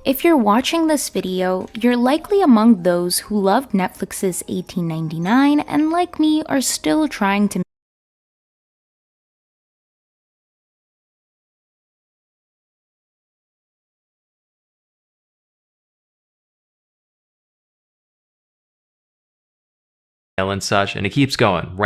If you're watching this video, you're likely among those who loved Netflix's 1899 and, like me, are still trying to and such, and it keeps going.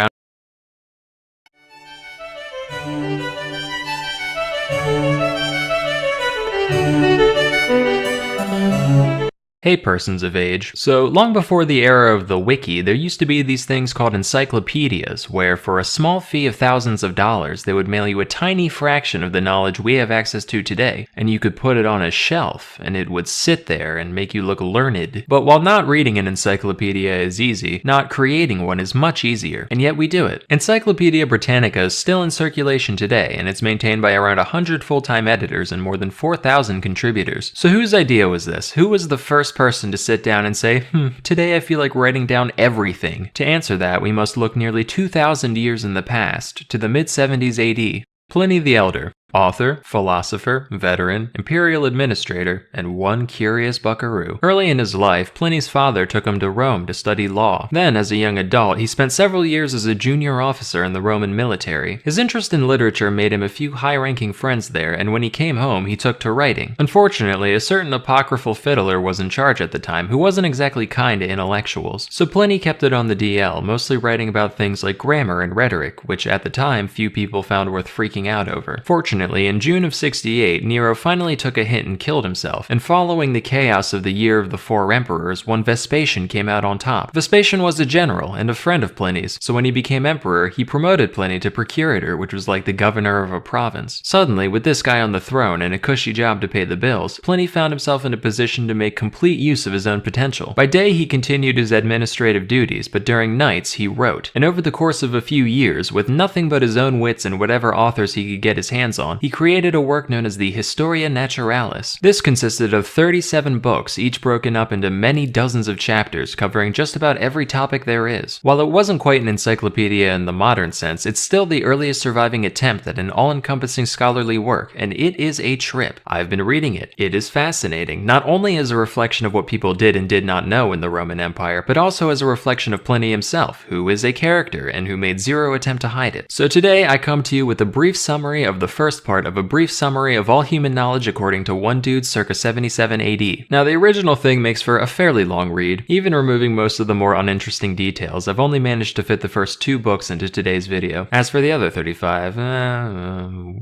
Hey persons of age. So long before the era of the wiki, there used to be these things called encyclopedias, where for a small fee of thousands of dollars, they would mail you a tiny fraction of the knowledge we have access to today, and you could put it on a shelf, and it would sit there and make you look learned. But while not reading an encyclopedia is easy, not creating one is much easier, and yet we do it. Encyclopedia Britannica is still in circulation today, and it's maintained by around 100 full-time editors and more than 4,000 contributors. So whose idea was this? Who was the first person to sit down and say, today I feel like writing down everything? To answer that, we must look nearly 2,000 years in the past, to the mid-70s AD. Pliny the Elder. Author, philosopher, veteran, imperial administrator, and one curious buckaroo. Early in his life, Pliny's father took him to Rome to study law. Then, as a young adult, he spent several years as a junior officer in the Roman military. His interest in literature made him a few high-ranking friends there, and when he came home, he took to writing. Unfortunately, a certain apocryphal fiddler was in charge at the time who wasn't exactly kind to intellectuals, so Pliny kept it on the DL, mostly writing about things like grammar and rhetoric, which at the time few people found worth freaking out over. Fortunately, in June of 68, Nero finally took a hint and killed himself, and following the chaos of the Year of the Four Emperors, one Vespasian came out on top. Vespasian was a general and a friend of Pliny's, so when he became emperor, he promoted Pliny to procurator, which was like the governor of a province. Suddenly, with this guy on the throne and a cushy job to pay the bills, Pliny found himself in a position to make complete use of his own potential. By day, he continued his administrative duties, but during nights, he wrote. And over the course of a few years, with nothing but his own wits and whatever authors he could get his hands on, he created a work known as the Historia Naturalis. This consisted of 37 books, each broken up into many dozens of chapters, covering just about every topic there is. While it wasn't quite an encyclopedia in the modern sense, it's still the earliest surviving attempt at an all-encompassing scholarly work, and it is a trip. I've been reading it. It is fascinating, not only as a reflection of what people did and did not know in the Roman Empire, but also as a reflection of Pliny himself, who is a character and who made zero attempt to hide it. So today, I come to you with a brief summary of the first part of a brief summary of all human knowledge according to one dude circa 77 AD. Now, the original thing makes for a fairly long read. Even removing most of the more uninteresting details, I've only managed to fit the first 2 books into today's video. As for the other 35,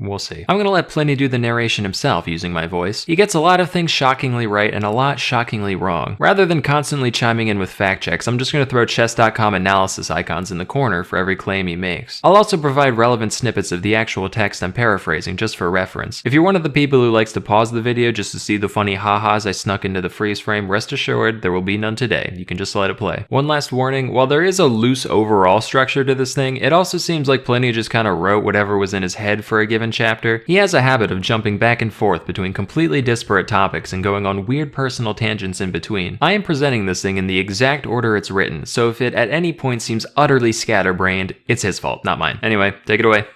we'll see. I'm gonna let Pliny do the narration himself using my voice. He gets a lot of things shockingly right and a lot shockingly wrong. Rather than constantly chiming in with fact checks, I'm just gonna throw chess.com analysis icons in the corner for every claim he makes. I'll also provide relevant snippets of the actual text I'm paraphrasing just for reference. If you're one of the people who likes to pause the video just to see the funny ha-has I snuck into the freeze frame, rest assured there will be none today. You can just let it play. One last warning, while there is a loose overall structure to this thing, it also seems like Pliny just kind of wrote whatever was in his head for a given chapter. He has a habit of jumping back and forth between completely disparate topics and going on weird personal tangents in between. I am presenting this thing in the exact order it's written, so if it at any point seems utterly scatterbrained, it's his fault, not mine. Anyway, take it away.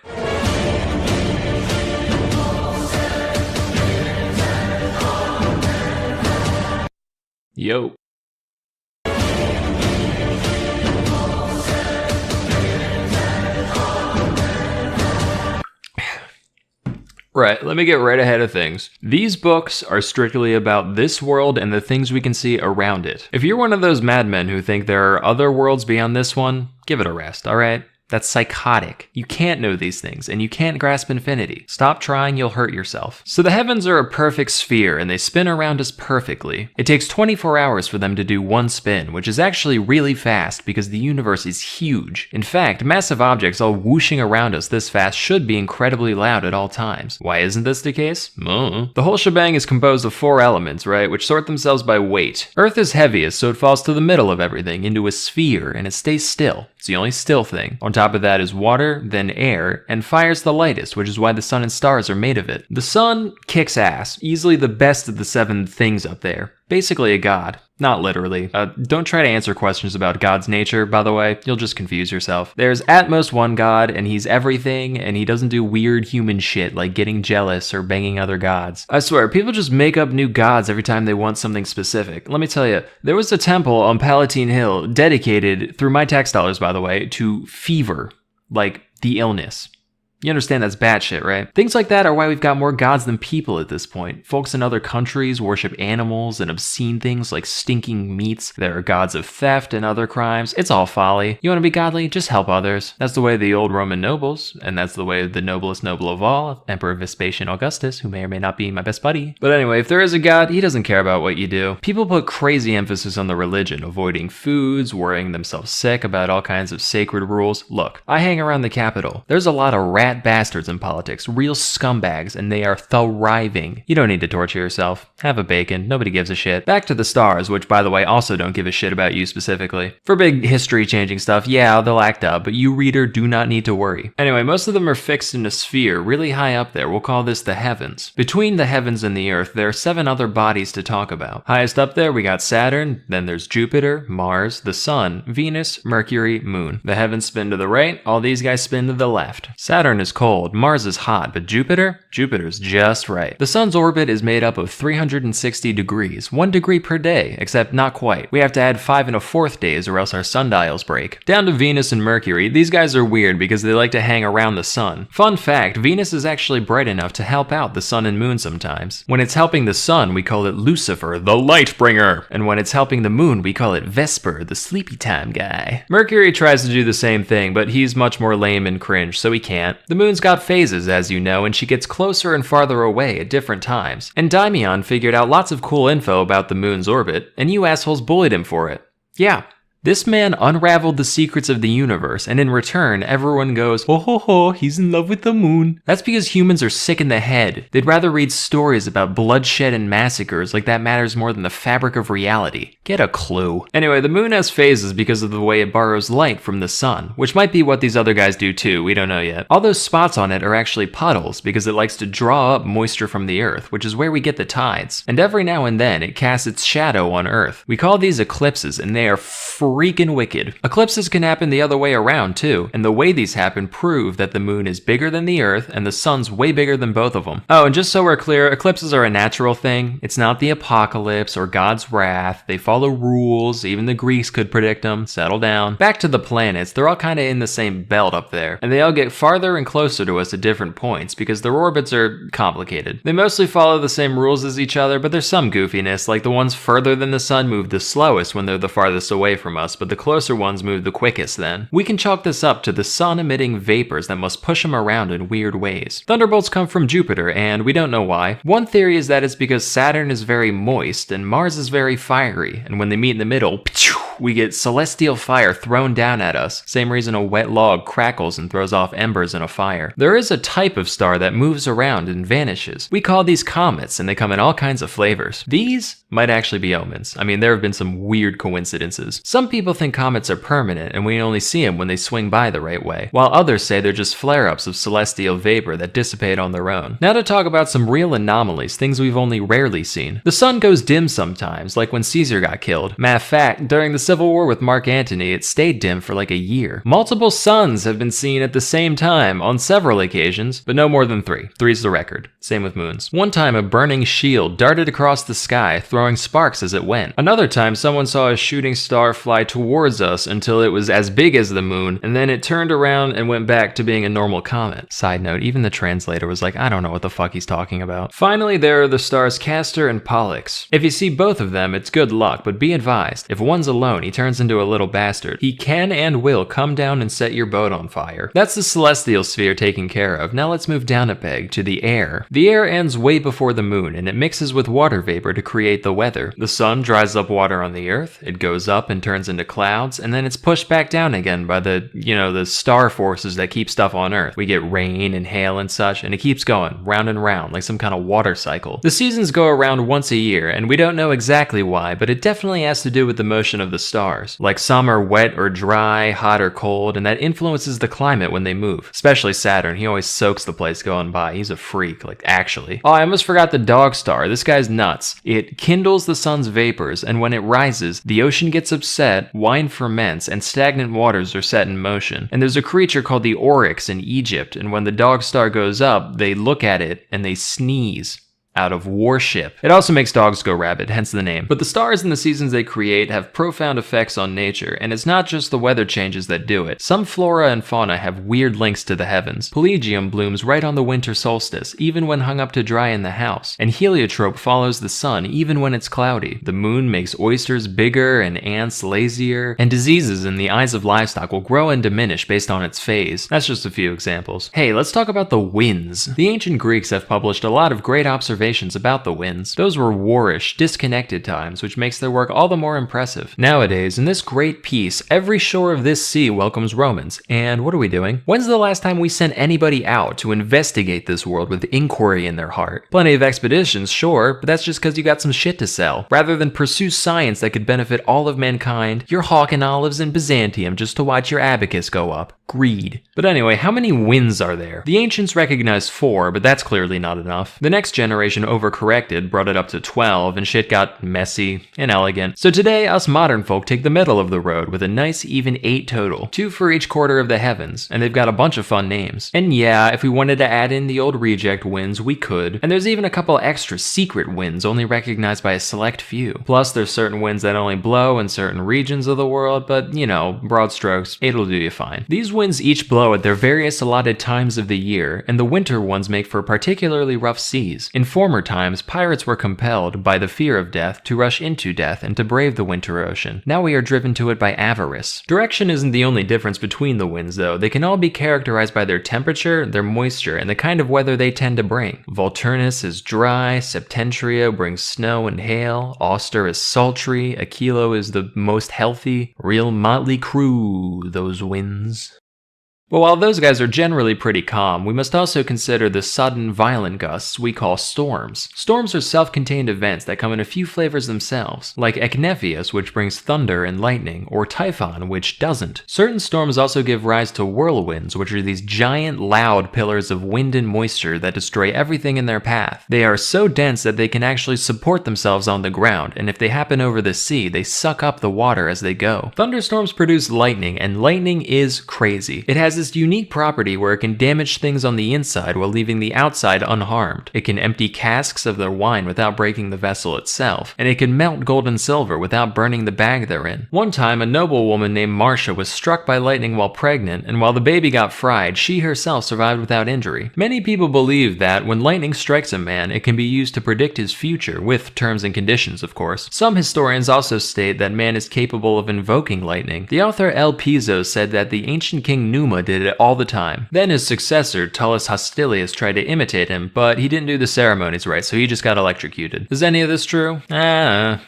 Yo. Right, let me get right ahead of things. These books are strictly about this world and the things we can see around it. If you're one of those madmen who think there are other worlds beyond this one, give it a rest, alright? That's psychotic. You can't know these things, and you can't grasp infinity. Stop trying, you'll hurt yourself. So the heavens are a perfect sphere, and they spin around us perfectly. It takes 24 hours for them to do one spin, which is actually really fast because the universe is huge. In fact, massive objects all whooshing around us this fast should be incredibly loud at all times. Why isn't this the case? The whole shebang is composed of 4 elements, right, which sort themselves by weight. Earth is heaviest, so it falls to the middle of everything, into a sphere, and it stays still. It's the only still thing. On top of that is water, then air, and fire's the lightest, which is why the sun and stars are made of it. The sun kicks ass, easily the best of the 7 things up there. Basically a god. Not literally. Don't try to answer questions about God's nature, by the way. You'll just confuse yourself. There's at most one God, and he's everything, and he doesn't do weird human shit like getting jealous or banging other gods. I swear, people just make up new gods every time they want something specific. Let me tell you, there was a temple on Palatine Hill dedicated, through my tax dollars by the way, to fever. Like, the illness. You understand that's bad shit, right? Things like that are why we've got more gods than people at this point. Folks in other countries worship animals and obscene things like stinking meats. There are gods of theft and other crimes. It's all folly. You want to be godly? Just help others. That's the way of the old Roman nobles, and that's the way of the noblest noble of all, Emperor Vespasian Augustus, who may or may not be my best buddy. But anyway, if there is a god, he doesn't care about what you do. People put crazy emphasis on the religion, avoiding foods, worrying themselves sick about all kinds of sacred rules. Look, I hang around the Capitol. There's a lot of rat bastards in politics, real scumbags, and they are thriving. You don't need to torture yourself. Have a bacon. Nobody gives a shit. Back to the stars, which by the way also don't give a shit about you specifically. For big history-changing stuff, yeah, they'll act up, but you, reader, do not need to worry. Anyway, most of them are fixed in a sphere really high up there. We'll call this the heavens. Between the heavens and the earth, there are 7 other bodies to talk about. Highest up there, we got Saturn, then there's Jupiter, Mars, the Sun, Venus, Mercury, Moon. The heavens spin to the right, all these guys spin to the left. Saturn is cold, Mars is hot, but Jupiter's just right. The sun's orbit is made up of 360 degrees, 1 degree per day, except not quite. We have to add 5 1/4 days or else our sundials break. Down to Venus and Mercury, these guys are weird because they like to hang around the sun. Fun fact, Venus is actually bright enough to help out the sun and moon sometimes. When it's helping the sun, we call it Lucifer, the light bringer. And when it's helping the moon, we call it Vesper, the sleepy time guy. Mercury tries to do the same thing, but he's much more lame and cringe, so he can't. The moon's got phases, as you know, and she gets closer and farther away at different times. And Daimion figured out lots of cool info about the moon's orbit, and you assholes bullied him for it. Yeah. This man unraveled the secrets of the universe, and in return, everyone goes, ho ho ho, he's in love with the moon. That's because humans are sick in the head. They'd rather read stories about bloodshed and massacres like that matters more than the fabric of reality. Get a clue. Anyway, the moon has phases because of the way it borrows light from the sun, which might be what these other guys do too, we don't know yet. All those spots on it are actually puddles because it likes to draw up moisture from the earth, which is where we get the tides. And every now and then, it casts its shadow on earth. We call these eclipses, and they are freaking wicked. Eclipses can happen the other way around too, and the way these happen prove that the moon is bigger than the earth and the sun's way bigger than both of them. Oh, and just so we're clear, eclipses are a natural thing. It's not the apocalypse or God's wrath. They follow rules. Even the Greeks could predict them. Settle down. Back to the planets, they're all kind of in the same belt up there, and they all get farther and closer to us at different points because their orbits are complicated. They mostly follow the same rules as each other, but there's some goofiness, like the ones further than the sun move the slowest when they're the farthest away from us, but the closer ones move the quickest then. We can chalk this up to the sun emitting vapors that must push them around in weird ways. Thunderbolts come from Jupiter, and we don't know why. One theory is that it's because Saturn is very moist and Mars is very fiery, and when they meet in the middle, we get celestial fire thrown down at us. Same reason a wet log crackles and throws off embers in a fire. There is a type of star that moves around and vanishes. We call these comets, and they come in all kinds of flavors. These might actually be omens. I mean, there have been some weird coincidences. Some people think comets are permanent and we only see them when they swing by the right way, while others say they're just flare-ups of celestial vapor that dissipate on their own. Now to talk about some real anomalies, things we've only rarely seen. The sun goes dim sometimes, like when Caesar got killed. Matter of fact, during the Civil War with Mark Antony, it stayed dim for like a year. Multiple suns have been seen at the same time on several occasions, but no more than 3. 3's the record. Same with moons. One time a burning shield darted across the sky, throwing sparks as it went. Another time someone saw a shooting star fly towards us until it was as big as the moon, and then it turned around and went back to being a normal comet. Side note, even the translator was like, I don't know what the fuck he's talking about. Finally, there are the stars Castor and Pollux. If you see both of them, it's good luck, but be advised, if one's alone, he turns into a little bastard. He can and will come down and set your boat on fire. That's the celestial sphere taken care of. Now let's move down a peg to the air. The air ends way before the moon, and it mixes with water vapor to create the weather. The sun dries up water on the earth, it goes up and turns into clouds, and then it's pushed back down again by the star forces that keep stuff on Earth. We get rain and hail and such, and it keeps going round and round like some kind of water cycle. The seasons go around once a year, and we don't know exactly why, but it definitely has to do with the motion of the stars. Like some are wet or dry, hot or cold, and that influences the climate when they move. Especially Saturn, he always soaks the place going by. He's a freak, like actually. Oh, I almost forgot the dog star. This guy's nuts. It kindles the sun's vapors, and when it rises, the ocean gets upset, wine ferments, and stagnant waters are set in motion. And there's a creature called the oryx in Egypt, and when the dog star goes up, they look at it and they sneeze out of worship. It also makes dogs go rabid, hence the name. But the stars and the seasons they create have profound effects on nature, and it's not just the weather changes that do it. Some flora and fauna have weird links to the heavens. Pelagium blooms right on the winter solstice, even when hung up to dry in the house, and heliotrope follows the sun even when it's cloudy. The moon makes oysters bigger and ants lazier, and diseases in the eyes of livestock will grow and diminish based on its phase. That's just a few examples. Hey, let's talk about the winds. The ancient Greeks have published a lot of great observations about the winds. Those were warish, disconnected times, which makes their work all the more impressive. Nowadays, in this great peace, every shore of this sea welcomes Romans. And what are we doing? When's the last time we sent anybody out to investigate this world with inquiry in their heart? Plenty of expeditions, sure, but that's just because you got some shit to sell. Rather than pursue science that could benefit all of mankind, you're hawking olives in Byzantium just to watch your abacus go up. Greed. But anyway, how many winds are there? The ancients recognized 4, but that's clearly not enough. The next generation overcorrected, brought it up to 12, and shit got messy and elegant. So today, us modern folk take the middle of the road with a nice even 8 total, 2 for each quarter of the heavens, and they've got a bunch of fun names. And yeah, if we wanted to add in the old reject winds, we could. And there's even a couple extra secret winds only recognized by a select few. Plus, there's certain winds that only blow in certain regions of the world, but broad strokes, it'll do you fine. These winds each blow at their various allotted times of the year, and the winter ones make for particularly rough seas. In former times, pirates were compelled by the fear of death to rush into death and to brave the winter ocean. Now we are driven to it by avarice. Direction isn't the only difference between the winds, though. They can all be characterized by their temperature, their moisture, and the kind of weather they tend to bring. Volturnus is dry, Septentrio brings snow and hail, Auster is sultry, Aquilo is the most healthy. Real motley crew, those winds. But while those guys are generally pretty calm, we must also consider the sudden, violent gusts we call storms. Storms are self-contained events that come in a few flavors themselves, like Eknephius, which brings thunder and lightning, or Typhon, which doesn't. Certain storms also give rise to whirlwinds, which are these giant, loud pillars of wind and moisture that destroy everything in their path. They are so dense that they can actually support themselves on the ground, and if they happen over the sea, they suck up the water as they go. Thunderstorms produce lightning, and lightning is crazy. It has this unique property where it can damage things on the inside while leaving the outside unharmed. It can empty casks of their wine without breaking the vessel itself, and it can melt gold and silver without burning the bag they're in. One time, a noblewoman named Marcia was struck by lightning while pregnant, and while the baby got fried, she herself survived without injury. Many people believe that when lightning strikes a man, it can be used to predict his future, with terms and conditions, of course. Some historians also state that man is capable of invoking lightning. The author El Piso said that the ancient king Numa did it all the time. Then his successor, Tullus Hostilius, tried to imitate him, but he didn't do the ceremonies right, so he just got electrocuted. Is any of this true?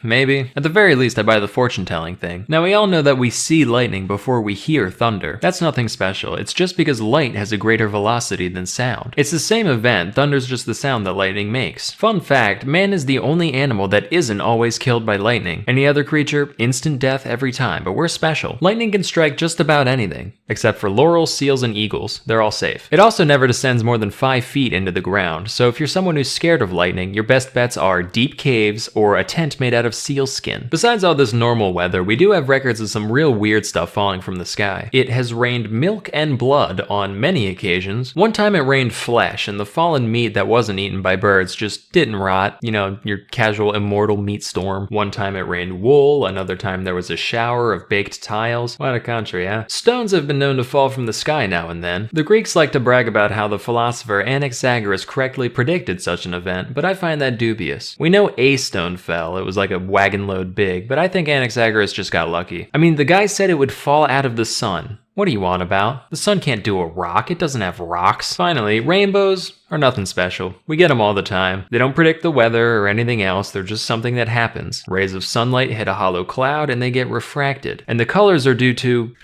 Maybe. At the very least, I buy the fortune-telling thing. Now, we all know that we see lightning before we hear thunder. That's nothing special. It's just because light has a greater velocity than sound. It's the same event, thunder's just the sound that lightning makes. Fun fact, man is the only animal that isn't always killed by lightning. Any other creature, instant death every time, but we're special. Lightning can strike just about anything, except for laurels, seals, and eagles. They're all safe. It also never descends more than 5 feet into the ground, so if you're someone who's scared of lightning, your best bets are deep caves or a tent made out of seal skin. Besides all this normal weather, we do have records of some real weird stuff falling from the sky. It has rained milk and blood on many occasions. One time it rained flesh, and the fallen meat that wasn't eaten by birds just didn't rot. Your casual immortal meat storm. One time it rained wool, another time there was a shower of baked tiles. What a country, huh? Stones have been known to fall from the sky now and then. The Greeks like to brag about how the philosopher Anaxagoras correctly predicted such an event, but I find that dubious. We know a stone fell, it was like a wagon load big, but I think Anaxagoras just got lucky. I mean, the guy said it would fall out of the sun. What do you want about? The sun can't do a rock, it doesn't have rocks. Finally, rainbows are nothing special. We get them all the time. They don't predict the weather or anything else, they're just something that happens. Rays of sunlight hit a hollow cloud and they get refracted. And the colors are due to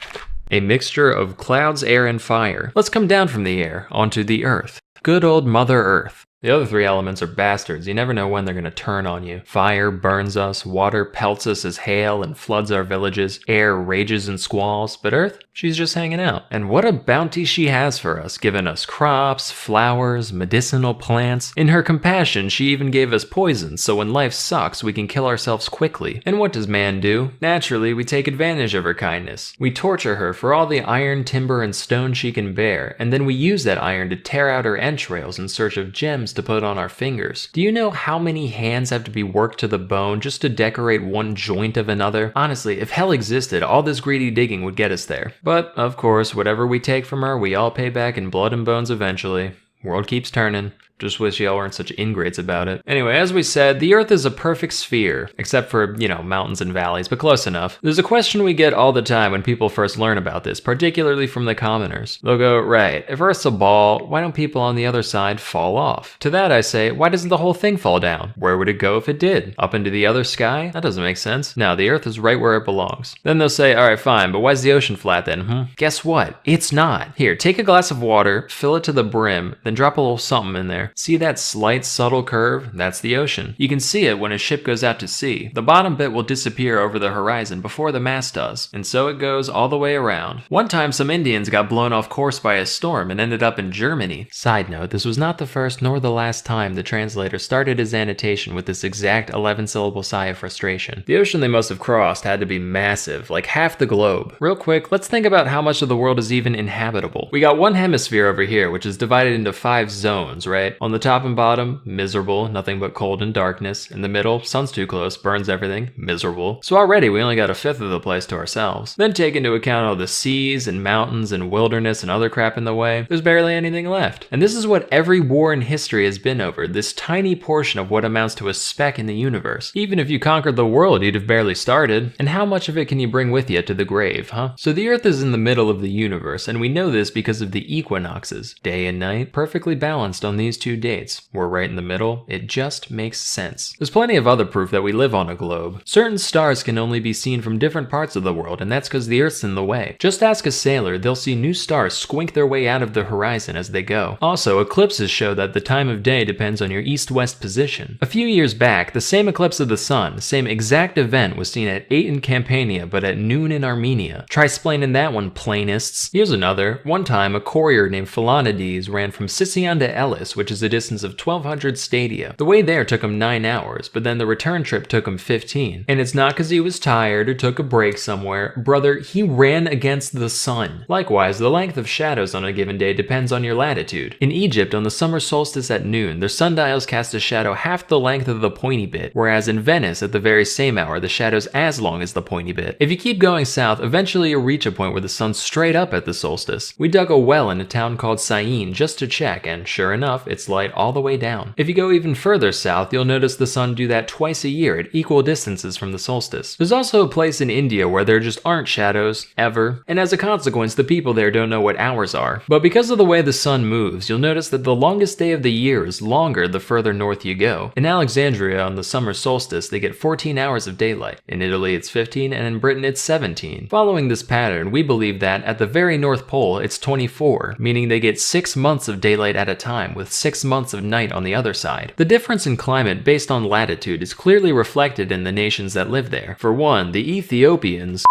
a mixture of clouds, air, and fire. Let's come down from the air onto the earth. Good old Mother Earth. The other three elements are bastards. You never know when they're gonna turn on you. Fire burns us, water pelts us as hail and floods our villages, air rages in squalls, but Earth, she's just hanging out. And what a bounty she has for us, giving us crops, flowers, medicinal plants. In her compassion, she even gave us poison, so when life sucks, we can kill ourselves quickly. And what does man do? Naturally, we take advantage of her kindness. We torture her for all the iron, timber, and stone she can bear, and then we use that iron to tear out her entrails in search of gems to put on our fingers. Do you know how many hands have to be worked to the bone just to decorate one joint of another? Honestly, if hell existed, all this greedy digging would get us there. But, of course, whatever we take from her, we all pay back in blood and bones eventually. World keeps turning. Just wish y'all weren't such ingrates about it. Anyway, as we said, the Earth is a perfect sphere, except for, mountains and valleys, but close enough. There's a question we get all the time when people first learn about this, particularly from the commoners. They'll go, right, if Earth's a ball, why don't people on the other side fall off? To that I say, why doesn't the whole thing fall down? Where would it go if it did? Up into the other sky? That doesn't make sense. No, the Earth is right where it belongs. Then they'll say, alright, fine, but why's the ocean flat then? Guess what? It's not. Here, take a glass of water, fill it to the brim, then drop a little something in there. See that slight subtle curve? That's the ocean. You can see it when a ship goes out to sea. The bottom bit will disappear over the horizon before the mast does, and so it goes all the way around. One time some Indians got blown off course by a storm and ended up in Germany. Side note, this was not the first nor the last time the translator started his annotation with this exact 11-syllable sigh of frustration. The ocean they must have crossed had to be massive, like half the globe. Real quick, let's think about how much of the world is even inhabitable. We got one hemisphere over here, which is divided into 5 zones, right? On the top and bottom, miserable, nothing but cold and darkness. In the middle, sun's too close, burns everything, miserable. So already we only got 1/5 of the place to ourselves. Then take into account all the seas and mountains and wilderness and other crap in the way, there's barely anything left. And this is what every war in history has been over, this tiny portion of what amounts to a speck in the universe. Even if you conquered the world, you'd have barely started. And how much of it can you bring with you to the grave, huh? So the Earth is in the middle of the universe, and we know this because of the equinoxes. Day and night, perfectly balanced on these 2 dates. We're right in the middle, it just makes sense. There's plenty of other proof that we live on a globe. Certain stars can only be seen from different parts of the world, and that's because the Earth's in the way. Just ask a sailor, they'll see new stars squink their way out of the horizon as they go. Also, eclipses show that the time of day depends on your east-west position. A few years back, the same eclipse of the sun, same exact event, was seen at 8 in Campania, but at noon in Armenia. Try splaining that one, plainists. Here's another. One time, a courier named Philonides ran from Sicyon to Elis, which is a distance of 1,200 stadia. The way there took him 9 hours, but then the return trip took him 15. And it's not because he was tired or took a break somewhere. Brother, he ran against the sun. Likewise, the length of shadows on a given day depends on your latitude. In Egypt, on the summer solstice at noon, their sundials cast a shadow half the length of the pointy bit, whereas in Venice, at the very same hour, the shadow's as long as the pointy bit. If you keep going south, eventually you'll reach a point where the sun's straight up at the solstice. We dug a well in a town called Syene just to check, and sure enough, it's light all the way down. If you go even further south, you'll notice the sun do that twice a year at equal distances from the solstice. There's also a place in India where there just aren't shadows, ever, and as a consequence, the people there don't know what hours are. But because of the way the sun moves, you'll notice that the longest day of the year is longer the further north you go. In Alexandria, on the summer solstice, they get 14 hours of daylight. In Italy, it's 15, and in Britain, it's 17. Following this pattern, we believe that at the very North Pole, it's 24, meaning they get 6 months of daylight at a time, with 6 months of night on the other side. The difference in climate based on latitude is clearly reflected in the nations that live there. For one, the Ethiopians.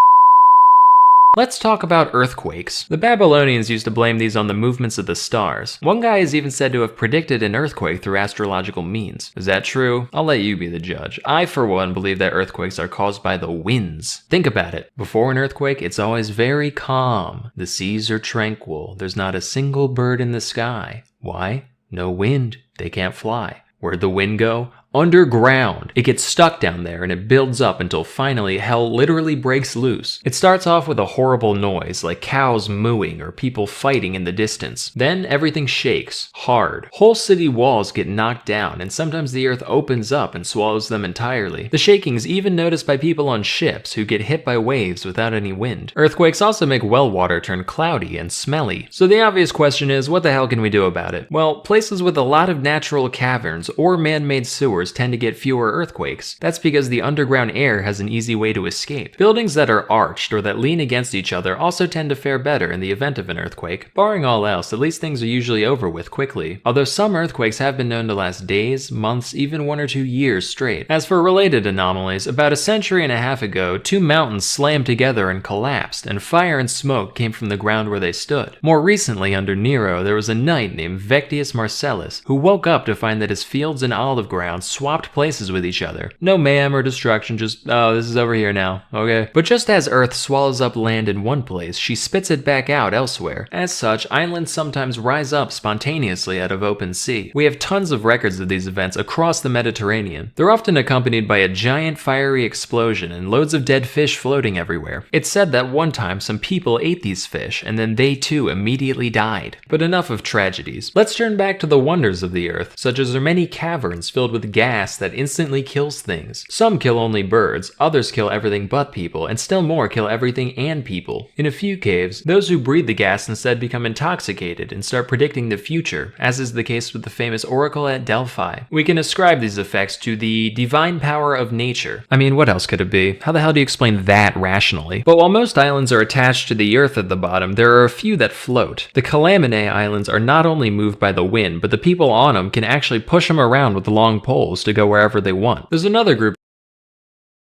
Let's talk about earthquakes. The Babylonians used to blame these on the movements of the stars. One guy is even said to have predicted an earthquake through astrological means. Is that true? I'll let you be the judge. I, for one, believe that earthquakes are caused by the winds. Think about it. Before an earthquake, it's always very calm. The seas are tranquil. There's not a single bird in the sky. Why? No wind. They can't fly. Where'd the wind go? underground. It gets stuck down there and it builds up until finally hell literally breaks loose. It starts off with a horrible noise like cows mooing or people fighting in the distance. Then everything shakes, hard. Whole city walls get knocked down and sometimes the earth opens up and swallows them entirely. The shaking's even noticed by people on ships who get hit by waves without any wind. Earthquakes also make well water turn cloudy and smelly. So the obvious question is, what the hell can we do about it? Well, places with a lot of natural caverns or man-made sewers tend to get fewer earthquakes. That's because the underground air has an easy way to escape. Buildings that are arched or that lean against each other also tend to fare better in the event of an earthquake. Barring all else, at least things are usually over with quickly. Although some earthquakes have been known to last days, months, even 1 or 2 years straight. As for related anomalies, about a century and a half ago, 2 mountains slammed together and collapsed, and fire and smoke came from the ground where they stood. More recently, under Nero, there was a knight named Vectius Marcellus who woke up to find that his fields and olive grounds swapped places with each other. No mayhem or destruction, just, oh, this is over here now, okay? But just as Earth swallows up land in one place, she spits it back out elsewhere. As such, islands sometimes rise up spontaneously out of open sea. We have tons of records of these events across the Mediterranean. They're often accompanied by a giant fiery explosion and loads of dead fish floating everywhere. It's said that one time some people ate these fish, and then they too immediately died. But enough of tragedies. Let's turn back to the wonders of the Earth, such as there are many caverns filled with gas that instantly kills things. Some kill only birds, others kill everything but people, and still more kill everything and people. In a few caves, those who breathe the gas instead become intoxicated and start predicting the future, as is the case with the famous oracle at Delphi. We can ascribe these effects to the divine power of nature. I mean, what else could it be? How the hell do you explain that rationally? But while most islands are attached to the earth at the bottom, there are a few that float. The Calaminae Islands are not only moved by the wind, but the people on them can actually push them around with long poles to go wherever they want. There's another group.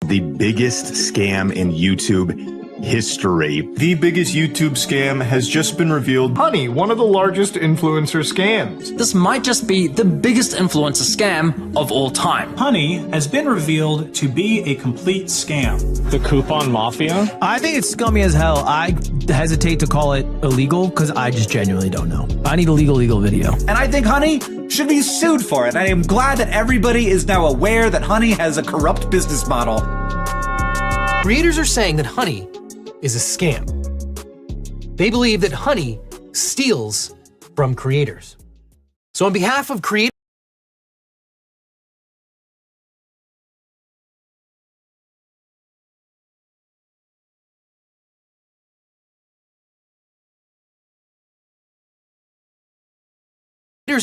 The biggest scam in YouTube history. The biggest YouTube scam has just been revealed. Honey, one of the largest influencer scams. This might just be the biggest influencer scam of all time. Honey has been revealed to be a complete scam. The coupon mafia? I think it's scummy as hell. I hesitate to call it illegal because I just genuinely don't know. I need a legal video. And I think Honey should be sued for it. I am glad that everybody is now aware that Honey has a corrupt business model. Creators are saying that Honey is a scam. They believe that Honey steals from creators. So on behalf of creators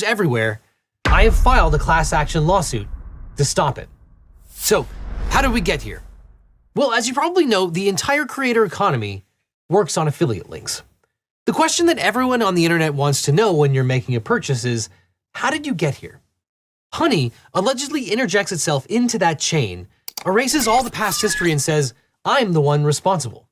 everywhere, I have filed a class action lawsuit to stop it. So, how did we get here? Well, as you probably know, the entire creator economy works on affiliate links. The question that everyone on the internet wants to know when you're making a purchase is, how did you get here? Honey allegedly interjects itself into that chain, erases all the past history and says, I'm the one responsible,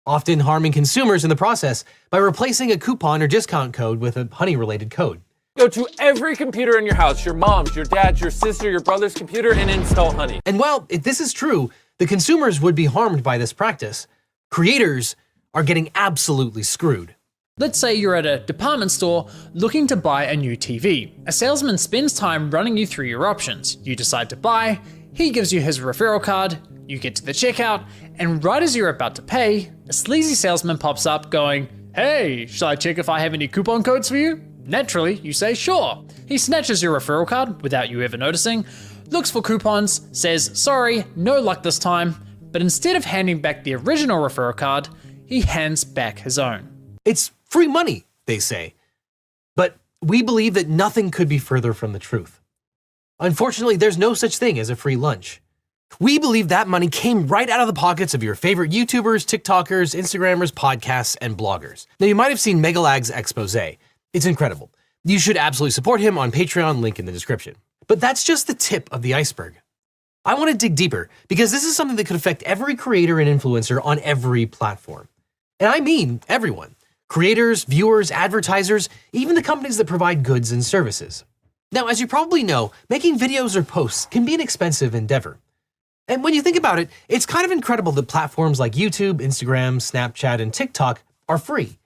often harming consumers in the process by replacing a coupon or discount code with a Honey-related code. Go to every computer in your house, your mom's, your dad's, your sister, your brother's computer, and install Honey. And while if this is true, the consumers would be harmed by this practice, creators are getting absolutely screwed. Let's say you're at a department store looking to buy a new TV. A salesman spends time running you through your options. You decide to buy, he gives you his referral card, you get to the checkout, and right as you're about to pay, a sleazy salesman pops up going, hey, shall I check if I have any coupon codes for you? Naturally, you say sure. He snatches your referral card without you ever noticing, looks for coupons, says sorry, no luck this time, but instead of handing back the original referral card, he hands back his own. It's free money, they say. But we believe that nothing could be further from the truth. Unfortunately, there's no such thing as a free lunch. We believe that money came right out of the pockets of your favorite YouTubers, TikTokers, Instagrammers, podcasts, and bloggers. Now, you might have seen Megalag's expose. It's incredible. You should absolutely support him on Patreon, link in the description. But that's just the tip of the iceberg. I want to dig deeper because this is something that could affect every creator and influencer on every platform. And I mean everyone. Creators, viewers, advertisers, even the companies that provide goods and services. Now, as you probably know, making videos or posts can be an expensive endeavor. And when you think about it, it's kind of incredible that platforms like YouTube, Instagram, Snapchat, and TikTok are free.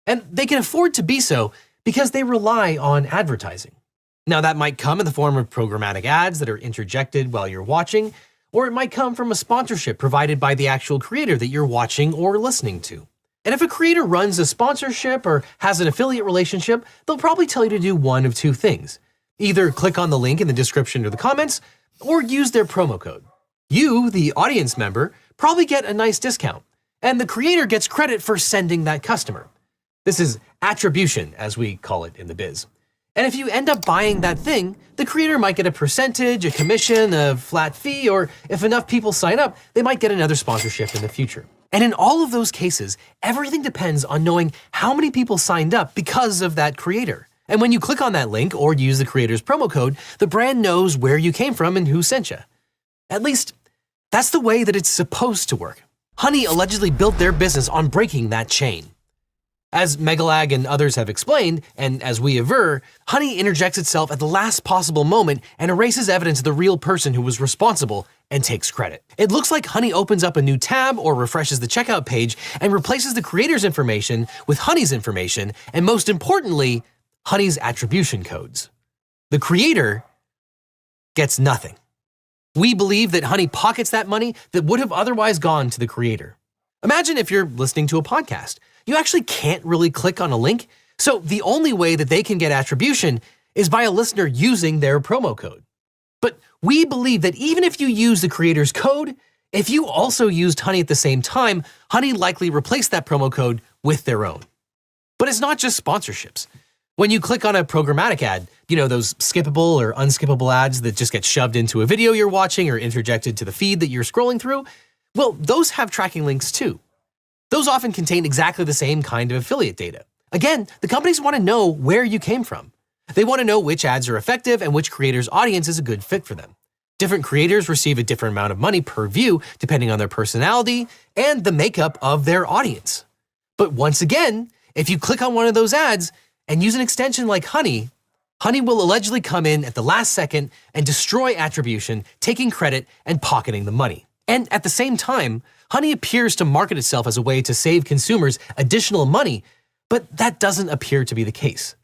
And they can afford to be so because they rely on advertising. Now, that might come in the form of programmatic ads that are interjected while you're watching, or it might come from a sponsorship provided by the actual creator that you're watching or listening to. And if a creator runs a sponsorship or has an affiliate relationship, they'll probably tell you to do one of two things. Either click on the link in the description or the comments, or use their promo code. You, the audience member, probably get a nice discount, and the creator gets credit for sending that customer. This is attribution, as we call it in the biz. And if you end up buying that thing, the creator might get a percentage, a commission, a flat fee, or if enough people sign up, they might get another sponsorship in the future. And in all of those cases, everything depends on knowing how many people signed up because of that creator. And when you click on that link or use the creator's promo code, the brand knows where you came from and who sent you. At least, that's the way that it's supposed to work. Honey allegedly built their business on breaking that chain. As Megalag and others have explained, and as we aver, Honey interjects itself at the last possible moment and erases evidence of the real person who was responsible and takes credit. It looks like Honey opens up a new tab or refreshes the checkout page and replaces the creator's information with Honey's information, and most importantly, Honey's attribution codes. The creator gets nothing. We believe that Honey pockets that money that would have otherwise gone to the creator. Imagine if you're listening to a podcast. You actually can't really click on a link, so the only way that they can get attribution is by a listener using their promo code. But we believe that even if you use the creator's code, if you also used Honey at the same time, Honey likely replaced that promo code with their own. But it's not just sponsorships. When you click on a programmatic ad, those skippable or unskippable ads that just get shoved into a video you're watching or interjected to the feed that you're scrolling through, well, those have tracking links too. Those often contain exactly the same kind of affiliate data. Again, the companies want to know where you came from. They want to know which ads are effective and which creator's audience is a good fit for them. Different creators receive a different amount of money per view depending on their personality and the makeup of their audience. But once again, if you click on one of those ads and use an extension like Honey, Honey will allegedly come in at the last second and destroy attribution, taking credit and pocketing the money. And at the same time, Honey appears to market itself as a way to save consumers additional money, but that doesn't appear to be the case.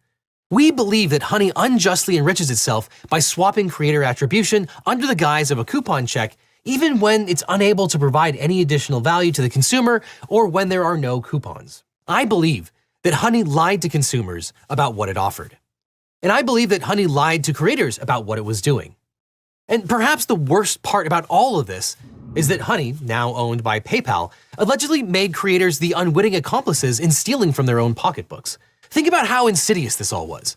We believe that Honey unjustly enriches itself by swapping creator attribution under the guise of a coupon check, even when it's unable to provide any additional value to the consumer or when there are no coupons. I believe that Honey lied to consumers about what it offered. And I believe that Honey lied to creators about what it was doing. And perhaps the worst part about all of this is that Honey, now owned by PayPal, allegedly made creators the unwitting accomplices in stealing from their own pocketbooks. Think about how insidious this all was.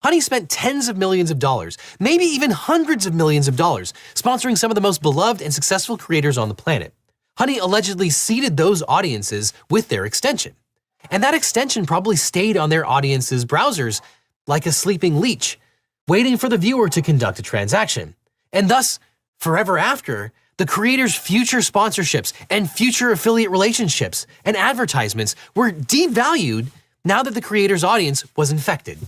Honey spent tens of millions of dollars, maybe even hundreds of millions of dollars, sponsoring some of the most beloved and successful creators on the planet. Honey allegedly seeded those audiences with their extension. And that extension probably stayed on their audience's browsers like a sleeping leech, waiting for the viewer to conduct a transaction. And thus, forever after, the creator's future sponsorships and future affiliate relationships and advertisements were devalued now that the creator's audience was infected.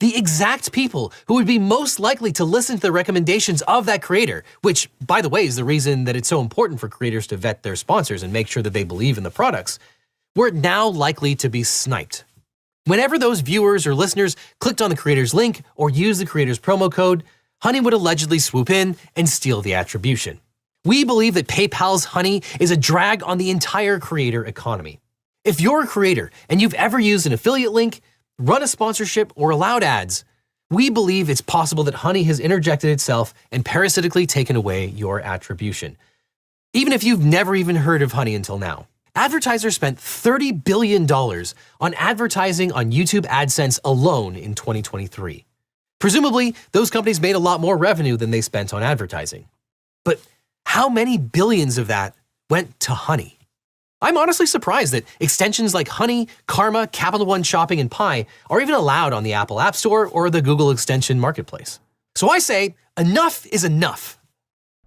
The exact people who would be most likely to listen to the recommendations of that creator, which, by the way, is the reason that it's so important for creators to vet their sponsors and make sure that they believe in the products, were now likely to be sniped. Whenever those viewers or listeners clicked on the creator's link or used the creator's promo code, Honey would allegedly swoop in and steal the attribution. We believe that PayPal's Honey is a drag on the entire creator economy. If you're a creator and you've ever used an affiliate link, run a sponsorship, or allowed ads, we believe it's possible that Honey has interjected itself and parasitically taken away your attribution. Even if you've never even heard of Honey until now. Advertisers spent $30 billion on advertising on YouTube AdSense alone in 2023. Presumably, those companies made a lot more revenue than they spent on advertising. But how many billions of that went to Honey? I'm honestly surprised that extensions like Honey, Karma, Capital One Shopping, and Pi are even allowed on the Apple App Store or the Google Extension Marketplace. So I say, enough is enough.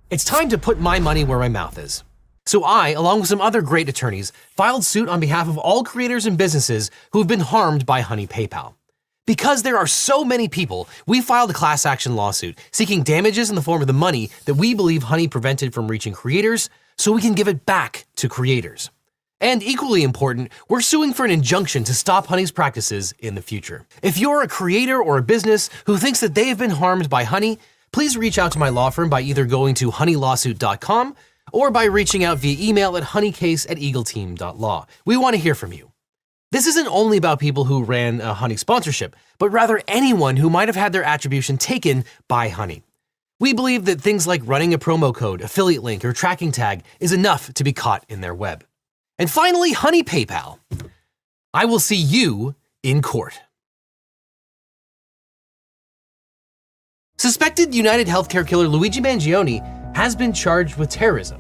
It's time to put my money where my mouth is. So I, along with some other great attorneys, filed suit on behalf of all creators and businesses who have been harmed by Honey PayPal. Because there are so many people, we filed a class action lawsuit seeking damages in the form of the money that we believe Honey prevented from reaching creators so we can give it back to creators. And equally important, we're suing for an injunction to stop Honey's practices in the future. If you're a creator or a business who thinks that they have been harmed by Honey, please reach out to my law firm by either going to honeylawsuit.com or by reaching out via email at honeycase@eagleteam.law. We want to hear from you. This isn't only about people who ran a Honey sponsorship, but rather anyone who might have had their attribution taken by Honey. We believe that things like running a promo code, affiliate link, or tracking tag is enough to be caught in their web. And finally, Honey PayPal. I will see you in court. Suspected United Healthcare killer Luigi Mangione has been charged with terrorism.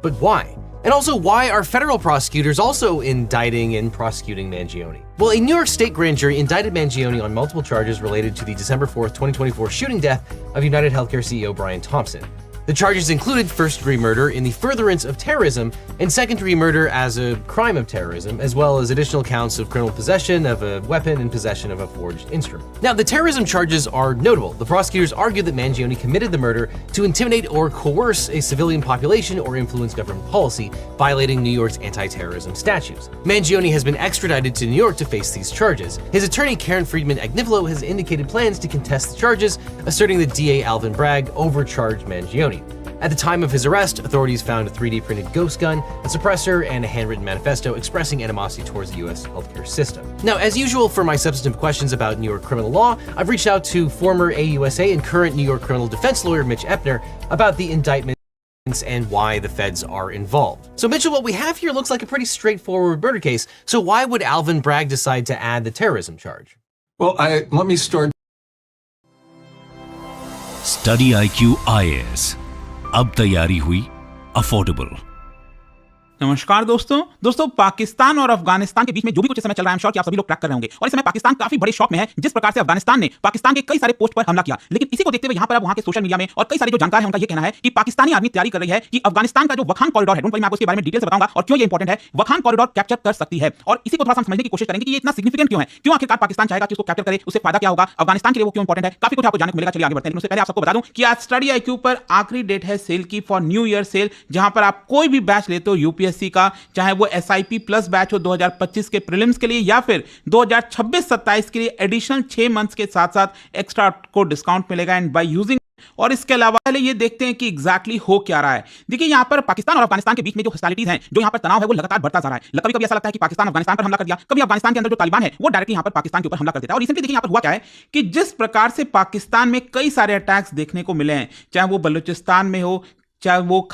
But why? And also, why are federal prosecutors also indicting and prosecuting Mangione? Well, a New York State grand jury indicted Mangione on multiple charges related to the December 4th, 2024 shooting death of United Healthcare CEO Brian Thompson. The charges included first-degree murder in the furtherance of terrorism and second-degree murder as a crime of terrorism, as well as additional counts of criminal possession of a weapon and possession of a forged instrument. Now, the terrorism charges are notable. The prosecutors argued that Mangione committed the murder to intimidate or coerce a civilian population or influence government policy, violating New York's anti-terrorism statutes. Mangione has been extradited to New York to face these charges. His attorney, Karen Friedman Agnifilo, has indicated plans to contest the charges, asserting that DA Alvin Bragg overcharged Mangione. At the time of his arrest, authorities found a 3D printed ghost gun, a suppressor, and a handwritten manifesto expressing animosity towards the U.S. healthcare system. Now, as usual for my substantive questions about New York criminal law, I've reached out to former AUSA and current New York criminal defense lawyer Mitch Epner about the indictments and why the feds are involved. So Mitchell, what we have here looks like a pretty straightforward murder case. So why would Alvin Bragg decide to add the terrorism charge? Well, let me start. Study IQ IAS. अब तैयारी हुई affordable. नमस्कार दोस्तों पाकिस्तान और अफगानिस्तान के बीच में जो भी कुछ समय चल रहा है, I'm sure कि आप सभी लोग ट्रैक कर रहे होंगे। और इस समय पाकिस्तान काफी बड़े शॉक में है जिस प्रकार से अफगानिस्तान ने पाकिस्तान के कई सारे पोस्ट पर हमला किया। लेकिन इसी को देखते हुए यहाँ पर अब वहाँ के सोशल मीडिया में और कई सारे जो जानकार हैं उनका ये कहना है कि पाकिस्तानी आर्मी तैयारी कर रही है कि अफगानिस्तान का जो वखान कॉरिडोर है, मैं आपको इसके बारे में डिटेल से बताऊंगा और क्यों ये इंपॉर्टेंट है, वखान कॉरिडोर कैप्चर कर सकती है। और इसी को थोड़ा सा समझने की कोशिश करेंगे कि ये इतना सिग्निफिकेंट क्यों है, क्यों आखिरकार पाकिस्तान चाहेगा कि उसको कैप्चर करे, उससे फायदा क्या होगा, अफगानिस्तान के लिए वो क्यों इंपॉर्टेंट है, काफी कुछ आपको जानने को मिलेगा। चलिए आगे बढ़ते हैं। लेकिन उससे पहले आप सबको बता दूं कि आज स्टडी IQ पर आखिरी डेट है सेल की फॉर न्यू ईयर सेल, जहां पर आप कोई भी बैच लेते हो यूपीएससी का, चाहे वो SIP प्लस बैच हो 2025 के प्रीलिम्स के लिए या फिर 2026-27 के लिए एडिशनल 6 मंथ्स के साथ साथ एक्स्ट्रा को डिस्काउंट मिलेगा एंड बाय यूजिंग। और इसके अलावा पहले ये देखते हैं कि एग्जैक्टली हो क्या रहा है। देखिए यहाँ पर पाकिस्तान और अफगानिस्तान के बीच में जो हॉस्टिलिटीज हैं, जो यहाँ पर तनाव है, वो लगातार बढ़ता जा रहा है। कभी कभी ऐसा लगता है कि पाकिस्तान अफगानिस्तान पर हमला कर दिया, कभी अफगानिस्तान के अंदर जो तालिबान है वो डायरेक्टली यहाँ पर पाकिस्तान के ऊपर हमला कर देता है। और रिसेंटली देखिए यहाँ पर हुआ क्या है कि जिस प्रकार से पाकिस्तान में कई सारे अटैक्स देखने को मिले हैं, चाहे वो बलूचिस्तान में हो, चाहे वो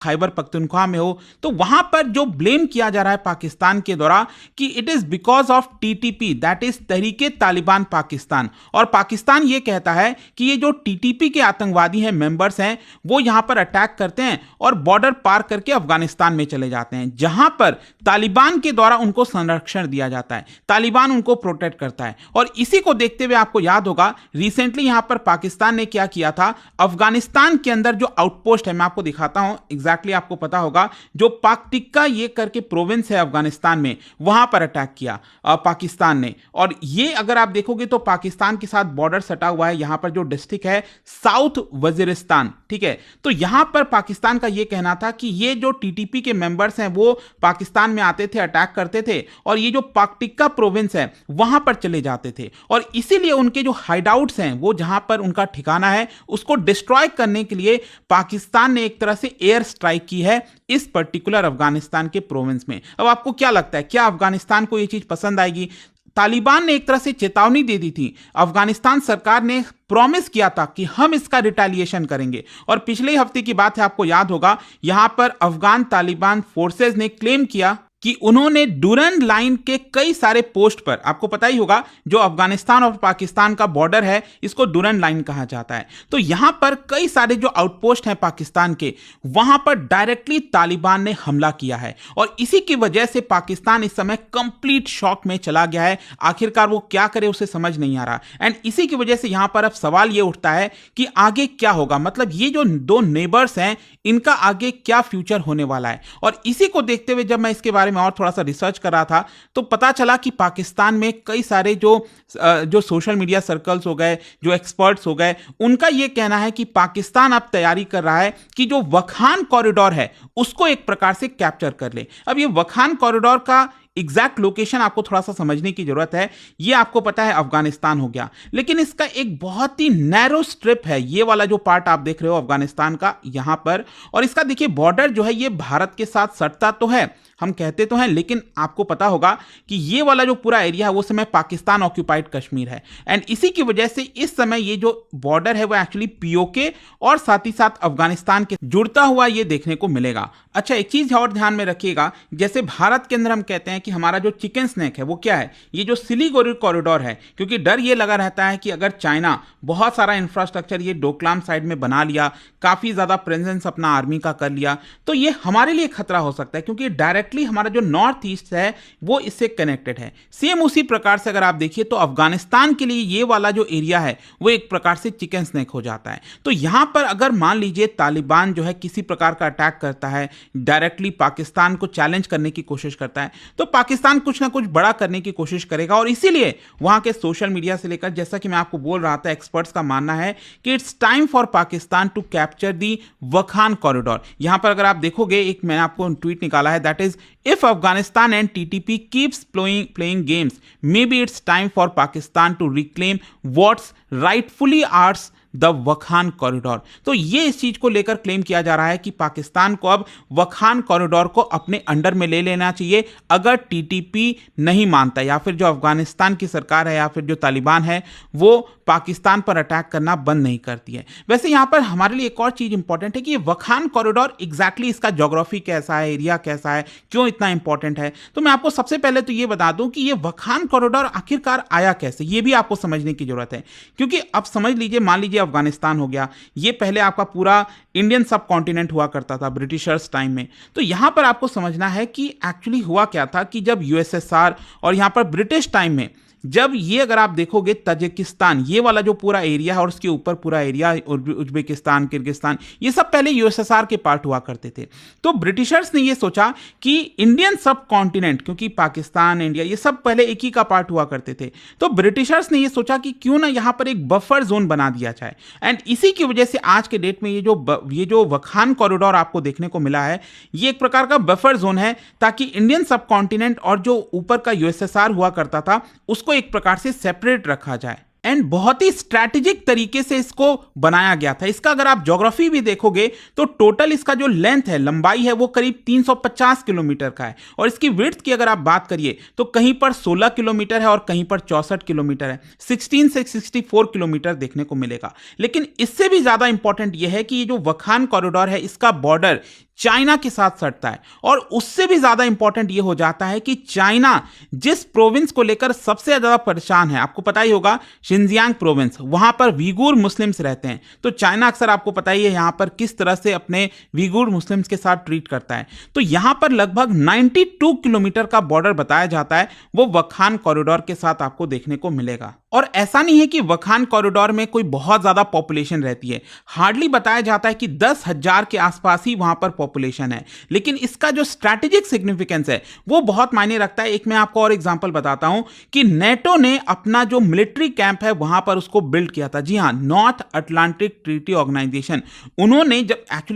खैबर पख्तूनख्वा में हो, तो वहां पर जो ब्लेम किया जा रहा है पाकिस्तान के द्वारा कि it is because of TTP, that is Tehreek-e Taliban Pakistan. और पाकिस्तान ये कहता है कि ये जो TTP के आतंकवादी हैं, मेंबर्स हैं, वो यहां पर अटैक करते हैं और बॉर्डर पार करके अफगानिस्तान में चले जाते हैं, जहां पर तालिबान के द्वारा उनको संरक्षण दिया जाता है, तालिबान उनको प्रोटेक्ट करता है। और इसी को देखते हुए आपको याद होगा रिसेंटली यहां पर पाकिस्तान ने क्या किया था, अफगानिस्तान के अंदर जो आउटपोस्ट है, मैं आपको दिखाता हूं, एग्जैक्टली आपको पता होगा, जो पाकटिक्का ये करके प्रोविंस है अफगानिस्तान में, वहां पर अटैक किया पाकिस्तान ने। और ये अगर आप देखोगे तो पाकिस्तान के साथ बॉर्डर सटा हुआ है, यहां पर जो डिस्ट्रिक्ट है साउथ वजीरिस्तान, ठीक है। तो यहां पर पाकिस्तान का ये कहना था कि ये जो TTP के मेंबर्स हैं वो पाकिस्तान में आते थे, अटैक करते थे और ये जो पाकटिक्का प्रोविंस है वहां पर चले जाते थे, और इसीलिए उनके जो हाइडआउट्स हैं, वो जहां पर उनका ठिकाना है, उसको डिस्ट्रॉय करने के लिए पाकिस्तान ने एक तरह से एयर स्ट्राइक की है इस पर्टिकुलर अफगानिस्तान के प्रोविंस में। अब आपको क्या लगता है, क्या अफगानिस्तान को यह चीज पसंद आएगी? तालिबान ने एक तरह से चेतावनी दे दी थी, अफगानिस्तान सरकार ने प्रॉमिस किया था कि हम इसका रिटेलिएशन करेंगे। और पिछले हफ्ते की बात है, आपको याद होगा, यहां पर अफगान तालिबान फोर्सेस ने क्लेम किया कि उन्होंने डुरन लाइन के कई सारे पोस्ट पर, आपको पता ही होगा जो अफगानिस्तान और पाकिस्तान का बॉर्डर है इसको डुरन लाइन कहा जाता है, तो यहां पर कई सारे जो आउटपोस्ट हैं पाकिस्तान के, वहां पर डायरेक्टली तालिबान ने हमला किया है और इसी की वजह से पाकिस्तान इस समय कंप्लीट शॉक में चला गया है। आखिरकार वो क्या करे उसे समझ नहीं आ रहा। एंड इसी की वजह से यहां पर अब सवाल ये उठता है कि आगे क्या होगा, मतलब ये जो दो नेबर्स हैं इनका आगे क्या फ्यूचर होने वाला है। और इसी को देखते हुए जब मैं इसके बारे में और थोड़ा सा रिसर्च कर रहा था तो पता चला कि पाकिस्तान में कई सारे जो सोशल मीडिया सर्कल्स हो गए, जो एक्सपर्ट्स हो गए, उनका यह कहना है कि पाकिस्तान अब तैयारी कर रहा है कि जो वखान कॉरिडोर है उसको एक प्रकार से कैप्चर कर ले। अब ये वखान कॉरिडोर का एग्जैक्ट लोकेशन आपको थोड़ा सा समझने की जरूरत है। ये आपको पता है अफगानिस्तान हो गया, लेकिन इसका एक बहुत ही नैरो स्ट्रिप है, ये वाला जो पार्ट आप देख रहे हो अफगानिस्तान का यहां पर, और इसका देखिए बॉर्डर जो है ये भारत के साथ सटता तो है, हम कहते तो हैं, लेकिन आपको पता होगा कि ये वाला जो पूरा एरिया है वो समय पाकिस्तान ऑक्यूपाइड कश्मीर है। एंड इसी की वजह से इस समय ये जो बॉर्डर है वो एक्चुअली पीओके और साथ ही साथ अफगानिस्तान के जुड़ता हुआ ये देखने को मिलेगा। अच्छा, एक चीज और ध्यान में रखिएगा, जैसे भारत के अंदर हम कहते हैं कि हमारा जो चिकन स्नैक है वो क्या है, ये जो सिलीगुड़ी कॉरिडोर है, क्योंकि डर ये लगा रहता है कि अगर चाइना बहुत सारा इंफ्रास्ट्रक्चर ये डोकलाम साइड में बना लिया, काफी ज्यादा प्रेजेंस अपना आर्मी का कर लिया, तो ये हमारे लिए खतरा हो सकता है, क्योंकि डायरेक्टली हमारा जो नॉर्थ ईस्ट है वो इससे कनेक्टेड है। सेम उसी प्रकार से अगर आप देखिए तो अफगानिस्तान के लिए ये वाला जो एरिया है वो एक प्रकार से चिकन स्नैक हो जाता है। तो यहां पर अगर मान लीजिए तालिबान जो है किसी प्रकार का अटैक करता है, डायरेक्टली पाकिस्तान को चैलेंज करने की कोशिश करता है, तो पाकिस्तान कुछ ना कुछ बड़ा करने की कोशिश करेगा। और इसीलिए वहां के सोशल मीडिया से लेकर, जैसा कि मैं आपको बोल रहा था, एक्सपर्ट्स का मानना है कि it's time for Pakistan to capture the Wakhan corridor. यहां पर अगर आप देखोगे, एक मैंने आपको ट्वीट निकाला है, that is if Afghanistan and TTP keeps playing games, maybe it's time for Pakistan to reclaim what's rightfully ours, the वखान corridor. तो ये इस चीज को लेकर क्लेम किया जा रहा है कि पाकिस्तान को अब वखान कॉरिडोर को अपने अंडर में ले लेना चाहिए अगर टीटीपी नहीं मानता, या फिर जो अफगानिस्तान की सरकार है या फिर जो तालिबान है वो पाकिस्तान पर अटैक करना बंद नहीं करती है। वैसे यहां पर हमारे लिए एक और चीज इंपॉर्टेंट है कि ये वखान कॉरिडोर एग्जैक्टली इसका ज्योग्राफी कैसा है, एरिया कैसा है, क्यों इतना इंपॉर्टेंट है। तो मैं आपको सबसे पहले तो ये बता दूं कि ये वखान कॉरिडोर आखिरकार आया कैसे, ये भी आपको समझने की जरूरत है। क्योंकि अब समझ लीजिए, मान लीजिए अफगानिस्तान हो गया, ये पहले आपका पूरा इंडियन सब कॉन्टिनेंट हुआ करता था ब्रिटिशर्स टाइम में। तो यहां पर आपको समझना है कि एक्चुअली हुआ क्या था कि जब यूएसएसआर और यहां पर ब्रिटिश टाइम में, जब ये अगर आप देखोगे तजिकिस्तान, ये वाला जो पूरा एरिया है और उसके ऊपर पूरा एरिया उज्बेकिस्तान, किर्गिस्तान, ये सब पहले यूएसएसआर के पार्ट हुआ करते थे। तो ब्रिटिशर्स ने ये सोचा कि इंडियन सब कॉन्टिनेंट, क्योंकि पाकिस्तान, इंडिया, ये सब पहले एक ही का पार्ट हुआ करते थे, तो ब्रिटिशर्स ने ये सोचा कि क्यों ना यहाँ पर एक बफर जोन बना दिया जाए। एंड इसी की वजह से आज के डेट में ये जो वखान कॉरिडोर आपको देखने को मिला है, ये एक प्रकार का बफर जोन है, ताकि इंडियन सब कॉन्टिनेंट और जो ऊपर का यूएसएसआर हुआ करता था उसको एक प्रकार से सेपरेट रखा जाए। एंड बहुत ही स्ट्रैटेजिक तरीके से इसको बनाया गया था। इसका अगर आप ज्योग्राफी भी देखोगे तो टोटल इसका जो लेंथ है, लंबाई है, वो करीब 350 किलोमीटर का है, और इसकी विड्थ की अगर आप बात करिए तो कहीं पर 16 किलोमीटर है और कहीं पर 64 किलोमीटर है, 16 से 64 किलोमीटर देखने को मिलेगा। लेकिन इससे भी ज्यादा इंपॉर्टेंट यह है कि ये जो वखान कॉरिडोर है इसका बॉर्डर चाइना के साथ सटता है, और उससे भी ज्यादा इंपॉर्टेंट यह हो जाता है कि चाइना जिस प्रोविंस को लेकर सबसे ज्यादा परेशान है, आपको पता ही होगा शिनजियांग प्रोविंस, वहां पर वीगुर मुस्लिम्स रहते हैं। तो चाइना अक्सर आपको पता ही है यहां पर किस तरह से अपने वीगुर मुस्लिम्स के साथ ट्रीट करता है। तो यहां पर लगभग 92 किलोमीटर का बॉर्डर बताया जाता है, वो वखान कॉरिडोर के साथ आपको देखने को मिलेगा। और ऐसा नहीं है कि वखान कॉरिडोर में कोई बहुत ज्यादा पॉपुलेशन रहती है, हार्डली बताया जाता है कि 10,000 के आसपास ही वहां पर पॉपुलेशन है। लेकिन इसका जो स्ट्रैटेजिक सिग्निफिकेंस है वो बहुत मायने रखता है। एक मैं आपको और एग्जांपल बताता हूं कि नेटो ने अपना जो मिलिट्री कैंप है वहां पर उसको बिल्ड किया था। जी हां, नॉर्थ अटलांटिक ट्रीटी ऑर्गेनाइजेशन। उन्होंने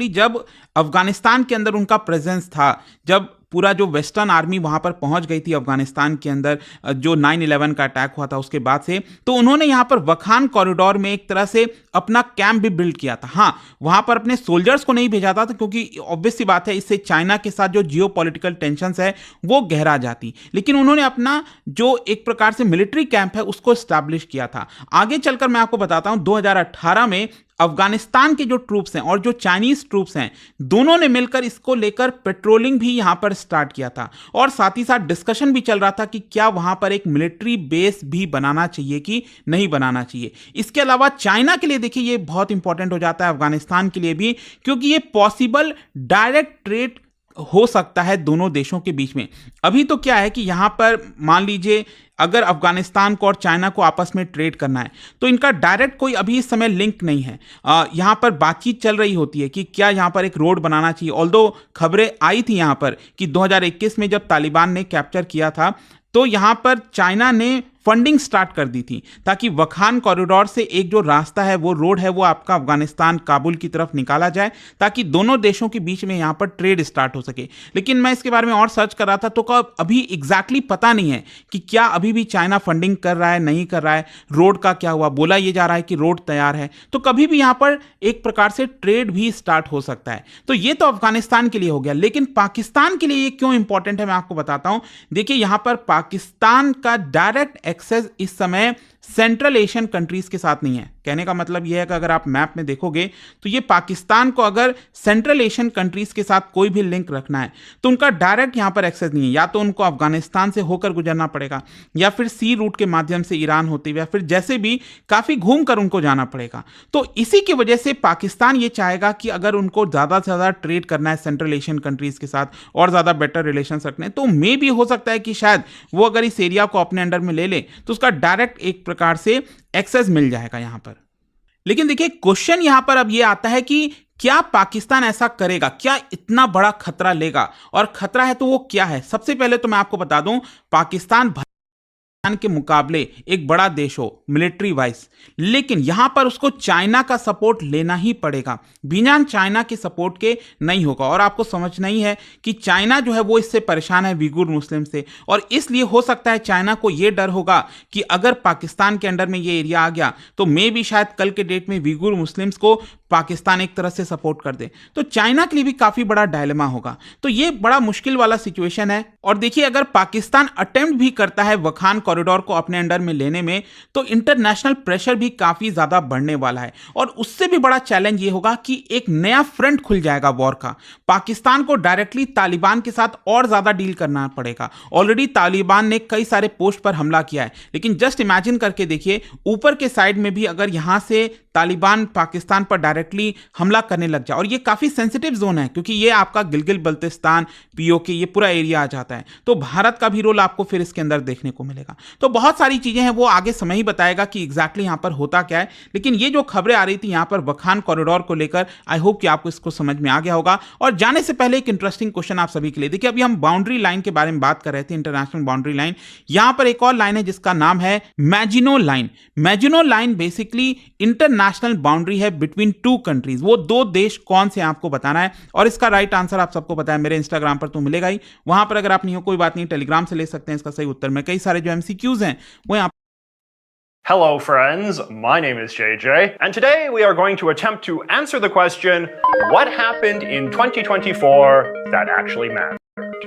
जब अफगानिस्तान के अंदर उनका प्रेजेंस था, जब पूरा जो वेस्टर्न आर्मी वहां पर पहुंच गई थी अफगानिस्तान के अंदर, जो 9/11 का अटैक हुआ था उसके बाद से, तो उन्होंने यहां पर वखान कॉरिडोर में एक तरह से अपना कैंप भी बिल्ड किया था। हाँ, वहां पर अपने सोल्जर्स को नहीं भेजा था क्योंकि ऑब्वियस सी बात है इससे चाइना के साथ जो जियोपॉलिटिकल टेंशंस है वो गहरा जाती, लेकिन उन्होंने अपना जो एक प्रकार से मिलिट्री कैंप है उसको एस्टैब्लिश किया था। आगे चलकर मैं आपको बताता हूं 2018 में अफगानिस्तान के जो ट्रूप्स हैं और जो चाइनीज ट्रूप्स हैं, दोनों ने मिलकर इसको लेकर पेट्रोलिंग भी यहां पर स्टार्ट किया था और साथ ही साथ डिस्कशन भी चल रहा था कि क्या वहां पर एक मिलिट्री बेस भी बनाना चाहिए कि नहीं बनाना चाहिए। इसके अलावा चाइना के लिए देखिए ये बहुत इंपॉर्टेंट हो जाता है, अफगानिस्तान के लिए भी, क्योंकि ये पॉसिबल डायरेक्ट ट्रेड हो सकता है दोनों देशों के बीच में। अभी तो क्या है कि यहां पर मान लीजिए अगर अफगानिस्तान को और चाइना को आपस में ट्रेड करना है तो इनका डायरेक्ट कोई अभी इस समय लिंक नहीं है। यहां पर बातचीत चल रही होती है कि क्या यहां पर एक रोड बनाना चाहिए। ऑल्दो खबरें आई थी यहां पर कि 2021 में जब तालिबान ने कैप्चर किया था तो यहां पर चाइना ने फंडिंग स्टार्ट कर दी थी ताकि वखान कॉरिडोर से एक जो रास्ता है, वो रोड है, वो आपका अफगानिस्तान काबुल की तरफ निकाला जाए ताकि दोनों देशों के बीच में यहाँ पर ट्रेड स्टार्ट हो सके। लेकिन मैं इसके बारे में और सर्च कर रहा था तो अभी एग्जैक्टली पता नहीं है कि क्या अभी भी चाइना फंडिंग कर रहा है, नहीं कर रहा है, रोड का क्या हुआ। बोला ये जा रहा है कि रोड तैयार है, तो कभी भी यहाँ पर एक प्रकार से ट्रेड भी स्टार्ट हो सकता है। तो ये तो अफगानिस्तान के लिए हो गया, लेकिन पाकिस्तान के लिए ये क्यों इंपॉर्टेंट है मैं आपको बताता हूं। देखिए यहां पर पाकिस्तान का डायरेक्ट एक्सेस इस समय सेंट्रल एशियन कंट्रीज के साथ नहीं है। कहने का मतलब यह है कि अगर आप मैप में देखोगे तो ये पाकिस्तान को अगर सेंट्रल एशियन कंट्रीज के साथ कोई भी लिंक रखना है तो उनका डायरेक्ट यहां पर एक्सेस नहीं है। या तो उनको अफगानिस्तान से होकर गुजरना पड़ेगा या फिर सी रूट के माध्यम से ईरान होते हुए या फिर जैसे भी काफी घूम कर उनको जाना पड़ेगा। तो इसी की वजह से पाकिस्तान ये चाहेगा कि अगर उनको ज्यादा से ज्यादा ट्रेड करना है सेंट्रल एशियन कंट्रीज के साथ और ज्यादा बेटर रिलेशन रखने, तो मे भी हो सकता है कि शायद वो अगर इस एरिया को अपने अंडर में ले ले तो उसका डायरेक्ट एक प्रकार से एक्सेस मिल जाएगा यहां पर। लेकिन देखिए क्वेश्चन यहां पर अब यह आता है कि क्या पाकिस्तान ऐसा करेगा, क्या इतना बड़ा खतरा लेगा, और खतरा है तो वो क्या है। सबसे पहले तो मैं आपको बता दूं, पाकिस्तान के मुकाबले एक बड़ा देश हो मिलिट्री वाइज, लेकिन यहां पर उसको चाइना का सपोर्ट लेना ही पड़ेगा। बिना चाइना के सपोर्ट के नहीं होगा। और आपको समझना ही है कि चाइना जो है वो इससे परेशान है विगुर मुस्लिम से, और इसलिए हो सकता है चाइना को यह डर होगा कि अगर पाकिस्तान के अंडर में ये एरिया आ गया तो मे भी शायद कल के डेट में विगुर मुस्लिम्स को पाकिस्तान एक तरह से सपोर्ट कर दे। तो चाइना के लिए भी काफी बड़ा डायलेमा होगा। तो ये बड़ा मुश्किल वाला सिचुएशन है। और देखिए अगर पाकिस्तान अटेम्प्ट भी करता है वखान कॉरिडोर को अपने अंडर में लेने में तो इंटरनेशनल प्रेशर भी काफी ज्यादा बढ़ने वाला है। और उससे भी बड़ा चैलेंज ये होगा कि एक नया फ्रंट खुल जाएगा वॉर का। पाकिस्तान को डायरेक्टली तालिबान के साथ और ज्यादा डील करना पड़ेगा। ऑलरेडी तालिबान ने कई सारे पोस्ट पर हमला किया है, लेकिन जस्ट इमेजिन करके देखिए ऊपर के साइड में भी अगर यहां से तालिबान पाकिस्तान पर डायरेक्टली हमला करने लग जाए, और ये काफी सेंसिटिव जोन है क्योंकि ये आपका गिलगित बल्तिस्तान, पीओके, ये पूरा एरिया आ जाता है, तो भारत का भी रोल आपको फिर इसके अंदर देखने को मिलेगा। तो बहुत सारी चीजें हैं, वो आगे समय ही बताएगा कि एग्जैक्टली यहां पर होता क्या है। लेकिन ये जो खबरें आ रही थी यहां पर वखान कॉरिडोर को लेकर, आई होप कि आपको इसको समझ में आ गया होगा। और जाने से पहले एक इंटरेस्टिंग क्वेश्चन आप सभी के लिए। देखिए अभी हम बाउंड्री लाइन के बारे में बात कर रहे थे, इंटरनेशनल बाउंड्री लाइन। यहां पर एक और लाइन है जिसका नाम है Maginot line. Maginot line basically international boundary है बिटवीन टू कंट्रीज। वो दो देश कौन से आपको बताना है, और इसका राइट आंसर आप सबको पता है, मेरे इंस्टाग्राम पर तो मिलेगा ही। वहां पर अगर आप नहीं हो कोई बात नहीं, टेलीग्राम से ले सकते हैं इसका सही उत्तर। में कई सारे जो एमसीक्यूज हैं वो यहाँ। Hello friends, my name is JJ, and today we are going to attempt to answer the question, what happened in 2024 that actually mattered?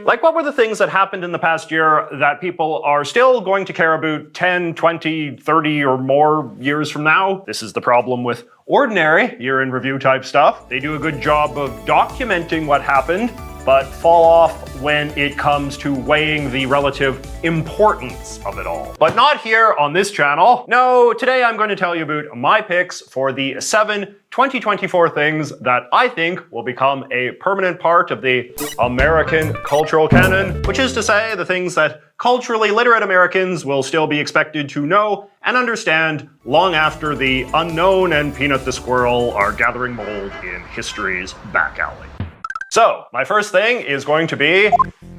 Like, what were the things that happened in the past year that people are still going to care about 10, 20, 30 or more years from now? This is the problem with ordinary year-in review type stuff. They do a good job of documenting what happened, but fall off when it comes to weighing the relative importance of it all. But not here on this channel. No, today I'm going to tell you about my picks for the 7 2024 things that I think will become a permanent part of the American cultural canon, which is to say the things that culturally literate Americans will still be expected to know and understand long after the unknown and Peanut the Squirrel are gathering mold in history's back alley. So, my first thing is going to be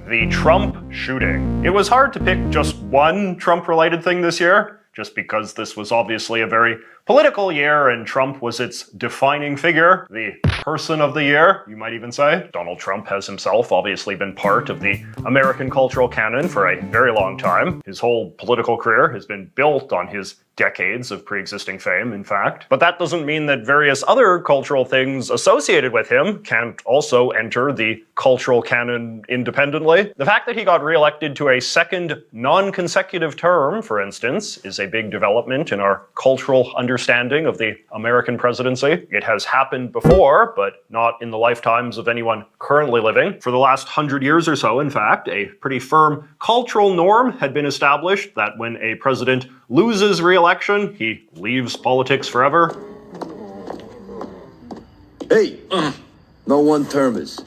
the Trump shooting. It was hard to pick just one Trump-related thing this year, just because this was obviously a very political year and Trump was its defining figure, the person of the year, you might even say. Donald Trump has himself obviously been part of the American cultural canon for a very long time. His whole political career has been built on his decades of pre-existing fame, in fact. But that doesn't mean that various other cultural things associated with him can't also enter the cultural canon independently. The fact that he got re-elected to a second non-consecutive term, for instance, is a big development in our cultural understanding of the American presidency. It has happened before, but not in the lifetimes of anyone currently living. For the last 100 years or so, in fact, a pretty firm cultural norm had been established that when a president loses re-election, he leaves politics forever. Hey, no one-termers.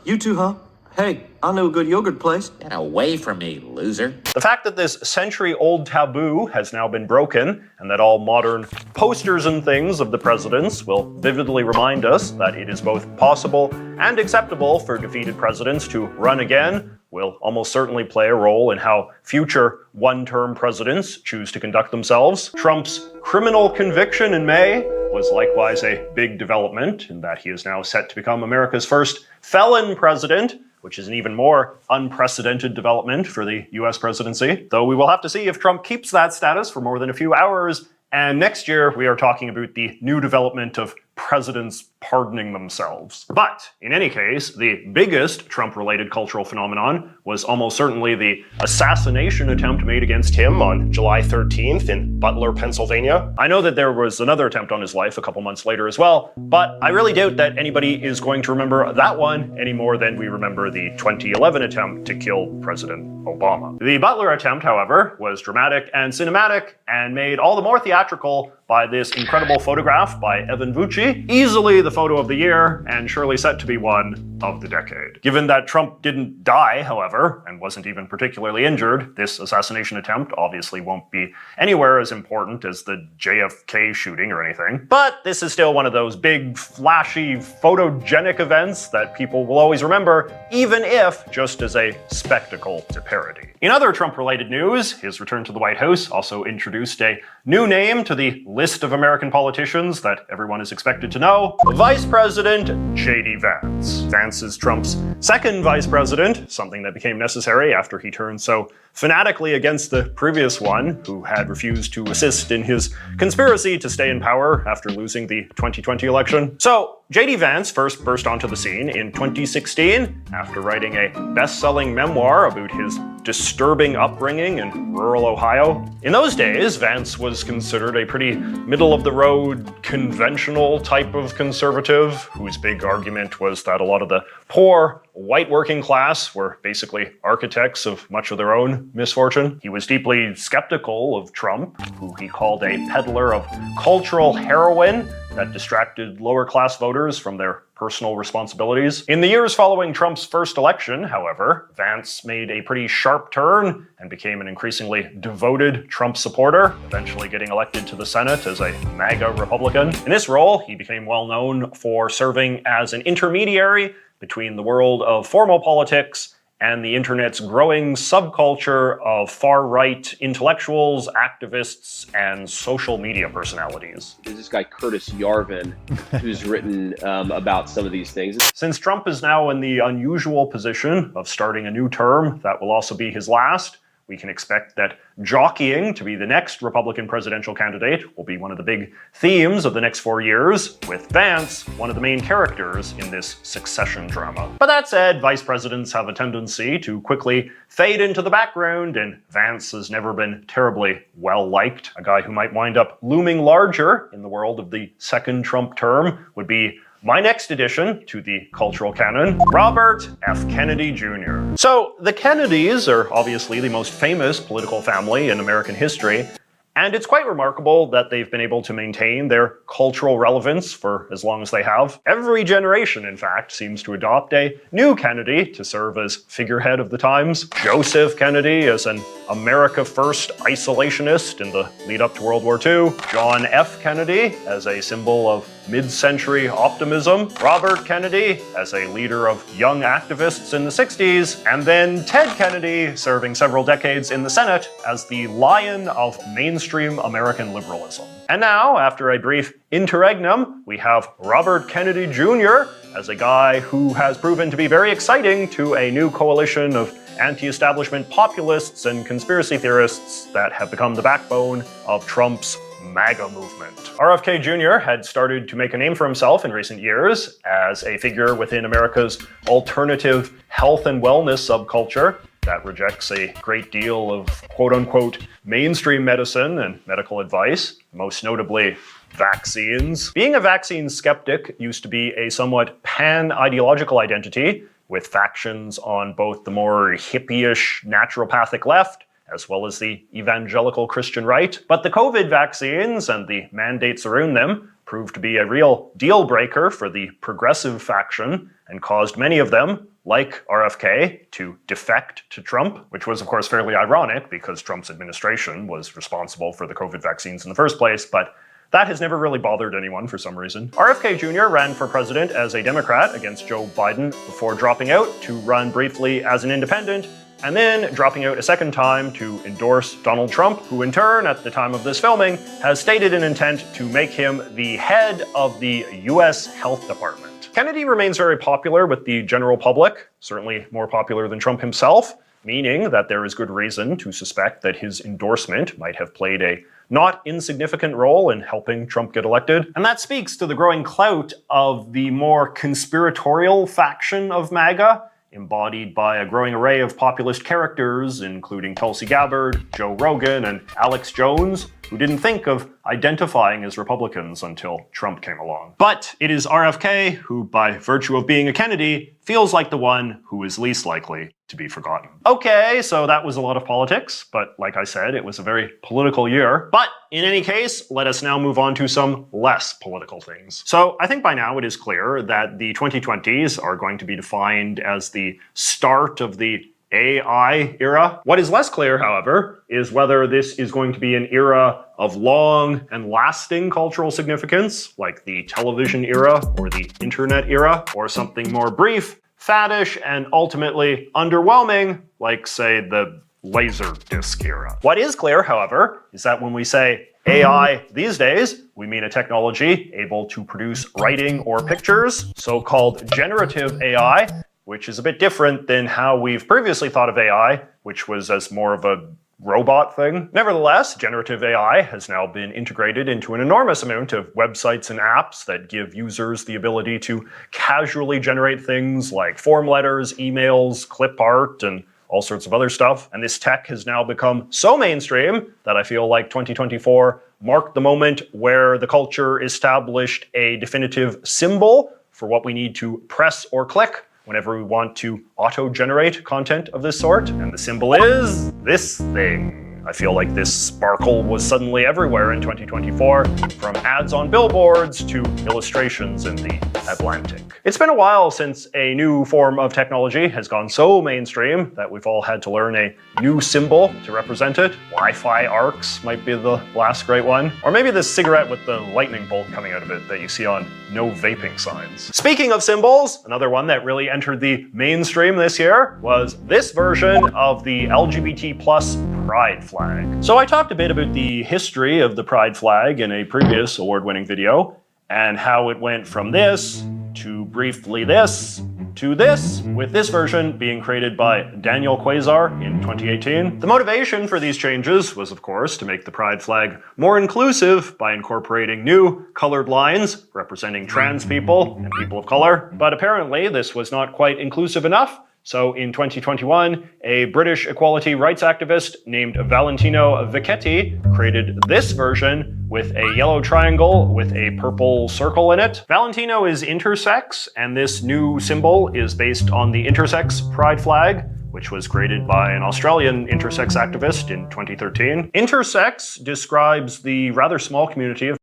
You two, huh? Hey, I know a good yogurt place. Get away from me, loser. The fact that this century-old taboo has now been broken, and that all modern posters and things of the presidents will vividly remind us that it is both possible and acceptable for defeated presidents to run again, will almost certainly play a role in how future one-term presidents choose to conduct themselves. Trump's criminal conviction in May was likewise a big development in that he is now set to become America's first felon president, which is an even more unprecedented development for the US presidency. Though we will have to see if Trump keeps that status for more than a few hours. And next year, we are talking about the new development of presidents pardoning themselves. But in any case, the biggest Trump-related cultural phenomenon was almost certainly the assassination attempt made against him on July 13th in Butler, Pennsylvania. I know that there was another attempt on his life a couple months later as well, but I really doubt that anybody is going to remember that one any more than we remember the 2011 attempt to kill President Obama. The Butler attempt, however, was dramatic and cinematic and made all the more theatrical by this incredible photograph by Evan Vucci, easily the photo of the year and surely set to be one of the decade. Given that Trump didn't die, however, and wasn't even particularly injured, this assassination attempt obviously won't be anywhere as important as the JFK shooting or anything. But this is still one of those big, flashy, photogenic events that people will always remember, even if just as a spectacle to parody. In other Trump-related news, his return to the White House also introduced a new name to the list of American politicians that everyone is expected to know: Vice President J.D. Vance. Vance is Trump's second vice president, something that became necessary after he turned so fanatically against the previous one, who had refused to assist in his conspiracy to stay in power after losing the 2020 election. So, J.D. Vance first burst onto the scene in 2016 after writing a best-selling memoir about his disturbing upbringing in rural Ohio. In those days, Vance was considered a pretty middle-of-the-road, conventional type of conservative, whose big argument was that a lot of the poor, white working class were basically architects of much of their own misfortune. He was deeply skeptical of Trump, who he called a peddler of cultural heroin that distracted lower-class voters from their personal responsibilities. In the years following Trump's first election, however, Vance made a pretty sharp turn and became an increasingly devoted Trump supporter, eventually getting elected to the Senate as a MAGA Republican. In this role, he became well known for serving as an intermediary between the world of formal politics and the internet's growing subculture of far-right intellectuals, activists, and social media personalities. There's this guy Curtis Yarvin who's written about some of these things. Since Trump is now in the unusual position of starting a new term that will also be his last, we can expect that jockeying to be the next Republican presidential candidate will be one of the big themes of the next 4 years, with Vance one of the main characters in this succession drama. But that said, vice presidents have a tendency to quickly fade into the background, and Vance has never been terribly well-liked. A guy who might wind up looming larger in the world of the second Trump term would be my next addition to the cultural canon, Robert F. Kennedy Jr. So, the Kennedys are obviously the most famous political family in American history, and it's quite remarkable that they've been able to maintain their cultural relevance for as long as they have. Every generation, in fact, seems to adopt a new Kennedy to serve as figurehead of the times. Joseph Kennedy as an America First isolationist in the lead up to World War II. John F. Kennedy as a symbol of mid-century optimism. Robert Kennedy as a leader of young activists in the 60s. And then Ted Kennedy serving several decades in the Senate as the lion of mainstream American liberalism. And now, after a brief interregnum, we have Robert Kennedy Jr. as a guy who has proven to be very exciting to a new coalition of anti-establishment populists and conspiracy theorists that have become the backbone of Trump's MAGA movement. RFK Jr. had started to make a name for himself in recent years as a figure within America's alternative health and wellness subculture that rejects a great deal of quote-unquote mainstream medicine and medical advice, most notably vaccines. Being a vaccine skeptic used to be a somewhat pan-ideological identity, with factions on both the more hippie-ish naturopathic left as well as the evangelical Christian right. But the COVID vaccines and the mandates around them proved to be a real deal breaker for the progressive faction and caused many of them, like RFK, to defect to Trump, which was of course fairly ironic because Trump's administration was responsible for the COVID vaccines in the first place, but that has never really bothered anyone for some reason. RFK Jr. ran for president as a Democrat against Joe Biden before dropping out to run briefly as an independent, and then dropping out a second time to endorse Donald Trump, who in turn, at the time of this filming, has stated an intent to make him the head of the US Health Department. Kennedy remains very popular with the general public, certainly more popular than Trump himself, meaning that there is good reason to suspect that his endorsement might have played a not insignificant role in helping Trump get elected. And that speaks to the growing clout of the more conspiratorial faction of MAGA, embodied by a growing array of populist characters, including Tulsi Gabbard, Joe Rogan, and Alex Jones, who didn't think of identifying as Republicans until Trump came along. But it is RFK who, by virtue of being a Kennedy, feels like the one who is least likely to be forgotten. Okay, so that was a lot of politics, but like I said, it was a very political year. But in any case, let us now move on to some less political things. So I think by now it is clear that the 2020s are going to be defined as the start of the AI era. What is less clear, however, is whether this is going to be an era of long and lasting cultural significance, like the television era or the internet era, or something more brief, faddish, and ultimately underwhelming, like, say, the Laserdisc era. What is clear, however, is that when we say AI these days, we mean a technology able to produce writing or pictures, so-called generative AI, which is a bit different than how we've previously thought of AI, which was as more of a robot thing. Nevertheless, generative AI has now been integrated into an enormous amount of websites and apps that give users the ability to casually generate things like form letters, emails, clip art, and all sorts of other stuff. And this tech has now become so mainstream that I feel like 2024 marked the moment where the culture established a definitive symbol for what we need to press or click whenever we want to auto-generate content of this sort, and the symbol is this thing. I feel like this sparkle was suddenly everywhere in 2024, from ads on billboards to illustrations in the Atlantic. It's been a while since a new form of technology has gone so mainstream that we've all had to learn a new symbol to represent it. Wi-Fi arcs might be the last great one. Or maybe this cigarette with the lightning bolt coming out of it that you see on no vaping signs. Speaking of symbols, another one that really entered the mainstream this year was this version of the LGBT+ pride flag. So I talked a bit about the history of the pride flag in a previous award-winning video, and how it went from this to briefly this to this, with this version being created by Daniel Quasar in 2018. The motivation for these changes was, of course, to make the pride flag more inclusive by incorporating new colored lines representing trans people and people of color. But apparently this was not quite inclusive enough. So in 2021, a British equality rights activist named Valentino Vecchetti created this version with a yellow triangle with a purple circle in it. Valentino is intersex, and this new symbol is based on the intersex pride flag, which was created by an Australian intersex activist in 2013. Intersex describes the rather small community of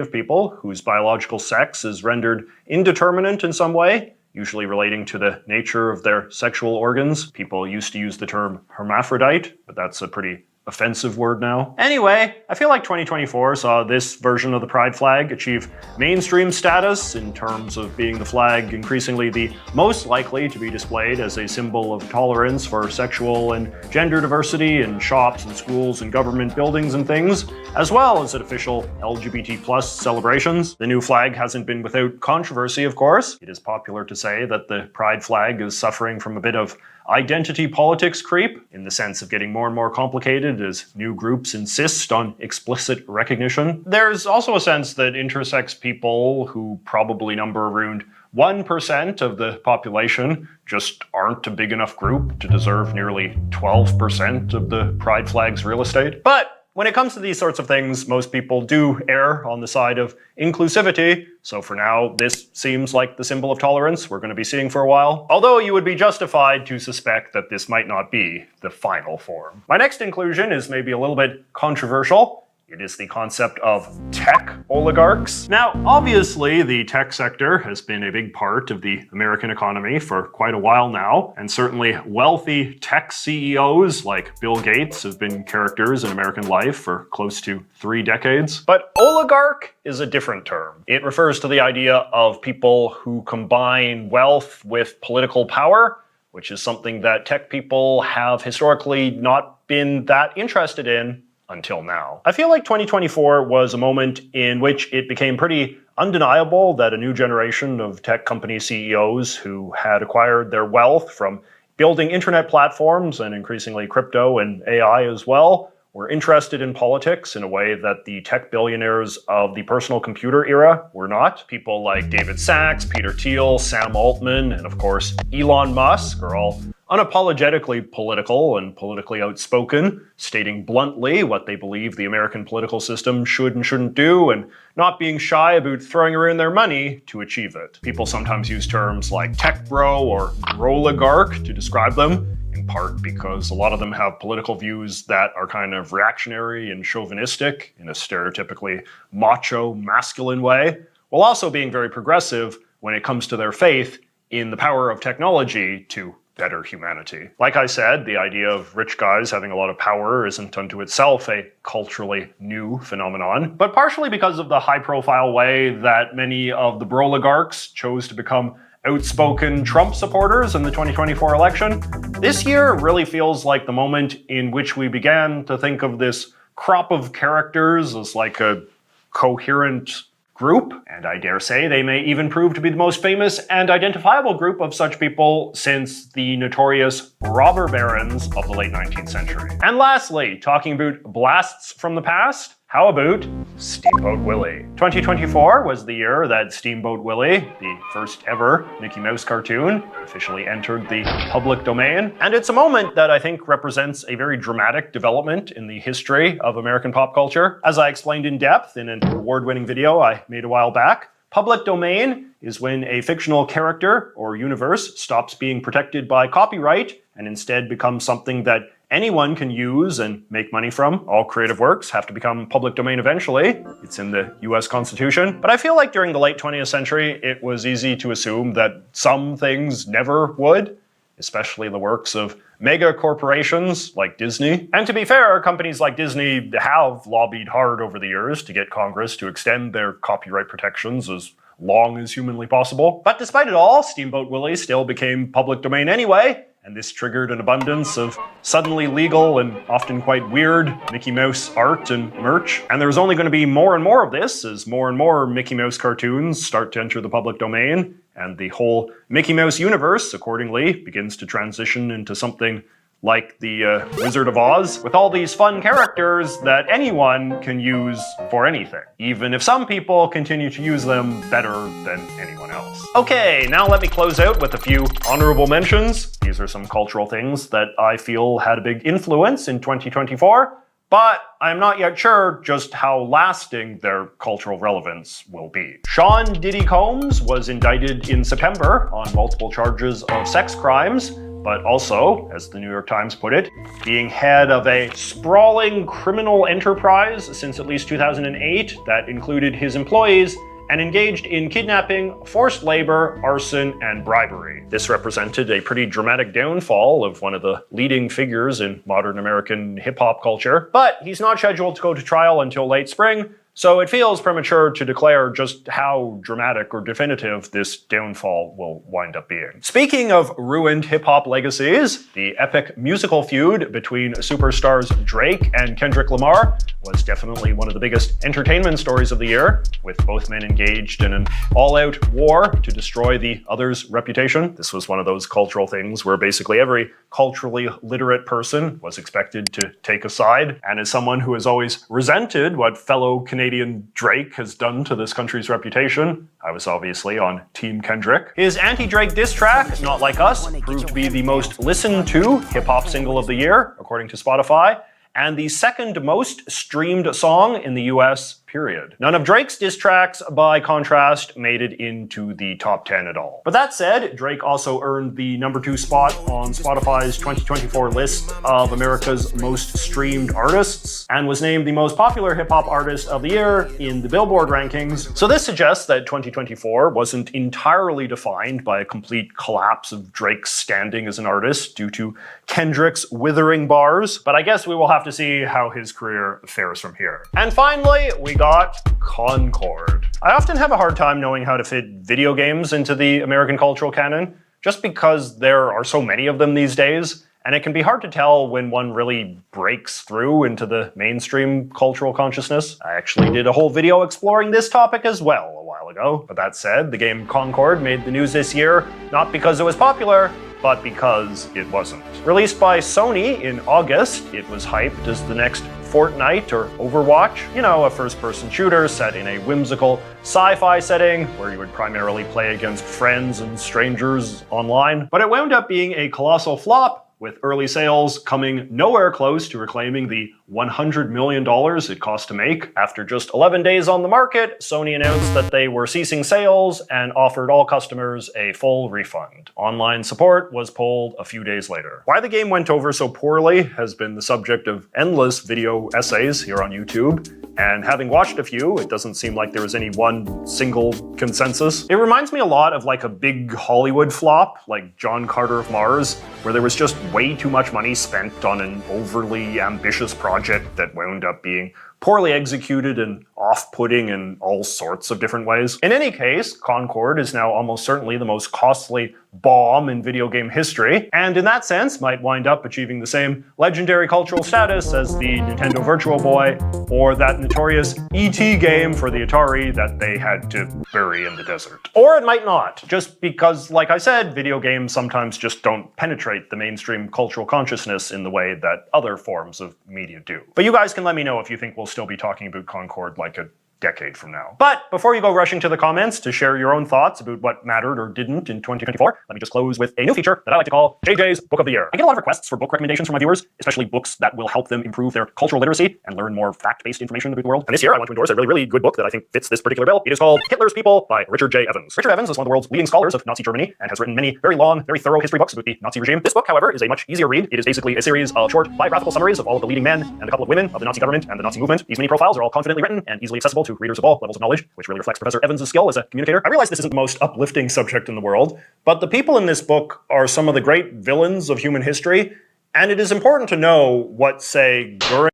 of people whose biological sex is rendered indeterminate in some way, usually relating to the nature of their sexual organs. People used to use the term hermaphrodite, but that's a pretty offensive word now. Anyway, I feel like 2024 saw this version of the pride flag achieve mainstream status in terms of being the flag increasingly the most likely to be displayed as a symbol of tolerance for sexual and gender diversity in shops and schools and government buildings and things, as well as at official LGBT+ celebrations. The new flag hasn't been without controversy, of course. It is popular to say that the pride flag is suffering from a bit of identity politics creep, in the sense of getting more and more complicated as new groups insist on explicit recognition. There's also a sense that intersex people, who probably number around 1% of the population, just aren't a big enough group to deserve nearly 12% of the pride flag's real estate. But when it comes to these sorts of things, most people do err on the side of inclusivity, so for now, this seems like the symbol of tolerance we're going to be seeing for a while. Although you would be justified to suspect that this might not be the final form. My next inclusion is maybe a little bit controversial. It is the concept of tech oligarchs. Now, obviously, the tech sector has been a big part of the American economy for quite a while now, and certainly wealthy tech CEOs like Bill Gates have been characters in American life for close to 3 decades. But oligarch is a different term. It refers to the idea of people who combine wealth with political power, which is something that tech people have historically not been that interested in until now. I feel like 2024 was a moment in which it became pretty undeniable that a new generation of tech company CEOs who had acquired their wealth from building internet platforms and increasingly crypto and AI as well were interested in politics in a way that the tech billionaires of the personal computer era were not. People like David Sachs, Peter Thiel, Sam Altman, and of course Elon Musk are all unapologetically political and politically outspoken, stating bluntly what they believe the American political system should and shouldn't do, and not being shy about throwing around their money to achieve it. People sometimes use terms like tech bro or oligarch to describe them, in part because a lot of them have political views that are kind of reactionary and chauvinistic in a stereotypically macho, masculine way, while also being very progressive when it comes to their faith in the power of technology to better humanity. Like I said, the idea of rich guys having a lot of power isn't unto itself a culturally new phenomenon, but partially because of the high-profile way that many of the broligarchs chose to become outspoken Trump supporters in the 2024 election, this year really feels like the moment in which we began to think of this crop of characters as like a coherent group, and I dare say they may even prove to be the most famous and identifiable group of such people since the notorious robber barons of the late 19th century. And lastly, talking about blasts from the past, how about Steamboat Willie? 2024 was the year that Steamboat Willie, the first ever Mickey Mouse cartoon, officially entered the public domain. And it's a moment that I think represents a very dramatic development in the history of American pop culture. As I explained in depth in an award-winning video I made a while back, public domain is when a fictional character or universe stops being protected by copyright and instead becomes something that anyone can use and make money from. All creative works have to become public domain eventually. It's in the US Constitution. But I feel like during the late 20th century, it was easy to assume that some things never would, especially the works of mega corporations like Disney. And to be fair, companies like Disney have lobbied hard over the years to get Congress to extend their copyright protections as long as humanly possible. But despite it all, Steamboat Willie still became public domain anyway, and this triggered an abundance of suddenly legal and often quite weird Mickey Mouse art and merch. And there's only going to be more and more of this as more and more Mickey Mouse cartoons start to enter the public domain, and the whole Mickey Mouse universe, accordingly, begins to transition into something like the Wizard of Oz, with all these fun characters that anyone can use for anything, even if some people continue to use them better than anyone else. Okay, now let me close out with a few honorable mentions. These are some cultural things that I feel had a big influence in 2024, but I'm not yet sure just how lasting their cultural relevance will be. Sean Diddy Combs was indicted in September on multiple charges of sex crimes, but also, as the New York Times put it, being head of a sprawling criminal enterprise since at least 2008 that included his employees and engaged in kidnapping, forced labor, arson, and bribery. This represented a pretty dramatic downfall of one of the leading figures in modern American hip-hop culture. But he's not scheduled to go to trial until late spring, so it feels premature to declare just how dramatic or definitive this downfall will wind up being. Speaking of ruined hip-hop legacies, the epic musical feud between superstars Drake and Kendrick Lamar was definitely one of the biggest entertainment stories of the year, with both men engaged in an all-out war to destroy the other's reputation. This was one of those cultural things where basically every culturally literate person was expected to take a side, and as someone who has always resented what fellow Canadian Drake has done to this country's reputation, I was obviously on Team Kendrick. His anti-Drake diss track, Not Like Us, proved to be the most listened to hip-hop single of the year, according to Spotify, and the second most streamed song in the US, period. None of Drake's diss tracks, by contrast, made it into the top 10 at all. But that said, Drake also earned the #2 spot on Spotify's 2024 list of America's most streamed artists, and was named the most popular hip-hop artist of the year in the Billboard rankings. So this suggests that 2024 wasn't entirely defined by a complete collapse of Drake's standing as an artist due to Kendrick's withering bars, but I guess we will have to see how his career fares from here. And finally, we got Concord. I often have a hard time knowing how to fit video games into the American cultural canon, just because there are so many of them these days, and it can be hard to tell when one really breaks through into the mainstream cultural consciousness. I actually did a whole video exploring this topic as well a while ago, but that said, the game Concord made the news this year, not because it was popular, but because it wasn't. Released by Sony in August, it was hyped as the next Fortnite or Overwatch, you know, a first-person shooter set in a whimsical sci-fi setting where you would primarily play against friends and strangers online. But it wound up being a colossal flop, with early sales coming nowhere close to reclaiming the $100 million it cost to make. After just 11 days on the market, Sony announced that they were ceasing sales and offered all customers a full refund. Online support was pulled a few days later. Why the game went over so poorly has been the subject of endless video essays here on YouTube, and having watched a few, it doesn't seem like there was any one single consensus. It reminds me a lot of like a big Hollywood flop, like John Carter of Mars, where there was just way too much money spent on an overly ambitious project that wound up being poorly executed and off-putting in all sorts of different ways. In any case, Concord is now almost certainly the most costly bomb in video game history, and in that sense might wind up achieving the same legendary cultural status as the Nintendo Virtual Boy or that notorious E.T. game for the Atari that they had to bury in the desert. Or it might not, just because, like I said, video games sometimes just don't penetrate the mainstream cultural consciousness in the way that other forms of media do. But you guys can let me know if you think we'll still be talking about Concord like a decade from now. But before you go rushing to the comments to share your own thoughts about what mattered or didn't in 2024, let me just close with a new feature that I like to call JJ's Book of the Year. I get a lot of requests for book recommendations from my viewers, especially books that will help them improve their cultural literacy and learn more fact-based information about the world. And this year I want to endorse a really good book that I think fits this particular bill. It is called Hitler's People by Richard J. Evans. Richard Evans is one of the world's leading scholars of Nazi Germany and has written many very long, very thorough history books about the Nazi regime. This book, however, is a much easier read. It is basically a series of short biographical summaries of all of the leading men and a couple of women of the Nazi government and the Nazi movement. These mini profiles are all confidently written and easily accessible to readers of all levels of knowledge, which really reflects Professor Evans' skill as a communicator. I realize this isn't the most uplifting subject in the world, but the people in this book are some of the great villains of human history, and it is important to know what, say, Goering.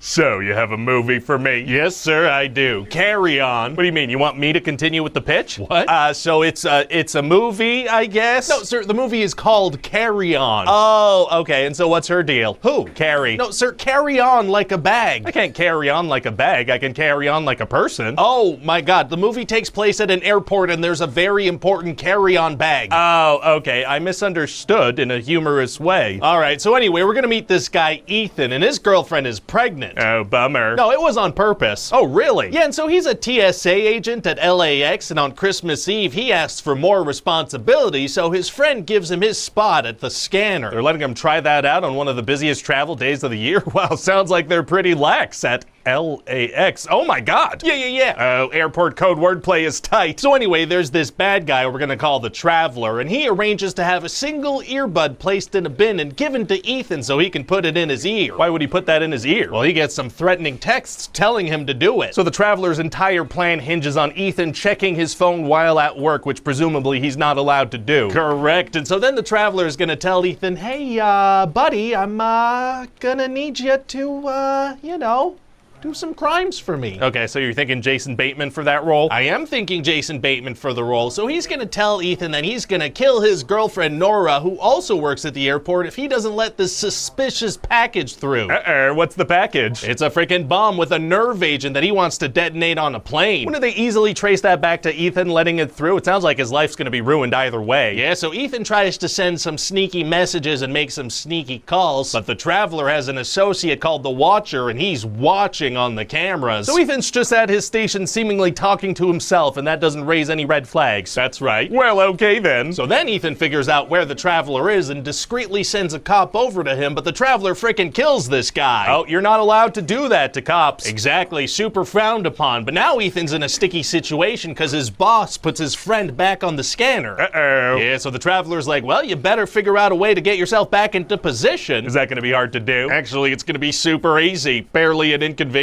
So, you have a movie for me? Yes, sir, I do. Carry On. What do you mean? You want me to continue with the pitch? What? So it's a movie, I guess? No, sir, the movie is called Carry On. Oh, okay, and so what's her deal? Who? Carrie. No, sir, carry on like a bag. I can't carry on like a bag. I can carry on like a person. Oh, my God, the movie takes place at an airport and there's a very important carry-on bag. Oh, okay, I misunderstood in a humorous way. All right, so anyway, we're gonna meet this guy, Ethan, and his girlfriend is pregnant. Oh, bummer. No, it was on purpose. Oh, really? Yeah, and so he's a TSA agent at LAX, and on Christmas Eve, he asks for more responsibility, so his friend gives him his spot at the scanner. They're letting him try that out on one of the busiest travel days of the year? Wow, sounds like they're pretty lax at LAX. Oh my god. Yeah. Oh, airport code wordplay is tight. So anyway, there's this bad guy we're gonna call the Traveler, and he arranges to have a single earbud placed in a bin and given to Ethan so he can put it in his ear. Why would he put that in his ear? Well, he gets some threatening texts telling him to do it. So the Traveler's entire plan hinges on Ethan checking his phone while at work, which presumably he's not allowed to do. Correct. And so then the Traveler is gonna tell Ethan, hey, buddy, I'm gonna need you to, do some crimes for me. Okay, so you're thinking Jason Bateman for that role? I am thinking Jason Bateman for the role. So he's gonna tell Ethan that he's gonna kill his girlfriend Nora, who also works at the airport, if he doesn't let this suspicious package through. What's the package? It's a freaking bomb with a nerve agent that he wants to detonate on a plane. Wouldn't they easily trace that back to Ethan letting it through? It sounds like his life's gonna be ruined either way. Yeah, so Ethan tries to send some sneaky messages and make some sneaky calls, but the Traveler has an associate called the Watcher, and he's watching on the cameras. So Ethan's just at his station seemingly talking to himself, and that doesn't raise any red flags. That's right. Well, okay then. So then Ethan figures out where the Traveler is and discreetly sends a cop over to him, but the Traveler freaking kills this guy. Oh, you're not allowed to do that to cops. Exactly, super frowned upon. But now Ethan's in a sticky situation because his boss puts his friend back on the scanner. Yeah, so the Traveler's like, well, you better figure out a way to get yourself back into position. Is that gonna be hard to do? Actually, it's gonna be super easy. Barely an inconvenience.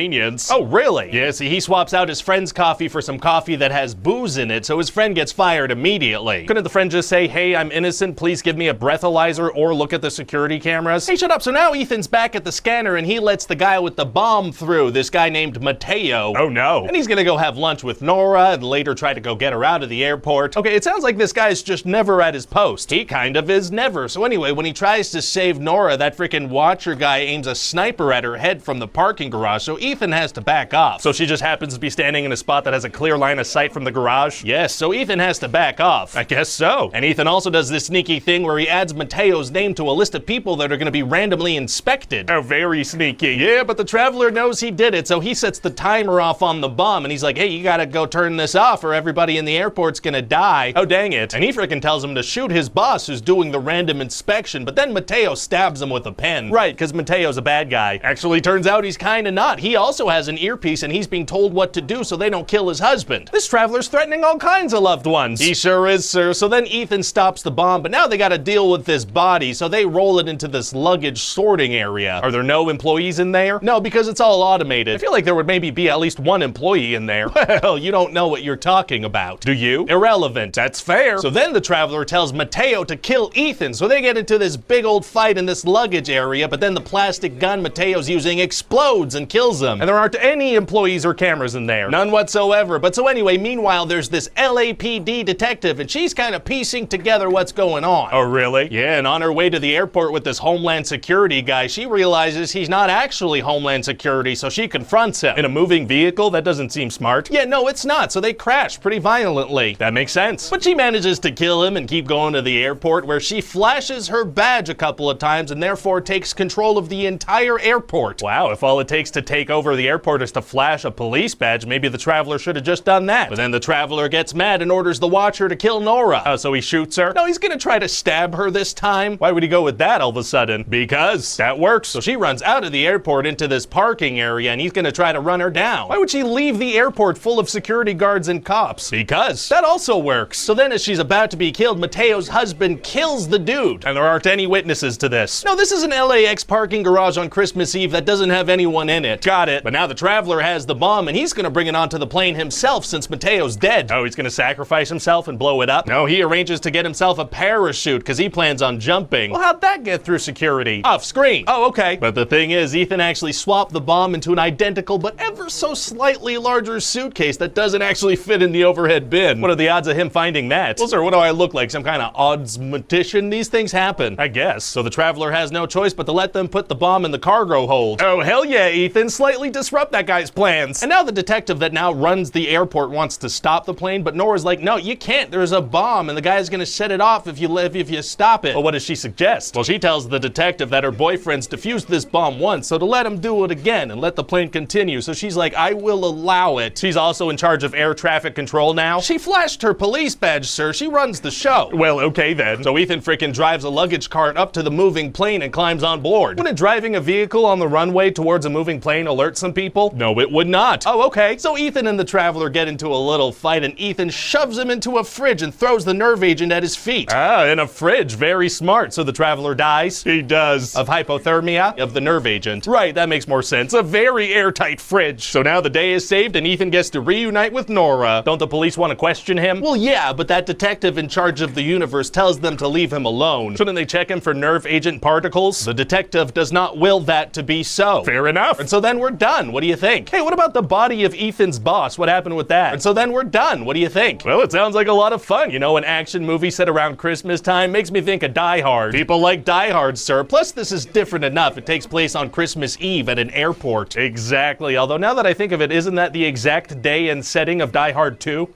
Oh, really? Yeah, see, he swaps out his friend's coffee for some coffee that has booze in it, so his friend gets fired immediately. Couldn't the friend just say, hey, I'm innocent, please give me a breathalyzer or look at the security cameras? Hey, shut up. So now Ethan's back at the scanner and he lets the guy with the bomb through, this guy named Mateo. Oh no. And he's gonna go have lunch with Nora and later try to go get her out of the airport. Okay, it sounds like this guy's just never at his post. He kind of is never. So anyway, when he tries to save Nora, that freaking Watcher guy aims a sniper at her head from the parking garage, so Ethan has to back off. So she just happens to be standing in a spot that has a clear line of sight from the garage? Yes, so Ethan has to back off. I guess so. And Ethan also does this sneaky thing where he adds Mateo's name to a list of people that are gonna be randomly inspected. Oh, very sneaky. Yeah, but the Traveler knows he did it, so he sets the timer off on the bomb and he's like, hey, you gotta go turn this off or everybody in the airport's gonna die. Oh, dang it. And he freaking tells him to shoot his boss who's doing the random inspection, but then Mateo stabs him with a pen. Right, because Mateo's a bad guy. Actually, turns out he's kinda not. He also has an earpiece and he's being told what to do so they don't kill his husband. This Traveler's threatening all kinds of loved ones. He sure is, sir. So then Ethan stops the bomb, but now they gotta deal with this body, so they roll it into this luggage sorting area. Are there no employees in there? No, because it's all automated. I feel like there would maybe be at least one employee in there. Well, you don't know what you're talking about. Do you? Irrelevant. That's fair. So then the Traveler tells Mateo to kill Ethan, so they get into this big old fight in this luggage area, but then the plastic gun Mateo's using explodes and kills him. And there aren't any employees or cameras in there. None whatsoever. But so anyway, meanwhile, there's this LAPD detective, and she's kind of piecing together what's going on. Oh, really? Yeah, and on her way to the airport with this Homeland Security guy, she realizes he's not actually Homeland Security, so she confronts him. In a moving vehicle? That doesn't seem smart. Yeah, no, it's not, so they crash pretty violently. That makes sense. But she manages to kill him and keep going to the airport, where she flashes her badge a couple of times and therefore takes control of the entire airport. Wow, if all it takes to take over the airport is to flash a police badge, maybe the Traveler should have just done that. But then the Traveler gets mad and orders the Watcher to kill Nora. Oh, so he shoots her? No, he's gonna try to stab her this time. Why would he go with that all of a sudden? Because that works. So she runs out of the airport into this parking area and he's gonna try to run her down. Why would she leave the airport full of security guards and cops? Because that also works. So then as she's about to be killed, Mateo's husband kills the dude. And there aren't any witnesses to this. No, this is an LAX parking garage on Christmas Eve that doesn't have anyone in it. Got it. But now the Traveler has the bomb and he's gonna bring it onto the plane himself since Mateo's dead. Oh, he's gonna sacrifice himself and blow it up? No, he arranges to get himself a parachute because he plans on jumping. Well, how'd that get through security? Off screen. Oh, okay. But the thing is, Ethan actually swapped the bomb into an identical but ever so slightly larger suitcase that doesn't actually fit in the overhead bin. What are the odds of him finding that? Well, sir, what do I look like? Some kind of oddsmatician? These things happen, I guess. So the Traveler has no choice but to let them put the bomb in the cargo hold. Oh, hell yeah, Ethan. Slightly disrupt that guy's plans. And now the detective that now runs the airport wants to stop the plane, but Nora's like, no, you can't. There's a bomb and the guy's gonna set it off if you stop it. Well, what does she suggest? Well, she tells the detective that her boyfriend's defused this bomb once, so to let him do it again and let the plane continue. So she's like, I will allow it. She's also in charge of air traffic control now. She flashed her police badge, sir. She runs the show. Well, okay then. So Ethan frickin' drives a luggage cart up to the moving plane and climbs on board. Wouldn't driving a vehicle on the runway towards a moving plane alert some people? No, it would not. Oh, okay. So Ethan and the Traveler get into a little fight, and Ethan shoves him into a fridge and throws the nerve agent at his feet. Ah, in a fridge. Very smart. So the Traveler dies? He does. Of hypothermia? Of the nerve agent. Right, that makes more sense. A very airtight fridge. So now the day is saved, and Ethan gets to reunite with Nora. Don't the police want to question him? Well, yeah, but that detective in charge of the universe tells them to leave him alone. Shouldn't they check him for nerve agent particles? The detective does not will that to be so. Fair enough. And so then we're done. What do you think? Hey, what about the body of Ethan's boss? What happened with that? And so then we're done. What do you think? Well, it sounds like a lot of fun. You know, an action movie set around Christmas time makes me think of Die Hard. People like Die Hard, sir. Plus, this is different enough. It takes place on Christmas Eve at an airport. Exactly. Although now that I think of it, isn't that the exact day and setting of Die Hard 2?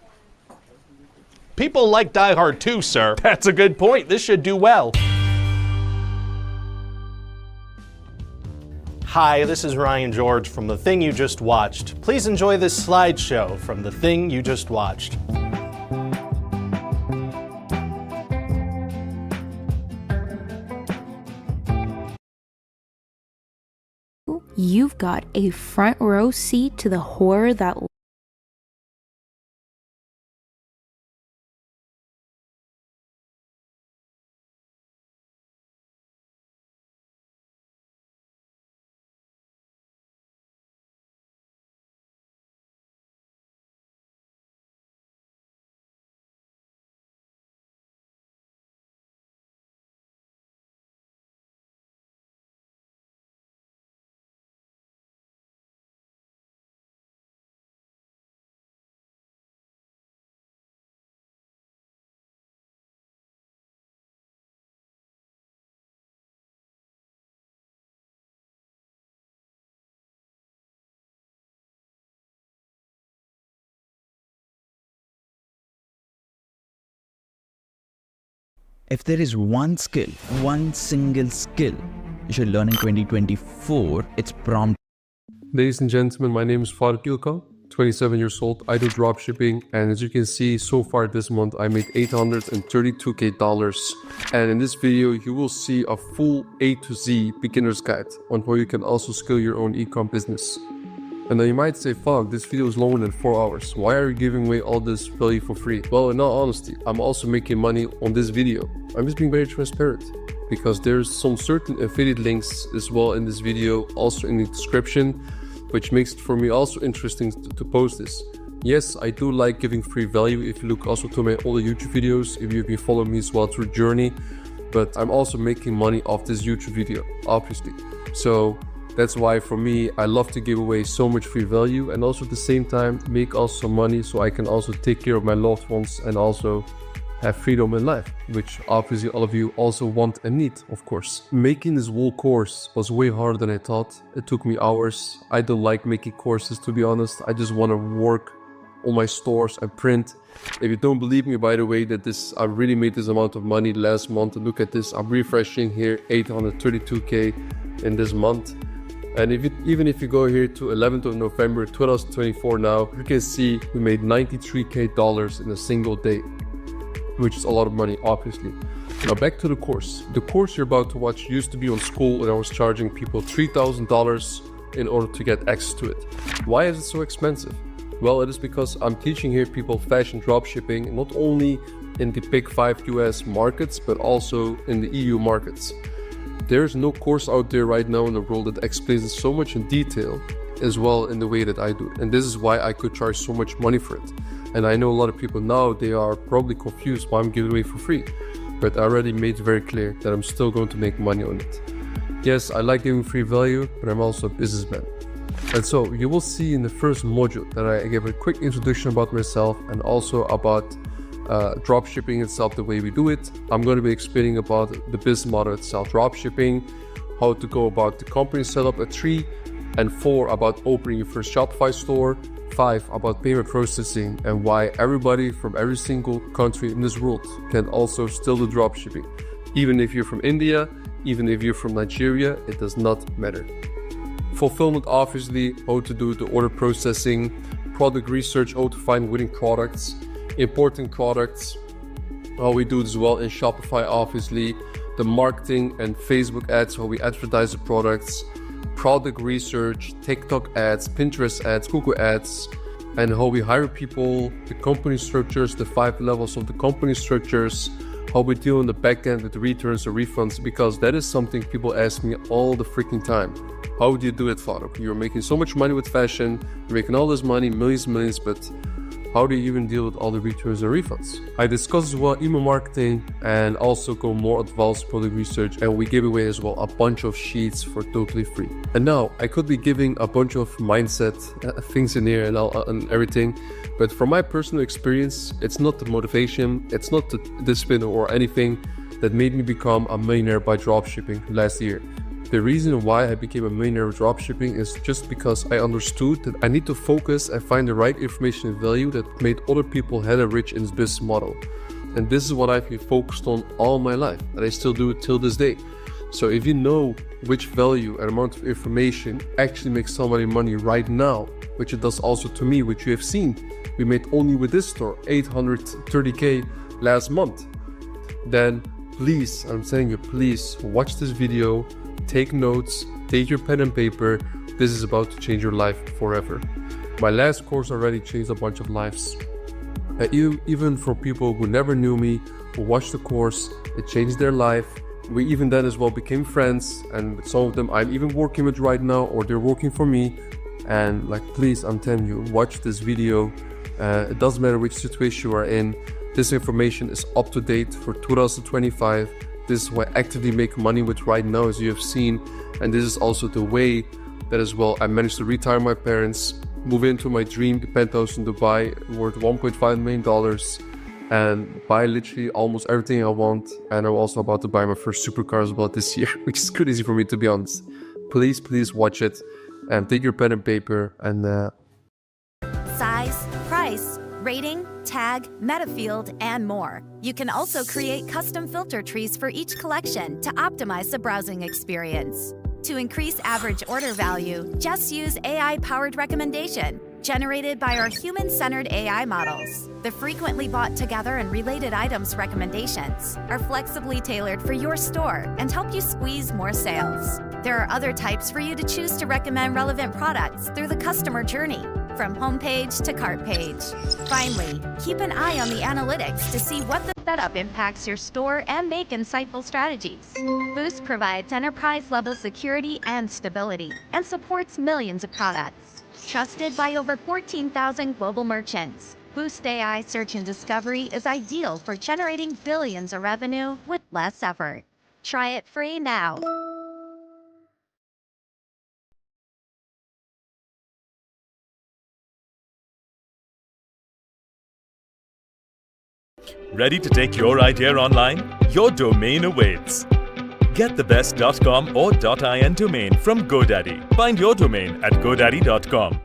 People like Die Hard 2, sir. That's a good point. This should do well. Hi, this is Ryan George from The Thing You Just Watched. Please enjoy this slideshow from The Thing You Just Watched. You've got a front row seat to the horror that If there is one skill, one single skill you should learn in 2024, it's prompt. Ladies and gentlemen, my name is Faruk Ilkan, 27 years old. I do dropshipping, and as you can see, so far this month I made $832K. And in this video, you will see a full A to Z beginner's guide on how you can also scale your own e-com business. And now you might say, fuck, this video is longer than 4 hours. Why are you giving away all this value for free? Well, in all honesty, I'm also making money on this video. I'm just being very transparent because there's some certain affiliate links as well in this video, also in the description, which makes it for me also interesting to post this. Yes, I do like giving free value if you look also to my older YouTube videos, if you've been following me as well through Journey, but I'm also making money off this YouTube video, obviously. So that's why for me, I love to give away so much free value and also at the same time make also money so I can also take care of my loved ones and also have freedom in life, which obviously all of you also want and need, of course. Making this whole course was way harder than I thought. It took me hours. I don't like making courses, to be honest. I just want to work on my stores and print. If you don't believe me, by the way, that I really made this amount of money last month. Look at this, I'm refreshing here, 832K in this month. And even if you go here to 11th of November 2024 now, you can see we made $93K in a single day, which is a lot of money, obviously. Now back to the course. The course you're about to watch used to be on school and I was charging people $3,000 in order to get access to it. Why is it so expensive? Well, it is because I'm teaching here people fashion dropshipping, not only in the big 5 US markets, but also in the EU markets. There's no course out there right now in the world that explains it so much in detail as well in the way that I do it. And this is why I could charge so much money for it. And I know a lot of people now, they are probably confused why I'm giving away for free. But I already made it very clear that I'm still going to make money on it. Yes, I like giving free value, but I'm also a businessman. And so you will see in the first module that I gave a quick introduction about myself and also about dropshipping itself, the way we do it. I'm going to be explaining about the business model itself, dropshipping, how to go about the company setup at 3, and 4 about opening your first Shopify store, 5 about payment processing and why everybody from every single country in this world can also still do dropshipping. Even if you're from India, even if you're from Nigeria, it does not matter. Fulfillment, obviously, how to do the order processing, product research, how to find winning products, importing products, how we do it as well in Shopify, obviously, the marketing and Facebook ads, how we advertise the products, product research, TikTok ads, Pinterest ads, Google ads, and how we hire people, the company structures, the 5 levels of the company structures, how we deal in the back end with returns or refunds, because that is something people ask me all the freaking time. How do you do it, Faruk? You're making so much money with fashion, you're making all this money, millions, but how do you even deal with all the returns and refunds? I discuss as well email marketing and also go more advanced product research, and we give away as well a bunch of sheets for totally free. And now I could be giving a bunch of mindset things in here and everything, but from my personal experience, it's not the motivation, it's not the discipline or anything that made me become a millionaire by dropshipping last year. The reason why I became a millionaire with dropshipping is just because I understood that I need to focus and find the right information and value that made other people hella rich in this business model. And this is what I've been focused on all my life, and I still do it till this day. So if you know which value and amount of information actually makes somebody money right now, which it does also to me, which you have seen, we made only with this store 830k last month, then please, I'm saying you, please watch this video, take notes, take your pen and paper. This is about to change your life forever. My last course already changed a bunch of lives. Even for people who never knew me, who watched the course, it changed their life. We even then as well became friends, and some of them I'm even working with right now, or they're working for me. And like, please, I'm telling you, watch this video. It doesn't matter which situation you are in. This information is up to date for 2025. This is what I actively make money with right now, as you have seen. And this is also the way that as well I managed to retire my parents, move into my dream penthouse in Dubai worth $1.5 million, and buy literally almost everything I want. And I'm also about to buy my first supercar as well this year, which is crazy for me, to be honest. Please watch it and take your pen and paper and size, price, rating, tag, metafield, and more. You can also create custom filter trees for each collection to optimize the browsing experience. To increase average order value, just use AI-powered recommendation, generated by our human-centered AI models. The frequently bought together and related items recommendations are flexibly tailored for your store and help you squeeze more sales. There are other types for you to choose to recommend relevant products through the customer journey, from homepage to cart page. Finally, keep an eye on the analytics to see what the setup impacts your store and make insightful strategies. Boost provides enterprise-level security and stability and supports millions of products. Trusted by over 14,000 global merchants, Boost AI Search and Discovery is ideal for generating billions of revenue with less effort. Try it free now. Ready to take your idea online? Your domain awaits. Get the best .com or .in domain from GoDaddy. Find your domain at godaddy.com.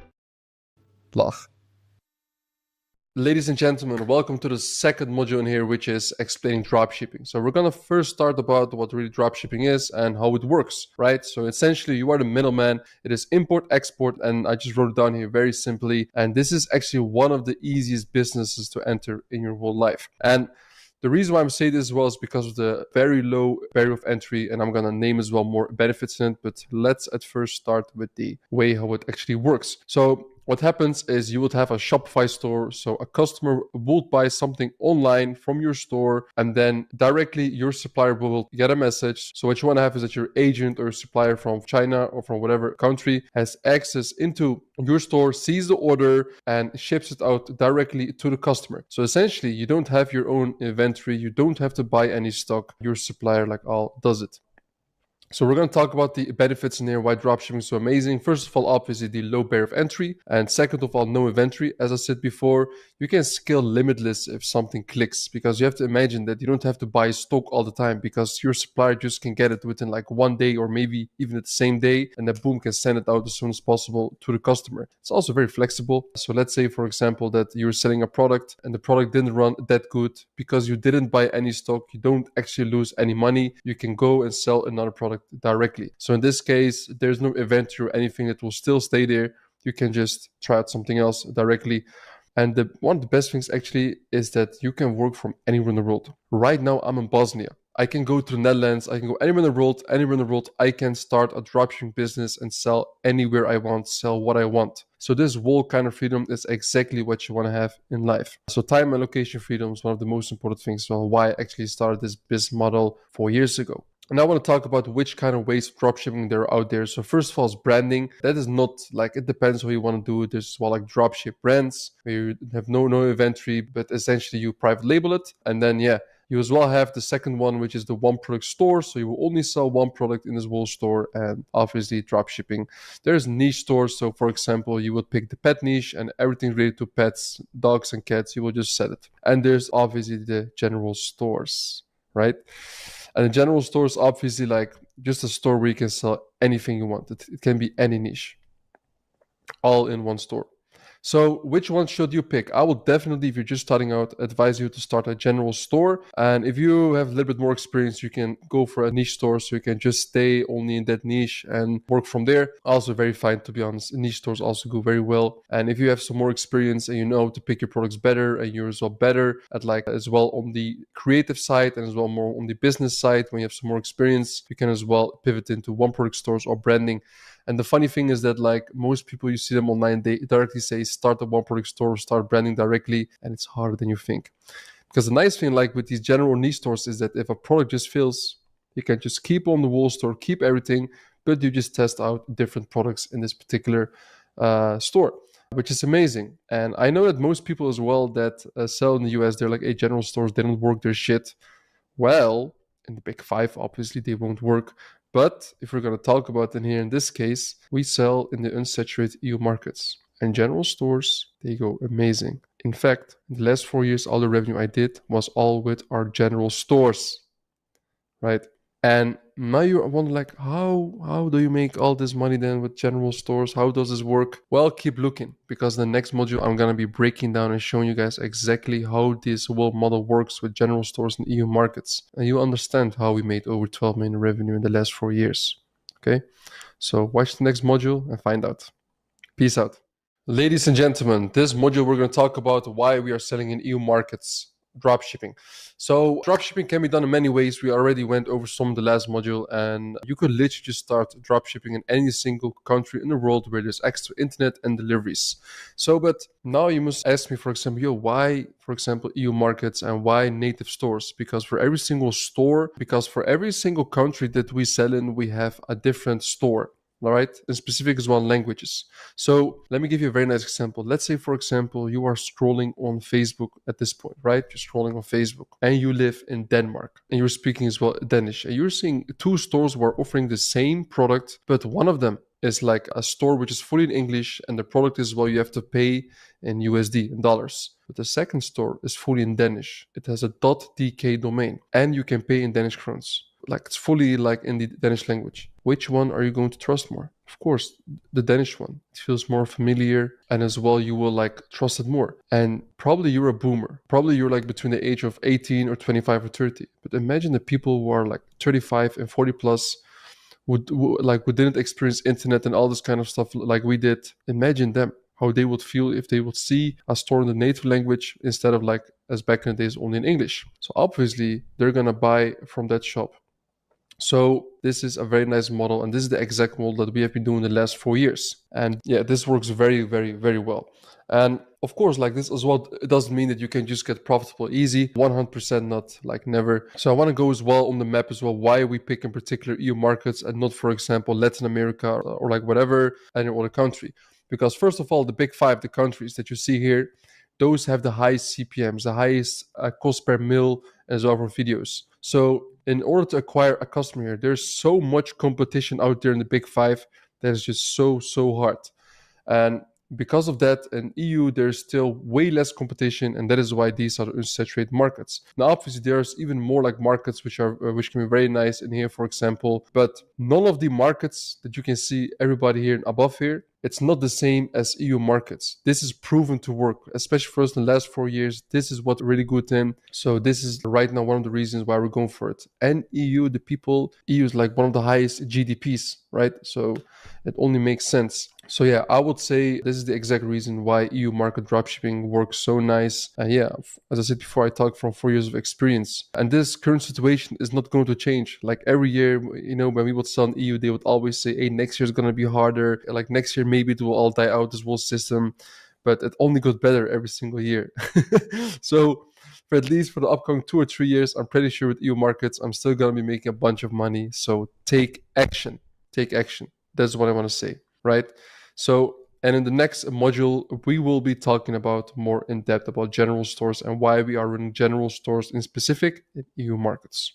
Lach. Ladies and gentlemen, welcome to the second module in here, which is explaining dropshipping. So we're going to first start about what really dropshipping is and how it works, right? So essentially you are the middleman. It is import, export, and I just wrote it down here very simply. And this is actually one of the easiest businesses to enter in your whole life. And the reason why I'm saying this as well is because of the very low barrier of entry, and I'm going to name as well more benefits in it. But let's at first start with the way how it actually works. So what happens is you would have a Shopify store. So a customer will buy something online from your store, and then directly your supplier will get a message. So what you want to have is that your agent or supplier from China or from whatever country has access into your store, sees the order, and ships it out directly to the customer. So essentially, you don't have your own inventory. You don't have to buy any stock. Your supplier, like all, does it. So we're going to talk about the benefits in here, why dropshipping is so amazing. First of all, obviously the low barrier of entry. And second of all, no inventory. As I said before, you can scale limitless if something clicks, because you have to imagine that you don't have to buy stock all the time, because your supplier just can get it within like 1 day or maybe even the same day, and then boom, can send it out as soon as possible to the customer. It's also very flexible. So let's say, for example, that you're selling a product and the product didn't run that good because you didn't buy any stock. You don't actually lose any money. You can go and sell another product directly. So in this case, there's no inventory or anything that will still stay there. You can just try out something else directly. And one of the best things actually is that you can work from anywhere in the world. Right now, I'm in Bosnia. I can go to the Netherlands, I can go anywhere in the world, I can start a dropshipping business and sell anywhere I want, sell what I want. So this whole kind of freedom is exactly what you want to have in life. So time and location freedom is one of the most important things. So why I actually started this business model 4 years ago. And I want to talk about which kind of ways of dropshipping there are out there. So first of all is branding. That is not like, it depends what you want to do. There's as well like dropship brands where you have no inventory, but essentially you private label it. And then you as well have the second one, which is the one product store. So you will only sell one product in this whole store, and obviously drop shipping. There's niche stores. So for example, you would pick the pet niche and everything related to pets, dogs and cats, you will just sell it. And there's obviously the general stores, right? And the general store is obviously like just a store where you can sell anything you want. It can be any niche, all in one store. So which one should you pick? I will definitely, if you're just starting out, advise you to start a general store. And if you have a little bit more experience, you can go for a niche store, so you can just stay only in that niche and work from there. Also very fine, to be honest. Niche stores also go very well. And if you have some more experience and you know to pick your products better, and you're as well better at like as well on the creative side and as well more on the business side, when you have some more experience, you can as well pivot into one product stores or branding. And the funny thing is that like most people, you see them online, they directly say start a one product store, start branding directly, and it's harder than you think. Because the nice thing like with these general niche stores is that if a product just fails, you can just keep on the whole store, keep everything, but you just test out different products in this particular store, which is amazing. And I know that most people as well that sell in the US, they're like, hey, general stores, they don't work their shit. Well, in the big five, obviously they won't work. But if we're going to talk about it here in this case, we sell in the unsaturated EU markets. And general stores, they go amazing. In fact, in the last 4 years, all the revenue I did was all with our general stores, right? And now you wonder like, how do you make all this money then with general stores? How does this work? Well, keep looking, because the next module I'm going to be breaking down and showing you guys exactly how this whole model works with general stores in EU markets. And you understand how we made over 12 million revenue in the last 4 years. Okay, so watch the next module and find out. Peace out. Ladies and gentlemen, this module we're going to talk about why we are selling in EU markets. Dropshipping. So dropshipping can be done in many ways. We already went over some of the last module, and you could literally just start dropshipping in any single country in the world where there's access to internet and deliveries. So, but now you must ask me, for example, why, for example, EU markets and why native stores? Because for every single store, because for every single country that we sell in, we have a different store. All right, and specific as well languages. So let me give you a very nice example. Let's say, for example, you are scrolling on Facebook at this point, right? You're scrolling on Facebook and you live in Denmark and you're speaking as well Danish. And you're seeing two stores who are offering the same product, but one of them is like a store which is fully in English, and the product is well, you have to pay in USD, in dollars. But the second store is fully in Danish. It has a .dk domain and you can pay in Danish crowns. Like it's fully like in the Danish language. Which one are you going to trust more? Of course, the Danish one. It feels more familiar, and as well you will like trust it more. And probably you're a boomer. Probably you're like between the age of 18 or 25 or 30. But imagine the people who are like 35 and 40 plus who didn't experience internet and all this kind of stuff like we did. Imagine them, how they would feel if they would see a store in the native language instead of like as back in the days only in English. So obviously they're gonna buy from that shop. So this is a very nice model, and this is the exact model that we have been doing the last 4 years. And yeah, this works very, very, very well. And of course, like this as well, it doesn't mean that you can just get profitable easy, 100% not, like never. So I want to go as well on the map as well, why we pick in particular EU markets and not, for example, Latin America or like whatever, any other country. Because first of all, the big five, the countries that you see here, those have the highest CPMs, the highest cost per mil as well for videos. So in order to acquire a customer here, there's so much competition out there in the big five that is just so hard. And because of that, in EU, there's still way less competition, and that is why these are the unsaturated markets. Now, obviously, there's even more like markets which can be very nice in here, for example. But none of the markets that you can see everybody here and above here, it's not the same as EU markets. This is proven to work, especially for us in the last 4 years. This is what really good in. So this is right now one of the reasons why we're going for it. And EU, the people, EU is like one of the highest GDPs, right? So it only makes sense. So yeah, I would say this is the exact reason why EU market dropshipping works so nice. And yeah, as I said before, I talk from 4 years of experience. And this current situation is not going to change. Like every year, you know, when we would sell in EU, they would always say, hey, next year is going to be harder. Like next year, maybe it will all die out, this whole system. But it only got better every single year. So for at least for the upcoming 2 or 3 years, I'm pretty sure with EU markets, I'm still going to be making a bunch of money. So take action. Take action. That's what I want to say, right? So, and in the next module, we will be talking about more in depth about general stores and why we are running general stores in specific in EU markets.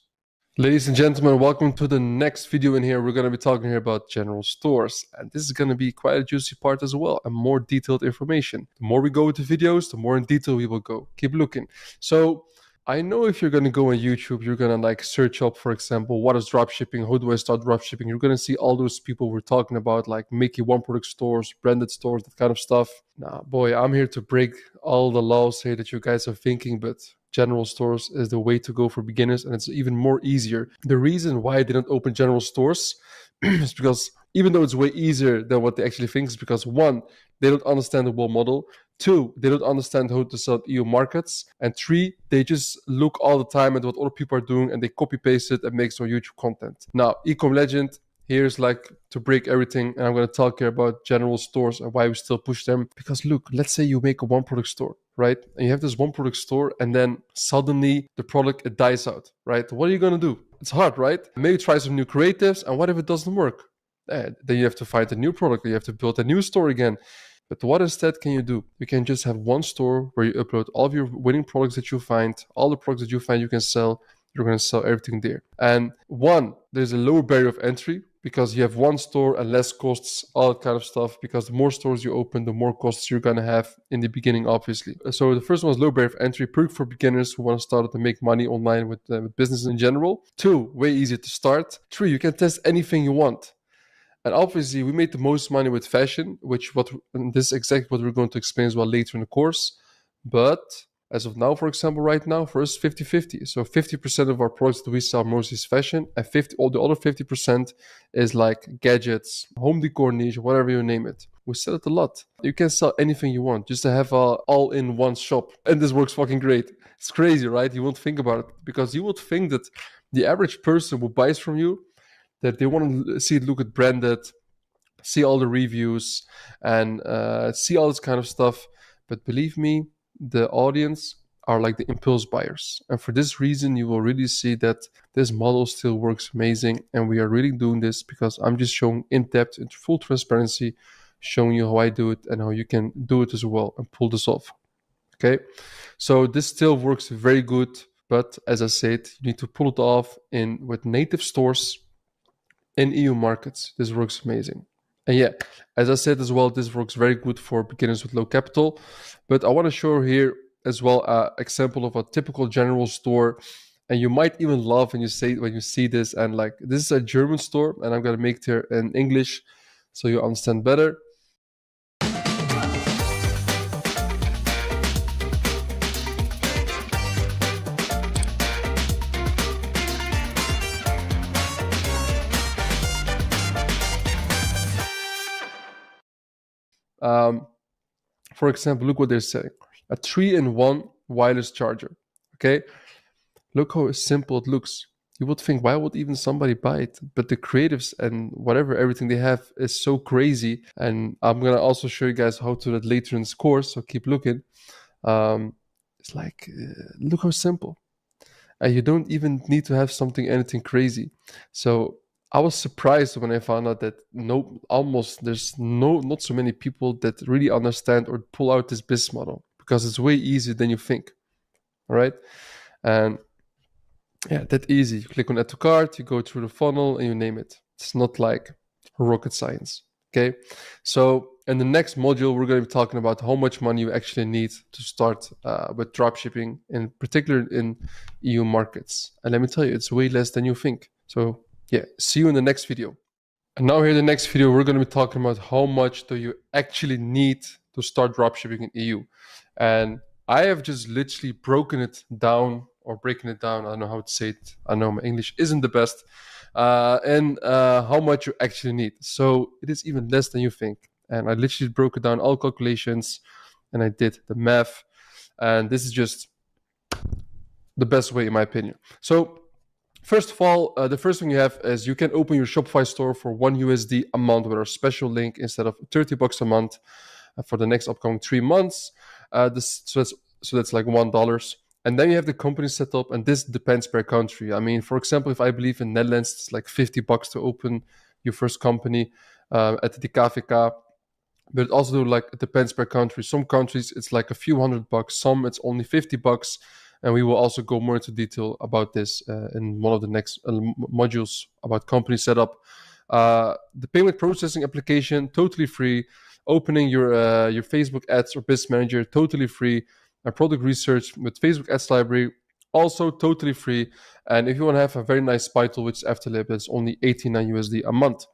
Ladies and gentlemen, welcome to the next video in here. We're going to be talking here about general stores. And this is going to be quite a juicy part as well and more detailed information. The more we go with the videos, the more in detail we will go. Keep looking. So I know if you're going to go on YouTube, you're going to like search up, for example, what is dropshipping? How do I start dropshipping? You're going to see all those people we're talking about, like Mickey one product stores, branded stores, that kind of stuff. Nah, boy, I'm here to break all the laws here that you guys are thinking, but general stores is the way to go for beginners, and it's even more easier. The reason why I didn't open general stores is because even though it's way easier than what they actually think, is because one, they don't understand the whole model. 2, they don't understand how to sell EU markets. And 3, they just look all the time at what other people are doing and they copy paste it and make some YouTube content. Now, Ecom Legend, here's like to break everything. And I'm going to talk here about general stores and why we still push them. Because look, let's say you make a one product store, right? And you have this one product store and then suddenly the product, it dies out, right? What are you going to do? It's hard, right? Maybe try some new creatives, and what if it doesn't work? Then you have to find a new product. You have to build a new store again. But what instead can you do? You can just have one store where you upload all of your winning products that you find, all the products that you find you can sell. You're going to sell everything there. And one, there's a lower barrier of entry because you have one store and less costs, all that kind of stuff. Because the more stores you open, the more costs you're going to have in the beginning, obviously. So the first one is low barrier of entry, perfect for beginners who want to start to make money online with business in general. 2, way easier to start. 3, you can test anything you want. And obviously, we made the most money with fashion, and this is exactly what we're going to explain as well later in the course. But as of now, for example, right now, for us, 50-50. So 50% of our products that we sell mostly is fashion, and all the other 50% is like gadgets, home decor niche, whatever you name it. We sell it a lot. You can sell anything you want, just to have a all-in-one shop. And this works fucking great. It's crazy, right? You won't think about it, because you would think that the average person who buys from you, that they want to see it, look at branded, see all the reviews, and see all this kind of stuff. But believe me, the audience are like the impulse buyers. And for this reason, you will really see that this model still works amazing. And we are really doing this because I'm just showing in depth, in full transparency, showing you how I do it and how you can do it as well and pull this off. Okay, so this still works very good. But as I said, you need to pull it off with native stores in EU markets. This works amazing. And yeah, as I said as well, this works very good for beginners with low capital. But I want to show here as well an example of a typical general store. And you might even laugh when you see this, and like, this is a German store, and I'm going to make it here in English so you understand better. For example, look what they're saying. A 3-in-1 wireless charger. Okay? Look how simple it looks. You would think, why would even somebody buy it? But the creatives and whatever, everything they have is so crazy. And I'm going to also show you guys how to do that later in this course, so keep looking. It's like, look how simple. And you don't even need to have anything crazy. So I was surprised when I found out that there's not so many people that really understand or pull out this business model, because it's way easier than you think. All right. And yeah, that easy. You click on add to cart, you go through the funnel and you name it. It's not like rocket science. Okay. So in the next module, we're going to be talking about how much money you actually need to start with dropshipping, in particular in EU markets. And let me tell you, it's way less than you think. So yeah, see you in the next video. And now here in the next video, we're going to be talking about how much do you actually need to start dropshipping in EU. And I have just literally breaking it down. I don't know how to say it. I know my English isn't the best. And how much you actually need. So it is even less than you think. And I literally broke it down, all calculations, and I did the math. And this is just the best way, in my opinion. So first of all, the first thing you have is you can open your Shopify store for $1 a month with our special link instead of $30 a month for the next upcoming 3 months. So that's like $1. And then you have the company set up, and this depends per country. I mean, for example, if I believe in Netherlands, it's like $50 to open your first company at the KVK. But it also it depends per country. Some countries it's like a few $100, some it's only $50. And we will also go more into detail about this in one of the next modules about company setup. The payment processing application, totally free. Opening your Facebook ads or business manager, totally free. Product research with Facebook ads library, also totally free. And if you want to have a very nice spy tool, which is Afterlib, it's only $89 a month.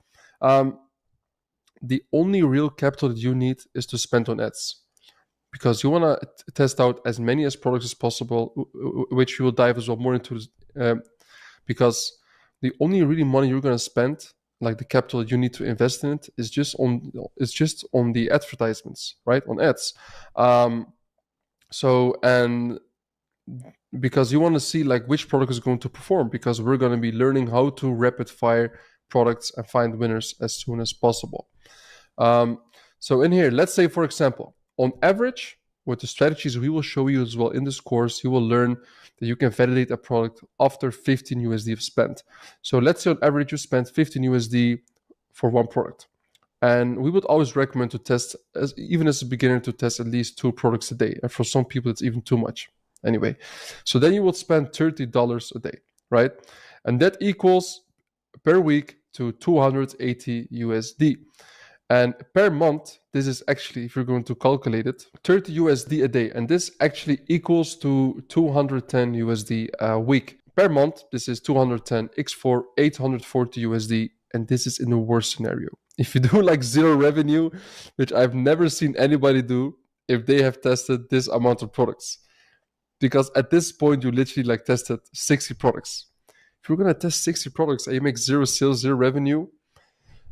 The only real capital that you need is to spend on ads, because you want to test out as many as products as possible, which we will dive as well more into, because the only really money you're going to spend, like the capital you need to invest in it, is just on the advertisements, right? On ads. And because you want to see like which product is going to perform, because we're going to be learning how to rapid fire products and find winners as soon as possible. So in here, let's say, for example, on average, with the strategies we will show you as well in this course, you will learn that you can validate a product after $15 of spend. So let's say on average you spend $15 for one product. And we would always recommend to test, even as a beginner, to test at least 2 products a day. And for some people, it's even too much. Anyway, so then you would spend $30 a day, right? And that equals per week to $280. And per month, this is actually, if you're going to calculate it, $30 a day. And this actually equals to $210 a week. Per month, this is 210 x for $840. And this is in the worst scenario. If you do like 0 revenue, which I've never seen anybody do if they have tested this amount of products. Because at this point, you literally like tested 60 products. If you're going to test 60 products and you make 0 sales, 0 revenue,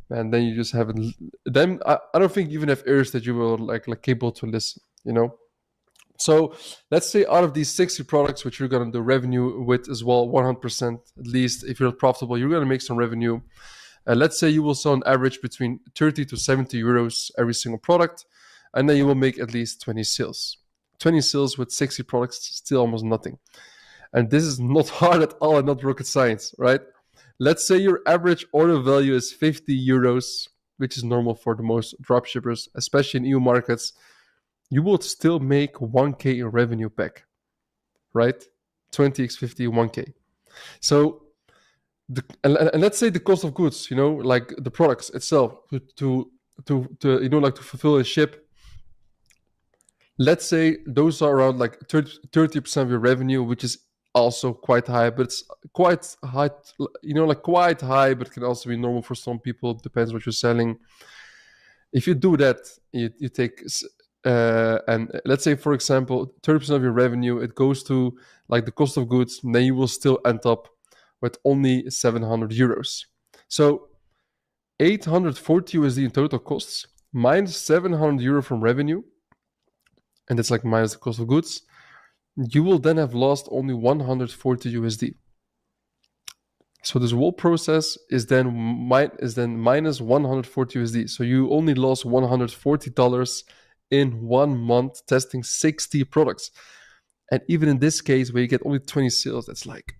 man, then you just haven't. Then I don't think you even have ears that you will like capable to listen, you know? So let's say out of these 60 products, which you're going to do revenue with as well, 100% at least, if you're not profitable, you're going to make some revenue. Let's say you will sell on average between 30 to 70 euros every single product, and then you will make at least 20 sales. 20 sales with 60 products, still almost nothing. And this is not hard at all and not rocket science, right? Let's say your average order value is 50 euros, which is normal for the most dropshippers, especially in EU markets. You will still make 1K in revenue back, right? 20x50, 1K. So, and let's say the cost of goods, you know, like the products itself, to you know, like to fulfill and ship. Let's say those are around like 30% of your revenue, which is also quite high, but it's quite high, you know, like quite high, but can also be normal for some people. It depends what you're selling. If you do that, you take, and let's say, for example, 30% of your revenue, it goes to like the cost of goods, and then you will still end up with only 700 euros. So $840 in total costs, minus 700 euro from revenue, and that's like minus the cost of goods, you will then have lost only $140. So this whole process is then minus $140. So you only lost $140 in 1 month testing 60 products. And even in this case, where you get only 20 sales, that's like,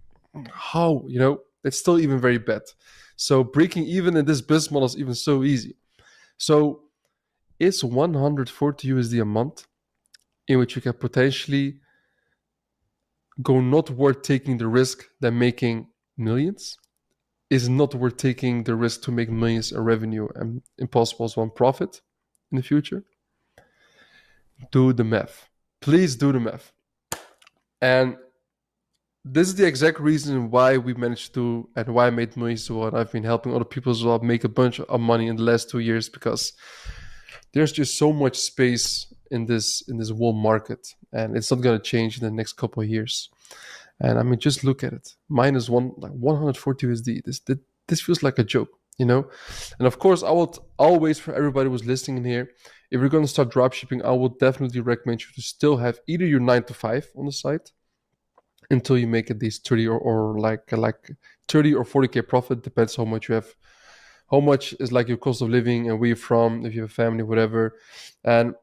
how, you know, it's still even very bad. So breaking even in this business model is even so easy. So is $140 a month in which you can potentially go not worth taking the risk than making millions? Is not worth taking the risk to make millions in revenue and impossible as one profit in the future? Do the math. Please do the math. And this is the exact reason why we managed to, and why I made money as well. And I've been helping other people as well make a bunch of money in the last 2 years, because there's just so much space in this whole market, and it's not going to change in the next couple of years. And I mean, just look at it. Minus 140 USD. This feels like a joke, you know? And of course, I would always, for everybody who's listening in here, if you're going to start dropshipping, I would definitely recommend you to still have either your 9 to 5 on the site until you make at least 30 or like 30 or 40K profit. Depends how much you have, how much is like your cost of living and where you're from, if you have a family, whatever. And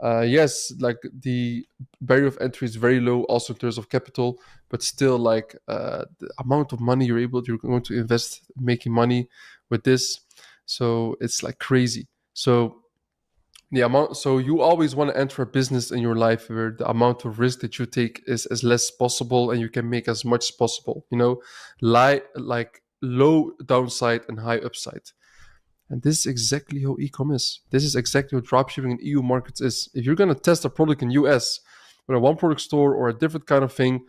yes, like the barrier of entry is very low also in terms of capital, but still like the amount of money you're going to invest making money with this, so it's like crazy. So the amount, so you always want to enter a business in your life where the amount of risk that you take is as less as possible and you can make as much as possible, you know, like low downside and high upside. And this is exactly how e-com is. This is exactly what dropshipping in EU markets is. If you're going to test a product in US with a one product store or a different kind of thing,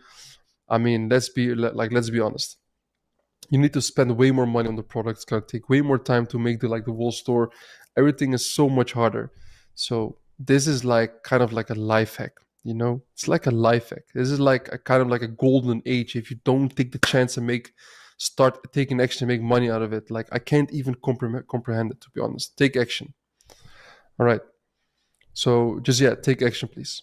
I mean, let's be honest. You need to spend way more money on the product. It's going to take way more time to make the whole store. Everything is so much harder. So this is like kind of like a life hack, you know? It's like a life hack. This is like a kind of like a golden age if you don't take the chance and start taking action and make money out of it. Like, I can't even comprehend it, to be honest. Take action. All right. So just, take action, please.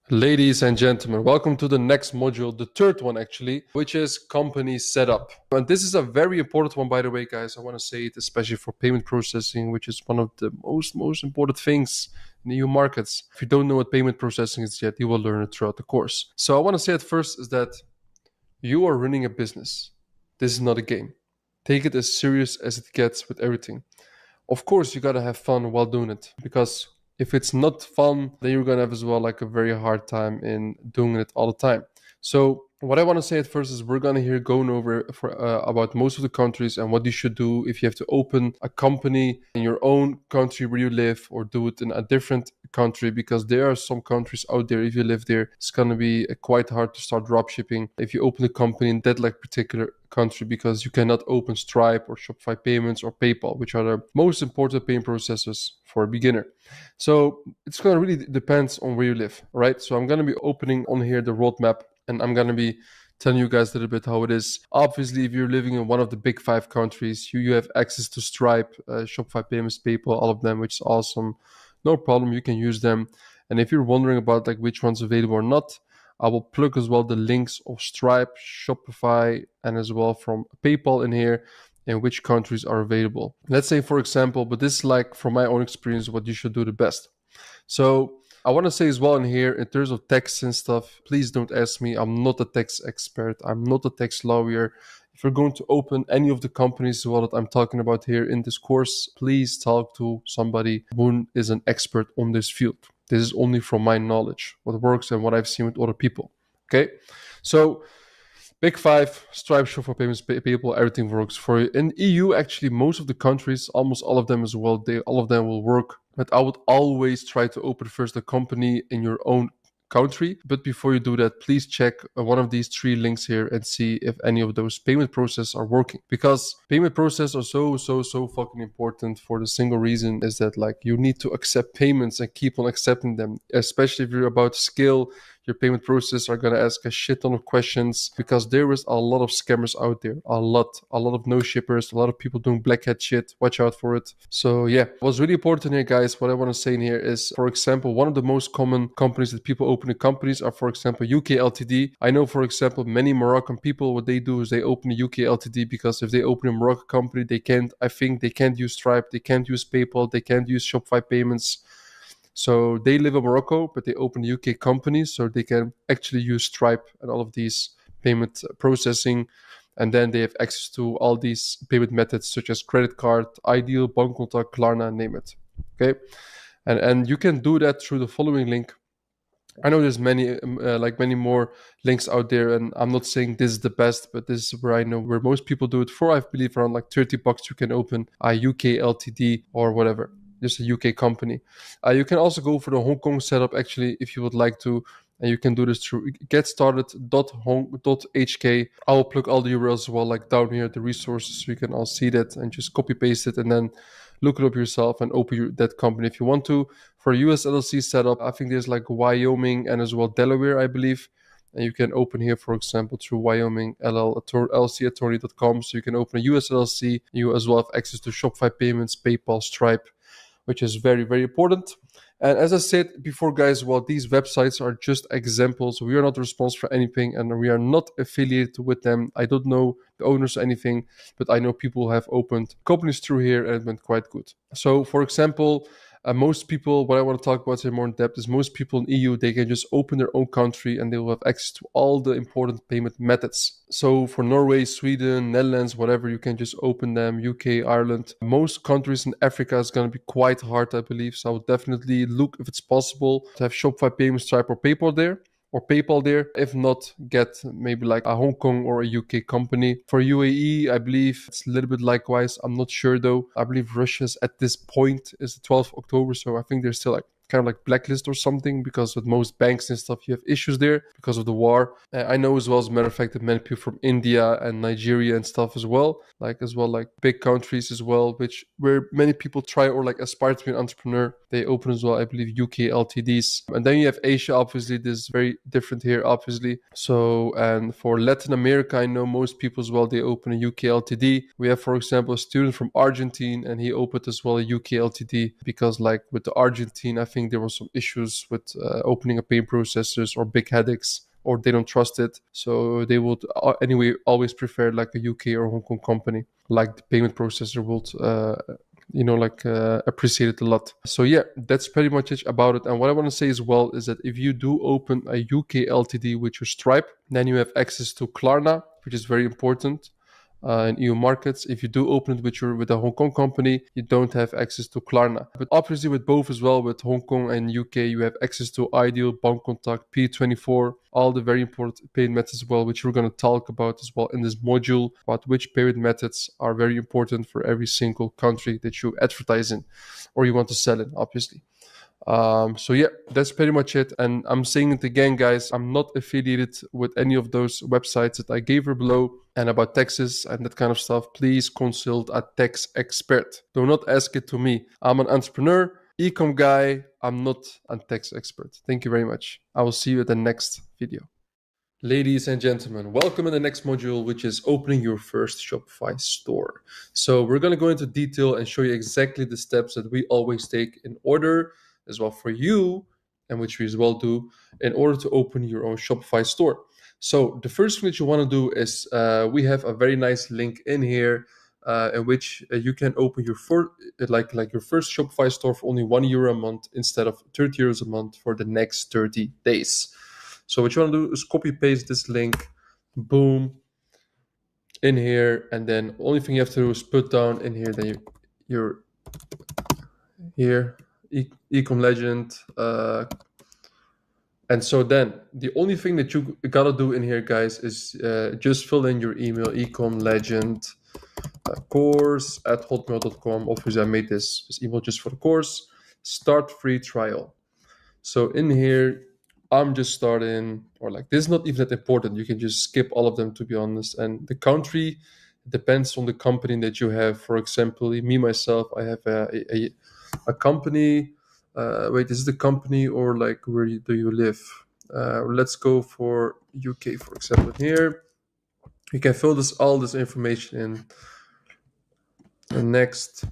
Ladies and gentlemen, welcome to the next module, the third one actually, which is company setup. And this is a very important one, by the way, guys. I want to say it, especially for payment processing, which is one of the most important things in the EU markets. If you don't know what payment processing is yet, you will learn it throughout the course. So I want to say at first is that you are running a business. This is not a game. Take it as serious as it gets with everything. Of course, you got to have fun while doing it, because if it's not fun, then you're going to have as well like a very hard time in doing it all the time. So what I want to say at first is we're going to going over about most of the countries and what you should do if you have to open a company in your own country where you live, or do it in a different country, because there are some countries out there, if you live there, it's going to be quite hard to start dropshipping if you open a company in that like particular country, because you cannot open Stripe or Shopify Payments or PayPal, which are the most important payment processors for a beginner. So it's going to really depend on where you live, right? So I'm going to be opening on here the roadmap, and I'm going to be telling you guys a little bit how it is. Obviously, if you're living in one of the big 5 countries, you have access to Stripe, Shopify Payments, PayPal, all of them, which is awesome. No problem, you can use them. And if you're wondering about like which one's available or not, I will plug as well the links of Stripe, Shopify, and as well from PayPal in here, and which countries are available. Let's say, for example, but this is like from my own experience, what you should do the best. So I want to say as well in here, in terms of tax and stuff, please don't ask me. I'm not a tax expert. I'm not a tax lawyer. If you're going to open any of the companies as well that I'm talking about here in this course, please talk to somebody who is an expert on this field. This is only from my knowledge, what works and what I've seen with other people. Okay, so Big 5, Stripe, Shopify Payments, PayPal, everything works for you. In EU, actually, most of the countries, almost all of them as well, all of them will work. But I would always try to open first a company in your own country. But before you do that, please check one of these 3 links here and see if any of those payment processes are working. Because payment processes are so fucking important, for the single reason is that like you need to accept payments and keep on accepting them. Especially if you're about to scale, your payment process are going to ask a shit ton of questions, because there is a lot of scammers out there. A lot of no shippers, a lot of people doing black hat shit. Watch out for it. So yeah, what's really important here, guys, what I want to say in here is, for example, one of the most common companies that people open in companies are, for example, UK Ltd. I know, for example, many Moroccan people, what they do is they open a UK Ltd, because if they open a Moroccan company, they can't use Stripe, they can't use PayPal, they can't use Shopify Payments. So they live in Morocco, but they open a UK company, so they can actually use Stripe and all of these payment processing. And then they have access to all these payment methods, such as credit card, Ideal, Bankcontact, Klarna, name it. Okay, and you can do that through the following link. I know there's many more links out there, and I'm not saying this is the best, but this is where I know where most people do it for. I believe around like $30 you can open a UK Ltd or whatever. Just a UK company. You can also go for the Hong Kong setup, actually, if you would like to. And you can do this through getstarted.hk. I will plug all the URLs as well, like down here, the resources, so you can all see that and just copy paste it and then look it up yourself and open that company if you want to. For US LLC setup, I think there's like Wyoming and as well Delaware, I believe. And you can open here, for example, through Wyoming LLC-attorney.com. So you can open a US LLC. You as well have access to Shopify payments, PayPal, Stripe, which is very, very important. And as I said before, guys, well, these websites are just examples. We are not responsible for anything, and we are not affiliated with them. I don't know the owners or anything, but I know people have opened companies through here, and it went quite good. So, for example, most people, what I want to talk about here more in depth is most people in EU, they can just open their own country and they will have access to all the important payment methods. So for Norway, Sweden, Netherlands, whatever, you can just open them, UK, Ireland. Most countries in Africa is going to be quite hard, I believe. So I would definitely look if it's possible to have Shopify payments, Stripe or PayPal there. If not, get maybe like a Hong Kong or a UK company. For UAE, I believe it's a little bit likewise. I'm not sure though. I believe Russia's at this point is the 12th of October. So I think they're still like kind of like blacklist or something, because with most banks and stuff, you have issues there because of the war. I know as well, as a matter of fact, that many people from India and Nigeria and stuff as well, like big countries as well, where many people try or like aspire to be an entrepreneur. They open as well, I believe, UK LTDs. And then you have Asia, obviously, this is very different here, obviously. So, and for Latin America, I know most people as well, they open a UK LTD. We have, for example, a student from Argentina, and he opened as well a UK LTD because like with the Argentine, I think there were some issues with opening a payment processors or big headaches, or they don't trust it. So they would anyway always prefer like a UK or Hong Kong company, like the payment processor would appreciate it a lot. So yeah, that's pretty much it about it. And what I want to say as well is that if you do open a UK LTD with your Stripe, then you have access to Klarna, which is very important. In EU markets. If you do open it with a Hong Kong company, you don't have access to Klarna. But obviously with both as well, with Hong Kong and UK, you have access to Ideal, Bankcontact, P24, all the very important payment methods as well, which we're going to talk about as well in this module, about which payment methods are very important for every single country that you advertise in or you want to sell in, obviously. So yeah, that's pretty much it. And I'm saying it again, guys, I'm not affiliated with any of those websites that I gave her below. And about taxes and that kind of stuff, please consult a tax expert. Do not ask it to me. I'm an entrepreneur, e-com guy. I'm not a tax expert. Thank you very much. I will see you at the next video. Ladies and gentlemen, welcome in the next module, which is opening your first Shopify store. So we're going to go into detail and show you exactly the steps that we always take in order as well for you, and which we as well do in order to open your own Shopify store. So the first thing that you want to do is we have a very nice link in here in which you can open your your first Shopify store for only €1 a month instead of €30 a month for the next 30 days. So what you want to do is copy paste this link, boom, in here, and then only thing you have to do is put down in here then you're here, Ecom Legend. And so then the only thing that you gotta do in here, guys, is just fill in your email, ecomlegend course@hotmail.com. Obviously, I made this email just for the course. Start free trial. So in here, I'm just starting, or like this is not even that important. You can just skip all of them, to be honest. And the country depends on the company that you have. For example, me, myself, I have a company. Wait, is it the company or like where do you live? Let's go for UK, for example. Here, you can fill all this information in. And next,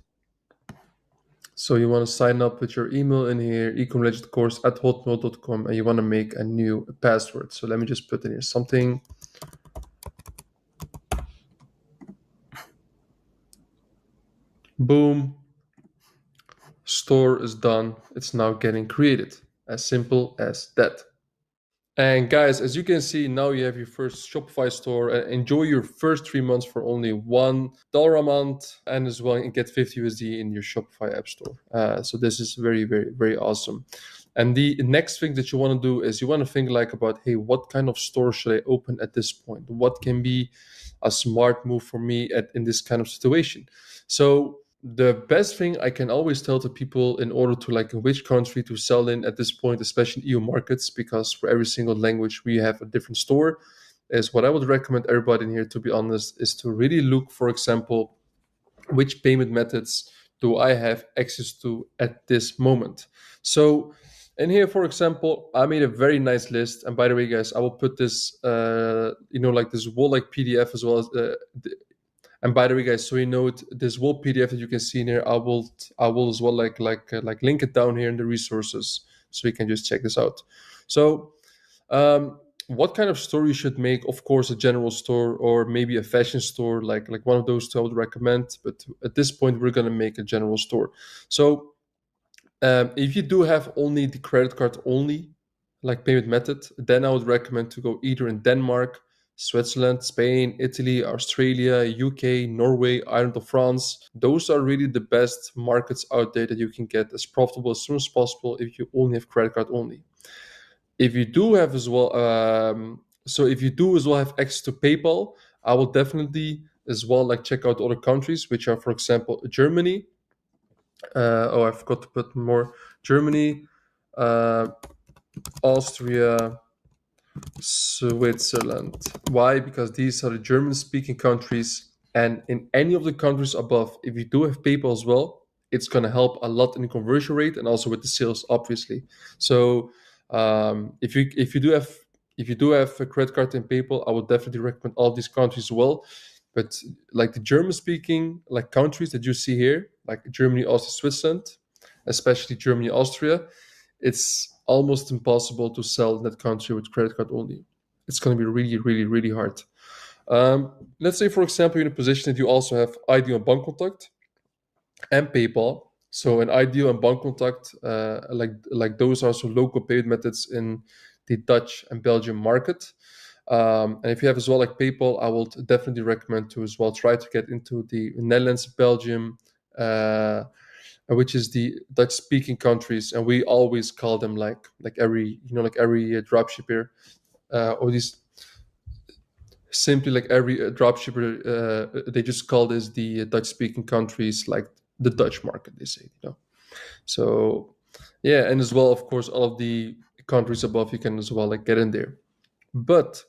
so you want to sign up with your email in here, ecomlegendcourse@hotmail.com, and you want to make a new password. So let me just put in here something. Boom. Store is done. It's now getting created. As simple as that. And guys, as you can see, now you have your first Shopify store. Enjoy your first 3 months for only $1 a month, and as well get 50 USD in your Shopify app store. So this is very, very, very awesome. And the next thing that you want to do is you want to think like about, hey, what kind of store should I open at this point? What can be a smart move for me in this kind of situation? So The best thing I can always tell to people in order to like in which country to sell in at this point, especially EU markets, because for every single language we have a different store, is what I would recommend everybody in here, to be honest, is to really look, for example, which payment methods do I have access to at this moment. So in here, for example, I made a very nice list. And by the way, guys, I will put this, like this whole like PDF as well as and by the way, guys, so you know this whole PDF that you can see in here, I will as well like link it down here in the resources, so you can just check this out. So, what kind of store you should make? Of course, a general store or maybe a fashion store, like one of those two I would recommend. But at this point, we're gonna make a general store. So, if you do have only the credit card only, like payment method, then I would recommend to go either in Denmark, Switzerland, Spain, Italy, Australia, UK, Norway, Ireland, or France. Those are really the best markets out there that you can get as profitable as soon as possible if you only have credit card only. If you do have as well, if you do as well have access to PayPal, I will definitely as well like check out other countries, which are, for example, Germany. I forgot to put more. Germany, Austria, Switzerland. Why? Because these are the German-speaking countries, and in any of the countries above, if you do have PayPal as well, it's going to help a lot in the conversion rate and also with the sales, obviously. So if you do have a credit card and PayPal, I would definitely recommend all these countries as well. But like the German-speaking like countries that you see here, like Germany, Austria, Switzerland, especially Germany, Austria, it's almost impossible to sell in that country with credit card only. It's going to be really, really, really hard. Let's say, for example, you're in a position that you also have IDEO and Bankcontact and PayPal. So an IDEO and Bankcontact, like those are also local payment methods in the Dutch and Belgian market. And if you have as well like PayPal, I will definitely recommend to as well try to get into the Netherlands, Belgium, which is the Dutch-speaking countries, and we always call them like every dropshipper or these simply like every dropshipper, they just call this the Dutch-speaking countries, like the Dutch market, they say, So yeah, and as well, of course, all of the countries above you can as well like get in there. But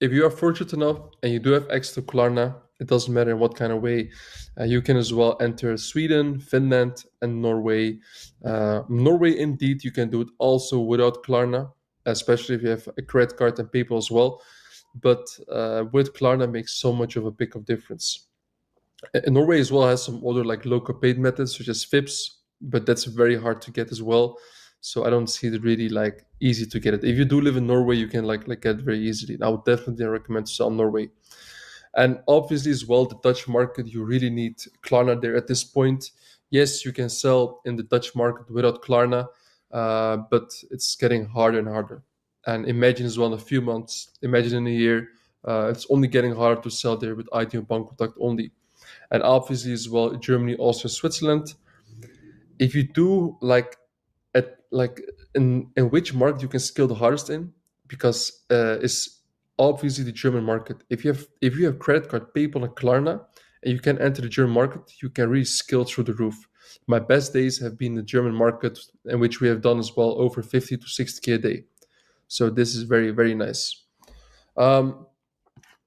if you are fortunate enough and you do have access to Klarna, it doesn't matter in what kind of way, you can as well enter Sweden, Finland, and Norway. Norway, indeed, you can do it also without Klarna, especially if you have a credit card and PayPal as well. But with Klarna, makes so much of a big of difference. And Norway as well has some other like local paid methods such as FIPS, but that's very hard to get as well. So I don't see it really like easy to get it. If you do live in Norway, you can like get it very easily. And I would definitely recommend to sell Norway. And obviously as well, the Dutch market, you really need Klarna there at this point. Yes, you can sell in the Dutch market without Klarna, but it's getting harder and harder. And imagine as well in a few months, imagine in a year, it's only getting harder to sell there with IDEO and Bankcontact only. And obviously as well, Germany, Austria, Switzerland. If you do in which market you can scale the hardest in, because it's obviously the German market. If you have credit card, PayPal, and Klarna, and you can enter the German market, you can really scale through the roof. My best days have been the German market, in which we have done as well over 50 to 60K a day. So this is very, very nice. And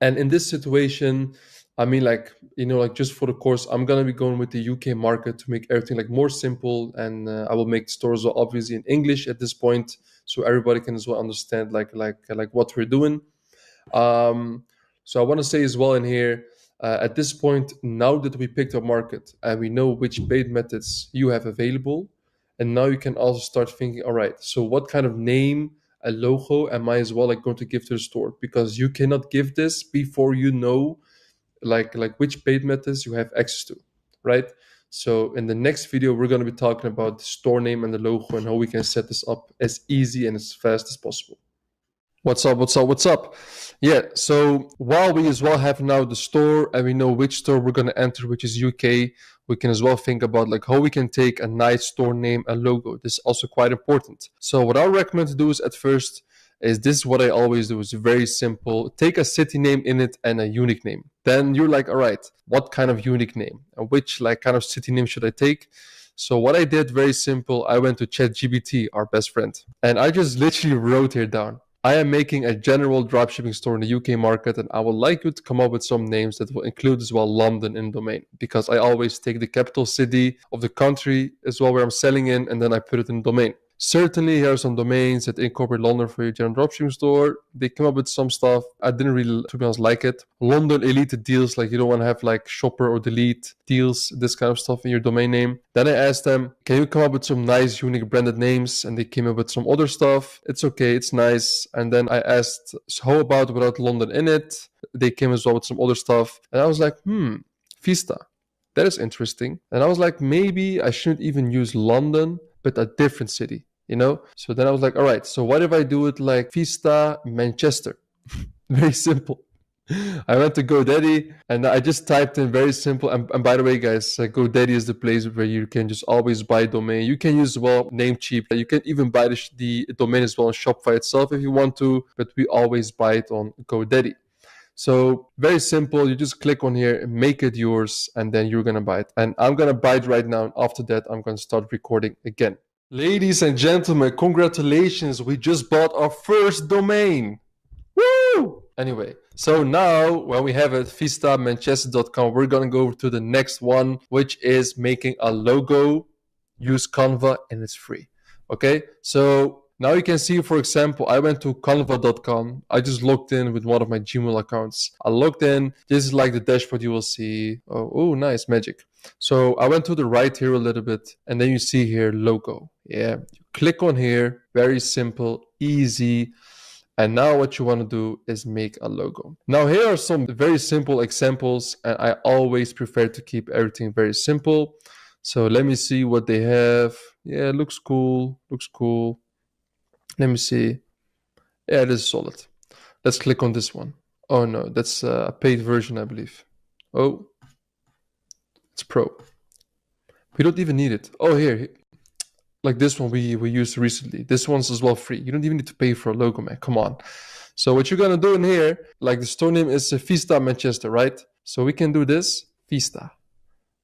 in this situation, I mean, just for the course, I'm gonna be going with the UK market to make everything like more simple, and I will make stores obviously in English at this point, so everybody can as well understand like what we're doing. So I want to say as well in here, at this point, now that we picked a market and we know which paid methods you have available, and now you can also start thinking, all right, so what kind of name, a logo am I as well like going to give to the store? Because you cannot give this before you know like which paid methods you have access to, right? So in the next video, we're going to be talking about the store name and the logo and how we can set this up as easy and as fast as possible. What's up? Yeah, so while we as well have now the store and we know which store we're going to enter, which is UK, we can as well think about like how we can take a nice store name and logo. This is also quite important. So what I recommend to do is at first is this is what I always do. It's very simple. Take a city name in it and a unique name. Then you're like, all right, what kind of unique name? And which like kind of city name should I take? So what I did, very simple, I went to ChatGPT, our best friend, and I just literally wrote here down, I am making a general dropshipping store in the UK market, and I would like you to come up with some names that will include as well London in domain, because I always take the capital city of the country as well where I'm selling in, and then I put it in domain. Certainly, here are some domains that incorporate London for your general dropshipping store. They came up with some stuff. I didn't really, to be honest, like it. London elite deals, like you don't want to have like shopper or delete deals, this kind of stuff in your domain name. Then I asked them, can you come up with some nice, unique branded names? And they came up with some other stuff. It's okay, it's nice. And then I asked, so how about without London in it? They came as well with some other stuff. And I was like, Vista. That is interesting. And I was like, maybe I shouldn't even use London, but a different city. You know, so then I was like, all right, so what if I do it like Vista Manchester? Very simple. I went to GoDaddy and I just typed in very simple. And by the way, guys, GoDaddy is the place where you can just always buy domain. You can use as well Namecheap. You can even buy the domain as well on Shopify itself if you want to, but we always buy it on GoDaddy. So very simple. You just click on here, make it yours, and then you're going to buy it. And I'm going to buy it right now. And after that, I'm going to start recording again. Ladies and gentlemen, congratulations. We just bought our first domain. Woo! Anyway, so now when we have it, vistamanchester.com, we're going to go to the next one, which is making a logo. Use Canva and it's free. Okay, so now you can see, for example, I went to canva.com. I just logged in with one of my Gmail accounts. I logged in. This is like the dashboard you will see. Oh, nice, magic. So I went to the right here a little bit, and then you see here logo. Yeah, you click on here, very simple, easy. And now what you want to do is make a logo. Now here are some very simple examples, and I always prefer to keep everything very simple. So let me see what they have. Yeah, looks cool, looks cool. Let me see. Yeah, this is solid. Let's click on this one. Oh no, that's a paid version, I believe. Oh, it's pro. We don't even need it. Oh, here. Like this one we used recently. This one's as well free. You don't even need to pay for a logo, man. Come on. So what you're going to do in here, like the store name is Vista Manchester, right? So we can do this, Vista.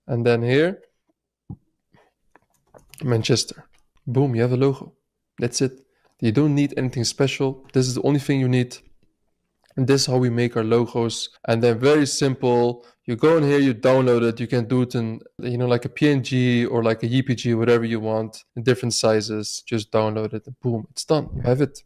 And then here, Manchester. Boom, you have a logo. That's it. You don't need anything special. This is the only thing you need. And this is how we make our logos. And then very simple. You go in here, you download it. You can do it in, like a PNG or like a JPG, whatever you want, in different sizes. Just download it and boom, it's done. You have it.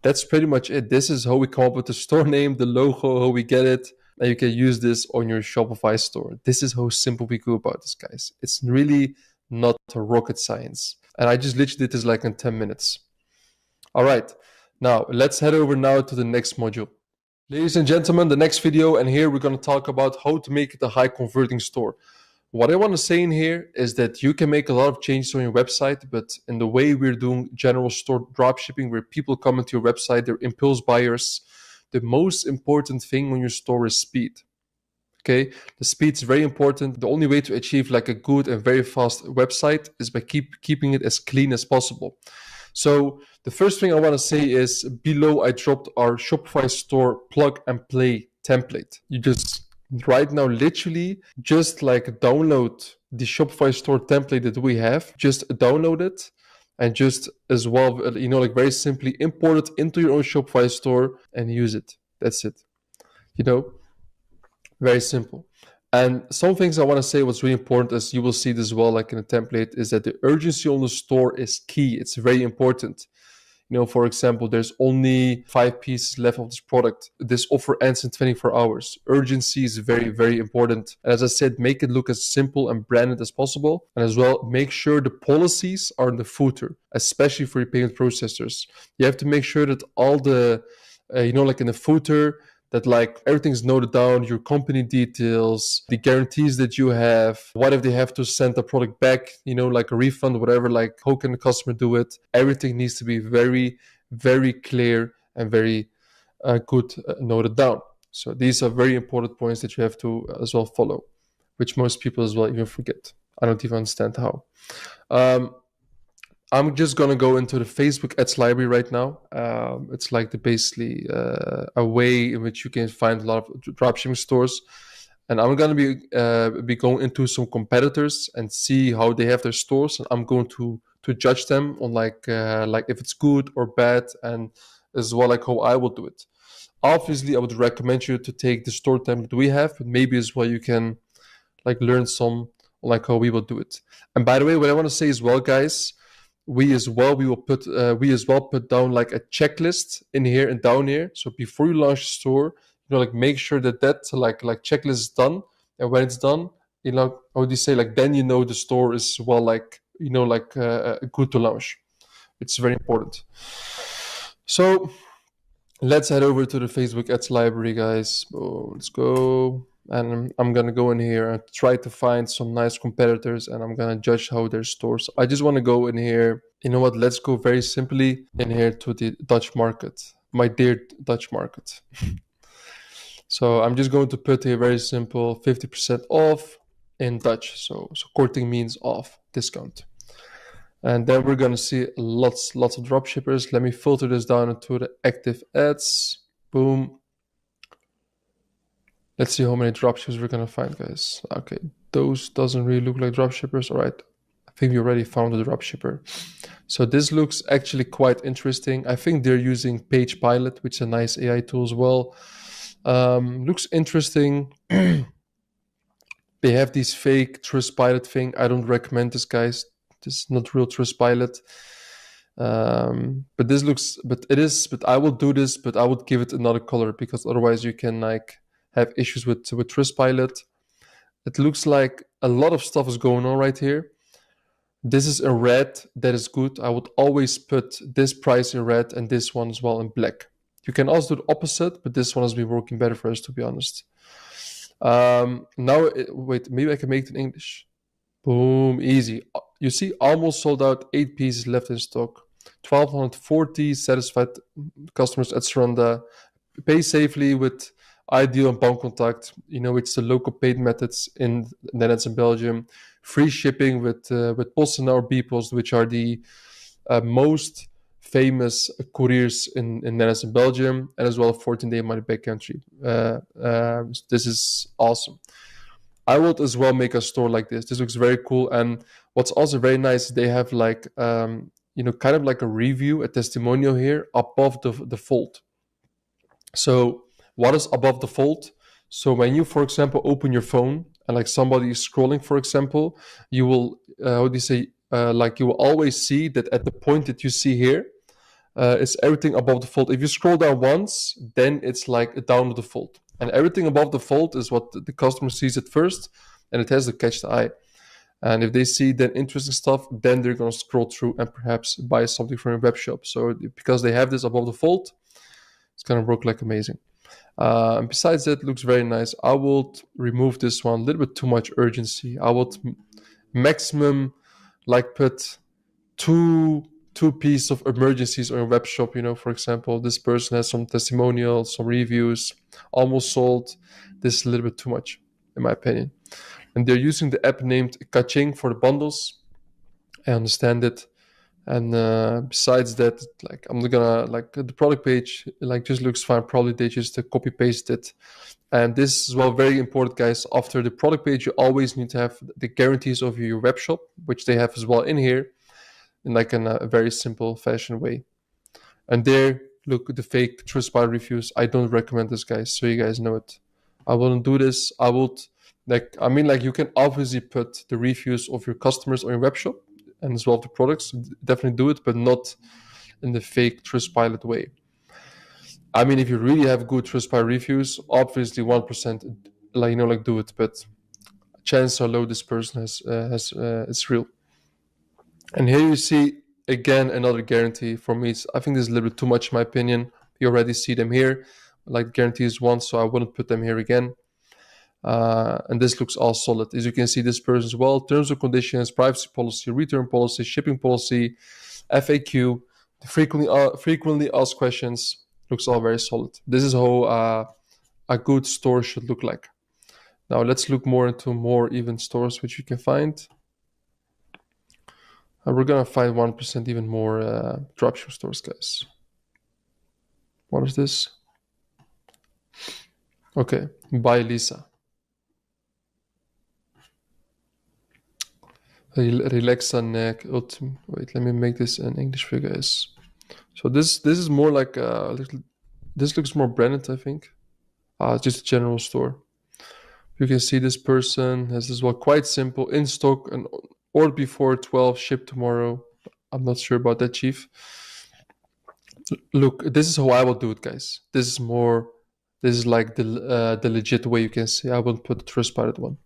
That's pretty much it. This is how we come up with the store name, the logo, how we get it. And you can use this on your Shopify store. This is how simple we go about this, guys. It's really not a rocket science. And I just literally did this like in 10 minutes. All right, now let's head over now to the next module. Ladies and gentlemen, the next video, and here we're going to talk about how to make it a high converting store. What I want to say in here is that you can make a lot of changes on your website, but in the way we're doing general store dropshipping, where people come into your website, they're impulse buyers, the most important thing on your store is speed. Okay, the speed is very important. The only way to achieve like a good and very fast website is by keeping it as clean as possible. So the first thing I want to say is below I dropped our Shopify store plug and play template. You just right now literally just like download the Shopify store template that we have, just download it and just as well, like very simply import it into your own Shopify store and use it. That's it. Very simple. And some things I want to say what's really important, as you will see this as well, like in the template, is that the urgency on the store is key. It's very important. For example, there's only 5 pieces left of this product. This offer ends in 24 hours. Urgency is very, very important. And as I said, make it look as simple and branded as possible. And as well, make sure the policies are in the footer, especially for your payment processors. You have to make sure that all the, like in the footer, that like everything's noted down, your company details, the guarantees that you have, what if they have to send the product back, like a refund, whatever, like how can the customer do it? Everything needs to be very, very clear and very good noted down. So these are very important points that you have to as well follow, which most people as well even forget. I don't even understand how. I'm just gonna go into the Facebook ads library right now. It's like basically a way in which you can find a lot of dropshipping stores, and I'm gonna be going into some competitors and see how they have their stores, and I'm going to judge them on like if it's good or bad, and as well like how I will do it. Obviously, I would recommend you to take the store template we have, but maybe as well you can like learn some like how we will do it. And by the way, what I want to say as well, guys, we as well put down like a checklist in here and down here. So before you launch the store, like make sure that like checklist is done, and when it's done, how do you say, like then the store is well like good to launch. It's very important. So let's head over to the Facebook ads library, guys. Oh, let's go. And I'm gonna go in here and try to find some nice competitors, and I'm gonna judge how their stores. I just want to go in here. You know what? Let's go very simply in here to the Dutch market, my dear Dutch market. So I'm just going to put here very simple 50% off in Dutch. So korting means off, discount. And then we're gonna see lots of dropshippers. Let me filter this down into the active ads. Boom. Let's see how many dropshippers we're gonna find, guys. Okay, those doesn't really look like dropshippers. All right, I think we already found a dropshipper. So this looks actually quite interesting. I think they're using Page Pilot, which is a nice AI tool as well. Looks interesting. They have these fake Trustpilot thing. I don't recommend this, guys. This is not real Trustpilot. But this looks, but I will do this, but I would give it another color, because otherwise you can like have issues with Trustpilot. It looks like a lot of stuff is going on right here. This is a red, that is good. I would always put this price in red and this one as well in black. You can also do the opposite, but this one has been working better for us, to be honest. Wait, maybe I can make it in English. Boom, easy. You see, almost sold out, 8 pieces left in stock. 1,240 satisfied customers at Surrender. Pay safely with Ideal and Bankcontact, it's the local paid methods in the Netherlands and Belgium. Free shipping with PostNL or bpost, which are the most famous couriers in Netherlands and Belgium, and as well 14-day money back country. This is awesome. I would as well make a store like this. This looks very cool. And what's also very nice, they have like kind of like a review, a testimonial here above the fold. So what is above the fold? So when you, for example, open your phone and like somebody is scrolling, for example, you will you will always see that at the point that you see here, it's everything above the fold. If you scroll down once, then it's like down to the fold. And everything above the fold is what the customer sees at first, and it has to catch the eye. And if they see then interesting stuff, then they're going to scroll through and perhaps buy something from your web shop. So because they have this above the fold, it's going to work like amazing. And besides that, it looks very nice. I would remove this one, a little bit too much urgency. I would maximum like put two pieces of emergencies on your web shop. For example, this person has some testimonials, some reviews, almost sold. This is a little bit too much, in my opinion. And they're using the app named Kaching for the bundles. I understand it. And besides that, like I'm gonna like the product page like just looks fine. Probably they just copy paste it. And this is well very important, guys. After the product page, you always need to have the guarantees of your web shop, which they have as well in here, in like a very simple fashion way. And there, look, the fake Trustpilot reviews. I don't recommend this, guys, so you guys know it. I wouldn't do this. I would you can obviously put the reviews of your customers on your web shop and as well the products. Definitely do it, but not in the fake Trustpilot way. I mean, if you really have good Trustpilot reviews, obviously 1% do it, but chances are low this person has it's real. And here you see again another guarantee. For me, I think this is a little bit too much in my opinion. You already see them here, like guarantees once, so I wouldn't put them here again. And this looks all solid. As you can see, this person as well, terms and conditions, privacy policy, return policy, shipping policy, FAQ, frequently asked questions, looks all very solid. This is how a good store should look like. Now let's look more into more even stores which you can find. We're gonna find 1% even more dropship stores, guys. What is this? Okay, by Lisa. Relaxa neck ultimate. Wait, let me make this in English for you guys. So this is more like a little. This looks more branded, I think. Just a general store. You can see this person has as well quite simple in stock and order before 12, ship tomorrow. I'm not sure about that, Chief. Look, this is how I will do it, guys. This is more. This is like the legit way you can see. I won't put the Trustpilot one.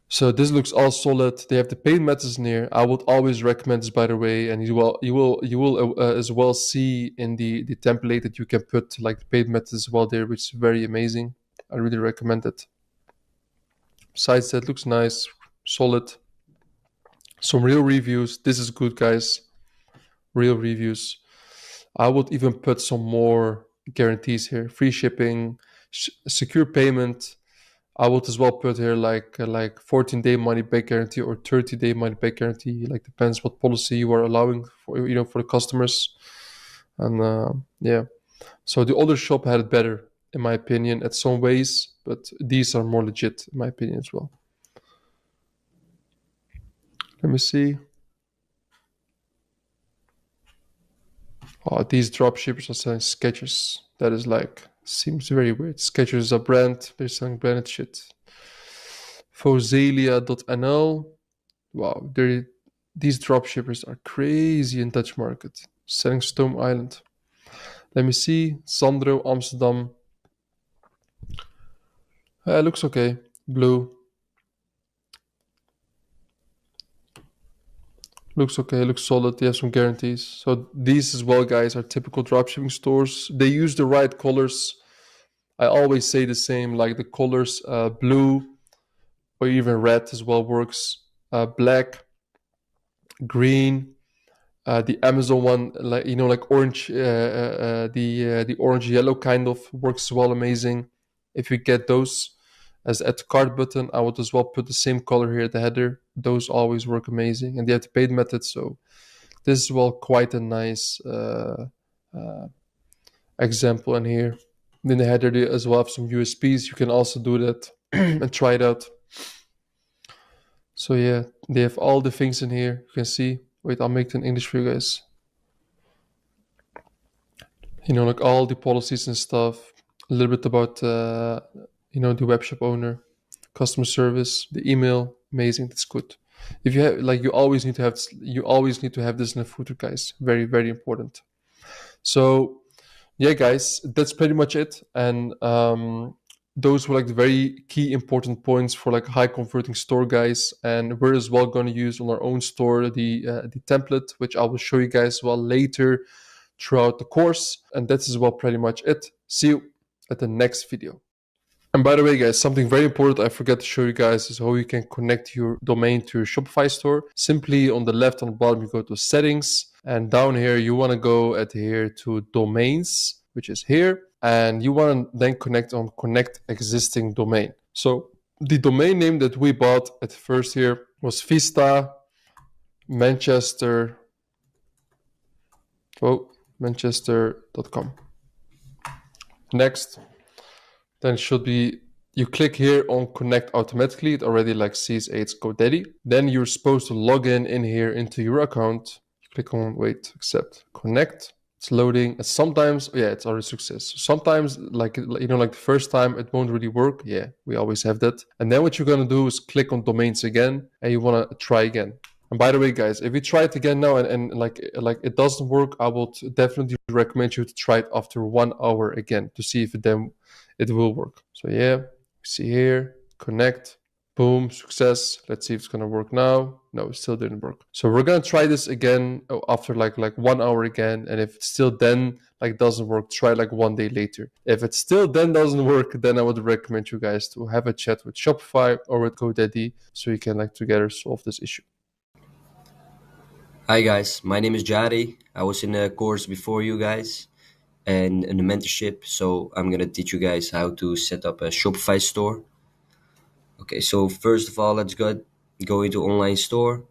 So this looks all solid. They have the paid methods in here. I would always recommend this, by the way, and you will as well see in the template that you can put like the paid methods as well there, which is very amazing. I really recommend it. Besides that, looks nice, solid. Some real reviews. This is good, guys. Real reviews. I would even put some more guarantees here: free shipping, secure payment. I would as well put here like 14-day money back guarantee or 30-day money back guarantee. Like depends what policy you are allowing for for the customers. And yeah, so the other shop had it better in my opinion at some ways, but these are more legit in my opinion as well. Let me see. Oh, these dropshippers are selling Skechers. That is like, seems very weird. Skechers is a brand. They're selling branded shit. Fozelia.nl. Wow, these dropshippers are crazy in Dutch market. Selling Stone Island. Let me see. Sandro, Amsterdam. Looks okay. Blue. Looks okay, looks solid. They have some guarantees. So these as well, guys, are typical dropshipping stores. They use the right colors. I always say the same, like the colors blue or even red as well works. Black, green, the Amazon one, like like orange, the orange yellow kind of works as well amazing. If you get those as at the cart button, I would as well put the same color here at the header. Those always work amazing, and they have the paid method. So this is well quite a nice example in here. In the header, they as well have some USPs. You can also do that and try it out. So yeah, they have all the things in here. You can see. Wait, I'll make it in English for you guys. Like all the policies and stuff. A little bit about the webshop owner, customer service, the email. Amazing. That's good. If you have you always need to have this in a footer, guys. Very, very important. So yeah, guys, that's pretty much it. And those were like the very key important points for like high converting store, guys. And we're as well going to use on our own store the template, which I will show you guys as well later throughout the course. And that's as well pretty much it. See you at the next video. And by the way, guys, something very important I forgot to show you guys is how you can connect your domain to your Shopify store. Simply on the left on the bottom, you go to settings, and down here you want to go at here to domains, which is here, and you want to then connect existing domain. So the domain name that we bought at first here was Vista Manchester. Manchester.com. Next. Then it should be, you click here on connect automatically. It already sees it's GoDaddy. Then you're supposed to log in here into your account. You click on wait, accept, connect. It's loading. And sometimes, it's already success. Sometimes the first time it won't really work. Yeah, we always have that. And then what you're going to do is click on domains again and you want to try again. And by the way, guys, if you try it again now and it doesn't work, I would definitely recommend you to try it after 1 hour again to see if it will work. So yeah, see here, connect, boom, success. Let's see if it's gonna work now. No, it still didn't work. So we're gonna try this again after like 1 hour again. And if it still then doesn't work, try 1 day later. If it still then doesn't work, then I would recommend you guys to have a chat with Shopify or with GoDaddy so you can together solve this issue. Hi guys, my name is Jari. I was in a course before you guys and in the mentorship, so I'm gonna teach you guys how to set up a Shopify store. Okay, so first of all, let's go into online store.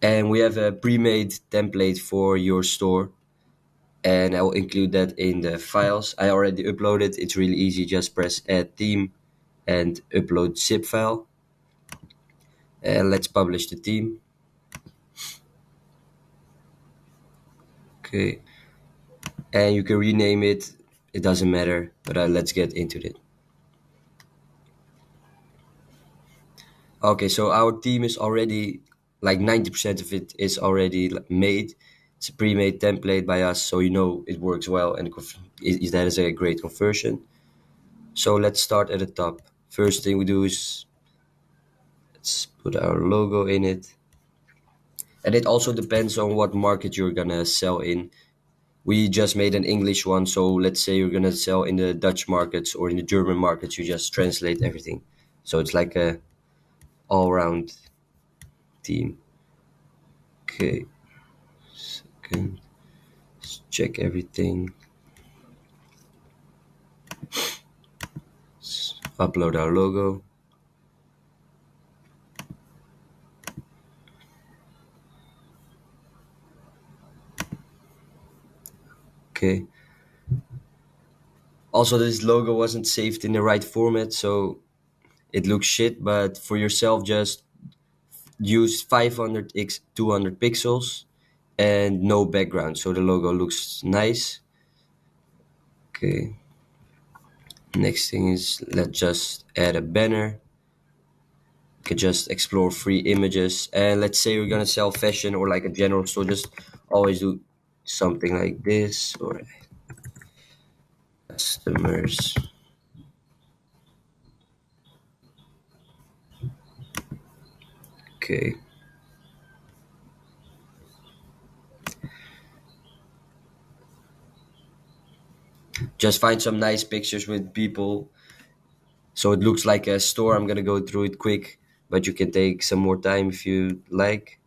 And we have a pre-made template for your store, and I will include that in the files. I already uploaded. It's really easy. Just press add theme and upload zip file. And let's publish the theme. Okay. And you can rename it. It doesn't matter, but let's get into it. Okay, so our theme is already, like 90% of it is already made. It's a pre-made template by us, so you know it works well, and that is a great conversion. So let's start at the top. First thing we do is let's put our logo in it. And it also depends on what market you're gonna sell in. We just made an English one, so let's say you're gonna sell in the Dutch markets or in the German markets, you just translate everything. So it's like a all-round theme. Okay, second, let's check everything. Let's upload our logo. Okay. Also, this logo wasn't saved in the right format, so it looks shit, but for yourself, just use 500x 200 pixels and no background, so the logo looks nice. Okay. Next thing is, let's just add a banner. You can just explore free images, and let's say you're gonna sell fashion or like a general store, just always do something like this, or customers. Okay. Just find some nice pictures with people so it looks like a store. I'm gonna go through it quick, but you can take some more time if you like.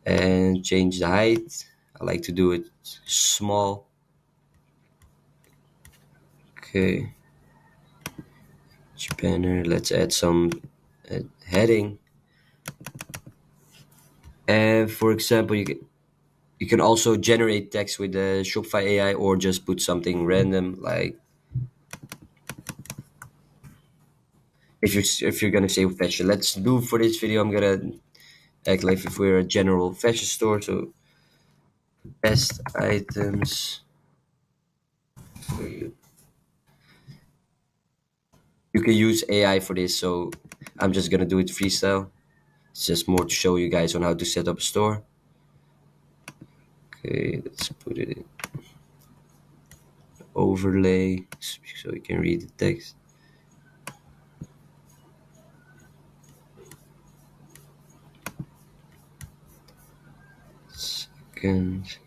And change the height. I like to do it small. Okay. Banner. Let's add some heading. And for example, you can also generate text with the Shopify AI, or just put something random, like if you're gonna say fashion. Let's do, for this video, I'm gonna act like if we're a general fashion store. So best items for you. You can use AI for this, so I'm just gonna do it freestyle. It's just more to show you guys on how to set up a store. Okay, let's put it in overlay so you can read the text. Second.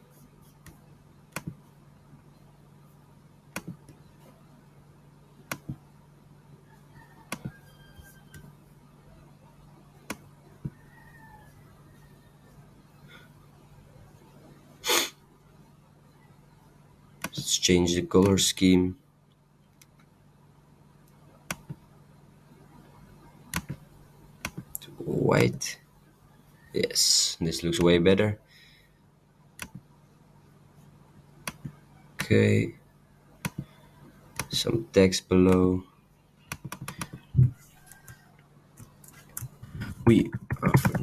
Let's change the color scheme. To white. Yes, this looks way better. Okay. Some text below. We offer.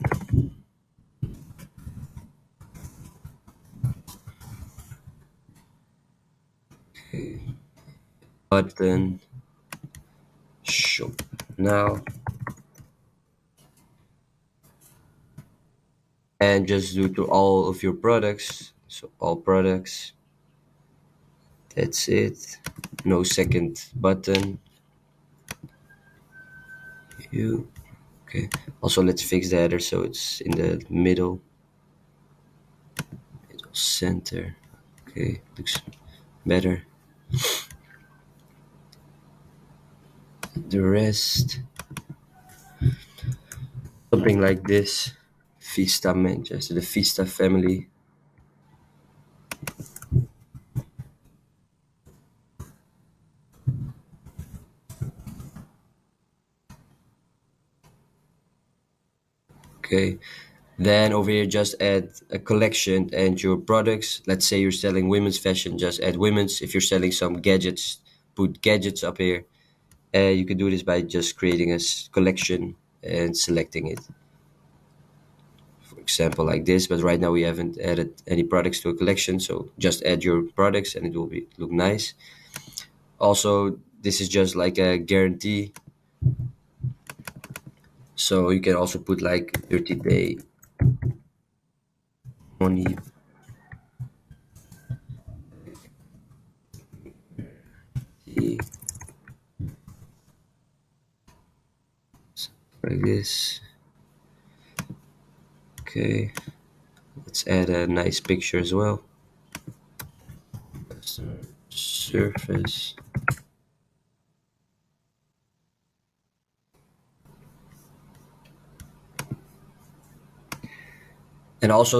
Okay. Button. Shop now. And just do to all of your products. So all products. That's it. No second button. Okay. Also, let's fix the header so it's in the middle center. Okay, looks better. The rest, something like this. Vista Manchester, the Vista family. Okay, Then over here, just add a collection and your products. Let's say you're selling women's fashion, just add women's. If you're selling some gadgets, put gadgets up here. You can do this by just creating a collection and selecting it. For example, like this, but right now we haven't added any products to a collection, so just add your products and it will look nice. Also, this is just like a guarantee. So you can also put like 30-day money. Like this. Okay, let's add a nice picture as well. Surface. And also,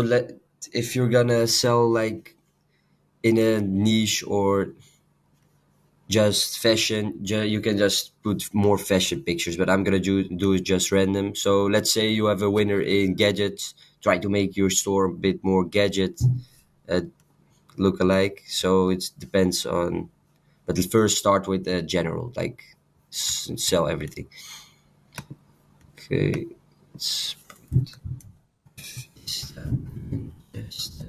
if you're gonna sell like in a niche or just fashion, you can just put more fashion pictures, but I'm gonna do it just random. So let's say you have a winner in gadgets, try to make your store a bit more gadget look alike. So it depends on, but first start with the general, like sell everything. Okay, let's just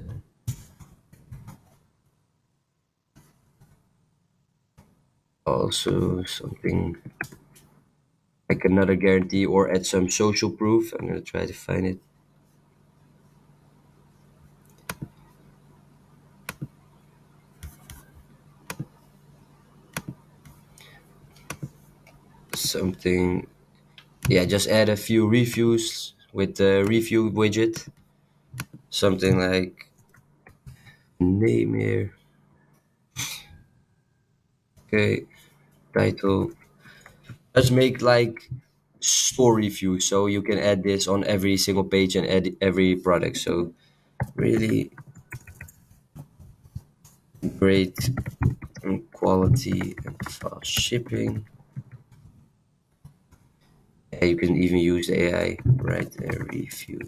also something like another guarantee or add some social proof. I'm gonna try to find it. Something, yeah, just add a few reviews with the review widget. Something like name here. Okay, title. Let's make like store review, so you can add this on every single page and add every product. So really great quality and fast shipping. Yeah, you can even use the AI, write a review.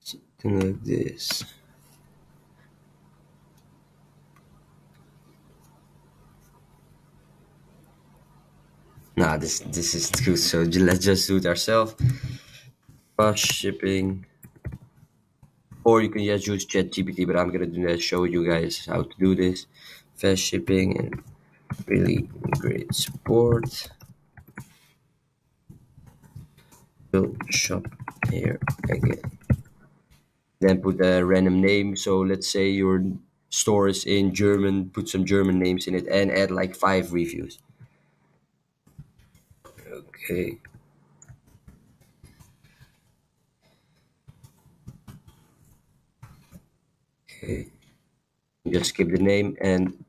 Something like this. Nah, this is too, so let's just do it ourselves. Fast shipping. Or you can just use ChatGPT, but I'm gonna show you guys how to do this. Fast shipping and really great support. Will shop here again. Then put a random name. So let's say your store is in German, put some German names in it and add like 5 reviews. Okay. Okay. Just skip the name and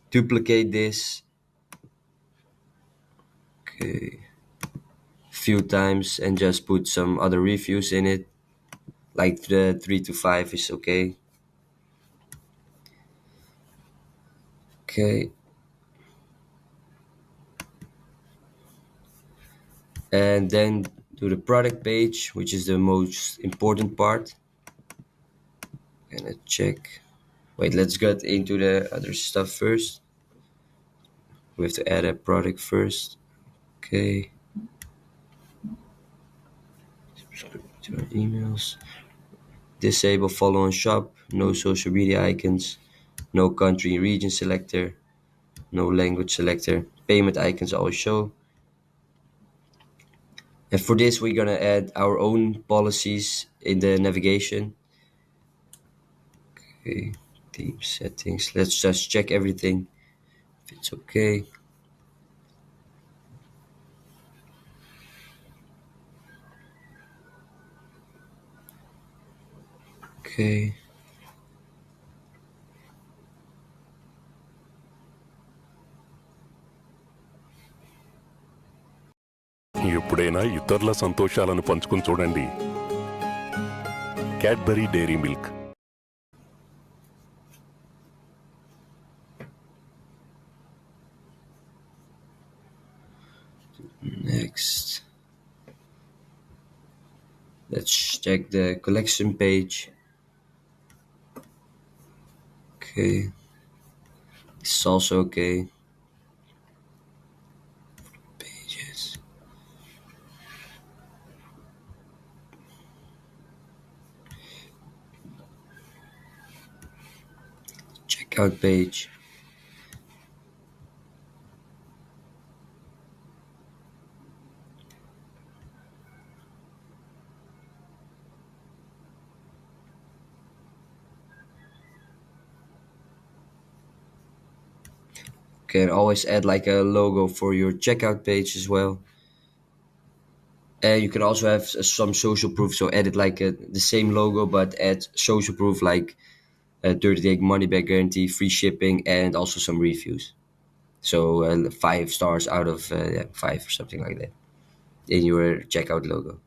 duplicate this. Okay. Few times and just put some other reviews in it. Like the 3 to 5 is okay. Okay. And then to the product page, which is the most important part. Gonna check. Wait, let's get into the other stuff first. We have to add a product first. Okay. Subscribe to our emails. Disable follow on shop. No social media icons. No country and region selector. No language selector. Payment icons always show. And for this, we're gonna add our own policies in the navigation. Okay, theme settings. Let's just check everything if it's okay. Okay. ఎప్పుడైనా ఇతరుల సంతోషాలను పంచుకుని చూడండి. Cadbury Dairy Milk. Next, let's check the collection page. Okay, this is also okay. Pages. Checkout page. Can always add like a logo for your checkout page as well. And you can also have some social proof, so edit like the same logo but add social proof like a 30-day money back guarantee, free shipping, and also some reviews. So 5 stars out of 5 or something like that in your checkout logo.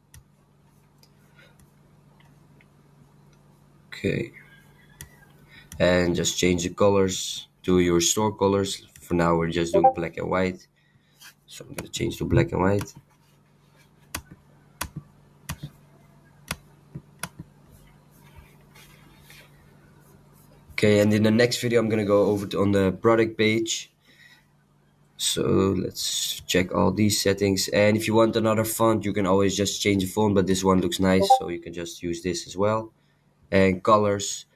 Okay. And just change the colors to your store colors. For now we're just doing black and white. So I'm gonna change to black and white. Okay, and in the next video I'm gonna go over on the product page. So let's check all these settings, and if you want another font you can always just change the font, but this one looks nice so you can just use this as well. And colors,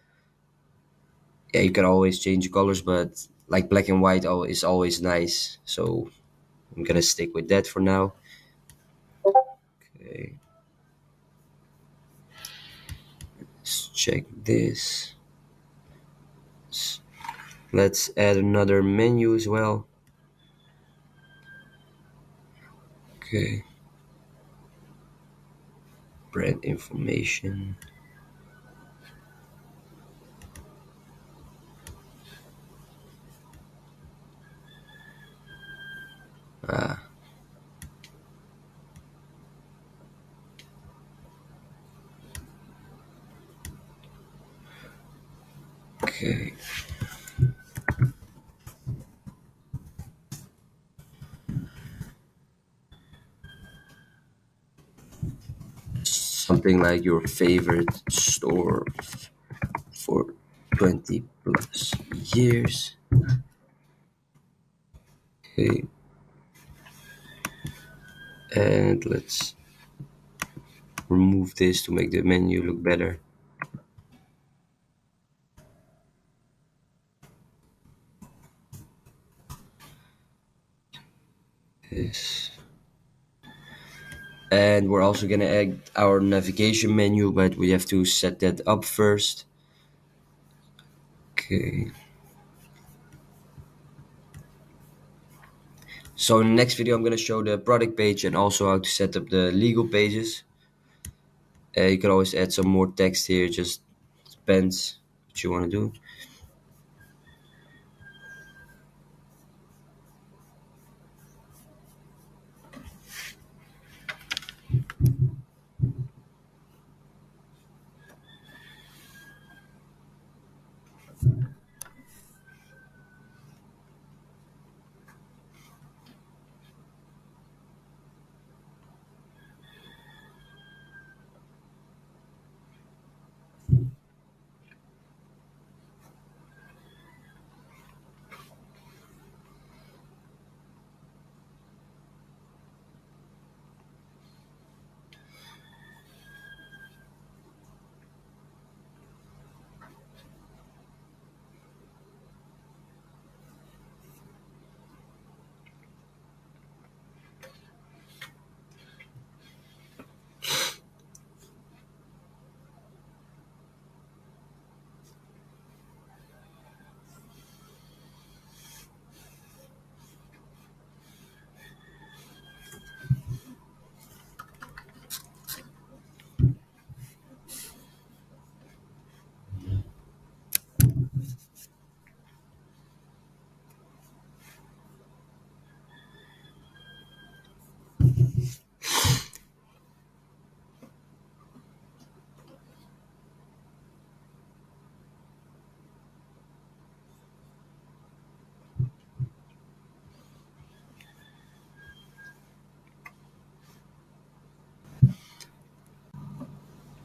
yeah, you can always change the colors, but like black and white is always nice, so I'm gonna stick with that for now. Okay, let's check this. Let's add another menu as well. Okay, brand information. Okay. Something like your favorite store for 20 plus years. Okay. And let's remove this to make the menu look better. This. And we're also gonna add our navigation menu, but we have to set that up first. Okay. So in the next video I'm gonna show the product page and also how to set up the legal pages. You can always add some more text here, just depends what you want to do.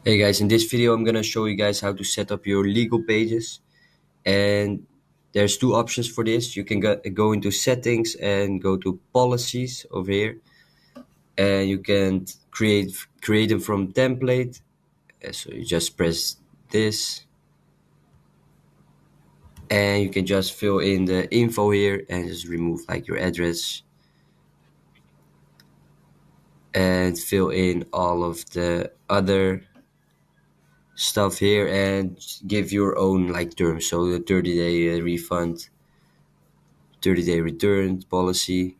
Hey guys, in this video I'm gonna show you guys how to set up your legal pages, and there's two options for this. You can go into settings and go to policies over here, and you can create them from template. So you just press this, and you can just fill in the info here and just remove like your address and fill in all of the other stuff here and give your own like terms. So the 30-day refund, 30-day return policy,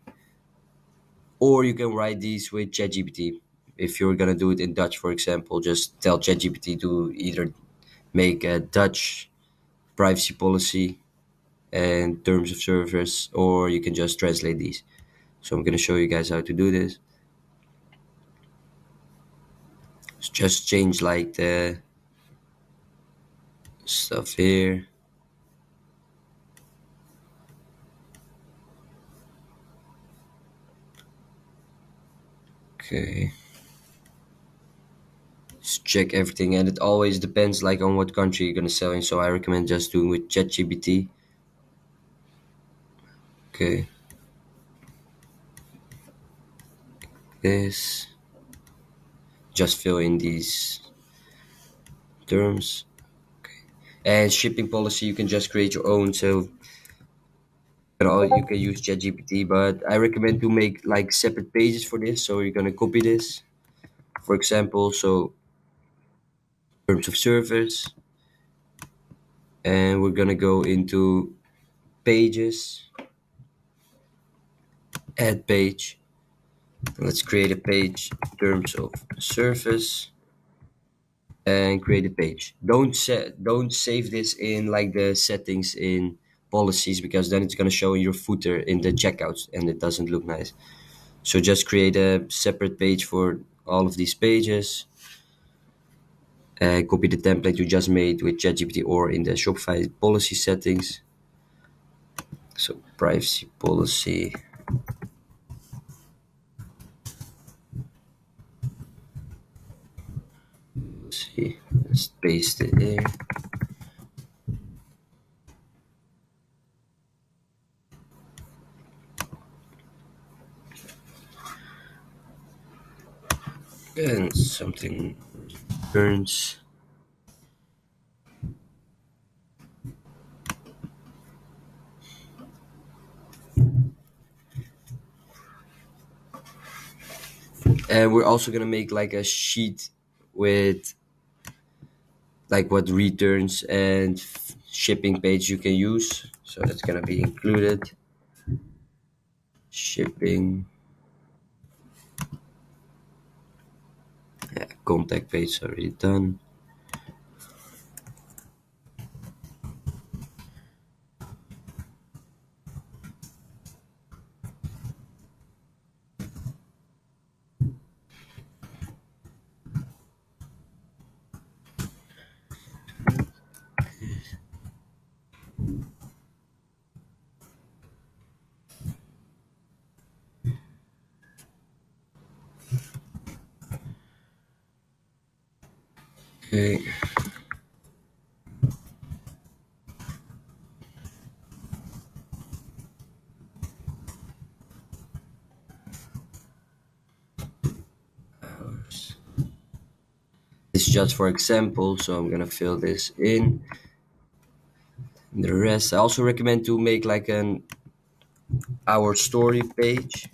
or you can write these with ChatGPT. If you're gonna do it in Dutch, for example, just tell ChatGPT to either make a Dutch privacy policy and terms of service, or you can just translate these. So I'm gonna show you guys how to do this. Just change like the stuff here. Okay. Just check everything, and it always depends like on what country you're gonna sell in. So I recommend just doing with ChatGPT. Okay. This. Just fill in these terms. Okay. And shipping policy, you can just create your own. So you can use ChatGPT, but I recommend to make like separate pages for this. So you're gonna copy this, for example. So terms of service, and we're gonna go into pages, add page. Let's create a page terms of service and create a page. Don't save this in like the settings in policies, because then it's going to show in your footer in the checkouts and it doesn't look nice. So just create a separate page for all of these pages and copy the template you just made with ChatGPT or in the Shopify policy settings. So privacy policy. See, let's paste it there. And something burns. And we're also gonna make like a sheet with like what returns and shipping page you can use. So that's gonna be included. Shipping. Yeah, contact page already done. Okay. It's just for example, so I'm gonna fill this in. The rest, I also recommend to make like an our story page.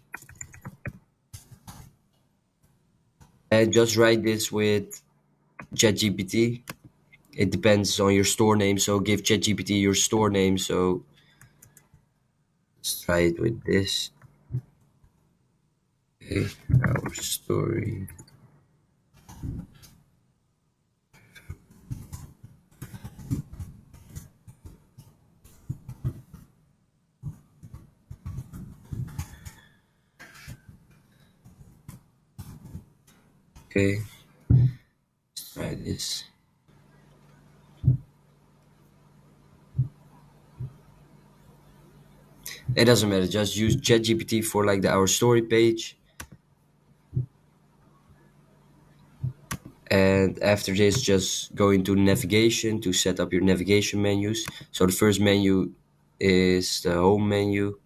And just write this with ChatGPT. It depends on your store name, so give ChatGPT your store name. So let's try it with this. Okay, our story. Okay, let's try this. It doesn't matter, just use ChatGPT for like the our story page. And after this, just go into navigation to set up your navigation menus. So the first menu is the home menu,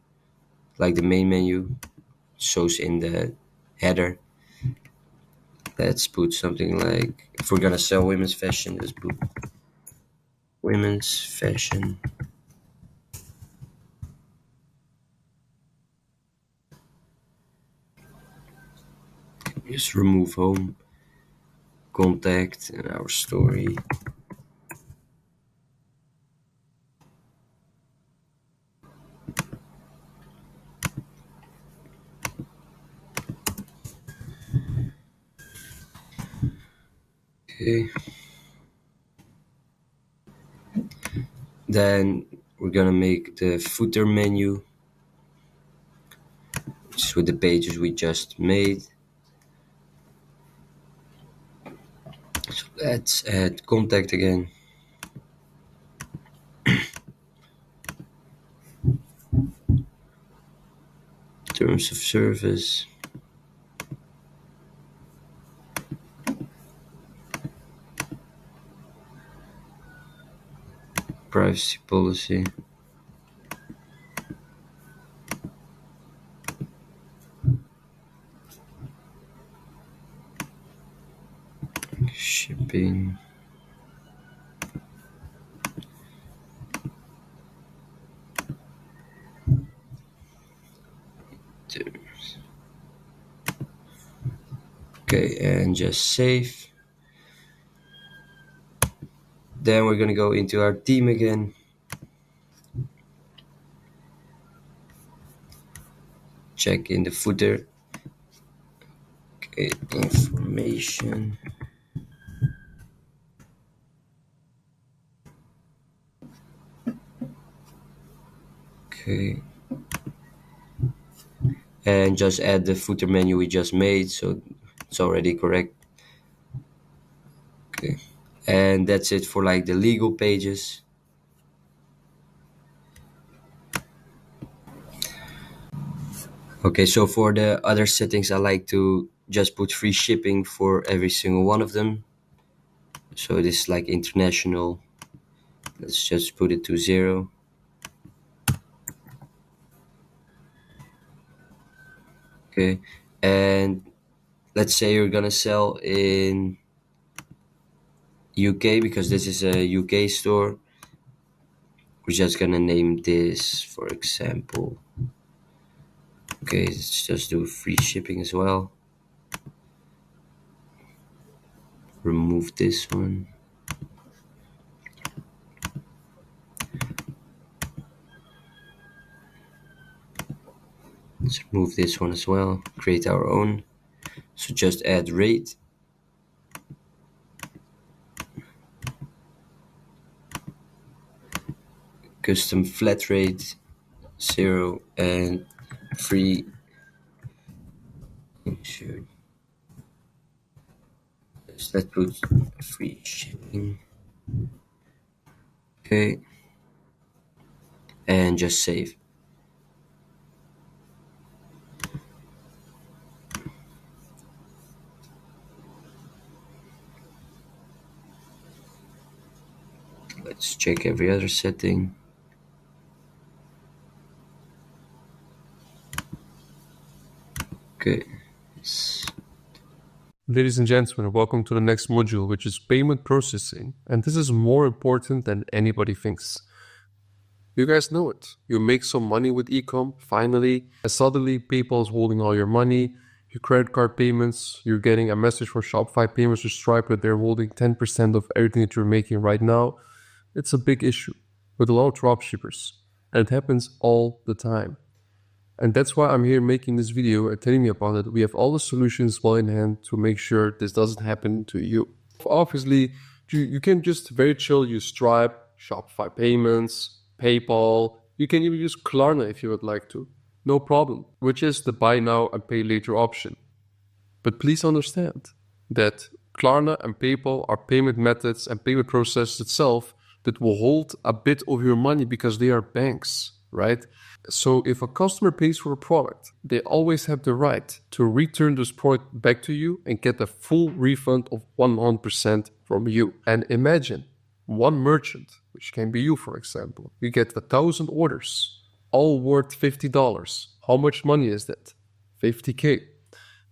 like the main menu, shows in the header. Let's put something like, if we're gonna sell women's fashion, let's put women's fashion. Just remove home, contact, and our story. Okay. Then we're gonna make the footer menu, which is with the pages we just made. So let's add contact again. Terms of service. Privacy policy. Shipping. Okay, and just save. Then we're gonna go into our theme again. Check in the footer. Okay, information. Okay. And just add the footer menu we just made, so it's already correct. Okay. And that's it for like the legal pages. Okay, so for the other settings, I like to just put free shipping for every single one of them. So this is like international. Let's just put it to 0. Okay, and let's say you're gonna sell in UK, because this is a UK store. We're just gonna name this, for example. Okay, let's just do free shipping as well. Remove this one. Let's remove this one as well. Create our own. So just add rate. Custom flat rate 0 and free. Sure. Let's put free shipping. Okay. And just save. Let's check every other setting. Okay. Ladies and gentlemen, welcome to the next module, which is payment processing. And this is more important than anybody thinks. You guys know it. You make some money with ecom, finally, and suddenly PayPal is holding all your money, your credit card payments, you're getting a message from Shopify payments or Stripe that they're holding 10% of everything that you're making right now. It's a big issue with a lot of dropshippers, and it happens all the time. And that's why I'm here making this video and telling you about it. We have all the solutions well in hand to make sure this doesn't happen to you. Obviously, you can just very chill use Stripe, Shopify payments, PayPal. You can even use Klarna if you would like to. No problem, which is the buy now and pay later option. But please understand that Klarna and PayPal are payment methods and payment processes itself that will hold a bit of your money because they are banks, right? So if a customer pays for a product, they always have the right to return this product back to you and get a full refund of 100% from you. And imagine one merchant, which can be you, for example, you get 1,000 orders, all worth $50. How much money is that? 50K.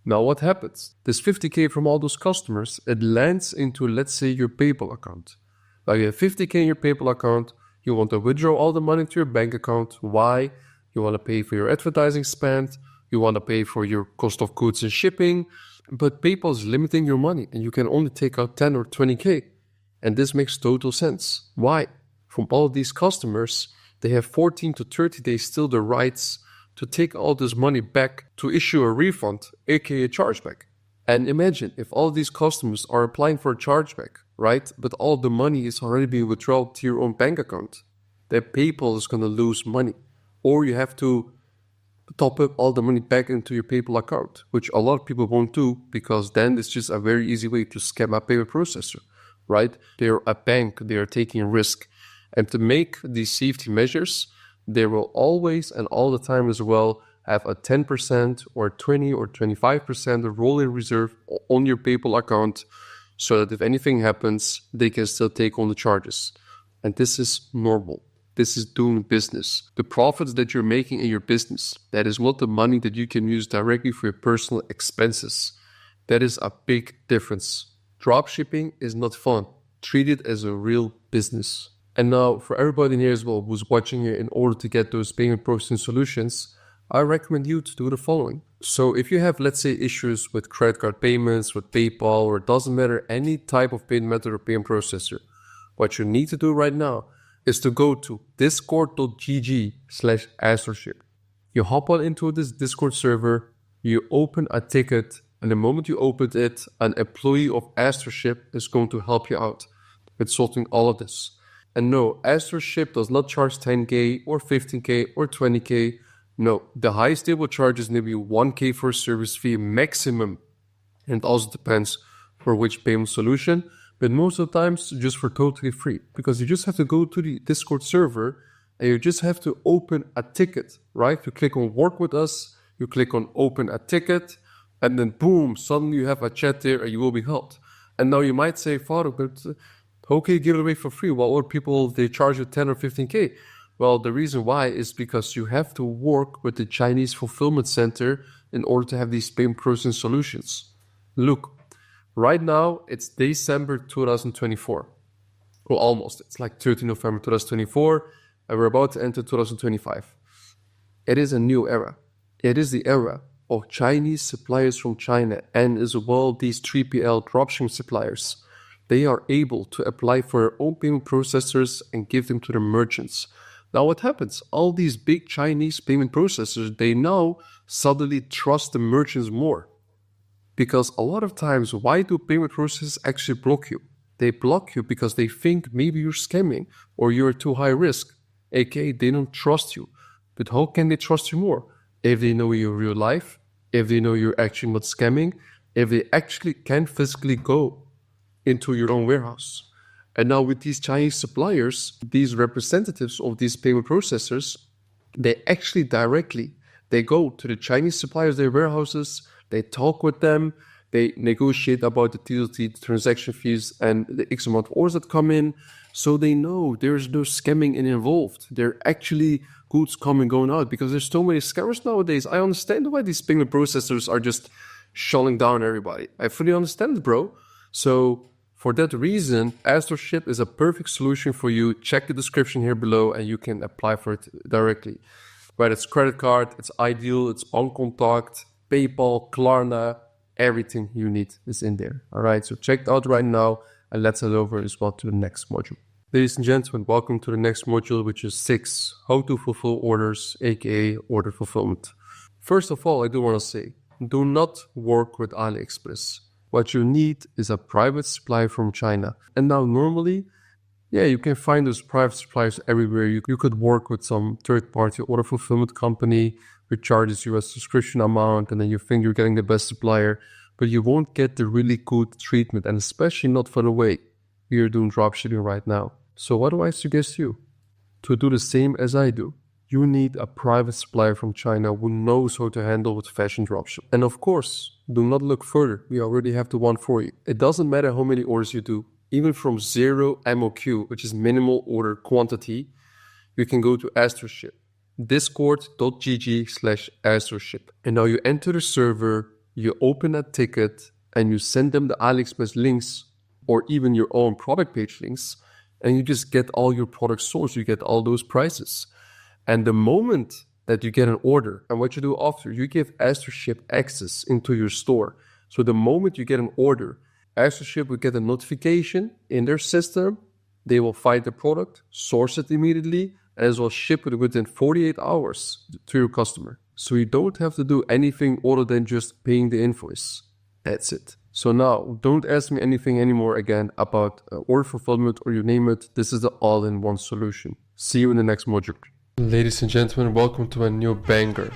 Now what happens? This 50K from all those customers, it lands into, let's say, your PayPal account. Now you have 50K in your PayPal account, you want to withdraw all the money to your bank account. Why? You want to pay for your advertising spend, you want to pay for your cost of goods and shipping, but PayPal is limiting your money and you can only take out 10 or 20K. And this makes total sense. Why? From all these customers, they have 14 to 30 days still the rights to take all this money back to issue a refund, aka chargeback. And imagine if all these customers are applying for a chargeback, right? But all the money is already being withdrawn to your own bank account. Then PayPal is going to lose money. Or you have to top up all the money back into your PayPal account, which a lot of people won't do because then it's just a very easy way to scam a payment processor, right? They're a bank, they are taking a risk. And to make these safety measures, they will always and all the time as well have a 10% or 20 or 25% rolling reserve on your PayPal account so that if anything happens, they can still take on the charges. And this is normal. This is doing business. The profits that you're making in your business, that is not the money that you can use directly for your personal expenses. That is a big difference. Dropshipping is not fun. Treat it as a real business. And now for everybody in here as well who's watching here, in order to get those payment processing solutions, I recommend you to do the following. So if you have, let's say, issues with credit card payments, with PayPal, or it doesn't matter, any type of payment method or payment processor, what you need to do right now is to go to discord.gg/astrosship. You hop on into this Discord server, you open a ticket, and the moment you open it, an employee of Astroship is going to help you out with sorting all of this. And no, Astroship does not charge 10K or 15K or 20K. No, the highest they will charge is maybe 1K for a service fee maximum. And it also depends for which payment solution. But most of the times, just for totally free. Because you just have to go to the Discord server and you just have to open a ticket, right? You click on work with us, you click on open a ticket, and then boom, suddenly you have a chat there and you will be helped. And now you might say, Father, but how can you give it away for free? While other people, they charge you 10 or 15K. Well, the reason why is because you have to work with the Chinese fulfillment center in order to have these payment processing solutions. Look, right now, it's December 2024. Well, almost. It's like 13 November 2024, and we're about to enter 2025. It is a new era. It is the era of Chinese suppliers from China and as well these 3PL dropshipping suppliers. They are able to apply for their own payment processors and give them to the merchants. Now what happens? All these big Chinese payment processors, they now suddenly trust the merchants more. Because a lot of times, why do payment processors actually block you? They block you because they think maybe you're scamming or you're too high risk. aka they don't trust you. But how can they trust you more? If they know your real life, if they know you're actually not scamming, if they actually can physically go into your own warehouse. And now with these Chinese suppliers, these representatives of these payment processors, they actually directly, they go to the Chinese suppliers, their warehouses, they talk with them, they negotiate about the deals, the transaction fees, and the X amount of orders that come in. So they know there's no scamming involved. They're actually goods coming going out because there's so many scammers nowadays. I understand why these payment processors are just shutting down everybody. I fully understand it, bro. So for that reason, Astroship is a perfect solution for you. Check the description here below and you can apply for it directly. Whether it's credit card, it's Ideal, it's OnContact, PayPal, Klarna, everything you need is in there. All right, so check it out right now and let's head over as well to the next module. Ladies and gentlemen, welcome to the next module, which is 6, how to fulfill orders, aka order fulfillment. First of all, I do want to say, do not work with AliExpress. What you need is a private supplier from China. And now normally, yeah, you can find those private suppliers everywhere. You could work with some third-party order fulfillment company which charges you a subscription amount and then you think you're getting the best supplier, but you won't get the really good treatment, and especially not for the way you're doing dropshipping right now. So what do I suggest you? To do the same as I do. you need a private supplier from China who knows how to handle with fashion dropship. And of course, do not look further. We already have the one for you. It doesn't matter how many orders you do. Even from 0 MOQ, which is minimal order quantity, you can go to AstroShip. Discord.gg/AstroShip. And now you enter the server, you open a ticket, and you send them the AliExpress links or even your own product page links, and you just get all your products sourced. You get all those prices. And the moment that you get an order, and what you do after, you give AstroShip access into your store. So the moment you get an order, AstroShip will get a notification in their system. They will find the product, source it immediately, and as well ship it within 48 hours to your customer. So you don't have to do anything other than just paying the invoice. That's it. So now, don't ask me anything anymore again about order fulfillment or you name it. This is the all-in-one solution. See you in the next module. Ladies and gentlemen, welcome to a new banger.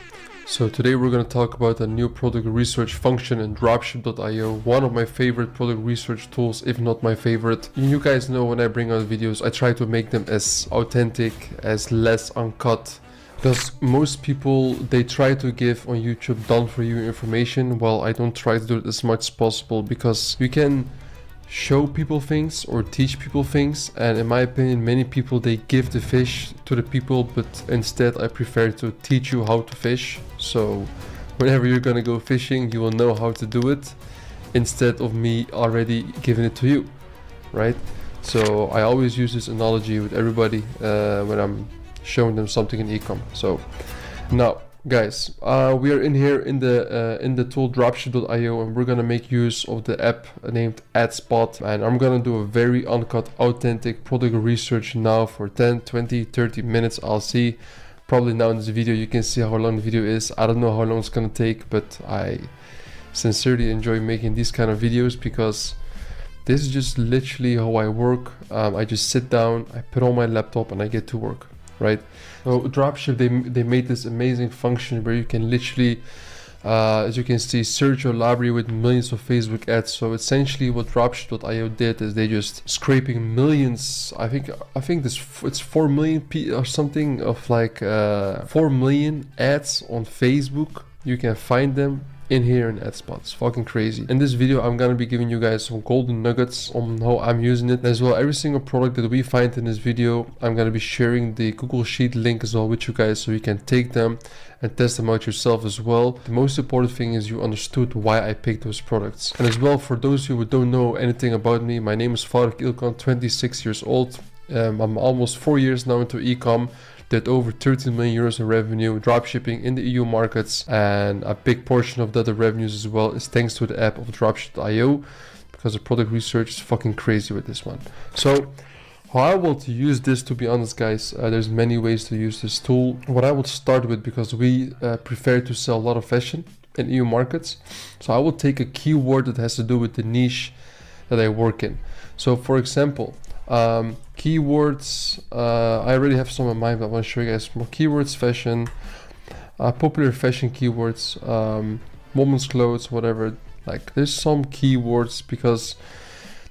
So today we're going to talk about a new product research function in dropship.io, one of my favorite product research tools, if not my favorite. You guys know when I bring out videos, I try to make them as authentic, as less uncut. Because most people, they try to give on YouTube done for you information. Well, I don't try to do it as much as possible because you can show people things or teach people things, and in my opinion many people, they give the fish to the people, but instead I prefer to teach you how to fish. So whenever you're gonna go fishing, you will know how to do it instead of me already giving it to you, right? So I always use this analogy with everybody when I'm showing them something in ecom. So now guys, we are in here in the tool dropship.io, and we're gonna make use of the app named AdSpot, and I'm gonna do a very uncut, authentic product research now for 10, 20, 30 minutes. I'll see. Probably now in this video you can see how long the video is. I don't know how long it's gonna take, but I sincerely enjoy making these kind of videos because this is just literally how I work. I just sit down, I put on my laptop, and I get to work, right? So dropship, they made this amazing function where you can literally, as you can see, search your library with millions of Facebook ads. So essentially what dropship.io did is they just scraping millions, I think it's 4 million or something of like 4 million ads on Facebook. You can find them in here in AdSpot. It's fucking crazy. In this video I'm gonna be giving you guys some golden nuggets on how I'm using it, as well every single product that we find in this video. I'm gonna be sharing the Google Sheet link as well with you guys so you can take them and test them out yourself as well. The most important thing is you understood why I picked those products. And as well, for those who don't know anything about me, my name is Fark Ilkan, 26 years old. I'm almost 4 years now into ecom. Did over 13 million euros in revenue dropshipping in the EU markets, and a big portion of the other revenues as well is thanks to the app of dropship.io, because the product research is fucking crazy with this one. So how I want to use this, to be honest guys, there's many ways to use this tool. What I would start with, because we prefer to sell a lot of fashion in EU markets, so I will take a keyword that has to do with the niche that I work in. So for example, keywords, I already have some in mind, but I want to show you guys more keywords. Fashion, popular fashion keywords, women's clothes, whatever. Like there's some keywords, because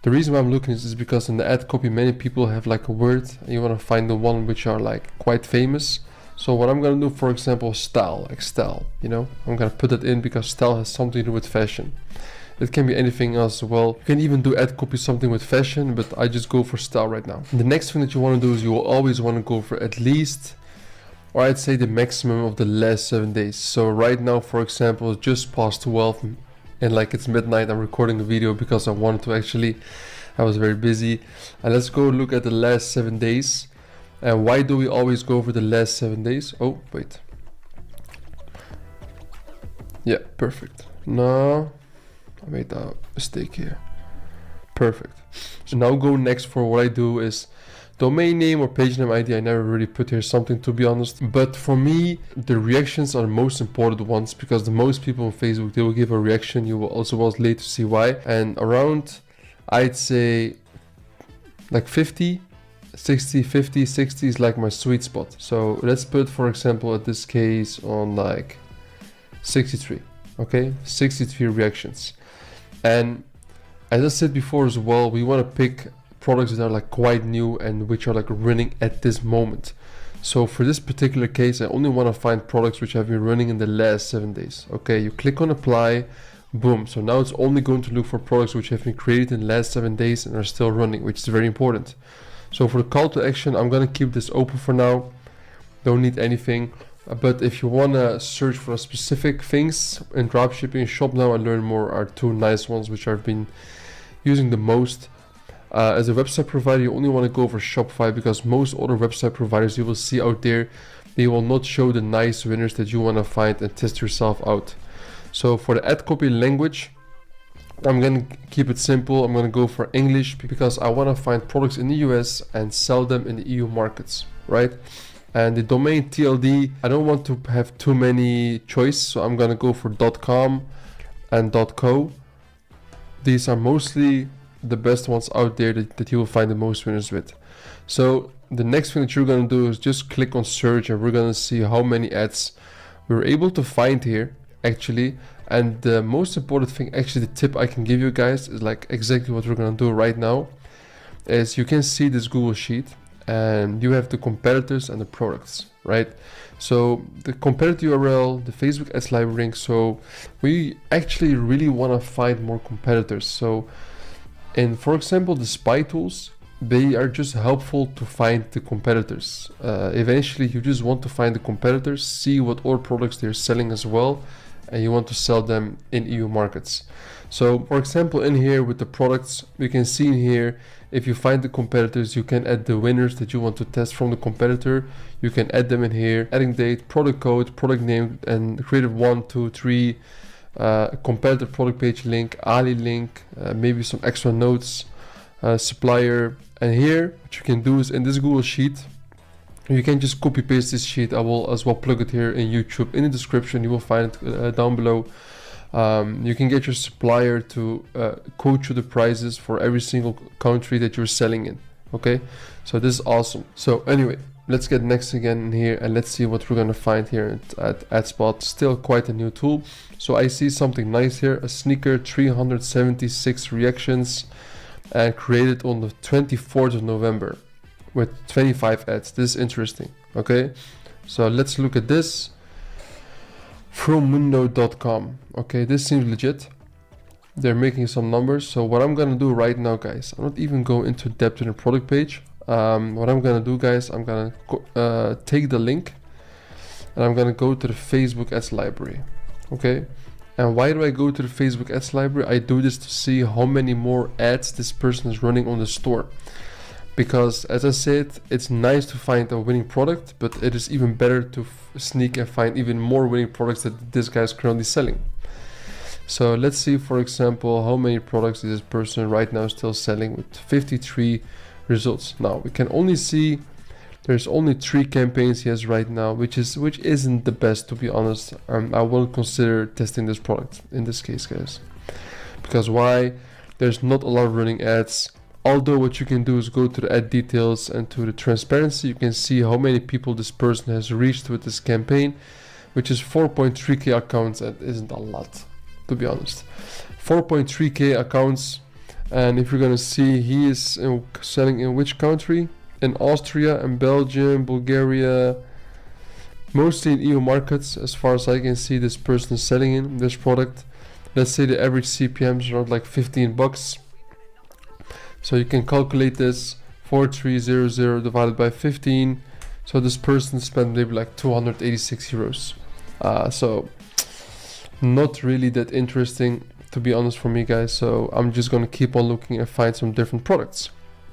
the reason why I'm looking is because in the ad copy many people have like a word and you want to find the one which are like quite famous. So what I'm gonna do, for example, style, like style, you know, I'm gonna put it in because style has something to do with fashion. It can be anything else as well. You can even do ad copy something with fashion, but I just go for style right now. The next thing that you want to do is you will always want to go for at least, or I'd say the maximum of the last 7 days. So right now, for example, it's just past 12 and like it's midnight. I'm recording a video because I wanted to actually, I was very busy. And let's go look at the last 7 days. And why do we always go for the last 7 days? Oh, wait. Yeah, perfect. No. I made a mistake here. Perfect. So now go next for what I do is domain name or page name ID. I never really put here something, to be honest. But for me, the reactions are the most important ones, because the most people on Facebook, they will give a reaction. You will also want later to see why. And around, I'd say like 50, 60, 50, 60 is like my sweet spot. So let's put, for example, at this case on like 63. Okay, 63 reactions. And as I said before as well, we want to pick products that are like quite new and which are like running at this moment. So for this particular case, I only want to find products which have been running in the last 7 days. Okay, you click on apply, boom. So now it's only going to look for products which have been created in the last 7 days and are still running, which is very important. So for the call to action, I'm going to keep this open for now. Don't need anything. But if you want to search for specific things in dropshipping, Shop Now and Learn More are two nice ones which I've been using the most. As a website provider, you only want to go for Shopify, because most other website providers you will see out there, they will not show the nice winners that you want to find and test yourself out. So for the ad copy language, I'm going to keep it simple. I'm going to go for English because I want to find products in the US and sell them in the EU markets, right? And the domain TLD, I don't want to have too many choice, so I'm going to go for .com and .co. These are mostly the best ones out there that you will find the most winners with. So the next thing that you're going to do is just click on search, and we're going to see how many ads we're able to find here actually. And the most important thing, actually the tip I can give you guys, is like exactly what we're going to do right now. Is you can see this Google sheet and you have the competitors and the products, right? So the competitor URL, the Facebook ads library link. So we actually really want to find more competitors. So, and for example, the spy tools, they are just helpful to find the competitors. Eventually you just want to find the competitors, see what other products they're selling as well, and you want to sell them in EU markets. So for example, in here with the products, we can see in here, if you find the competitors, you can add the winners that you want to test from the competitor. You can add them in here, adding date, product code, product name, and creative 1, 2, 3, competitor product page link, Ali link, maybe some extra notes, supplier. And here what you can do is in this Google sheet, you can just copy paste this sheet. I will as well plug it here in YouTube in the description. You will find it down below. You can get your supplier to quote you the prices for every single country that you're selling in. Okay, so this is awesome. So anyway, let's get next again in here and let's see what we're gonna find here at AdSpot. Still quite a new tool. So I see something nice here, a sneaker, 376 reactions, and created on the 24th of November with 25 ads. This is interesting. Okay, so let's look at this. Frommundo.com. Okay, this seems legit. They're making some numbers. So what I'm gonna do right now, guys, I'm not even going into depth in the product page. What I'm gonna do, guys, I'm gonna take the link and I'm gonna go to the Facebook ads library. Okay, and why do I go to the Facebook ads library? I do this to see how many more ads this person is running on the store. Because as I said, it's nice to find a winning product, but it is even better to sneak and find even more winning products that this guy is currently selling. So let's see, for example, how many products is this person right now still selling with 53 results. Now we can only see there's only 3 campaigns he has right now, which isn't the best, to be honest. I won't consider testing this product in this case, guys. Because why? There's not a lot of running ads. Although what you can do is go to the ad details and to the transparency, you can see how many people this person has reached with this campaign, which is 4.3k accounts. That isn't a lot, to be honest. 4.3k accounts, and if you're gonna see, he is selling in which country? In Austria and Belgium, Bulgaria, mostly in EU markets. As far as I can see, this person is selling in this product. Let's say the average CPM is around like 15 bucks. So you can calculate this, 4300 divided by 15. So this person spent maybe like 286 euros. So not really that interesting, to be honest, for me, guys. So I'm just gonna keep on looking and find some different products.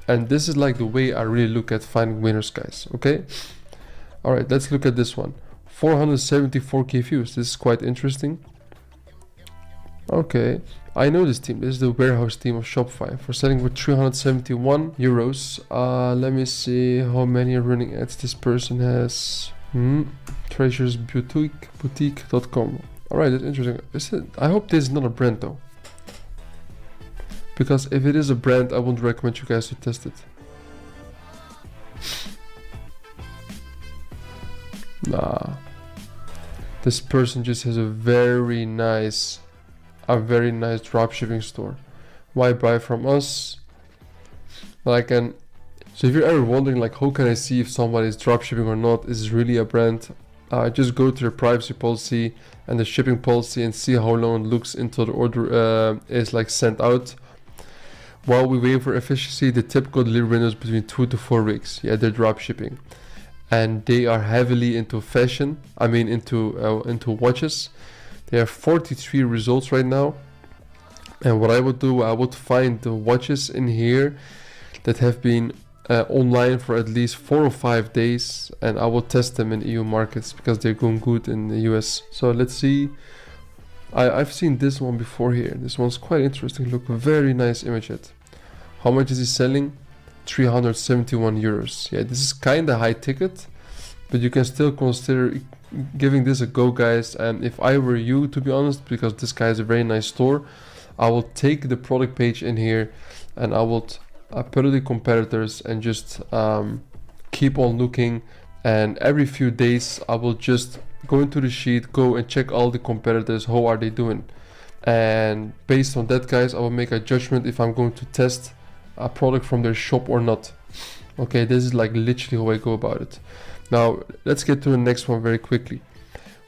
And this is like the way I really look at finding winners, guys. Okay. All right, let's look at this one. 474k views. This is quite interesting. Okay, I know this team. This is the warehouse team of Shopify for selling with 371 euros. Let me see how many running ads this person has. Treasuresboutique.com. All right, that's interesting. I hope this is not a brand though, because if it is a brand, I wouldn't recommend you guys to test it. Nah, this person just has a very nice dropshipping store. Why buy from us? Well, I can So if you're ever wondering like how can I see if somebody is dropshipping or not, is this really a brand, just go to their privacy policy and the shipping policy and see how long it looks until the order is like sent out. While we wait for efficiency, the typical delivery window is between 2 to 4 weeks. Yeah, they're drop shipping, and they are heavily into fashion. I mean, into watches. They have 43 results right now. And what I would do, I would find the watches in here that have been online for at least 4 or 5 days, and I will test them in EU markets because they're going good in the US. So let's see. I've seen this one before here. This one's quite interesting. Look, very nice image. How much is he selling? 371 euros. Yeah, this is kind of high ticket, but you can still consider giving this a go, guys. And if I were you, to be honest, because this guy is a very nice store, I will take the product page in here and I would put the competitors and just keep on looking, and every few days I will just go into the sheet, go and check all the competitors, how are they doing, and based on that, guys, I will make a judgment if I'm going to test a product from their shop or not. Okay, this is like literally how I go about it. Now let's get to the next one very quickly.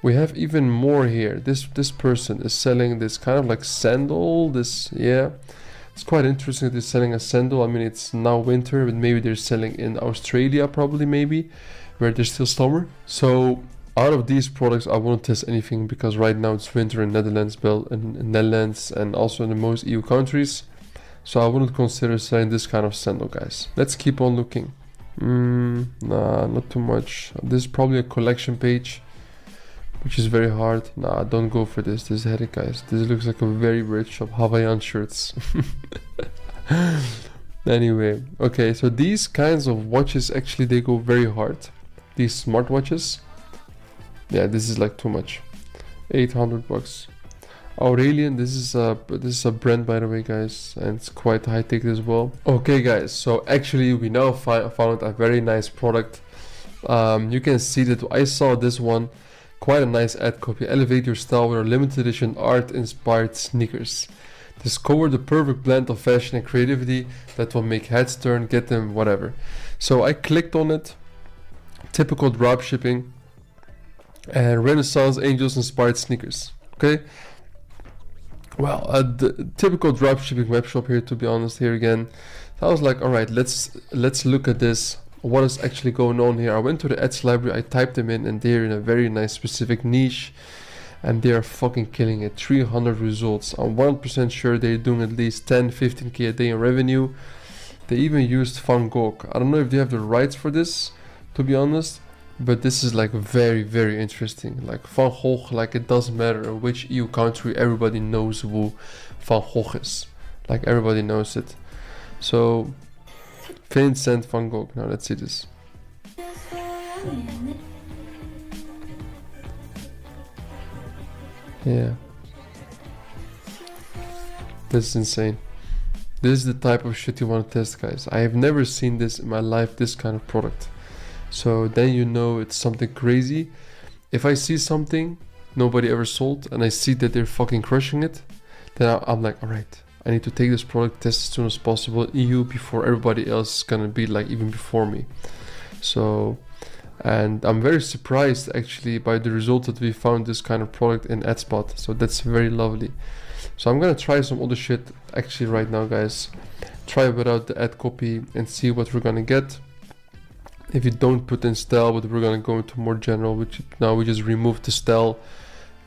We have even more here. This person is selling this kind of like sandal. This, yeah, it's quite interesting that they're selling a sandal. I mean, it's now winter, but maybe they're selling in Australia, probably, maybe, where there's still summer. So out of these products, I won't test anything because right now it's winter in Netherlands, Netherlands, and also in the most EU countries. So I wouldn't consider selling this kind of sandal, guys. Let's keep on looking. Nah, not too much. This is probably a collection page, which is very hard. Nah, don't go for this. This is headache, guys. This looks like a very rich shop. Hawaiian shirts. Anyway, okay, so these kinds of watches, actually, they go very hard. These smartwatches. Yeah, this is like too much. 800 bucks. Aurelian, this is a brand, by the way, guys, and it's quite high tech as well. Okay, guys, so actually we now found a very nice product. You can see that I saw this one, quite a nice ad copy. Elevate your style with our limited edition art inspired sneakers. Discover the perfect blend of fashion and creativity that will make heads turn, get them, whatever. So I clicked on it. Typical drop shipping and Renaissance Angels inspired sneakers. Okay. Well, the typical dropshipping web shop here, to be honest, here again. So I was like, all right, let's look at this. What is actually going on here? I went to the ads library, I typed them in, and they're in a very nice specific niche, and they are fucking killing it. 300 results. I'm 1% sure they're doing at least 10-15k a day in revenue. They even used Van Gogh. I don't know if they have the rights for this, to be honest. But this is like very, very interesting. Like Van Gogh, like it doesn't matter which EU country, everybody knows who Van Gogh is. Like everybody knows it. So Vincent van Gogh. Now let's see this. Yeah. This is insane. This is the type of shit you want to test, guys. I have never seen this in my life, this kind of product. So then you know it's something crazy. If I see something nobody ever sold and I see that they're fucking crushing it, then I'm like, all right, I need to take this product, test as soon as possible in EU before everybody else is gonna be like even before me. So, and I'm very surprised actually by the result that we found this kind of product in AdSpot. So that's very lovely. So I'm gonna try some other shit actually right now, guys. Try without the ad copy and see what we're gonna get. If you don't put in style, but we're gonna go into more general, which now we just remove the style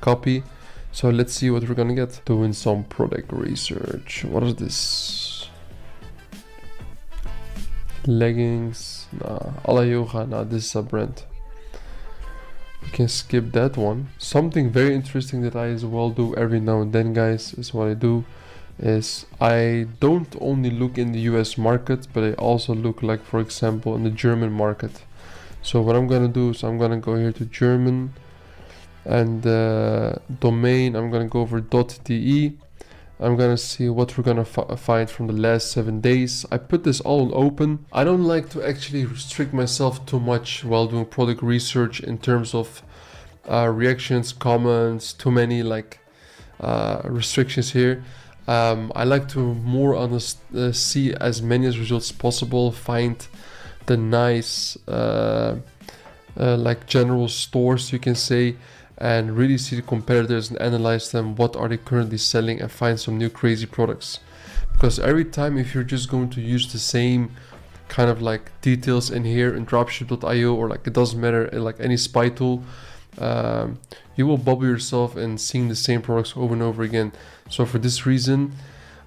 copy. So let's see what we're gonna get. Doing some product research. What is this? Leggings. Nah. Ala Yoga. Nah, this is a brand. We can skip that one. Something very interesting that I as well do every now and then, guys, is what I do is I don't only look in the US market, but I also look, like, for example, in the German market. So what I'm gonna do is I'm gonna go here to German, and domain, I'm gonna go over .de. I'm gonna see what we're gonna find from the last 7 days. I put this all on open. I don't like to actually restrict myself too much while doing product research in terms of reactions, comments, too many like restrictions here. I like to more see as many results as possible, find the nice like general stores, you can say, and really see the competitors and analyze them, what are they currently selling, and find some new crazy products. Because every time, if you're just going to use the same kind of like details in here in dropship.io, or like it doesn't matter, like any spy tool, you will bubble yourself in seeing the same products over and over again. So for this reason,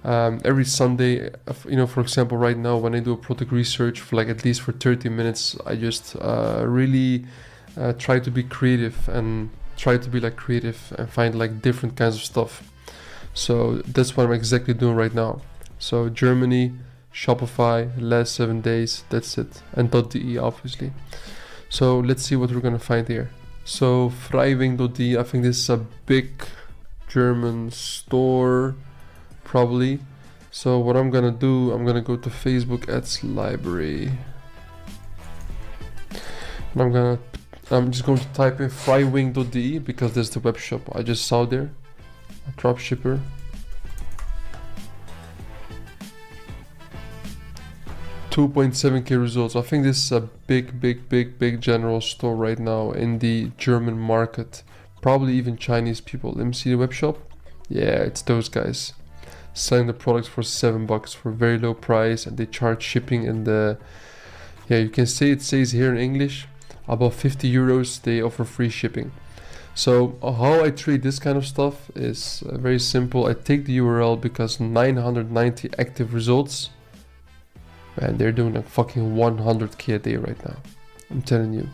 every Sunday, you know, for example, right now when I do a product research for like at least for 30 minutes, I just really try to be creative and find like different kinds of stuff. So that's what I'm exactly doing right now. So Germany, Shopify, last 7 days, that's it, and .de obviously. So let's see what we're gonna find here. So Freiwing.de, I think this is a big German store, probably. So what I'm gonna do, I'm gonna go to Facebook Ads Library, and I'm just going to type in Freiwing.de because that's the web shop I just saw there, a drop shipper. $2.7K results. I think this is a big general store right now in the German market. Probably even Chinese people. Let me see the web shop. Yeah, it's those guys selling the products for $7 for a very low price, and they charge shipping in the, yeah, you can say it says here in English about 50 euros they offer free shipping. So how I treat this kind of stuff is very simple. I take the URL because 990 active results. Man, they're doing like fucking 100K a day right now. I'm telling you,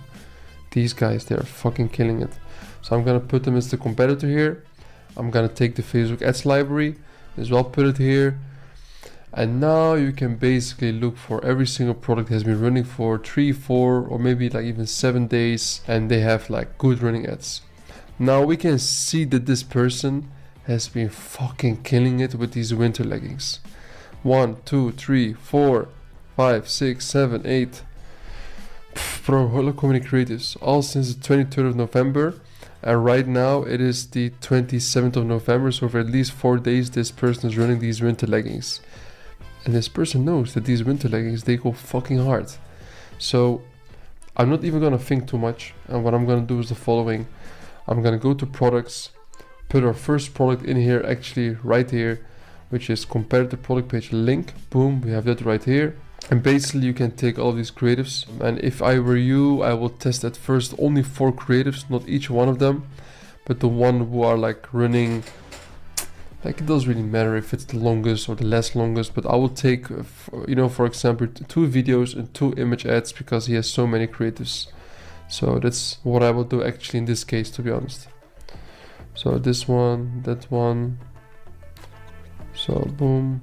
these guys, they're fucking killing it. So I'm gonna put them as the competitor here. I'm gonna take the Facebook Ads Library as well, put it here. And now you can basically look for every single product that has been running for 3, 4, or maybe like even 7 days, and they have like good running ads. Now we can see that this person has been fucking killing it with these winter leggings. 1, 2, 3, 4, 5, 6, 7, 8. Bro, look how many creatives. All since the 23rd of November. And right now it is the 27th of November. So for at least 4 days this person is running these winter leggings. And this person knows that these winter leggings, they go fucking hard. So I'm not even gonna think too much. And what I'm gonna do is the following. I'm gonna go to products, put our first product in here, actually right here, which is compare the product page link. Boom, we have that right here. And basically you can take all these creatives, and if I were you, I will test at first only 4 creatives, not each one of them, but the one who are like running, like it doesn't really matter if it's the longest or the less longest, but I will take, you know, for example, 2 videos and 2 image ads because he has so many creatives. So that's what I will do actually in this case, to be honest. So this one, that one. So boom.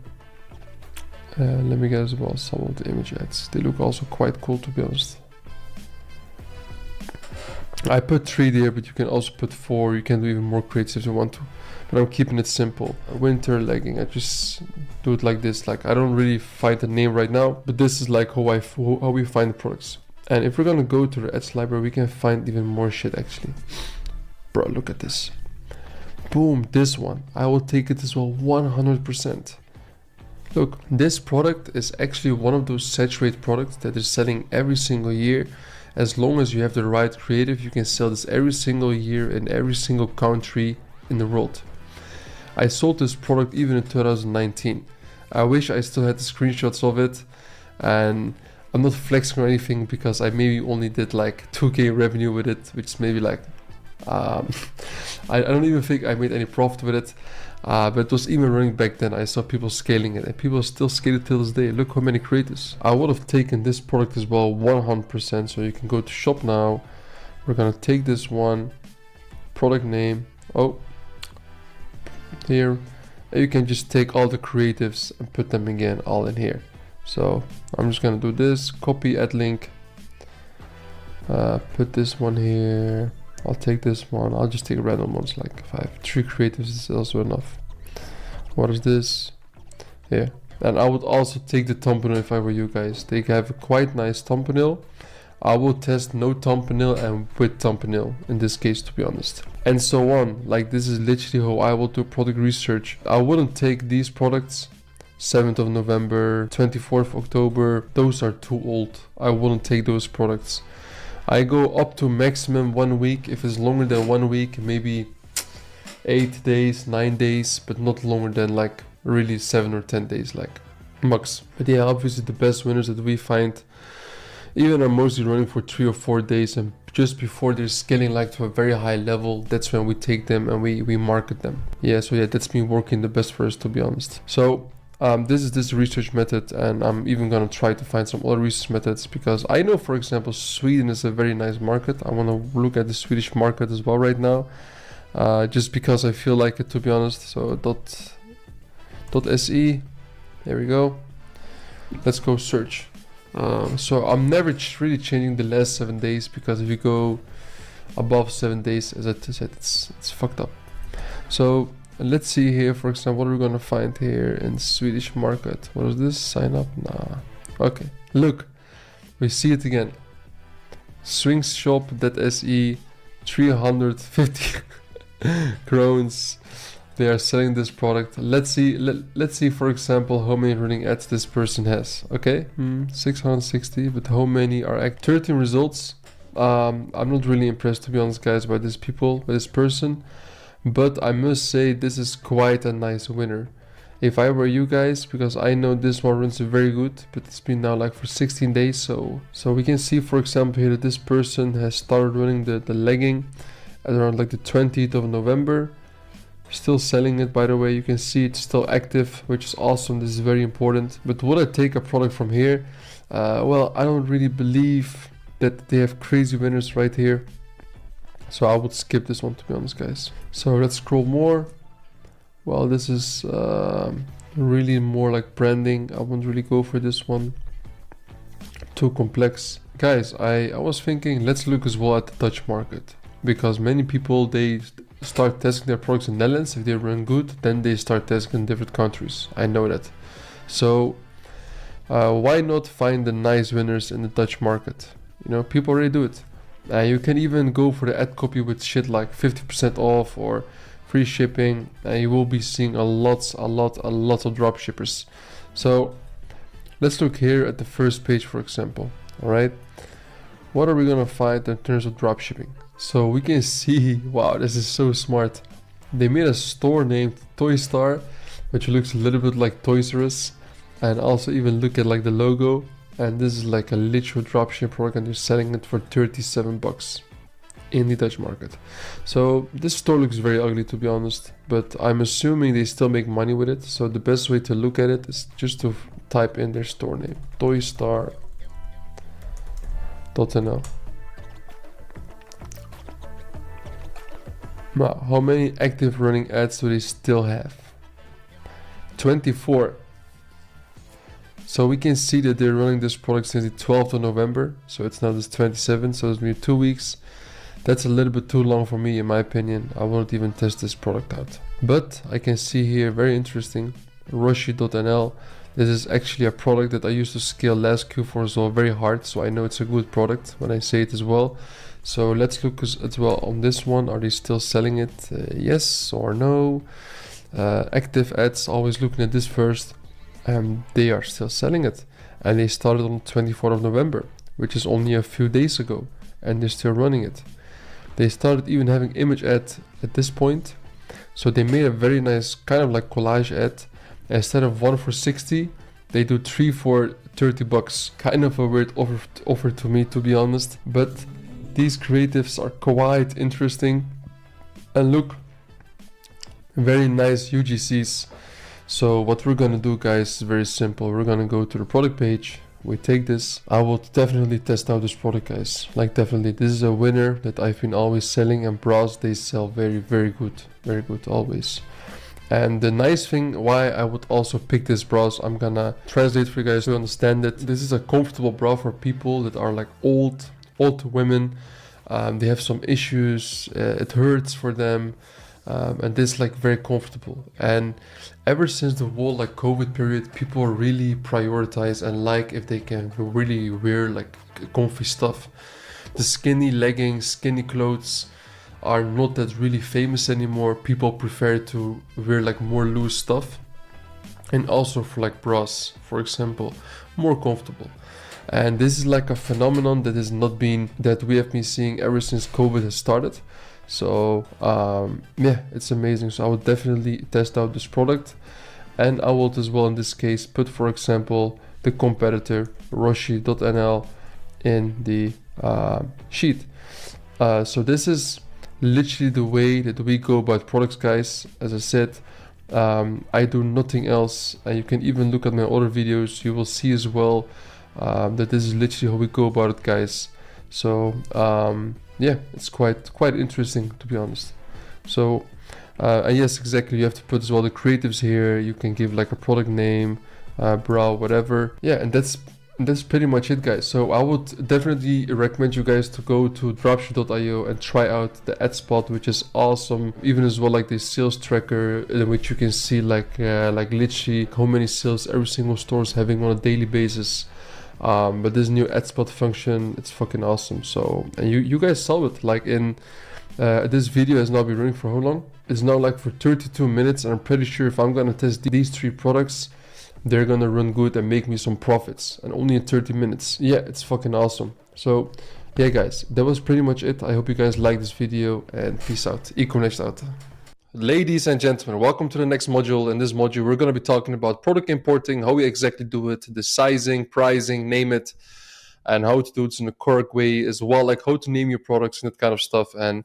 Let me get as well some of the image ads. They look also quite cool, to be honest. I put 3 there, but you can also put 4. You can do even more creative if you want to. But I'm keeping it simple. A winter legging, I just do it like this. Like I don't really find the name right now, but this is like how we find the products. And if we're gonna go to the ads library, we can find even more shit actually. Bro, look at this. Boom, this one. I will take it as well 100%. Look, this product is actually one of those saturated products that is selling every single year. As long as you have the right creative, you can sell this every single year in every single country in the world. I sold this product even in 2019. I wish I still had the screenshots of it, and I'm not flexing or anything because I maybe only did like 2K revenue with it, which is maybe like, I don't even think I made any profit with it. But it was even running back then. I saw people scaling it, and people still scale it till this day. Look how many creators. I would have taken this product as well 100%. So you can go to shop now. We're gonna take this one, product name, here, and you can just take all the creatives and put them again all in here. So I'm just gonna do this, copy add link, put this one here. I'll take this one. I'll just take random ones, like 3 creatives is also enough. What is this? Yeah. And I would also take the thumbnail if I were you guys. They have a quite nice thumbnail. I will test no thumbnail and with thumbnail in this case, to be honest. And so on. Like this is literally how I will do product research. I wouldn't take these products 7th of November, 24th October, those are too old. I wouldn't take those products. I go up to maximum 1 week. If it's longer than 1 week, maybe 8 days, 9 days, but not longer than like really 7 or 10 days, like max. But yeah, obviously the best winners that we find even are mostly running for 3 or 4 days, and just before they're scaling like to a very high level, that's when we take them and we market them. Yeah, so yeah, that's been working the best for us, to be honest. So this is this research method, and I'm even gonna try to find some other research methods, because I know, for example, Sweden is a very nice market. I want to look at the Swedish market as well right now, just because I feel like it, to be honest. So .se, there we go. Let's go search. So I'm never really changing the last 7 days, because if you go above 7 days, as I said, it's fucked up. So let's see here, for example, what are we gonna find here in Swedish market? What is this? Sign up? Nah. Okay, look, we see it again. Swingshop.se, 350 crowns. They are selling this product. Let's see, for example, how many running ads this person has. Okay, 660, but how many are 13 results. I'm not really impressed, to be honest, guys, by this person, but I must say this is quite a nice winner. If I were you guys, because I know this one runs very good, but it's been now like for 16 days, so we can see, for example, here that this person has started running the legging at around like the 20th of November. Still selling it, by the way. You can see it's still active, which is awesome. This is very important. But would I take a product from here? Well, I don't really believe that they have crazy winners right here, so I would skip this one, to be honest, guys. So let's scroll more. Well, this is really more like branding. I wouldn't really go for this one, too complex. Guys, I was thinking, let's look as well at the Dutch market, because many people, they start testing their products in the Netherlands. If they run good, then they start testing in different countries. I know that. So why not find the nice winners in the Dutch market? You know, people already do it. You can even go for the ad copy with shit like 50% off or free shipping, and you will be seeing a lot of drop shippers. So let's look here at the first page, for example. All right, what are we gonna find in terms of drop shipping? So we can see, wow, this is so smart. They made a store named Toy Star, which looks a little bit like Toys R Us, and also even look at like the logo. And this is like a literal dropship product, and they're selling it for 37 bucks in the Dutch market. So this store looks very ugly, to be honest, but I'm assuming they still make money with it. So the best way to look at it is just to type in their store name, toystar.nl. Now, how many active running ads do they still have? 24. So we can see that they're running this product since the 12th of November. So it's now this 27th, so it's been 2 weeks. That's a little bit too long for me, in my opinion. I won't even test this product out. But I can see here, very interesting, Roshi.nl. This is actually a product that I used to scale last Q4 as well, very hard. So I know it's a good product when I say it as well. So let's look as well on this one. Are they still selling it? Yes or no? Active ads, always looking at this first. They are still selling it. And they started on 24th of November, which is only a few days ago. And they're still running it. They started even having image ad at this point. So they made a very nice kind of like collage ad. Instead of 1 for 60, they do 3 for 30 bucks. Kind of a weird offer to me, to be honest. But these creatives are quite interesting. And look, very nice UGCs. So what we're gonna do, guys, is very simple. We're gonna go to the product page. We take this. I will definitely test out this product, guys. Like, definitely. This is a winner that I've been always selling, and bras, they sell very, very good. Very good, always. And the nice thing why I would also pick this bra, I'm gonna translate for you guys to understand it. This is a comfortable bra for people that are like old women. They have some issues, it hurts for them, and this is like very comfortable. And ever since the whole like COVID period, people really prioritize and like if they can really wear like comfy stuff. The skinny leggings, skinny clothes are not that really famous anymore. People prefer to wear like more loose stuff. and also for like bras, for example, more comfortable. And this is like a phenomenon that we have been seeing ever since COVID has started. So yeah, it's amazing. So I would definitely test out this product, and I will as well in this case put, for example, the competitor Roshi.nl in the sheet. So this is literally the way that we go about products, guys. As I said, I do nothing else, and you can even look at my other videos. You will see as well that this is literally how we go about it, guys. So yeah, it's quite interesting, to be honest. So and yes, exactly, you have to put as well the creatives here. You can give like a product name, brow, whatever. Yeah, and that's pretty much it, guys. So I would definitely recommend you guys to go to dropship.io and try out the ad spot, which is awesome. Even as well like the sales tracker, in which you can see like literally how many sales every single store is having on a daily basis. But this new ad spot function, it's fucking awesome. So, and you guys saw it like in this video has now been running for how long? It's now like for 32 minutes, and I'm pretty sure if I'm gonna test these 3 products, they're gonna run good and make me some profits, and only in 30 minutes. Yeah, it's fucking awesome. So yeah, guys, that was pretty much it. I hope you guys liked this video, and peace out. Econext out. Ladies and gentlemen, welcome to the next module. In this module, we're going to be talking about product importing, how we exactly do it, the sizing, pricing, name it, and how to do it in a correct way as well, like how to name your products and that kind of stuff. And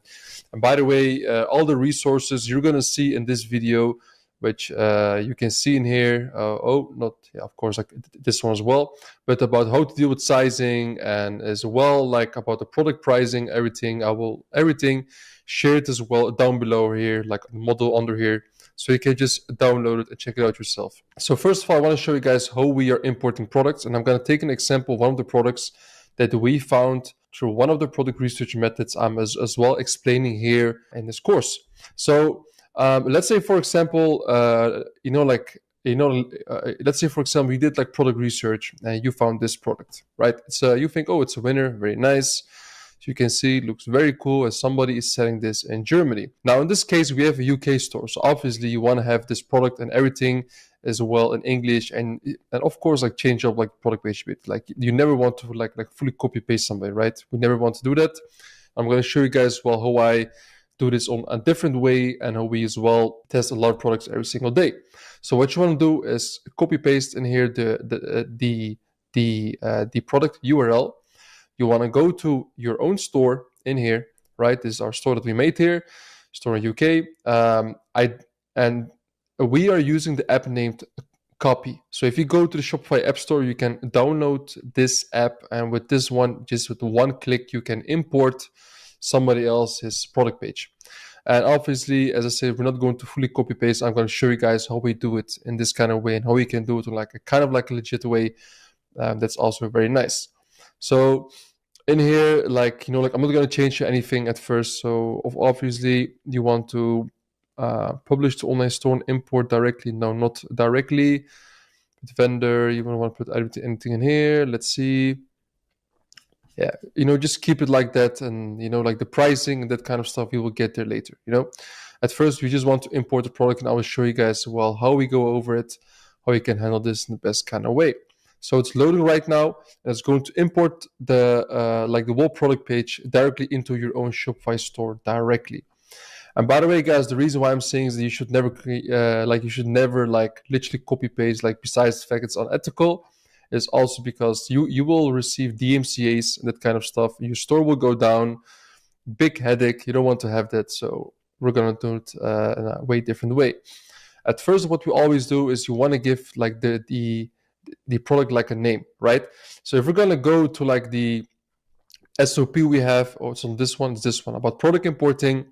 by the way, all the resources you're going to see in this video, which you can see in here. Of course, like this one as well, but about how to deal with sizing, and as well like about the product pricing, everything. Everything share it as well down below here, like the model under here, so you can just download it and check it out yourself. So first of all, I want to show you guys how we are importing products, and I'm going to take an example of one of the products that we found through one of the product research methods I'm as well explaining here in this course. So let's say, for example, let's say, for example, you did like product research and you found this product, right? So you think, oh, it's a winner, very nice. So you can see it looks very cool, as somebody is selling this in Germany. Now, in this case, we have a UK store. So obviously you want to have this product and everything as well in English, and of course, like change up like product page a bit. Like you never want to like fully copy paste somebody, right? We never want to do that. I'm going to show you guys well how I do this on a different way, and how we as well test a lot of products every single day. So what you want to do is copy paste in here the product URL. You want to go to your own store in here, right? This is our store that we made here, store in UK. And we are using the app named Copy. So if you go to the Shopify App Store, you can download this app, and with this one, just with one click, you can import somebody else's product page. And obviously, as I said, we're not going to fully copy paste. I'm going to show you guys how we do it in this kind of way, and how we can do it in like a kind of like a legit way. That's also very nice. So in here, like, I'm not going to change anything at first. So obviously you want to publish to online store and import directly. No, not directly. With vendor, you want to put anything in here. Let's see. Yeah, just keep it like that, and like the pricing and that kind of stuff, we will get there later. At first we just want to import the product, and I will show you guys well how we go over it, how you can handle this in the best kind of way. So it's loading right now, and it's going to import the whole product page directly into your own Shopify store directly. And by the way, guys, the reason why I'm saying is that you should never literally copy paste, like besides the fact it's unethical, is also because you will receive DMCAs and that kind of stuff. Your store will go down. Big headache. You don't want to have that. So we're going to do it in a way different way. At first, what we always do is you want to give like the product like a name, right? So if we're going to go to like the SOP we have, or it's on this one, it's this one, about product importing,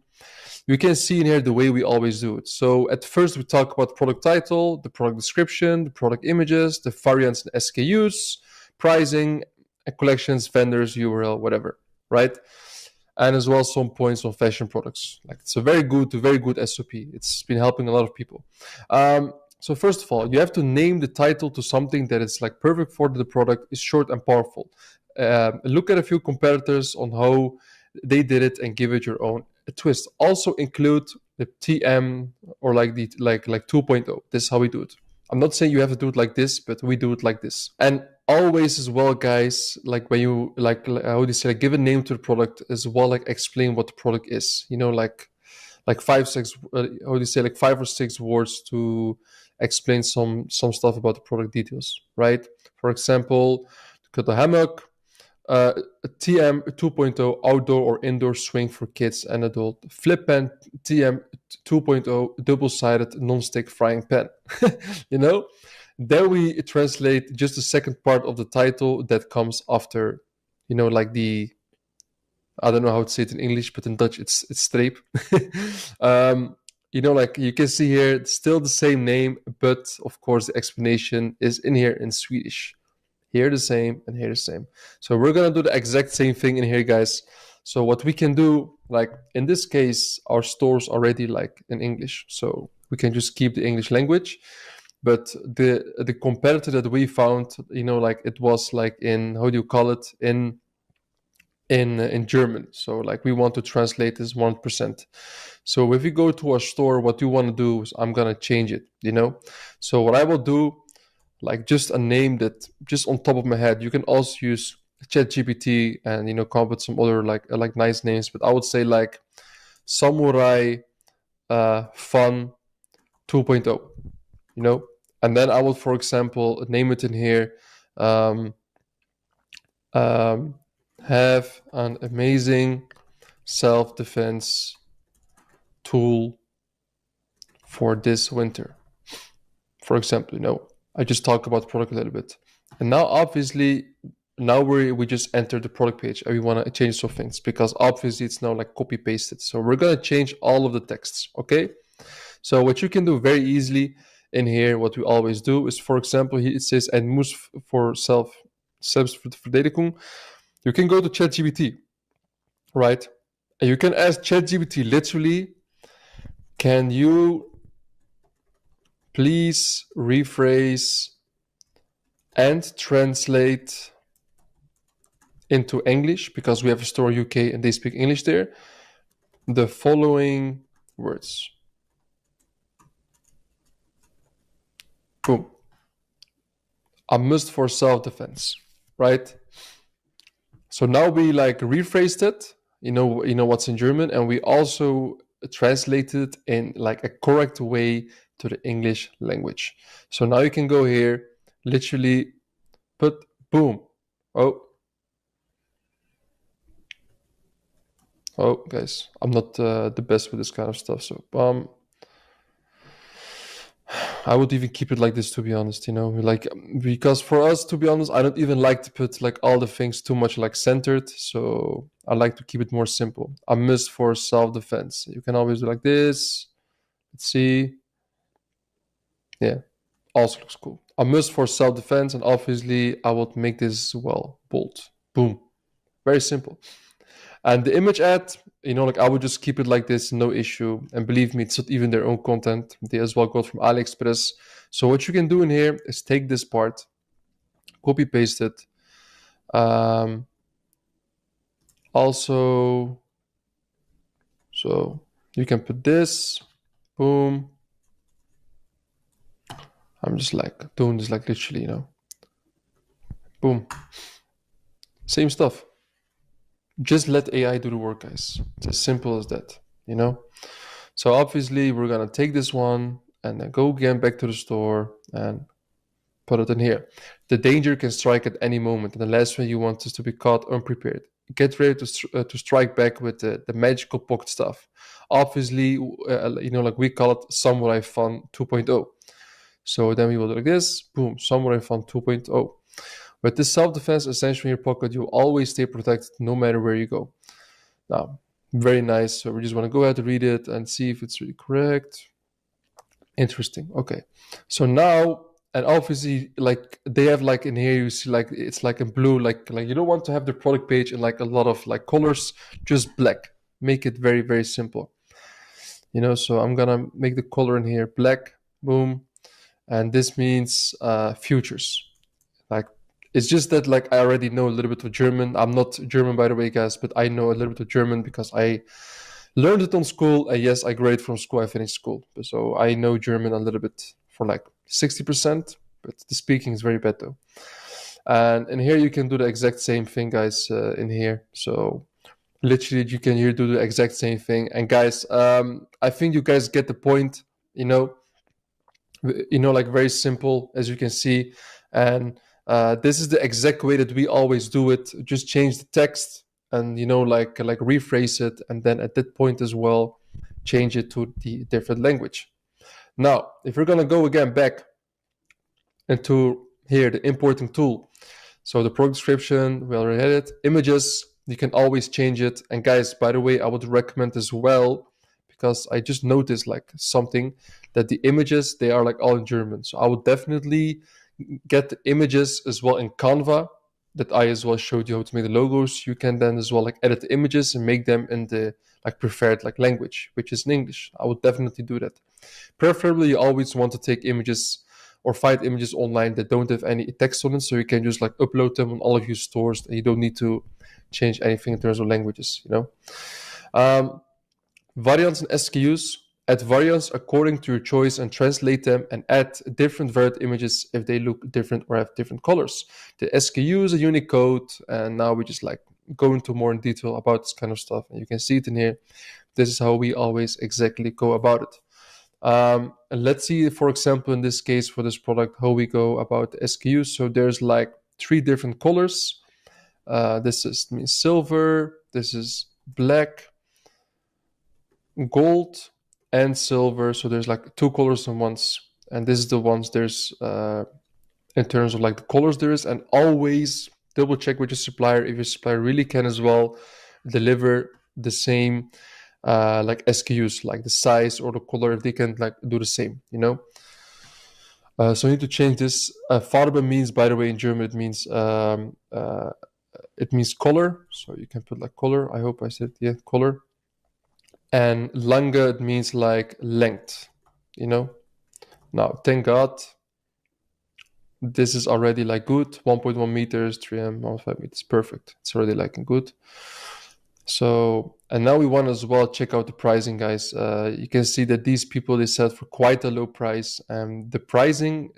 you can see in here the way we always do it. So at first we talk about product title, the product description, the product images, the variants and SKUs, pricing, collections, vendors, URL, whatever, right? And as well some points on fashion products. Like it's a very good SOP. It's been helping a lot of people. So first of all, you have to name the title to something that is like perfect for the product, is short and powerful. Look at a few competitors on how they did it and give it your own twist. Also include the TM or like 2.0. This is how we do it. I'm not saying you have to do it like this, but we do it like this. And always as well, guys, like when you how do you say, like, give a name to the product as well, like explain what the product is. You know, like 5-6 how do you say, like 5 or 6 words to explain some stuff about the product details, right? For example, cut a hammock, TM 2.0 outdoor or indoor swing for kids and adult. Flip pan TM 2.0 double-sided non-stick frying pan. You know, then we translate just the second part of the title that comes after, you know, like the, I don't know how to say it in English, but in Dutch it's streep. You know, like you can see here, it's still the same name, but of course the explanation is in here in Swedish. Here the same and here the same. So we're gonna do the exact same thing in here, guys. So what we can do, like in this case, our store's already like in English, so we can just keep the English language. But the competitor that we found, you know, like it was like in, how do you call it, in German. So like we want to translate this 1%. So if you go to our store, what you want to do is I'm gonna change it, you know. So what I will do, like just a name that just on top of my head. You can also use ChatGPT and, you know, come up with some other like nice names. But I would say like Samurai Fun 2.0, you know. And then I will, for example, name it in here. Have an amazing self-defense tool for this winter. For example, you know, I just talk about the product a little bit. And now obviously, now we just enter the product page and we want to change some things because obviously it's now like copy pasted. So we're going to change all of the texts, okay? So what you can do very easily in here, what we always do is, for example, here it says, "Ein Muss for Selbstverteidigung." You can go to ChatGPT, right? And you can ask ChatGPT literally, can you please rephrase and translate into English, because we have a store UK and they speak English there, the following words. Boom. A must for self-defense, right? So now we like rephrased it, you know what's in German, and we also translated in like a correct way to the English language. So now you can go here, literally put boom. Oh, guys, I'm not the best with this kind of stuff. So I would even keep it like this, to be honest, you know, like, because for us, to be honest, I don't even like to put like all the things too much like centered. So I like to keep it more simple. A must for self-defense. You can always do like this. Let's see. Yeah, also looks cool. A must for self-defense, and obviously I would make this, well, bold. Boom. Very simple. And the image ad, you know, like I would just keep it like this, no issue. And believe me, it's not even their own content. They as well got from AliExpress. So what you can do in here is take this part, copy paste it. Also, so you can put this, boom. I'm just like doing this like literally, you know. Boom. Same stuff. Just let AI do the work, guys. It's as simple as that, you know? So obviously we're gonna take this one and then go again back to the store and put it in here. The danger can strike at any moment, and the last thing you want is to be caught unprepared. Get ready to strike back with the magical pocket stuff. Obviously, you know, like we call it Samurai Fun 2.0. So then we will do like this, boom, Samurai Fun 2.0. With this self-defense essential in your pocket, you'll always stay protected no matter where you go. Now, very nice. So we just want to go ahead and read it and see if it's really correct. Interesting. Okay. So now, and obviously, like they have like in here, you see like it's like in blue, like you don't want to have the product page in like a lot of like colors, just black. Make it very, very simple. You know, so I'm gonna make the color in here black, boom. And this means futures. Like, it's just that like I already know a little bit of German. I'm not German, by the way, guys, but I know a little bit of German because I learned it on school. And yes, I graduated from school. I finished school. So I know German a little bit for like 60%, but the speaking is very bad though. And in here you can do the exact same thing, guys, in here. So literally you can here do the exact same thing. And guys, I think you guys get the point, like very simple, as you can see. And this is the exact way that we always do it. Just change the text and, like rephrase it. And then at that point as well, change it to the different language. Now, if we're going to go again back into here, the importing tool. So the product description, we already had it. Images, you can always change it. And guys, by the way, I would recommend as well, because I just noticed like something, that the images, they are like all in German. So I would definitely get the images as well in Canva, that I as well showed you how to make the logos. You can then as well like edit the images and make them in the like preferred like language, which is in English. I would definitely do that. Preferably, you always want to take images or find images online that don't have any text on it, so you can just like upload them on all of your stores, and you don't need to change anything in terms of languages. Variants and SKUs. Add variants according to your choice and translate them, and add different variant images if they look different or have different colors. The SKU is a Unicode, and now we just like go into more in detail about this kind of stuff, and you can see it in here. This is how we always exactly go about it. And let's see, for example, in this case for this product, how we go about the SKUs. So there's like 3 different colors. This means silver, this is black, gold, and silver. So there's like 2 colors in ones, and this is the ones there's in terms of like the colors there is. And always double check with your supplier if your supplier really can as well deliver the same like SKUs, like the size or the color, if they can like do the same, so I need to change this. Farbe means, by the way, in German it means color, so you can put like color. I hope I said color. And lange, it means like length, Now, thank God, this is already like good. 1.1 meters, 3m, 1.5 meters, perfect. It's already like good. So, and now we want to as well check out the pricing, guys. You can see that these people, they set for quite a low price. And the pricing,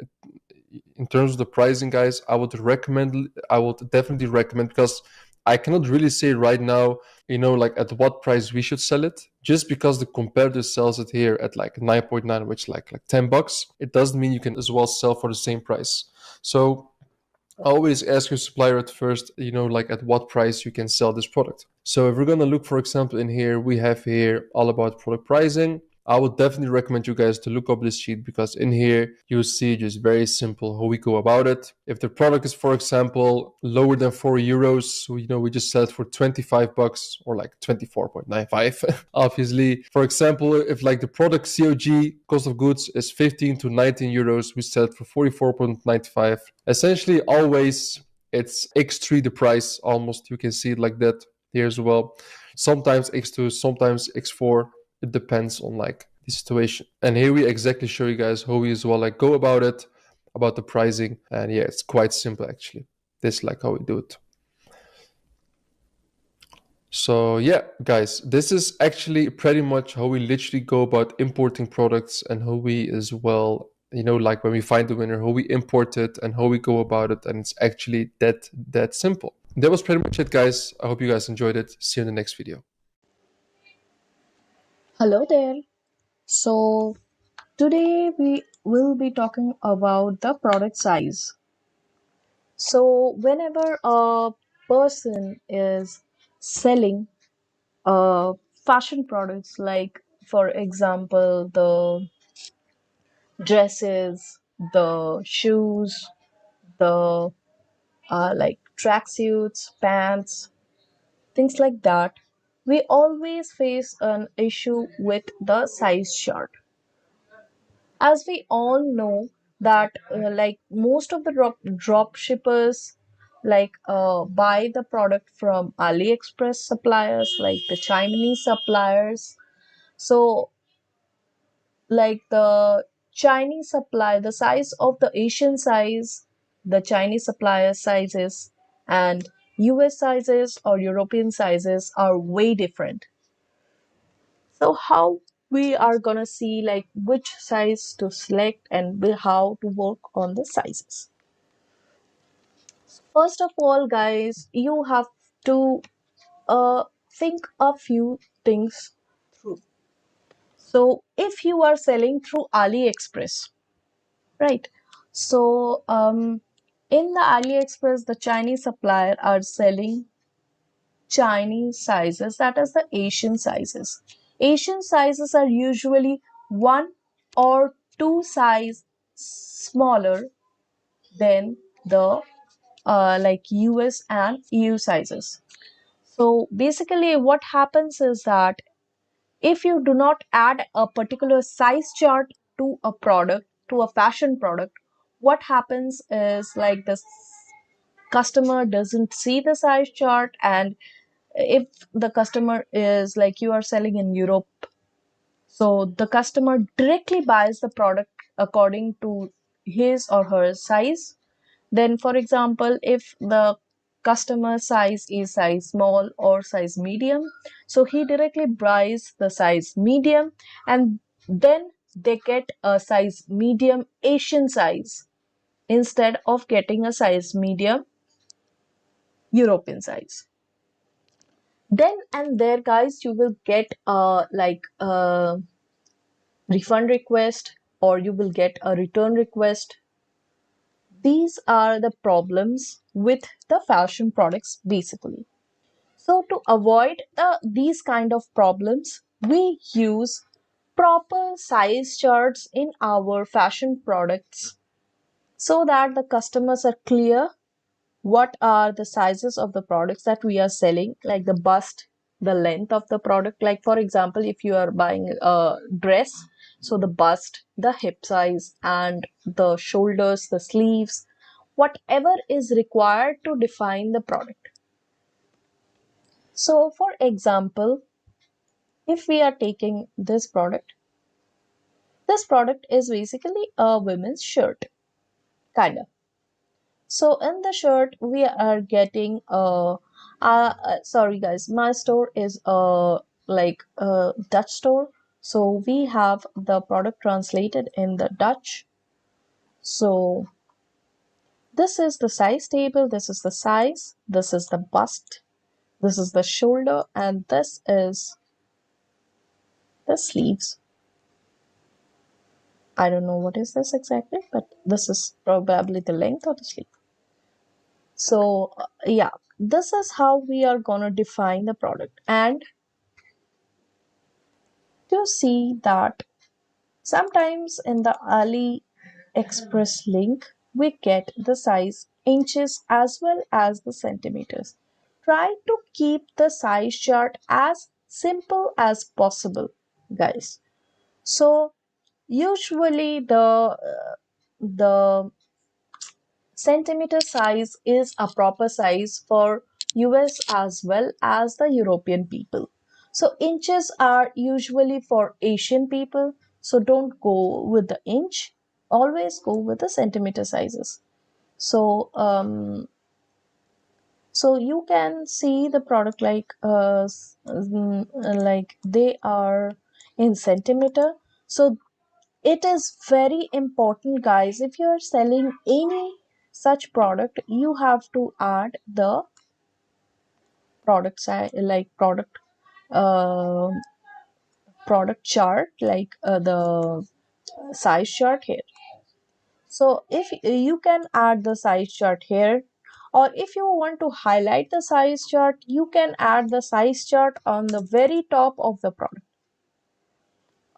in terms of the pricing, guys, I would definitely recommend, because I cannot really say right now, like at what price we should sell it. Just because the competitor sells it here at like 9.9, which like $10, it doesn't mean you can as well sell for the same price. So always ask your supplier at first, like at what price you can sell this product. So if we're going to look, for example, in here, we have here all about product pricing. I would definitely recommend you guys to look up this sheet, because in here you'll see just very simple how we go about it. If the product is, for example, lower than €4, we just sell it for $25 or like 24.95. Obviously, for example, if like the product COG, cost of goods, is 15 to 19 euros, we sell it for 44.95. Essentially, always it's X3 the price, almost. You can see it like that here as well. Sometimes X2, sometimes X4. It depends on like the situation. And here we exactly show you guys how we as well like go about it, about the pricing. And yeah, it's quite simple actually. This is like how we do it. So yeah, guys, this is actually pretty much how we literally go about importing products, and how we as well, like when we find the winner, how we import it and how we go about it. And it's actually that simple. That was pretty much it, guys. I hope you guys enjoyed it. See you in the next video. Hello there. So today we will be talking about the product size. So whenever a person is selling fashion products, like for example the dresses, the shoes, the like tracksuits, pants, things like that, we always face an issue with the size chart. As we all know that like most of the drop shippers buy the product from AliExpress suppliers, like the Chinese suppliers. So like the Chinese supply, the size of the Asian size, the Chinese supplier sizes, and US sizes or European sizes are way different. So how we are gonna see like which size to select and how to work on the sizes. First of all, guys, you have to think a few things through. So, if you are selling through AliExpress, right? So, in the AliExpress, the Chinese supplier are selling Chinese sizes, that is the Asian sizes. Asian sizes are usually one or two size smaller than the like US and EU sizes. So basically, what happens is that if you do not add a particular size chart to a product, to a fashion product, what happens is like the customer doesn't see the size chart, and if the customer is like you are selling in Europe, so the customer directly buys the product according to his or her size. Then, for example, if the customer size is size small or size medium, so he directly buys the size medium, and then they get a size medium Asian size instead of getting a size medium European size. Then and there, guys, you will get like a refund request, or you will get a return request. These are the problems with the fashion products basically. So to avoid these kind of problems, we use proper size charts in our fashion products so that the customers are clear what are the sizes of the products that we are selling, like the bust, the length of the product. Like for example, if you are buying a dress, so the bust, the hip size, and the shoulders, the sleeves, whatever is required to define the product. So for example, if we are taking this product is basically a women's shirt, kind of. So in the shirt, we are getting sorry guys, my store is like a Dutch store. So we have the product translated in the Dutch. So this is the size table, this is the size, this is the bust, this is the shoulder, and this is the sleeves. I don't know what is this exactly, but this is probably the length of the sleeve. So yeah, this is how we are gonna define the product. And to see that sometimes in the AliExpress link, we get the size inches as well as the centimeters. Try to keep the size chart as simple as possible, guys. So usually the centimeter size is a proper size for US as well as the European people. So inches are usually for Asian people. So don't go with the inch. Always go with the centimeter sizes. So so you can see the product like they are in centimeter. So it is very important, guys. If you are selling any such product, you have to add the product size, like uh, product chart, like the size chart here. So if you can add the size chart here, or if you want to highlight the size chart, you can add the size chart on the very top of the product,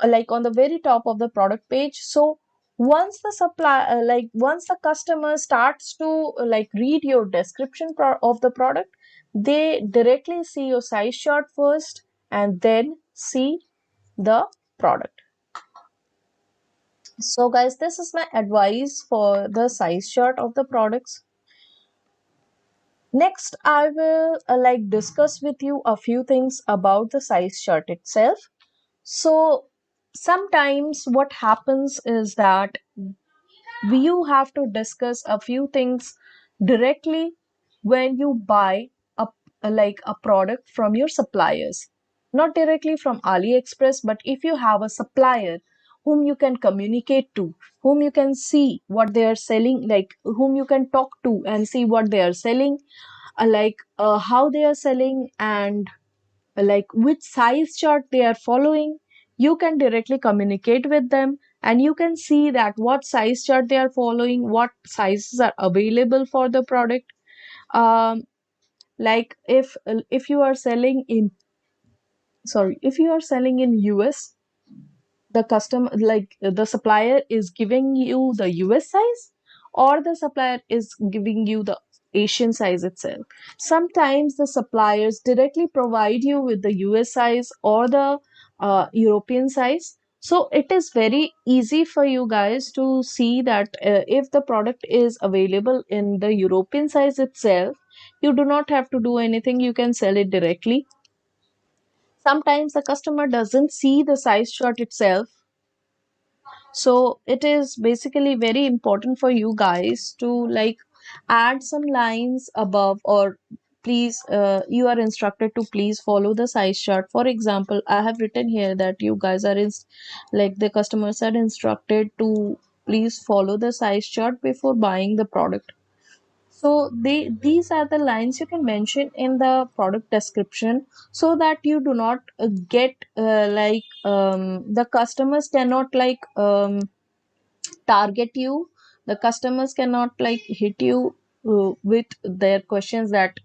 like on the very top of the product page. So once the once the customer starts to like read your description of the product, they directly see your size chart first and then see the product. So guys, this is my advice for the size chart of the products. Next, I will like discuss with you a few things about the size chart itself. So sometimes what happens is that you have to discuss a few things directly when you buy a like a product from your suppliers. not directly from AliExpress, but if you have a supplier whom you can communicate to, whom you can see what they are selling, like whom you can talk to and see what they are selling, how they are selling, and like which size chart they are following, you can directly communicate with them, and you can see that what size chart they are following, what sizes are available for the product. um like if you are selling in, sorry, if you are selling in US, the custom like the supplier is giving you the US size, or the supplier is giving you the Asian size itself. Sometimes the suppliers directly provide you with the US size or the European size. So it is very easy for you guys to see that if the product is available in the European size itself, you do not have to do anything, you can sell it directly. Sometimes the customer doesn't see the size chart itself, so it is basically very important for you guys to like add some lines above, or please you are instructed to please follow the size chart. For example, I have written here that you guys are in, like the customers are instructed to please follow the size chart before buying the product. So these are the lines you can mention in the product description, so that you do not get the customers cannot target you. The customers cannot like hit you with their questions that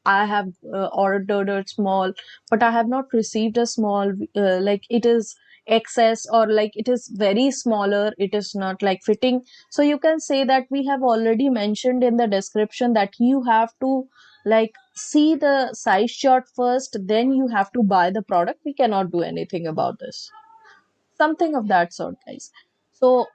I have ordered small, but I have not received a small, like it is excess, or like it is very smaller, it is not like fitting. So you can say that we have already mentioned in the description that you have to like see the size chart first, then you have to buy the product. We cannot do anything about this, something of that sort, guys. So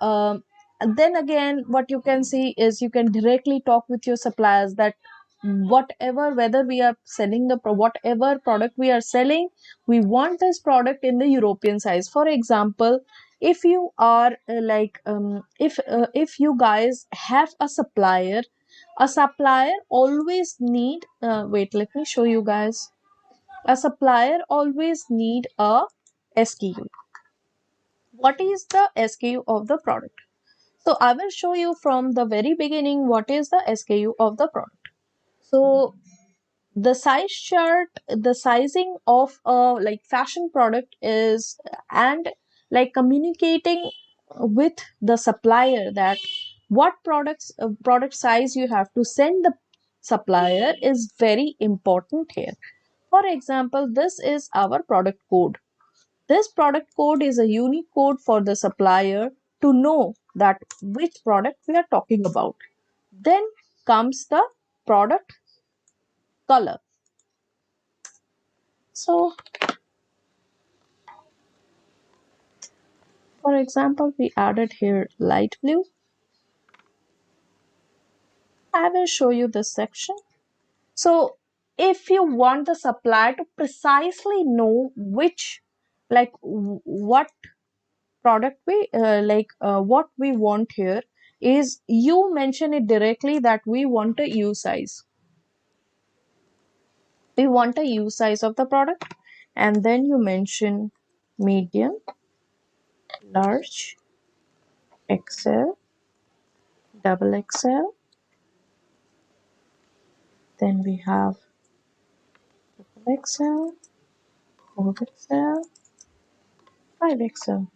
and then again, what you can see is you can directly talk with your suppliers that whatever, whether we are selling the whatever product we are selling, we want this product in the European size. For example, if you are if you guys have a supplier always need wait, let me show you guys. A supplier always need a SKU. What is the SKU of the product? So I will show you from the very beginning what is the SKU of the product. So the size chart, the sizing of a like fashion product is, and like communicating with the supplier that what product size you have to send the supplier is very important here. For example, this is our product code. This product code is a unique code for the supplier to know that which product we are talking about. Then comes the product color. So, for example, we added here light blue. I will show you this section. So, if you want the supplier to precisely know which, like what product we what we want here, is you mention it directly that we want a U size. We want a U size of the product, and then you mention medium, large, XL, double XL. Then we have triple XL, 4XL, 5XL.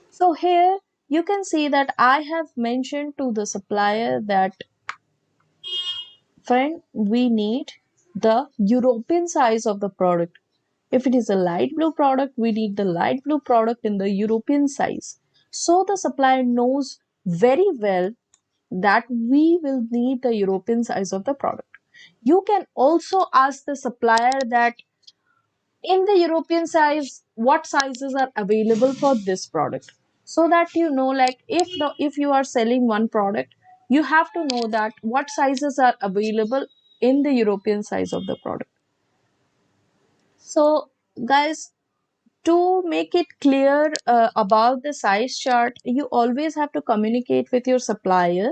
So here you can see that I have mentioned to the supplier that, friend, we need the European size of the product. If it is a light blue product, we need the light blue product in the European size. So the supplier knows very well that we will need the European size of the product. You can also ask the supplier that in the European size, what sizes are available for this product, so that you know, like if you are selling one product, you have to know that what sizes are available in the European size of the product. So guys, to make it clear about the size chart, you always have to communicate with your supplier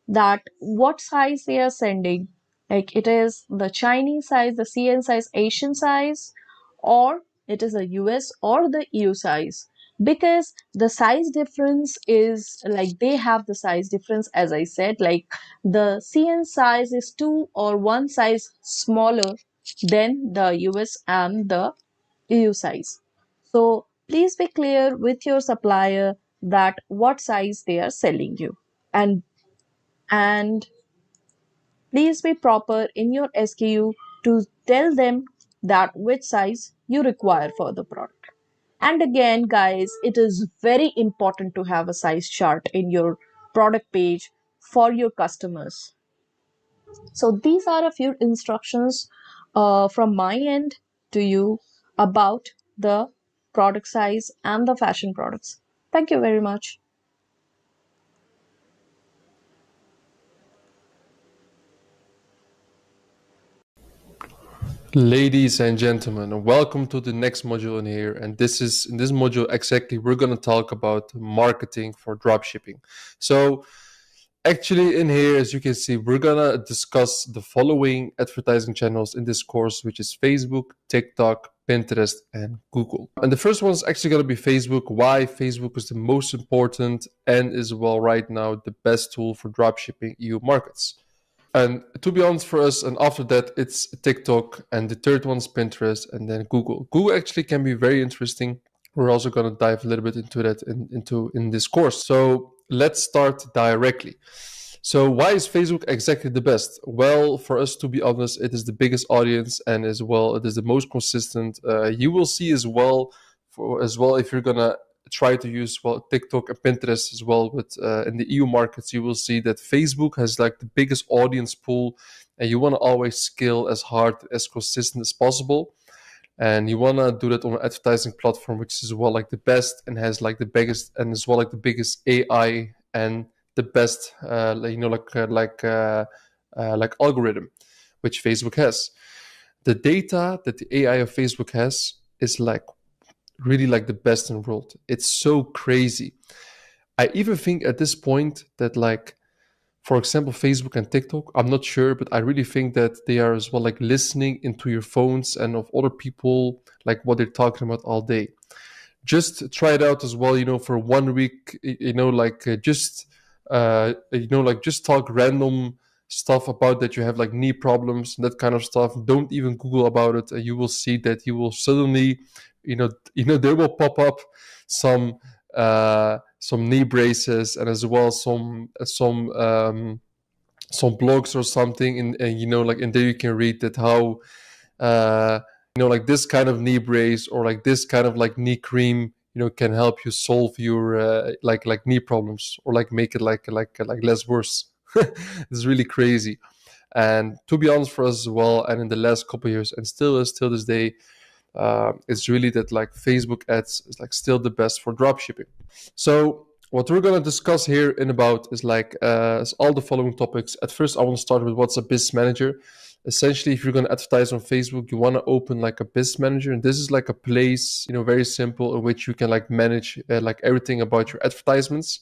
that what size they are sending. Like it is the Chinese size, the CN size, Asian size, or it is the US or the EU size. Because the size difference is like they have the size difference, as I said, like the CN size is two or one size smaller than the US and the EU size. So please be clear with your supplier that what size they are selling you. And please be proper in your SKU to tell them that which size you require for the product. And again, guys, it is very important to have a size chart in your product page for your customers. So these are a few instructions from my end to you about the product size and the fashion products. Thank you very much. Ladies and gentlemen, welcome to the next module in here. And in this module exactly, we're going to talk about marketing for dropshipping. So actually in here, as you can see, we're going to discuss the following advertising channels in this course, which is Facebook, TikTok, Pinterest, and Google. And the first one is actually going to be Facebook. Why Facebook is the most important and is, well, right now, the best tool for dropshipping EU markets. And to be honest for us, and after that, it's TikTok, and the third one's Pinterest, and then Google. Google actually can be very interesting. We're also going to dive a little bit into that in this course. So let's start directly. So why is Facebook exactly the best? Well, for us, to be honest, it is the biggest audience, and as well, it is the most consistent. You will see as well, if you're gonna try to use TikTok and Pinterest as well, but in the EU markets, you will see that Facebook has like the biggest audience pool, and you want to always scale as hard, as consistent as possible. And you want to do that on an advertising platform, which is well like the best and has like the biggest, and as well like the biggest AI and the best, like algorithm, which Facebook has. The data that the AI of Facebook has is like really like the best in the world. It's so crazy. I even think at this point that, like, for example, Facebook and TikTok, I'm not sure, but I really think that they are as well like listening into your phones and of other people, like what they're talking about all day. Just try it out as well, for 1 week, just talk random stuff about that you have like knee problems, that kind of stuff. Don't even Google about it, and you will see that you will suddenly, there will pop up some knee braces, and as well some blogs or something, and and there you can read that how like this kind of knee brace or like this kind of like knee cream can help you solve your like knee problems, or like make it like less worse. It's really crazy. And to be honest, for us as well, and in the last couple of years, and still this day, it's really that like Facebook ads is like still the best for dropshipping. So what we're going to discuss here in about is like is all the following topics. At first, I want to start with what's a business manager. Essentially, if you're going to advertise on Facebook, you want to open like a business manager, and this is like a place, very simple, in which you can like manage like everything about your advertisements.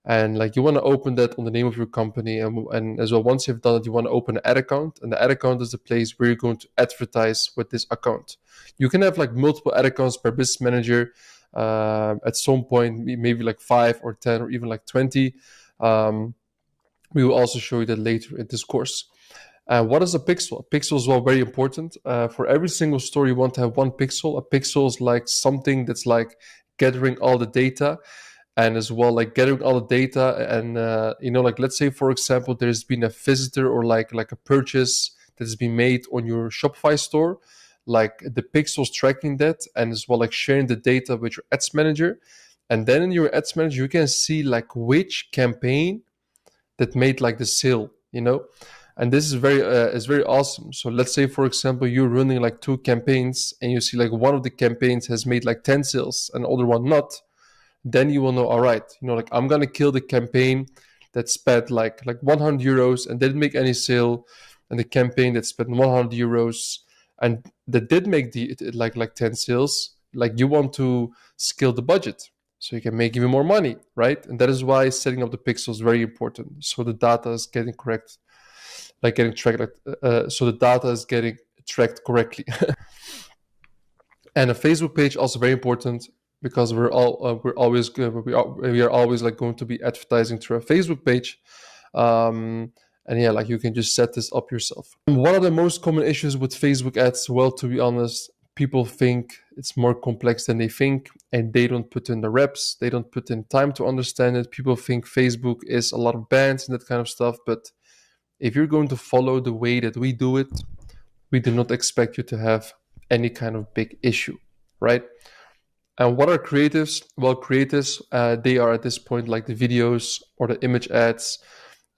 And like you want to open that on the name of your company, and as well, once you've done it, you want to open an ad account, and the ad account is the place where you're going to advertise with this account. You can have like multiple ad accounts per business manager. At some point, maybe like 5 or 10 or even like 20. We will also show you that later in this course. What is a pixel? A pixel is well very important. For every single store, you want to have one pixel. A pixel is like something that's like gathering all the data, and as well like gathering all the data. And like let's say, for example, there's been a visitor or like a purchase that has been made on your Shopify store. Like the pixels tracking that, and as well like sharing the data with your ads manager. And then in your ads manager, you can see like which campaign that made like the sale, and this is very awesome. So let's say, for example, you're running like 2 campaigns, and you see like one of the campaigns has made like 10 sales and the other one not. Then you will know, all right, like I'm gonna kill the campaign that spent like 100 euros and didn't make any sale, and the campaign that spent 100 euros and that did make the like 10 sales. Like you want to scale the budget so you can make even more money, right? And that is why setting up the pixel is very important, so the data is getting correct. like getting tracked, so the data is getting tracked correctly. And a Facebook page also very important, because we are always like going to be advertising through a Facebook page. And yeah, like you can just set this up yourself. And one of the most common issues with Facebook ads, well, to be honest, people think it's more complex than they think, and they don't put in the reps, they don't put in time to understand it. People think Facebook is a lot of bands and that kind of stuff, but if you're going to follow the way that we do it, we do not expect you to have any kind of big issue, right? And what are creatives? Well, creatives, they are at this point like the videos or the image ads,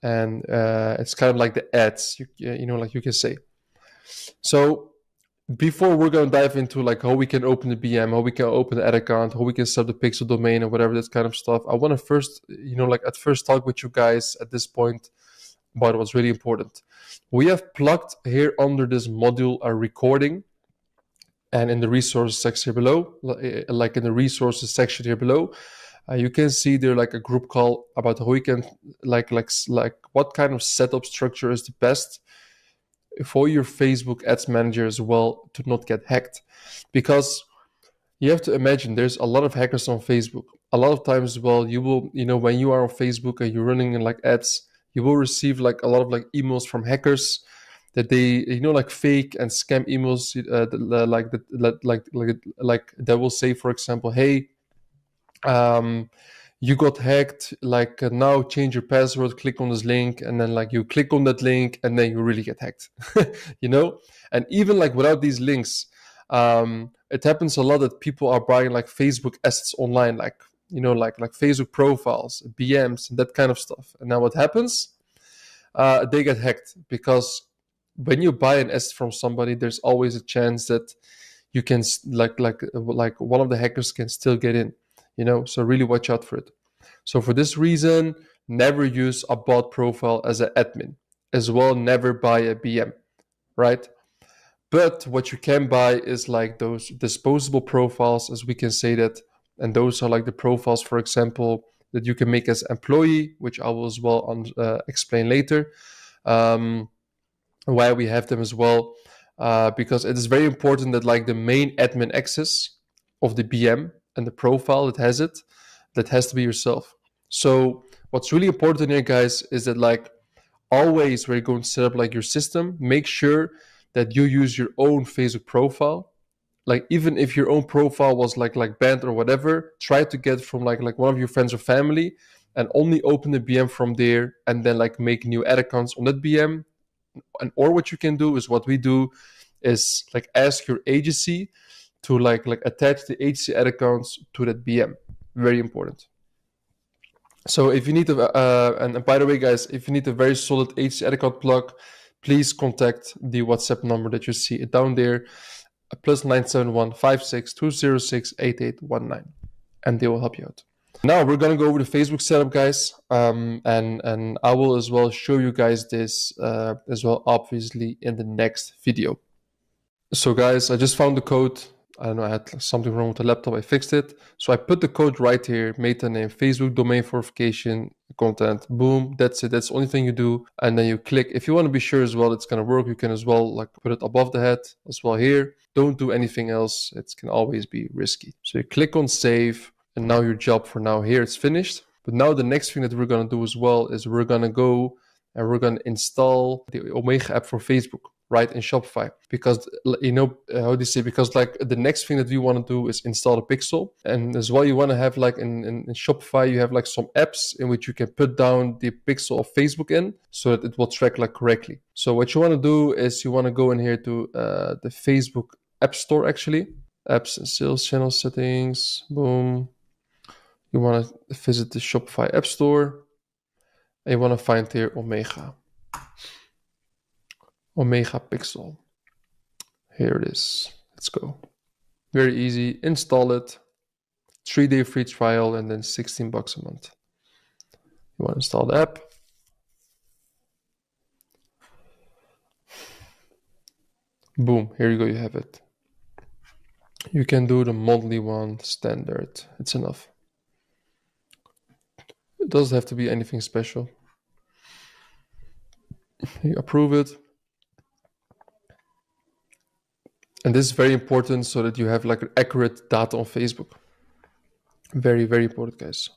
and it's kind of like the ads, you know, like you can say. So before we're going to dive into like how we can open the BM, how we can open the ad account, how we can set up the pixel domain or whatever, that kind of stuff, I want to first, you know, like at first talk with you guys at this point about what's really important. We have plugged here under this module a recording, and in the resources section here below, like in the resources section here below, you can see there like a group call about how we can like what kind of setup structure is the best for your Facebook Ads Manager as well to not get hacked. Because you have to imagine there's a lot of hackers on Facebook. A lot of times, well, you will, you know, when you are on Facebook and you're running in like ads, you will receive like a lot of like emails from hackers that they, you know, like fake and scam emails, like that will say, for example, hey, you got hacked, like now change your password, click on this link, and then like you click on that link and then you really get hacked. You know, and even like without these links, it happens a lot that people are buying like Facebook assets online, like, you know, like Facebook profiles, BMs, and that kind of stuff. And now what happens? They get hacked, because when you buy an asset from somebody, there's always a chance that you can like one of the hackers can still get in, you know, so really watch out for it. So for this reason, never use a bot profile as an admin. As well, never buy a BM, right? But what you can buy is like those disposable profiles, as we can say that, and those are like the profiles, for example, that you can make as employee, which I will as well explain later. Why we have them as well, because it is very important that like the main admin access of the BM and the profile that has it, that has to be yourself. So what's really important here, guys, is that like always when you're going to set up like your system, make sure that you use your own Facebook profile. Like even if your own profile was like banned or whatever, try to get from like one of your friends or family, and only open the BM from there, and then like make new ad accounts on that BM. And or what you can do is what we do is like ask your agency to like attach the agency ad accounts to that BM. Very important. So if you need and by the way, guys, if you need a very solid agency ad account plug, please contact the WhatsApp number that you see down there, +971 56206 8819, and they will help you out. Now we're gonna go over the Facebook setup, guys, and I will as well show you guys this as well, obviously, in the next video. So guys, I just found the code. I don't know, I had something wrong with the laptop, I fixed it. So I put the code right here, meta name, Facebook domain verification, content, boom, that's it. That's the only thing you do. And then you click. If you want to be sure as well it's gonna work, you can as well like put it above the head as well here. Don't do anything else. It can always be risky. So you click on save, and now your job for now here is finished. But now the next thing that we're gonna do as well is we're gonna go and we're gonna install the Omega app for Facebook, right, in Shopify. Because, you know, how do you say, because like the next thing that we want to do is install the pixel. And as well, you want to have like in Shopify, you have like some apps in which you can put down the pixel of Facebook in, so that it will track like correctly. So what you want to do is you want to go in here to the Facebook App Store, actually. Apps and sales channel settings, boom. You want to visit the Shopify App Store. And you want to find here Omega Pixel. Here it is. Let's go. Very easy. Install it. 3-day free trial, and then $16 a month. You want to install the app. Boom. Here you go. You have it. You can do the monthly one, standard. It's enough. It doesn't have to be anything special. You approve it. And this is very important so that you have like accurate data on Facebook. Very, very important, guys.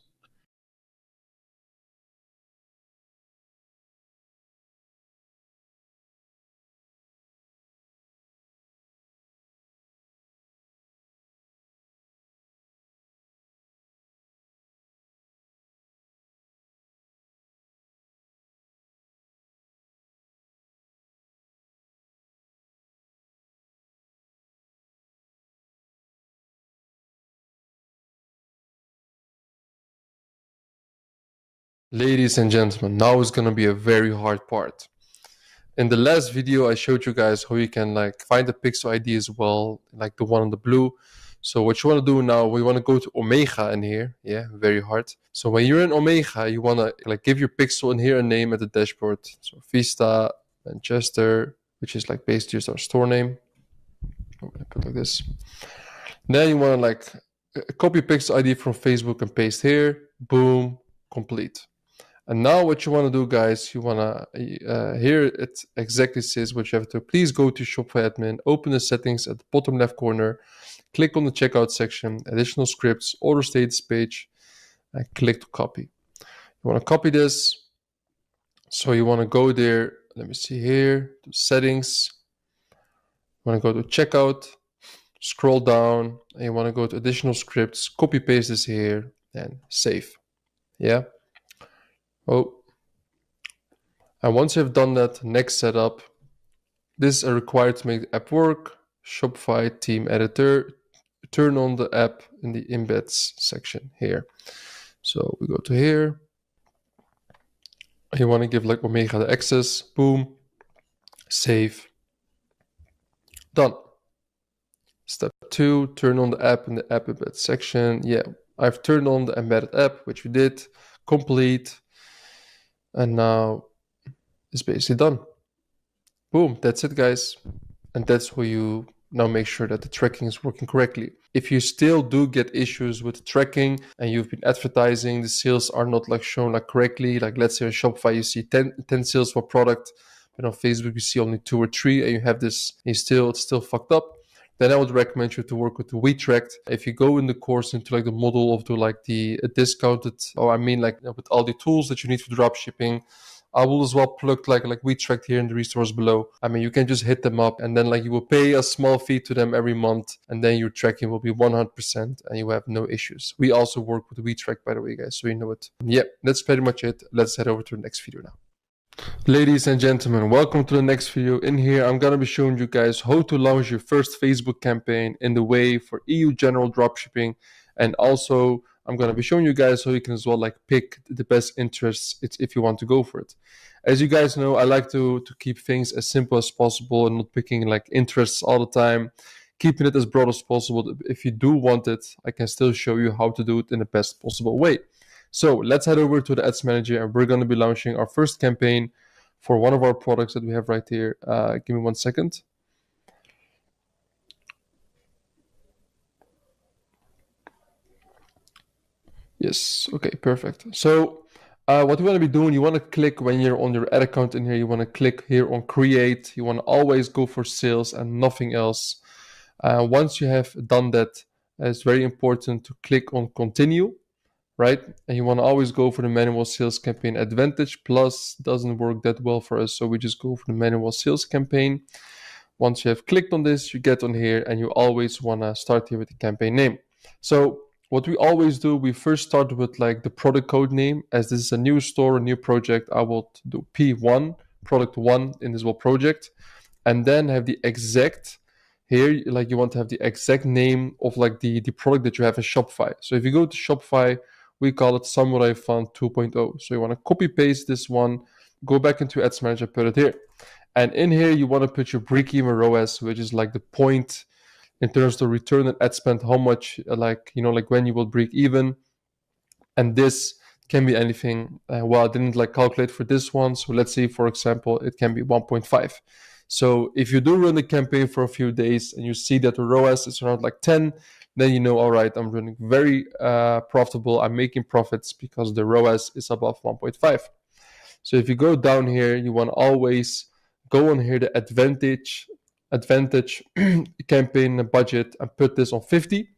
Ladies and gentlemen, now is gonna be a very hard part. In the last video, I showed you guys how you can like find the pixel ID as well, like the one on the blue. So what you want to do now, we want to go to Omega in here. Yeah, very hard. So when you're in Omega, you want to like give your pixel in here a name at the dashboard. So Vista, Manchester, which is like basically just our store name. I'm gonna put like this. Then you want to like copy pixel ID from Facebook and paste here. Boom, complete. And now what you want to do, guys, you want to, here it exactly says what you have to. Please go to Shopify admin, open the settings at the bottom left corner, click on the checkout section, additional scripts, order status page, and click to copy. You want to copy this. So you want to go there, let me see here, to settings. You want to go to checkout, scroll down, and you want to go to additional scripts, copy paste this here, and save. Yeah. Oh, and once you've done that, next setup. This is required to make the app work. Shopify theme editor. Turn on the app in the embeds section here. So we go to here. You want to give like Omega the access. Boom. Save. Done. Step 2, turn on the app in the app embed section. Yeah, I've turned on the embedded app, which we did. Complete. And now it's basically done. Boom, that's it, guys. And that's how you now make sure that the tracking is working correctly. If you still do get issues with tracking and you've been advertising, the sales are not like shown like correctly, like let's say on Shopify you see 10 sales for product, but on Facebook you see only 2 or 3 and you have this, it's still fucked up, then I would recommend you to work with the WeTracked. If you go in the course into like the model of the discounted, or I mean like with all the tools that you need for dropshipping, I will as well plug like WeTracked here in the resource below. I mean, you can just hit them up and then like you will pay a small fee to them every month and then your tracking will be 100% and you have no issues. We also work with WeTrack, by the way, guys, so you know it. Yeah, that's pretty much it. Let's head over to the next video now. Ladies and gentlemen, welcome to the next video. In here, I'm going to be showing you guys how to launch your first Facebook campaign in the way for EU general dropshipping. And also, I'm going to be showing you guys how you can as well like pick the best interests if you want to go for it. As you guys know, I like to keep things as simple as possible and not picking like interests all the time, keeping it as broad as possible. If you do want it, I can still show you how to do it in the best possible way. So let's head over to the Ads Manager and we're going to be launching our first campaign for one of our products that we have right here. Give me 1 second. Yes, okay, perfect. So what you want to be doing, you want to click when you're on your ad account in here, you want to click here on create. You want to always go for sales and nothing else. Once you have done that, it's very important to click on continue. Right? And you want to always go for the manual sales campaign. Advantage Plus doesn't work that well for us, so we just go for the manual sales campaign. Once you have clicked on this, you get on here and you always want to start here with the campaign name. So what we always do, we first start with like the product code name. As this is a new store, a new project, I will do P1, product 1 in this whole project, and then have the exact here, like you want to have the exact name of like the product that you have in Shopify. So if you go to Shopify, we call it Samurai Font 2.0. So you want to copy paste this one, go back into Ads Manager, put it here. And in here, you want to put your break-even ROAS, which is like the point in terms of return on ad spend, how much, like, you know, like when you will break even. And this can be anything. Well, I didn't like calculate for this one. So let's say, for example, it can be 1.5. So if you do run the campaign for a few days and you see that the ROAS is around like 10, then you know, all right, I'm running very profitable. I'm making profits because the ROAS is above 1.5. So if you go down here, you want to always go on here, the advantage campaign budget, and put this on 50.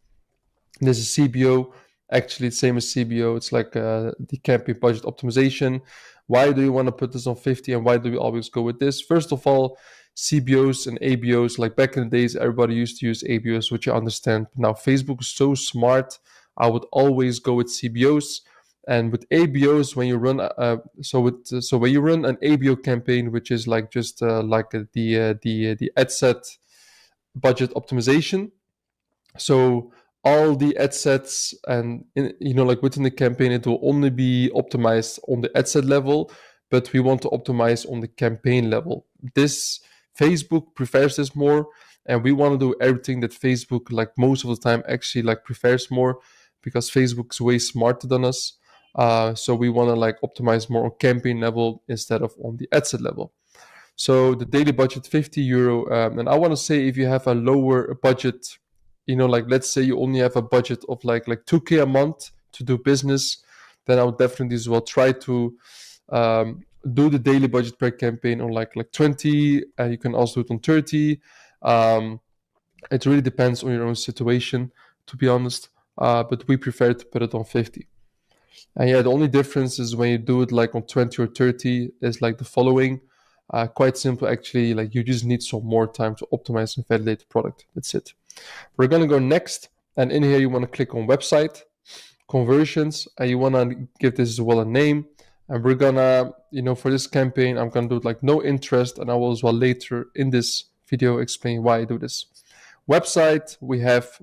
This is CBO, actually the same as CBO. It's like the campaign budget optimization. Why do you want to put this on 50 and why do we always go with this? First of all, CBOs and ABOs, like back in the days, everybody used to use ABOs, which you understand. Now Facebook is so smart. I would always go with CBOs. And with ABOs, when you run, so when you run an ABO campaign, which is like just like the ad set budget optimization. So all the ad sets and like within the campaign, it will only be optimized on the ad set level, but we want to optimize on the campaign level. This Facebook prefers this more, and we want to do everything that Facebook, like most of the time, actually like prefers more, because Facebook's way smarter than us. So we want to like optimize more on campaign level instead of on the ad set level. So the daily budget, €50. And I want to say, if you have a lower budget, like let's say you only have a budget of like 2K a month to do business, then I would definitely as well try to do the daily budget per campaign on like 20. And you can also do it on 30. It really depends on your own situation, to be honest. But we prefer to put it on 50. And yeah, the only difference is when you do it like on 20 or 30 is like the following. Quite simple, actually. Like you just need some more time to optimize and validate the product. That's it. We're going to go next. And in here, you want to click on website, conversions, and you want to give this as well a name. And we're going to, for this campaign, I'm going to do it like no interest. And I will as well later in this video explain why I do this. Website, we have,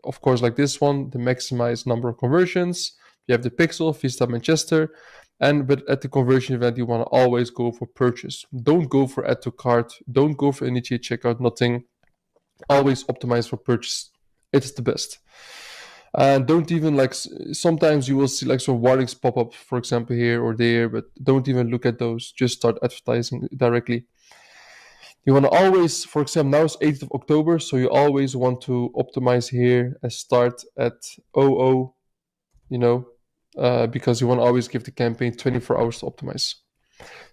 of course, like this one, the maximized number of conversions. You have the pixel, Vista Manchester. But at the conversion event, you want to always go for purchase. Don't go for add to cart. Don't go for initiate checkout, nothing. Always optimize for purchase. It's the best. And don't even sometimes you will see like some warnings pop up, for example, here or there, but don't even look at those. Just start advertising directly. You want to always, for example, now it's 8th of October, so you always want to optimize here and start at 00, because you want to always give the campaign 24 hours to optimize.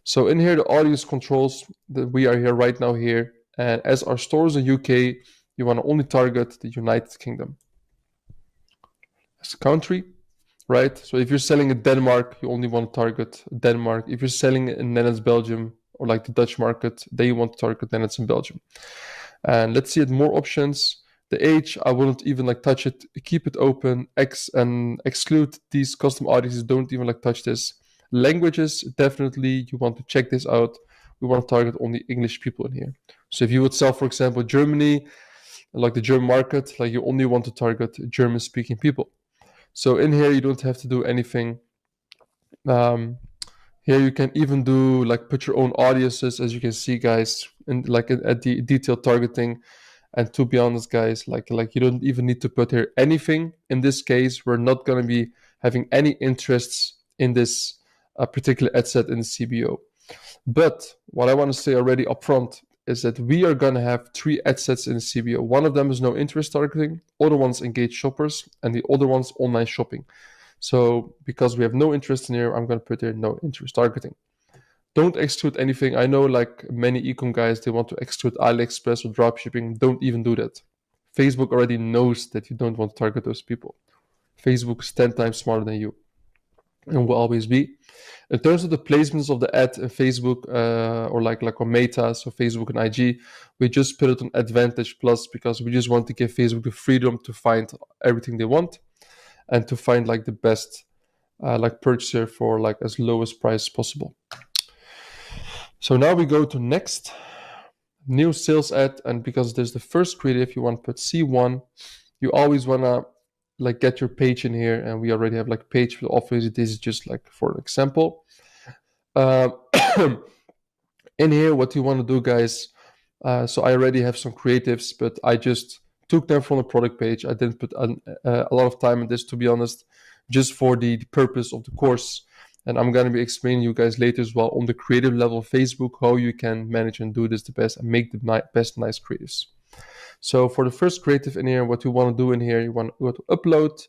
So in here, the audience controls that we are here right now here. And as our stores in UK, you want to only target the United Kingdom as a country, right? So if you're selling in Denmark, you only want to target Denmark. If you're selling in Netherlands, Belgium, or like the Dutch market, they want to target Netherlands and Belgium. And let's see it more options. The age, I wouldn't even touch it. Keep it open. And exclude these custom audiences. Don't even touch this. Languages, definitely you want to check this out. We want to target only English people in here. So if you would sell, for example, Germany, like the German market, like you only want to target German-speaking people. So in here, you don't have to do anything. Here you can even do put your own audiences, as you can see, guys, and at the detailed targeting. And to be honest, guys, you don't even need to put here anything. In this case, we're not going to be having any interests in this particular ad set in the CBO. But what I want to say already upfront is that we are going to have 3 ad sets in the CBO. One of them is no interest targeting, other one's engaged shoppers, and the other one's online shopping. So because we have no interest in here, I'm going to put here no interest targeting. Don't exclude anything. I know many e-com guys, they want to exclude AliExpress or dropshipping. Don't even do that. Facebook already knows that you don't want to target those people. Facebook is 10 times smarter than you and will always be. In terms of the placements of the ad in Facebook or like on Meta, so Facebook and IG, we just put it on Advantage Plus because we just want to give Facebook the freedom to find everything they want and to find the best purchaser for as lowest price as possible. So now we go to next, new sales ad, and because there's the first creative, you want to put C1. You always want to get your page in here, and we already have page for the office. This is just for an example. In here, what you want to do, guys, so I already have some creatives, but I just took them from the product page. I didn't put a lot of time in this, to be honest, just for the purpose of the course. And I'm going to be explaining you guys later as well on the creative level of Facebook, how you can manage and do this the best and make the best nice creatives. So for the first creative in here, what you want to do in here, you want to go to upload.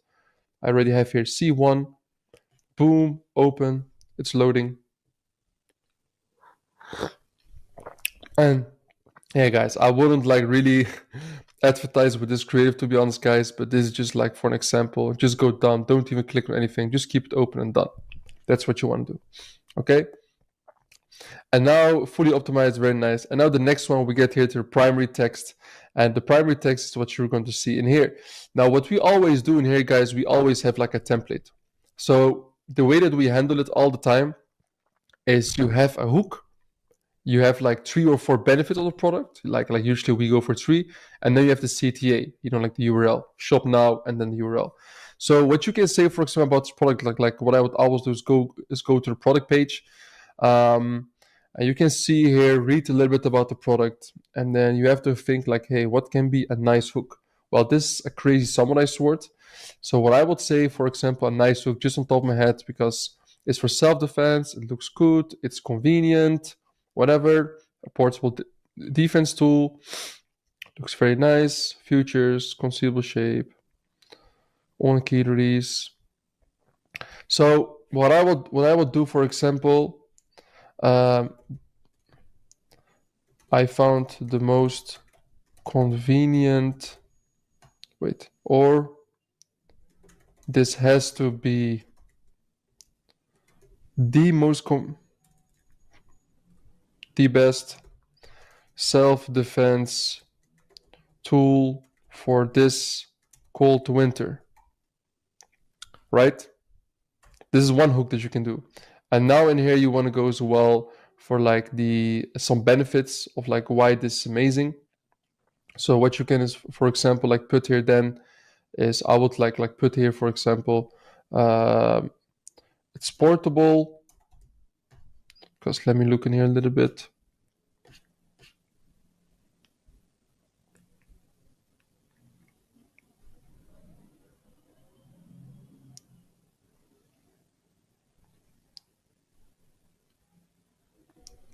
I already have here C1. Boom, open. It's loading. And yeah, guys, I wouldn't like really advertise with this creative, to be honest, guys, but this is just like for an example. Just go done. Don't even click on anything. Just keep it open and done. That's what you want to do. Okay. And now fully optimized, very nice. And now the next one, we get here to the primary text. And the primary text is what you're going to see in here. Now, what we always do in here, guys, we always have like a template. So the way that we handle it all the time is you have a hook. You have like 3 or 4 benefits of the product. Like usually we go for 3. And then you have the CTA, like the URL, shop now, and then the URL. So what you can say, for example, about this product, like what I would always do is go to the product page. And you can see here, read a little bit about the product, and then you have to think like, hey, what can be a nice hook? Well, this is a crazy summarized word. So what I would say, for example, a nice hook, just on top of my head, because it's for self-defense, it looks good, it's convenient, whatever, a portable defense tool, looks very nice, features, concealable shape, on key release. So what I would do, for example, I found the most convenient, or this has to be the best self-defense tool for this cold winter, right? This is one hook that you can do. And now in here you want to go as well for like some benefits of like why this is amazing. So what you can is, for example, like put here then is I would like put here, for example, it's portable, because let me look in here a little bit.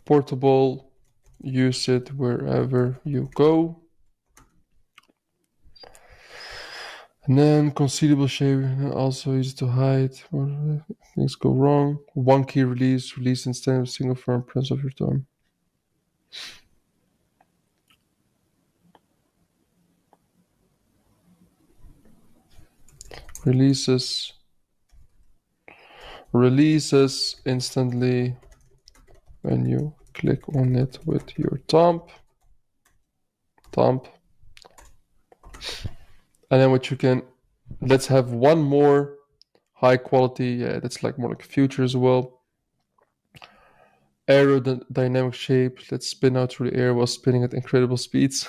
Portable, use it wherever you go. And then concealable shape, also easy to hide. Things go wrong. One key release instead of single firm press of your thumb. Releases instantly when you click on it with your thumb. And then what you can, let's have one more high quality. Yeah, that's like more like future as well. Aerodynamic shape. Let's spin out through the air while spinning at incredible speeds.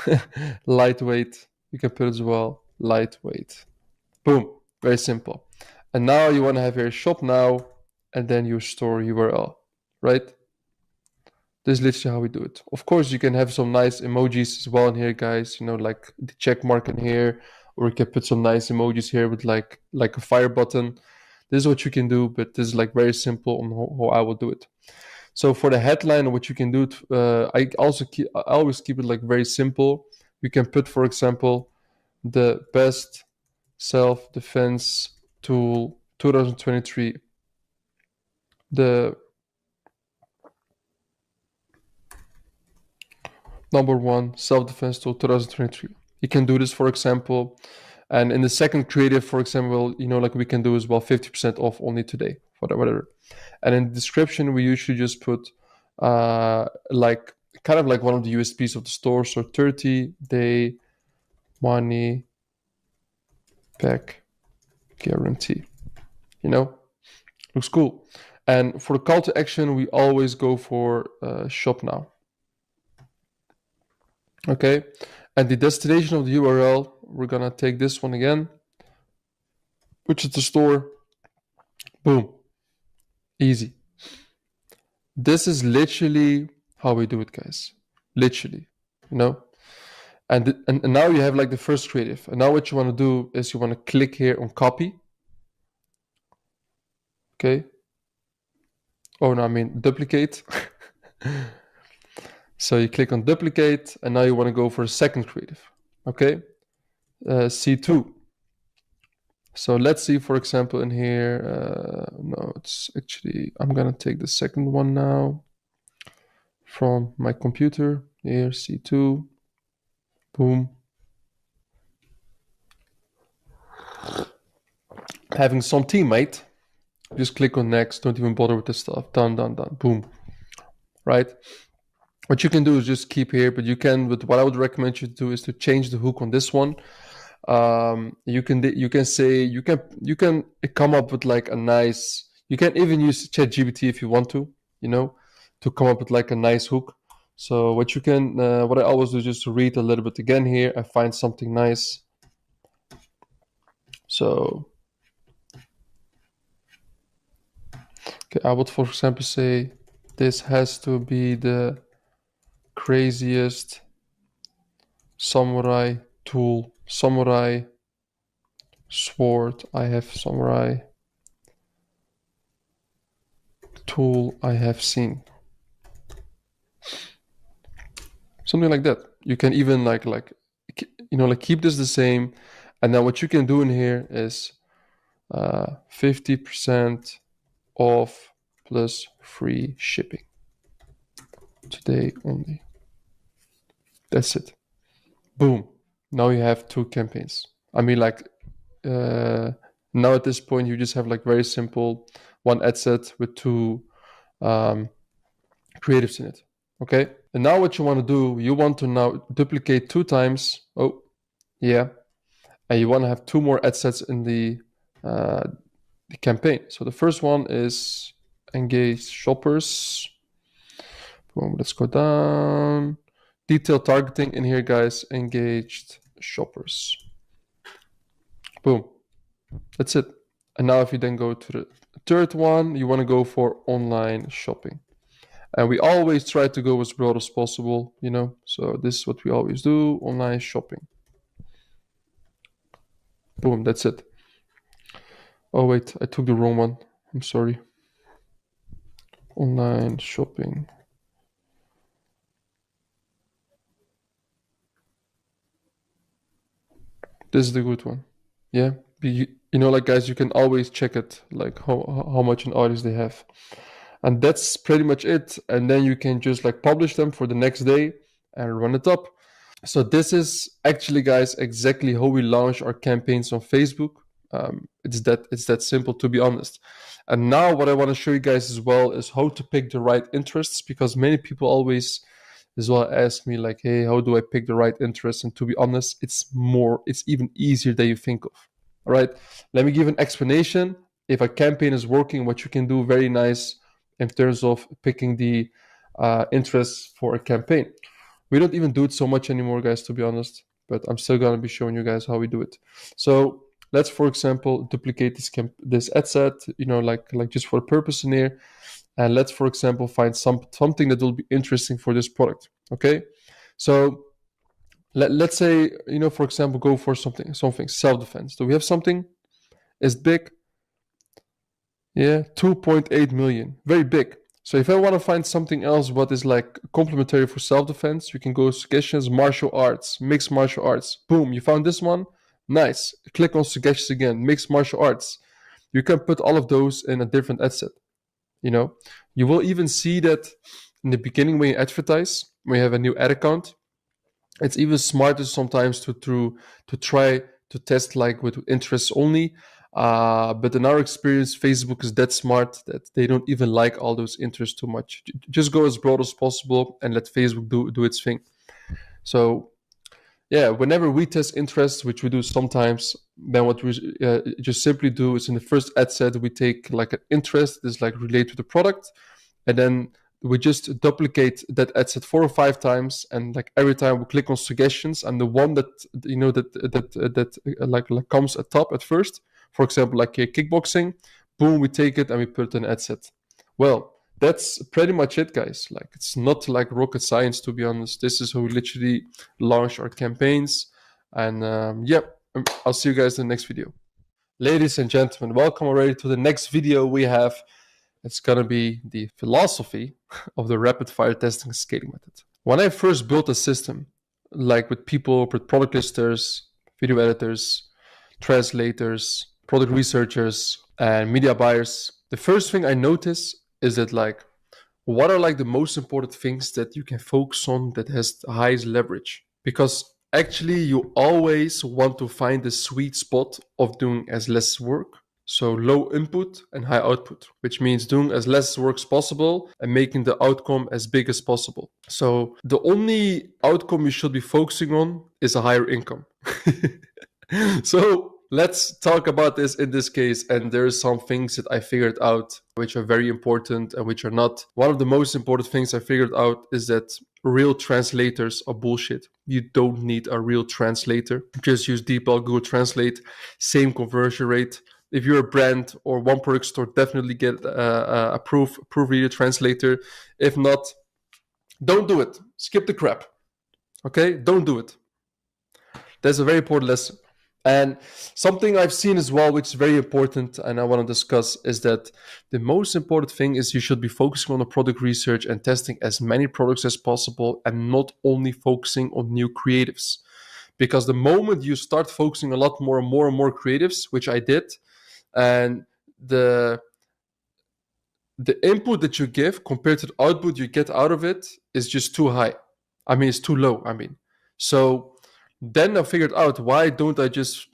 Lightweight. You can put as well. Lightweight. Boom. Very simple. And now you want to have your shop now and then your store URL, right? This is literally how we do it. Of course, you can have some nice emojis as well in here, guys. Like the check mark in here, or you can put some nice emojis here with like a fire button. This is what you can do, but this is like very simple on how I will do it. So for the headline, what you can do, I always keep it like very simple. You can put, for example, the best self-defense tool 2023. The number one self-defense tool 2023. You can do this, for example, and in the second creative, for example, like we can do as well 50% off only today, whatever. And in the description, we usually just put like kind of like one of the USPs of the store. So 30-day money back guarantee. Looks cool. And for the call to action, we always go for shop now. Okay, and the destination of the URL, we're gonna take this one again, which is the store. Boom. Easy. This is literally how we do it, guys. Literally, And now you have like the first creative. And now what you want to do is you want to click here on copy. Okay. Oh, no, I mean duplicate. So you click on duplicate, and now you want to go for a second creative. Okay. C2. So let's see, for example, in here, no, it's actually, I'm going to take the second one now. from my computer. Here, C2. Boom. Having some teammate. Just click on next. Don't even bother with this stuff. Done, done, done. Boom. Right? What you can do is just keep here, but you can, but what I would recommend you to do is to change the hook on this one. You can say, you can come up with like a nice, you can even use ChatGPT if you want to, you know, to come up with like a nice hook. So what you can, what I always do is just read a little bit again here. I find something nice. So, okay, I would, for example, say this has to be the craziest samurai tool, samurai sword I have, samurai tool I have seen. Something like that. You can even like you know, like keep this the same, and then what you can do in here is 50% off plus free shipping today only. That's it. Boom. Now you have 2 campaigns. I mean, like now at this point you just have like very simple 1 ad set with 2 creatives in it. Okay. And now what you want to do, you want to now duplicate 2 times. Oh, yeah. And you want to have 2 more ad sets in the campaign. So the first one is engage shoppers. Boom, let's go down. Detailed targeting in here, guys. Engaged shoppers. Boom. That's it. And now if you then go to the third one, you want to go for online shopping. And we always try to go as broad as possible, you know. So this is what we always do, online shopping. Boom, that's it. Oh wait, I took the wrong one. I'm sorry. Online shopping. This is the good one. Yeah, you know, like guys, you can always check it, like how much an audience they have. And that's pretty much it. And then you can just like publish them for the next day and run it up. So this is actually, guys, exactly how we launch our campaigns on Facebook. It's that simple, to be honest. And now what I want to show you guys as well is how to pick the right interests, because many people always as well ask me like, hey, how do I pick the right interest? And to be honest, it's even easier than you think of. All right, let me give an explanation. If a campaign is working, what you can do very nice in terms of picking the interests for a campaign. We don't even do it so much anymore, guys, to be honest, but I'm still going to be showing you guys how we do it. So let's, for example, duplicate this ad set, you know, like just for a purpose in here. And let's, for example, find something that will be interesting for this product. Okay, so let's say, you know, for example, go for something self-defense. Do we have something? Is big? Yeah, 2.8 million, very big. So if I want to find something else what is like complementary for self-defense, you can go suggestions, martial arts, mixed martial arts. Boom, you found this one. Nice. Click on suggestions again, mixed martial arts. You can put all of those in a different ad set. You know, you will even see that in the beginning when you advertise, when you have a new ad account, it's even smarter sometimes to try to test like with interests only. But in our experience, Facebook is that smart that they don't even like all those interests too much. Just go as broad as possible and let Facebook do its thing. So yeah, whenever we test interests, which we do sometimes, then what we just simply do is in the first ad set, we take like an interest that is like related to the product, and then we just duplicate that ad set 4 or 5 times, and like every time we click on suggestions, and the one that, you know, that like comes at top at first, for example, like kickboxing, boom, we take it and we put it in ad set. Well, that's pretty much it, guys. Like, it's not like rocket science, to be honest. This is how we literally launch our campaigns. And yeah, I'll see you guys in the next video. Ladies and gentlemen, welcome already to the next video we have. It's gonna be the philosophy of the rapid fire testing and scaling method. When I first built a system, like with people, with product listers, video editors, translators, product researchers, and media buyers, the first thing I noticed is that like what are like the most important things that you can focus on that has the highest leverage? Because actually you always want to find the sweet spot of doing as less work. So low input and high output, which means doing as less work as possible and making the outcome as big as possible. So the only outcome you should be focusing on is a higher income. So let's talk about this in this case. And there are some things that I figured out which are very important and which are not. One of the most important things I figured out is that real translators are bullshit. You don't need a real translator. Just use DeepL, Google Translate, same conversion rate. If you're a brand or one product store, definitely get a proof reader translator. If not, don't do it. Skip the crap. Okay? Don't do it. That's a very important lesson. And something I've seen as well, which is very important and I want to discuss, is that the most important thing is you should be focusing on the product research and testing as many products as possible and not only focusing on new creatives. Because the moment you start focusing a lot more and more and more creatives, which I did, and the input that you give compared to the output you get out of it is just too high. I mean, it's too low. So then I figured out, why don't I just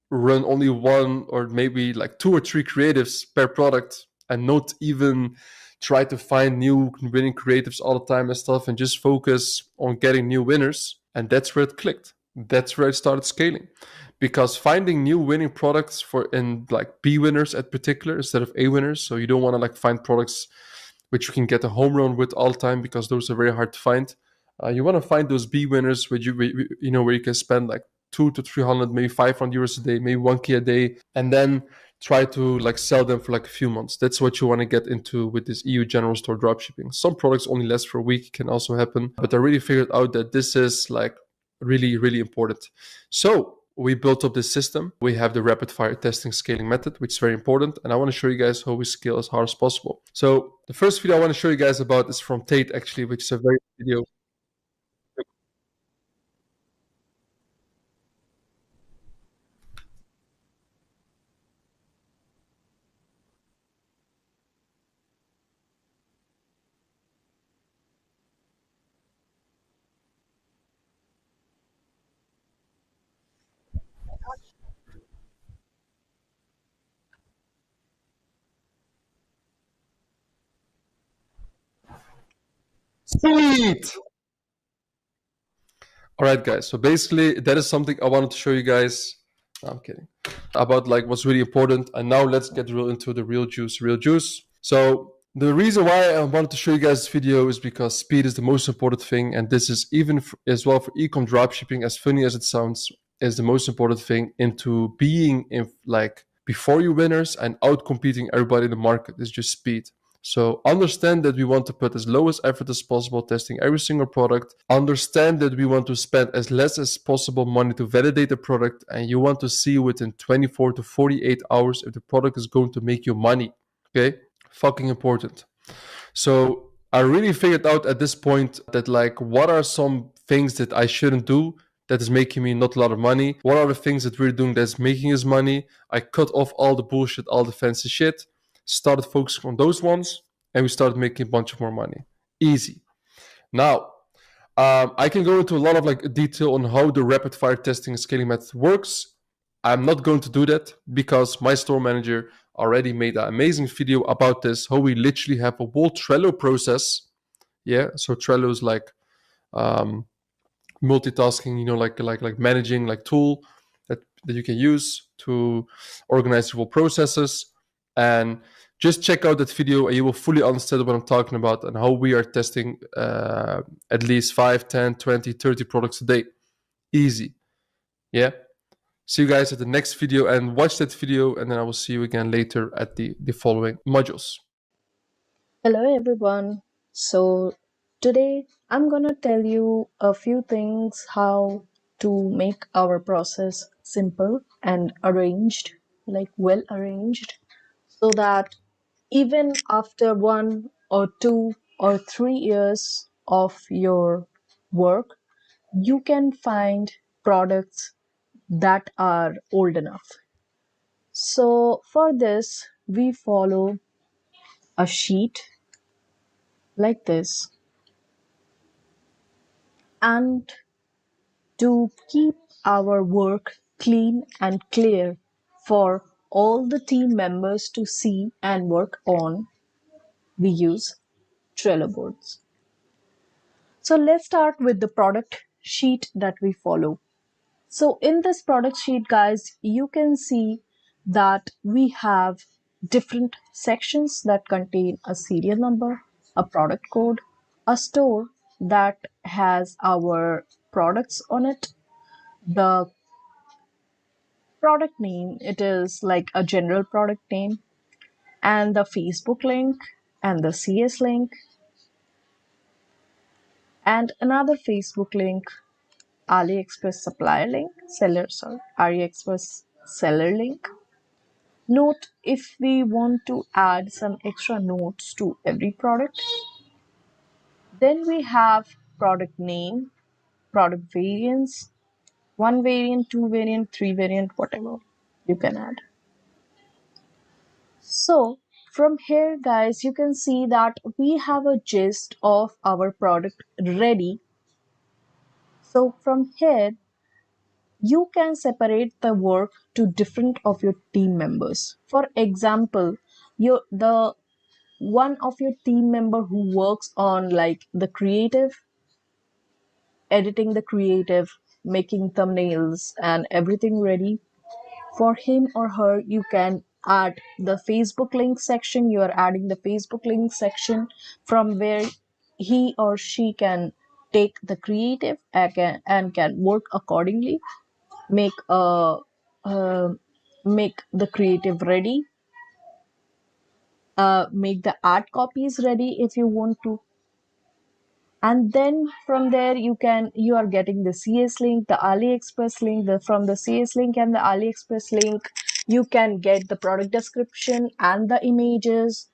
run only one or maybe like 2 or 3 creatives per product and not even try to find new winning creatives all the time and stuff, and just focus on getting new winners. And that's where it clicked. That's where it started scaling. Because finding new winning products in like B winners at particular instead of A winners. So you don't want to like find products which you can get a home run with all the time, because those are very hard to find. You want to find those B winners where you can spend like 200 to 300, maybe 500 euros a day, maybe 1K a day, and then try to like sell them for like a few months. That's what you want to get into with this EU general store dropshipping. Some products only last for a week, can also happen. But I really figured out that this is like really, really important. So we built up this system. We have the rapid fire testing scaling method, which is very important. And I want to show you guys how we scale as hard as possible. So the first video I want to show you guys about is from Tate, actually, which is a very good video. Sweet! All right, guys. So basically, that is something I wanted to show you guys. No, I'm kidding. About like what's really important. And now let's get real into the real juice. So the reason why I wanted to show you guys this video is because speed is the most important thing. And this is even as well for e-com dropshipping, as funny as it sounds, is the most important thing into being in like before you winners and out competing everybody in the market is just speed. So understand that we want to put as low as effort as possible testing every single product. Understand that we want to spend as less as possible money to validate the product, and you want to see within 24 to 48 hours if the product is going to make you money. Okay? Fucking important. So I really figured out at this point that like, what are some things that I shouldn't do that is making me not a lot of money? What are the things that we're doing that's making us money? I cut off all the bullshit, all the fancy shit, started focusing on those ones, and we started making a bunch of more money. Easy. Now, I can go into a lot of like detail on how the rapid fire testing and scaling method works. I'm not going to do that because my store manager already made an amazing video about this, how we literally have a whole Trello process. Yeah, so Trello is like multitasking, like managing like tool that you can use to organize your processes. And just check out that video and you will fully understand what I'm talking about and how we are testing at least 5, 10, 20, 30 products a day. Easy. Yeah. See you guys at the next video, and watch that video, and then I will see you again later at the following modules. Hello everyone. So today I'm gonna tell you a few things how to make our process simple and arranged, like well arranged, so that even after 1 or 2 or 3 years of your work, you can find products that are old enough. So for this, we follow a sheet like this. And to keep our work clean and clear for all the team members to see and work on, we use Trello boards. So let's start with the product sheet that we follow. So in this product sheet, guys, you can see that we have different sections that contain a serial number, a product code, a store that has our products on it, the product name, it is like a general product name, and the Facebook link, and the CS link, and another Facebook link, AliExpress supplier link, AliExpress seller link. Note if we want to add some extra notes to every product. Then we have product name, product variants, one variant, two variant, three variant, whatever you can add. So from here, guys, you can see that we have a gist of our product ready. So from here, you can separate the work to different of your team members. For example, the one of your team member who works on like the creative, editing the creative, making thumbnails and everything ready, for him or her, you can add the Facebook link section. You are adding the Facebook link section from where he or she can take the creative and can work accordingly, make uh, make the creative ready, make the ad copies ready if you want to. And then from there you are getting the CS link, the AliExpress link. From the CS link and the AliExpress link, you can get the product description and the images.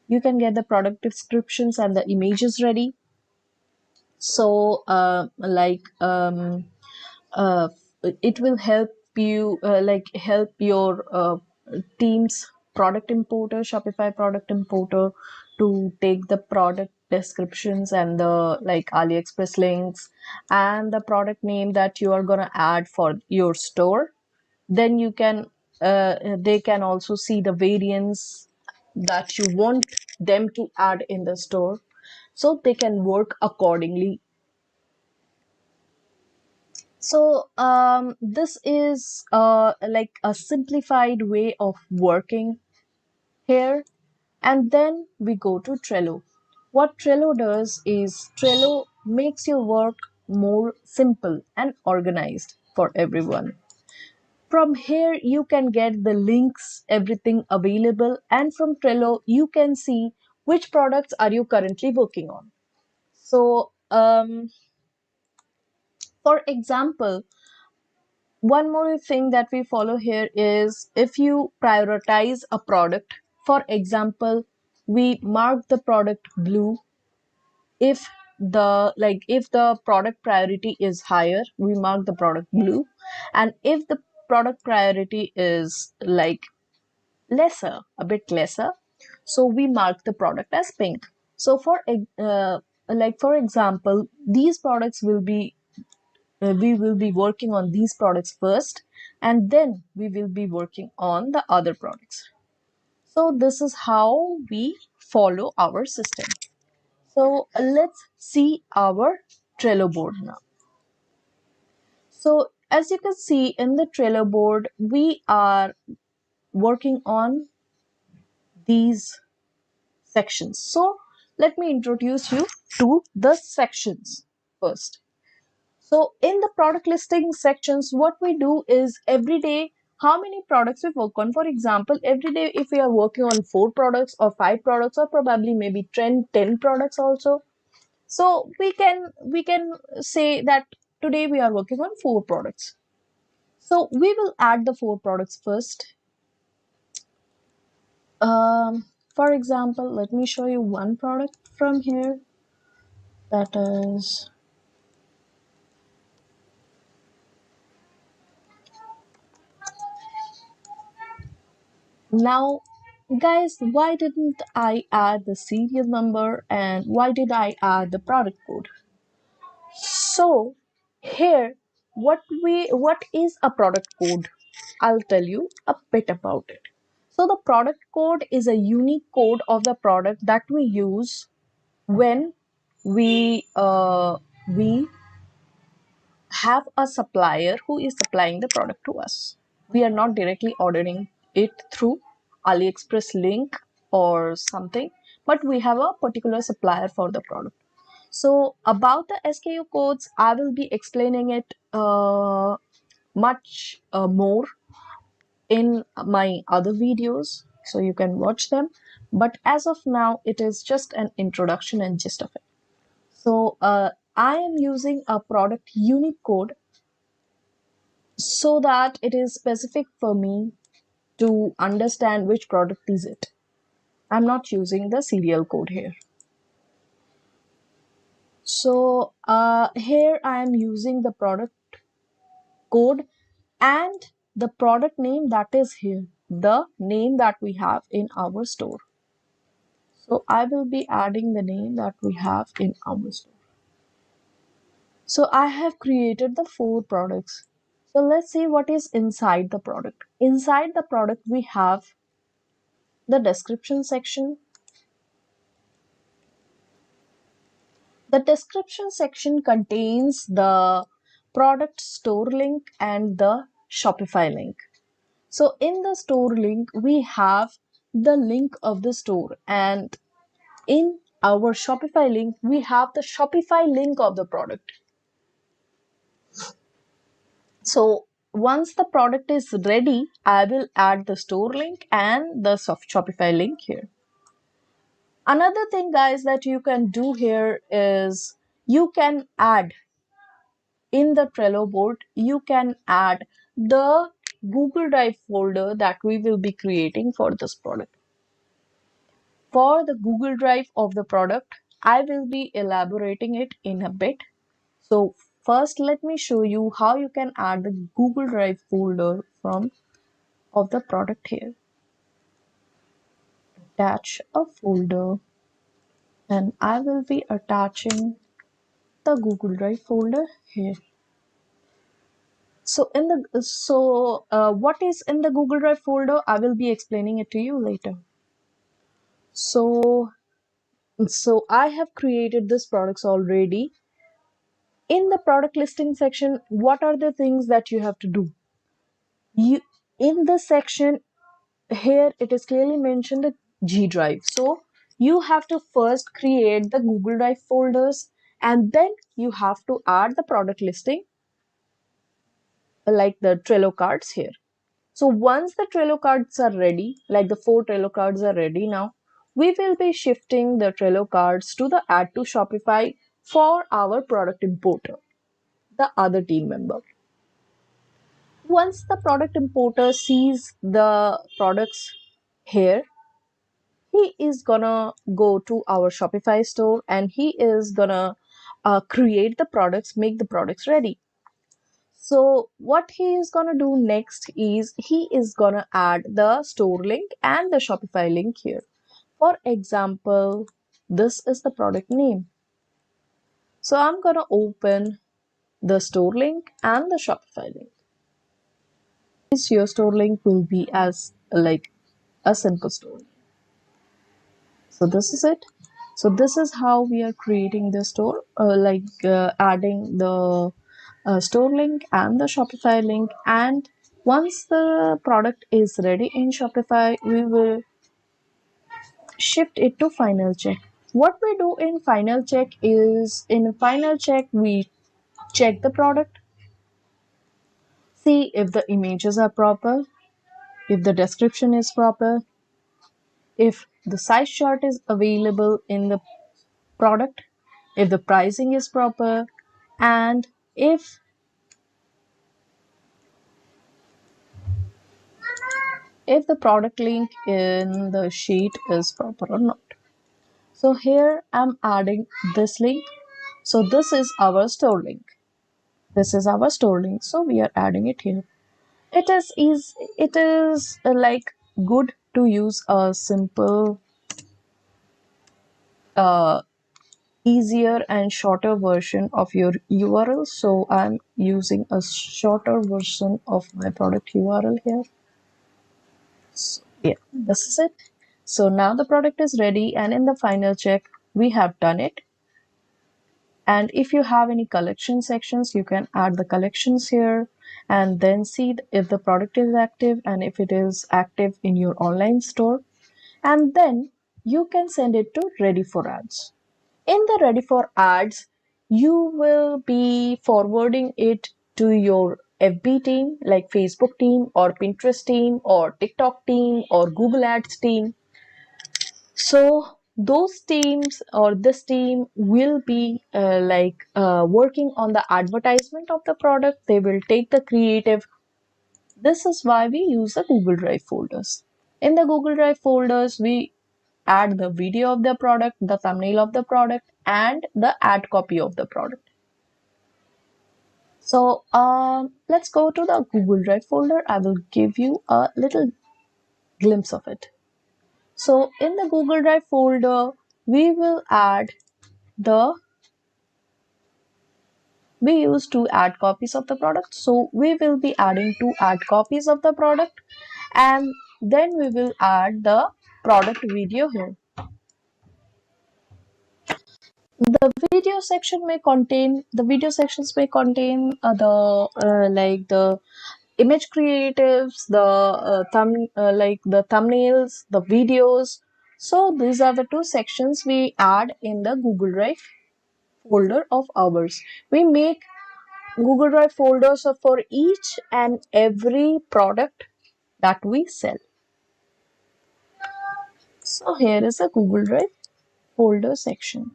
You can get the product descriptions and the images ready. So uh, it will help you help your team's product importer, Shopify product importer, to take the product descriptions and the like AliExpress links and the product name that you are gonna add for your store. Then you can they can also see the variants that you want them to add in the store, so they can work accordingly. So this is like a simplified way of working here. And then we go to Trello. What Trello does is Trello makes your work more simple and organized for everyone. From here, you can get the links, everything available, and from Trello, you can see which products are you currently working on. So, for example, one more thing that we follow here is if you prioritize a product, for example, we mark the product blue. If the product priority is higher, we mark the product blue. And if the product priority is like lesser, a bit lesser, so we mark the product as pink. So for example, these products will be we will be working on these products first, and then we will be working on the other products. So this is how we follow our system. So let's see our Trello board now. So as you can see in the Trello board, we are working on these sections. So let me introduce you to the sections first. So in the product listing sections, what we do is every day, how many products we work on. For example, every day if we are working on 4 products or 5 products or probably maybe 10 products also. So we can say that today we are working on 4 products. So we will add the 4 products first. For example, let me show you one product from here. That is now Guys, why didn't I add the serial number and why did I add the product code? So here what is a product code? I'll tell you a bit about it. So the product code is a unique code of the product that we use when we have a supplier who is supplying the product to us. We are not directly ordering it through AliExpress link or something, but we have a particular supplier for the product. So about the SKU codes, I will be explaining it much more in my other videos, so you can watch them. But as of now, it is just an introduction and gist of it. So I am using a product unique code so that it is specific for me to understand which product is it. I'm not using the serial code here. So here I am using the product code and the product name that is here, the name that we have in our store. So I will be adding the name that we have in our store. So I have created the 4 products. So let's see what is inside the product. Inside the product we have the description section. The description section contains the product store link and the Shopify link. So in the store link, we have the link of the store, and in our Shopify link, we have the Shopify link of the product. So once the product is ready, I will add the store link and the Shopify link here. Another thing, guys, that you can do here is you can add in the Trello board, you can add the Google Drive folder that we will be creating for this product. For the Google Drive of the product, I will be elaborating it in a bit. So first, let me show you how you can add the Google Drive folder of the product here. Attach a folder, and I will be attaching the Google Drive folder here. So what is in the Google Drive folder? I will be explaining it to you later. So I have created this products already. In the product listing section, what are the things that you have to do? In this section here, it is clearly mentioned the G Drive. So you have to first create the Google Drive folders, and then you have to add the product listing like the Trello cards here. So once the Trello cards are ready, like the 4 Trello cards are ready now, we will be shifting the Trello cards to the Add to Shopify for our product importer, the other team member. Once the product importer sees the products here, he is gonna go to our Shopify store and he is gonna create the products, make the products ready. So what he is gonna do next is he is gonna add the store link and the Shopify link here. For example, this is the product name. So I'm gonna open the store link and the Shopify link. Your store link will be as like a simple store. So this is it. So this is how we are creating the store, adding the store link and the Shopify link. And once the product is ready in Shopify, we will shift it to final check. What we do in final check is, in final check, we check the product, see if the images are proper, if the description is proper, if the size chart is available in the product, if the pricing is proper, and if the product link in the sheet is proper or not. So here I'm adding this link. So this is our store link. This is our store link. So we are adding it here. It is like good to use a simple, easier and shorter version of your URL. So I'm using a shorter version of my product URL here. So, yeah, this is it. So now the product is ready, and in the final check, we have done it. And if you have any collection sections, you can add the collections here and then see if the product is active and if it is active in your online store. And then you can send it to ready for ads. In the ready for ads, you will be forwarding it to your FB team like Facebook team or Pinterest team or TikTok team or Google Ads team. So those teams or this team will be working on the advertisement of the product. They will take the creative. This is why we use the Google Drive folders. In the Google Drive folders, we add the video of the product, the thumbnail of the product, and the ad copy of the product. So let's go to the Google Drive folder. I will give you a little glimpse of it. So in the Google Drive folder, we will add we use 2 ad copies of the product. So we will be adding 2 ad copies of the product, and then we will add the product video here. The video sections may contain the image creatives, the thumbnails, the videos. So these are the 2 sections we add in the Google Drive folder of ours. We make Google Drive folders for each and every product that we sell. So here is a Google Drive folder section.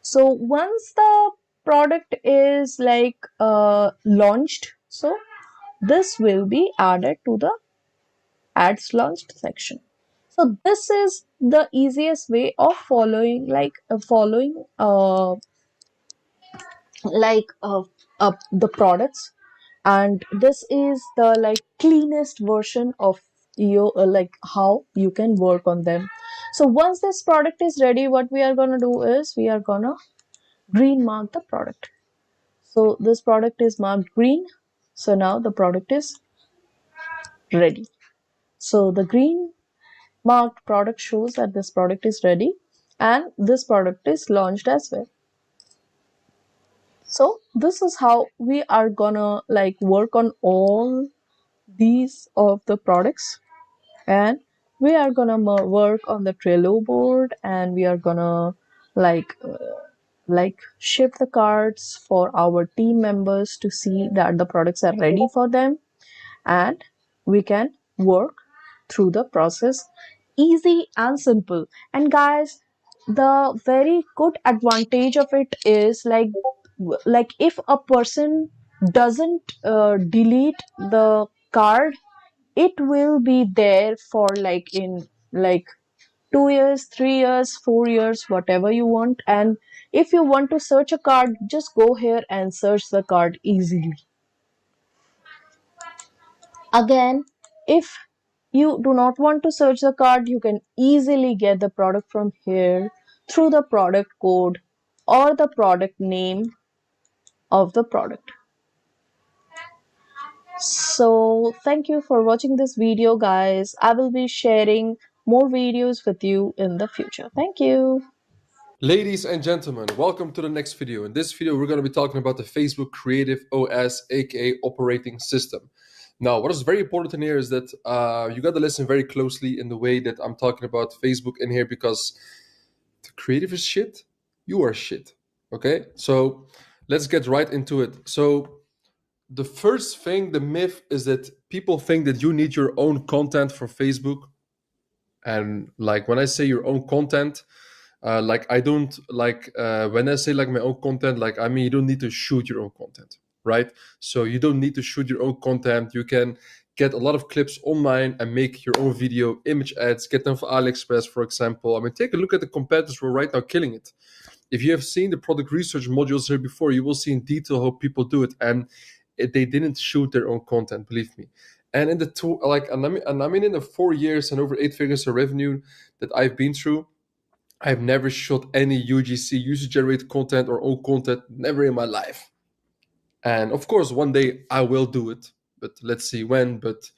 So once the product is launched, so this will be added to the ads launched section. So this is the easiest way of following the products, and this is the cleanest version of your how you can work on them. So once this product is ready, what we are going to do is we are going to green mark the product. So this product is marked green. So now the product is ready. So the green marked product shows that this product is ready, and this product is launched as well. So this is how we are gonna work on all these of the products, and we are gonna work on the Trello board, and we are gonna ship the cards for our team members to see that the products are ready for them, and we can work through the process easy and simple. And guys, the very good advantage of it is if a person doesn't delete the card, it will be there for in 2 years, 3 years, 4 years, whatever you want. And if you want to search a card, just go here and search the card easily. Again, if you do not want to search the card, you can easily get the product from here through the product code or the product name of the product. So thank you for watching this video, guys. I will be sharing more videos with you in the future. Thank you. Ladies and gentlemen, welcome to the next video. In this video, we're going to be talking about the Facebook Creative OS, aka operating system. Now, what is very important in here is that you got to listen very closely in the way that I'm talking about Facebook in here, because the creative is shit, you are shit. Okay, so let's get right into it. So the first thing, the myth is that people think that you need your own content for Facebook. And when I say your own content, I don't when I say my own content, I mean you don't need to shoot your own content, right? So you don't need to shoot your own content. You can get a lot of clips online and make your own video image ads, get them for AliExpress, for example. I mean, take a look at the competitors who are right now killing it. If you have seen the product research modules here before, you will see in detail how people do it, and they didn't shoot their own content, believe me. And in the two, like, and I mean, in the 4 years and over 8 figures of revenue that I've been through, I've never shot any UGC, user generated content or own content, never in my life. And of course, one day I will do it, but let's see when. But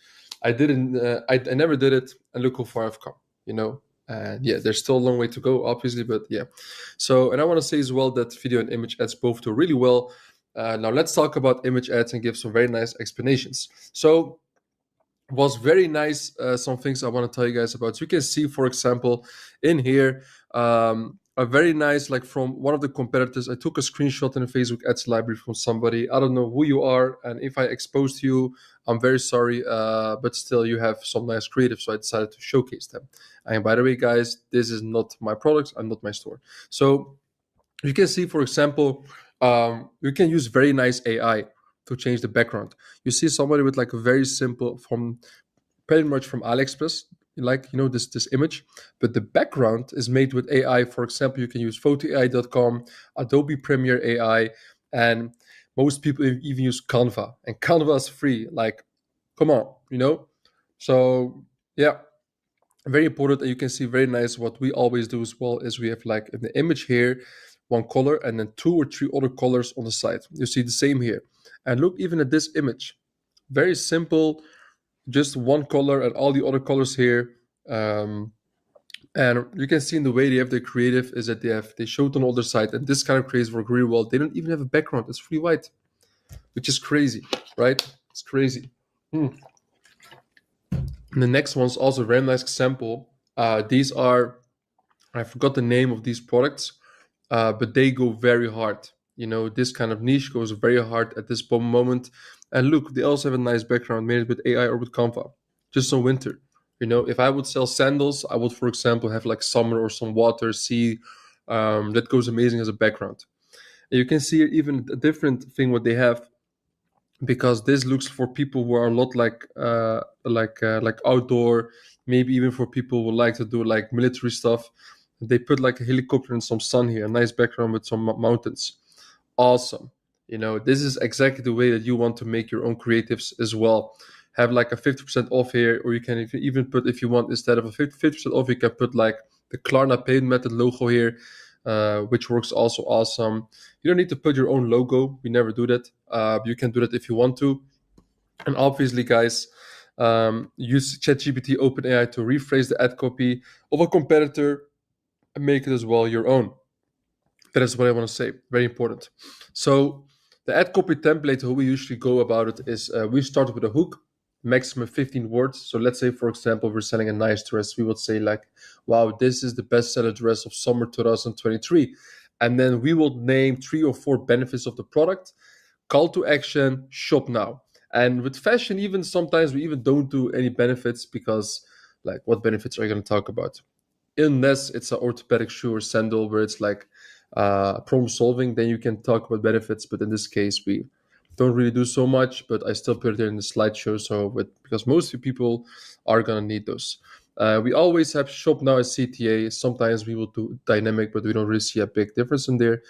I didn't. I never did it, and look how far I've come. And yeah, there's still a long way to go, obviously, but yeah. So, and I want to say as well that video and image ads both do really well. Now let's talk about image ads and give some very nice explanations. So, was very nice. Some things I want to tell you guys about. So you can see, for example, in here, a very nice, like from one of the competitors. I took a screenshot in the Facebook ads library from somebody. I don't know who you are, and if I exposed you, I'm very sorry, but still you have some nice creative, so I decided to showcase them. And by the way, guys, this is not my products. I'm not my store. So you can see, for example, you can use very nice AI to change the background. You see somebody with like a very simple, from pretty much from AliExpress, like, this image, but the background is made with AI. For example, you can use photoai.com, Adobe Premiere AI, and most people even use Canva, and Canva is free. Like, come on, So yeah, very important. And you can see very nice. What we always do as well is we have, like, in the image here, one color and then 2 or 3 other colors on the side. You see the same here. And look even at this image. Very simple, just one color and all the other colors here. And you can see in the way they have their creative is that they show it on the other side, and this kind of creates work really well. They don't even have a background. It's fully white, which is crazy, right? It's crazy. And the next one's also a very nice example. These are, I forgot the name of these products, but they go very hard. This kind of niche goes very hard at this moment. And look, they also have a nice background made with AI or with Canva, just on winter. If I would sell sandals, I would, for example, have like summer or some water, sea. That goes amazing as a background. And you can see even a different thing what they have, because this looks for people who are a lot like outdoor, maybe even for people who like to do like military stuff. They put like a helicopter and some sun here, a nice background with some mountains. Awesome. This is exactly the way that you want to make your own creatives as well. Have like a 50% off here, or you can even put, if you want, instead of a 50% off, you can put like the Klarna payment method logo here, which works also awesome. You don't need to put your own logo. We never do that. You can do that if you want to. And obviously, guys, use ChatGPT, OpenAI to rephrase the ad copy of a competitor and make it as well your own. That is what I want to say. Very important. So the ad copy template, how we usually go about it is we start with a hook, maximum 15 words. So let's say, for example, we're selling a nice dress. We would say like, wow, this is the bestseller dress of summer 2023. And then we will name 3 or 4 benefits of the product. Call to action, shop now. And with fashion, even sometimes we even don't do any benefits, because like, what benefits are you going to talk about? Unless it's an orthopedic shoe or sandal where it's like problem solving, then you can talk about benefits. But in this case, we don't really do so much, but I still put it there in the slideshow. So, because most people are going to need those. We always have shop now as CTA. Sometimes we will do dynamic, but we don't really see a big difference in there.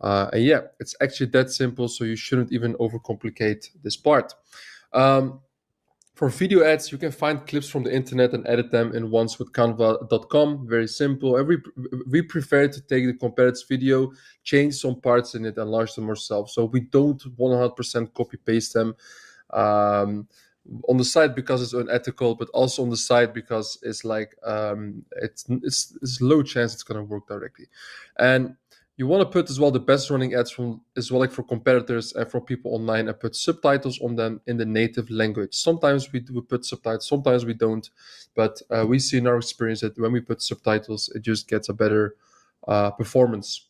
And yeah, it's actually that simple. So you shouldn't even overcomplicate this part. For video ads, you can find clips from the internet and edit them in once with canva.com. Very simple. We prefer to take the competitor's video, change some parts in it, and launch them ourselves. So we don't 100% copy paste them on the site, because it's unethical, but also on the site because it's like it's low chance it's going to work directly. And you want to put as well the best running ads from as well, like for competitors and for people online, and put subtitles on them in the native language. Sometimes we do put subtitles, sometimes we don't. But we see in our experience that when we put subtitles, it just gets a better performance.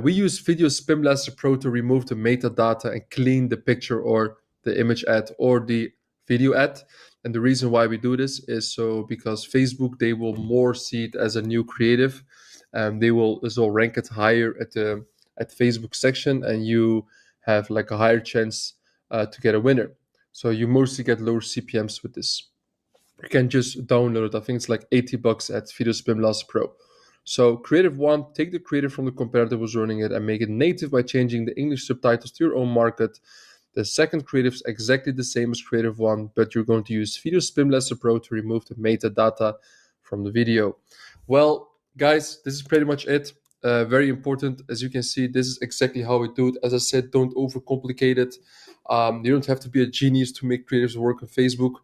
We use Video Spin Blaster Pro to remove the metadata and clean the picture or the image ad or the video ad. And the reason why we do this is so because Facebook, they will more see it as a new creative. They will as well rank it higher at the Facebook section, and you have like a higher chance to get a winner. So you mostly get lower CPMs with this. You can just download it. I think it's like $80 at Video Spin Blaster Pro. So creative 1, take the creative from the competitor who's running it and make it native by changing the English subtitles to your own market. The second creative is exactly the same as creative 1, but you're going to use Video Spimlaster Pro to remove the metadata from the video. Well, guys, this is pretty much it. Very important. As you can see, this is exactly how we do it. As I said, don't overcomplicate it. You don't have to be a genius to make creatives work on Facebook.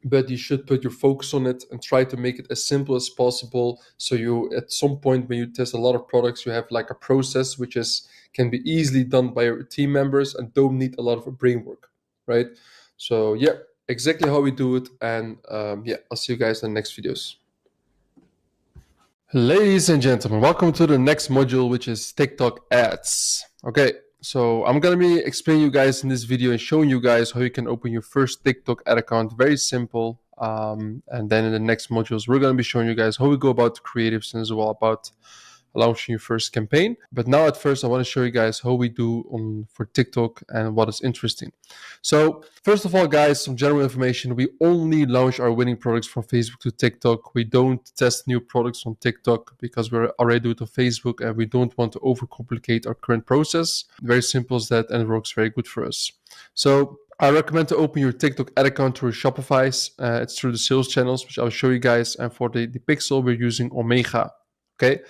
But you should put your focus on it and try to make it as simple as possible. So you, at some point when you test a lot of products, you have like a process which can be easily done by your team members and don't need a lot of brain work, right? So yeah, exactly how we do it. And yeah, I'll see you guys in the next videos. Ladies and gentlemen, welcome to the next module, which is TikTok ads. Okay, so I'm gonna be explaining you guys in this video and showing you guys how you can open your first TikTok ad account. Very simple. And then in the next modules, we're gonna be showing you guys how we go about the creatives and as well about launching your first campaign. But now at first, I want to show you guys how we do for TikTok and what is interesting. So first of all, guys, some general information. We only launch our winning products from Facebook to TikTok. We don't test new products on TikTok because we're already doing it on Facebook and we don't want to overcomplicate our current process. Very simple as that, and it works very good for us. So I recommend to open your TikTok ad account through Shopify. It's through the sales channels, which I'll show you guys. And for the Pixel, we're using Omega. Okay.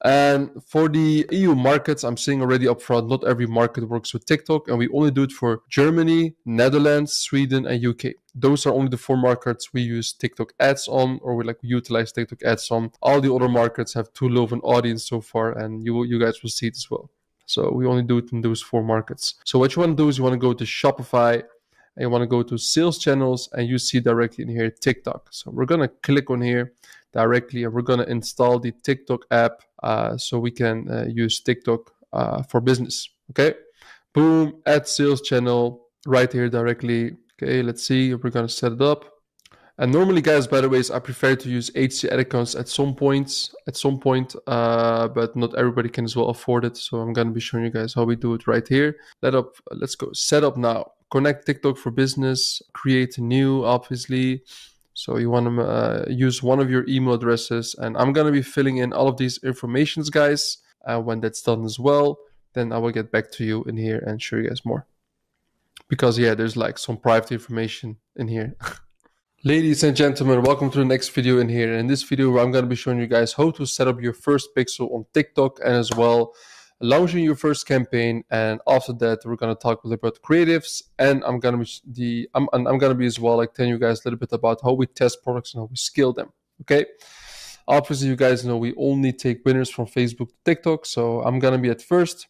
And for the EU markets, I'm saying already up front, not every market works with TikTok, and we only do it for Germany, Netherlands, Sweden, and UK. Those are only the 4 markets we use TikTok ads on, or we utilize TikTok ads on. All the other markets have too low of an audience so far, and you guys will see it as well. So we only do it in those 4 markets. So what you want to do is you want to go to Shopify, and you want to go to sales channels, and you see directly in here TikTok. So we're going to click on here directly, and we're going to install the TikTok app so we can use TikTok for business. Okay, boom, add sales channel right here directly. Okay, let's see, we're going to set it up. And normally, guys, by the way, I prefer to use HC ad accounts at some point, but not everybody can as well afford it. So I'm going to be showing you guys how we do it right here. Let's go set up now. Connect TikTok for business, create new, obviously. So you want to use one of your email addresses, and I'm going to be filling in all of these informations, guys. When that's done as well, then I will get back to you in here and show you guys more. Because yeah, there's like some private information in here. Ladies and gentlemen, welcome to the next video in here. In this video, I'm going to be showing you guys how to set up your first pixel on TikTok and as well launching your first campaign. And after that, we're going to talk a little bit about creatives, and I'm going to be as well like telling you guys a little bit about how we test products and how we scale them. Okay, obviously you guys know we only take winners from Facebook to TikTok, so I'm going to be at first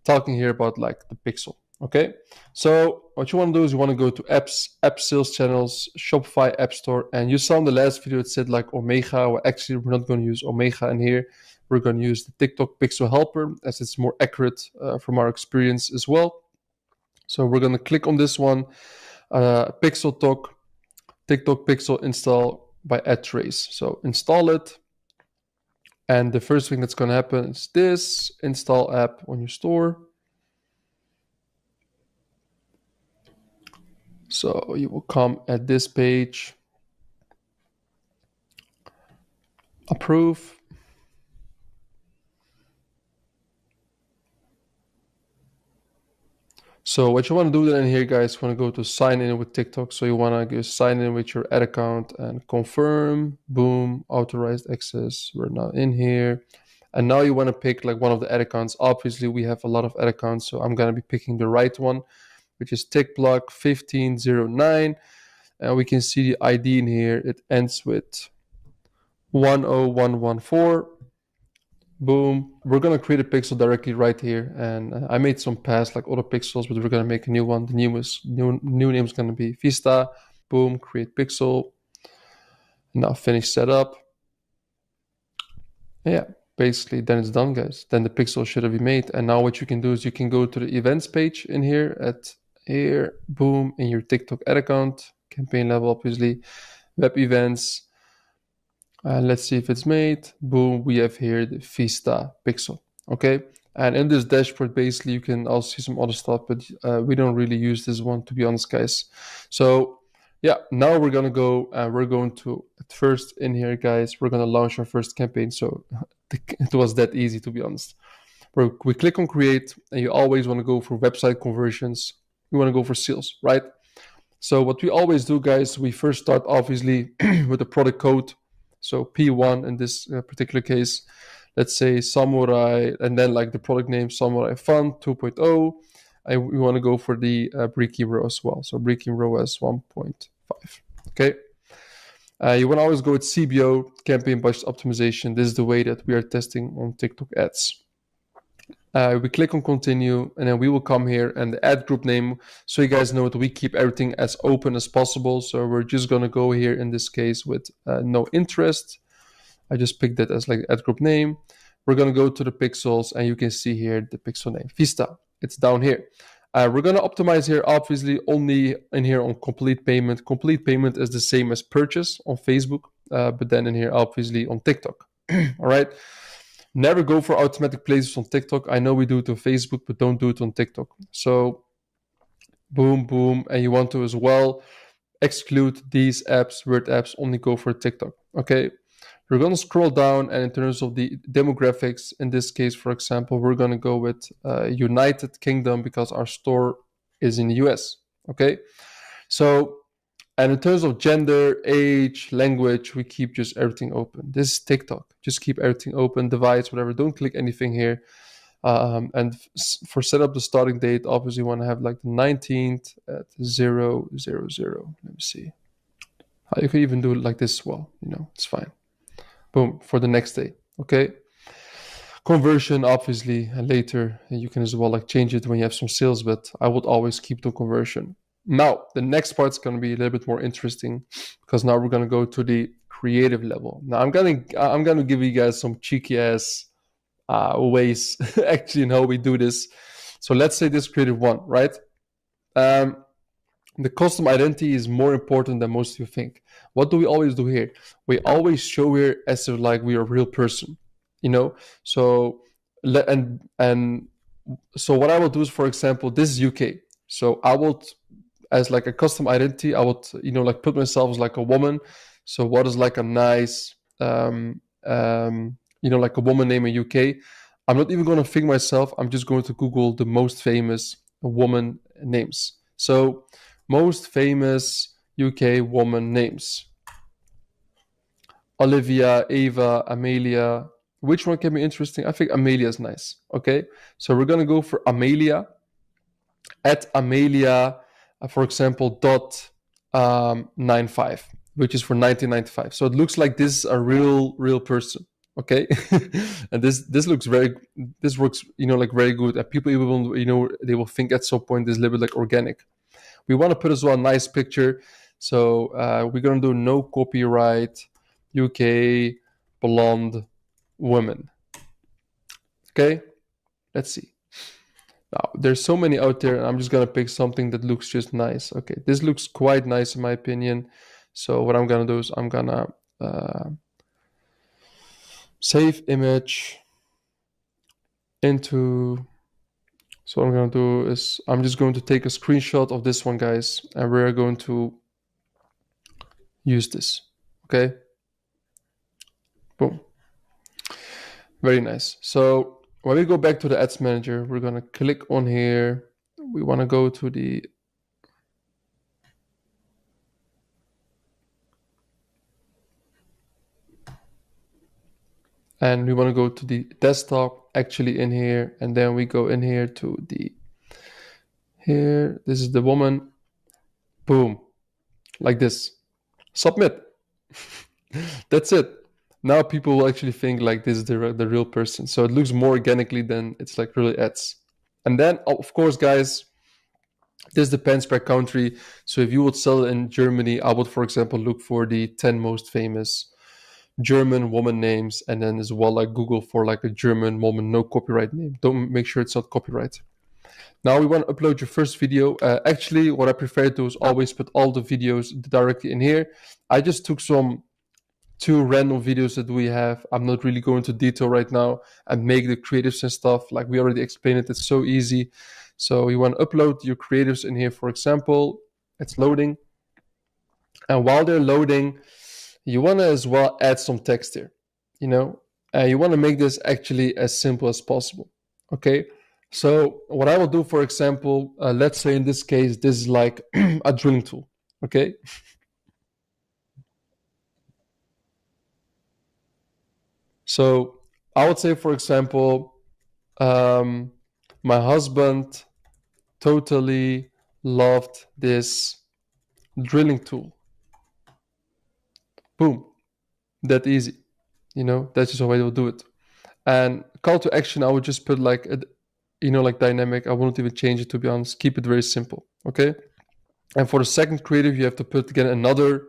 talking here about like the pixel. Okay, so what you want to do is you want to go to apps, app sales channels, Shopify App Store, and you saw in the last video it said like Omega. Well, actually we're not going to use Omega in here. We're going to use the TikTok Pixel Helper as it's more accurate from our experience as well. So we're going to click on this one, Pixel Talk, TikTok Pixel install by AdTrace. So install it. And the first thing that's going to happen is this, install app on your store. So you will come at this page, approve. So what you want to do then here, guys, you want to go to sign in with TikTok. So you want to sign in with your ad account and confirm, boom, authorized access. We're now in here. And now you want to pick like one of the ad accounts. Obviously we have a lot of ad accounts, so I'm going to be picking the right one, which is TikBlock 1509. And we can see the ID in here. It ends with 10114. Boom. We're going to create a pixel directly right here. And I made some past like other pixels, but we're going to make a new one. The new name is going to be Vista. Boom. Create pixel. Now finish setup. Yeah, basically then it's done, guys. Then the pixel should have been made. And now what you can do is you can go to the events page in here at here. Boom. In your TikTok ad account. Campaign level, obviously. Web events. Let's see if it's made. Boom, we have here the Vista pixel. Okay, and in this dashboard, basically, you can also see some other stuff, but we don't really use this one, to be honest, guys. So yeah, now we're gonna go and we're going to at first in here, guys. We're gonna launch our first campaign. So it was that easy, to be honest. We click on create, and you always want to go for website conversions. You want to go for sales, right? So what we always do, guys, we first start obviously with the product code. So P1 in this particular case, let's say Samurai, and then like the product name Samurai Fun 2.0. And we want to go for the break-even row as well. So break-even row as 1.5. Okay. You want to always go with CBO, campaign budget optimization. This is the way that we are testing on TikTok ads. We click on continue, and then we will come here and the ad group name. So you guys know that we keep everything as open as possible. So we're just going to go here in this case with no interest. I just picked that as like ad group name. We're going to go to the pixels, and you can see here the pixel name, Vista. It's down here. We're going to optimize here, obviously, only in here on complete payment. Complete payment is the same as purchase on Facebook, but then in here, obviously, on TikTok. All right. Never go for automatic places on TikTok. I know we do it on Facebook, but don't do it on TikTok. So boom, boom. And you want to as well exclude these apps, word apps, only go for TikTok. Okay. We're going to scroll down, and in terms of the demographics, in this case, for example, we're going to go with United Kingdom because our store is in the US. Okay. So, and in terms of gender, age, language, we keep just everything open. This is TikTok. Just keep everything open, device, whatever. Don't click anything here. And for set up the starting date, obviously you want to have like the 19th at 000. Let me see. You can even do it like this as well. It's fine. Boom, for the next day. Okay. Conversion, obviously, later you can as well like change it when you have some sales, but I would always keep the conversion. Now, the next part's going to be a little bit more interesting because now we're going to go to the creative level. Now, I'm going to give you guys some cheeky ass ways actually in how we do this. So let's say this creative one, right? The custom identity is more important than most of you think. What do we always do here? We always show here as if like we are a real person, So so what I will do is, for example, this is UK. So I would, as like a custom identity, I would like put myself as like a woman. So what is like a nice like a woman name in UK? I'm not even going to think myself. I'm just going to Google the most famous woman names. So most famous UK woman names. Olivia, Ava, Amelia. Which one can be interesting? I think Amelia is nice. Okay. So we're going to go for Amelia. At Amelia, for example, .95, which is for 1995. So it looks like this is a real person. Okay. And this works like very good. And people even, they will think at some point this is a little bit like organic. We want to put as well a nice picture. So we're going to do no copyright, UK, blonde women. Okay. Let's see. Now, there's so many out there, and I'm just going to pick something that looks just nice. Okay, this looks quite nice in my opinion. So what I'm going to do is I'm going to save image into... So what I'm going to do is I'm just going to take a screenshot of this one, guys, and we're going to use this. Okay? Boom. Very nice. So when we go back to the ads manager, we're going to click on here. We want to go to the and we want to go to the desktop actually in here, and then we go in here to the here. This is the woman. Boom. Like this. Submit. That's it. Now people will actually think like this is the real person. So it looks more organically than it's like really ads. And then, of course, guys, this depends per country. So if you would sell it in Germany, I would, for example, look for the 10 most famous German woman names, and then as well like Google for like a German woman, no copyright name. Don't make sure it's not copyright. Now we want to upload your first video. Actually, what I prefer to do is always put all the videos directly in here. I just took two random videos that we have. I'm not really going into detail right now and make the creatives and stuff. Like we already explained it. It's so easy. So you want to upload your creatives in here, for example. It's loading. And while they're loading, you want to as well add some text here. You want to make this actually as simple as possible. Okay. So what I will do, for example, let's say in this case, this is like a drilling tool. Okay. So I would say, for example, my husband totally loved this drilling tool. Boom. That easy. That's just how I will do it. And call to action, I would just put like like dynamic. I wouldn't even change it, to be honest. Keep it very simple. Okay. And for the second creative, you have to put again another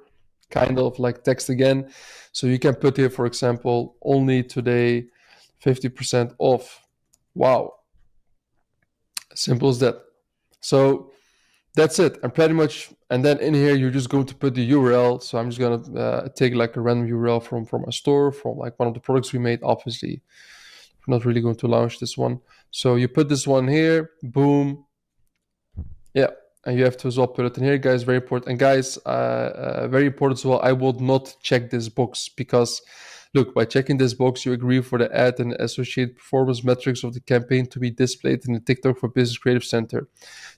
kind of like text again. So you can put here, for example, only today 50% off. Wow. Simple as that. So that's it. And pretty much, and then in here, you're just going to put the URL. So I'm just going to take like a random URL from a store, from like one of the products we made. Obviously, we're not really going to launch this one. So you put this one here, boom. Yeah. And you have to as well put it in here, guys. Very important. And guys, very important as well. I will not check this box because, look, by checking this box, you agree for the ad and associated performance metrics of the campaign to be displayed in the TikTok for Business Creative Center.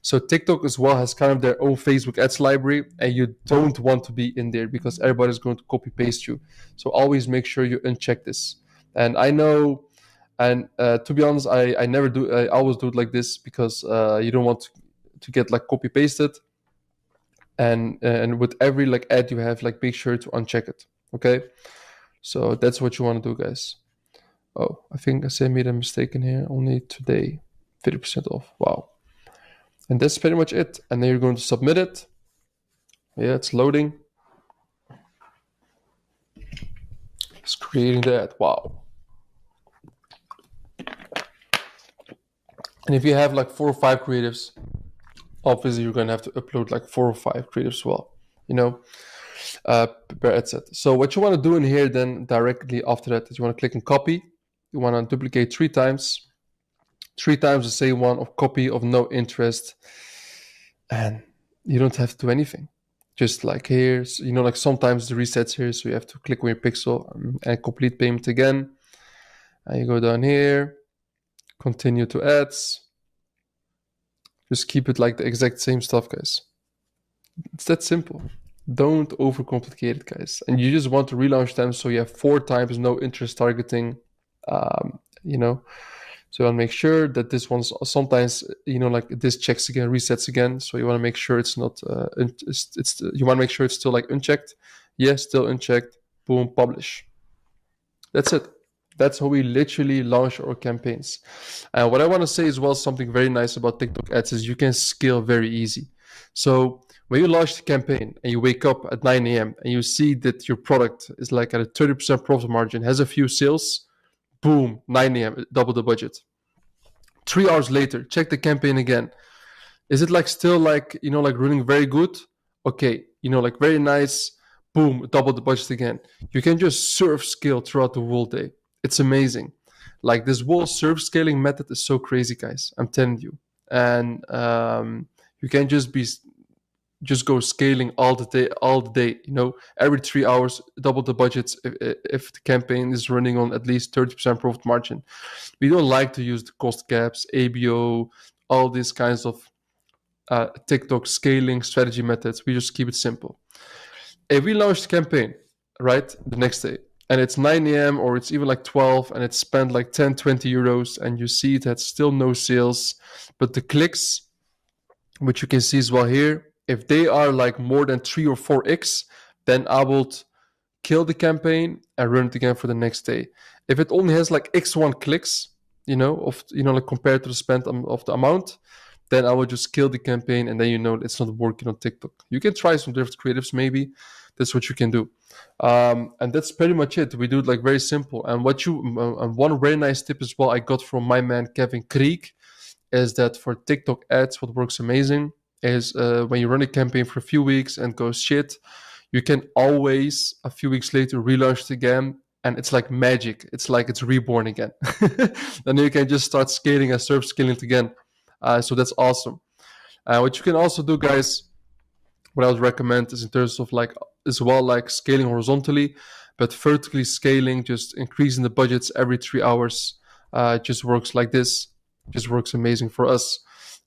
So TikTok as well has kind of their own Facebook ads library, and you don't want to be in there because everybody's going to copy paste you. So always make sure you uncheck this. And I know, and to be honest, I never do. I always do it like this because you don't want to get like copy pasted, and with every like ad you have, like make sure to uncheck it. Okay, so that's what you want to do, guys. Oh, I think I made a mistake in here. Only today 50% off. Wow. And that's pretty much it. And then you're going to submit it. Yeah, it's loading. It's creating that. Wow. And if you have like 4 or 5 creatives, obviously you're going to have to upload like 4 or 5 creatives as well, per ad set. So what you want to do in here then directly after that is you want to click on copy. You want to duplicate 3 times. 3 times the same one of copy of no interest. And you don't have to do anything. Just like here, like sometimes the resets here, so you have to click on your pixel and complete payment again. And you go down here, continue to ads. Just keep it like the exact same stuff, guys. It's that simple. Don't overcomplicate it, guys. And you just want to relaunch them so you have 4 times no interest targeting, So you want to make sure that this one's sometimes, like this checks again, resets again. So you want to make sure it's not, you want to make sure it's still like unchecked. Yes, still unchecked. Boom, publish. That's it. That's how we literally launch our campaigns. And what I want to say as well, something very nice about TikTok ads is you can scale very easy. So when you launch the campaign and you wake up at 9 a.m. and you see that your product is like at a 30% profit margin, has a few sales, boom, 9 a.m., double the budget. 3 hours later, check the campaign again. Is it like still like, like running very good? Okay, like very nice, boom, double the budget again. You can just surf scale throughout the whole day. It's amazing. Like this whole surf scaling method is so crazy, guys. I'm telling you. And you can just go scaling all the day, every 3 hours, double the budgets if the campaign is running on at least 30% profit margin. We don't like to use the cost caps, ABO, all these kinds of TikTok scaling strategy methods. We just keep it simple. If we launch the campaign, right, the next day, and it's 9 a.m. or it's even like 12 and it's spent like 10, 20 euros and you see it has still no sales, but the clicks, which you can see as well here, if they are like more than 3 or 4x, then I will kill the campaign and run it again for the next day. If it only has like x1 clicks, like compared to the spend of the amount, then I will just kill the campaign and then it's not working on TikTok. You can try some different creatives maybe. That's what you can do. And that's pretty much it. We do it like very simple. And one very nice tip as well I got from my man Kevin Krieg is that for TikTok ads, what works amazing is when you run a campaign for a few weeks and goes shit, you can always a few weeks later relaunch it again, and it's like magic. It's like it's reborn again. Then you can just start scaling and surf scaling it again. So that's awesome. What you can also do, guys, what I would recommend is in terms of like as well like scaling horizontally, but vertically scaling, just increasing the budgets every 3 hours. It just works like this. just works amazing for us.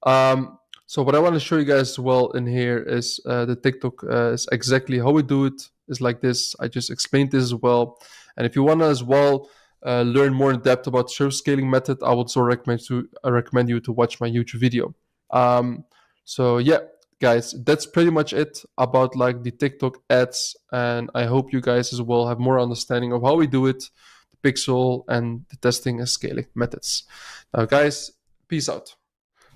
So what I want to show you guys as well in here is the TikTok is exactly how we do it. Is like this. I just explained this as well. And if you want to as well learn more in depth about show scaling method, I would also recommend you to watch my YouTube video. So yeah, guys, that's pretty much it about like the TikTok ads. And I hope you guys as well have more understanding of how we do it, the pixel and the testing and scaling methods. Now, guys, peace out.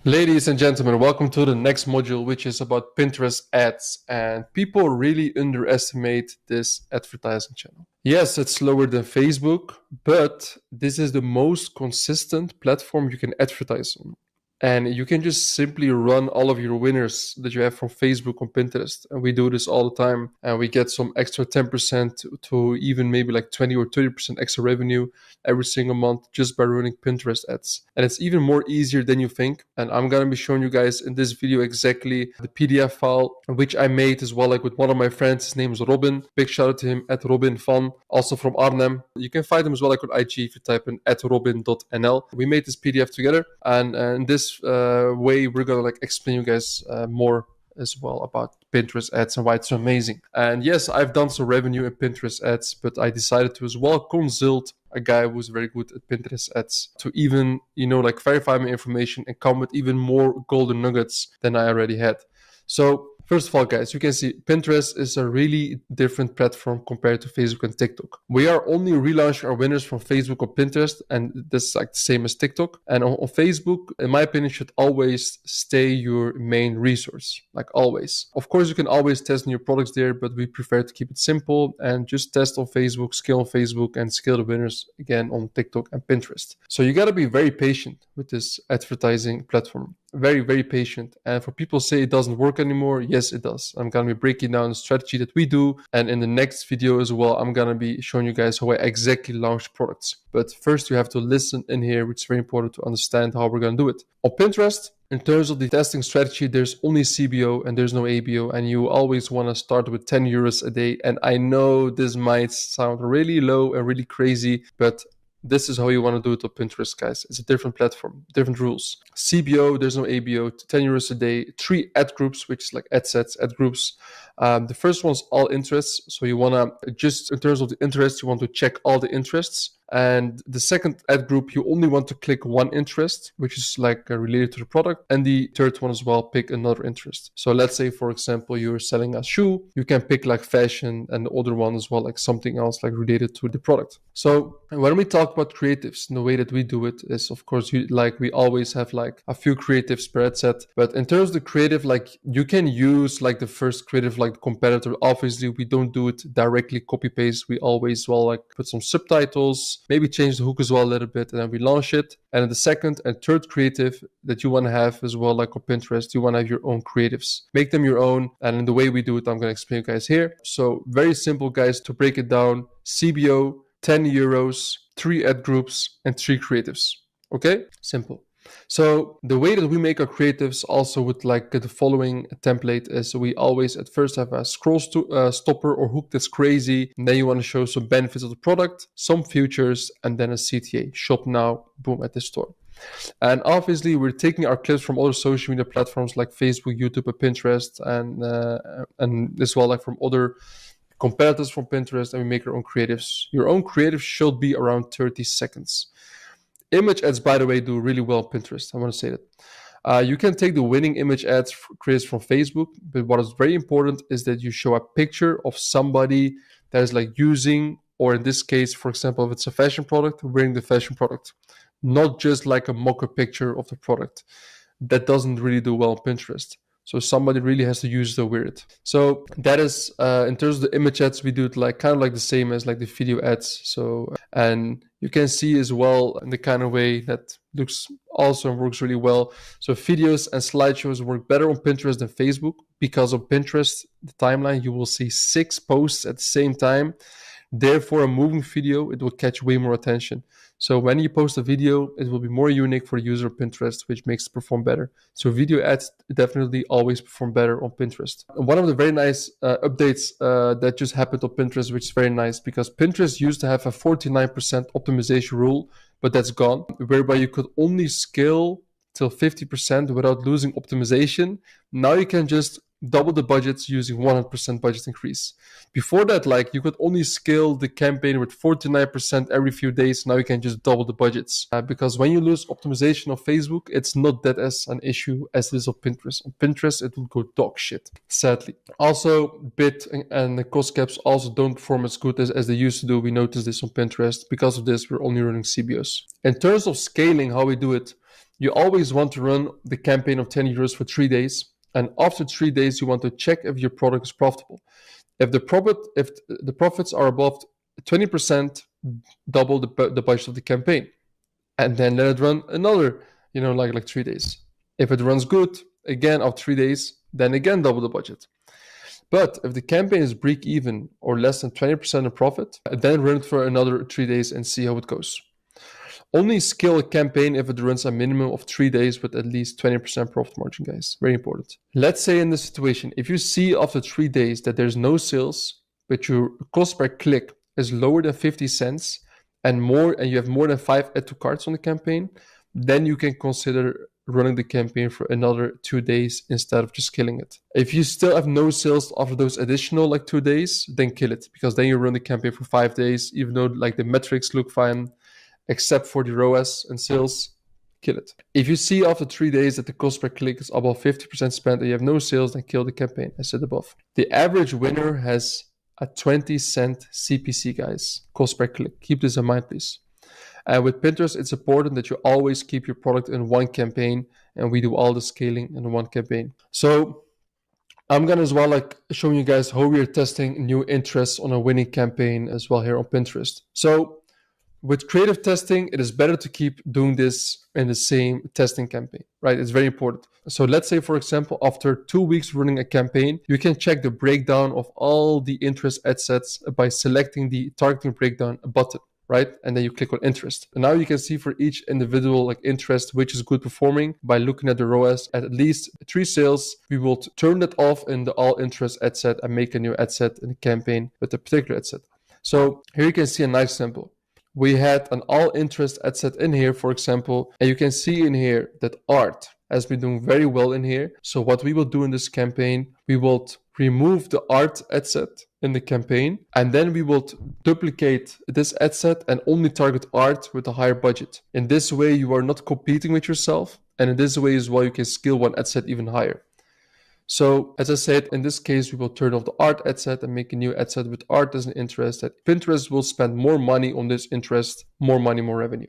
Ladies and gentlemen, welcome to the next module, which is about Pinterest ads. And people really underestimate this advertising channel. Yes, it's slower than Facebook, but this is the most consistent platform you can advertise on. And you can just simply run all of your winners that you have from Facebook on Pinterest. And we do this all the time. And we get some extra 10% to even maybe like 20 or 30% extra revenue every single month just by running Pinterest ads. And it's even more easier than you think. And I'm going to be showing you guys in this video exactly the PDF file, which I made as well, like with one of my friends. His name is Robin. Big shout out to him, @RobinVan, also from Arnhem. You can find him as well like on IG if you type in @robin.nl. We made this PDF together. And in this way, we're going to like explain you guys more as well about Pinterest ads and why it's so amazing. And yes, I've done some revenue in Pinterest ads, but I decided to as well consult a guy who's very good at Pinterest ads to even, like verify my information and come with even more golden nuggets than I already had. So first of all, guys, you can see Pinterest is a really different platform compared to Facebook and TikTok. We are only relaunching our winners from Facebook or Pinterest, and this is like the same as TikTok. And on Facebook, in my opinion, should always stay your main resource, like always. Of course, you can always test new products there, but we prefer to keep it simple and just test on Facebook, scale on Facebook, and scale the winners again on TikTok and Pinterest. So you got to be very patient with this advertising platform. Very, very patient. And for people say it doesn't work anymore, yes, it does. I'm going to be breaking down the strategy that we do. And in the next video as well, I'm going to be showing you guys how I exactly launch products. But first you have to listen in here, which is very important to understand how we're going to do it. On Pinterest, in terms of the testing strategy, there's only CBO and there's no ABO. And you always want to start with 10 euros a day. And I know this might sound really low and really crazy, but this is how you want to do it on Pinterest, guys. It's a different platform, different rules. CBO, there's no ABO, 10 euros a day, 3 ad groups, which is like ad sets, ad groups. The first one's all interests. So you want to, just in terms of the interests, you want to check all the interests. And the second ad group, you only want to click one interest, which is like related to the product. And the third one as well, pick another interest. So let's say, for example, you're selling a shoe, you can pick like fashion, and the other one as well, like something else like related to the product. So when we talk about creatives, the way that we do it is, of course, we always have like a few creatives per ad set. But in terms of the creative, like you can use like the first creative, like the competitor. Obviously, we don't do it directly copy paste. We always like put some subtitles, maybe change the hook as well a little bit, and then we launch it. And the second and third creative that you want to have as well, like on Pinterest, you want to have your own creatives. Make them your own. And in the way we do it, I'm going to explain you guys here. So very simple, guys, to break it down. CBO, 10 euros, 3 ad groups, and 3 creatives. Okay? Simple. So the way that we make our creatives also with like the following template is we always at first have a scroll stopper or hook that's crazy. And then you want to show some benefits of the product, some features, and then a CTA. Shop now, boom, at the store. And obviously we're taking our clips from other social media platforms like Facebook, YouTube, and Pinterest, and as well like from other competitors from Pinterest, and we make our own creatives. Your own creative should be around 30 seconds. Image ads, by the way, do really well on Pinterest. I want to say that. You can take the winning image ads created from Facebook, but what is very important is that you show a picture of somebody that is like using, or in this case, for example, if it's a fashion product, wearing the fashion product, not just like a mock-up picture of the product. That doesn't really do well on Pinterest. So somebody really has to use to wear it. So that is, in terms of the image ads, we do it like kind of like the same as like the video ads. So, and you can see as well in the kind of way that looks also works really well. So videos and slideshows work better on Pinterest than Facebook, because on Pinterest, the timeline, you will see 6 posts at the same time. Therefore, a moving video, it will catch way more attention. So when you post a video, it will be more unique for the user of Pinterest, which makes it perform better. So video ads definitely always perform better on Pinterest. One of the very nice updates that just happened on Pinterest, which is very nice, because Pinterest used to have a 49% optimization rule but that's gone, whereby you could only scale till 50% without losing optimization. Now you can just double the budgets using 100% budget increase. Before that, like, you could only scale the campaign with 49% every few days. Now you can just double the budgets. Because when you lose optimization of Facebook, it's not that as an issue as it is of Pinterest. On Pinterest, it will go dog shit, sadly. Also, bid and the cost caps also don't perform as good as they used to do. We noticed this on Pinterest. Because of this, we're only running CBOs. In terms of scaling, how we do it, you always want to run the campaign of 10 euros for 3 days. And after 3 days, you want to check if your product is profitable. If the profits are above 20%, double the budget of the campaign, and then let it run another, like 3 days. If it runs good, again after 3 days, then again double the budget. But if the campaign is break even or less than 20% of profit, then run it for another 3 days and see how it goes. Only scale a campaign if it runs a minimum of 3 days with at least 20% profit margin, guys. Very important. Let's say in this situation, if you see after 3 days that there's no sales, but your cost per click is lower than 50 cents and you have more than 5 add to carts on the campaign, then you can consider running the campaign for another 2 days instead of just killing it. If you still have no sales after those additional 2 days, then kill it, because then you run the campaign for 5 days, even though the metrics look fine, except for the ROAS and sales, kill it. If you see after 3 days that the cost per click is above 50% spent and you have no sales, then kill the campaign, as said above. The average winner has a 20-cent CPC, guys, cost per click. Keep this in mind, please. And with Pinterest, it's important that you always keep your product in one campaign, and we do all the scaling in one campaign. So I'm gonna as well showing you guys how we are testing new interests on a winning campaign as well here on Pinterest. So with creative testing, it is better to keep doing this in the same testing campaign, right? It's very important. So let's say, for example, after 2 weeks running a campaign, you can check the breakdown of all the interest ad sets by selecting the targeting breakdown button, right? And then you click on interest. And now you can see for each individual interest which is good performing by looking at the ROAS at least 3 sales. We will turn that off in the all interest ad set and make a new ad set in the campaign with a particular ad set. So here you can see a nice sample. We had an all interest ad set in here, for example, and you can see in here that art has been doing very well in here. So what we will do in this campaign, we will remove the art ad set in the campaign, and then we will duplicate this ad set and only target art with a higher budget. In this way, you are not competing with yourself, and in this way as well, you can scale one ad set even higher. So as I said, in this case, we will turn off the art ad set and make a new ad set with art as an interest that Pinterest will spend more money on this interest, more money, more revenue.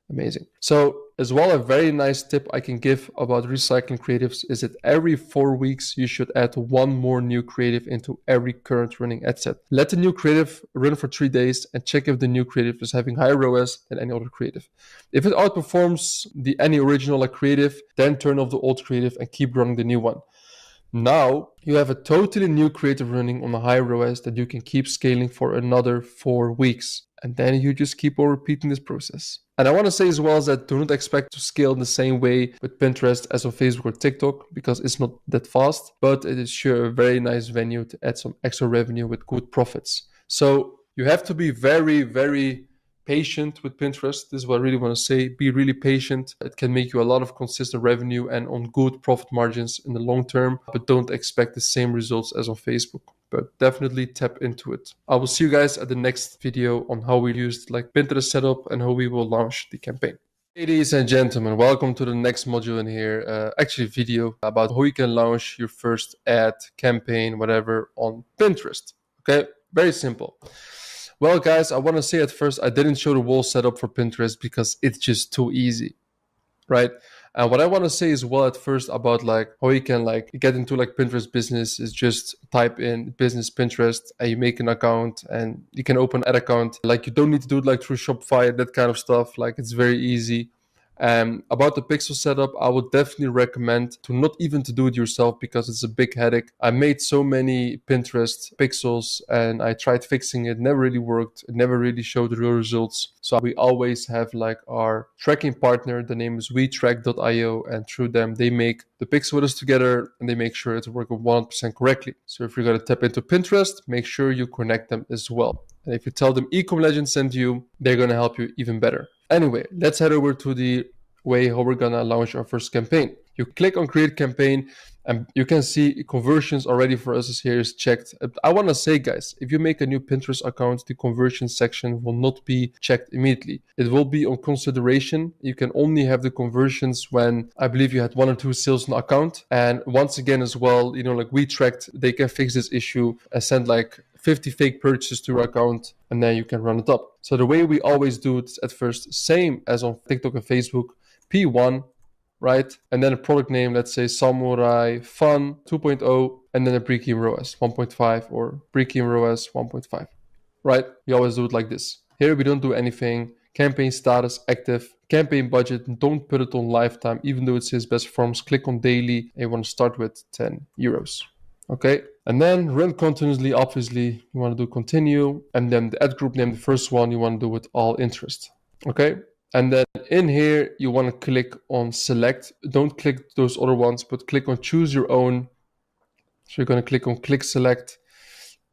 Amazing. So as well, a very nice tip I can give about recycling creatives is that every 4 weeks, you should add 1 more new creative into every current running ad set. Let the new creative run for 3 days and check if the new creative is having higher ROAS than any other creative. If it outperforms any original creative, then turn off the old creative and keep running the new one. Now you have a totally new creative running on a high ROAS that you can keep scaling for another 4 weeks. And then you just keep on repeating this process. And I want to say as well that do not expect to scale in the same way with Pinterest as on Facebook or TikTok, because it's not that fast, but it is sure a very nice venue to add some extra revenue with good profits. So you have to be very, very patient with Pinterest. This is what I really want to say. Be really patient. It can make you a lot of consistent revenue and on good profit margins in the long term, but don't expect the same results as on Facebook. But definitely tap into it. I will see you guys at the next video on how we used Pinterest setup and how we will launch the campaign. Ladies and gentlemen, welcome to the next module in here. Actually video about how you can launch your first ad, campaign, whatever on Pinterest. Okay, very simple. Well, guys, I want to say at first, I didn't show the whole setup for Pinterest because it's just too easy, right? And what I want to say as well at first about how you can get into Pinterest business is just type in business Pinterest and you make an account and you can open an ad account. You don't need to do it through Shopify, that kind of stuff. It's very easy. About the pixel setup, I would definitely recommend to not even to do it yourself because it's a big headache. I made so many Pinterest pixels and I tried fixing it, never really worked. It never really showed the real results. So we always have our tracking partner. The name is wetrack.io, and through them, they make the pixel with us together and they make sure it's working 100% correctly. So if you're going to tap into Pinterest, make sure you connect them as well. And if you tell them Ecom Legend sent you, they're going to help you even better. Anyway, let's head over to the way how we're gonna launch our first campaign. You click on create campaign and you can see conversions already for us here is checked. I want to say, guys, if you make a new Pinterest account, the conversion section will not be checked immediately. It will be on consideration. You can only have the conversions when I believe you had 1 or 2 sales on the account. And once again as well, you know, like we tracked, they can fix this issue and send like 50 fake purchases to your account and then you can run it up. So the way we always do it at first, same as on TikTok and Facebook, P1, right? And then a product name, let's say Samurai Fun 2.0, and then a pre-key ROAS 1.5 or pre-key ROAS 1.5, right? We always do it like this. Here we don't do anything. Campaign status active, campaign budget, don't put it on lifetime, even though it says best forms. Click on daily and you want to start with 10 euros. Okay, and then run continuously. Obviously, you want to do continue, and then the ad group name, the first one, you want to do with all interest. Okay, and then in here, you want to click on select. Don't click those other ones, but click on choose your own. So you're going to click on click select.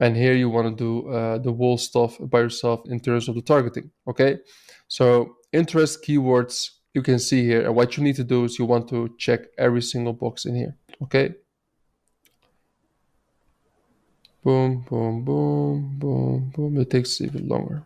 And here you want to do the whole stuff by yourself in terms of the targeting. Okay, so interest keywords, you can see here. And what you need to do is you want to check every single box in here. Okay. Boom, boom, boom, boom, boom. It takes even longer.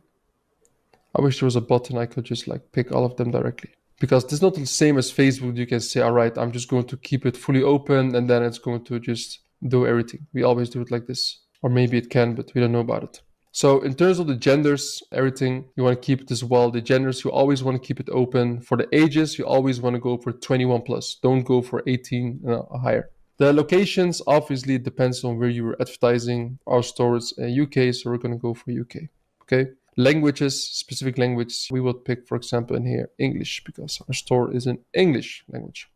I wish there was a button I could just like pick all of them directly. Because it's not the same as Facebook. You can say, all right, I'm just going to keep it fully open and then it's going to just do everything. We always do it like this. Or maybe it can, but we don't know about it. So in terms of the genders, everything, you want to keep it as well. The genders, you always want to keep it open. For the ages, you always want to go for 21 plus. Don't go for 18 or higher. The locations, obviously, it depends on where you were advertising. Our store is UK, so we're going to go for UK. Okay. Languages, specific language, we will pick, for example, in here, English, because our store is in English language.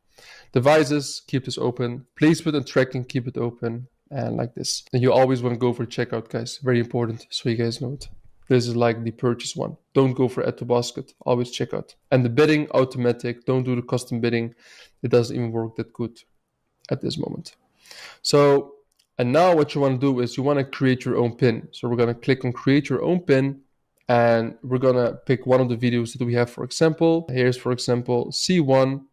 Devices, keep this open. Placement and tracking, keep it open. And like this. And you always want to go for checkout, guys. Very important, so you guys know it. This is like the purchase one. Don't go for add to basket. Always checkout. And the bidding, automatic. Don't do the custom bidding. It doesn't even work that good at this moment. So, and now what you want to do is you want to create your own pin. So we're going to click on create your own pin. And we're going to pick one of the videos that we have, for example. Here's, for example, C1.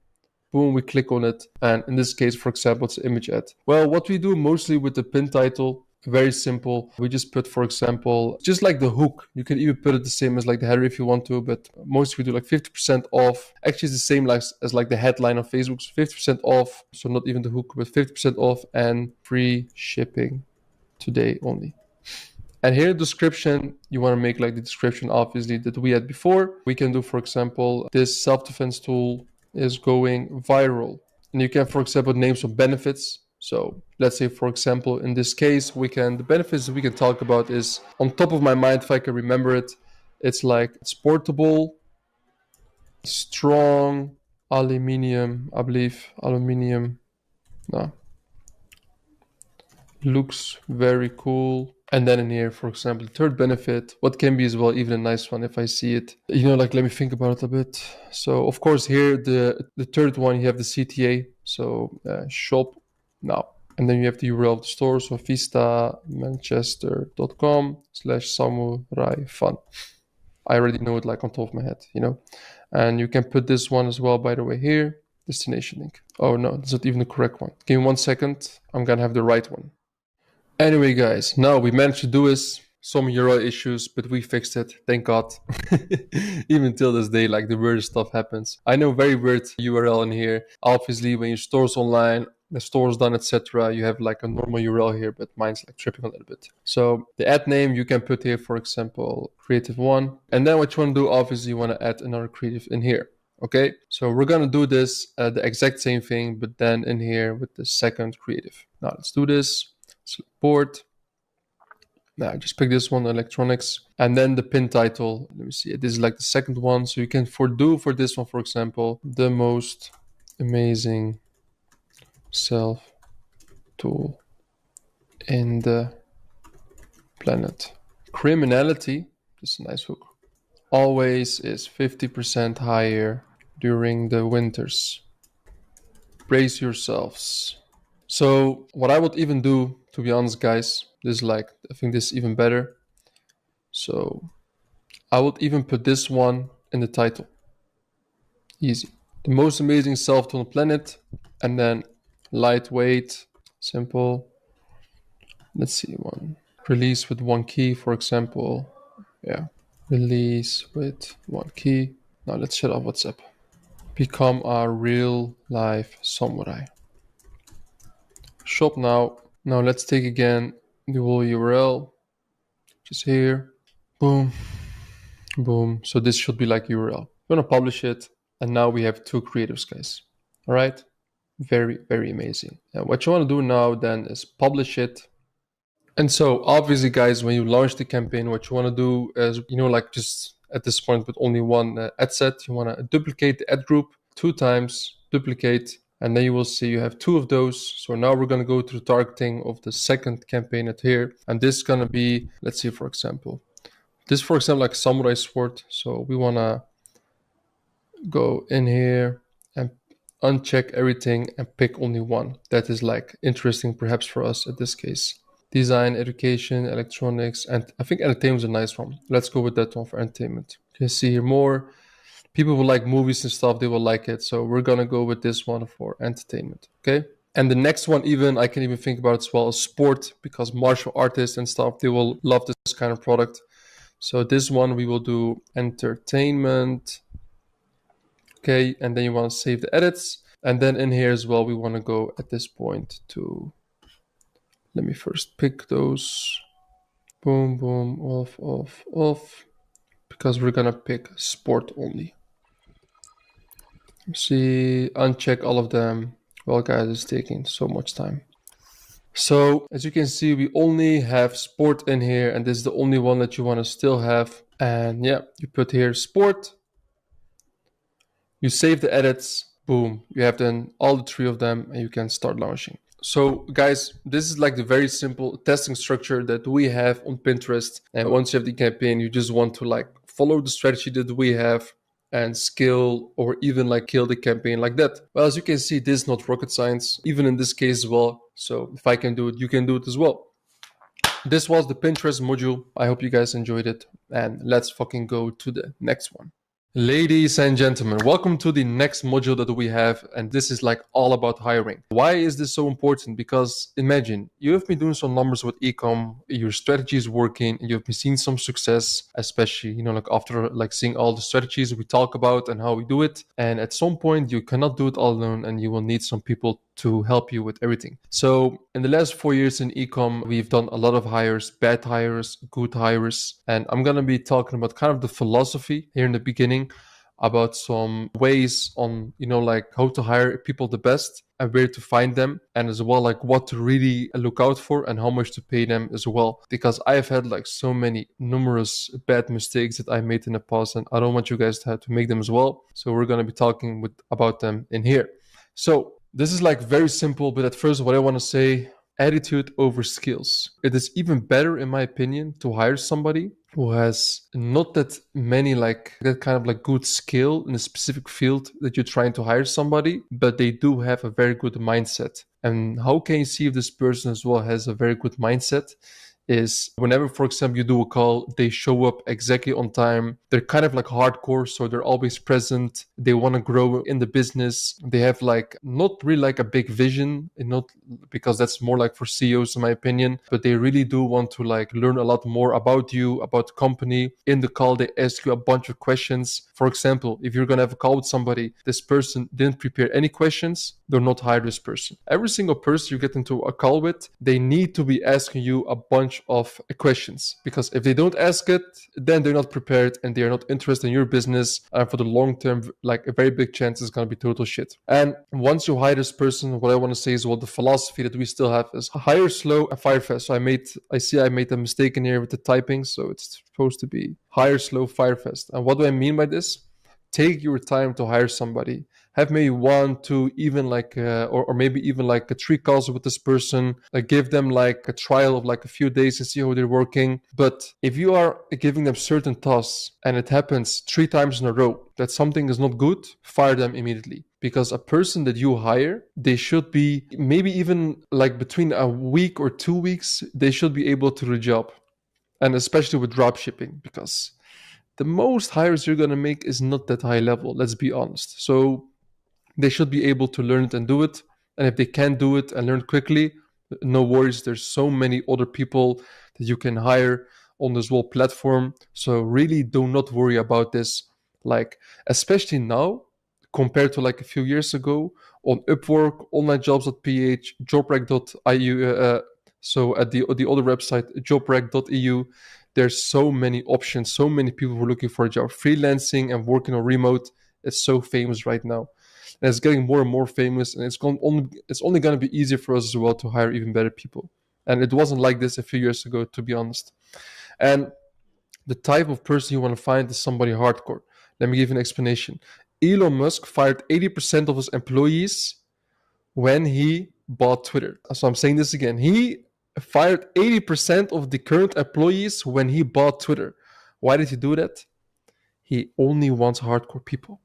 Boom, we click on it. And in this case, for example, it's an image ad. Well, what we do mostly with the pin title, very simple. We just put, for example, just like the hook. You can even put it the same as like the header if you want to, but mostly we do like 50% off. Actually, it's the same as like the headline of Facebook. So 50% off. So not even the hook, but 50% off and free shipping today only. And here, description, you want to make like the description, obviously, that we had before. We can do, for example, this self-defense tool is going viral. And you can, for example, name some benefits. So let's say, for example, in this case, the benefits that we can talk about is, on top of my mind, if I can remember it, it's like it's portable, strong, aluminium, I believe, looks very cool. And then in here, for example, the third benefit, what can be as well, even a nice one if I see it. You know, like, let me think about it a bit. So, of course, here, the third one, you have the CTA. So, shop now. And then you have the URL of the store. So, vistamanchester.com/samurai fun. I already know it like on top of my head, you know. And you can put this one as well, by the way, here. Destination link. Oh, no, that's not even the correct one. Give me 1 second. I'm going to have the right one. Anyway, guys, now we managed to do this. Some URL issues, but we fixed it. Thank God. Even till this day, like the weirdest stuff happens. I know very weird URL in here. Obviously, when your store's online, the store's done, etc., you have like a normal URL here, but mine's like tripping a little bit. So the ad name you can put here, for example, creative one. And then what you want to do, obviously, you want to add another creative in here. Okay, so we're going to do this, the exact same thing, but then in here with the second creative. Now let's do this. Select board. Now just pick this one, electronics, and then the pin title. Let me see. This is like the second one. So you can for this one, for example, the most amazing self tool in the planet. Criminality. This is a nice hook. Always is 50% higher during the winters. Brace yourselves. So what I would even do, to be honest, guys, this is like, I think this is even better. So I would even put this one in the title. Easy. The most amazing self-tool on the planet, and then lightweight, simple. Let's see one. Release with one key, for example. Yeah. Release with one key. Now let's shut off WhatsApp. Become a real life samurai. Shop now. Now let's take again the whole URL. Just here. Boom. Boom. So this should be like URL. We're gonna publish it. And now we have 2 creatives, guys. All right. Very, very amazing. And what you want to do now then is publish it. And so obviously, guys, when you launch the campaign, what you want to do is, like just at this point with only one ad set, you want to duplicate the ad group 2 times, duplicate, and then you will see you have 2 of those. So now we're going to go to the targeting of the second campaign at here. And this is going to be, let's see, for example, like samurai sword. So we want to go in here and uncheck everything and pick only one. That is like interesting perhaps for us at this case. Design, education, electronics, and I think entertainment is a nice one. Let's go with that one for entertainment. You can see here more. People who like movies and stuff, they will like it. So we're gonna go with this one for entertainment, okay? And the next one, even I can even think about as well as sport, because martial artists and stuff, they will love this kind of product. So this one we will do entertainment. Okay, and then you want to save the edits. And then in here as well, we want to go at this point to, let me first pick those. Boom, boom, off, off, off. Because we're going to pick sport only. See, uncheck all of them. Well, guys, it's taking so much time. So as you can see, we only have sport in here, and this is the only one that you want to still have. And yeah, you put here sport. You save the edits, boom, you have then all the 3 of them and you can start launching. So guys, this is like the very simple testing structure that we have on Pinterest. And once you have the campaign, you just want to like follow the strategy that we have and scale or even like kill the campaign like that. Well, as you can see, this is not rocket science, even in this case as well. So if I can do it, you can do it as well. This was the Pinterest module. I hope you guys enjoyed it, and let's fucking go to the next one. Ladies and gentlemen, welcome to the next module that we have, and this is like all about hiring. Why is this so important? Because imagine you have been doing some numbers with ecom, your strategy is working, and you've been seeing some success, especially like after like seeing all the strategies we talk about and how we do it. And at some point you cannot do it all alone, and you will need some people to help you with everything. So in the last 4 years in ecom, we've done a lot of hires, bad hires, good hires, and I'm gonna be talking about kind of the philosophy here in the beginning, about some ways on like how to hire people the best and where to find them, and as well like what to really look out for and how much to pay them as well, because I've had like so many numerous bad mistakes that I made in the past, and I don't want you guys to have to make them as well. So we're going to be talking about them in here. So this is like very simple, but at first what I want to say, attitude over skills. It is even better in my opinion to hire somebody who has not that many like that kind of like good skill in a specific field that you're trying to hire somebody, but they do have a very good mindset. And how can you see if this person as well has a very good mindset? Is whenever, for example, you do a call, they show up exactly on time. They're kind of like hardcore, so they're always present. They want to grow in the business. They have like not really like a big vision, and not because that's more like for CEOs in my opinion, but they really do want to like learn a lot more about you, about the company. In the call, they ask you a bunch of questions. For example, if you're going to have a call with somebody, this person didn't prepare any questions, do not hire this person. Every single person you get into a call with, they need to be asking you a bunch of questions, because if they don't ask it, then they're not prepared and they're not interested in your business, and for the long term, like a very big chance is going to be total shit. And once you hire this person, what I want to say is, well, the philosophy that we still have is hire slow and fire fast. So I made a mistake in here with the typing, so it's supposed to be hire slow, fire fast. And what do I mean by this? Take your time to hire somebody. Have maybe 1, 2, even like, or maybe even like 3 calls with this person. Give them like a trial of like a few days and see how they're working. But if you are giving them certain tasks and it happens 3 times in a row that something is not good, fire them immediately. Because a person that you hire, they should be maybe even like between a week or 2 weeks, they should be able to do the job. And especially with drop shipping, because the most hires you're gonna make is not that high level, let's be honest. So they should be able to learn it and do it. And if they can't do it and learn quickly, no worries. There's so many other people that you can hire on this whole platform. So really do not worry about this. Like, especially now, compared to like a few years ago, on Upwork, onlinejobs.ph, jobrec.eu, so at the other website, jobrec.eu, there's so many options, so many people who are looking for a job. Freelancing and working on remote is so famous right now. And it's getting more and more famous, and it's only going to be easier for us as well to hire even better people. And it wasn't like this a few years ago, to be honest. And the type of person you want to find is somebody hardcore. Let me give you an explanation. Elon Musk fired 80% of his employees when he bought Twitter. So I'm saying this again. He fired 80% of the current employees when he bought Twitter. Why did he do that? He only wants hardcore people.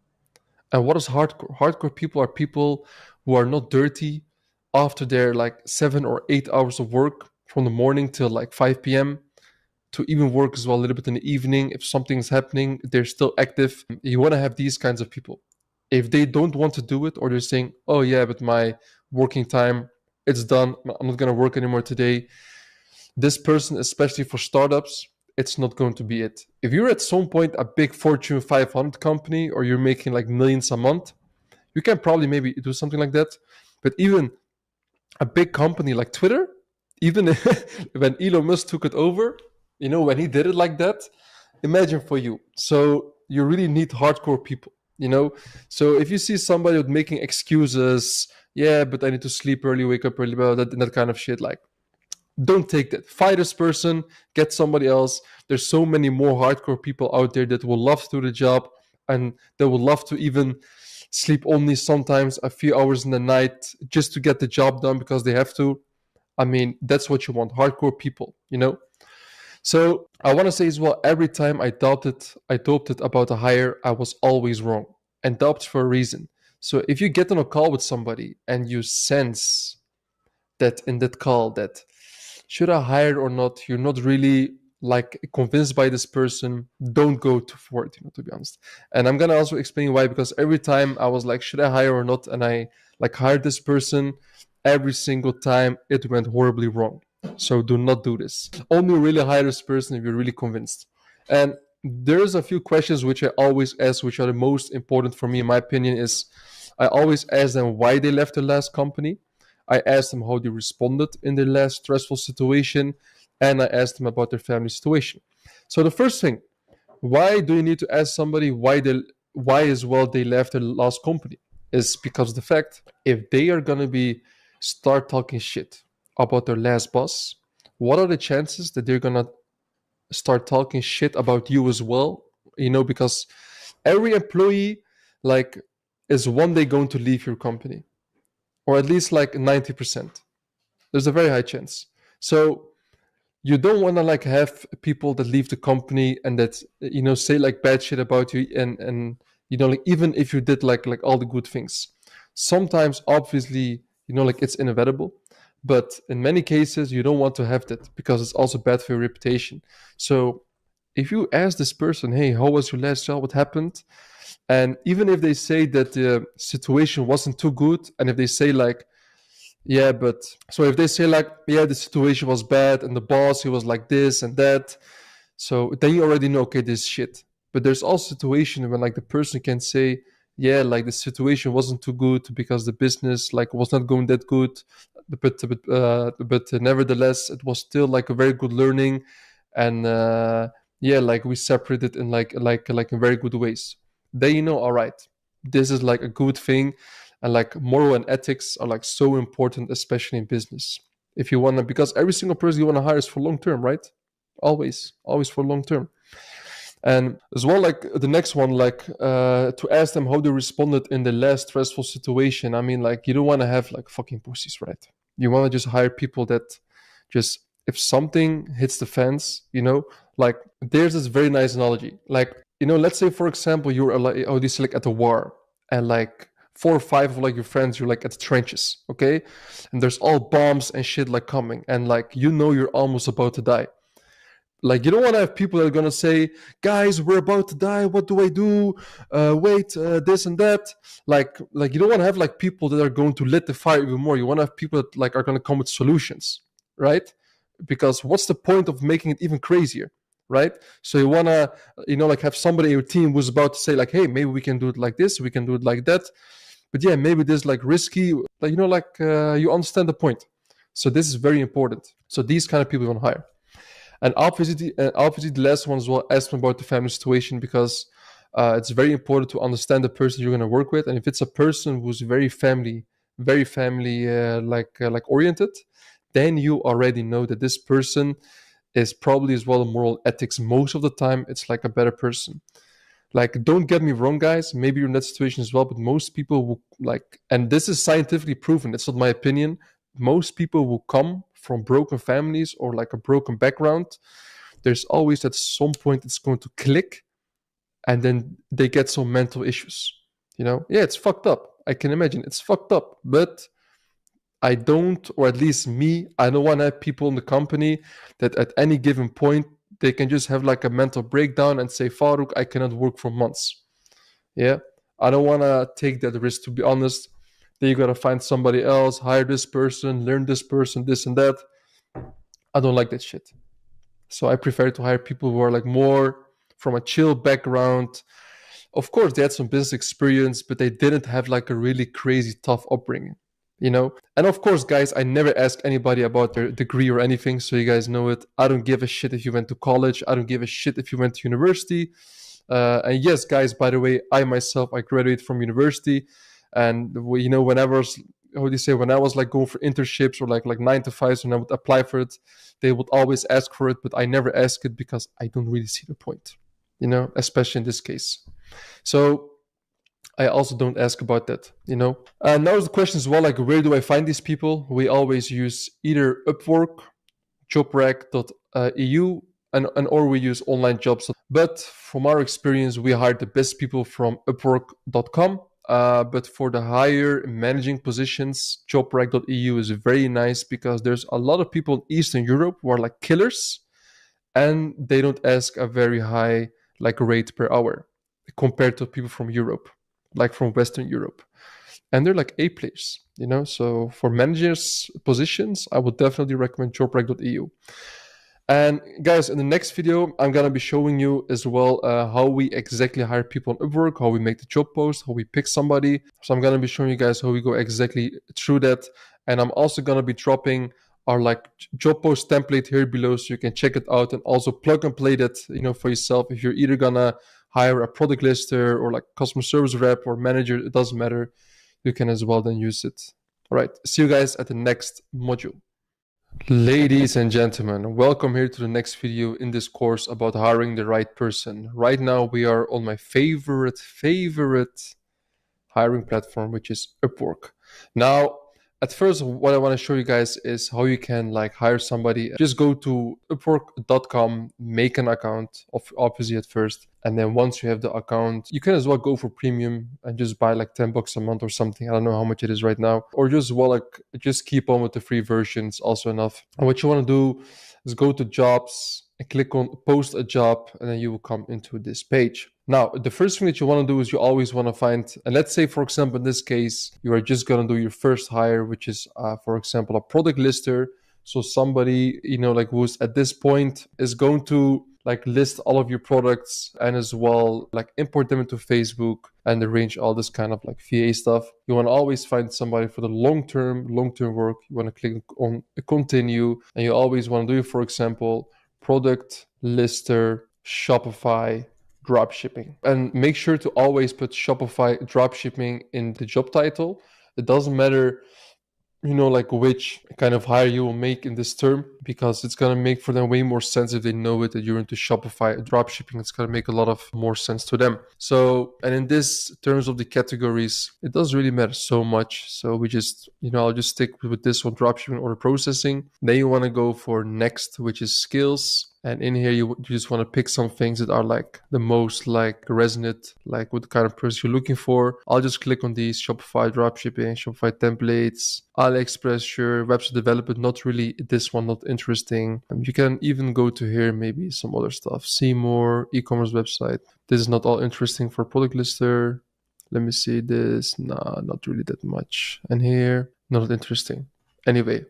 And what is hardcore? Hardcore people are people who are not dirty after their like 7 or 8 hours of work from the morning till like 5 p.m. to even work as well a little bit in the evening. If something's happening, they're still active. You want to have these kinds of people. If they don't want to do it, or they're saying, oh yeah, but my working time, it's done, I'm not going to work anymore today. This person, especially for startups, it's not going to be it. If you're at some point a big Fortune 500 company, or you're making like millions a month, you can probably maybe do something like that. But even a big company like Twitter, even when Elon Musk took it over, you know, when he did it like that, imagine for you. So you really need hardcore people, you know? So if you see somebody making excuses, yeah, but I need to sleep early, wake up early, that kind of shit, like, don't take that. Fire this person, get somebody else. There's so many more hardcore people out there that will love to do the job, and they will love to even sleep only sometimes a few hours in the night just to get the job done because they have to. I mean, that's what you want, hardcore people, you know? So I want to say as well, every time I doubted about a hire, I was always wrong, and doubt for a reason. So if you get on a call with somebody and you sense that in that call that should I hire or not, you're not really like convinced by this person, don't go to forward, you know, to be honest. And I'm gonna also explain why, because every time I was like, should I hire or not, and I like hired this person, every single time it went horribly wrong. So do not do this. Only really hire this person if you're really convinced. And there's a few questions which I always ask, which are the most important for me, in my opinion, is I always ask them why they left the last company. I asked them how they responded in their last stressful situation, and I asked them about their family situation. So the first thing, why do you need to ask somebody why as well they left their last company? Is because of the fact, if they are gonna start talking shit about their last boss, what are the chances that they're gonna start talking shit about you as well? You know, because every employee like is one day going to leave your company. Or at least like 90%. There's a very high chance. So you don't want to like have people that leave the company and that, you know, say like bad shit about you, and you know, like even if you did like all the good things. Sometimes obviously, you know, like it's inevitable, but in many cases you don't want to have that because it's also bad for your reputation. So if you ask this person, hey, how was your last job? What happened? And even if they say that the situation wasn't too good, and if they say like, yeah, but so if they say like, yeah, the situation was bad and the boss, he was like this and that, so then you already know, okay, this shit. But there's also a situation when like the person can say, yeah, like the situation wasn't too good because the business like was not going that good, but nevertheless, it was still like a very good learning, and yeah, like we separated in like in very good ways. Then you know, all right, this is like a good thing, and like moral and ethics are like so important, especially in business. If you want to, because every single person you want to hire is for long term, right? Always for long term. And as well, like the next one, like to ask them how they responded in the last stressful situation. I mean, like you don't want to have like fucking pussies, right? You want to just hire people that just, if something hits the fence, you know, like there's this very nice analogy, like, you know, let's say, for example, you're like, oh, this like at a war, and like 4 or 5 of like your friends, you're like at the trenches, okay? And there's all bombs and shit like coming, and like, you know, you're almost about to die. Like, you don't want to have people that are going to say, guys, we're about to die. What do I do? Wait, this and that. Like you don't want to have like people that are going to lit the fire even more. You want to have people that like are going to come with solutions, right? Because what's the point of making it even crazier, right? So you want to, like have somebody in your team who's about to say like, hey, maybe we can do it like this. We can do it like that. But yeah, maybe this like risky, like, you understand the point. So this is very important. So these kind of people you want to hire. And obviously the last one as well, ask them about the family situation, because it's very important to understand the person you're going to work with. And if it's a person who's very family oriented, then you already know that this person is probably as well moral ethics. Most of the time, it's like a better person. Like, don't get me wrong, guys. Maybe you're in that situation as well, but most people will and this is scientifically proven. It's not my opinion. Most people will come from broken families or like a broken background. There's always at some point it's going to click, and then they get some mental issues. Yeah, it's fucked up. I can imagine it's fucked up, but I don't, or at least me, I don't want to have people in the company that at any given point they can just have like a mental breakdown and say, Farouk, I cannot work for months. Yeah, I don't want to take that risk, to be honest. Then you got to find somebody else, hire this person, learn this person, this and that. I don't like that shit. So I prefer to hire people who are like more from a chill background. Of course, they had some business experience, but they didn't have like a really crazy tough upbringing, And of course, guys, I never ask anybody about their degree or anything, so you guys know it. I don't give a shit if you went to college. I don't give a shit if you went to university. And yes, guys, by the way, I myself, I graduated from university. And when I was like going for internships or like 9 to 5s, when I would apply for it, they would always ask for it, but I never ask it because I don't really see the point, especially in this case. So I also don't ask about that, And now the question is, well, like, where do I find these people? We always use either Upwork, jobrack.eu, or we use online jobs. But from our experience, we hire the best people from upwork.com. But for the higher managing positions, jobrack.eu is very nice because there's a lot of people in Eastern Europe who are like killers, and they don't ask a very high like rate per hour compared to people from Europe, like from Western Europe. And they're like A players, So for managers positions, I would definitely recommend jobrack.eu. And guys, in the next video, I'm going to be showing you as well how we exactly hire people on Upwork, how we make the job post, how we pick somebody. So I'm going to be showing you guys how we go exactly through that. And I'm also going to be dropping our like job post template here below, so you can check it out and also plug and play that, for yourself. If you're either going to hire a product lister or like customer service rep or manager, it doesn't matter. You can as well then use it. All right. See you guys at the next module. Ladies and gentlemen, welcome here to the next video in this course about hiring the right person. Right now we are on my favorite hiring platform, which is Upwork. Now, at first, what I want to show you guys is how you can like hire somebody. Just go to upwork.com, make an account, obviously at first. And then once you have the account, you can as well go for premium and just buy like $10 a month or something. I don't know how much it is right now. Or just keep on with the free version. It's also enough. And what you want to do is go to jobs and click on post a job, and then you will come into this page. Now, the first thing that you want to do is you always want to find, and let's say, for example, in this case, you are just going to do your first hire, which is, for example, a product lister. So somebody, like who's at this point is going to like list all of your products and as well like import them into Facebook and arrange all this kind of like VA stuff. You want to always find somebody for the long-term work. You want to click on continue, and you always want to do, for example, product lister, Shopify, dropshipping. And make sure to always put Shopify dropshipping in the job title. It doesn't matter, like which kind of hire you will make in this term, because it's going to make for them way more sense if they know it, that you're into Shopify dropshipping. It's going to make a lot of more sense to them. So, and in this terms of the categories, it doesn't really matter so much. So we just, I'll just stick with this one, dropshipping order processing. Then you want to go for next, which is skills. And in here, you just want to pick some things that are like the most like resonate, like what kind of person you're looking for. I'll just click on these: Shopify dropshipping, Shopify templates, AliExpress, sure, website development, not really this one, not interesting. You can even go to here, maybe some other stuff. See more, e-commerce website. This is not all interesting for product lister. Let me see this. Nah, not really that much. And here, not interesting. Anyway,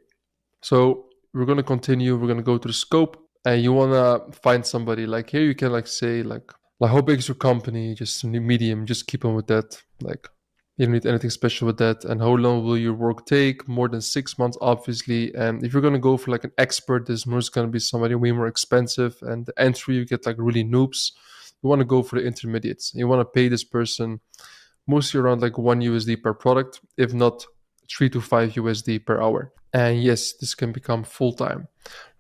so we're going to continue. We're going to go to the scope. And you want to find somebody. Like here you can like say like how big is your company? Just medium. Just keep on with that. Like you don't need anything special with that. And how long will your work take? More than 6 months, obviously. And if you're going to go for like an expert, this is going to be somebody way more expensive. And the entry, you get like really noobs. You want to go for the intermediates. You want to pay this person mostly around like $1 per product, if not $3 to $5 per hour. And yes, this can become full-time.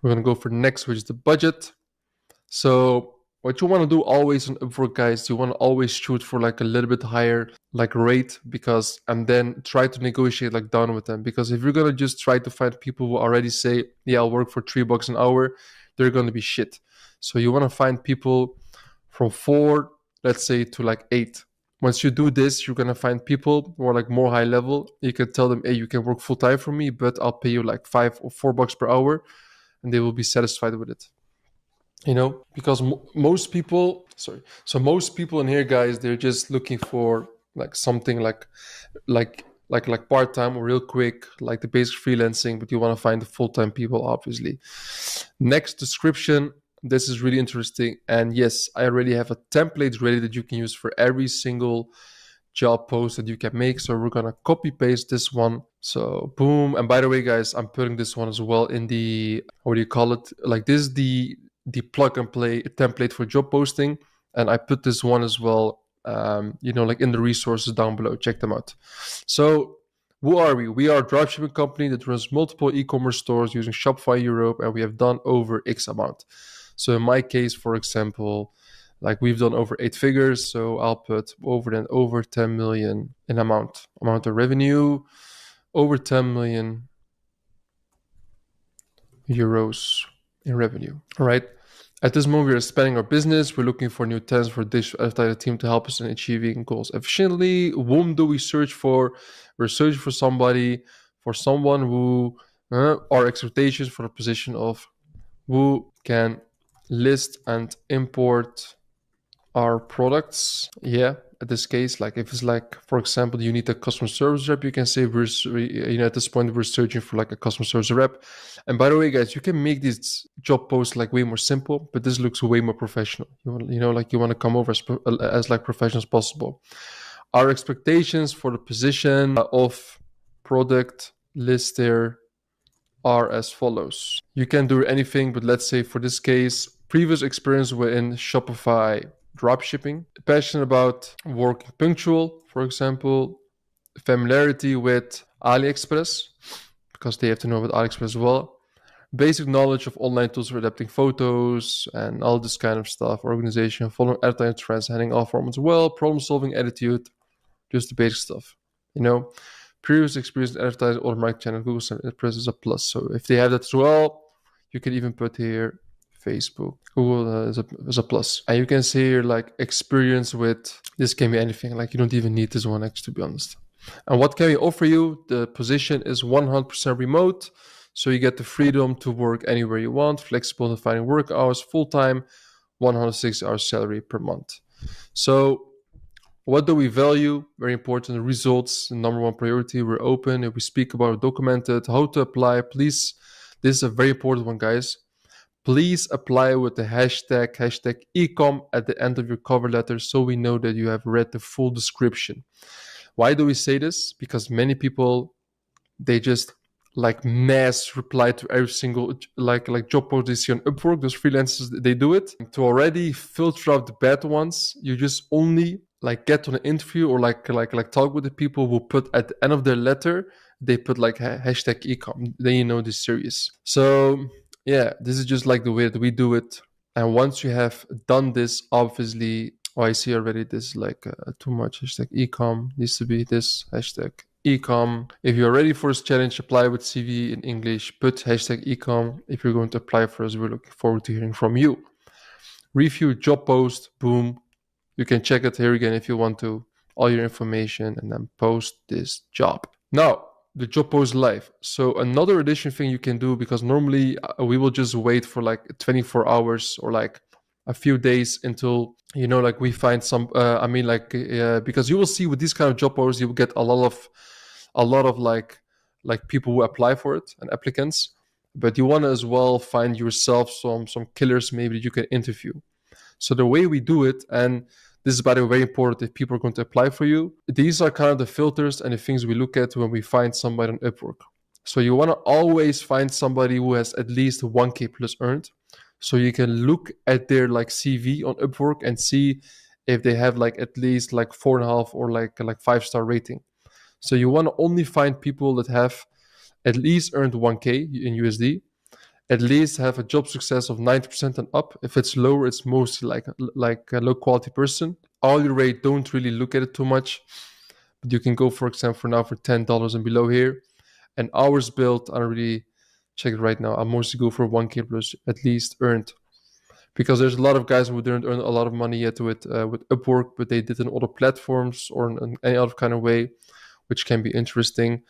We're going to go for next, which is the budget. So what you want to do always on Upwork, guys, you want to always shoot for like a little bit higher like rate, because and then try to negotiate like down with them. Because if you're going to just try to find people who already say, yeah, I'll work for $3 an hour, they're going to be shit. So you want to find people from 4, let's say, to like 8. Once you do this, you're going to find people who are like more high level. You can tell them, hey, you can work full time for me, but I'll pay you like $5 or $4 per hour, and they will be satisfied with it. You know, because most people in here, guys, they're just looking for like something like part-time or real quick, like the basic freelancing, but you want to find the full-time people, obviously. Next description. This is really interesting. And yes, I already have a template ready that you can use for every single job post that you can make. So we're going to copy paste this one. So boom. And by the way, guys, I'm putting this one as well in the, what do you call it? Like this is the plug and play template for job posting. And I put this one as well, like in the resources down below. Check them out. So who are we? We are a dropshipping company that runs multiple e-commerce stores using Shopify Europe, and we have done over X amount. So in my case, for example, like we've done over 8 figures. So I'll put over 10 million in amount of revenue, over 10 million euros in revenue. All right. At this moment, we are expanding our business. We're looking for new talents for this advertising team to help us in achieving goals efficiently. Whom do we search for? We're searching for someone who our expectations for the position of who can list and import our products. Yeah, at this case, like if it's like, for example, you need a customer service rep, you can say at this point we're searching for like a customer service rep. And by the way, guys, you can make these job posts like way more simple, but this looks way more professional. You want to come over as like professional as possible. Our expectations for the position of product lister are as follows. You can do anything, but let's say for this case, previous experience within Shopify dropshipping, passionate about working punctual, for example, familiarity with AliExpress, because they have to know about AliExpress as well, basic knowledge of online tools for adapting photos and all this kind of stuff, organization, following advertising trends, handling all formats well, problem-solving attitude, just the basic stuff, Previous experience in advertising or market channel, Google Press is a plus. So if they have that as well, you can even put here Facebook. Google is a plus. And you can see here like experience with, this can be anything. Like you don't even need this one next, to be honest. And what can we offer you? The position is 100% remote. So you get the freedom to work anywhere you want, flexible in finding work hours, full-time, 160 hours salary per month. So what do we value? Very important. The results, the number one priority. We're open. If we speak about it, documented, how to apply, please. This is a very important one, guys. Please apply with the hashtag #ecom at the end of your cover letter, so we know that you have read the full description. Why do we say this? Because many people, they just like mass reply to every single like job post they see on Upwork. Those freelancers, they do it. To already filter out the bad ones, you just only like get on an interview or like talk with the people who put at the end of their letter, they put like #ecom. Then you know this serious. So yeah, this is just like the way that we do it. And once you have done this, obviously, I see already this like too much #ecom needs to be this ecom. If you're ready for this challenge, apply with CV in English. Put hashtag ecom if you're going to apply for us. We're looking forward to hearing from you. Review job post. Boom. You can check it here again if you want to. All your information and then post this job. Now, the job post live. So another addition thing you can do, because normally we will just wait for like 24 hours or like a few days until, you know, like we find some, because you will see with these kind of job posts, you will get a lot of like people who apply for it and applicants, but you want to as well find yourself some killers maybe that you can interview. So the way we do it, and this is, by the way, very important if people are going to apply for you. These are kind of the filters and the things we look at when we find somebody on Upwork. So you want to always find somebody who has at least 1K plus earned. So you can look at their like CV on Upwork and see if they have like at least like 4.5 or like 5-star rating. So you want to only find people that have at least earned 1K in USD. At least have a job success of 90% and up. If it's lower, it's mostly like a low quality person. Hourly rate, don't really look at it too much, but you can go, for example, for now for $10 and below here. And hours built, I don't really check it right now. I mostly go for 1K plus at least earned, because there's a lot of guys who didn't earn a lot of money yet with Upwork, but they did it on other platforms or in any other kind of way, which can be interesting.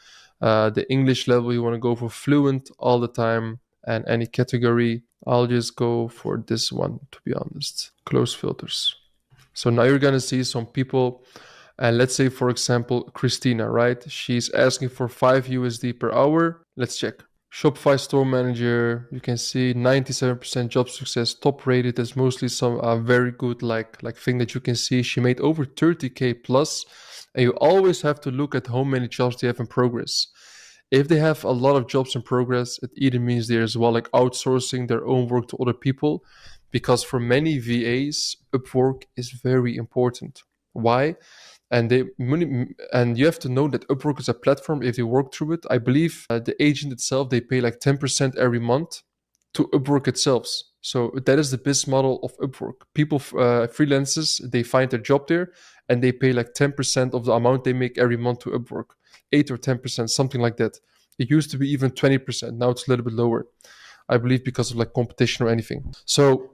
The English level, you want to go for fluent all the time. And any category, I'll just go for this one, to be honest. Close filters. So now you're going to see some people, and let's say, for example, Christina, right? She's asking for 5 USD per hour. Let's check. Shopify store manager, you can see 97% job success, top rated. There's mostly some very good like thing that you can see. She made over 30K plus, and you always have to look at how many jobs they have in progress. If they have a lot of jobs in progress, it either means they're as well like outsourcing their own work to other people, because for many VAs, Upwork is very important. Why? And you have to know that Upwork is a platform. If they work through it, I believe the agent itself, they pay like 10% every month to Upwork itself. So that is the business model of Upwork. People, freelancers, they find their job there and they pay like 10% of the amount they make every month to Upwork. 8 or 10%, something like that. It used to be even 20%. Now it's a little bit lower, I believe, because of like competition or anything. So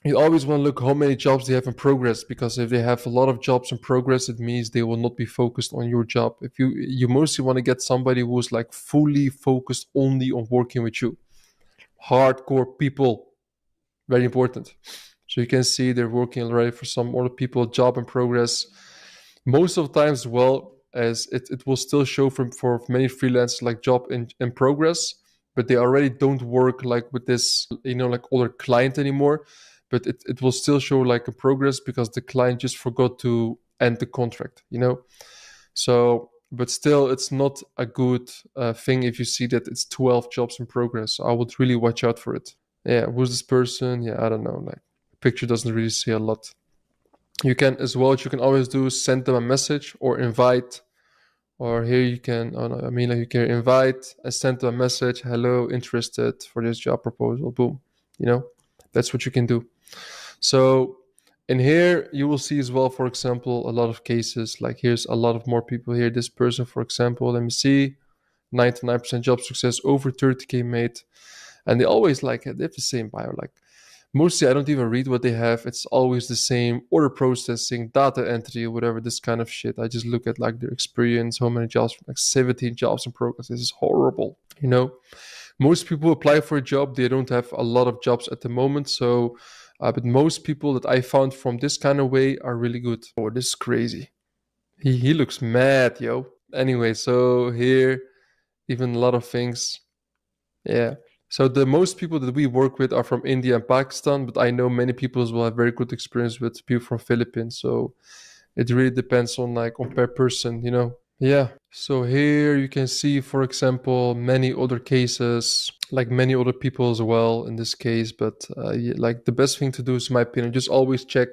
you always want to look how many jobs they have in progress, because if they have a lot of jobs in progress, it means they will not be focused on your job. If you mostly want to get somebody who's like fully focused only on working with you. Hardcore people, very important. So you can see they're working already for some other people, job in progress. Most of the times, well, as it will still show for many freelancers like job in progress, but they already don't work like with this, like other client anymore. But it will still show like a progress because the client just forgot to end the contract, So, but still, it's not a good thing if you see that it's 12 jobs in progress. So I would really watch out for it. Yeah, who's this person? Yeah, I don't know. Like, picture doesn't really say a lot. You can as well, what you can always do is send them a message or invite, or here you can, you can invite and send them a message. Hello, interested for this job proposal. Boom. That's what you can do. So in here, you will see as well, for example, a lot of cases. Like here's a lot of more people here. This person, for example, let me see, 99% job success, over 30K made. And they always they have the same bio. Like mostly I don't even read what they have. It's always the same: order processing, data entry, whatever, this kind of shit. I just look at like their experience, how many jobs, like 17 jobs in progress. This is horrible, Most people apply for a job, they don't have a lot of jobs at the moment. So, but most people that I found from this kind of way are really good. Oh, this is crazy. He looks mad, yo. Anyway, so here, even a lot of things. Yeah. So the most people that we work with are from India and Pakistan, but I know many people as well have very good experience with people from Philippines. So it really depends on per person, Yeah. So here you can see, for example, many other cases, like many other people as well in this case. But the best thing to do is, in my opinion, just always check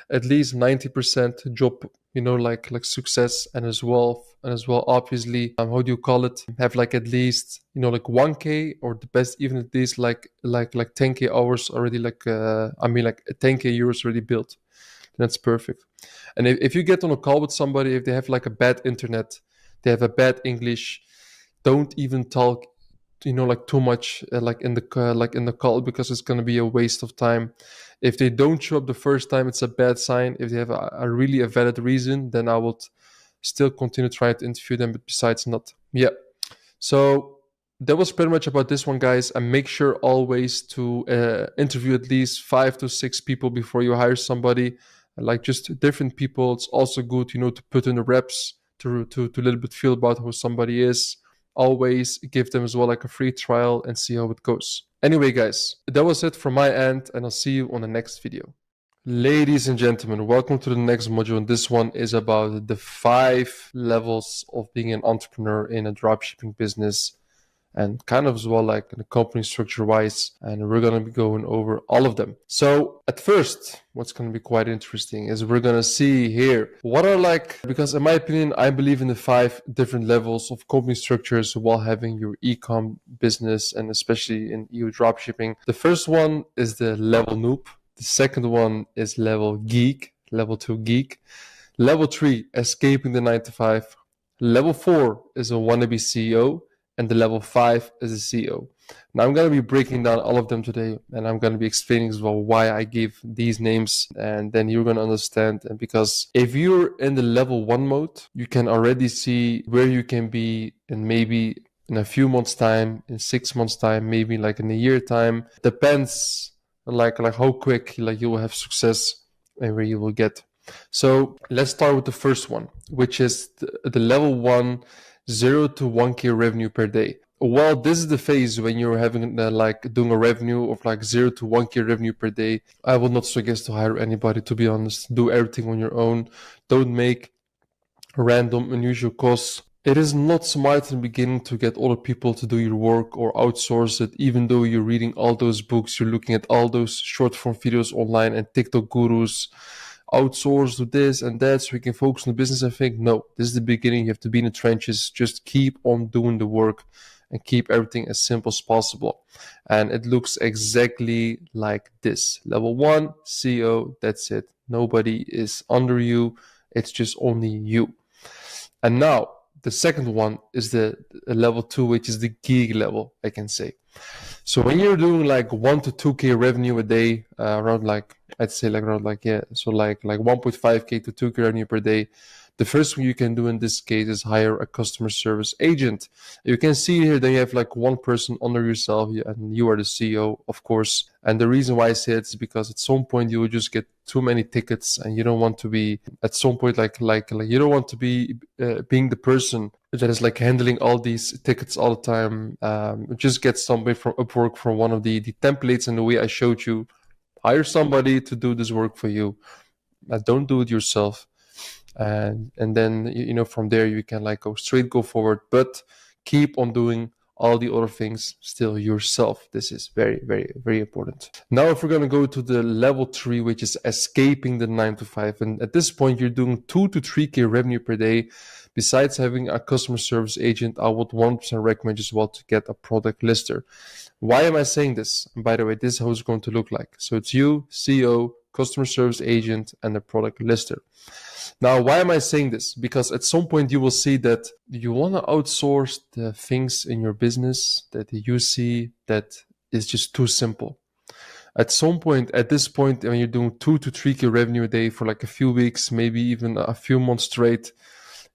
at least 90% job, like success, and as well, obviously, how do you call it? Have at least, 1K, or the best, even at least like 10K hours already, 10K euros already built. That's perfect. And if you get on a call with somebody, if they have a bad internet, they have a bad English, don't even talk, like too much, like in the call, because it's going to be a waste of time. If they don't show up the first time, it's a bad sign. If they have a really a valid reason, then I would still continue trying to interview them, but besides not. Yeah. So that was pretty much about this one, guys. And make sure always to interview at least 5 to 6 people before you hire somebody, like just different people. It's also good, to put in the reps to a little bit feel about who somebody is. Always give them as well like a free trial and see how it goes. Anyway, guys, that was it from my end, and I'll see you on the next video. Ladies and gentlemen, welcome to the next module. And this one is about the 5 levels of being an entrepreneur in a dropshipping business, and kind of as well like in the company structure wise, and we're going to be going over all of them. So at first, what's going to be quite interesting is we're going to see here what are like, because in my opinion, I believe in the 5 different levels of company structures while having your e-com business, and especially in EU dropshipping. The first one is the level noob. The second one is level geek, level 2 geek. Level 3, escaping the 9 to 5. Level 4 is a wannabe CEO. And the level 5 is a CEO. Now I'm going to be breaking down all of them today, and I'm going to be explaining as well why I gave these names, and then you're going to understand. And because if you're in the level 1 mode, you can already see where you can be in maybe in a few months time, in 6 months time, maybe like in a year time. Depends like how quick like you will have success and where you will get. So let's start with the first one, which is the level 1, 0 to 1K revenue per day. Well, this is the phase when you're having like doing a revenue of like 0 to 1K revenue per day. I would not suggest to hire anybody, to be honest. Do everything on your own. Don't make random unusual costs. It is not smart in the beginning to get other people to do your work or outsource it, even though you're reading all those books, you're looking at all those short form videos online and TikTok gurus. Outsource to this and that so we can focus on the business. I think no, this is the beginning. You have to be in the trenches. Just keep on doing the work and keep everything as simple as possible. And it looks exactly like this. Level 1, CEO, that's it. Nobody is under you. It's just only you. And now the second one is the level 2, which is the geek level, I can say. So when you're doing like 1 to 2K revenue a day, around like, I'd say like around like, yeah, so like 1.5K to 2K revenue per day, the first thing you can do in this case is hire a customer service agent. You can see here that you have like one person under yourself, and you are the CEO, of course. And the reason why I say it is because at some point you will just get too many tickets, and you don't want to be at some point like you don't want to be being the person that is like handling all these tickets all the time. Just get somebody from Upwork from one of the templates and the way I showed you. Hire somebody to do this work for you. Don't do it yourself. And then from there you can like go forward, but keep on doing all the other things still yourself. This is very, very, very important. Now if we're going to go to the level 3, which is escaping the 9 to 5, and at this point you're doing 2 to 3K revenue per day. Besides having a customer service agent, I would 100% recommend as well to get a product lister. Why am I saying this? And by the way, this is how it's going to look like. So it's you, CEO, customer service agent, and a product lister. Now, why am I saying this? Because at some point you will see that you want to outsource the things in your business that you see that is just too simple. At some point, at this point, when you're doing 2 to 3K revenue a day for like a few weeks, maybe even a few months straight,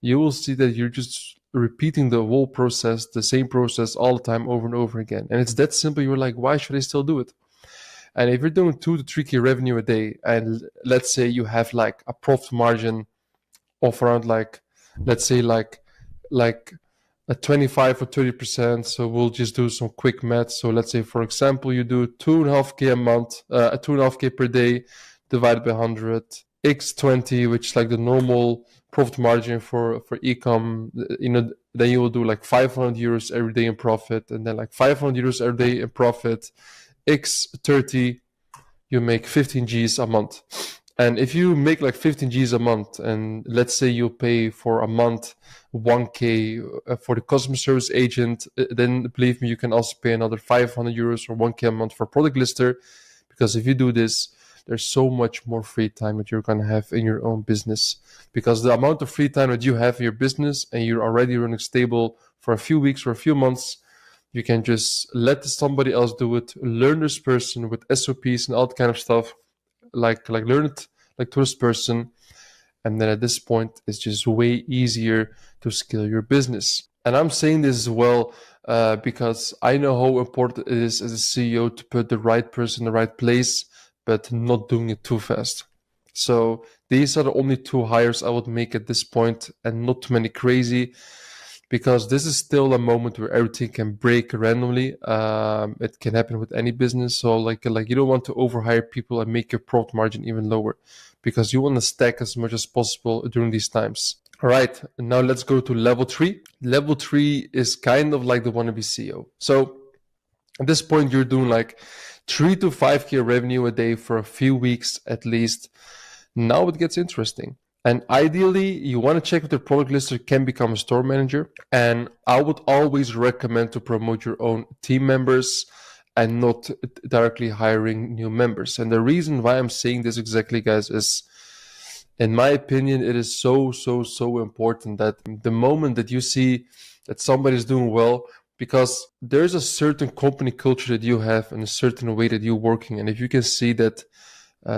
you will see that you're just repeating the whole process, the same process all the time over and over again. And it's that simple. You're like, why should I still do it? And if you're doing 2 to 3K revenue a day, and let's say you have like a profit margin of around like, let's say like a 25 or 30%. So we'll just do some quick math. So let's say, for example, you do 2.5K a month, 2.5K per day divided by 100, x 20, which is like the normal profit margin for e-com. Then you will do like 500 euros every day in profit, and then like 500 euros every day in profit, x 30, you make 15 Gs a month. And if you make like 15 Gs a month, and let's say you pay for a month 1K for the customer service agent, then believe me, you can also pay another 500 euros or 1K a month for product lister. Because if you do this, there's so much more free time that you're going to have in your own business, because the amount of free time that you have in your business and you're already running stable for a few weeks or a few months, you can just let somebody else do it, learn this person with SOPs and all that kind of stuff, like learn it like to this person. And then at this point, it's just way easier to scale your business. And I'm saying this as well because I know how important it is as a CEO to put the right person in the right place, but not doing it too fast. So these are the only 2 hires I would make at this point, and not too many crazy, because this is still a moment where everything can break randomly. It can happen with any business. So like you don't want to overhire people and make your profit margin even lower, because you want to stack as much as possible during these times. All right, now let's go to level 3. Level 3 is kind of like the wannabe CEO. So at this point, you're doing like 3 to 5K revenue a day for a few weeks at least. Now it gets interesting. And ideally, you want to check if the product lister can become a store manager. And I would always recommend to promote your own team members and not directly hiring new members. And the reason why I'm saying this exactly, guys, is, in my opinion, it is so important that the moment that you see that somebody's doing well, because there's a certain company culture that you have and a certain way that you're working. And if you can see that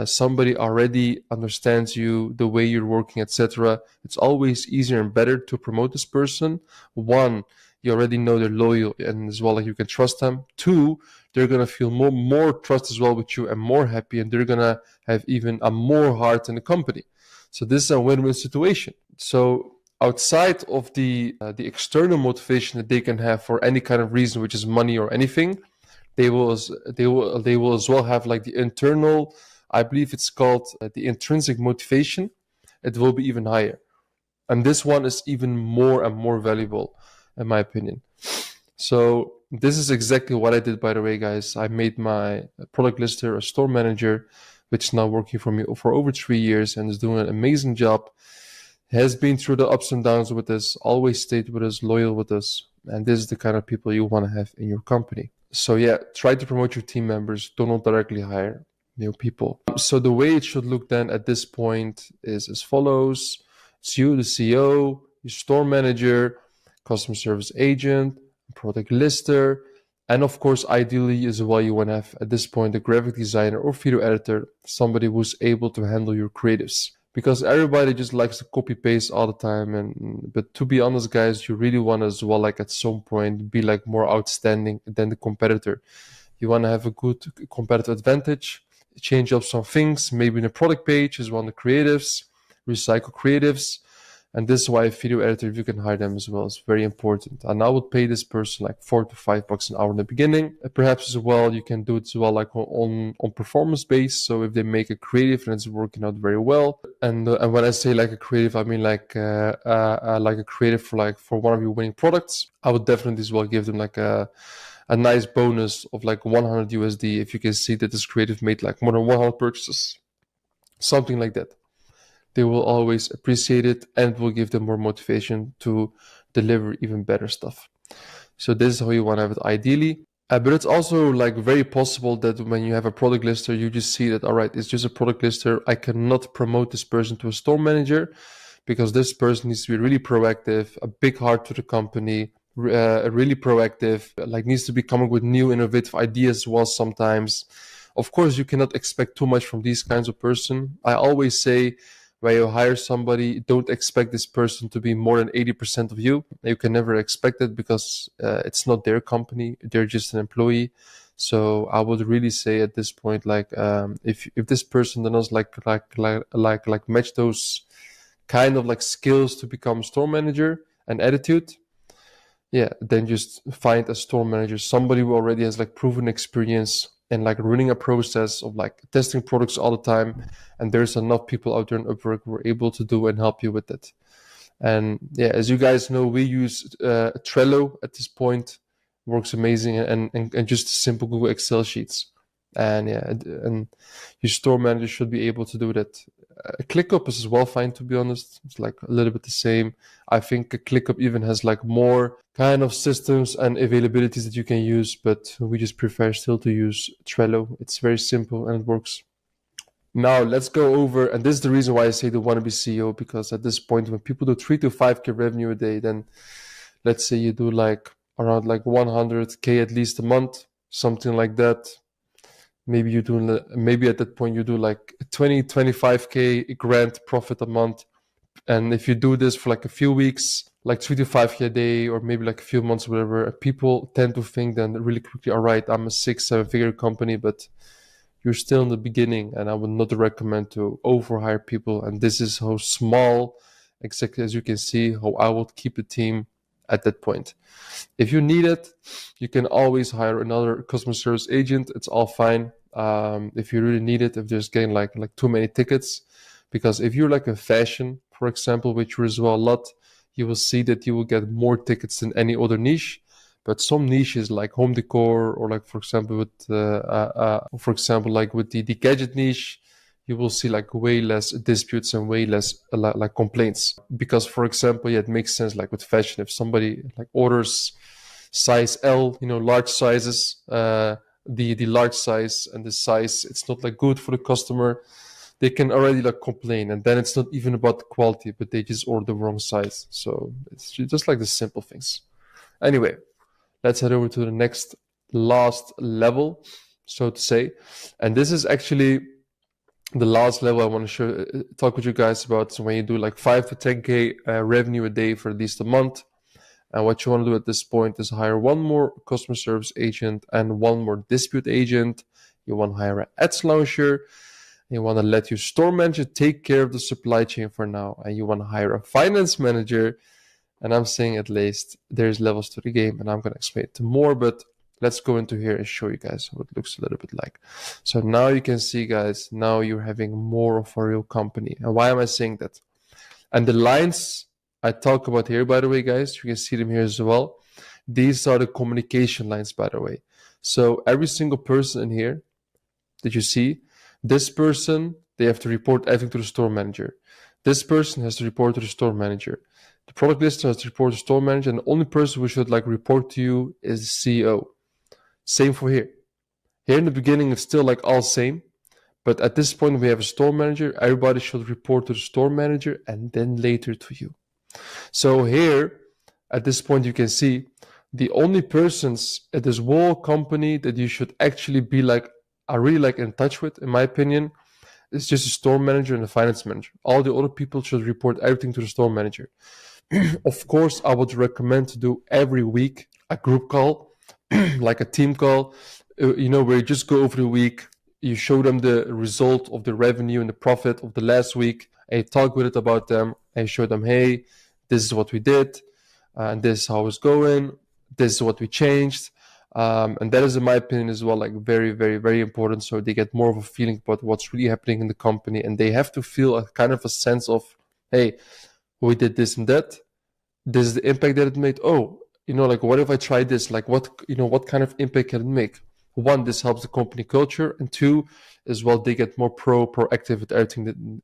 somebody already understands you, the way you're working, etc., it's always easier and better to promote this person. 1, you already know they're loyal and as well, like you can trust them. 2, they're gonna feel more trust as well with you and more happy, and they're gonna have even a more heart in the company. So this is a win-win situation. So outside of the external motivation that they can have for any kind of reason, which is money or anything, they will as well have like the internal, I believe it's called the intrinsic motivation. It will be even higher. And this one is even more and more valuable, in my opinion. So this is exactly what I did, by the way, guys. I made my product lister a store manager, which is now working for me for over 3 years and is doing an amazing job. Has been through the ups and downs with us, always stayed with us, loyal with us. And this is the kind of people you want to have in your company. So yeah, try to promote your team members. Do not directly hire new people. So the way it should look then at this point is as follows. It's you, the CEO, your store manager, customer service agent, product lister, and of course, ideally as well, you want to have at this point a graphic designer or video editor, somebody who's able to handle your creatives. Because everybody just likes to copy paste all the time, but to be honest, guys, you really want to as well, like at some point, be like more outstanding than the competitor. You want to have a good competitive advantage, change up some things, maybe in the product page as well, on the creatives, recycle creatives. And this is why a video editor, if you can hire them as well, is very important. And I would pay this person like $4 to $5 an hour in the beginning. Perhaps as well, you can do it as well like on performance base. So if they make a creative and it's working out very well, and when I say like a creative, I mean like a creative for one of your winning products, I would definitely as well give them like a nice bonus of like 100 USD if you can see that this creative made like more than 100 purchases, something like that. They will always appreciate it and will give them more motivation to deliver even better stuff. So this is how you want to have it ideally. But it's also like very possible that when you have a product lister, you just see that, all right, it's just a product lister. I cannot promote this person to a store manager because this person needs to be really proactive, a big heart to the company, really proactive, like needs to be coming with new innovative ideas as well sometimes. Of course, you cannot expect too much from these kinds of person. I always say, when you hire somebody, don't expect this person to be more than 80% of you. You can never expect it because it's not their company. They're just an employee. So I would really say at this point, like if this person does like match those kind of like skills to become store manager and attitude, yeah, then just find a store manager, somebody who already has like proven experience and like running a process of like testing products all the time. And there's enough people out there in Upwork who are able to do and help you with it. And yeah, as you guys know, we use Trello at this point. Works amazing, and just simple Google Excel sheets. And yeah, and your store manager should be able to do that. ClickUp is as well fine, to be honest. It's like a little bit the same. I think ClickUp even has like more kind of systems and availabilities that you can use, but we just prefer still to use Trello. It's very simple and it works Now let's go over, and this is the reason why I say the wannabe CEO, because at this point when people do 3 to 5K revenue a day, then let's say you do like around like 100K at least a month, something like that. Maybe at that point you do like 20, 25K grand profit a month. And if you do this for like a few weeks, like 3 to 5K a day, or maybe like a few months, whatever, people tend to think then really quickly, all right, I'm a 6-7 figure company, but you're still in the beginning, and I would not recommend to overhire people. And this is how small, exactly as you can see, how I would keep a team at that point. If you need it, you can always hire another customer service agent. It's all fine. If you really need it, if there's getting like too many tickets, because if you're like a fashion, for example, which you as well a lot, you will see that you will get more tickets than any other niche. But some niches like home decor, or like for example with the gadget niche, you will see like way less disputes and way less like complaints. Because for example, it makes sense like with fashion, if somebody like orders size L, large sizes, the large size and the size, it's not like good for the customer, they can already like complain, and then it's not even about the quality, but they just order the wrong size. So it's just like the simple things. Anyway, let's head over to the last level, so to say. And this is actually the last level I want to talk with you guys about. So when you do like 5 to 10K revenue a day for at least a month, and what you want to do at this point is hire one more customer service agent and one more dispute agent. You want to hire an ads launcher. You want to let your store manager take care of the supply chain for now. And you want to hire a finance manager. And I'm saying at least there's levels to the game, and I'm going to explain it more, but let's go into here and show you guys what it looks a little bit like. So now you can see, guys, now you're having more of a real company. And why am I saying that? And the lines I talk about here, by the way, guys, you can see them here as well. These are the communication lines, by the way. So every single person in here that you see, this person, they have to report everything to the store manager. This person has to report to the store manager. The product lister has to report to the store manager, and the only person who should like report to you is the CEO. Same for here. Here in the beginning, it's still like all same, but at this point we have a store manager. Everybody should report to the store manager, and then later to you. So here, at this point, you can see the only persons at this whole company that you should actually be like, are really like in touch with, in my opinion, is just a store manager and a finance manager. All the other people should report everything to the store manager. Of course, I would recommend to do every week a group call, like a team call, where you just go over the week, you show them the result of the revenue and the profit of the last week, and you talk with it about them, and you show them, hey, this is what we did, and this is how it's going, this is what we changed. And that is, in my opinion, as well, like very, very, very important. So they get more of a feeling about what's really happening in the company, and they have to feel a kind of a sense of, hey, we did this and that. This is the impact that it made. Oh, like what if I try this? Like what kind of impact can it make? One, this helps the company culture, and two, as well, they get more proactive with everything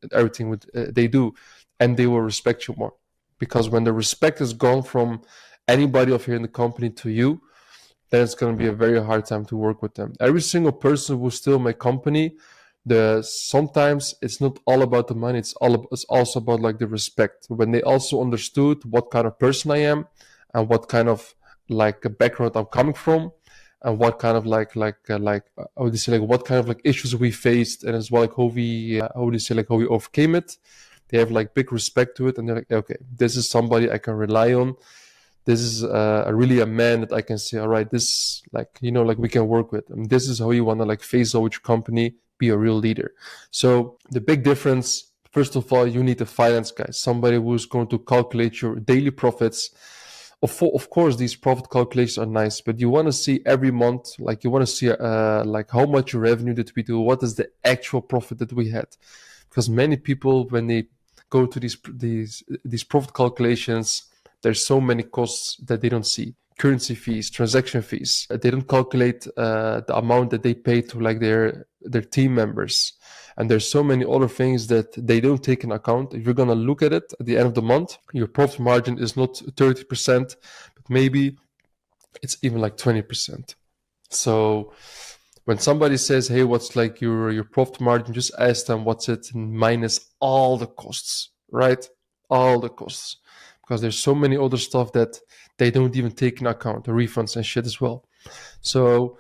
they do, and they will respect you more. Because when the respect is gone from anybody of here in the company to you, then it's going to be a very hard time to work with them. Every single person who's still in my company, sometimes it's not all about the money. It's also about like the respect. When they also understood what kind of person I am, and what kind of like a background I'm coming from, and what kind of what kind of like issues we faced, and as well like how we overcame it. They have like big respect to it, and they're like, okay, this is somebody I can rely on. This is really a man that I can say, all right, this we can work with. And this is how you want to like face over your company, be a real leader. So the big difference, first of all, you need a finance guy, somebody who's going to calculate your daily profits. Of course, these profit calculations are nice, but you want to see every month, like you want to see like how much revenue did we do? What is the actual profit that we had? Because many people, when they go to these profit calculations, there's so many costs that they don't see. Currency fees, transaction fees. They don't calculate the amount that they pay to like their team members. And there's so many other things that they don't take into account. If you're going to look at it at the end of the month, your profit margin is not 30%, but maybe it's even like 20%. So When somebody says, hey, what's like your profit margin, just ask them what's it minus all the costs, right? All the costs. Because there's so many other stuff that they don't even take into account, the refunds and shit as well. So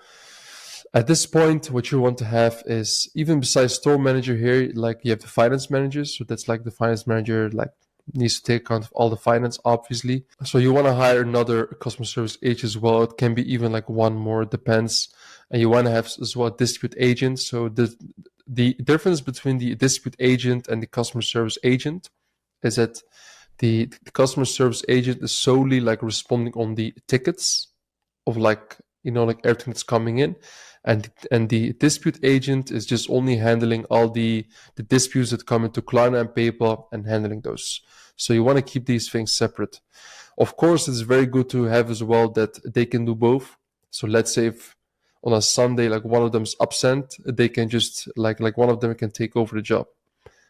at this point, what you want to have is, even besides store manager here, like you have the finance manager. So that's like the finance manager, like needs to take account of all the finance, obviously. So you want to hire another customer service agent as well. It can be even like one more, it depends. And you want to have as well a dispute agent. So the difference between the dispute agent and the customer service agent is that the customer service agent is solely like responding on the tickets of like, you know, like everything that's coming in. And the dispute agent is just only handling all the disputes that come into Klarna and PayPal and handling those. So you want to keep these things separate. Of course, it's very good to have as well that they can do both. So let's say if on a Sunday, like one of them is absent, they can just like one of them can take over the job.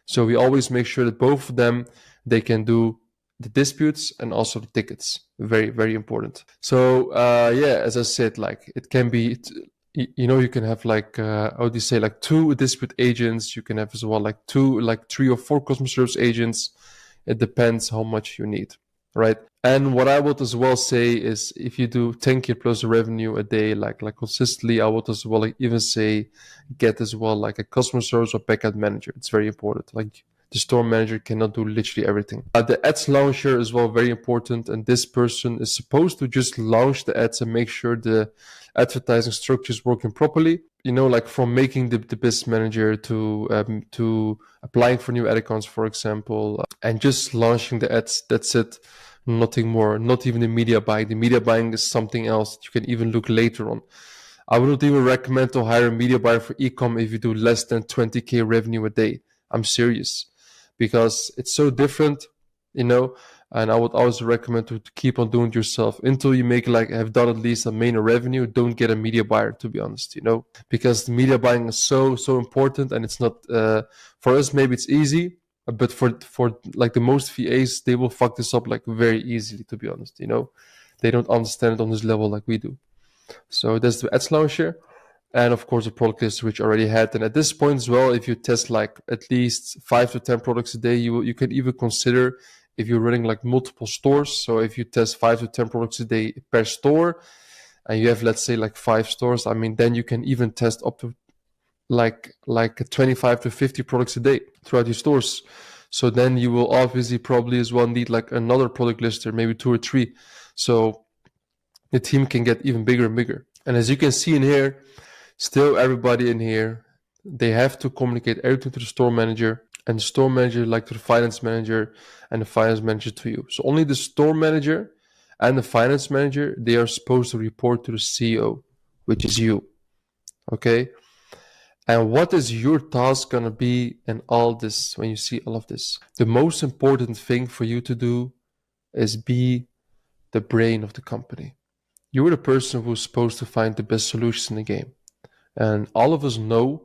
So we always make sure that both of them, they can do the disputes and also the tickets. Very, very important. So yeah, as I said, like it can be, you know, you can have like, how do you say, like 2 dispute agents. You can have as well like 3 or 4 customer service agents. It depends how much you need, right? And what I would as well say is, if you do 10K plus revenue a day, like consistently, I would as well like even say get as well like a customer service or backend manager. It's very important. Like the store manager cannot do literally everything. The ads launcher is well very important, and this person is supposed to just launch the ads and make sure the advertising structure is working properly. You know, like from making the business manager to applying for new ad accounts, for example, and just launching the ads. That's it. Nothing more. Not even the media buying. The media buying is something else that you can even look later on. I would not even recommend to hire a media buyer for e-com if you do less than 20K revenue a day. I'm serious, because it's so different, you know. And I would always recommend to keep on doing it yourself until you make like have done at least a main revenue. Don't get a media buyer, to be honest, you know, because the media buying is so important, and it's not for us. Maybe it's easy, but for like the most VAs, they will fuck this up like very easily, to be honest, you know. They don't understand it on this level like we do. So that's the ads launcher. And of course, the product list, which I already had. And at this point as well, if you test like at least 5 to 10 products a day, you can even consider, if you're running like multiple stores. So if you test 5 to 10 products a day per store, and you have, let's say, like 5 stores, I mean, then you can even test up to like 25 to 50 products a day throughout your stores. So then you will obviously probably as well need like another product lister, maybe 2 or 3. So the team can get even bigger and bigger. And as you can see in here, still everybody in here, they have to communicate everything to the store manager, and the store manager like to the finance manager, and the finance manager to you. So only the store manager and the finance manager, they are supposed to report to the CEO, which is you. Okay? And what is your task gonna be in all this when you see all of this? The most important thing for you to do is be the brain of the company. You're the person who's supposed to find the best solutions in the game. And all of us know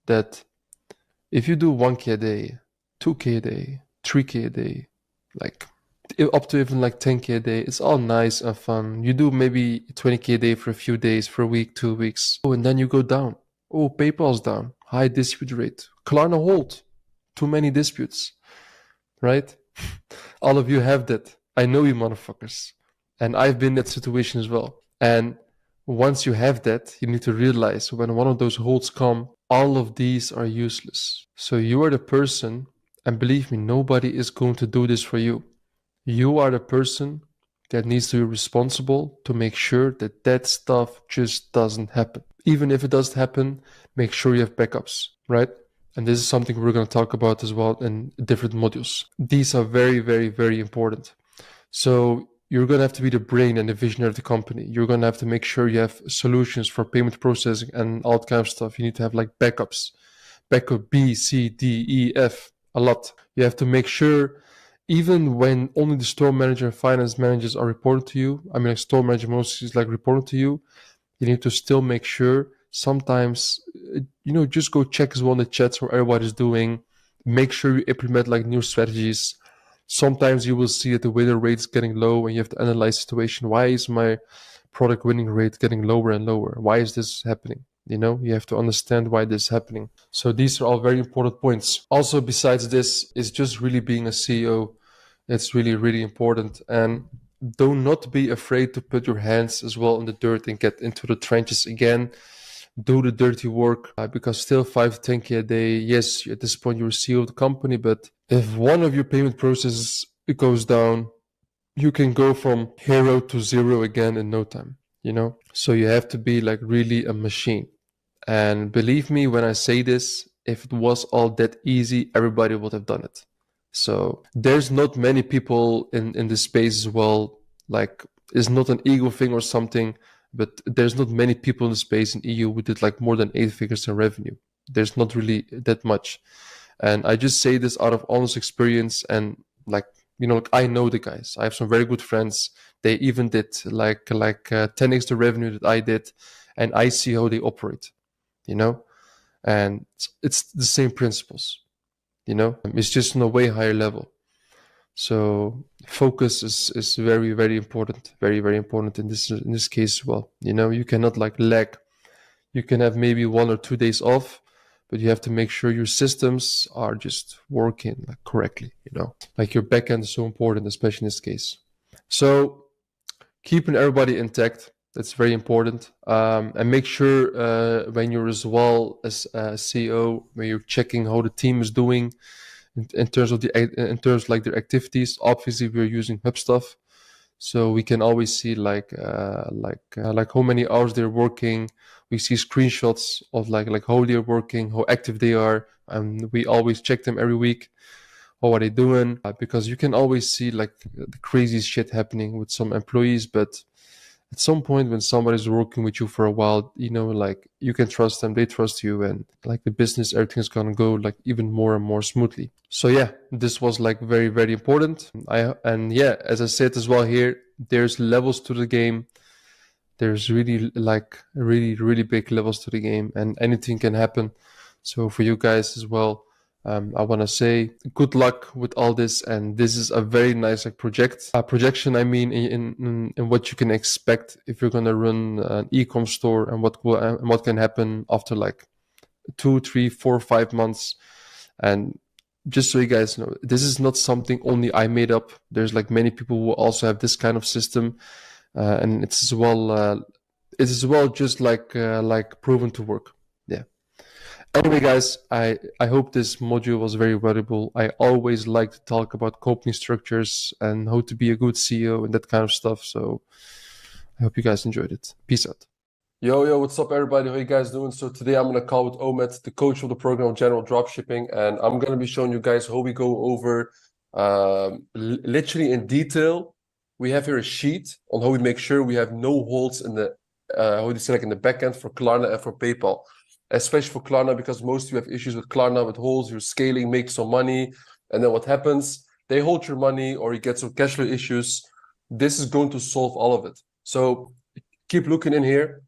that if you do 1K a day, 2K a day, 3K a day, like up to even like 10K a day, it's all nice and fun. You do maybe 20K a day for a few days, for a week, 2 weeks. Oh, and then you go down. Oh, PayPal's down. High dispute rate. Klarna hold. Too many disputes. Right? All of you have that. I know you motherfuckers. And I've been in that situation as well. And once you have that, you need to realize when one of those holds come, all of these are useless. So you are the person, and believe me, nobody is going to do this for you. You are the person that needs to be responsible to make sure that that stuff just doesn't happen. Even if it does happen, make sure you have backups, right? And this is something we're going to talk about as well in different modules. These are very, very, very important. So you're going to have to be the brain and the visionary of the company. You're going to have to make sure you have solutions for payment processing and all that kind of stuff. You need to have like backups. Backup B, C, D, E, F, a lot. You have to make sure, even when only the store manager and finance managers are reporting to you, I mean, like store manager mostly is like reporting to you, you need to still make sure sometimes, you know, just go check as well in the chats where everybody's doing. Make sure you implement like new strategies. Sometimes you will see that the winner rate is getting low and you have to analyze the situation. Why is my product winning rate getting lower and lower? Why is this happening? You know, you have to understand why this is happening. So these are all very important points. Also, besides this, is just really being a CEO. It's really, really important. And do not be afraid to put your hands as well in the dirt and get into the trenches again. Do the dirty work, because still 5 to 10K a day, yes, at this point you're CEO of the company, but if one of your payment processes goes down, you can go from hero to zero again in no time, you know? So you have to be like really a machine. And believe me when I say this, if it was all that easy, everybody would have done it. So there's not many people in this space as well. Like, it's not an ego thing or something, but there's not many people in the space in EU who did like more than 8 figures in revenue. There's not really that much. And I just say this out of honest experience. And like, you know, like, I know the guys. I have some very good friends. They even did like 10x the revenue that I did, and I see how they operate, you know? And it's the same principles, you know? It's just on a way higher level. So focus is very, very important, very, very important in this case as well. You know, you cannot like lag. You can have maybe 1 or 2 days off, but you have to make sure your systems are just working like correctly. You know, like your backend is so important, especially in this case. So keeping everybody intact, that's very important. And make sure when you're as well as CEO, when you're checking how the team is doing. In terms of like their activities, obviously we're using HubStuff, so we can always see like how many hours they're working. We see screenshots of like how they're working, how active they are, and we always check them every week. How are they doing? Because you can always see like the craziest shit happening with some employees, but at some point when somebody's working with you for a while, you know, like you can trust them, they trust you, and like the business, everything's gonna go like even more and more smoothly. So yeah, this was like very, very important. And yeah, as I said as well here, there's levels to the game. There's really like really big levels to the game, and anything can happen. So for you guys as well, I want to say good luck with all this, and this is a very nice like projection. I mean, in what you can expect if you're gonna run an e-com store, and what can happen after like 2, 3, 4, 5 months. And just so you guys know, this is not something only I made up. There's like many people who also have this kind of system, and it's as well just like proven to work. Yeah. Anyway, guys, I hope this module was very valuable. I always like to talk about company structures and how to be a good CEO and that kind of stuff. So I hope you guys enjoyed it. Peace out. Yo, what's up, everybody? How you guys doing? So today I'm going to call with Omet, the coach of the program of General Dropshipping, and I'm going to be showing you guys how we go over literally in detail. We have here a sheet on how we make sure we have no holes in the how do you say, like in the backend for Klarna and for PayPal. Especially for Klarna, because most of you have issues with Klarna, with holes, you're scaling, make some money, and then what happens? They hold your money, or you get some cash flow issues. This is going to solve all of it. So keep looking in here.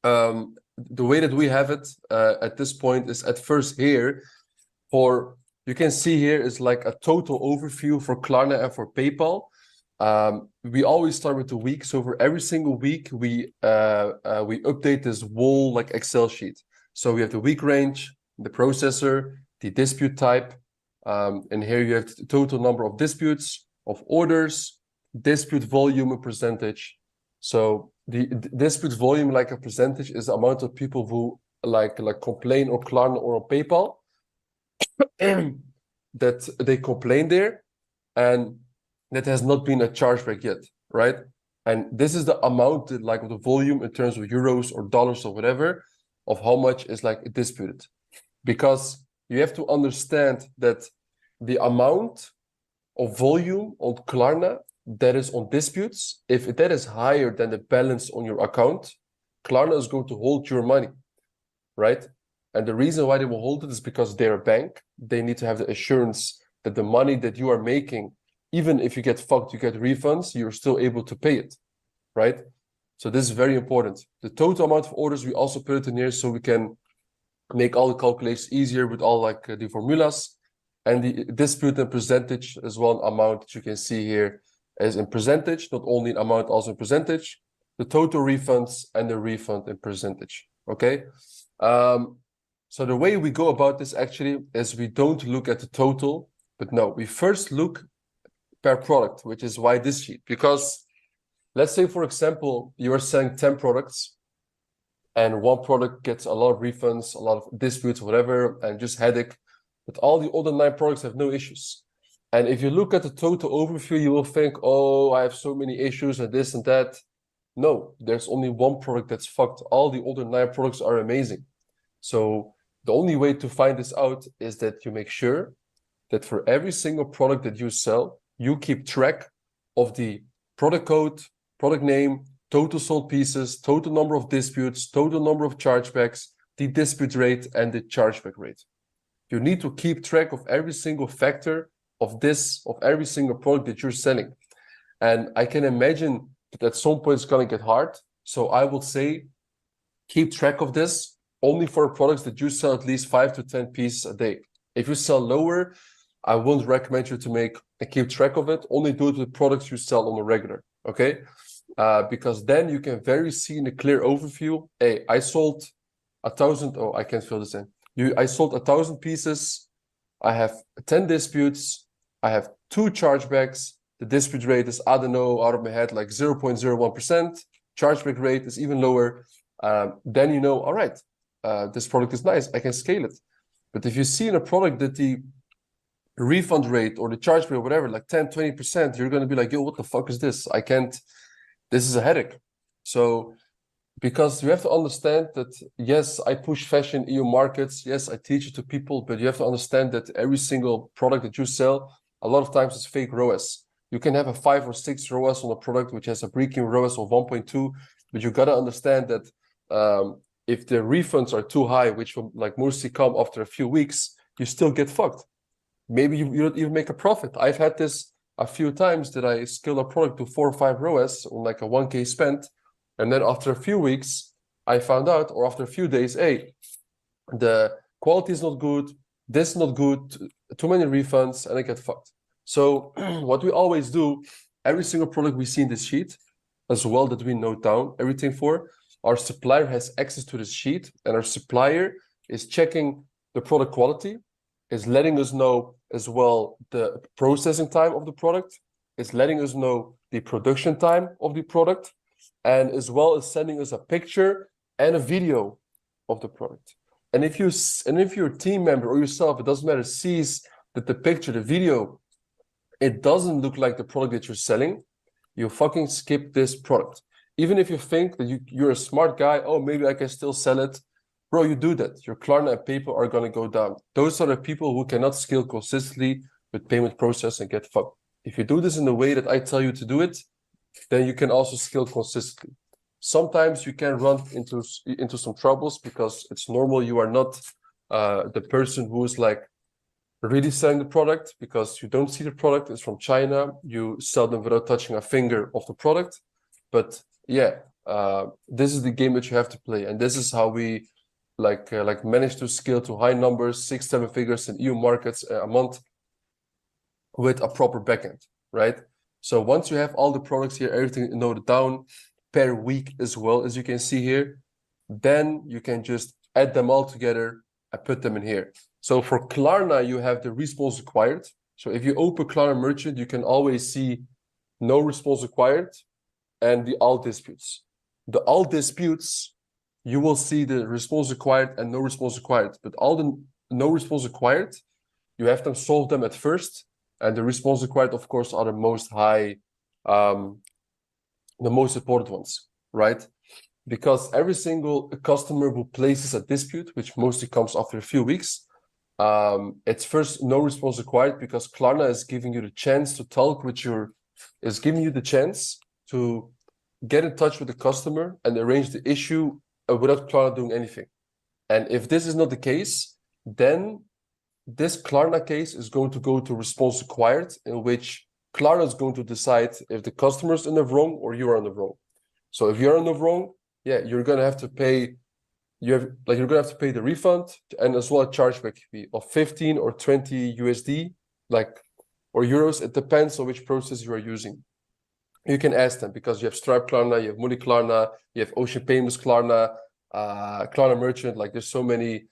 The way that we have it at this point is at first here, you can see here is like a total overview for Klarna and for PayPal. We always start with the week. So for every single week, we update this whole like Excel sheet. So we have the week range, the processor, the dispute type, and here you have the total number of disputes, of orders, dispute volume and percentage. So the dispute volume, like a percentage, is the amount of people who like complain on Klarna or on PayPal that they complain there, and that has not been a chargeback yet, right? And this is the amount that, like, of the volume in terms of euros or dollars or whatever, of how much is like disputed. Because you have to understand that the amount of volume on Klarna that is on disputes, if that is higher than the balance on your account, Klarna is going to hold your money, right? And the reason why they will hold it is because they're a bank. They need to have the assurance that the money that you are making, even if you get fucked, you get refunds, you're still able to pay it, right? So this is very important. The total amount of orders, we also put it in here so we can make all the calculations easier with all like the formulas. And the dispute and percentage as well, an amount that you can see here is in percentage, not only in amount, also in percentage. The total refunds and the refund in percentage, Okay. So the way we go about this actually is we don't look at the total, but no, we first look per product, which is why this sheet. Because let's say, for example, you are selling 10 products and one product gets a lot of refunds, a lot of disputes, whatever, and just headache, but all the other 9 products have no issues. And if you look at the total overview, you will think, oh, I have so many issues and this and that. No, there's only one product that's fucked. All the other 9 products are amazing. So the only way to find this out is that you make sure that for every single product that you sell, you keep track of the product code, product name, total sold pieces, total number of disputes, total number of chargebacks, the dispute rate, and the chargeback rate. You need to keep track of every single factor of every single product that you're selling. And I can imagine that at some point it's going to get hard. So I would say keep track of this only for products that you sell at least 5 to 10 pieces a day. If you sell lower, I wouldn't recommend you to keep track of it. Only do it with products you sell on a regular, okay? Because then you can very see in a clear overview, hey, I sold 1,000, oh, I can't fill this in. I sold 1,000 pieces, I have 10 disputes, I have 2 chargebacks, the dispute rate is, I don't know, out of my head, like 0.01%, chargeback rate is even lower, then you know, all right, this product is nice, I can scale it. But if you see in a product that the refund rate or the chargeback or whatever, like 10, 20%, you're going to be like, yo, what the fuck is this? I can't, this is a headache. So, because you have to understand that, yes, I push fashion EU markets. Yes, I teach it to people, but you have to understand that every single product that you sell, a lot of times it's fake ROAS. You can have a 5 or 6 ROAS on a product which has a breaking ROAS of 1.2, but you got to understand that if the refunds are too high, which will like mostly come after a few weeks, you still get fucked. Maybe you don't even make a profit. I've had this a few times that I scale a product to 4 or 5 ROAS on like a 1K spent. And then after a few weeks, I found out, or after a few days, hey, the quality is not good, this is not good, too many refunds, and I get fucked. So what we always do, every single product we see in this sheet, as well that we note down everything for, our supplier has access to this sheet, and our supplier is checking the product quality, is letting us know as well the processing time of the product, is letting us know the production time of the product, and as well as sending us a picture and a video of the product. And if your team member or yourself, it doesn't matter, sees that the picture, the video, it doesn't look like the product that you're selling, you fucking skip this product. Even if you think that you're a smart guy, oh, maybe I can still sell it, bro, you do that. Your Klarna and PayPal are going to go down. Those are the people who cannot scale consistently with payment process and get fucked. If you do this in the way that I tell you to do it, then you can also scale consistently. Sometimes you can run into some troubles because it's normal. You are not the person who is like really selling the product because you don't see the product. It's from China. You sell them without touching a finger of the product. But yeah, this is the game that you have to play, and this is how we like manage to scale to high numbers, 6-7 figures in EU markets a month with a proper backend, right? So once you have all the products here, everything noted down per week as well, as you can see here, then you can just add them all together and put them in here. So for Klarna, you have the response required. So if you open Klarna Merchant, you can always see no response required and the all disputes. The all disputes, you will see the response required and no response required. But all the no response required, you have them solve them at first. And the response required, of course, are the most high, the most important ones, right? Because every single customer who places a dispute, which mostly comes after a few weeks, it's first no response required because Klarna is giving you the chance to talk with is giving you the chance to get in touch with the customer and arrange the issue without Klarna doing anything. And if this is not the case, then this Klarna case is going to go to response required, in which Klarna is going to decide if the customer is in the wrong or you are in the wrong. So if you're in the wrong, yeah, you're gonna have to pay. You're gonna have to pay the refund and as well a chargeback fee of 15 or 20 USD, or euros. It depends on which process you are using. You can ask them because you have Stripe Klarna, you have Money Klarna, you have Ocean Payments Klarna. Klarna Merchant, like there's so many,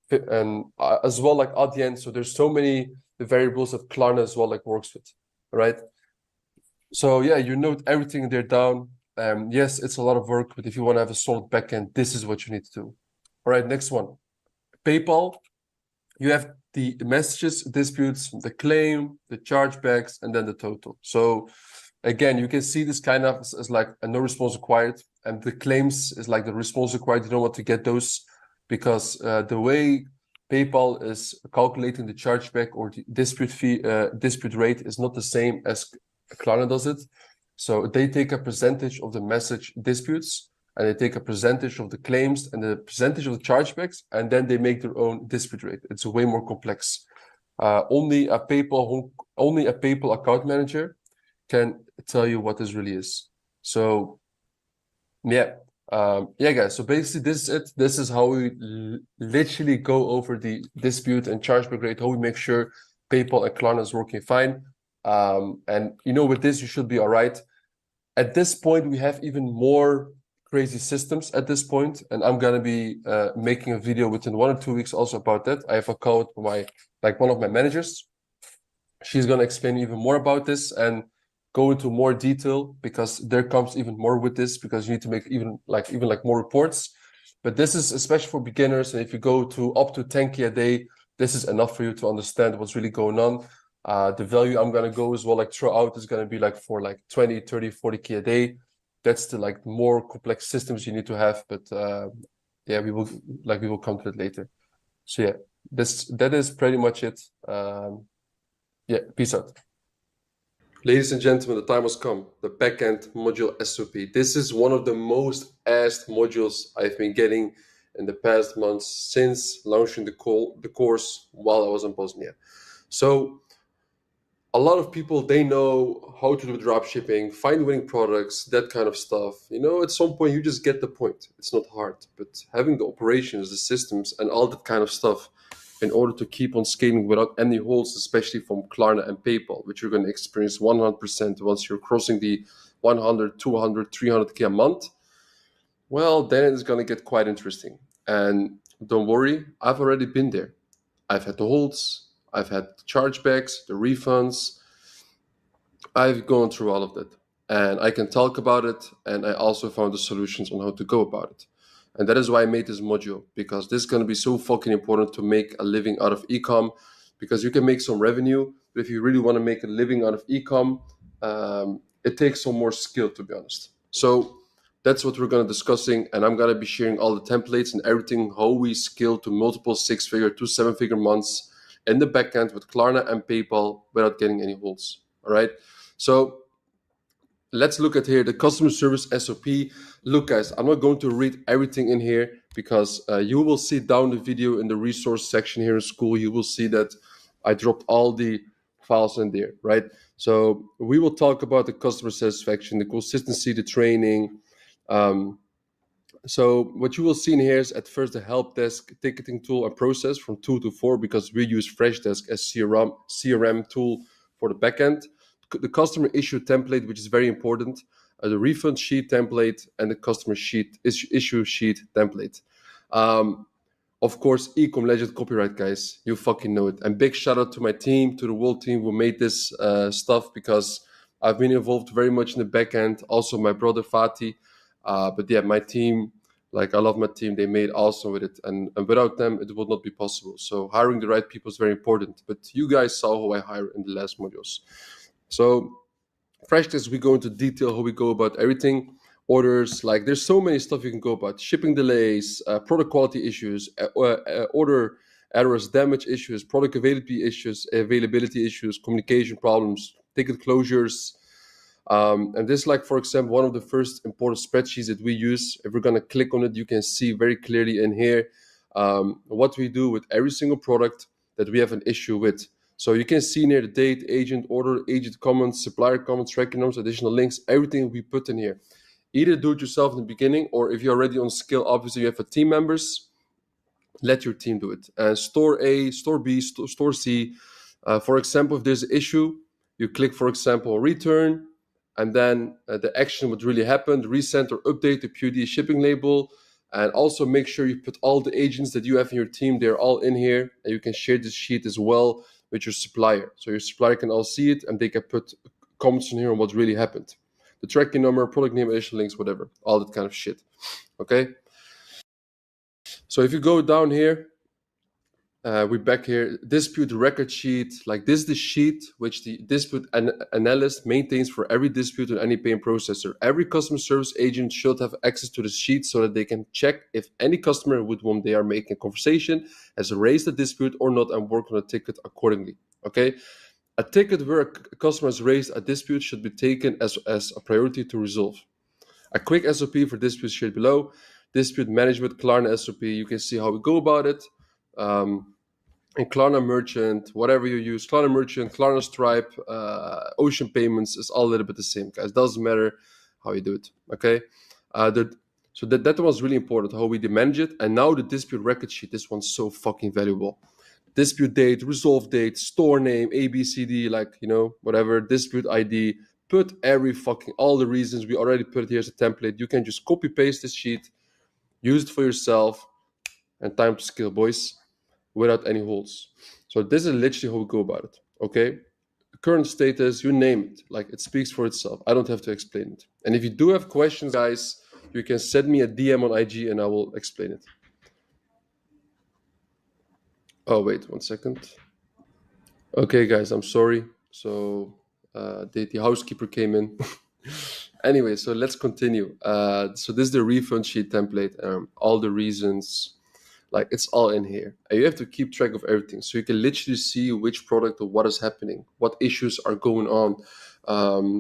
and as well like Adyen. So there's so many variables that Klarna as well like works with, right? So yeah, you note everything there down. Yes, it's a lot of work, but if you want to have a solid backend, this is what you need to do. All right, next one. PayPal, you have the messages, disputes, the claim, the chargebacks, and then the total. So again, you can see this kind of as like a no response required, and the claims is like the response required. You don't want to get those because the way PayPal is calculating the chargeback or the dispute fee, dispute rate is not the same as Klarna does it. So they take a percentage of the message disputes, and they take a percentage of the claims and the percentage of the chargebacks, and then they make their own dispute rate. It's way more complex. Only a PayPal account manager can tell you what this really is. So yeah, guys. So basically, this is it. This is how we literally go over the dispute and chargeback rate. How we make sure PayPal and Klarna is working fine. And with this, you should be all right. At this point, we have even more crazy systems at this point, and I'm gonna be making a video within 1 or 2 weeks also about that. I have a call with one of my managers. She's gonna explain even more about this and go into more detail, because there comes even more with this, because you need to make even more reports. But this is especially for beginners, and if you go to up to 10K a day, this is enough for you to understand what's really going on. The value I'm gonna go as well throughout is gonna be for 20, 30, 40K a day. That's the more complex systems you need to have, but yeah, we will come to it later. So yeah, that is pretty much it. Yeah, peace out. Ladies and gentlemen, the time has come. The backend module SOP. This is one of the most asked modules I've been getting in the past months since launching the course while I was in Bosnia. So a lot of people, they know how to do drop shipping, find winning products, that kind of stuff. At some point you just get the point. It's not hard, but having the operations, the systems, and all that kind of stuff in order to keep on scaling without any holes, especially from Klarna and PayPal, which you're going to experience 100% once you're crossing the 100, 200, 300K a month, well, then it's going to get quite interesting. And don't worry, I've already been there. I've had the holds, I've had the chargebacks, the refunds. I've gone through all of that, and I can talk about it, and I also found the solutions on how to go about it. And that is why I made this module, because this is going to be so fucking important to make a living out of e-com, because you can make some revenue, but if you really want to make a living out of e-com, it takes some more skill, to be honest. So that's what we're going to be discussing, and I'm going to be sharing all the templates and everything, how we scale to multiple 6-figure to 7-figure months in the backend with Klarna and PayPal without getting any holes. All right. So let's look at here the customer service SOP. Look, guys, I'm not going to read everything in here, because you will see down the video in the resource section here in school. You will see that I dropped all the files in there, right? So we will talk about the customer satisfaction, the consistency, the training. So what you will see in here is at first the help desk ticketing tool and process from 2 to 4, because we use Freshdesk as CRM tool for the backend. The customer issue template, which is very important, the refund sheet template, and the customer issue sheet template. Of course, Ecom Legend copyright, guys. You fucking know it. And big shout out to my team, to the whole team who made this stuff, because I've been involved very much in the backend. Also, my brother Fatih. But yeah, my team, I love my team. They made awesome with it. And without them, it would not be possible. So hiring the right people is very important. But you guys saw how I hire in the last modules. So Freshdesk, we go into detail how we go about everything. Orders, there's so many stuff you can go about. Shipping delays, product quality issues, order errors, damage issues, product availability issues, communication problems, ticket closures. And this, for example, one of the first important spreadsheets that we use. If we're going to click on it, you can see very clearly in here what we do with every single product that we have an issue with. So you can see near the date, agent, order, agent comments, supplier comments, tracking numbers, additional links, everything we put in here. Either do it yourself in the beginning, or if you're already on skill, obviously you have a team members, let your team do it. Store A, store B, store C. For example, if there's an issue, you click, for example, return, and then the action would really happen, resend or update the PUD shipping label, And also make sure you put all the agents that you have in your team, they're all in here, and you can share this sheet as well with your supplier. So your supplier can all see it and they can put comments in here on what really happened. The tracking number, product name, additional links, whatever, all that kind of shit. Okay? So if you go down here, we're back here, dispute record sheet. Like this is the sheet which the dispute analyst maintains for every dispute on any payment processor. Every customer service agent should have access to the sheet so that they can check if any customer with whom they are making a conversation has raised a dispute or not and work on a ticket accordingly. Okay? A ticket where a customer has raised a dispute should be taken as a priority to resolve. A quick SOP for disputes shared below. Dispute management, Klarna SOP. You can see how we go about it. And Klarna Merchant, whatever you use, Klarna Merchant, Klarna Stripe, Ocean Payments is all a little bit the same, guys. Doesn't matter how you do it, okay? So that was really important, how we manage it. And now the dispute record sheet, this one's so fucking valuable. Dispute date, resolve date, store name, ABCD, like, you know, whatever, dispute ID. Put all the reasons. We already put it here as a template. You can just copy paste this sheet, use it for yourself, and time to scale, boys, without any holes. So this is literally how we go about it, okay? Current status, you name it. Like, it speaks for itself. I don't have to explain it. And if you do have questions, guys, you can send me a DM on IG and I will explain it. Oh, wait, 1 second. Okay, guys, I'm sorry. So the housekeeper came in. Anyway, so let's continue. So this is the refund sheet template. All the reasons, like, it's all in here. And you have to keep track of everything. So you can literally see which product or what is happening, what issues are going on,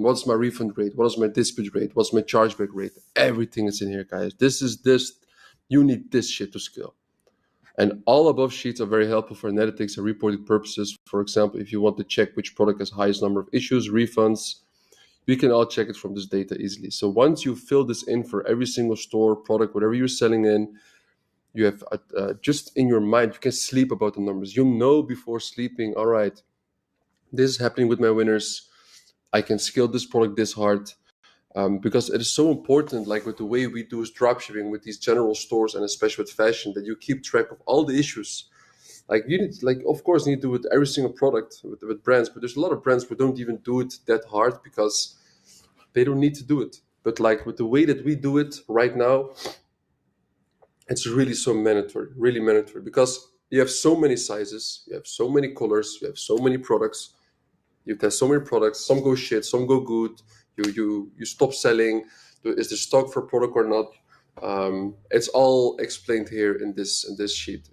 what's my refund rate, what is my dispute rate, what's my chargeback rate. Everything is in here, guys. You need this shit to scale. And all above sheets are very helpful for analytics and reporting purposes. For example, if you want to check which product has highest number of issues, refunds, we can all check it from this data easily. So once you fill this in for every single store, product, whatever you're selling in, you have just in your mind, you can sleep about the numbers. You know before sleeping, all right, this is happening with my winners. I can scale this product this hard. Because it is so important, like with the way we do dropshipping with these general stores and especially with fashion, that you keep track of all the issues. Like you need, like, of course, you need to do it with every single product with brands, but there's a lot of brands who don't even do it that hard because they don't need to do it. But like with the way that we do it right now, it's really so mandatory, really mandatory, because you have so many sizes, you have so many colors, you have so many products. You test so many products, some go shit, some go good. You stop selling. Is the stock for product or not? It's all explained here in this sheet.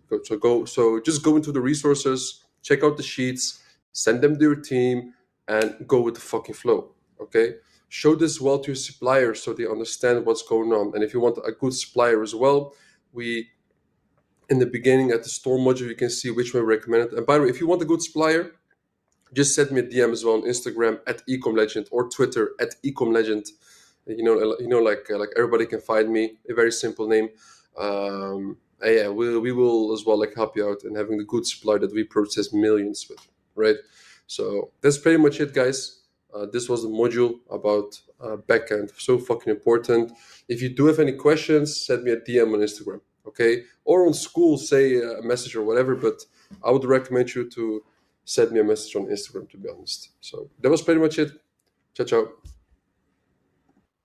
So just go into the resources, check out the sheets, send them to your team, and go with the fucking flow. Okay. Show this well to your suppliers so they understand what's going on. And if you want a good supplier as well, in the beginning at the store module you can see which one we recommend. And by the way, if you want a good supplier, just send me a DM as well on Instagram at ecomlegend or Twitter at ecomlegend. You know, like everybody can find me. A very simple name. Yeah, we will as well like help you out in having the good supply that we process millions with, right? So that's pretty much it, guys. This was the module about backend. So fucking important. If you do have any questions, send me a DM on Instagram, okay? Or on school, say a message or whatever. But I would recommend you to send me a message on Instagram, to be honest. So that was pretty much it. Ciao, ciao.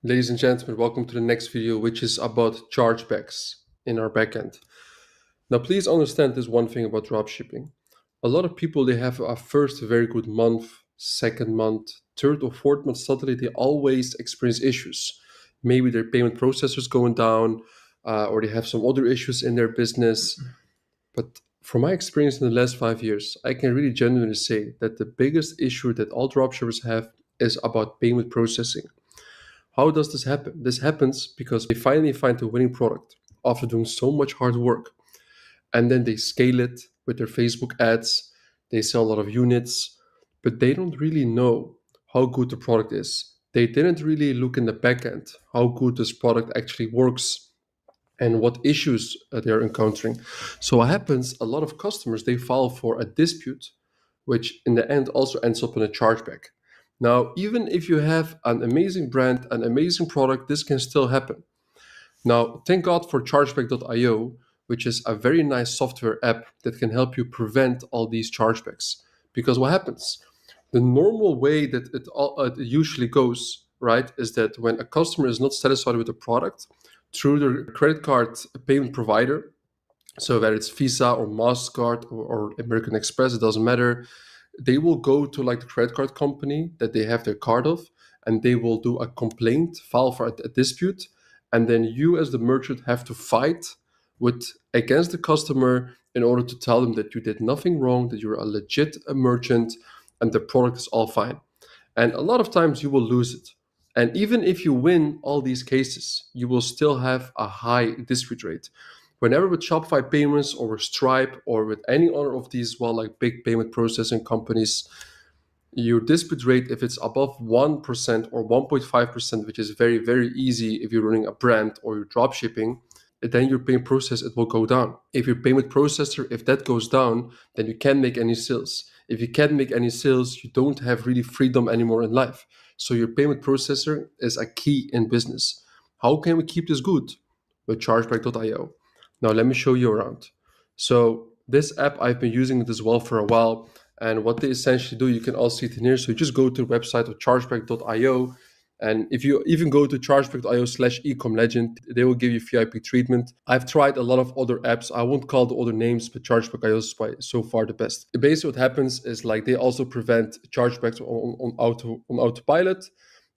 Ladies and gentlemen, welcome to the next video, which is about chargebacks in our backend. Now, please understand this one thing about dropshipping. A lot of people, they have a first very good month, second month, third or fourth month, suddenly they always experience issues. Maybe their payment processor's going down, or they have some other issues in their business. But from my experience in the last 5 years, I can really genuinely say that the biggest issue that all dropshippers have is about payment processing. How does this happen? This happens because they finally find a winning product after doing so much hard work. And then they scale it with their Facebook ads. They sell a lot of units, but they don't really know how good the product is. They didn't really look in the back end, how good this product actually works and what issues they're encountering. So what happens, a lot of customers, they file for a dispute, which in the end also ends up in a chargeback. Now, even if you have an amazing brand, an amazing product, this can still happen. Now, thank God for chargeback.io, which is a very nice software app that can help you prevent all these chargebacks. Because what happens? The normal way that it usually goes, right, is that when a customer is not satisfied with the product, through their credit card payment provider, so whether it's Visa or MasterCard or American Express, it doesn't matter, they will go to like the credit card company that they have their card of, and they will do a complaint, file for a dispute, and then you as the merchant have to fight against the customer in order to tell them that you did nothing wrong, that you're a legit merchant, and the product is all fine. And a lot of times you will lose it. And even if you win all these cases, you will still have a high dispute rate. Whenever with Shopify payments or with Stripe or with any other of these, well, like big payment processing companies, your dispute rate, if it's above 1% or 1.5%, which is very, very easy if you're running a brand or you're drop shipping, then your payment process, it will go down. If your payment processor, if that goes down, then you can't make any sales. If you can't make any sales, you don't have really freedom anymore in life. So your payment processor is a key in business. How can we keep this good? With chargeback.io. Now let me show you around. So this app, I've been using it as well for a while. And what they essentially do, you can all see it in here. So you just go to the website of chargeback.io. And if you even go to chargeback.io/ecomlegend, they will give you VIP treatment. I've tried a lot of other apps. I won't call the other names, but chargeback.io is by so far the best. Basically what happens is like they also prevent chargebacks on autopilot.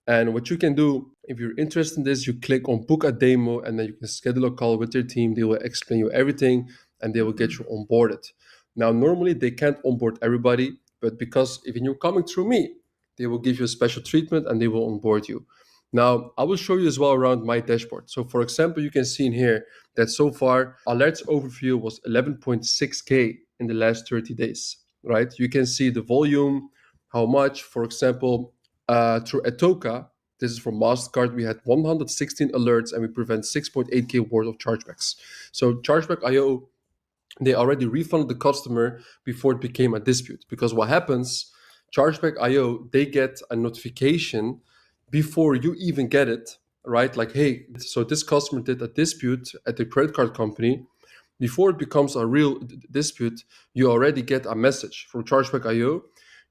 And what you can do, if you're interested in this, you click on book a demo and then you can schedule a call with their team. They will explain you everything and they will get you onboarded. Now, normally they can't onboard everybody, but because if you're coming through me, they will give you a special treatment and they will onboard you. Now, I will show you as well around my dashboard. So for example, you can see in here that so far, alerts overview was 11.6K in the last 30 days, right? You can see the volume, how much, for example, through Etoka, this is from MasterCard, we had 116 alerts and we prevent 6.8K worth of chargebacks. So Chargeback.io, they already refunded the customer before it became a dispute. Because what happens, Chargeback.io, they get a notification before you even get it, right? Like, hey, so this customer did a dispute at the credit card company. Before it becomes a real dispute, you already get a message from Chargeback.io.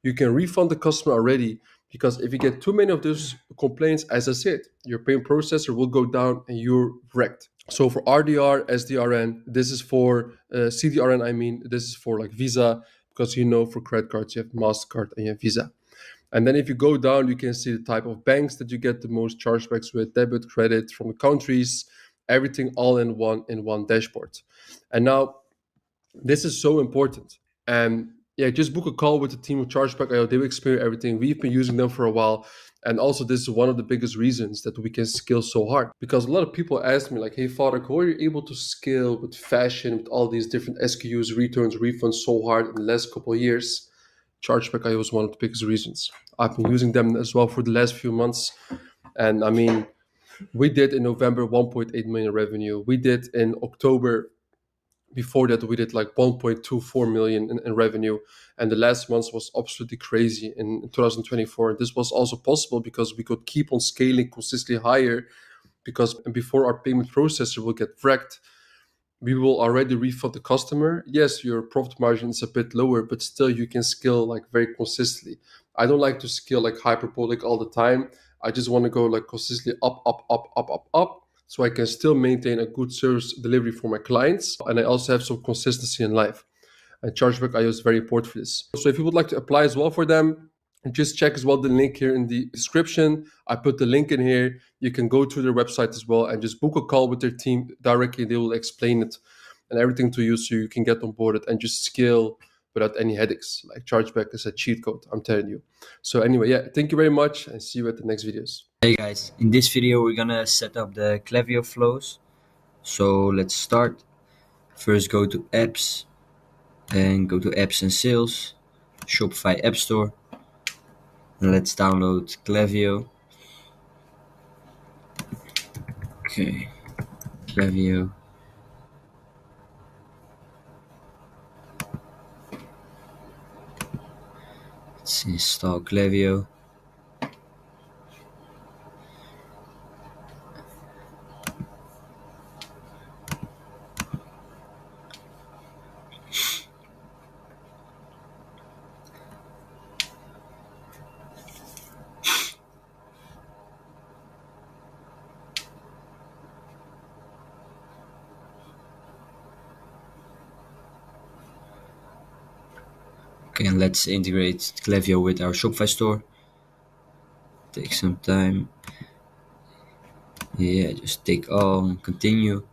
You can refund the customer already, because if you get too many of those complaints, as I said, your payment processor will go down and you're wrecked. So for RDR, SDRN, this is for CDRN, I mean, this is for like Visa, because for credit cards, you have MasterCard and you have Visa. And then if you go down, you can see the type of banks that you get the most chargebacks with, debit, credit, from the countries, everything all in one dashboard. And now, this is so important. And yeah, just book a call with the team of Chargeback.io. They will explain everything. We've been using them for a while. And also, this is one of the biggest reasons that we can scale so hard. Because a lot of people ask me, like, hey, Father, how are you able to scale with fashion, with all these different SKUs, returns, refunds so hard in the last couple of years? Chargeback.io was one of the biggest reasons. I've been using them as well for the last few months. And I mean, we did in November 1.8 million revenue. We did in October, before that, we did like 1.24 million in revenue. And the last month was absolutely crazy in 2024. This was also possible because we could keep on scaling consistently higher, because before our payment processor will get wrecked, we will already refund the customer. Yes, your profit margin is a bit lower, but still you can scale like very consistently. I don't like to scale like hyperbolic all the time. I just want to go like consistently up, so I can still maintain a good service delivery for my clients. And I also have some consistency in life. And Chargeback.io is very important for this. So if you would like to apply as well for them, just check as well the link here in the description. I put the link in here. You can go to their website as well and just book a call with their team directly. They will explain it and everything to you, so you can get onboarded and just scale without any headaches. Like Chargeback is a cheat code, I'm telling you. So anyway, yeah, thank you very much and see you at the next videos. Hey guys, in this video we're gonna set up the Klaviyo flows. So let's start. First go to apps, then go to apps and sales, Shopify App Store. And let's download Klaviyo. Okay, Klaviyo. Let's install Klaviyo. Okay, and let's integrate Klaviyo with our Shopify store. Take some time. Yeah, just take on, continue.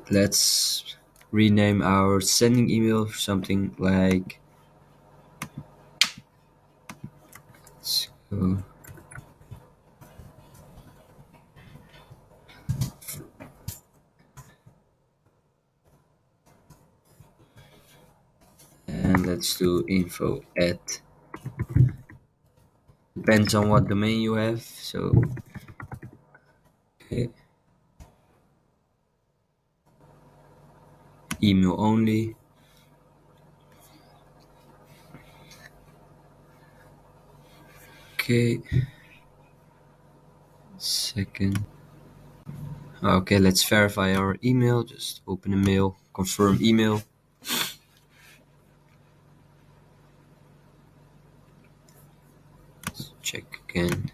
Let's rename our sending email something like, let's go. And let's do info at, depends on what domain you have, so okay. Email only. Okay, second. Okay, let's verify our email. Just open the mail, confirm email. Let's check again.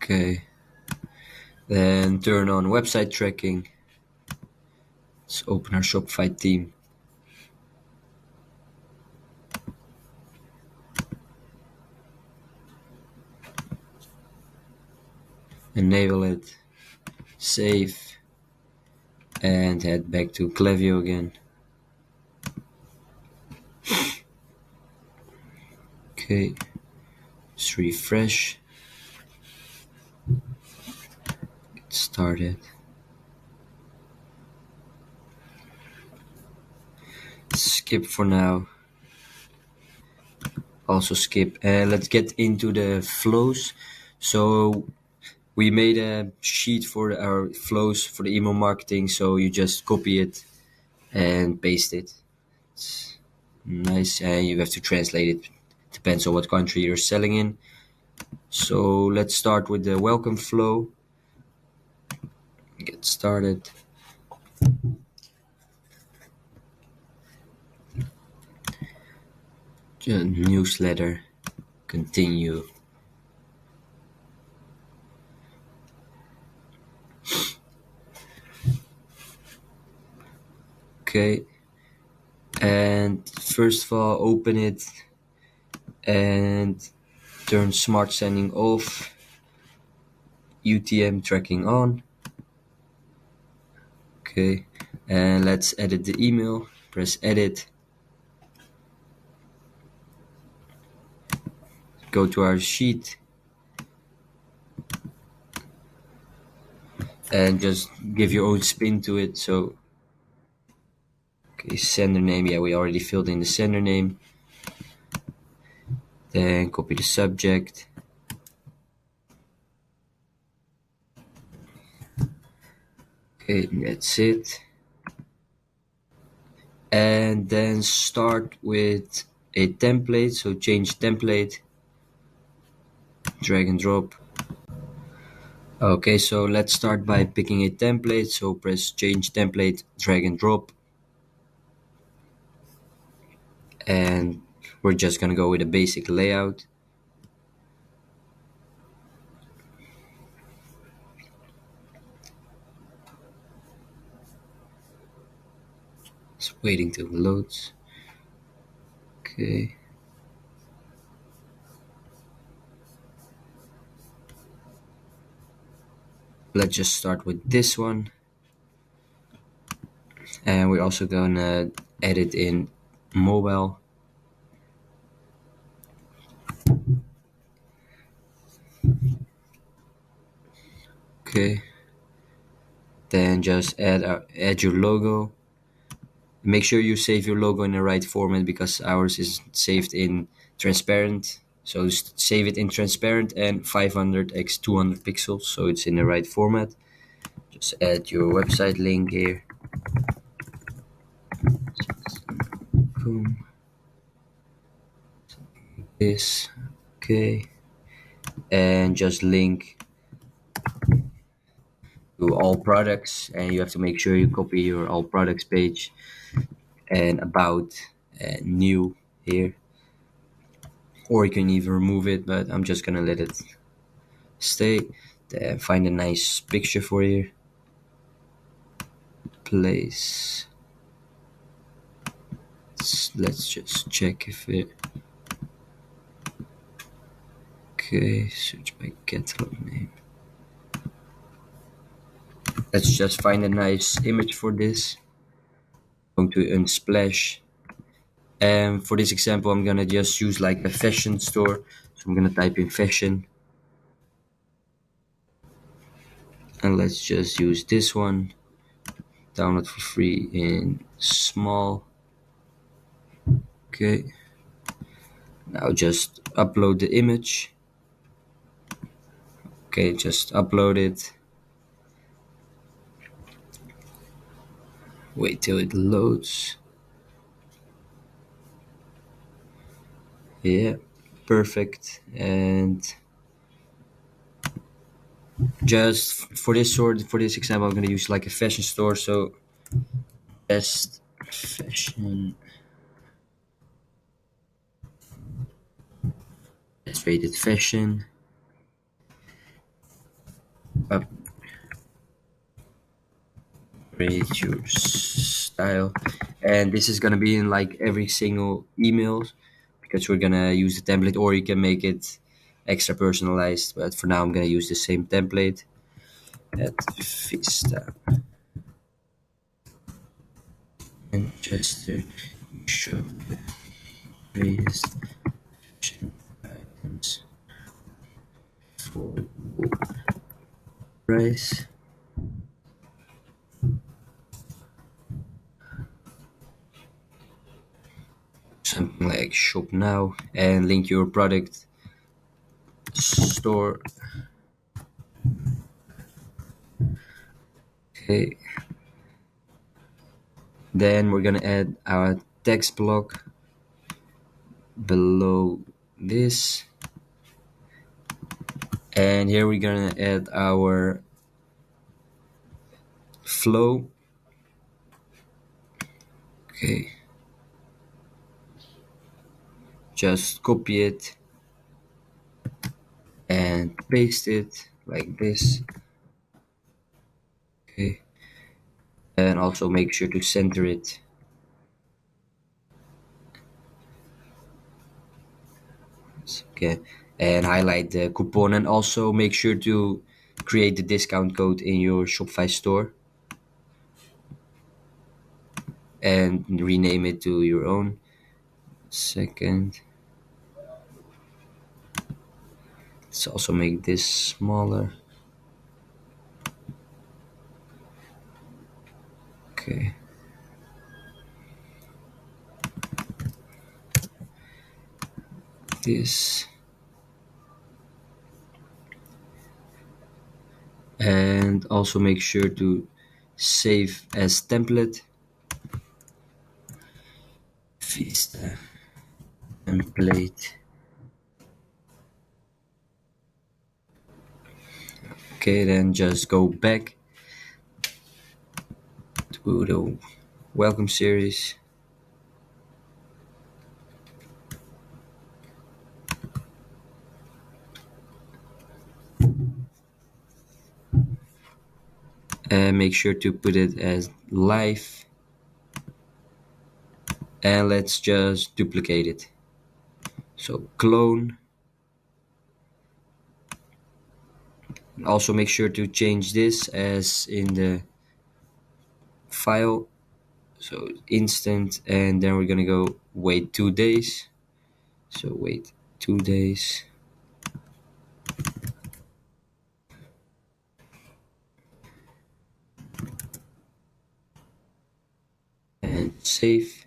Okay, then turn on website tracking. Let's open our Shopify theme. Enable it, save, and head back to Klaviyo again. Okay, let's refresh. Get started. Skip for now. Also skip. Let's get into the flows. So we made a sheet for our flows for the email marketing. So you just copy it and paste it. It's nice, and you have to translate it. Depends on what country you're selling in. So let's start with the welcome flow. Get started. Newsletter. Continue. Okay. And first of all, open it and turn smart sending off. UTM tracking on. Okay. And let's edit the email. Press edit. Go to our sheet. And just give your own spin to it. So, okay, sender name. Yeah, we already filled in the sender name. Then copy the subject. Okay, that's it. And then start with a template. So change template. Drag and drop. Okay, so let's start by picking a template. So press change template, drag and drop. And we're just gonna go with a basic layout. It's waiting till it loads. Okay. Let's just start with this one. And we're also gonna edit in mobile. Okay. Then just add your logo. Make sure you save your logo in the right format because ours is saved in transparent. So save it in transparent and 500 x 200 pixels, so it's in the right format. Just add your website link here. Boom. This, okay, and just link to all products, and you have to make sure you copy your all products page and about new here. or you can even remove it, but I'm just gonna let it stay. Then find a nice picture for you. Place. Let's just check if it. Okay, search by catalog name. Let's just find a nice image for this. I'm going to Unsplash. And for this example, I'm gonna just use like a fashion store. So I'm gonna type in fashion. And let's just use this one. Download for free in small. Okay. Now just upload the image. Okay, just upload it. Wait till it loads. Yeah, perfect. And just for this example, I'm gonna use like a fashion store. So best fashion. Let's rate it fashion. Rate your style, and this is gonna be in like every single email because we're gonna use the template, or you can make it extra personalized. But for now, I'm gonna use the same template at Vista. Manchester shop raised items for price. Something like shop now, and link your product store. Okay. Then we're gonna add our text block below this, and here we're gonna add our flow. Okay, just copy it and paste it like this. Okay, and also make sure to center it. Okay, and highlight the coupon, and also make sure to create the discount code in your Shopify store and rename it to your own. Second, let's also make this smaller. Okay. This. And also make sure to save as template. Vista template. Okay, then just go back to the welcome series. And make sure to put it as live. And let's just duplicate it. So clone. Also make sure to change this as in the file. So instant, and then we're gonna go wait 2 days. So wait 2 days. And save.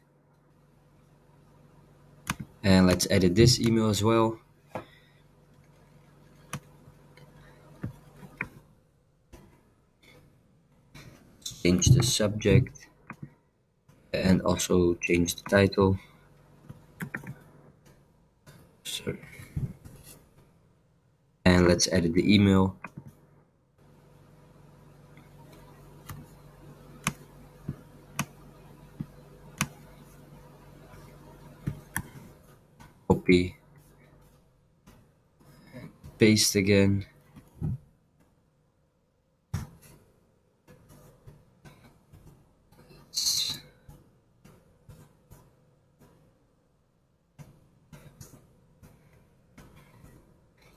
And let's edit this email as well. Change the subject and also change the title. Sorry. And let's edit the email. Copy paste again.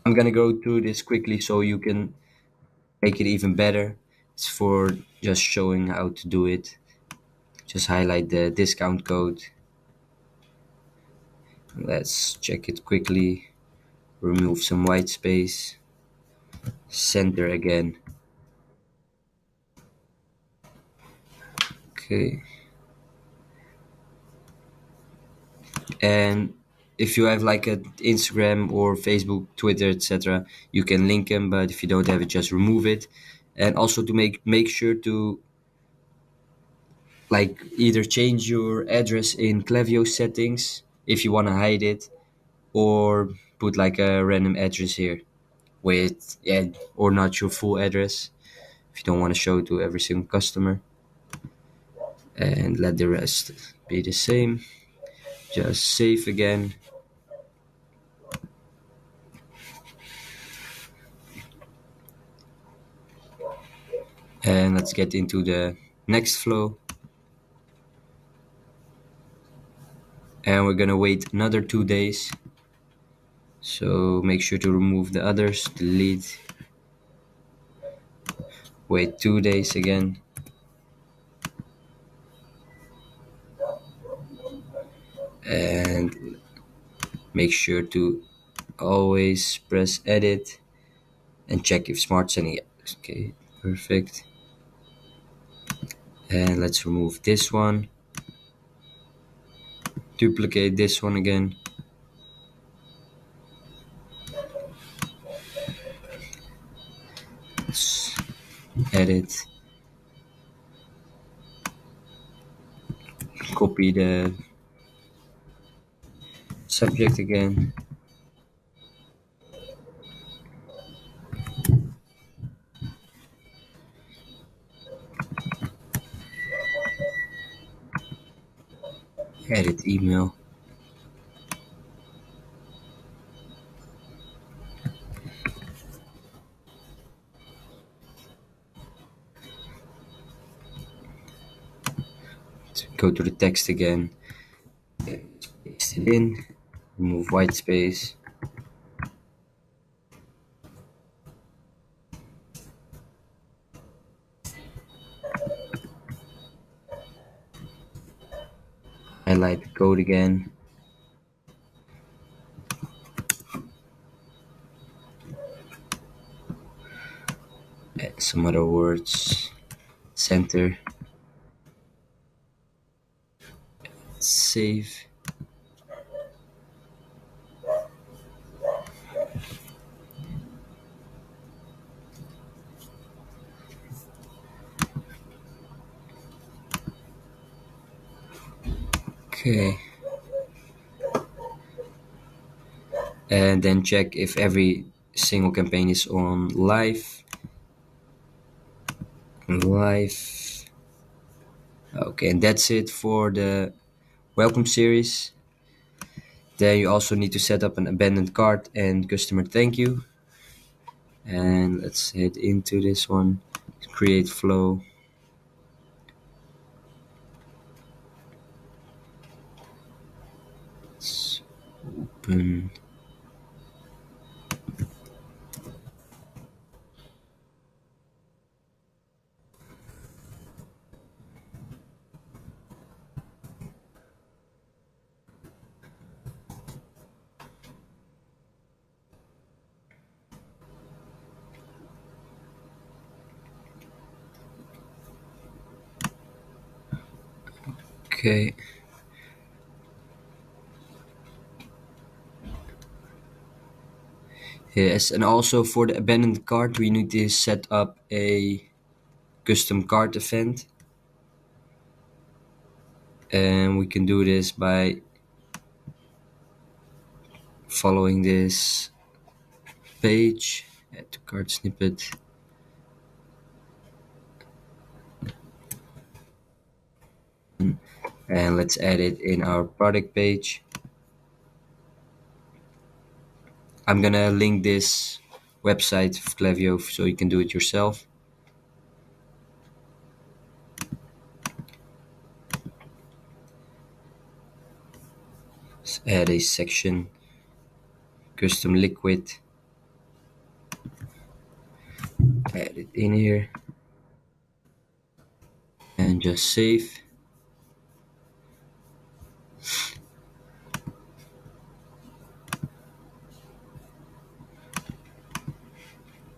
I'm gonna go through this quickly so you can make it even better. It's for just showing how to do it. Just highlight the discount code. Let's check it quickly. Remove some white space. Center again. Okay. And if you have like an Instagram or Facebook, Twitter, etc., you can link them, but if you don't have it, just remove it. And also to make sure to like either change your address in Klaviyo settings if you want to hide it, or put like a random address here with or not your full address if you don't want to show it to every single customer. And let the rest be the same. Just save again. And let's get into the next flow. And we're gonna wait another 2 days. So make sure to remove the others, delete. Wait 2 days again. And make sure to always press edit and check if smart sending. Okay, perfect. And let's remove this one. Duplicate this one again. Let's edit. Copy the subject again. Edit email. Go to the text again. Paste it in. Remove white space. Highlight the code again. Add some other words. Center. Save. Okay. And then check if every single campaign is on live. Live. Okay, and that's it for the welcome series. Then you also need to set up an abandoned cart and customer thank you. And let's head into this one. Create flow. Let's open. Okay. Yes, and also for the abandoned cart, we need to set up a custom cart event. And we can do this by following this page. Add to cart snippet. And let's add it in our product page. I'm gonna link this website of Klaviyo, so you can do it yourself. Let's add a section, custom liquid. Add it in here and just save.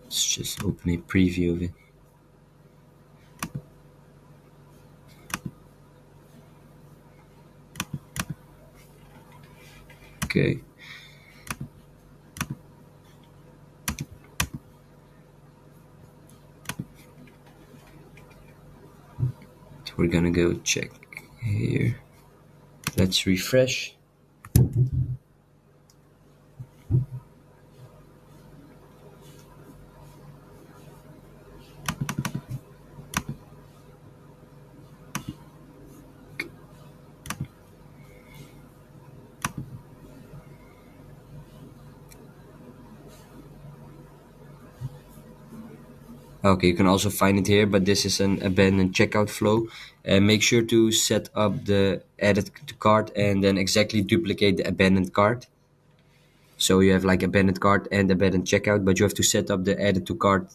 Let's just open a preview of it. Okay. So we're gonna go check here. Let's refresh. Okay, you can also find it here, but this is an abandoned checkout flow. And make sure to set up the added to cart and then exactly duplicate the abandoned cart. So you have like abandoned cart and abandoned checkout, but you have to set up the added to cart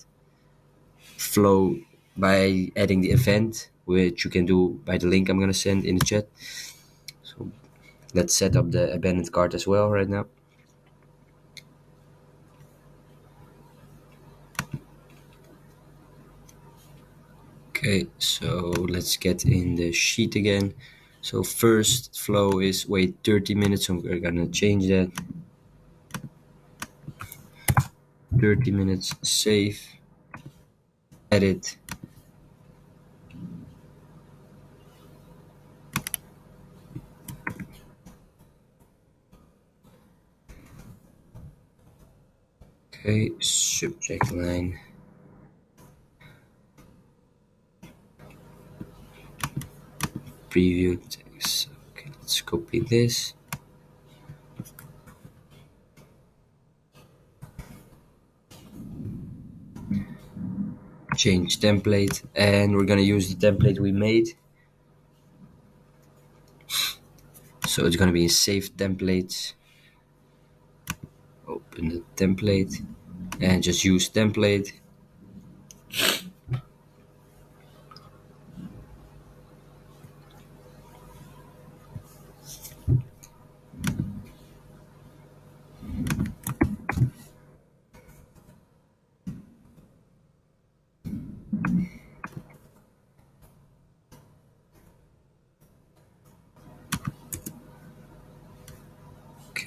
flow by adding the event, which you can do by the link I'm gonna send in the chat. So let's set up the abandoned cart as well right now. Okay, so let's get in the sheet again. So first flow is wait 30 minutes, so we're gonna change that. 30 minutes, save, edit. Okay, subject line. Preview text. Okay, let's copy this. Change template, and we're gonna use the template we made. So it's gonna be in save templates. Open the template and just use template.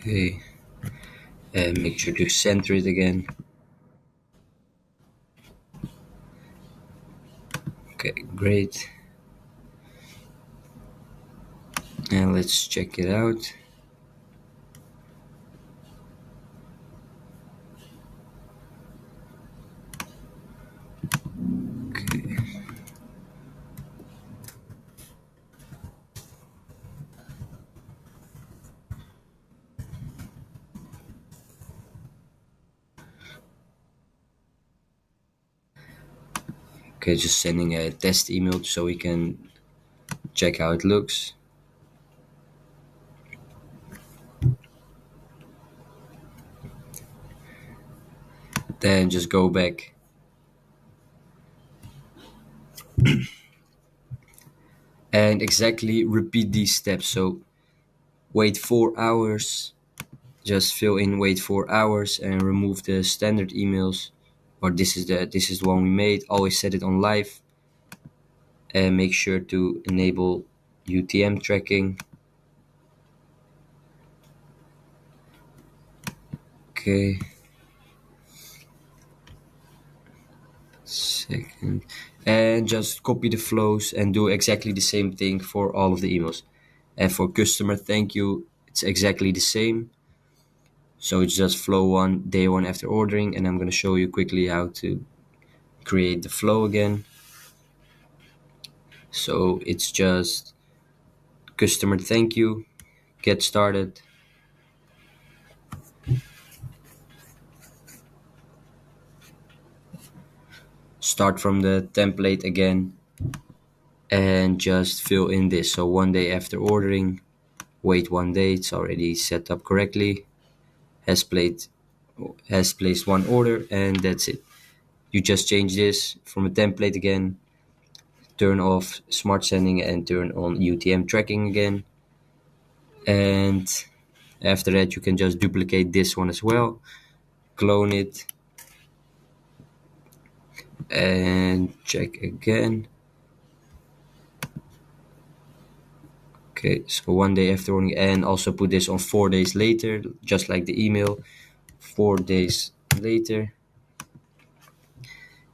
Okay, and make sure to center it again. Okay, great. And let's check it out. Okay. Okay, just sending a test email so we can check how it looks. Then just go back and exactly repeat these steps. So wait 4 hours, just fill in wait 4 hours and remove the standard emails, or this is the one we made. Always set it on live and make sure to enable UTM tracking. Okay, second, and just copy the flows and do exactly the same thing for all of the emails. And for customer thank you, it's exactly the same. So it's just flow 1, day 1 after ordering, and I'm going to show you quickly how to create the flow again. So it's just customer thank you, get started. start from the template again and just fill in this. So 1 day after ordering, wait 1 day, it's already set up correctly, has placed one order, and that's it. You just change this from a template again, turn off smart sending and turn on UTM tracking again. And after that, you can just duplicate this one as well, clone it, and check again. Okay, so 1 day after ordering, and also put this on 4 days later, just like the email, 4 days later.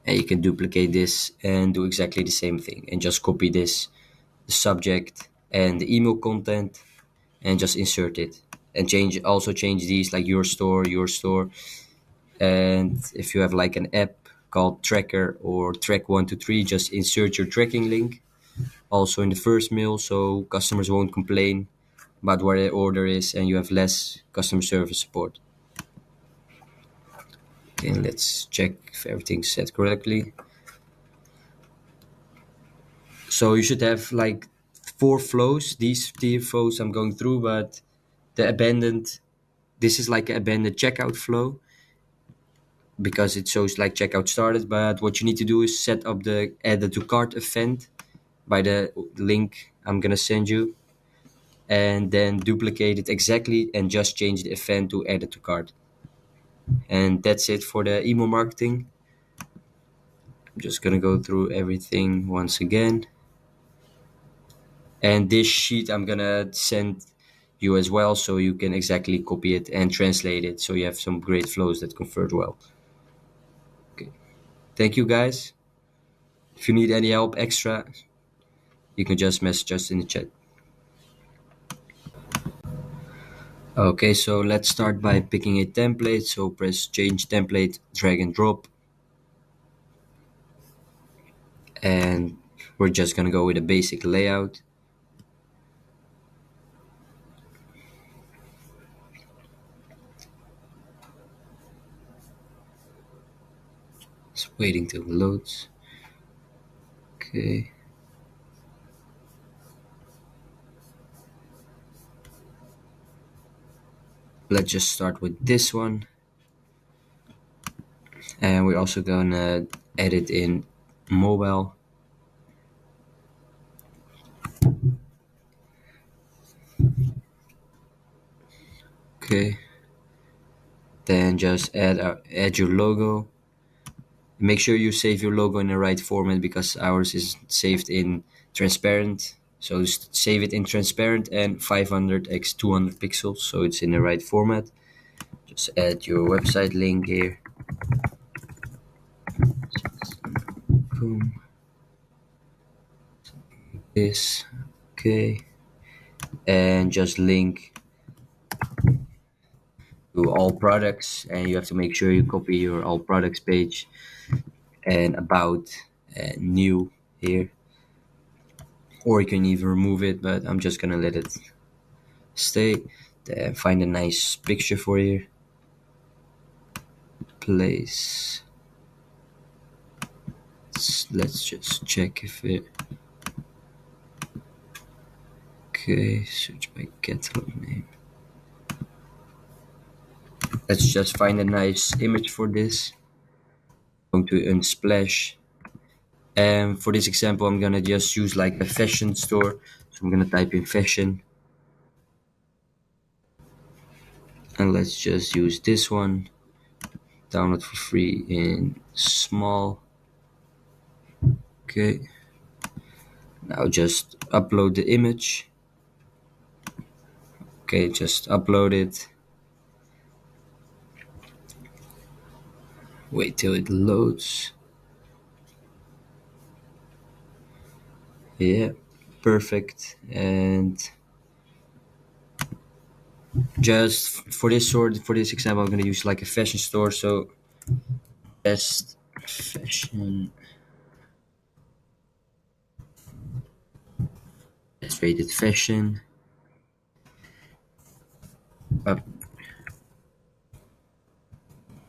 And you can duplicate this and do exactly the same thing, and just copy this, the subject and the email content, and just insert it. And also change these, like your store. And if you have like an app called Tracker or Track123, just insert your tracking link also in the first mail, so customers won't complain about where their order is and you have less customer service support. Okay, let's check if everything's set correctly. So you should have like 4 flows. These 3 flows I'm going through, but this is like an abandoned checkout flow because it shows like checkout started. But what you need to do is set up the add to cart event by the link I'm gonna send you, and then duplicate it exactly and just change the event to add to cart. And that's it for the email marketing. I'm just gonna go through everything once again. And this sheet I'm gonna send you as well, so you can exactly copy it and translate it, so you have some great flows that convert well. Okay, thank you guys. If you need any help extra, you can just message us in the chat. Okay, so let's start by picking a template. So press change template, drag and drop. And we're just gonna go with a basic layout. It's waiting till it loads. Okay. Let's just start with this one. And we're also gonna edit in mobile. Okay. Then just add your logo. Make sure you save your logo in the right format because ours is saved in transparent. So just save it in transparent and 500x200 pixels, so it's in the right format. Just add your website link here. Boom. This, okay, and just link to all products, and you have to make sure you copy your all products page and about and new here, or you can even remove it, but I'm just gonna let it stay. Then find a nice picture for you, place. Let's just check if it, okay, search by catalog name. Let's just find a nice image for this. I'm going to Unsplash, and for this example I'm gonna just use like a fashion store, so I'm gonna type in fashion, and let's just use this one, download for free in small. Okay, now just upload the image. Okay, just upload it, wait till it loads. Yeah, perfect. And just for this example I'm going to use like a fashion store, so best fashion, let's rate it fashion.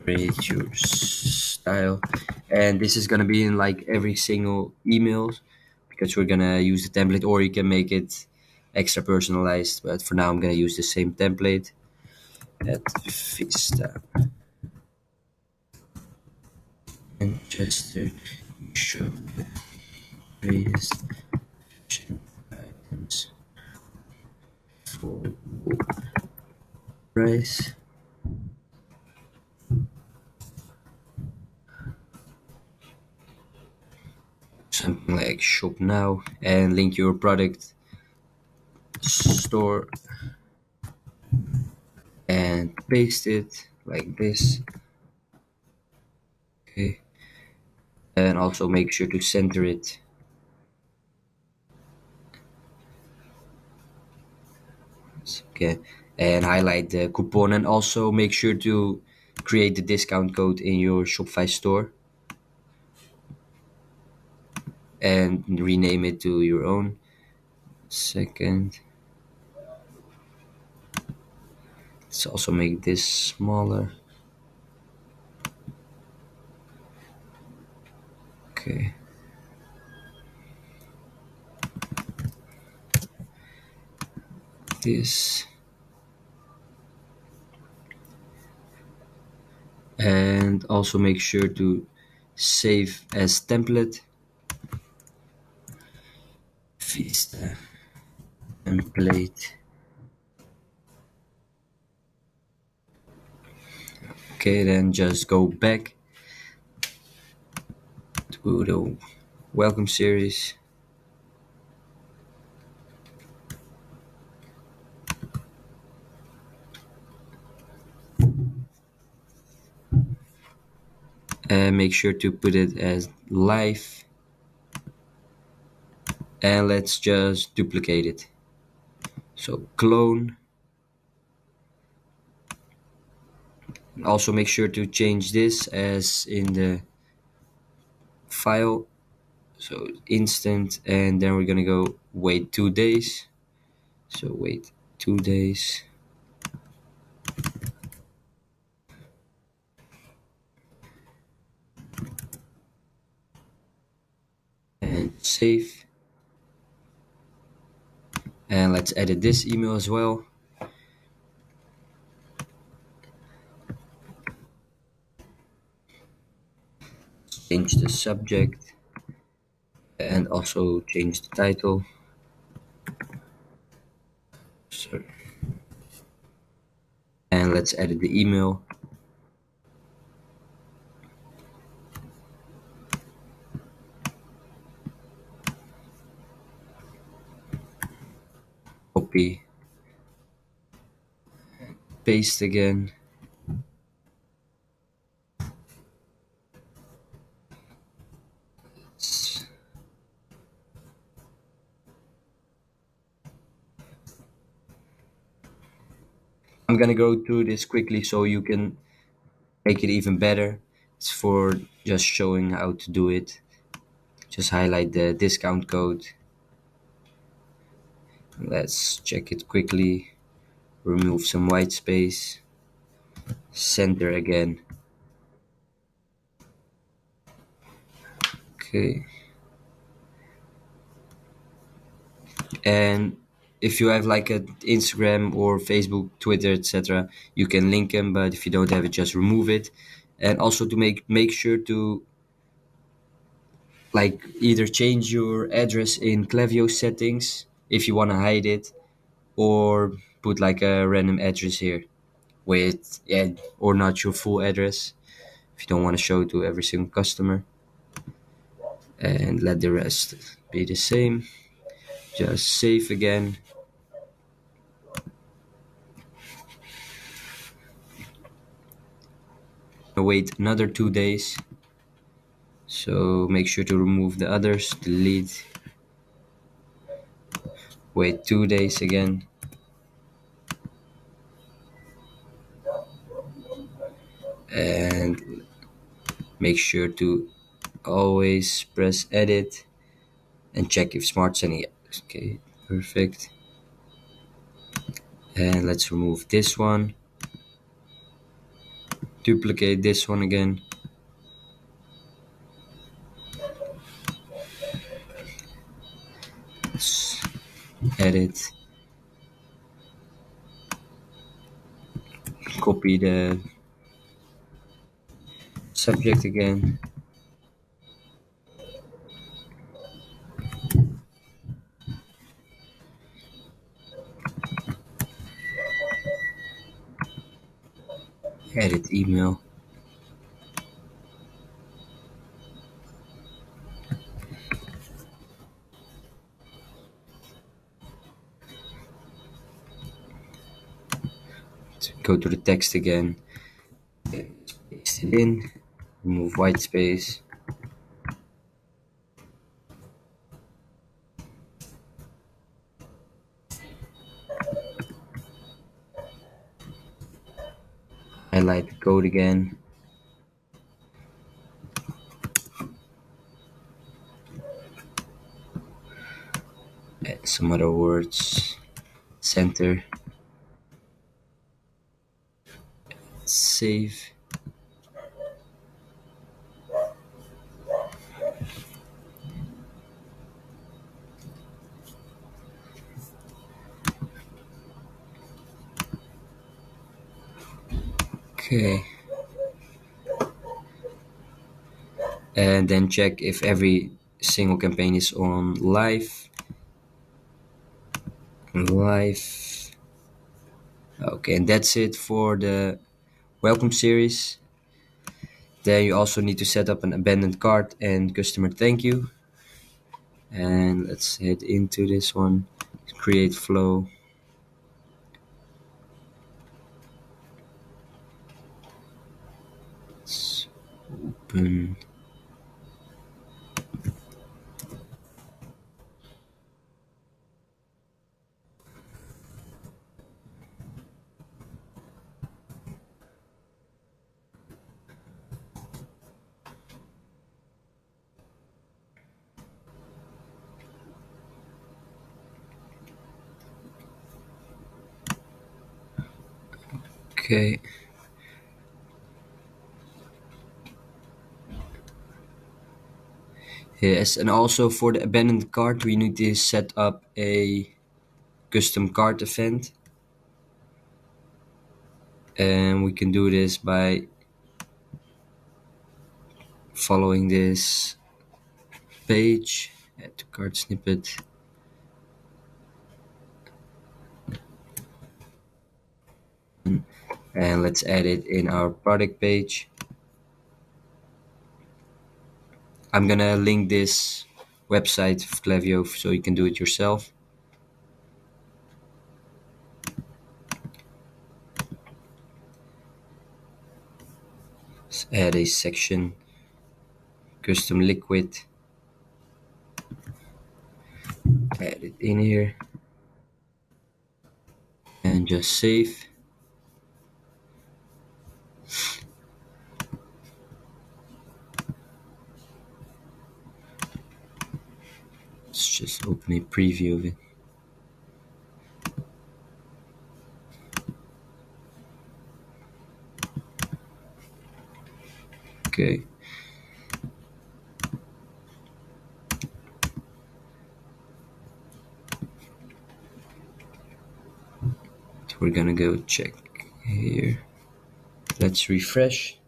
create your style, and this is gonna be in like every single email because we're gonna use the template, or you can make it extra personalized, but for now I'm gonna use the same template at Vista. Manchester, you show the greatest fashion items for price. Something like shop now, and link your product store and paste it like this. Okay, and also make sure to center it. Okay, and highlight the coupon, and also make sure to create the discount code in your Shopify store and rename it to your own. Second, let's also make this smaller. Okay. This. And also make sure to save as template. Vista template. Okay, then just go back to the welcome series. And make sure to put it as live. And let's just duplicate it. So clone. Also make sure to change this as in the file. So instant, and then we're gonna go wait 2 days. So wait 2 days. And save. And let's edit this email as well. Change the subject and also change the title. Sorry. And let's edit the email. Copy. Paste again. I'm gonna go through this quickly so you can make it even better. It's for just showing how to do it. Just highlight the discount code. Let's check it quickly. Remove some white space. Center again. Okay. And if you have like an Instagram or Facebook, Twitter, etc., you can link them, but if you don't have it, just remove it. And also to make sure to like either change your address in Klaviyo settings if you want to hide it, or put like a random address here with or not your full address if you don't want to show it to every single customer. And let the rest be the same. Just save again. Wait another 2 days. So make sure to remove the others, delete. Wait 2 days again. And make sure to always press edit and check if smart sending. Okay, perfect. And let's remove this one. duplicate this one again. Let's edit. Copy the subject again. Edit email. Go to the text again. Paste it in. Remove white space. Highlight the code again. Add some other words. Center. Save. Okay. And then check if every single campaign is on live. Live. Okay, and that's it for the welcome series. Then you also need to set up an abandoned cart and customer thank you. And let's head into this one. Create flow. Let's open. Okay. Yes, and also for the abandoned cart, we need to set up a custom cart event. And we can do this by following this page. Add to cart snippet. And let's add it in our product page. I'm gonna link this website of Klaviyo so you can do it yourself. Let's add a section, custom liquid. Add it in here. And just save. Let's just open a preview of it. Okay. So we're gonna go check here. Let's refresh.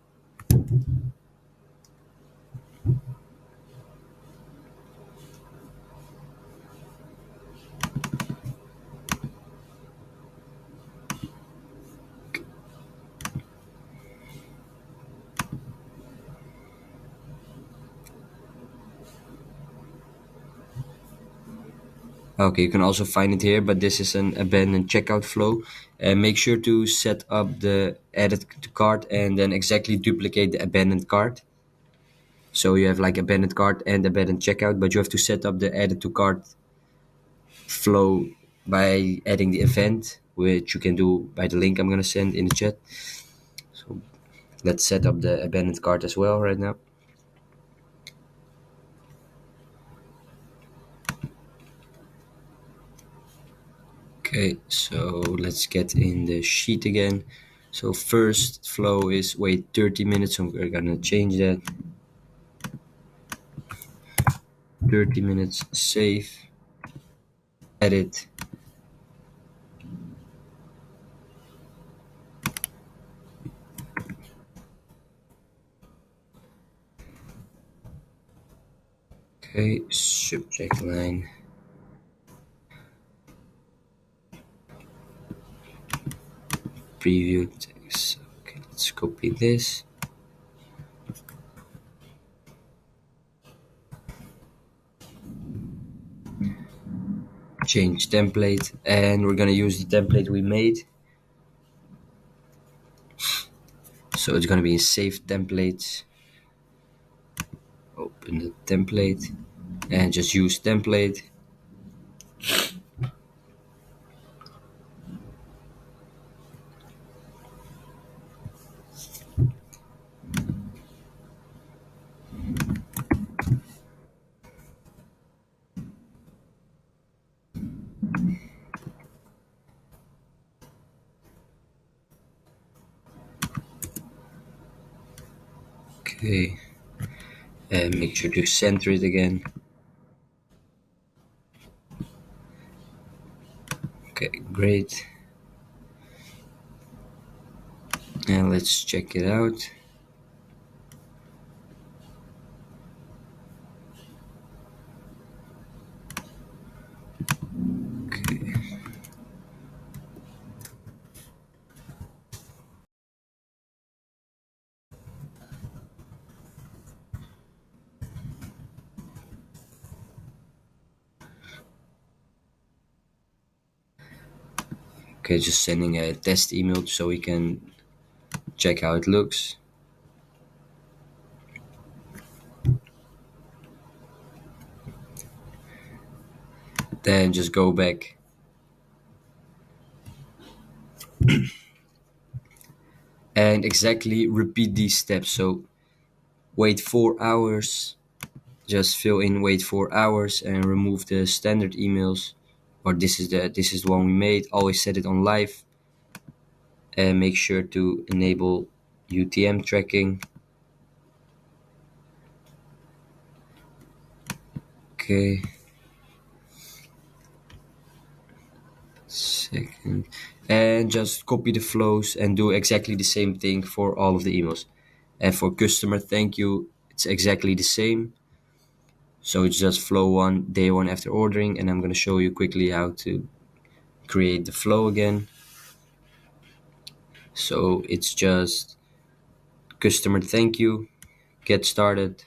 Okay, you can also find it here, but this is an abandoned checkout flow. And make sure to set up the added to cart and then exactly duplicate the abandoned cart. So you have like abandoned cart and abandoned checkout, but you have to set up the added to cart flow by adding the event, which you can do by the link I'm gonna send in the chat. So let's set up the abandoned cart as well right now. Okay, so let's get in the sheet again. So first flow is wait 30 minutes, so we're gonna change that. 30 minutes, save, edit. Okay, subject line. Preview text. Okay, let's copy this. Change template, and we're gonna use the template we made. So it's gonna be in save templates. Open the template and just use template. Okay, and make sure to center it again. Okay, great. And let's check it out. Okay. Okay, just sending a test email so we can check how it looks. Then just go back. And exactly repeat these steps. So wait 4 hours, just fill in wait 4 hours and remove the standard emails. Or this is the one we made. Always set it on live. And make sure to enable UTM tracking. Okay. Second. And just copy the flows and do exactly the same thing for all of the emails. And for customer thank you, it's exactly the same. So it's just flow 1, day 1 after ordering, and I'm going to show you quickly how to create the flow again. So it's just customer thank you, get started.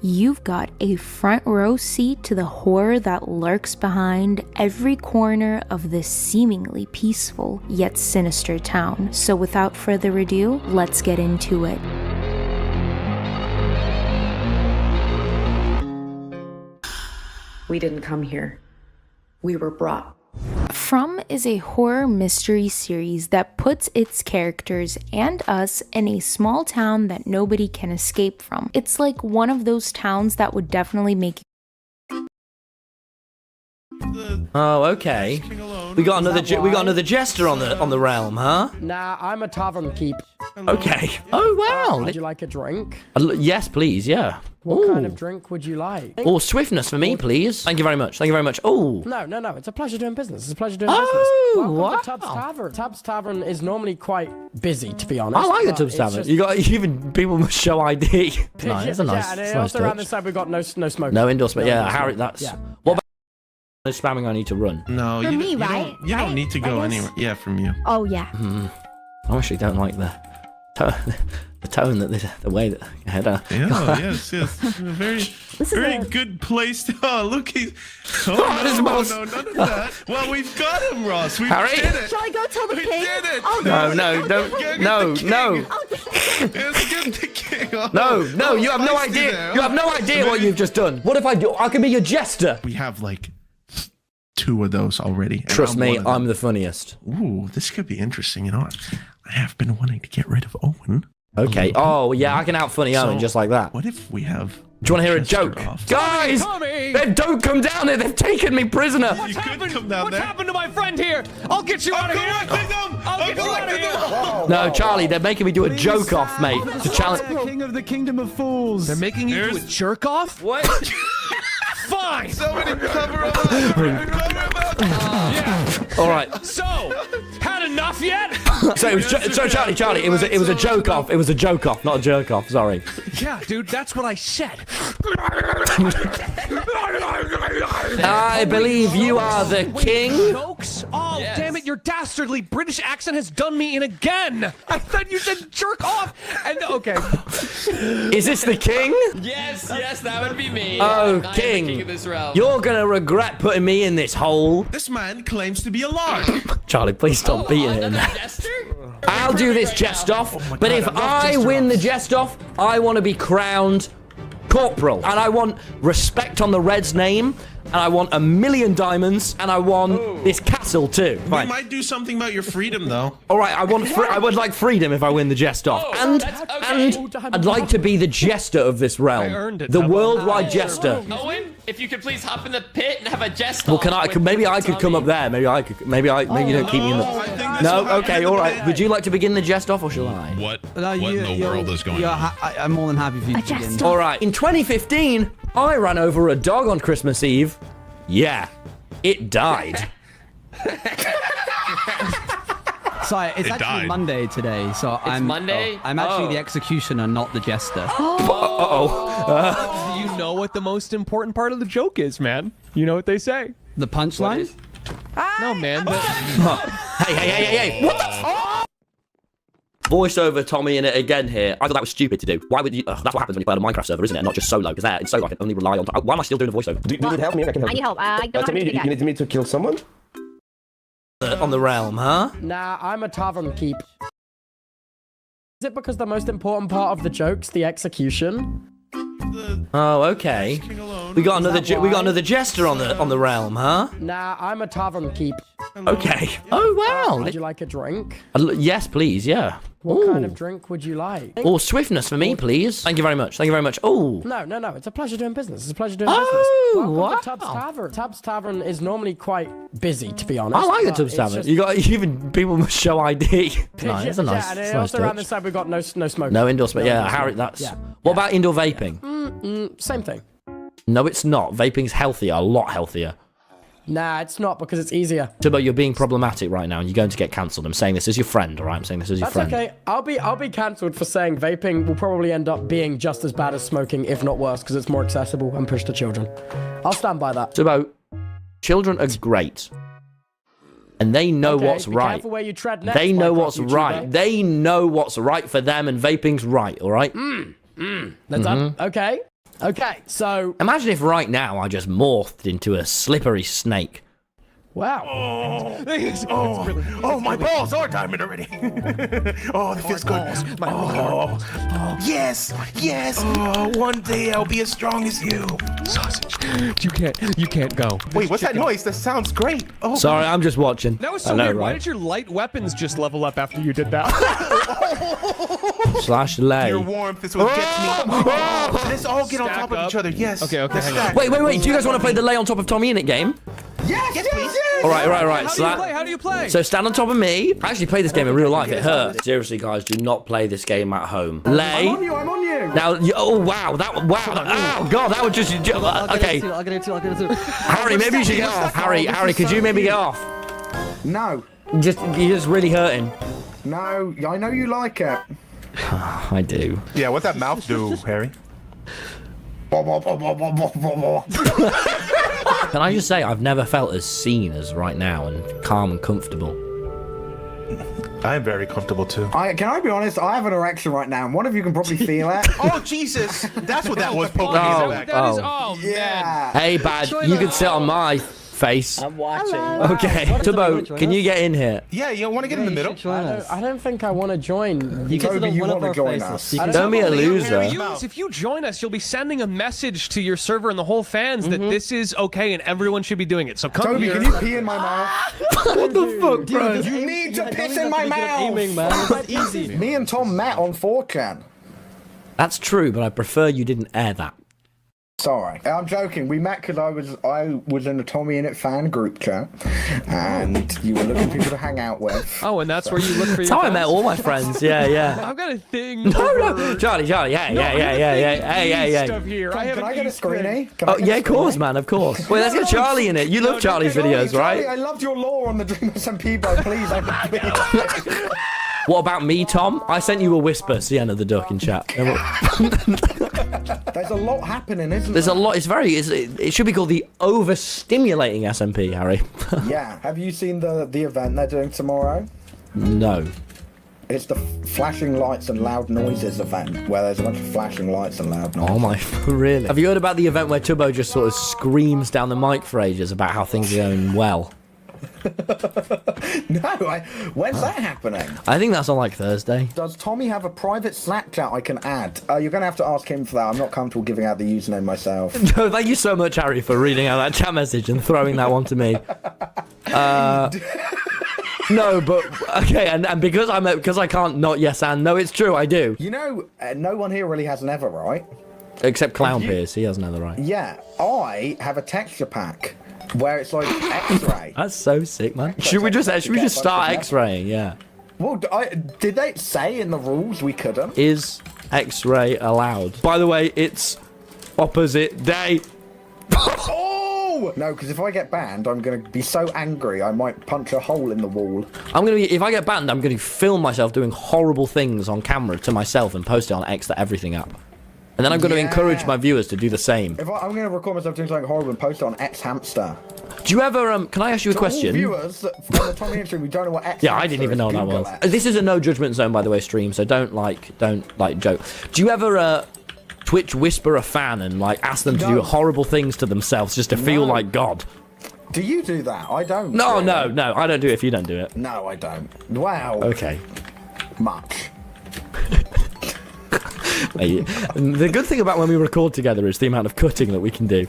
You've got a front row seat to the horror that lurks behind every corner of this seemingly peaceful yet sinister town. So without further ado, let's get into it. We didn't come here. We were brought. From is a horror mystery series that puts its characters and us in a small town that nobody can escape from. It's like one of those towns that would definitely make Oh, okay. We got another jester on the realm, huh? Nah, I'm a tavern keep. Okay. Oh wow. Would you like a drink? Yes, please. Yeah. What kind of drink would you like? Oh, swiftness for me, please. Thank you very much. Thank you very much. Oh. No. It's a pleasure doing business. It's a pleasure doing business. Welcome to Tubbs Tavern. Tubbs Tavern is normally quite busy, to be honest. I like the Tubbs Tavern. You got even people must show ID. Nice. That's a nice. Yeah, and nice also touch. around this side we've got no smoking. No indoor smoke. Yeah, indoor Harry. smoking. That's. Yeah. What about no spamming? I need to run. No, For you, me, you right? don't. You don't need to go anywhere. Yeah, from you. Oh, yeah. I actually don't like the tone that the way that. Yes. Very good place to. Oh, look, he's. Oh, no, none of that. Well, we've got him, Ross. We Harry? did it. Shall I go tell the king? We did it. Oh, No, don't. No. Let's get the king. Oh, No, you have no I see idea. there. You have no idea what you've just done. What if I do? I can be your jester. We have like 2 of those already. and Trust me, one of them. I'm the funniest. Ooh, this could be interesting. You know what? I have been wanting to get rid of Owen. Okay. Oh, yeah, I can out funny Owen just like that. What if we have? Do you want to hear a joke? Guys! Tommy! Don't come down here! They've taken me prisoner! You could come down What's there. happened to my friend here? I'll get you out of here! I'll get you out of here! No, Charlie, they're making me do a joke off, mate. To challenge. King of the Kingdom of Fools. They're making you do a jerk off? What? Fine! Somebody cover him up. Cover him up. Yeah. All right. So, had enough yet? So it was Charlie. It was a joke off. It was a joke off, not a jerk off. Sorry. Yeah, dude, that's what I said. I believe you are the king. Jokes? Oh, damn it! Your dastardly British accent has done me in again. I thought you said jerk off. And okay. Is this the king? Yes, that would be me. Oh, I'm king. the king of this realm. You're gonna regret putting me in this hole. This man claims to be a lord. Charlie, please stop beating him. I'll do this jest off, but if I win the jest off, I want to be crowned corporal, and I want respect on the Red's name, and I want 1,000,000 diamonds, and I want this castle too. We might do something about your freedom, though. All right, I would like freedom if I win the jest off, and I'd like to be the jester of this realm, the worldwide jester. Owen, if you could please hop in the pit and have a jest Well, off maybe I could come up there. Maybe you don't keep me in the. No, okay, all right. Would you like to begin the jest off, or shall I? What in the world is going on? I'm more than happy for you to begin. All right. In 2015, I ran over a dog on Christmas Eve. Yeah, it died. So it's actually Monday today, so I'm Monday? I'm actually the executioner, not the jester. You know what the most important part of the joke is, man. You know what they say. The punchline? No, man. Hey! What the? Voiceover Tommy in it again here. I thought that was stupid to do. Why would you? That's what happens when you play on a Minecraft server, isn't it? Not just solo, because in solo I can only rely on. Why am I still doing a voiceover? Do you need help? I can help. I need help. I don't have you need me to kill someone? On the realm, huh? Nah, I'm a tavern keep. Is it because the most important part of the joke's the execution? Oh, okay. We got another jester on the realm, huh? Nah, I'm a tavern keep. Okay. Oh wow. Would you like a drink? Yes, please. Yeah. What kind of drink would you like? Oh, swiftness for me, please. Thank you very much. Oh. No. It's a pleasure doing business. It's a pleasure doing business. Welcome Wow. to Tubbs Tavern. Tubbs Tavern is normally quite busy, to be honest. I like the but Tubbs it's Tavern. just- You got even people must show ID. Nice. That's a nice. Yeah, and that's a nice also around touch. this side we've got no smoking. No indoor smoke. Yeah, indoor Harry. smoking. That's. Yeah. What about indoor vaping? Same thing. No, it's not. Vaping's healthier, a lot healthier. Nah, it's not because it's easier. But you're being problematic right now, and you're going to get cancelled. I'm saying this as your friend, all right? I'm saying this as your That's friend. okay. I'll be cancelled for saying vaping will probably end up being just as bad as smoking, if not worse, because it's more accessible and pushed to children. I'll stand by that. So, children are great. And they know what's be right. Careful where you tread next, They know Minecraft what's YouTuber. right. They know what's right for them, and vaping's right, all right? That's okay. Okay, so imagine if right now I just morphed into a slippery snake. Wow. Oh, my balls are diamond already. Oh, that feels good. Yes. Oh, one day I'll be as strong as you. Sausage. You can't go. Wait, what's that noise? That sounds great. Oh, Sorry, I'm just watching. That was so I know, weird. Why right? did your light weapons just level up after you did that? Slash lay. Your warmth is what gets me. Oh, let's all get on top of each other. Yes. Okay, Let's hang on. stack. Wait. Do you guys want to play the lay on top of Tommy in it game? Yes, please. All right. So How do you play? So stand on top of me. I actually played this game in real life. It hurt. Seriously, guys, do not play this game at home. Lay. I'm on you. Now, oh wow, oh god, that would just okay. I'll get it too. Harry, maybe you should get off. Harry, could you maybe get off? No. You're just really hurting. No, I know you like it. I do. Yeah, what that mouth do, Harry? Can I just say, I've never felt as seen as right now and calm and comfortable. I am very comfortable too. Can I be honest? I have an erection right now, and one of you can probably feel it. Oh Jesus! That's what that was. Poking Oh, back. Yeah. Hey, bad, you can sit on my face. I'm watching. Okay, Tubbo, can you get in here? Yeah, you want to get in the middle? I don't think I want to join. Toby, you want to join us? Don't be a loser. If you join us, you'll be sending a message to your server and the whole fans that this is okay and everyone should be doing it. So come Toby, here. can you pee in my mouth? What the fuck, bro? You need to piss in my mouth. Aiming, man. It's easy. Me and Tom met on 4chan. That's true, but I prefer you didn't air that. Sorry, I'm joking. We met because I was in the Tommy In It fan group chat, and you were looking for people to hang out with. Oh, and that's where you look for your That's how I fans? met all my friends. Yeah. I've got a thing. No, Charlie. Hey. Stuff here. Can I get a screenie? Oh yeah, of course, man, of course. Wait, let's get Charlie in it. You love Charlie's videos, right? I loved your lore on the Dream SMP, bro. Please. What about me, Tom? I sent you a whisper, Sienna the duck in chat. There's a lot happening, isn't there? There's a lot. It should be called the overstimulating SMP, Harry. Yeah. Have you seen the event they're doing tomorrow? No. It's the flashing lights and loud noises event, where there's a bunch of flashing lights and loud noises. Oh my, really? Have you heard about the event where Tubbo just sort of screams down the mic for ages about how things are going well? No, when's that happening? I think that's on like Thursday. Does Tommy have a private Slack chat I can add? You're going to have to ask him for that. I'm not comfortable giving out the username myself. No, thank you so much, Harry, for reading out that chat message and throwing that one to me. No, but okay, and because I can't not yes and no, it's true, I do. You know, no one here really has Nether, right? Except Clown Pierce, he has Nether, right? Yeah, I have a texture pack where it's like X-ray. That's so sick, man. Should we just start X-raying? Yeah. Well, did they say in the rules we couldn't? Is X-ray allowed? By the way, it's opposite day. Oh! No, because if I get banned, I'm going to be so angry I might punch a hole in the wall. If I get banned, I'm going to film myself doing horrible things on camera to myself and post it on X to everything up. And then I'm going to encourage my viewers to do the same. I'm going to record myself doing something horrible and post it on X Hamster. Do you ever, can I ask you a question? All viewers from the Tommy In It stream, we don't know what X Yeah, I didn't even know what that was. This is a no judgment zone, by the way, stream, so don't joke. Do you ever, Twitch whisper a fan and, ask them to do horrible things to themselves just to feel like God? Do you do that? I don't. No, I don't do it if you don't do it. No, I don't. Wow. Okay. Much. The good thing about when we record together is the amount of cutting that we can do.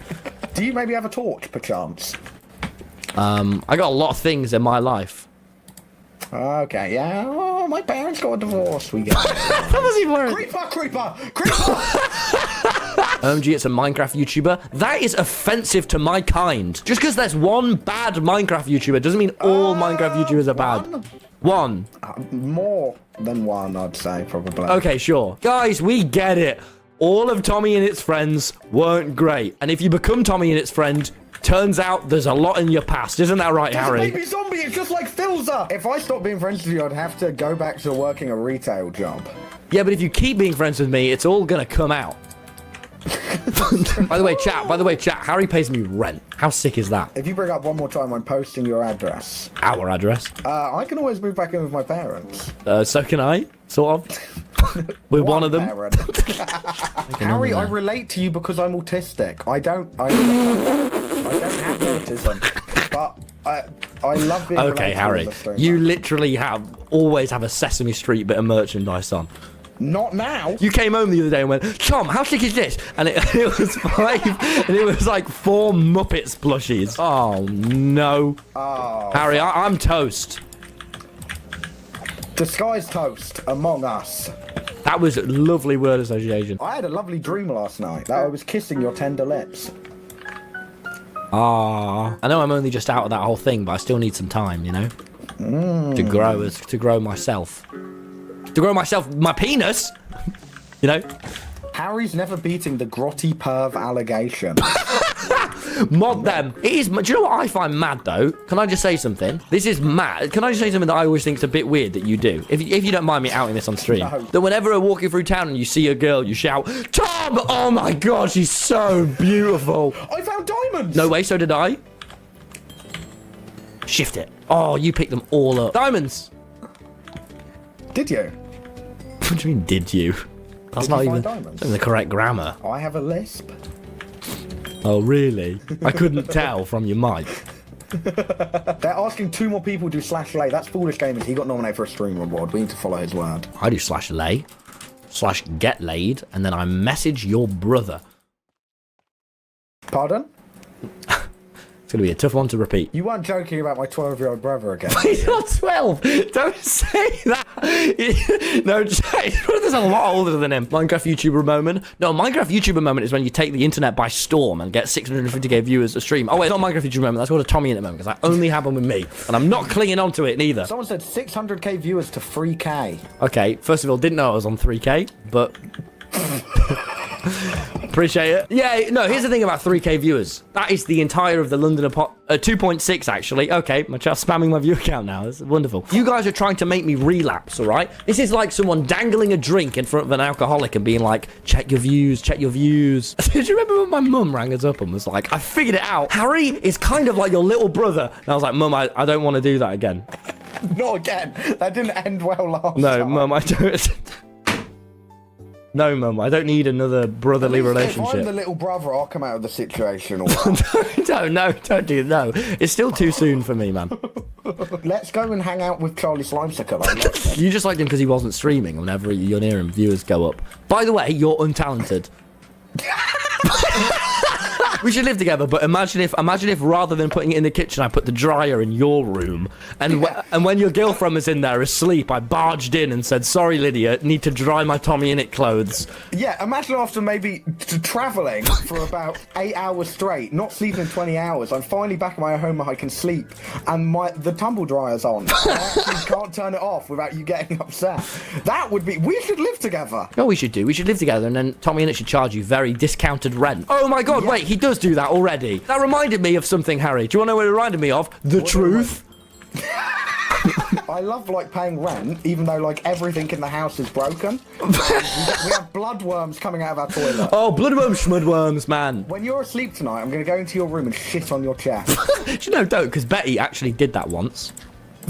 Do you maybe have a torch, perchance? I got a lot of things in my life. Okay, yeah. Oh, my parents got a divorce. We get it. That was even worse. Creeper! OMG, it's a Minecraft YouTuber. That is offensive to my kind. Just because there's one bad Minecraft YouTuber doesn't mean all Minecraft YouTubers are bad. One. More than one, I'd say, probably. Okay, sure. Guys, we get it. All of Tommy and its friends weren't great. And if you become Tommy and its friend, turns out there's a lot in your past. Isn't that right, Harry? There's a baby zombie. It's just like Philza. If I stopped being friends with you, I'd have to go back to working a retail job. Yeah, but if you keep being friends with me, it's all gonna come out. By the way, chat, Harry pays me rent. How sick is that? If you bring up one more time, I'm posting your address. Our address? I can always move back in with my parents. So can I, sort of. We're one of them. Harry, I relate to you because I'm autistic. I don't have autism, but I love being Okay, Harry, you literally always have a Sesame Street bit of merchandise on. Not now. You came home the other day and went, Tom, how sick is this? And it was like 4 Muppets plushies. Oh no. Oh, Harry, I'm toast. Disguised toast among us. That was a lovely word association. I had a lovely dream last night that I was kissing your tender lips. Ah, I know I'm only just out of that whole thing, but I still need some time, you know, to grow myself, my penis, you know. Harry's never beating the grotty perv allegation. Mod them. It is. Do you know what I find mad though? Can I just say something? This is mad. Can I just say something that I always think is a bit weird that you do? If you don't mind me outing this on stream. No. That whenever we're walking through town and you see a girl, you shout, "Tom! Oh my God, she's so beautiful." I found diamonds. No way. So did I. Shift it. Oh, you picked them all up. Diamonds. Did you? What do you mean? Did you? That's not even the correct grammar. I have a lisp. Oh, really? I couldn't tell from your mic. They're asking 2 more people to do /lay. That's foolish gamers. He got nominated for a stream reward. We need to follow his word. I do /lay, /get laid, and then I message your brother. Pardon? It's going to be a tough one to repeat. You weren't joking about my 12-year-old brother again. He's not 12. Don't say that. No, there's a lot older than him. Minecraft YouTuber moment. No, Minecraft YouTuber moment is when you take the internet by storm and get 650k viewers a stream. Oh, wait, it's not Minecraft YouTuber moment. That's called a Tommy in it moment, because that only happened with me. And I'm not clinging on to it neither. Someone said 600k viewers to 3k. Okay, first of all, didn't know I was on 3k, but... Appreciate it. Yeah, no, here's the thing about 3k viewers. That is the entire of the London 2.6 actually. Okay, my chat's spamming my view account now. That's wonderful. You guys are trying to make me relapse, all right? This is like someone dangling a drink in front of an alcoholic and being like, check your views, check your views. Did you remember when my mum rang us up and was like, I figured it out. Harry is kind of like your little brother. And I was like, Mum, I don't want to do that again. Not again. That didn't end well last No, time. Mum, I don't... No, Mum, I don't need another brotherly relationship. If I'm the little brother, I'll come out of the situation. All right. Don't do no. It's still too soon for me, man. Let's go and hang out with Charlie Slimesicle. You just liked him because he wasn't streaming. Whenever you're near him, viewers go up. By the way, you're untalented. We should live together, but imagine if rather than putting it in the kitchen, I put the dryer in your room, and when your girlfriend was in there asleep, I barged in and said, "Sorry, Lydia, need to dry my Tommy Innit clothes." Yeah, imagine after maybe travelling for about 8 hours straight, not sleeping in 20 hours, I'm finally back in my home where I can sleep, and the tumble dryer's on. I actually can't turn it off without you getting upset. That would be... We should live together. No, we should do. We should live together, and then Tommy Innit should charge you very discounted rent. Oh my God, wait, he does do that already. That reminded me of something, Harry. Do you want to know what it reminded me of? The truth. I love paying rent, even though everything in the house is broken. We have bloodworms coming out of our toilet. Oh, bloodworms, schmudworms, man. When you're asleep tonight, I'm going to go into your room and shit on your chest. Do you know, don't, because Betty actually did that once.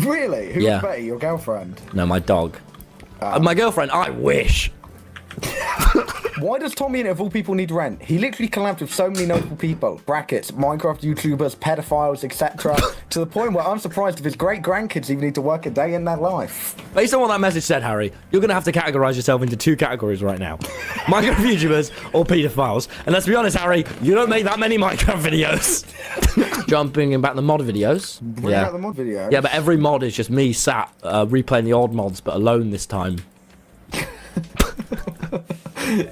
Really? Who was Betty? Your girlfriend? No, my dog. My girlfriend, I wish. Why does Tommy Innit of all people need rent? He literally collabed with so many notable people, brackets, Minecraft YouTubers, pedophiles, etc. to the point where I'm surprised if his great-grandkids even need to work a day in their life. Based on what that message said, Harry, you're going to have to categorise yourself into 2 categories right now. Minecraft YouTubers or pedophiles. And let's be honest, Harry, you don't make that many Minecraft videos. Jumping back the mod videos. Bring out the mod videos? Yeah, but every mod is just me sat replaying the old mods, but alone this time.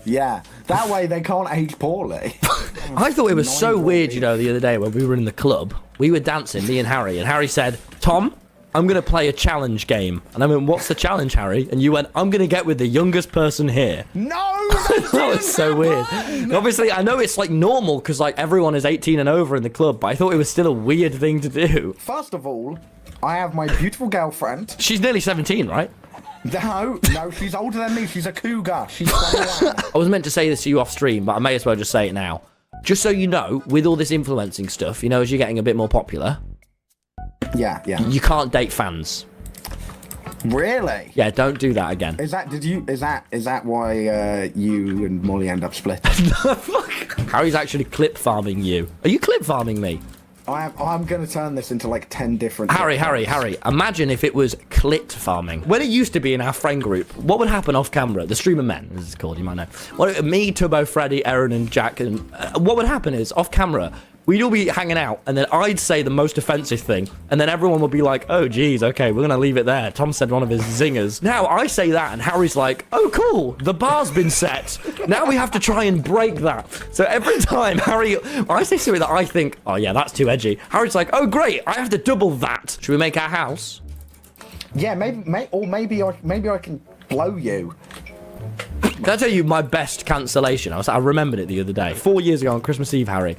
Yeah, that way they can't age poorly. I thought it was so weird, you know, the other day when we were in the club. We were dancing, me and Harry said, "Tom, I'm going to play a challenge game." And I went, "What's the challenge, Harry?" And you went, "I'm going to get with the youngest person here." No! That was so weird. Obviously, I know it's normal because everyone is 18 and over in the club, but I thought it was still a weird thing to do. First of all, I have my beautiful girlfriend. She's nearly 17, right? No, she's older than me. She's a cougar. She's 21. I was meant to say this to you off stream, but I may as well just say it now. Just so you know, with all this influencing stuff, you know, as you're getting a bit more popular. Yeah. You can't date fans. Really? Yeah, don't do that again. Is that why you and Molly end up splitting? Harry's actually clip farming you. Are you clip farming me? I'm going to turn this into 10 different... Harry, imagine if it was clit farming. When it used to be in our friend group, what would happen off camera? The streamer men, as it's called, you might know. Me, Tubbo, Freddy, Aaron and Jack, and what would happen is, off camera, we'd all be hanging out, and then I'd say the most offensive thing, and then everyone would be like, oh, geez, okay, we're going to leave it there. Tom said one of his zingers. Now, I say that, and Harry's like, oh, cool, the bar's been set. Now we have to try and break that. So every time I say something that I think, oh, yeah, that's too edgy, Harry's like, oh, great, I have to double that. Should we make our house? Yeah, maybe I can blow you. Can I tell you my best cancellation? I remembered it the other day. 4 years ago on Christmas Eve, Harry.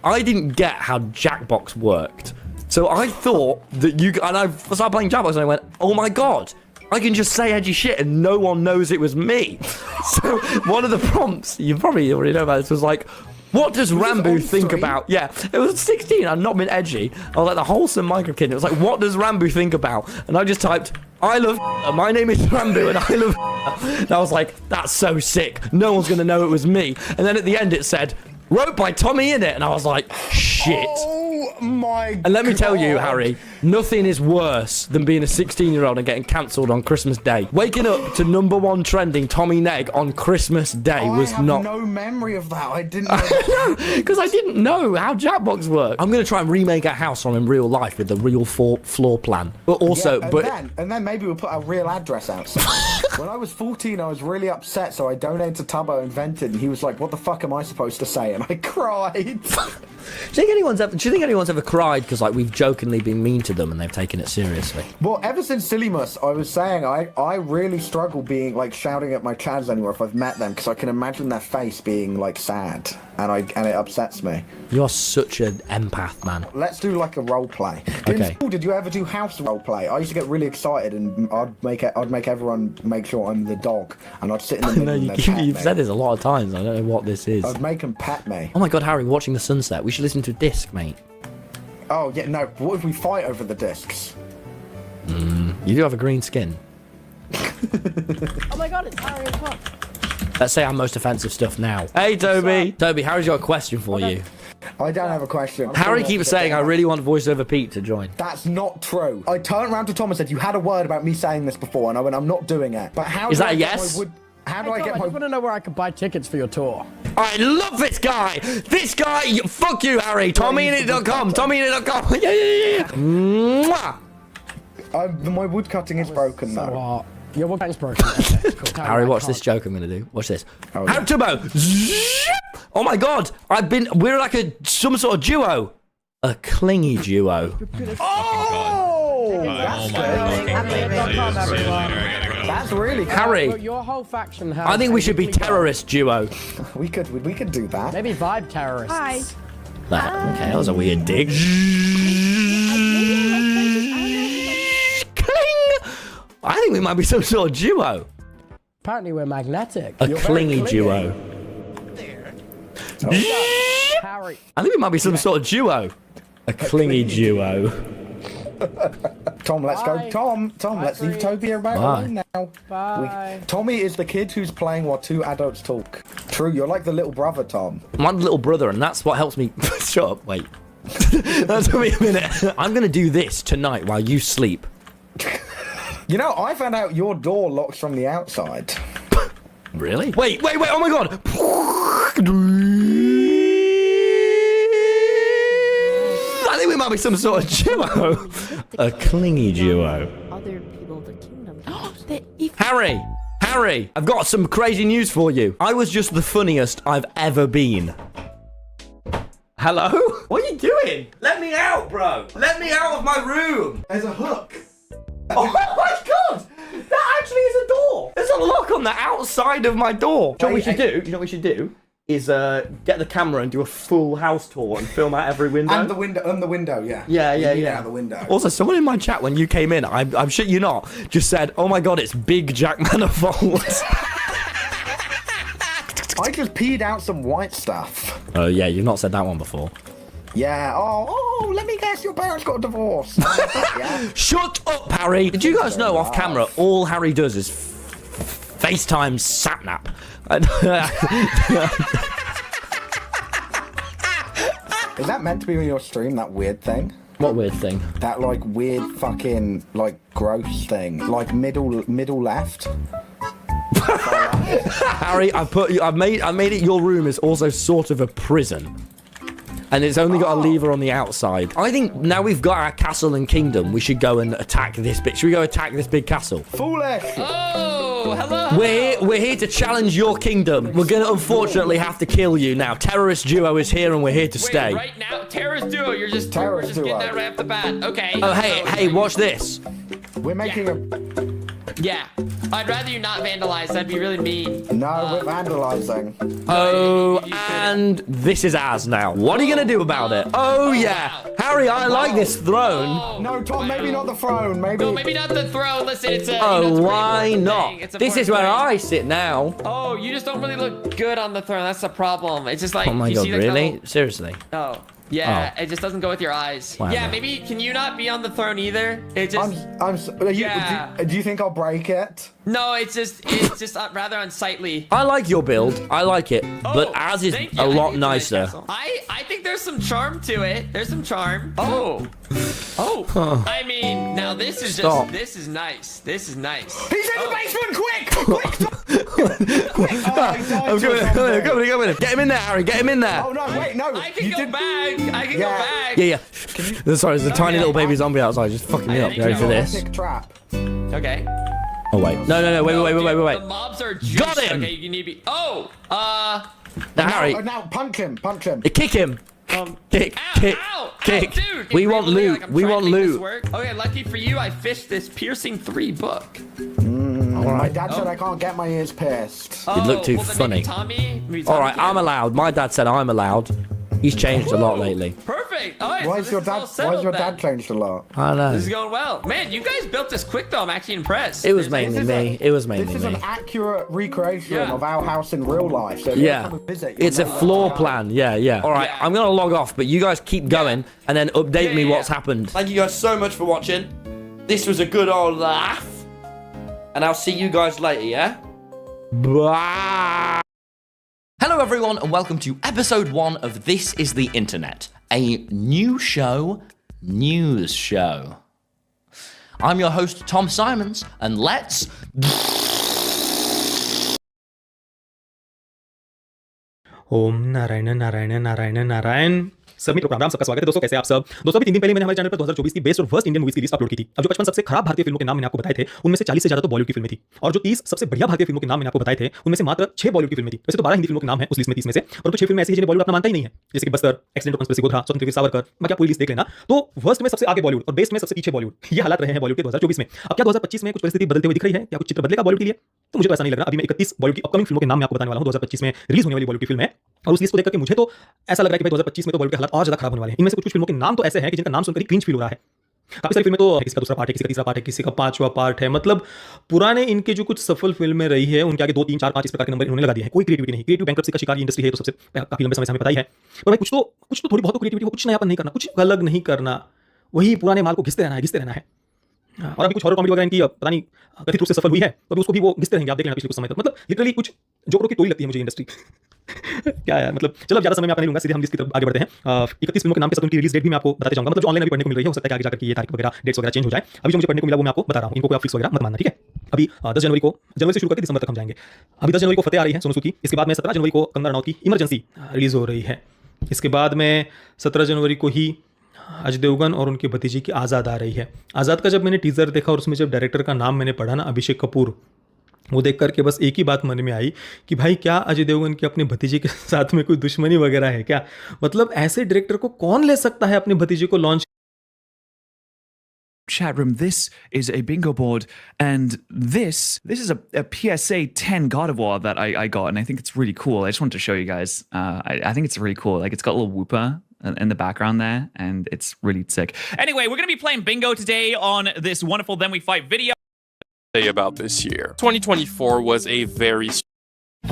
I didn't get how Jackbox worked. So I thought that and I started playing Jackbox and I went, oh my God, I can just say edgy shit and no one knows it was me. So one of the prompts, you probably already know about this, was like, what does Rambo think about? Yeah, it was 16. I'd not been edgy. I was like the wholesome micro kid. It was like, what does Rambo think about? And I just typed, I love my name is Rambo and I love and I was like, that's so sick. No one's going to know it was me. And then at the end it said, wrote by Tommy in it. And I was like, shit. Oh my God. And let me tell you, Harry, nothing is worse than being a 16-year-old and getting cancelled on Christmas Day. Waking up to #1 trending Tommy Neg on Christmas Day was not... I have no memory of that. I didn't know. Because I didn't know how Jackbox worked. I'm going to try and remake a house from in real life with the real floor plan. But also... Yeah, and then maybe we'll put our real address outside. When I was 14, I was really upset, so I donated to Tubbo Invented, and he was like, what the fuck am I supposed to say? And I cried. Do you think anyone's ever cried because like we've jokingly been mean to them and they've taken it seriously? Well, ever since Sillymus, I was saying I really struggle being like shouting at my chads anymore if I've met them because I can imagine their face being like sad and it upsets me. You're such an empath, man. Let's do like a role play. In school, did you ever do house role play? I used to get really excited and I'd make everyone make sure I'm the dog and I'd sit in the middle. You've said this a lot of times. I don't know what this is. I'd make them pet me. Oh my God, Harry, watching the sunset. We should listen to a disc, mate. Oh yeah, no. What if we fight over the discs? You do have a green skin. Oh my God, it's Harry and Tom. Let's say our most offensive stuff now. Hey, Toby. Toby, Harry's got a question for you. I don't have a question. Harry keeps saying, I really want VoiceOver Pete to join. That's not true. I turned around to Tom and said, you had a word about me saying this before, and I went, I'm not doing it. But how is that a yes? How do I get I my... just want to know where I can buy tickets for your tour. I love this guy. This guy, fuck you, Harry. TommyInit.com. TommyInit.com. Yeah. Mwah. My woodcutting is broken So though. hot. Your woodcutting's broken. Okay, cool. Harry, watch this joke I'm going to do. Watch this. Oh, yeah. Turbo. Oh my God. We're like some sort of duo. A clingy duo. Oh! That's really cool. Harry, your whole faction has... I think we should be terrorist duo. We could do that. Maybe vibe terrorists. Hi. Okay, that was a weird dig. Cling! I think we might be some sort of duo. Apparently we're magnetic. A clingy duo. Harry. I think we might be some sort of duo. A clingy duo. Tom, let's go. Tom, let's leave Toby alone now. Bye. Tommy is the kid who's playing while two adults talk. True, you're like the little brother, Tom. I'm the little brother, and that's what helps me. Shut up, wait. That took me a minute. I'm going to do this tonight while you sleep. You know, I found out your door locks from the outside. Really? Wait, oh my God. I think we might be some sort of duo. A clingy duo. Other people of the kingdom. Harry, I've got some crazy news for you. I was just the funniest I've ever been. Hello? What are you doing? Let me out, bro. Let me out of my room. There's a hook. Oh my God! That actually is a door. There's a lock on the outside of my door. Do you know what we should do? Is get the camera and do a full house tour and film out every window. And the window, yeah. Yeah. Out the window. Also, someone in my chat when you came in, I'm shit you not, just said, "Oh my God, it's Big Jack Manifold." I just peed out some white stuff. Oh yeah, you've not said that one before. Yeah. Oh, let me guess, your parents got a divorce. Yeah. Shut up, Harry. Did you guys know off camera all Harry does is FaceTime Satnap? Is that meant to be on your stream, that weird thing? What weird thing? That like weird fucking like gross thing, like middle left. Harry, I've made it. Your room is also sort of a prison. and it's only got a lever on the outside. I think now we've got our castle and kingdom, we should go and attack this bit. Should we go attack this big castle? Foolish! Oh, hello! We're here to challenge your kingdom. We're gonna unfortunately have to kill you now. Terrorist Duo is here and we're here to stay. Right now, Terrorist Duo, we're just getting that right off the bat. Okay. Oh, hey, watch this. We're making a... Yeah. I'd rather you not vandalize. That'd be really mean. No, we're vandalizing. Oh, and this is ours now. What are you going to do about it? Oh, yeah. Harry, I like this throne. No, Tom, maybe not the throne. Maybe... No, maybe not the throne. Listen, it's a... Oh, why not? This is where I sit now. Oh, you just don't really look good on the throne. That's the problem. It's just like... Oh, my God, really? Seriously? Oh. Yeah, it just doesn't go with your eyes. Wow. Yeah, maybe can you not be on the throne either? It just do you think I'll break it? No, it's just rather unsightly. I like your build. I like it, but ours is a lot nicer. I think there's some charm to it. There's some charm. Oh. I mean, now this is this is nice. This is nice. He's in the basement! Quick! I'm coming. Get him in there, Harry. Get him in there. Oh no, wait, no. I can go back. I can go back. Yeah. Sorry, there's a tiny little baby zombie outside just fucking me up. Ready for this? Trap. Okay. Oh wait. No. Wait. The mobs are juiced. Got him. Okay, you need to be. Oh. Now, Harry. Now punch him. Kick him. Kick. Ow, dude. We want loot. We want loot. Okay, lucky for you, I fished this piercing 3 book. My dad said I can't get my ears pierced. You look too funny. All right, I'm allowed. My dad said I'm allowed. He's changed a lot lately. Perfect. All right, Why has your dad changed a lot? I know. This is going well. Man, you guys built this quick, though. I'm actually impressed. It was mainly me. This is an accurate recreation of our house in real life. So it's a floor plan. Yeah. All right, I'm going to log off, but you guys keep going and then update me what's happened. Thank you guys so much for watching. This was a good old laugh. And I'll see you guys later, yeah? Bye. Hello everyone and welcome to episode 1 of This is the Internet, a news show. I'm your host Tom Simons and let's... ओम नारायण नारायण नारायण नारायण सभी programme सबका स्वागत है दोस्तों। कैसे आप सब दोस्तों? अभी 3 दिन पहले मैंने हमारे चैनल पर 2024 की बेस्ट और वर्स्ट इंडियन मूवीज की लिस्ट अपलोड की थी। अब जो 55 सबसे खराब भारतीय फिल्मों के नाम मैंने आपको बताए थे उनमें से 40 से ज्यादा तो बॉलीवुड की फिल्में थी और जो 30 सबसे बढ़िया भारतीय फिल्मों के नाम मैंने आपको बताए थे उनमें से मात्र 6 बॉलीवुड की फिल्में थी। वैसे तो 12 हिंदी फिल्मों के नाम है उस लिस्ट में 30 में से, परंतु 6 फिल्में ऐसी हैं जिन्हें बॉलीवुड अपना मानता ही नहीं है, जैसे कि Bastar, accident of conspiracy Godhra, स्वतंत्र वीर सावरकर। बाकी आप पूरी लिस्ट देख लेना। तो वर्स्ट में सबसे आगे बॉलीवुड और बेस्ट में सबसे पीछे बॉलीवुड। ये हालात रहे हैं बॉलीवुड के 2024 में। अब क्या 2025 में कुछ परिस्थिति बदलते हुए दिख रही है? क्या कुछ चित्र बदलेगा बॉलीवुड के लिए? तो मुझे तो ऐसा नहीं लग रहा। अभी मैं 31 बॉलीवुड की अपकमिंग फिल्मों के नाम मैं आपको बताने वाला हूं। 2025 में रिलीज होने वाली बॉलीवुड की फिल्म है और उस लिस्ट को देखकर मुझे तो ऐसा लग रहा है कि भाई 2025 में तो बॉलीवुड के हालात और ज्यादा खराब होने वाले हैं। इनमें से कुछ फिल्मों के नाम तो ऐसे हैं कि जिनका नाम सुनकर ही क्रिंज फील हो रहा है। काफी सारी फिल्में तो किसी का दूसरा पार्ट है, किसी का तीसरा पार्ट है, किसी का 5वां पार्ट है। मतलब पुराने इनके जो कुछ सफल फिल्में रही है उनके आगे 2, 3, 4, 5 इस प्रकार के नंबर इन्होंने लगा दिए हैं। कोई क्रिएटिविटी नहीं। क्रिएटिव बैंक्रप्सी का शिकार ये इंडस्ट्री है, तो सबसे काफी लंबे समय से हमें पता ही है। पर भाई कुछ तो थोड़ी बहुत क्रिएटिविटी हो, कुछ नयापन नहीं करना, कुछ अलग नहीं करना, वही पुराने माल को घिसते रहना है। और अभी कुछ हॉरर कॉमेडी वगैरह इनकी पता नहीं कथित रूप से सफल हुई है, तो अभी उसको भी वो घिसते रहेंगे। आप देख लेना पिछले कुछ समय तक। मतलब लिटरली कुछ जोकरों की टोली लगती है मुझे इंडस्ट्री। क्या है मतलब। चलो अब ज्यादा समय में आपका नहीं लूंगा, सीधे हम लिस्ट की तरफ आगे बढ़ते हैं। 31 फिल्मों के नाम के साथ उनकी रिलीज डेट भी मैं आपको बताते जाऊंगा। मतलब जो ऑनलाइन अभी पढ़ने को मिल रही है, हो सकता है कि आगे जाकर ये तारीख वगैरह डेट्स वगैरह चेंज हो जाए। अभी जो मुझे पढ़ने को मिला वो मैं आपको बता रहा हूं। इनको कोई आप फिक्स वगैरह मत मानना, ठीक है? अभी 10 जनवरी से शुरू करके दिसंबर तक हम जाएंगे। अभी 10 जनवरी को फतेह आ रही है सोनू सूद की। इसके बाद में 17 जनवरी को कंगना रनौत की इमरजेंसी रिलीज हो रही है। इसके बाद में 17 जनवरी को ही अजय देवगन और उनके भतीजे की आज़ाद आ रही है। आज़ाद का जब मैंने टीजर देखा और उसमें जब डायरेक्टर का नाम मैंने पढ़ा ना, अभिषेक कपूर, वो देख करके बस एक ही बात मन में आई कि भाई क्या अजय देवगन की अपने भतीजे के साथ में कोई दुश्मनी वगैरह है क्या? मतलब ऐसे डायरेक्टर को कौन ले सकता है अपने भतीजे को launch? Chat room, this is a bingo board, and this is a PSA 10 God of War that I got, and I think it's really cool. I just wanted to show you guys. I think it's really cool. Like, it's got a little whooper in the background there, and it's really sick. Anyway, we're going to be playing bingo today on this wonderful Then We Fight video. Say about this year. 2024 was a very...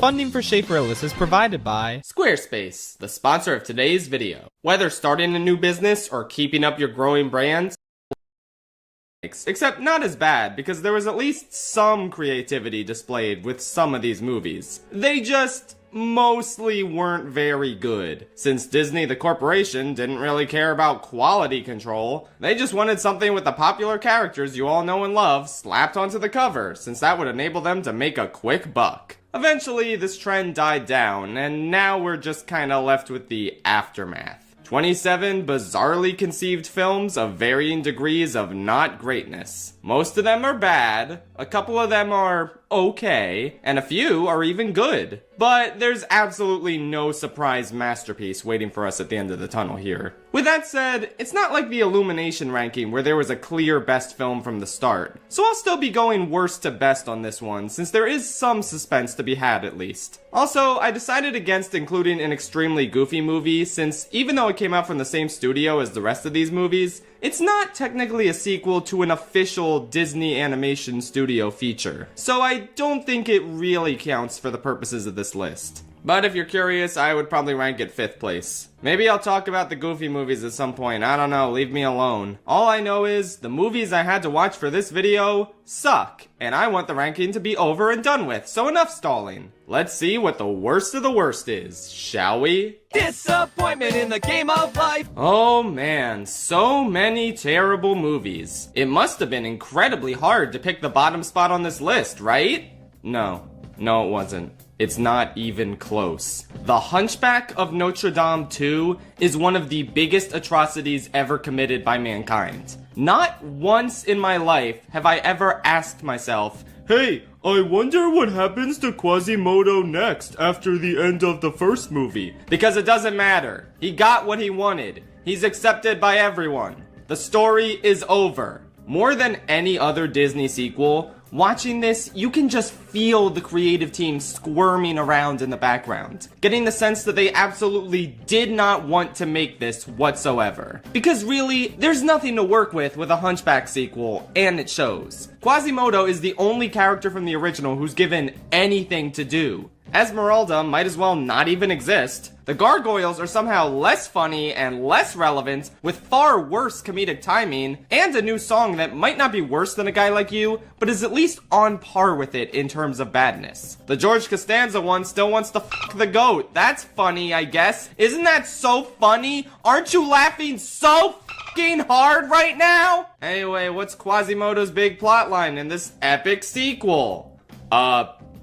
Funding for Shape Realist is provided by Squarespace, the sponsor of today's video. Whether starting a new business or keeping up your growing brands, except not as bad, because there was at least some creativity displayed with some of these movies. They just mostly weren't very good. Since Disney the corporation didn't really care about quality control, they just wanted something with the popular characters you all know and love slapped onto the cover, since that would enable them to make a quick buck. Eventually, this trend died down, and now we're just kinda left with the aftermath. 27 bizarrely conceived films of varying degrees of not greatness. Most of them are bad, a couple of them are okay, and a few are even good. But there's absolutely no surprise masterpiece waiting for us at the end of the tunnel here. With that said, it's not like the Illumination ranking where there was a clear best film from the start, so I'll still be going worst to best on this one, since there is some suspense to be had at least. Also, I decided against including an extremely goofy movie, since even though it came out from the same studio as the rest of these movies, it's not technically a sequel to an official Disney Animation Studio feature, so I don't think it really counts for the purposes of this list. But if you're curious, I would probably rank it 5th place. Maybe I'll talk about the Goofy movies at some point, I don't know, leave me alone. All I know is, the movies I had to watch for this video suck, and I want the ranking to be over and done with, so enough stalling. Let's see what the worst of the worst is, shall we? Disappointment in the game of life! Oh man, so many terrible movies. It must have been incredibly hard to pick the bottom spot on this list, right? No, it wasn't. It's not even close. The Hunchback of Notre Dame 2 is one of the biggest atrocities ever committed by mankind. Not once in my life have I ever asked myself, hey, I wonder what happens to Quasimodo next after the end of the first movie. Because it doesn't matter. He got what he wanted. He's accepted by everyone. The story is over. More than any other Disney sequel, watching this, you can just feel the creative team squirming around in the background, getting the sense that they absolutely did not want to make this whatsoever. Because really, there's nothing to work with a Hunchback sequel, and it shows. Quasimodo is the only character from the original who's given anything to do. Esmeralda might as well not even exist. The gargoyles are somehow less funny and less relevant, with far worse comedic timing, and a new song that might not be worse than A Guy Like You, but is at least on par with it in terms of badness. The George Costanza one still wants to fuck the goat. That's funny, I guess. Isn't that so funny? Aren't you laughing so fucking hard right now? Anyway, what's Quasimodo's big plotline in this epic sequel?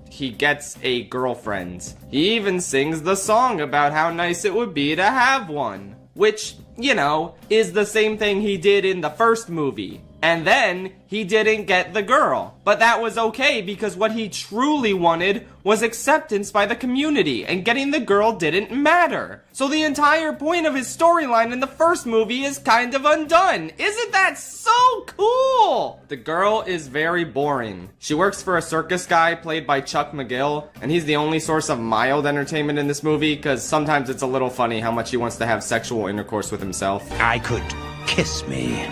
He gets a girlfriend. He even sings the song about how nice it would be to have one. Which, you know, is the same thing he did in the first movie. And then, he didn't get the girl. But that was okay because what he truly wanted was acceptance by the community, and getting the girl didn't matter. So the entire point of his storyline in the first movie is kind of undone. Isn't that so cool? The girl is very boring. She works for a circus guy played by Chuck McGill, and he's the only source of mild entertainment in this movie because sometimes it's a little funny how much he wants to have sexual intercourse with himself. I could kiss me,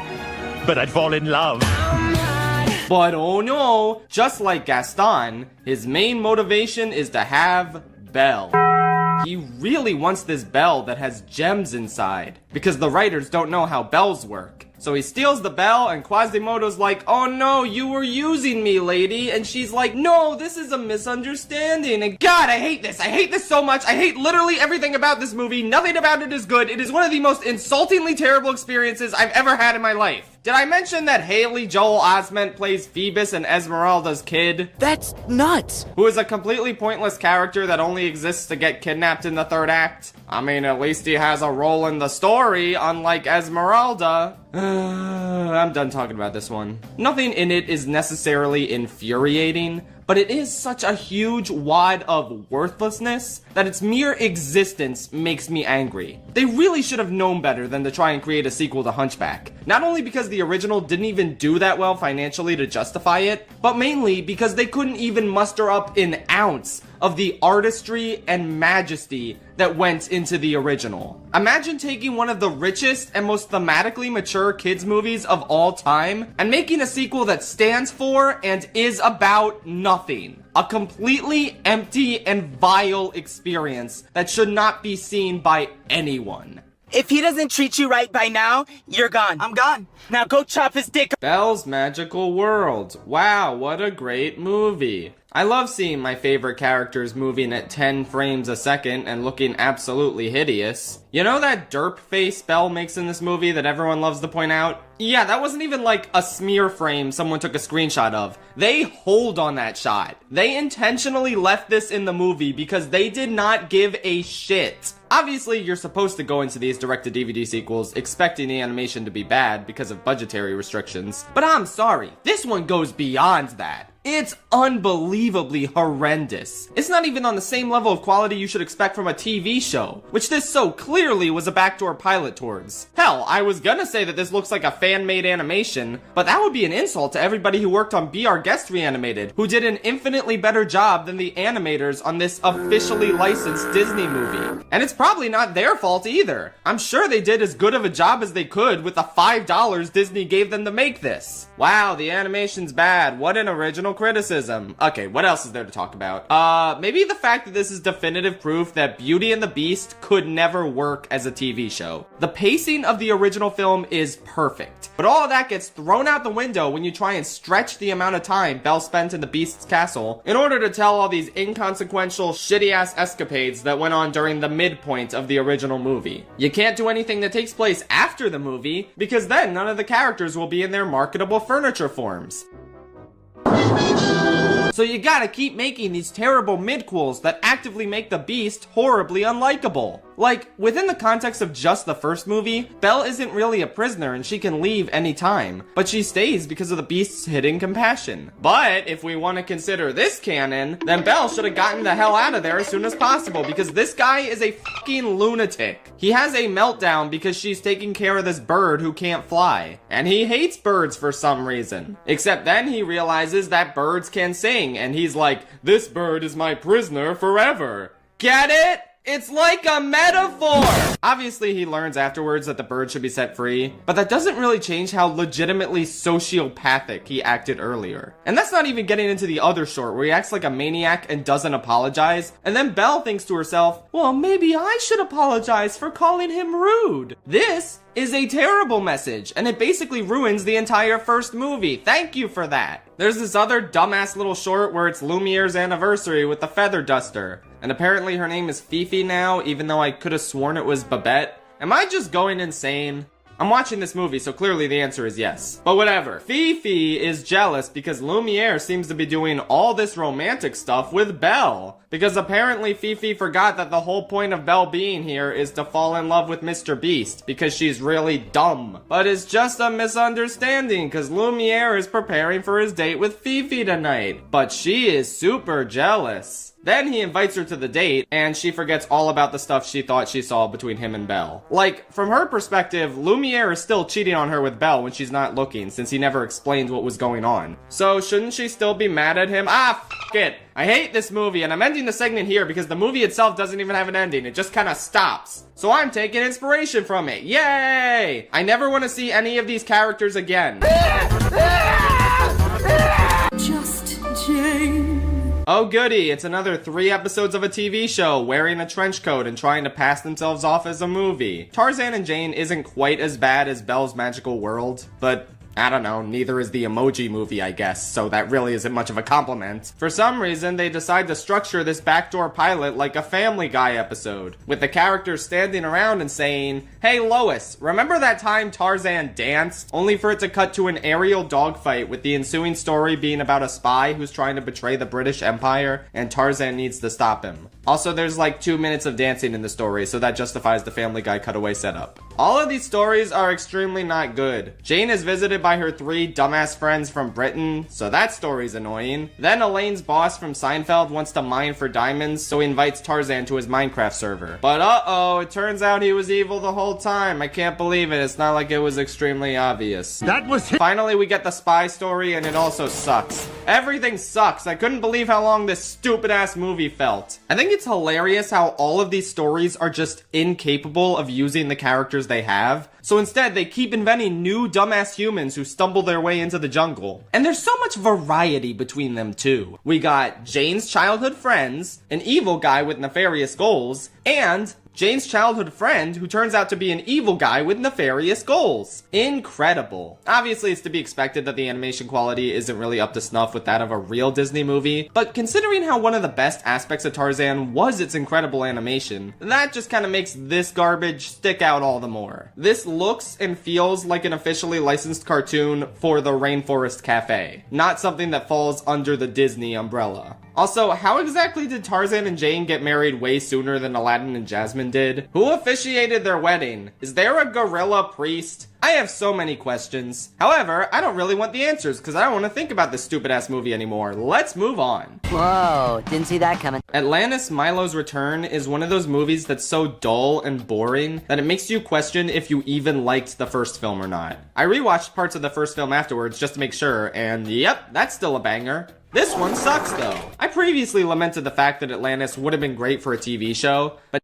but I'd fall in love. But oh no, just like Gaston, his main motivation is to have Belle. He really wants this bell that has gems inside, because the writers don't know how bells work. So he steals the bell, and Quasimodo's like, oh no, you were using me, lady. And she's like, no, this is a misunderstanding. And God, I hate this. I hate this so much. I hate literally everything about this movie. Nothing about it is good. It is one of the most insultingly terrible experiences I've ever had in my life. Did I mention that Haley Joel Osment plays Phoebus and Esmeralda's kid? That's nuts! Who is a completely pointless character that only exists to get kidnapped in the third act. I mean, at least he has a role in the story, unlike Esmeralda. I'm done talking about this one. Nothing in it is necessarily infuriating, but it is such a huge wad of worthlessness that its mere existence makes me angry. They really should have known better than to try and create a sequel to Hunchback. Not only because the original didn't even do that well financially to justify it, but mainly because they couldn't even muster up an ounce of the artistry and majesty that went into the original. Imagine taking one of the richest and most thematically mature kids movies of all time and making a sequel that stands for and is about nothing. A completely empty and vile experience that should not be seen by anyone. If he doesn't treat you right by now, you're gone. I'm gone. Now go chop his dick. Belle's Magical World. Wow, what a great movie. I love seeing my favorite characters moving at 10 frames a second and looking absolutely hideous. You know that derp face Belle makes in this movie that everyone loves to point out? Yeah, that wasn't even like a smear frame someone took a screenshot of. They hold on that shot. They intentionally left this in the movie because they did not give a shit. Obviously, you're supposed to go into these direct-to-DVD sequels expecting the animation to be bad because of budgetary restrictions, but I'm sorry, this one goes beyond that. It's unbelievably horrendous. It's not even on the same level of quality you should expect from a TV show, which this so clearly was a backdoor pilot towards. Hell, I was gonna say that this looks like a fan-made animation, but that would be an insult to everybody who worked on Be Our Guest Reanimated, who did an infinitely better job than the animators on this officially licensed Disney movie. And it's probably not their fault either. I'm sure they did as good of a job as they could with the $5 Disney gave them to make this. Wow, the animation's bad. What an original criticism. Okay, what else is there to talk about? Maybe the fact that this is definitive proof that Beauty and the Beast could never work as a TV show. The pacing of the original film is perfect, but all of that gets thrown out the window when you try and stretch the amount of time Belle spent in the Beast's castle in order to tell all these inconsequential, shitty-ass escapades that went on during the midpoint of the original movie. You can't do anything that takes place after the movie, because then none of the characters will be in their marketable furniture forms. So you gotta keep making these terrible midquels that actively make the Beast horribly unlikable. Like, within the context of just the first movie, Belle isn't really a prisoner and she can leave anytime, but she stays because of the Beast's hidden compassion. But if we want to consider this canon, then Belle should have gotten the hell out of there as soon as possible, because this guy is a fucking lunatic. He has a meltdown because she's taking care of this bird who can't fly, and he hates birds for some reason. Except then he realizes that birds can sing, and he's like, this bird is my prisoner forever. Get it? It's like a metaphor! Obviously, he learns afterwards that the bird should be set free, but that doesn't really change how legitimately sociopathic he acted earlier. And that's not even getting into the other short, where he acts like a maniac and doesn't apologize, and then Belle thinks to herself, well, maybe I should apologize for calling him rude. This is a terrible message, and it basically ruins the entire first movie. Thank you for that. There's this other dumbass little short where it's Lumiere's anniversary with the feather duster, and apparently her name is Fifi now, even though I could have sworn it was Babette. Am I just going insane? I'm watching this movie, so clearly the answer is yes. But whatever. Fifi is jealous because Lumiere seems to be doing all this romantic stuff with Belle. Because apparently Fifi forgot that the whole point of Belle being here is to fall in love with Mr. Beast, because she's really dumb. But it's just a misunderstanding, because Lumiere is preparing for his date with Fifi tonight. But she is super jealous. Then he invites her to the date, and she forgets all about the stuff she thought she saw between him and Belle. Like, from her perspective, Lumiere is still cheating on her with Belle when she's not looking, since he never explained what was going on. So, shouldn't she still be mad at him? Ah, f*** it. I hate this movie, and I'm ending the segment here because the movie itself doesn't even have an ending. It just kinda stops. So I'm taking inspiration from it. Yay! I never want to see any of these characters again. Just Jane. Oh goody, it's another 3 episodes of a TV show wearing a trench coat and trying to pass themselves off as a movie. Tarzan and Jane isn't quite as bad as Belle's Magical World, but I don't know, neither is the Emoji Movie, I guess, so that really isn't much of a compliment. For some reason, they decide to structure this backdoor pilot like a Family Guy episode, with the characters standing around and saying, hey Lois, remember that time Tarzan danced? Only for it to cut to an aerial dogfight, with the ensuing story being about a spy who's trying to betray the British Empire, and Tarzan needs to stop him. Also, there's like 2 minutes of dancing in the story, so that justifies the Family Guy cutaway setup. All of these stories are extremely not good. Jane is visited by her 3 dumbass friends from Britain, so that story's annoying. Then Elaine's boss from Seinfeld wants to mine for diamonds, so he invites Tarzan to his Minecraft server. But uh-oh, it turns out he was evil the whole time. I can't believe it. It's not like it was extremely obvious. That was Finally, we get the spy story, and it also sucks. Everything sucks. I couldn't believe how long this stupid-ass movie felt. I think it's hilarious how all of these stories are just incapable of using the characters they have. So instead, they keep inventing new dumbass humans who stumble their way into the jungle. And there's so much variety between them too. We got Jane's childhood friends, an evil guy with nefarious goals, and Jane's childhood friend who turns out to be an evil guy with nefarious goals. Incredible. Obviously, it's to be expected that the animation quality isn't really up to snuff with that of a real Disney movie, but considering how one of the best aspects of Tarzan was its incredible animation, that just kind of makes this garbage stick out all the more. This looks and feels like an officially licensed cartoon for the Rainforest Cafe, not something that falls under the Disney umbrella. Also, how exactly did Tarzan and Jane get married way sooner than Aladdin and Jasmine did? Who officiated their wedding? Is there a gorilla priest? I have so many questions. However, I don't really want the answers because I don't want to think about this stupid ass movie anymore. Let's move on. Whoa, didn't see that coming. Atlantis Milo's Return is one of those movies that's so dull and boring that it makes you question if you even liked the first film or not. I rewatched parts of the first film afterwards just to make sure, and yep, that's still a banger. This one sucks though. I previously lamented the fact that Atlantis would have been great for a TV show, but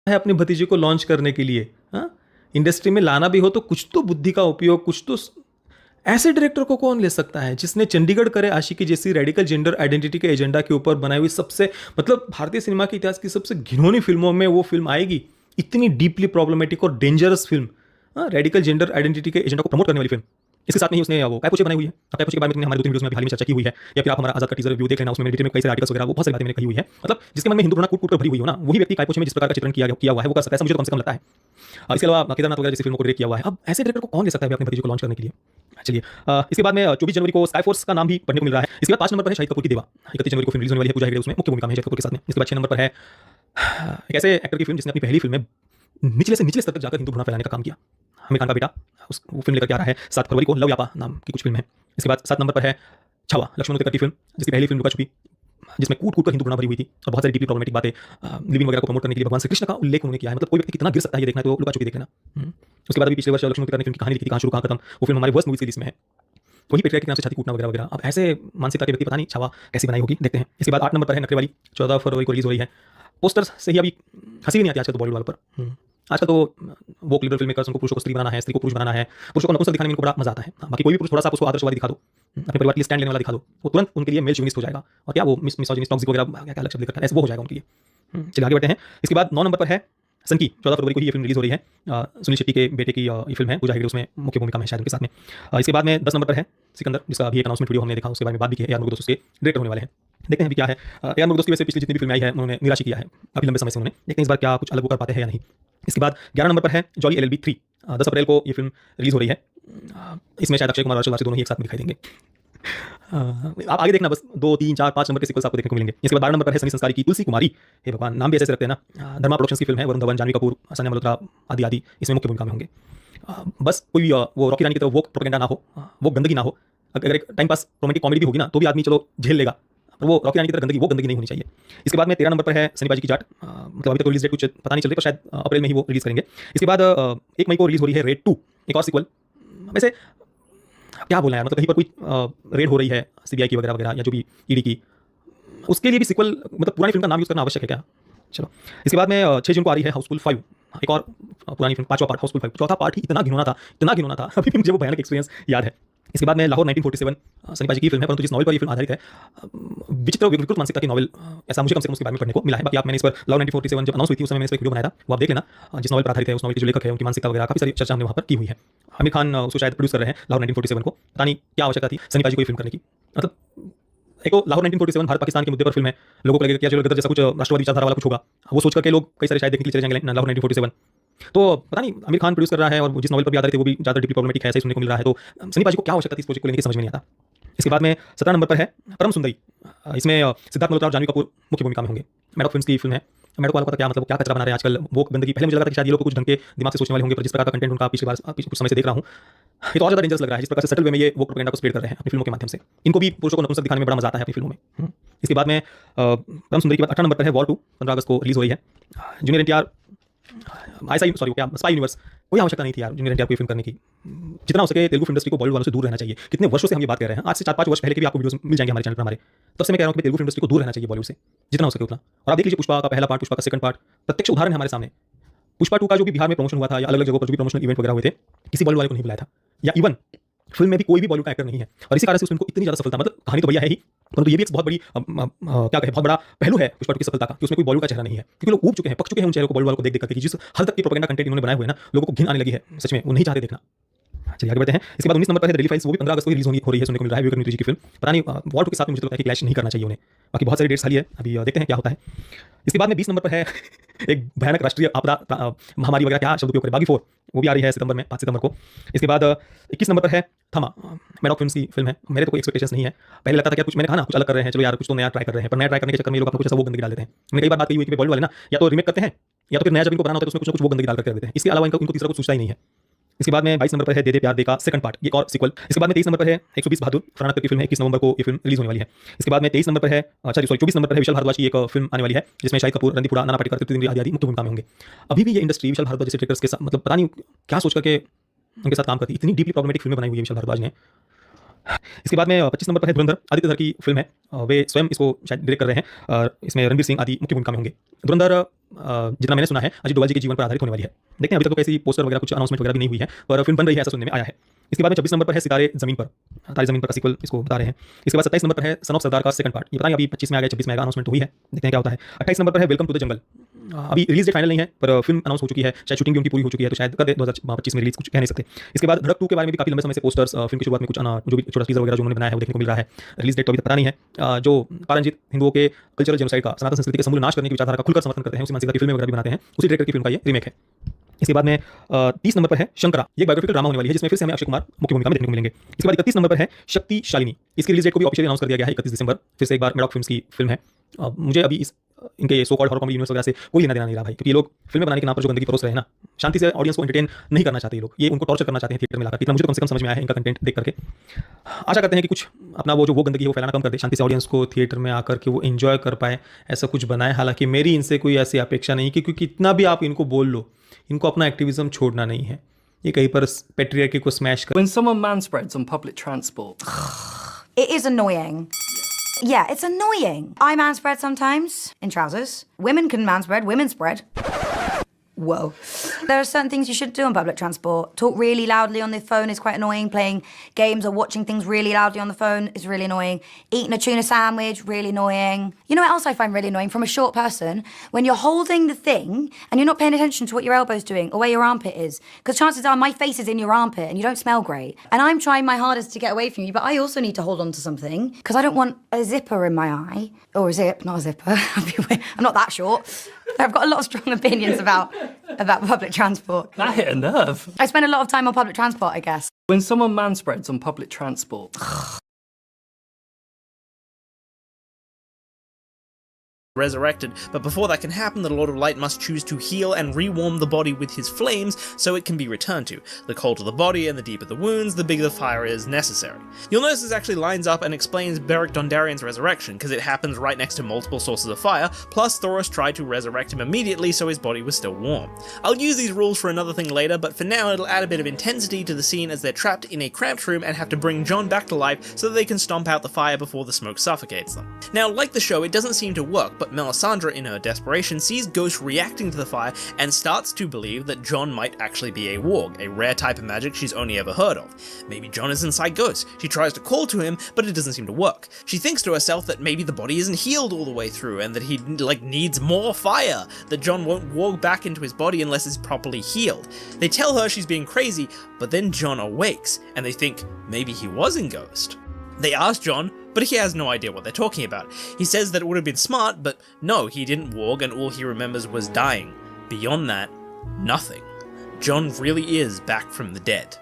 है अपने भतीजे को launch करने के लिए, हाँ, industry में लाना भी हो तो कुछ तो बुद्धि का उपयोग, कुछ तो ऐसे डायरेक्टर को कौन ले सकता है जिसने चंडीगढ़ करे आशिकी जैसी रेडिकल जेंडर आइडेंटिटी के एजेंडा के ऊपर बनाई हुई सबसे, मतलब भारतीय सिनेमा के इतिहास की सबसे घिनौनी फिल्मों में वो फिल्म आएगी, इतनी डीपली प्रॉब्लमेटिक और dangerous film, radical gender identity के एजेंडा को प्रमोट करने वाली फिल्म। इसके साथ में ही उसने वो कायपोचे बनाई हुई है। कायपोचे के बारे में हमारे 2-3 वीडियोस में हाल ही में चर्चा की हुई है, या फिर आप हमारा आजाद का टीजर रिव्यू देख लेना, उसमें मेरे डिटेल में कई सारे आर्टिकल्स वगैरह वो बहुत सारी बातें मैंने कही हुई है। मतलब जिसके मन में हिंदू भ्रम कूट-कूट कर भरी हुई हो ना, वही व्यक्ति कायपोचे में जिस प्रकार का चित्रण किया हुआ है वो कर सकता है, ऐसा मुझे तो कम से कम लगता है। इसके अलावा केदारनाथ वगैरह जैसी फिल्मों को डायरेक्ट किया हुआ है। अब ऐसे डायरेक्टर को कौन ले सकता है अपने भतीजे को लॉन्च करने के लिए? चलिए, इसके बाद में 24 जनवरी को स्काई फोर्स का नाम भी पढ़ने को मिल रहा है। इसके बाद 5 नंबर पर है शाहिद कपूर की देवा। 31 जनवरी को फिल्म रिलीज होने वाली है, पूजा हेगड़े उसमें मुख्य भूमिका में है शाहिद कपूर के साथ में। इसके बाद 6 नंबर पर है एक ऐसे एक्टर की फिल्म जिसने अपनी पहली फिल्म में निचले से निचले स्तर तक जाकर हिंदू भ्रम फैलाने का काम किया। आमिर खान का बेटा उस वो फिल्म लेकर के आ रहा है 7 फरवरी को, लव यापा नाम की कुछ फिल्म है। इसके बाद 7 नंबर पर है छावा, लक्ष्मण उत्तर की फिल्म जिसकी पहली फिल्म लुका छुपी, जिसमें कूट कर हिंदू भ्रम भरी हुई थी और बहुत सारी डीपली प्रॉब्लमेटिक बातें लिविंग वगैरह को प्रमोट करने के लिए भगवान श्री कृष्ण का उल्लेख उन्होंने किया है। मतलब कोई व्यक्ति कितना गिर सकता है ये देखना है तो लुका छुपी देख लेना। उसके बाद अभी पिछले वर्ष लक्ष्मण उत्तर ने फिल्म की कहानी लिखी थी, कहां शुरू कहां खत्म, वो फिल्म हमारे वर्स्ट मूवीज की लिस्ट में है। वही पेट्रियार्की के नाम से छाती कूटना वगैरह वगैरह। अब ऐसे मानसिकता के व्यक्ति पता नहीं छावा कैसी बनाई होगी, देखते हैं। इसके बाद 8 नंबर पर है नखरे वाली, 14 फरवरी को रिलीज हो रही है। पोस्टर्स से ही अभी हंसी भी नहीं आती आजकल तो बॉलीवुड वालों पर। आजकल तो वो लिबरल फिल्म मेकर्स उनको पुरुषों को स्त्री बनाना है, स्त्री को पुरुष बनाना है, पुरुषों को नपुंसक दिखाने में उनको बड़ा मजा आता है। बाकी कोई भी पुरुष थोड़ा सा उसको आदर्शवादी दिखा दो, अपने परिवार के लिए स्टैंड लेने वाला दिखा दो, वो तुरंत उनके लिए मेल शोविनिस्ट हो जाएगा और क्या वो मिसोजिनिस्ट टॉक्सिक वगैरह क्या अलग शब्द लेकर ऐसे वो हो जाएगा उनके लिए। चलिए आगे बढ़ते हैं। इसके बाद 9 नंबर पर है सन की, 14 फरवरी को ही ये फिल्म रिलीज हो रही है। सुनील शेट्टी के बेटे की ये फिल्म है, पूजा हेगड़े उसमें मुख्य भूमिका में शायद उनके साथ में। इसके बाद में 10 नंबर पर है सिकंदर, जिसका अभी एक अनाउंसमेंट वीडियो हमने देखा, उसके बारे में बात भी की है। यार मुर्गदोस्त के डायरेक्टर होने वाले हैं, देखते हैं अभी क्या है। यार मुर्गदोस्त की वैसे पिछली जितनी भी फिल्में आई है उन्होंने निराश किया है अभी लंबे समय से उन्होंने, देखते हैं इस बार क्या कुछ अलग कर पाते हैं या नहीं। इसके बाद 11 नंबर पर है जॉली LLB 3, 10 अप्रैल को ये फिल्म रिलीज हो रही है। इसमें शायद अक्षय कुमार और अर्शद वारसी दोनों ही एक साथ में दिखाई देंगे। आप आगे देखना, बस 2, 3, 4, 5 नंबर के सीक्वल्स आपको देखने को मिलेंगे। इसके बाद 12 नंबर पर है सनी संस्कारी की तुलसी कुमारी। हे भगवान, नाम भी ऐसे रखते हैं ना। धर्मा प्रोडक्शंस की फिल्म है, वरुण धवन, जानवी कपूर, सन्या मल्होत्रा आदि इसमें मुख्य भूमिका में होंगे। बस कोई वो रॉकी रानी की तरह वो प्रोपेगेंडा ना हो, वो गंदगी ना हो। अगर एक टाइम पास रोमांटिक कॉमेडी भी होगी ना तो भी आदमी चलो झेल लेगा, पर वो रॉकी रानी की तरह गंदगी, वो गंदगी नहीं होनी चाहिए। इसके बाद में 13 नंबर पर है सनी बाजी की जाट, मतलब अभी तक रिलीज डेट कुछ पता नहीं चल रही, पर शायद अप्रैल में ही वो रिलीज करेंगे। इसके बाद 1 मई को रिलीज हो रही है रेड 2, एक और सीक्वल। वैसे क्या बोलना है, मतलब कहीं पर कोई रेड हो रही है CBI की वगैरह वगैरह या जो भी ED की, उसके लिए भी सीक्वल, मतलब पुरानी फिल्म का नाम यूज़ करना आवश्यक है क्या? चलो, इसके बाद में 6 जून को आ रही है हाउसफुल 5, एक और पुरानी फिल्म, 5वां पार्ट हाउसफुल 5। चौथा पार्ट ही इतना घिनौना था अभी भी मुझे वो भयानक एक्सपीरियंस याद है। इसके बाद में लाहौर 1947 सनी बाजी की फिल्म है, परंतु जिस नॉवल पर ये फिल्म आधारित है विचित्र विकृत मानसिकता की नॉवल, ऐसा मुझे कम से कम उसके बारे में पढ़ने को मिला है। बाकी आप मैंने इस पर लाहौर 1947 जब अनाउंस हुई थी उस समय मैंने इस पर वीडियो बनाया था, वो आप देख लेना। जिस नॉवल पर आधारित है उस नॉवल के जो लेखक है उनकी मानसिकता वगैरह काफी सारी चर्चा हमने वहाँ पर की हुई है। आमिर खान उसको शायद प्रोड्यूस कर रहे हैं लाहौर 1947 को, पता नहीं क्या आवश्यकता थी सनी बाजी को फिल्म करने की। मतलब एक लाहौर 1947 भारत पाकिस्तान के मुद्दे पर फिल्म है, लोगों को लगेगा क्या चलो गदर जैसा कुछ राष्ट्रवादी विचारधारा वाला कुछ होगा, वो सोच करके लोग कई सारे शायद देखने के लिए चले जाएंगे लाहौर 1947। तो पता नहीं आमिर खान प्रोड्यूस कर रहा है और जिस नॉवल पर भी आधारित है वो भी ज़्यादा डीपली प्रॉब्लमेटिक है, ऐसे सुनने को मिल रहा है। तो सनी बाजी को क्या आवश्यकता थी इस प्रोजेक्ट को लेने की समझ में नहीं आता। इसके बाद में 17 नंबर पर है परम सुंदरी, इसमें सिद्धार्थ मल्होत्रा और जानवी कपूर मुख्य भूमिका में होंगे। मैडॉक फिल्म्स की फिल्म है। मैडॉक वालों का क्या मतलब, क्या कचरा बना रहे हैं आजकल, वो गंदगी। पहले मुझे लगा था कि शायद ये लोग कुछ ढंग के दिमाग से सोचने वाले होंगे, पर जिस प्रकार का कंटेंट उनका पिछले कुछ समय से देख रहा हूँ, ये तो और ज़्यादा डेंजरस लग रहा है। जिस प्रकार से सटल वे में ये वो प्रोपेगेंडा को स्प्रेड कर रहे हैं अपनी फिल्मों के माध्यम से। इनको भी पुरुषों को नपुंसक दिखाने में बड़ा मजा आता है अपनी फिल्मों में। इसके बाद में परम सुंदरी के बाद 18 नंबर पर है वॉर 2, 15 अगस्त को रिलीज हो रही है। जूनियर NTR स्पाई यूनिवर्स, कोई आवश्यकता नहीं थी यार जूनियर NTR को फिल्म करने की। जितना हो सके तेलुगु इंडस्ट्री को बॉलीवुड वालों से दूर रहना चाहिए। कितने वर्षों से हम ये बात कर रहे हैं, आज से 4-5 वर्ष पहले के भी आपको वीडियोस मिल जाएंगे हमारे चैनल पर हमारे, तब से मैं कह रहा हूँ कि तेलुगु इंडस्ट्री को दूर रहना चाहिए बॉलीवुड से जितना हो सके उतना। और आप देख लीजिए पुष्पा का पहला पार्ट, पुष्पा का सेकंड पार्ट, प्रत्यक्ष उदाहरण है हमारे सामने। पुष्पा 2 का जो भी बिहार में प्रमोशन हुआ था या अलग अलग जगहों पर जो भी प्रमोशनल इवेंट वगैरह हुए थे, किसी बॉलीवुड वाले को नहीं बुलाया था। या इवन फिल्म में भी कोई भी बॉलीवुड का एक्टर नहीं है, और इसी कारण से उस फिल्म को इतनी ज़्यादा सफलता, मतलब कहानी तो बढ़िया है ही, परंतु ये भी एक बहुत बड़ी क्या कहें, बहुत बड़ा पहलू है पुष्पा 2 की सफलता का कि उसमें कोई बॉलीवुड का चेहरा नहीं है, क्योंकि लोग ऊब चुके हैं, पक चुके हैं उन चेहरों को बॉलीवुड को देख देख करके कि जिस हद तक की प्रोपेगेंडा कंटेंट इन्होंने बनाए हुए हैं ना, लोगों को घिन आने लगी है सच में, वो नहीं चाहते देखना। चलिए आगे बढ़ते हैं। इसके बाद 19 नंबर पर है दिल्ली फाइल्स, वो भी 15 अगस्त को रिलीज हो रही है, सुनने को मिल रहा है विवेक की फिल्म। पता नहीं वॉर 2 के साथ में मुझे लगता है कि क्लैश नहीं करना चाहिए उन्हें, बाकी बहुत सारी डेट्स खाली है, अभी देखते हैं क्या होता है। इसके बाद में 20 नंबर पर है एक भयानक राष्ट्रीय आपदा, महामारी वगैरह क्या शब्द उपयोग करें, बागी 4, वो भी आ रही है सितंबर में, 5 सितंबर को। इसके बाद 21 नंबर पर है थमा, मैडॉक फिल्म्स की फिल्म है। मेरे तो कोई एक्सपेक्टेशंस नहीं है, पहले लगता था कि कुछ, मैंने कहा ना कुछ अलग कर रहे हैं, चलो यार कुछ तो नया ट्राई कर रहे हैं, पर नया ट्राई करने के चक्कर में ये लोग अपना कुछ ऐसा वो गंदगी डाल देते हैं। मैंने कई बार बात कही हुई कि बॉलीवुड वाले ना या तो रीमेक करते हैं या तो फिर नया जब इनको बनाना होता है तो उसमें कुछ ना कुछ वो गंदगी डाल करके देते हैं, इसके अलावा इनको तीसरा कुछ सोचता ही नहीं है। इसके बाद में 22 नंबर पर है दे दे प्यार दे का सेकंड पार्ट, ये और सीक्वल। इसके बाद में 23 नंबर पर है 120 बहादुर, फरहान अख्तर की फिल्म है, 21 नवंबर को ये फिल्म रिलीज होने वाली है। इसके बाद में 23 नंबर पर है 24 नंबर पर है विशाल भारद्वाज की एक फिल्म आने वाली है, जिसमें शाहिद कपूर, रणदीप हुडा, नाना पाटेकर, तृप्ति डिमरी आदि मुख्य भूमिका में होंगे। अभी भी ये इंडस्ट्री विशाल भारद्वाज जैसे डायरेक्टर्स के साथ, मतलब पता नहीं क्या सोच करके उनके साथ काम करती, इतनी डीपली प्रॉब्लमेटिक फिल्में बनाई हुई है विशाल भारद्वाज ने। इसके बाद में 25 नंबर पर है धुरंधर, आदित्य धर की फिल्म है, वे स्वयं इसको शायद डायरेक्ट कर रहे हैं, इसमें रणवीर सिंह आदि मुख्य भूमिका में होंगे। धुरंधर जितना मैंने सुना है अजय डोभाल जी के जीवन पर आधारित होने वाली है, देखते हैं, अभी तक तो कैसी पोस्टर वगैरह कुछ अनाउंसमेंट वगैरह भी नहीं हुई है, पर फिल्म बन रही है ऐसा सुनने में आया है। इसके बाद में 26 नंबर पर है सितारे जमीन पर, तारे जमीन पर का सीक्वल इसको बता रहे हैं। इसके बाद 27 नंबर पर है सन ऑफ सरदार का सेकंड पार्ट, ये पता नहीं अभी 25 में आ गया, 26 में आएगा, अनाउंसमेंट हुई है, देखते हैं क्या होता है। 28 नंबर पर है वेलकम टू द जंगल, अभी रिलीज डेट फाइनल नहीं है पर फिल्म अनाउंस हो चुकी है, शायद शूटिंग भी उनकी पूरी हो चुकी है, तो शायद कर दे 2025 में रिलीज, कुछ कह नहीं सकते। इसके बाद धड़क 2 के बारे में भी काफी लंबे समय से पोस्टर्स, फिल्म की शुरुआत में कुछ जो भी छोटा टीजर वगैरह जो उन्होंने बनाया है वो देखने को मिल रहा है, रिलीज डेट तो अभी तक पता नहीं है। जो पारंजित हिंदुओं के कल्चरल जेनोसाइड का, सनातन संस्कृति के समूल नाश करने की विचारधारा का खुलकर समर्थन करते हैं, उसी मानसिकता की फिल्में वगैरह भी बनाते हैं, उसी डायरेक्टर की फिल्म का ये रीमेक है। इसके बाद में 30 नंबर पर है शंकरा, ये बायोग्राफिकल ड्रामा होने वाली है, जिसमें फिर से हमें अक्षय कुमार मुख्य भूमिका में देखने को मिलेंगे। इसके बाद 31 नंबर पर है शक्तिशालिनी, इसकी रिलीज डेट को भी ऑफिशियली अनाउंस कर दिया गया है 31 दिसंबर, फिर से एक बार मैडॉक फिल्म्स की फिल्म है। मुझे अभी इनके so called horror comedy universe वगैरह से कोई लेना देना नहीं रहा भाई, क्योंकि ये लोग फिल्में बनाने के नाम पर जो गंदगी परोस रहे हैं ना, शांति से ऑडियंस को एंटरटेन नहीं करना चाहते ये लोग, ये उनको टॉर्चर करना चाहते हैं थिएटर में लाकर, इतना मुझे तो कम से कम समझ में आया है इनका कंटेंट देख करके। आशा करते हैं कि कुछ अपना वो गंदगी वो फैलाना कम कर दे, शांति से ऑडियंस को थिएटर में आकर के वो एंजॉय कर पाए, ऐसा कुछ बनाए। हालांकि मेरी इनसे कोई ऐसी अपेक्षा नहीं, क्योंकि कितना भी आप इनको बोल लो, इनको अपना एक्टिविज्म छोड़ना नहीं है, ये कहीं पर पैट्रियार्की को स्मैश कर। When someone manspreads on public transport, it is annoying. Yeah, it's annoying. I manspread sometimes in trousers. Women can manspread, women spread. Whoa. There are certain things you shouldn't do on public transport. Talk really loudly on the phone is quite annoying. Playing games or watching things really loudly on the phone is really annoying. Eating a tuna sandwich, really annoying. You know what else I find really annoying from a short person? When you're holding the thing and you're not paying attention to what your elbow's doing or where your armpit is. Because chances are my face is in your armpit and you don't smell great. And I'm trying my hardest to get away from you, but I also need to hold on to something because I don't want a zipper in my eye. Or a zip, not a zipper. I'm not that short. I've got a lot of strong opinions about public transport. that hit a nerve. I spend a lot of time on public transport, I guess. When someone manspreads on public transport. Resurrected, but before that can happen, the Lord of Light must choose to heal and rewarm the body with his flames so it can be returned to. The colder the body and the deeper the wounds, the bigger the fire is necessary. You'll notice this actually lines up and explains Beric Dondarrion's resurrection, because it happens right next to multiple sources of fire, plus Thoros tried to resurrect him immediately so his body was still warm. I'll use these rules for another thing later, but for now it'll add a bit of intensity to the scene as they're trapped in a cramped room and have to bring John back to life so that they can stomp out the fire before the smoke suffocates them. Now, like the show, it doesn't seem to work, but Melisandre, in her desperation, sees Ghost reacting to the fire and starts to believe that John might actually be a warg, a rare type of magic she's only ever heard of. Maybe John is inside Ghost. She tries to call to him, but it doesn't seem to work. She thinks to herself that maybe the body isn't healed all the way through and that he needs more fire, that John won't warg back into his body unless it's properly healed. They tell her she's being crazy, but then John awakes and they think maybe he was in Ghost. They ask John, but he has no idea what they're talking about. He says that it would have been smart, but no, he didn't warg and all he remembers was dying. Beyond that, nothing. John really is back from the dead.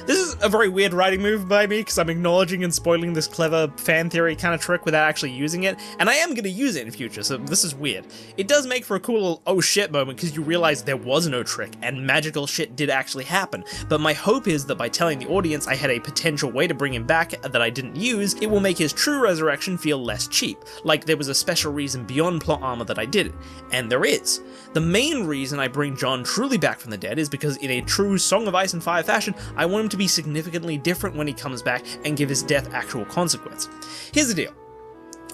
This is a very weird writing move by me, because I'm acknowledging and spoiling this clever fan theory kind of trick without actually using it, and I am going to use it in future, so this is weird. It does make for a cool little oh shit moment, because you realize there was no trick, and magical shit did actually happen, but my hope is that by telling the audience I had a potential way to bring him back that I didn't use, it will make his true resurrection feel less cheap, like there was a special reason beyond plot armor that I did it, and there is. The main reason I bring John truly back from the dead is because in a true Song of Ice and Fire fashion, I want him to be significantly different when he comes back and give his death actual consequence. Here's the deal.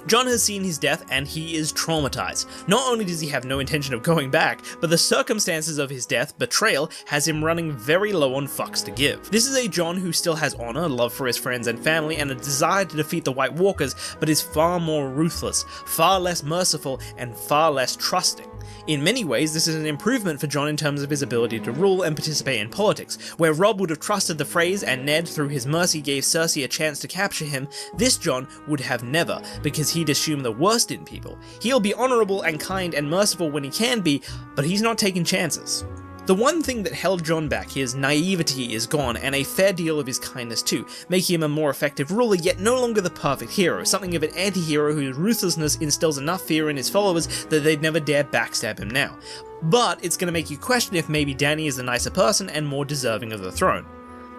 Jon has seen his death and he is traumatized. Not only does he have no intention of going back, but the circumstances of his death, betrayal, has him running very low on fucks to give. This is a Jon who still has honor, love for his friends and family, and a desire to defeat the White Walkers, but is far more ruthless, far less merciful, and far less trusting. In many ways, this is an improvement for Jon in terms of his ability to rule and participate in politics. Where Robb would have trusted the Freys and Ned through his mercy gave Cersei a chance to capture him, this Jon would have never, because he'd assume the worst in people. He'll be honourable and kind and merciful when he can be, but he's not taking chances. The one thing that held Jon back, his naivety, is gone, and a fair deal of his kindness too, making him a more effective ruler, yet no longer the perfect hero, something of an anti-hero whose ruthlessness instills enough fear in his followers that they'd never dare backstab him now. But it's going to make you question if maybe Dany is the nicer person and more deserving of the throne.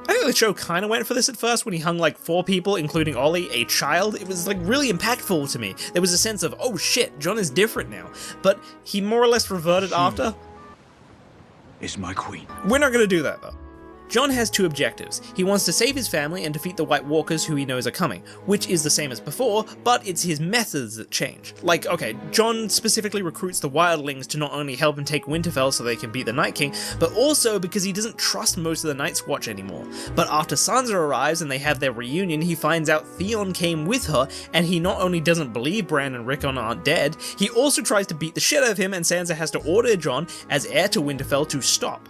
I think the show kind of went for this at first when he hung like 4 people, including Ollie, a child. It was like really impactful to me. There was a sense of, oh shit, Jon is different now. But he more or less reverted after. Is my queen. We're not going to do that though. Jon has 2 objectives. He wants to save his family and defeat the White Walkers who he knows are coming, which is the same as before, but it's his methods that change. Like, okay, Jon specifically recruits the wildlings to not only help him take Winterfell so they can beat the Night King, but also because he doesn't trust most of the Night's Watch anymore. But after Sansa arrives and they have their reunion, he finds out Theon came with her, and he not only doesn't believe Bran and Rickon aren't dead, he also tries to beat the shit out of him, and Sansa has to order Jon, as heir to Winterfell, to stop.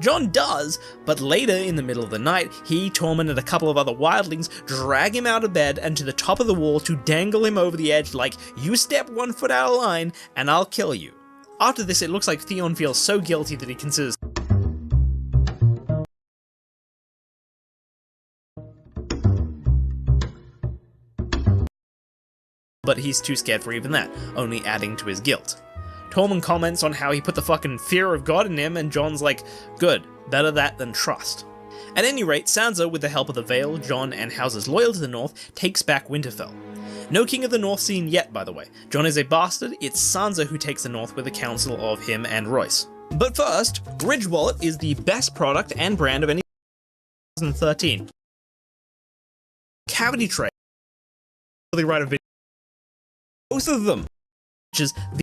Jon does, but later in the middle of the night, he, Tormund, and a couple of other wildlings drag him out of bed and to the top of the wall to dangle him over the edge like, you step 1 foot out of line and I'll kill you. After this, it looks like Theon feels so guilty that he considers but he's too scared for even that, only adding to his guilt. Tormund comments on how he put the fucking fear of God in him, and Jon's like, good, better that than trust. At any rate, Sansa, with the help of the Vale, Jon, and houses loyal to the North, takes back Winterfell. No King of the North seen yet, by the way. Jon is a bastard, it's Sansa who takes the North with the counsel of him and Royce. But first, Ridge Wallet is the best product and brand of any 2013. Cavity Tray, really write a video. Both of them, which is the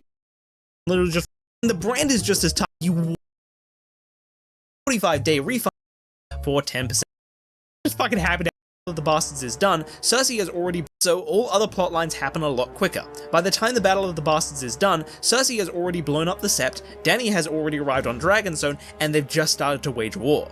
literally just, the brand is just as tough. You 45-day refund for 10%. Just fucking happy that the Bastards is done. Cersei has already, so all other plot lines happen a lot quicker. By the time the Battle of the Bastards is done, Cersei has already blown up the Sept, Dany has already arrived on Dragonstone, and they've just started to wage war.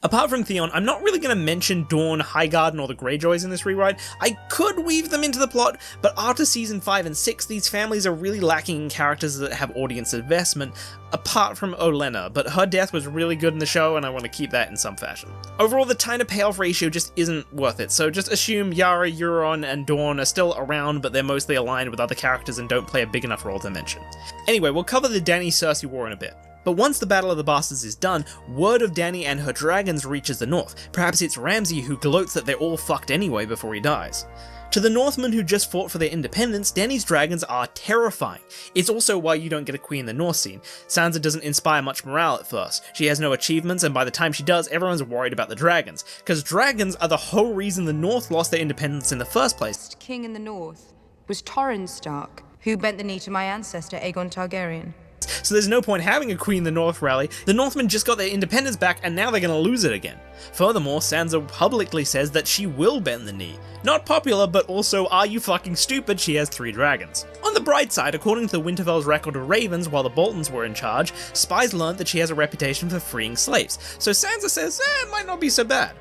Apart from Theon, I'm not really going to mention Dorne, Highgarden, or the Greyjoys in this rewrite. I could weave them into the plot, but after season 5 and 6, these families are really lacking in characters that have audience investment, apart from Olenna, but her death was really good in the show and I want to keep that in some fashion. Overall, the time to payoff ratio just isn't worth it, so just assume Yara, Euron, and Dorne are still around, but they're mostly aligned with other characters and don't play a big enough role to mention. Anyway, we'll cover the Dany-Cersei war in a bit. But once the Battle of the Bastards is done, word of Dany and her dragons reaches the north. Perhaps it's Ramsay who gloats that they're all fucked anyway before he dies. To the Northmen who just fought for their independence, Dany's dragons are terrifying. It's also why you don't get a Queen in the North scene. Sansa doesn't inspire much morale at first. She has no achievements, and by the time she does, everyone's worried about the dragons. Because dragons are the whole reason the North lost their independence in the first place. King in the North was Torrhen Stark, who bent the knee to my ancestor Aegon Targaryen. So there's no point having a Queen in the North rally. The Northmen just got their independence back and now they're gonna lose it again. Furthermore, Sansa publicly says that she will bend the knee. Not popular, but also, are you fucking stupid? She has 3 dragons. On the bright side, according to the Winterfell's record of ravens while the Boltons were in charge, spies learned that she has a reputation for freeing slaves. So Sansa says, it might not be so bad.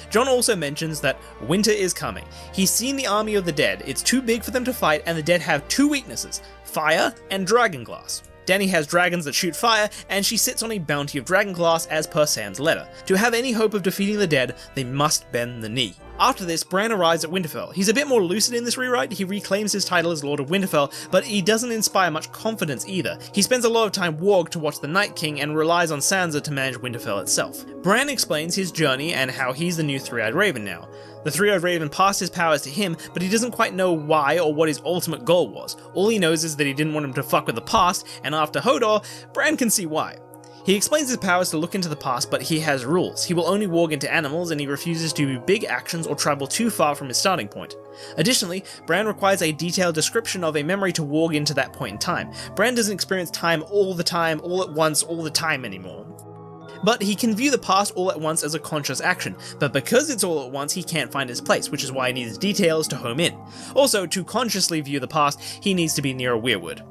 Jon also mentions that winter is coming. He's seen the army of the dead. It's too big for them to fight, and the dead have 2 weaknesses: fire and dragonglass. Dany has dragons that shoot fire, and she sits on a bounty of dragonglass as per Sam's letter. To have any hope of defeating the dead, they must bend the knee. After this, Bran arrives at Winterfell. He's a bit more lucid in this rewrite. He reclaims his title as Lord of Winterfell, but he doesn't inspire much confidence either. He spends a lot of time warged to watch the Night King and relies on Sansa to manage Winterfell itself. Bran explains his journey and how he's the new Three-Eyed Raven now. The Three-Eyed Raven passed his powers to him, but he doesn't quite know why or what his ultimate goal was. All he knows is that he didn't want him to fuck with the past, and after Hodor, Bran can see why. He explains his powers to look into the past, but he has rules. He will only walk into animals, and he refuses to do big actions or travel too far from his starting point. Additionally, Bran requires a detailed description of a memory to walk into that point in time. Bran doesn't experience time, all at once, all the time anymore. But he can view the past all at once as a conscious action, but because it's all at once, he can't find his place, which is why he needs details to home in. Also, to consciously view the past, he needs to be near a weirwood.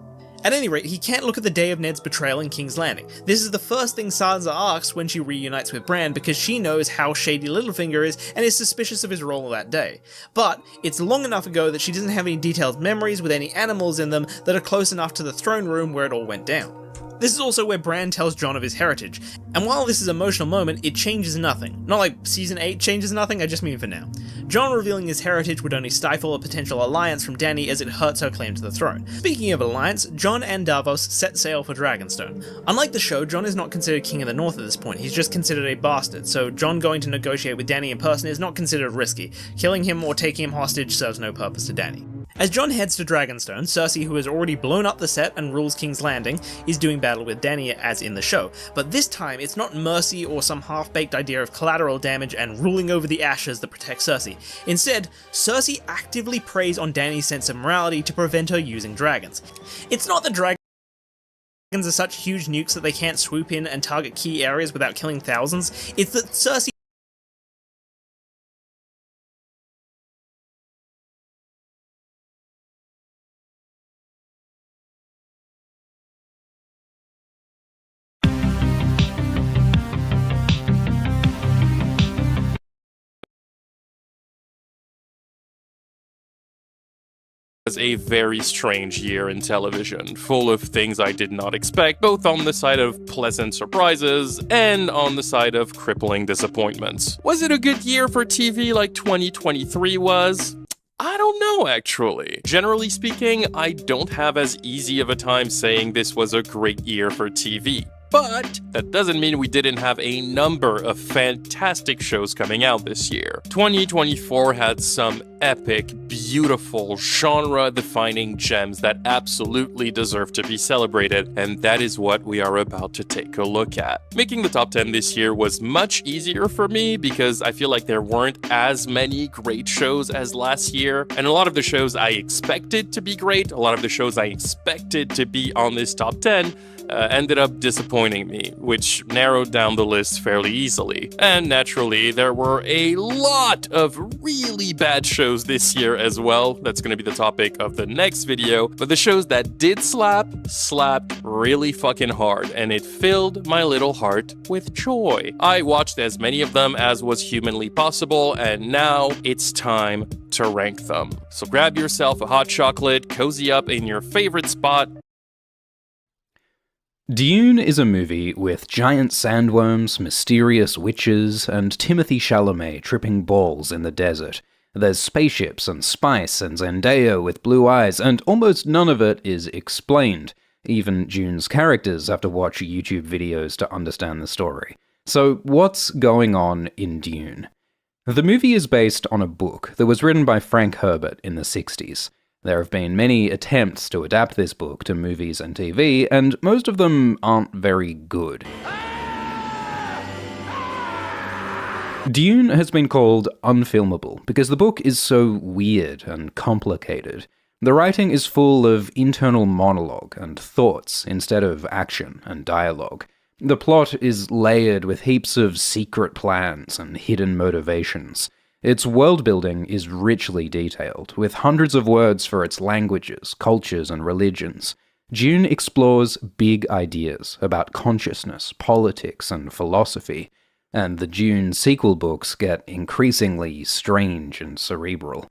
At any rate, he can't look at the day of Ned's betrayal in King's Landing. This is the first thing Sansa asks when she reunites with Bran, because she knows how shady Littlefinger is and is suspicious of his role that day. But it's long enough ago that she doesn't have any detailed memories with any animals in them that are close enough to the throne room where it all went down. This is also where Bran tells Jon of his heritage, and while this is an emotional moment, it changes nothing. Not like Season 8 changes nothing, I just mean for now. Jon revealing his heritage would only stifle a potential alliance from Dany as it hurts her claim to the throne. Speaking of alliance, Jon and Davos set sail for Dragonstone. Unlike the show, Jon is not considered King of the North at this point, he's just considered a bastard, so Jon going to negotiate with Dany in person is not considered risky. Killing him or taking him hostage serves no purpose to Dany. As Jon heads to Dragonstone, Cersei, who has already blown up the set and rules King's Landing, is doing battle with Dany as in the show, but this time it's not mercy or some half-baked idea of collateral damage and ruling over the ashes that protects Cersei. Instead, Cersei actively preys on Dany's sense of morality to prevent her using dragons. It's not that dragons are such huge nukes that they can't swoop in and target key areas without killing thousands, it's that Cersei was a very strange year in television, full of things I did not expect, both on the side of pleasant surprises and on the side of crippling disappointments. Was it a good year for TV like 2023 was? I don't know, actually. Generally speaking, I don't have as easy of a time saying this was a great year for TV. But that doesn't mean we didn't have a number of fantastic shows coming out this year. 2024 had some epic, beautiful, genre-defining gems that absolutely deserve to be celebrated, and that is what we are about to take a look at. Making the top 10 this year was much easier for me because I feel like there weren't as many great shows as last year, and a lot of the shows I expected to be great, a lot of the shows I expected to be on this top 10, ended up disappointing me, which narrowed down the list fairly easily. And naturally, there were a lot of really bad shows this year as well. That's going to be the topic of the next video. But the shows that did slapped really fucking hard, and it filled my little heart with joy. I watched as many of them as was humanly possible, and now it's time to rank them. So grab yourself a hot chocolate, cozy up in your favorite spot. Dune is a movie with giant sandworms, mysterious witches, and Timothée Chalamet tripping balls in the desert. There's spaceships and spice and Zendaya with blue eyes, and almost none of it is explained. Even Dune's characters have to watch YouTube videos to understand the story. So what's going on in Dune? The movie is based on a book that was written by Frank Herbert in the 60s. There have been many attempts to adapt this book to movies and TV, and most of them aren't very good. Dune has been called unfilmable because the book is so weird and complicated. The writing is full of internal monologue and thoughts instead of action and dialogue. The plot is layered with heaps of secret plans and hidden motivations. Its world-building is richly detailed, with hundreds of words for its languages, cultures, and religions. Dune explores big ideas about consciousness, politics, and philosophy, and the Dune sequel books get increasingly strange and cerebral.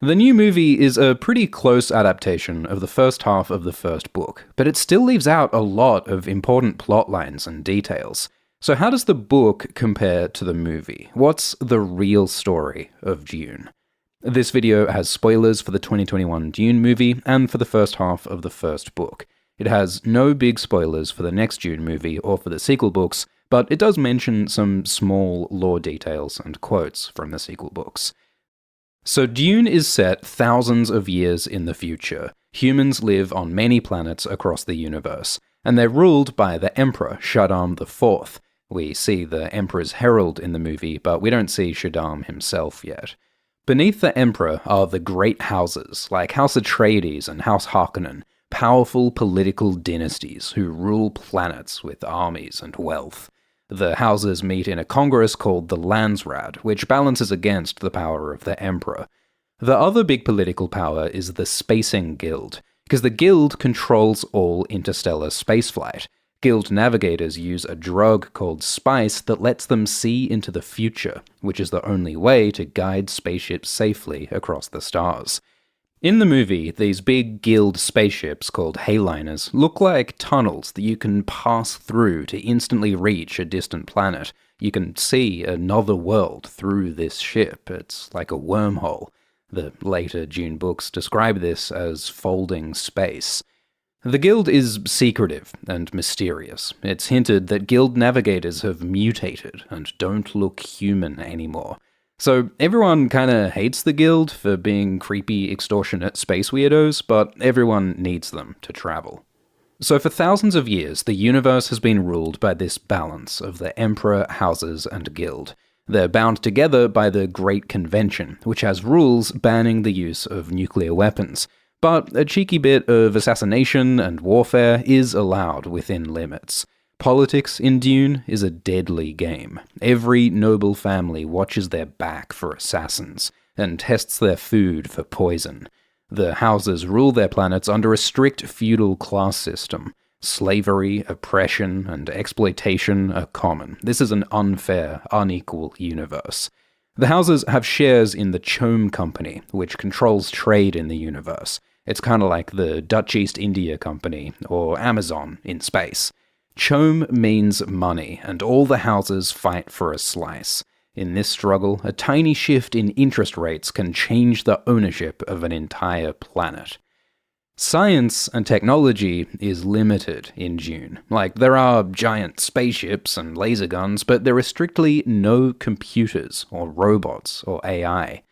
The new movie is a pretty close adaptation of the first half of the first book, but it still leaves out a lot of important plot lines and details. So how does the book compare to the movie? What's the real story of Dune? This video has spoilers for the 2021 Dune movie and for the first half of the first book. It has no big spoilers for the next Dune movie or for the sequel books, but it does mention some small lore details and quotes from the sequel books. So Dune is set thousands of years in the future. Humans live on many planets across the universe. and they're ruled by the Emperor Shaddam IV. We see the Emperor's herald in the movie, but we don't see Shaddam himself yet. Beneath the Emperor are the great houses, like House Atreides and House Harkonnen, powerful political dynasties who rule planets with armies and wealth. The houses meet in a congress called the Landsraad, which balances against the power of the Emperor. The other big political power is the Spacing Guild, because the Guild controls all interstellar spaceflight. Guild navigators use a drug called spice that lets them see into the future, which is the only way to guide spaceships safely across the stars. In the movie, these big Guild spaceships called Hayliners look like tunnels that you can pass through to instantly reach a distant planet. You can see another world through this ship. It's like a wormhole. The later Dune books describe this as folding space. The Guild is secretive and mysterious. It's hinted that Guild navigators have mutated and don't look human anymore. So everyone kinda hates the Guild for being creepy, extortionate space weirdos, but everyone needs them to travel. So for thousands of years, the universe has been ruled by this balance of the Emperor, houses, and Guild. They're bound together by the Great Convention, which has rules banning the use of nuclear weapons. But a cheeky bit of assassination and warfare is allowed within limits. Politics in Dune is a deadly game. Every noble family watches their back for assassins, and tests their food for poison. The houses rule their planets under a strict feudal class system. Slavery, oppression, and exploitation are common. This is an unfair, unequal universe. The houses have shares in the Chome Company, which controls trade in the universe. It's kind of like the Dutch East India Company, or Amazon in space. Chome means money, and all the houses fight for a slice. In this struggle, a tiny shift in interest rates can change the ownership of an entire planet. Science and technology is limited in Dune. Like, there are giant spaceships and laser guns, but there are strictly no computers or robots or AI.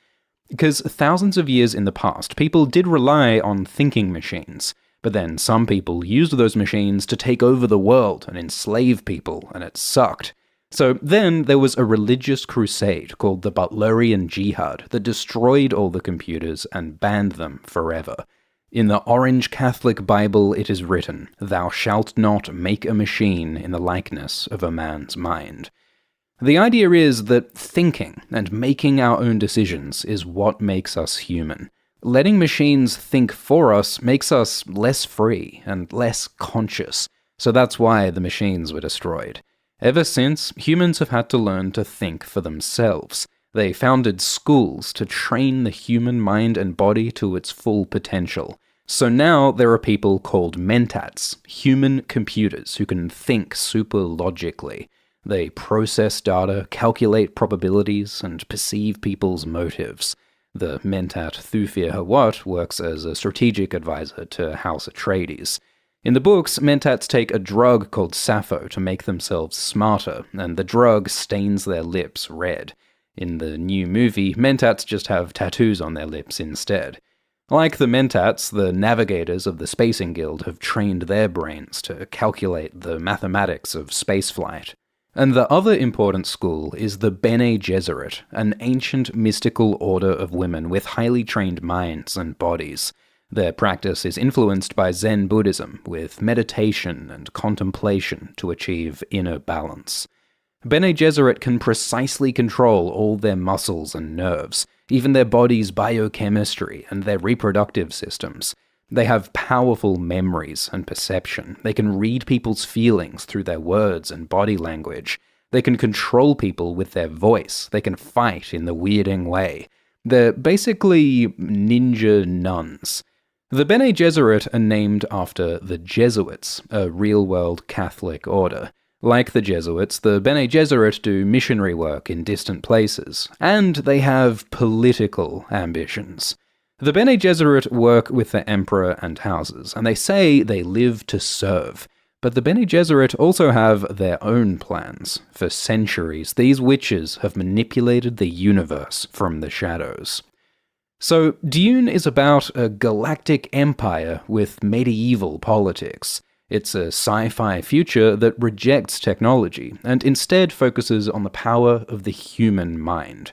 Because thousands of years in the past, people did rely on thinking machines. But then some people used those machines to take over the world and enslave people, and it sucked. So then there was a religious crusade called the Butlerian Jihad that destroyed all the computers and banned them forever. In the Orange Catholic Bible it is written, "Thou shalt not make a machine in the likeness of a man's mind." The idea is that thinking and making our own decisions is what makes us human. Letting machines think for us makes us less free and less conscious, so that's why the machines were destroyed. Ever since, humans have had to learn to think for themselves. They founded schools to train the human mind and body to its full potential. So now there are people called mentats, human computers who can think super logically. They process data, calculate probabilities, and perceive people's motives. The mentat Thufir Hawat works as a strategic advisor to House Atreides. In the books, mentats take a drug called Sappho to make themselves smarter, and the drug stains their lips red. In the new movie, mentats just have tattoos on their lips instead. Like the mentats, the navigators of the Spacing Guild have trained their brains to calculate the mathematics of spaceflight. And the other important school is the Bene Gesserit, an ancient mystical order of women with highly trained minds and bodies. Their practice is influenced by Zen Buddhism, with meditation and contemplation to achieve inner balance. Bene Gesserit can precisely control all their muscles and nerves, even their body's biochemistry and their reproductive systems. They have powerful memories and perception. They can read people's feelings through their words and body language. They can control people with their voice. They can fight in the weirding way. They're basically ninja nuns. The Bene Gesserit are named after the Jesuits, a real-world Catholic order. Like the Jesuits, the Bene Gesserit do missionary work in distant places, and they have political ambitions. The Bene Gesserit work with the Emperor and houses, and they say they live to serve. But the Bene Gesserit also have their own plans. For centuries, these witches have manipulated the universe from the shadows. So, Dune is about a galactic empire with medieval politics. It's a sci-fi future that rejects technology and instead focuses on the power of the human mind.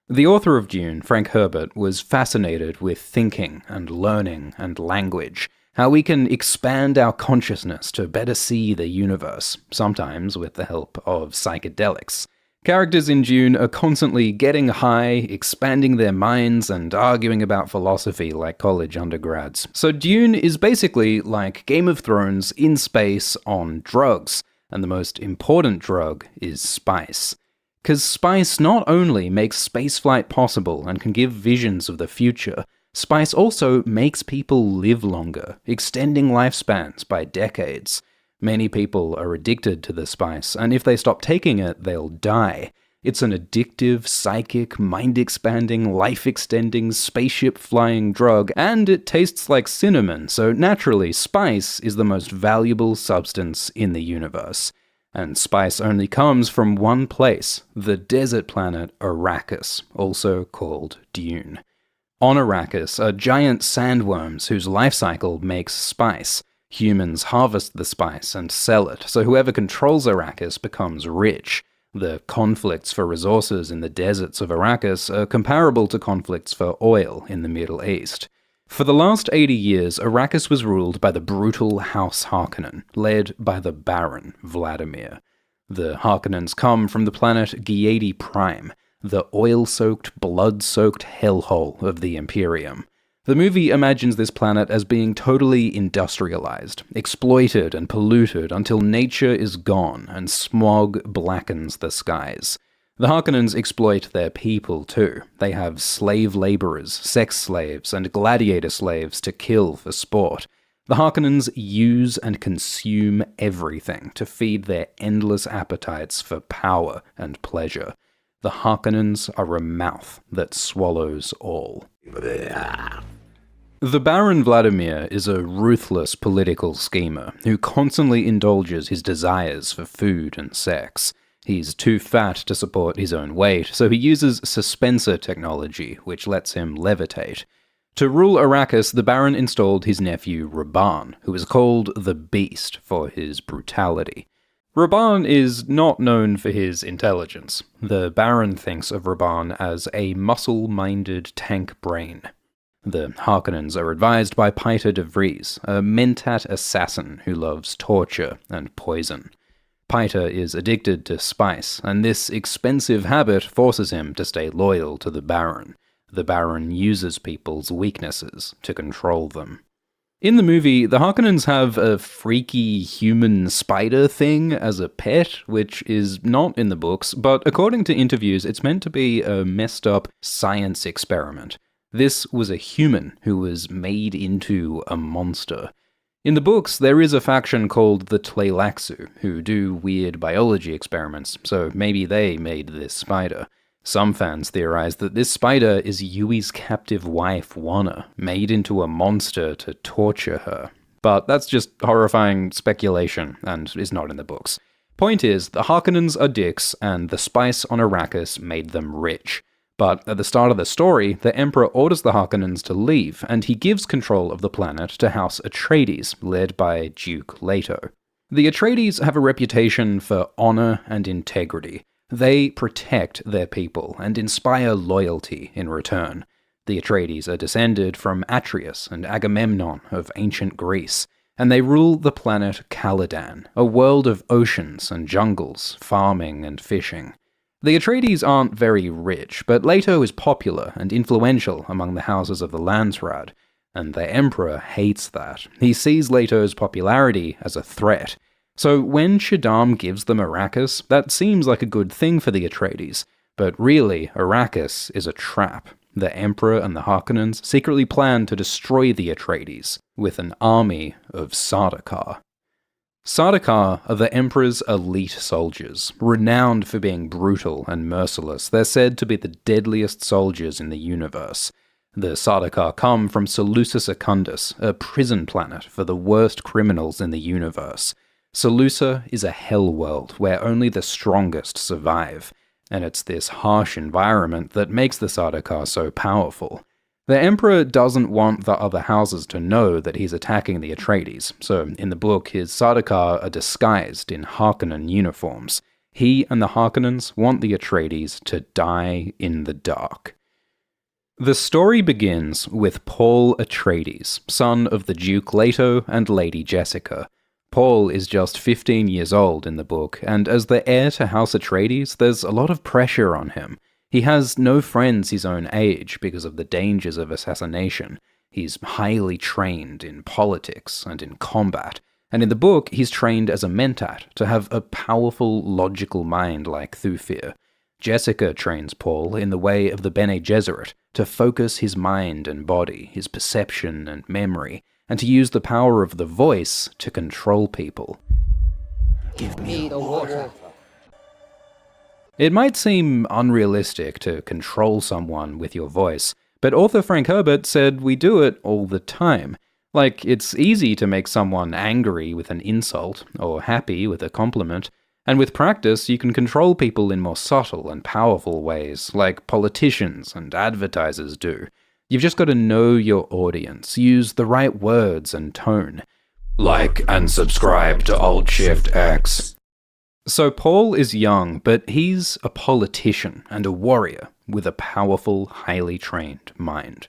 The author of Dune, Frank Herbert, was fascinated with thinking and learning and language, how we can expand our consciousness to better see the universe, sometimes with the help of psychedelics. Characters in Dune are constantly getting high, expanding their minds, and arguing about philosophy like college undergrads. So Dune is basically like Game of Thrones in space on drugs, and the most important drug is spice. Because spice not only makes spaceflight possible and can give visions of the future, spice also makes people live longer, extending lifespans by decades. Many people are addicted to the spice, and if they stop taking it, they'll die. It's an addictive, psychic, mind-expanding, life-extending, spaceship-flying drug, and it tastes like cinnamon, so naturally, spice is the most valuable substance in the universe. And spice only comes from one place, the desert planet Arrakis, also called Dune. On Arrakis are giant sandworms whose life cycle makes spice. Humans harvest the spice and sell it, so whoever controls Arrakis becomes rich. The conflicts for resources in the deserts of Arrakis are comparable to conflicts for oil in the Middle East. For the last 80 years, Arrakis was ruled by the brutal House Harkonnen, led by the Baron, Vladimir. The Harkonnens come from the planet Giedi Prime, the oil-soaked, blood-soaked hellhole of the Imperium. The movie imagines this planet as being totally industrialized, exploited and polluted until nature is gone and smog blackens the skies. The Harkonnens exploit their people too. They have slave laborers, sex slaves, and gladiator slaves to kill for sport. The Harkonnens use and consume everything to feed their endless appetites for power and pleasure. The Harkonnens are a mouth that swallows all. The Baron Vladimir is a ruthless political schemer who constantly indulges his desires for food and sex. He's too fat to support his own weight, so he uses suspensor technology, which lets him levitate. To rule Arrakis, the Baron installed his nephew Raban, who is called the Beast for his brutality. Raban is not known for his intelligence. The Baron thinks of Raban as a muscle-minded tank brain. The Harkonnens are advised by Peiter de Vries, a Mentat assassin who loves torture and poison. Peiter is addicted to spice, and this expensive habit forces him to stay loyal to the Baron. The Baron uses people's weaknesses to control them. In the movie, the Harkonnens have a freaky human spider thing as a pet, which is not in the books, but according to interviews, it's meant to be a messed up science experiment. This was a human who was made into a monster. In the books, there is a faction called the Tleilaxu, who do weird biology experiments, so maybe they made this spider. Some fans theorize that this spider is Yui's captive wife, Wanna, made into a monster to torture her. But that's just horrifying speculation, and is not in the books. Point is, the Harkonnens are dicks, and the spice on Arrakis made them rich. But at the start of the story, the Emperor orders the Harkonnens to leave, and he gives control of the planet to House Atreides, led by Duke Leto. The Atreides have a reputation for honor and integrity. They protect their people and inspire loyalty in return. The Atreides are descended from Atreus and Agamemnon of ancient Greece, and they rule the planet Caladan, a world of oceans and jungles, farming and fishing. The Atreides aren't very rich, but Leto is popular and influential among the houses of the Landsraad, and the Emperor hates that. He sees Leto's popularity as a threat. So when Shaddam gives them Arrakis, that seems like a good thing for the Atreides, but really, Arrakis is a trap. The Emperor and the Harkonnens secretly plan to destroy the Atreides with an army of Sardaukar. Sardaukar are the Emperor's elite soldiers, renowned for being brutal and merciless. They're said to be the deadliest soldiers in the universe. The Sardaukar come from Seleucus Secundus, a prison planet for the worst criminals in the universe. Seleucia is a hell world where only the strongest survive, and it's this harsh environment that makes the Sardaukar so powerful. The Emperor doesn't want the other houses to know that he's attacking the Atreides, so in the book his Sardaukar are disguised in Harkonnen uniforms. He and the Harkonnens want the Atreides to die in the dark. The story begins with Paul Atreides, son of the Duke Leto and Lady Jessica. Paul is just 15 years old in the book, and as the heir to House Atreides, there's a lot of pressure on him. He has no friends his own age because of the dangers of assassination. He's highly trained in politics and in combat, and in the book he's trained as a mentat to have a powerful, logical mind like Thufir. Jessica trains Paul in the way of the Bene Gesserit to focus his mind and body, his perception and memory, and to use the power of the voice to control people. Give me the water. It might seem unrealistic to control someone with your voice, but author Frank Herbert said we do it all the time. Like, it's easy to make someone angry with an insult, or happy with a compliment, and with practice you can control people in more subtle and powerful ways, like politicians and advertisers do. You've just got to know your audience, use the right words and tone. Like and subscribe to Old Shift X. So Paul is young, but he's a politician and a warrior with a powerful, highly trained mind.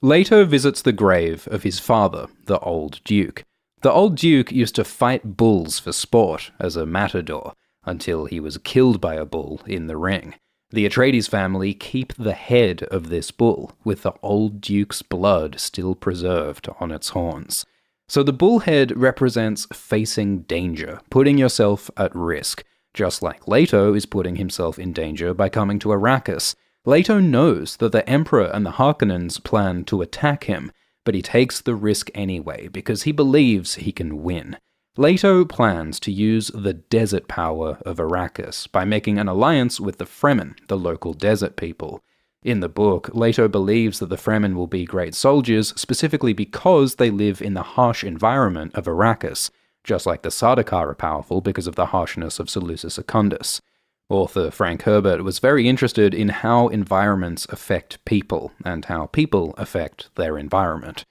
Leto visits the grave of his father, the Old Duke. The Old Duke used to fight bulls for sport as a matador, until he was killed by a bull in the ring. The Atreides family keep the head of this bull, with the Old Duke's blood still preserved on its horns. So the bull head represents facing danger, putting yourself at risk, just like Leto is putting himself in danger by coming to Arrakis. Leto knows that the Emperor and the Harkonnens plan to attack him, but he takes the risk anyway because he believes he can win. Leto plans to use the desert power of Arrakis by making an alliance with the Fremen, the local desert people. In the book, Leto believes that the Fremen will be great soldiers specifically because they live in the harsh environment of Arrakis, just like the Sardaukar are powerful because of the harshness of Seleucus Secundus. Author Frank Herbert was very interested in how environments affect people, and how people affect their environment.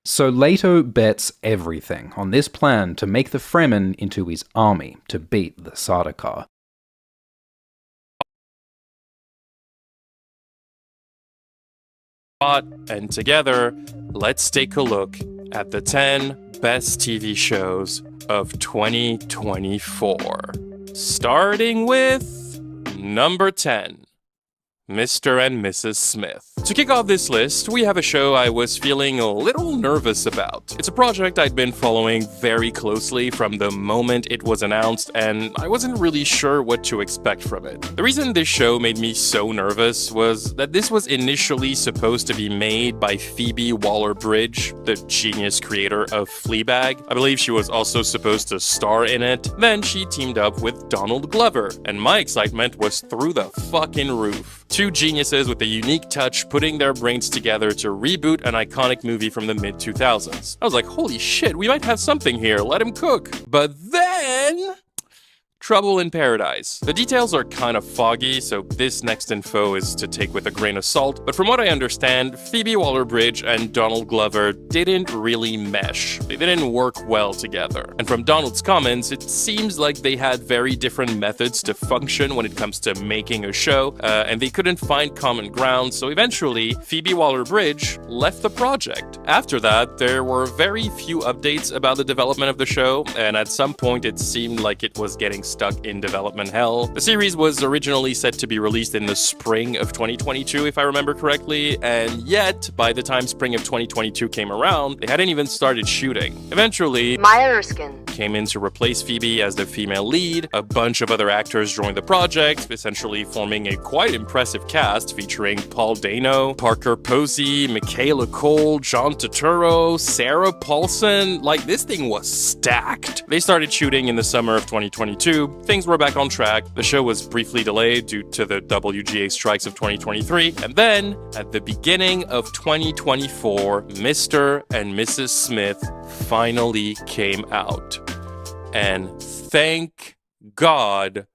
So Leto bets everything on this plan to make the Fremen into his army to beat the Sardaukar. And together, let's take a look at the 10 best TV shows of 2024. Starting with number 10, Mr. and Mrs. Smith. To kick off this list, we have a show I was feeling a little nervous about. It's a project I'd been following very closely from the moment it was announced, and I wasn't really sure what to expect from it. The reason this show made me so nervous was that this was initially supposed to be made by Phoebe Waller-Bridge, the genius creator of Fleabag. I believe she was also supposed to star in it. Then she teamed up with Donald Glover, and my excitement was through the fucking roof. Two geniuses with a unique touch putting their brains together to reboot an iconic movie from the mid-2000s. I was like, holy shit, we might have something here, let him cook. But then... Trouble in Paradise. The details are kind of foggy, so this next info is to take with a grain of salt, but from what I understand, Phoebe Waller-Bridge and Donald Glover didn't really mesh. They didn't work well together. And from Donald's comments, it seems like they had very different methods to function when it comes to making a show, and they couldn't find common ground, so eventually, Phoebe Waller-Bridge left the project. After that, there were very few updates about the development of the show, and at some point it seemed like it was getting stuck in development hell. The series was originally set to be released in the spring of 2022, if I remember correctly, and yet, by the time spring of 2022 came around, they hadn't even started shooting. Eventually, Maya Erskine came in to replace Phoebe as the female lead. A bunch of other actors joined the project, essentially forming a quite impressive cast featuring Paul Dano, Parker Posey, Michaela Cole, John Turturro, Sarah Paulson. Like, this thing was stacked. They started shooting in the summer of 2022. Things were back on track. The show was briefly delayed due to the WGA strikes of 2023. And then, at the beginning of 2024, Mr. and Mrs. Smith finally came out. And thank God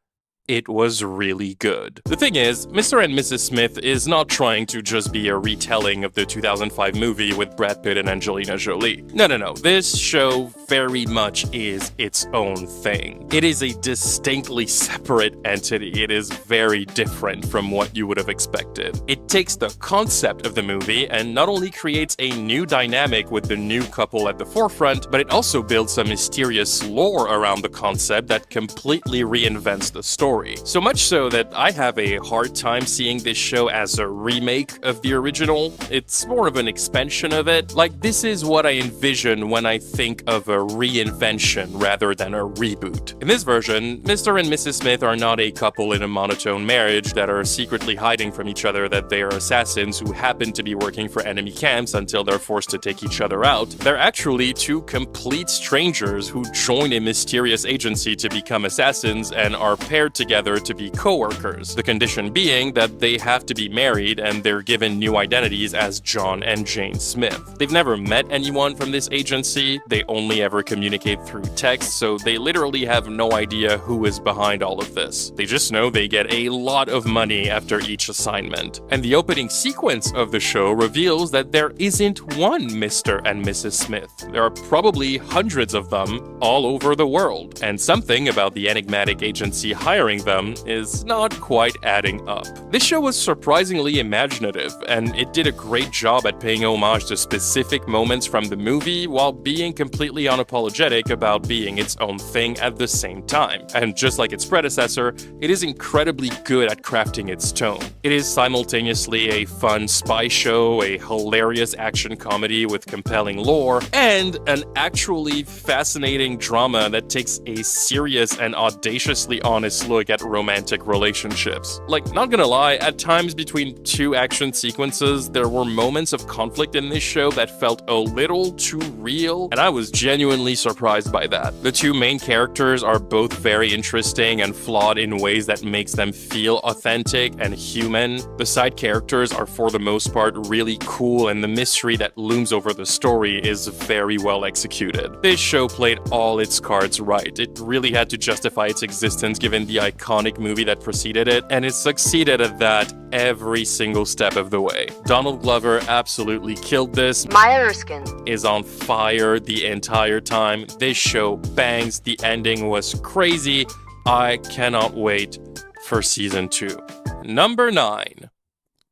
it was really good. The thing is, Mr. and Mrs. Smith is not trying to just be a retelling of the 2005 movie with Brad Pitt and Angelina Jolie. No. This show very much is its own thing. It is a distinctly separate entity. It is very different from what you would have expected. It takes the concept of the movie and not only creates a new dynamic with the new couple at the forefront, but it also builds some mysterious lore around the concept that completely reinvents the story. So much so that I have a hard time seeing this show as a remake of the original. It's more of an expansion of it. Like, this is what I envision when I think of a reinvention rather than a reboot. In this version, Mr. and Mrs. Smith are not a couple in a monotone marriage that are secretly hiding from each other that they are assassins who happen to be working for enemy camps until they're forced to take each other out. They're actually two complete strangers who join a mysterious agency to become assassins and are paired together to be co-workers. The condition being that they have to be married and they're given new identities as John and Jane Smith. They've never met anyone from this agency, they only ever communicate through text, so they literally have no idea who is behind all of this. They just know they get a lot of money after each assignment. And the opening sequence of the show reveals that there isn't one Mr. and Mrs. Smith. There are probably hundreds of them all over the world, and something about the enigmatic agency hiring them is not quite adding up. This show was surprisingly imaginative, and it did a great job at paying homage to specific moments from the movie while being completely unapologetic about being its own thing at the same time. And just like its predecessor, it is incredibly good at crafting its tone. It is simultaneously a fun spy show, a hilarious action comedy with compelling lore, and an actually fascinating drama that takes a serious and audaciously honest look at romantic relationships. Like, not gonna lie, at times between two action sequences, there were moments of conflict in this show that felt a little too real, and I was genuinely surprised by that. The two main characters are both very interesting and flawed in ways that makes them feel authentic and human. The side characters are for the most part really cool, and the mystery that looms over the story is very well executed. This show played all its cards right. It really had to justify its existence given the iconic movie that preceded it, and it succeeded at that every single step of the way. Donald Glover absolutely killed this. Maya Erskine Is on fire the entire time. This show bangs. The ending was crazy. I cannot wait for season 2. Number 9.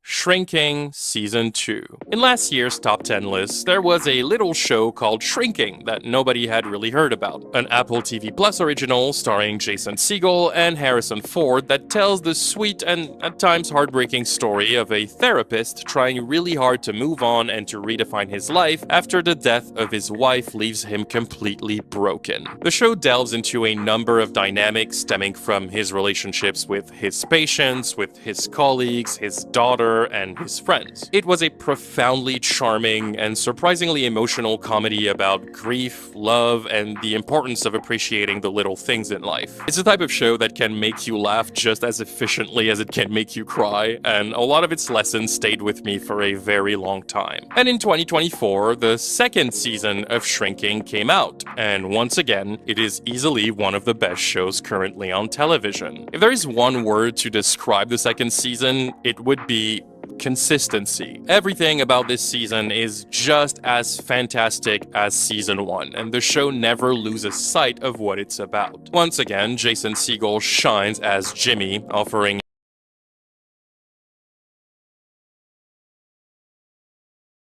Shrinking Season 2. In last year's top 10 list, there was a little show called Shrinking that nobody had really heard about. An Apple TV Plus original starring Jason Segel and Harrison Ford that tells the sweet and at times heartbreaking story of a therapist trying really hard to move on and to redefine his life after the death of his wife leaves him completely broken. The show delves into a number of dynamics stemming from his relationships with his patients, with his colleagues, his daughter, and his friends. It was a profoundly charming and surprisingly emotional comedy about grief, love, and the importance of appreciating the little things in life. It's the type of show that can make you laugh just as efficiently as it can make you cry, and a lot of its lessons stayed with me for a very long time. And in 2024, the second season of Shrinking came out, and once again, it is easily one of the best shows currently on television. If there is one word to describe the second season, it would be consistency. Everything about this season is just as fantastic as season 1, and the show never loses sight of what it's about. Once again, Jason Segel shines as Jimmy, offering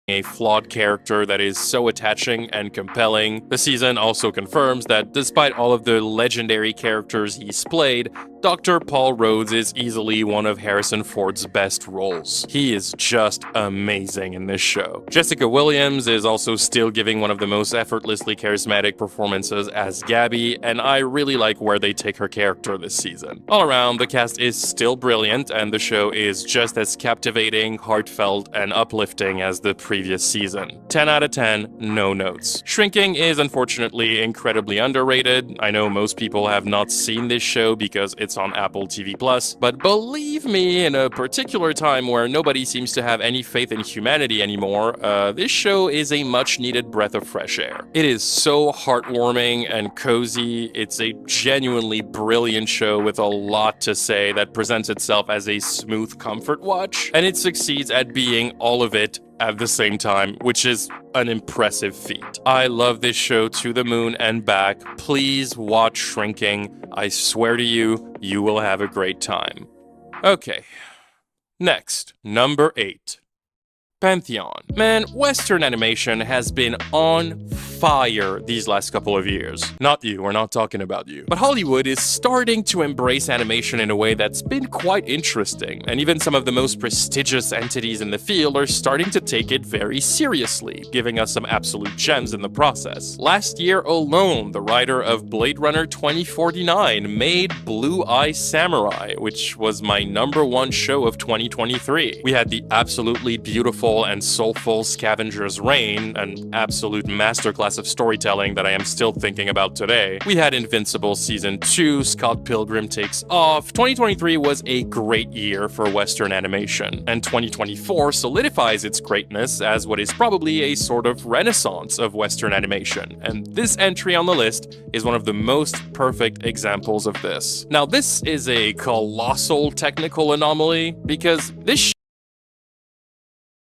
a flawed character that is so attaching and compelling. The season also confirms that despite all of the legendary characters he's played, Dr. Paul Rhodes is easily one of Harrison Ford's best roles. He is just amazing in this show. Jessica Williams is also still giving one of the most effortlessly charismatic performances as Gabby, and I really like where they take her character this season. All around, the cast is still brilliant, and the show is just as captivating, heartfelt, and uplifting as the previous previous season. 10 out of 10, no notes. Shrinking is unfortunately incredibly underrated. I know most people have not seen this show because it's on Apple TV+, but believe me, in a particular time where nobody seems to have any faith in humanity anymore, this show is a much-needed breath of fresh air. It is so heartwarming and cozy. It's a genuinely brilliant show with a lot to say that presents itself as a smooth comfort watch, and it succeeds at being all of it at the same time, which is an impressive feat. I love this show to the moon and back. Please watch Shrinking. I swear to you, you will have a great time. Okay. Next, number 8. Pantheon. Man, Western animation has been on fire these last couple of years. Not you, we're not talking about you. But Hollywood is starting to embrace animation in a way that's been quite interesting, and even some of the most prestigious entities in the field are starting to take it very seriously, giving us some absolute gems in the process. Last year alone, the writer of Blade Runner 2049 made Blue Eye Samurai, which was my #1 show of 2023. We had the absolutely beautiful and soulful Scavenger's Reign, an absolute masterclass of storytelling that I am still thinking about today. We had Invincible Season 2, Scott Pilgrim Takes Off. 2023 was a great year for Western animation, and 2024 solidifies its greatness as what is probably a sort of renaissance of Western animation, and this entry on the list is one of the most perfect examples of this. Now, this is a colossal technical anomaly, because this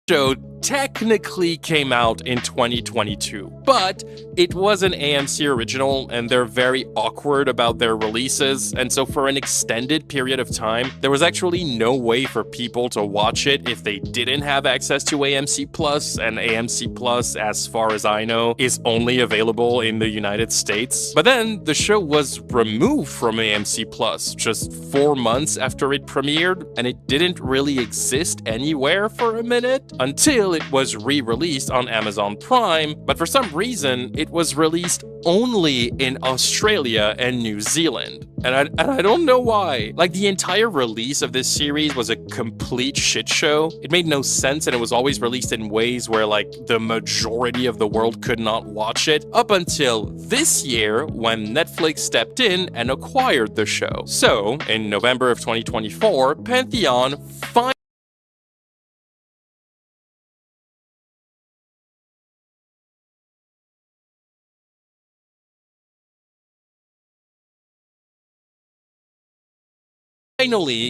show technically came out in 2022, but it was an AMC original and they're very awkward about their releases, and so for an extended period of time, there was actually no way for people to watch it if they didn't have access to AMC Plus, and AMC Plus, as far as I know, is only available in the United States. But then the show was removed from AMC Plus just 4 months after it premiered, and it didn't really exist anywhere for a minute until it was re-released on Amazon Prime, but for some reason, it was released only in Australia and New Zealand. And I don't know why. Like, the entire release of this series was a complete shit show. It made no sense, and it was always released in ways where, like, the majority of the world could not watch it, up until this year when Netflix stepped in and acquired the show. So, in November of 2024, Pantheon finally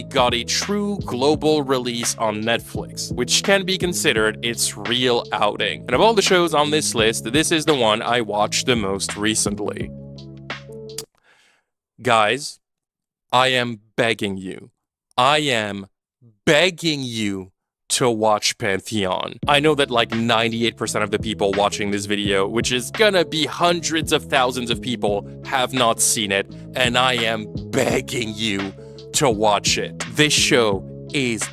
got a true global release on Netflix, which can be considered its real outing. And of all the shows on this list, this is the one I watched the most recently. Guys, I am begging you to watch Pantheon. I know that like 98% of the people watching this video, which is gonna be hundreds of thousands of people, have not seen it, and I am begging you to watch it. This show is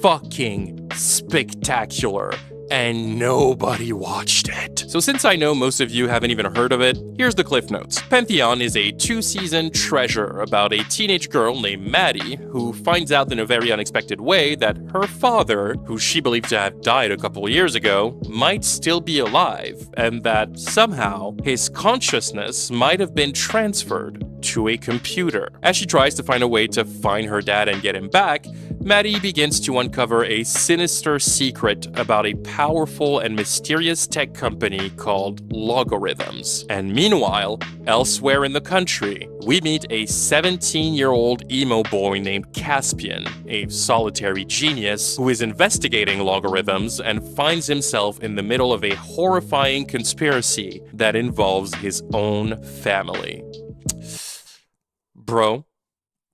fucking spectacular, and nobody watched it. So since I know most of you haven't even heard of it, here's the cliff notes. Pantheon is a 2-season treasure about a teenage girl named Maddie who finds out in a very unexpected way that her father, who she believed to have died a couple years ago, might still be alive, and that somehow his consciousness might have been transferred to a computer. As she tries to find a way to find her dad and get him back, Maddie begins to uncover a sinister secret about a powerful and mysterious tech company called Logarithms. And meanwhile, elsewhere in the country, we meet a 17-year-old emo boy named Caspian, a solitary genius who is investigating Logarithms and finds himself in the middle of a horrifying conspiracy that involves his own family. Bro,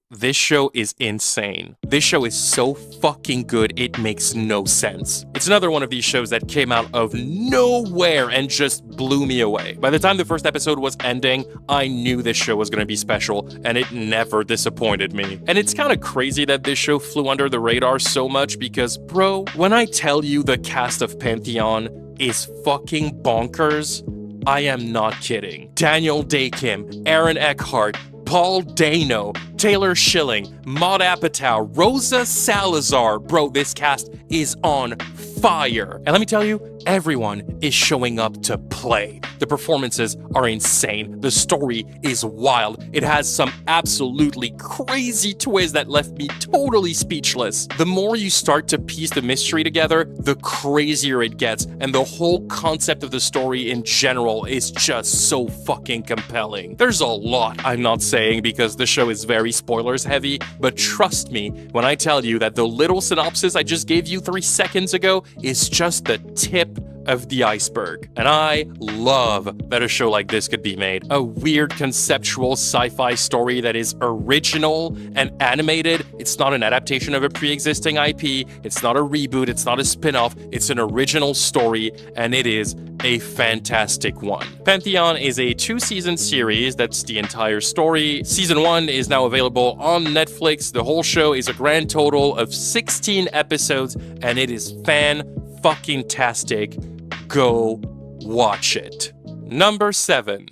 this show is insane. This show is so fucking good, it makes no sense. It's another one of these shows that came out of nowhere and just blew me away. By the time the first episode was ending, I knew this show was gonna be special, and it never disappointed me. And it's kinda crazy that this show flew under the radar so much because, bro, when I tell you the cast of Pantheon is fucking bonkers, I am not kidding. Daniel Day Kim, Aaron Eckhart, Paul Dano, Taylor Schilling, Maud Apatow, Rosa Salazar. Bro, this cast is on fire. And let me tell you, everyone is showing up to play. The performances are insane. The story is wild. It has some absolutely crazy twists that left me totally speechless. The more you start to piece the mystery together, the crazier it gets, and the whole concept of the story in general is just so fucking compelling. There's a lot I'm not saying because the show is very spoilers heavy, but trust me when I tell you that the little synopsis I just gave you 3 seconds ago is just the tip of the iceberg. And I love that a show like this could be made. A weird conceptual sci-fi story that is original and animated. It's not an adaptation of a pre-existing IP. It's not a reboot. It's not a spin-off. It's an original story, and it is a fantastic one. Pantheon is a 2-season series. That's the entire story. Season 1 is now available on Netflix. The whole show is a grand total of 16 episodes, and it is fan-fucking-tastic. Go watch it. Number 7.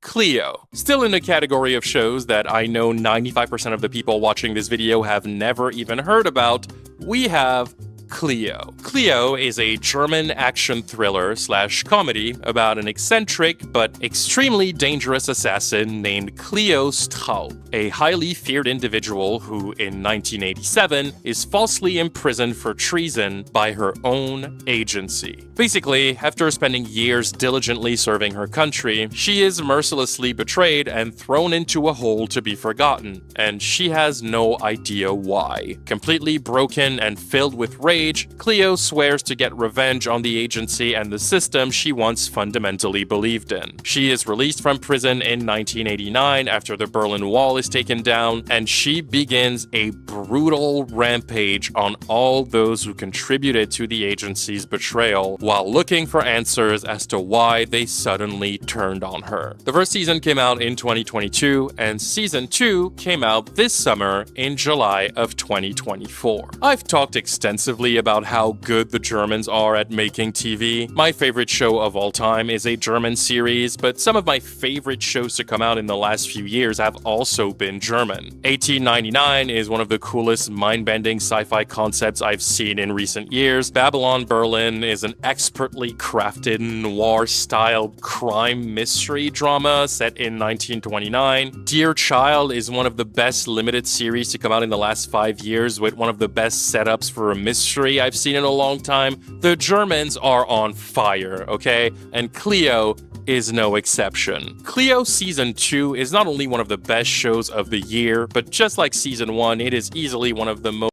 Cleo. Still in the category of shows that I know 95% of the people watching this video have never even heard about, we have Cleo. Cleo is a German action thriller / comedy about an eccentric but extremely dangerous assassin named Cleo Straub, a highly feared individual who, in 1987, is falsely imprisoned for treason by her own agency. Basically, after spending years diligently serving her country, she is mercilessly betrayed and thrown into a hole to be forgotten, and she has no idea why. Completely broken and filled with rage, Cleo swears to get revenge on the agency and the system she once fundamentally believed in. She is released from prison in 1989 after the Berlin Wall is taken down, and she begins a brutal rampage on all those who contributed to the agency's betrayal while looking for answers as to why they suddenly turned on her. The first season came out in 2022, and season 2 came out this summer in July of 2024. I've talked extensively about how good the Germans are at making TV. My favorite show of all time is a German series, but some of my favorite shows to come out in the last few years have also been German. 1899 is one of the coolest mind-bending sci-fi concepts I've seen in recent years. Babylon Berlin is an expertly crafted noir-style crime mystery drama set in 1929. Dear Child is one of the best limited series to come out in the last 5 years with one of the best setups for a mystery I've seen in a long time. The Germans are on fire, okay? And Cleo is no exception. Cleo Season 2 is not only one of the best shows of the year, but just like Season 1, it is easily one of the most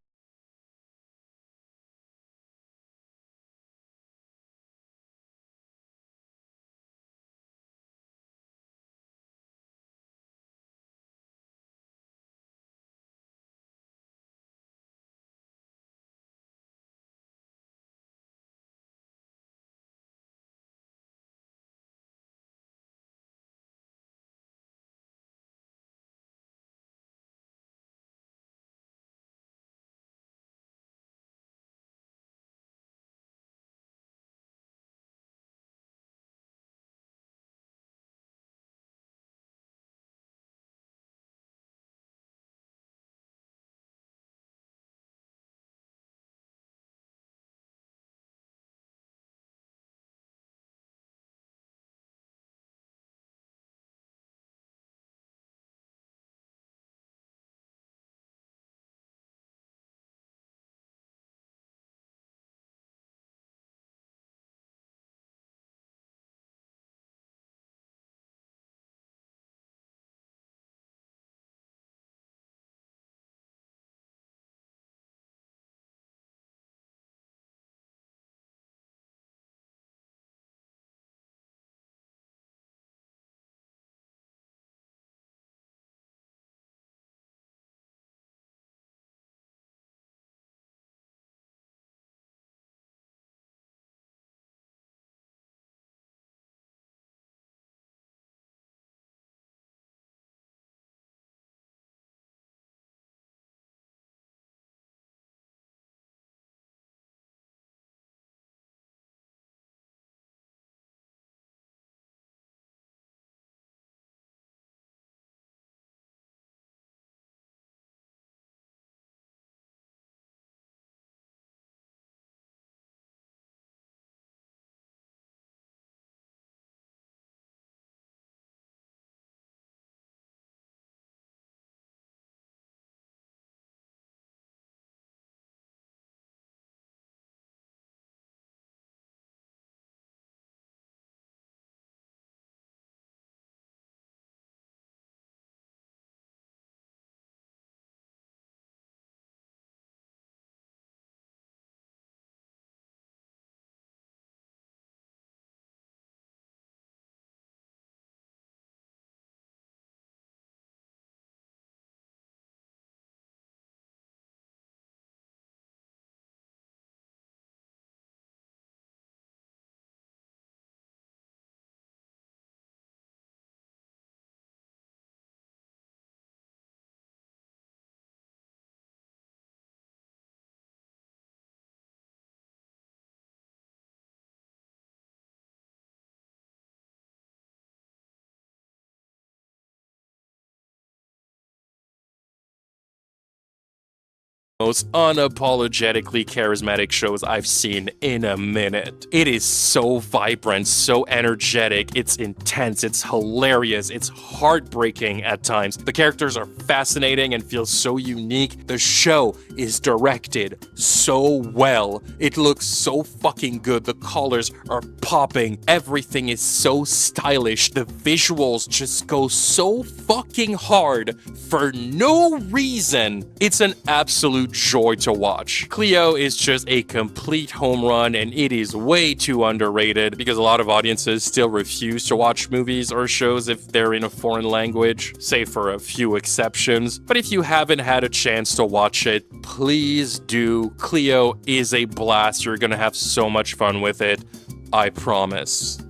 most unapologetically charismatic shows I've seen in a minute. It is so vibrant, so energetic, it's intense, it's hilarious, it's heartbreaking at times. The characters are fascinating and feel so unique. The show is directed so well. It looks so fucking good. The colors are popping. Everything is so stylish. The visuals just go so fucking hard for no reason. It's an absolute joy to watch. Cleo is just a complete home run, and it is way too underrated because a lot of audiences still refuse to watch movies or shows if they're in a foreign language, save for a few exceptions. But if you haven't had a chance to watch it, please do. Cleo is a blast. You're gonna have so much fun with it. I promise.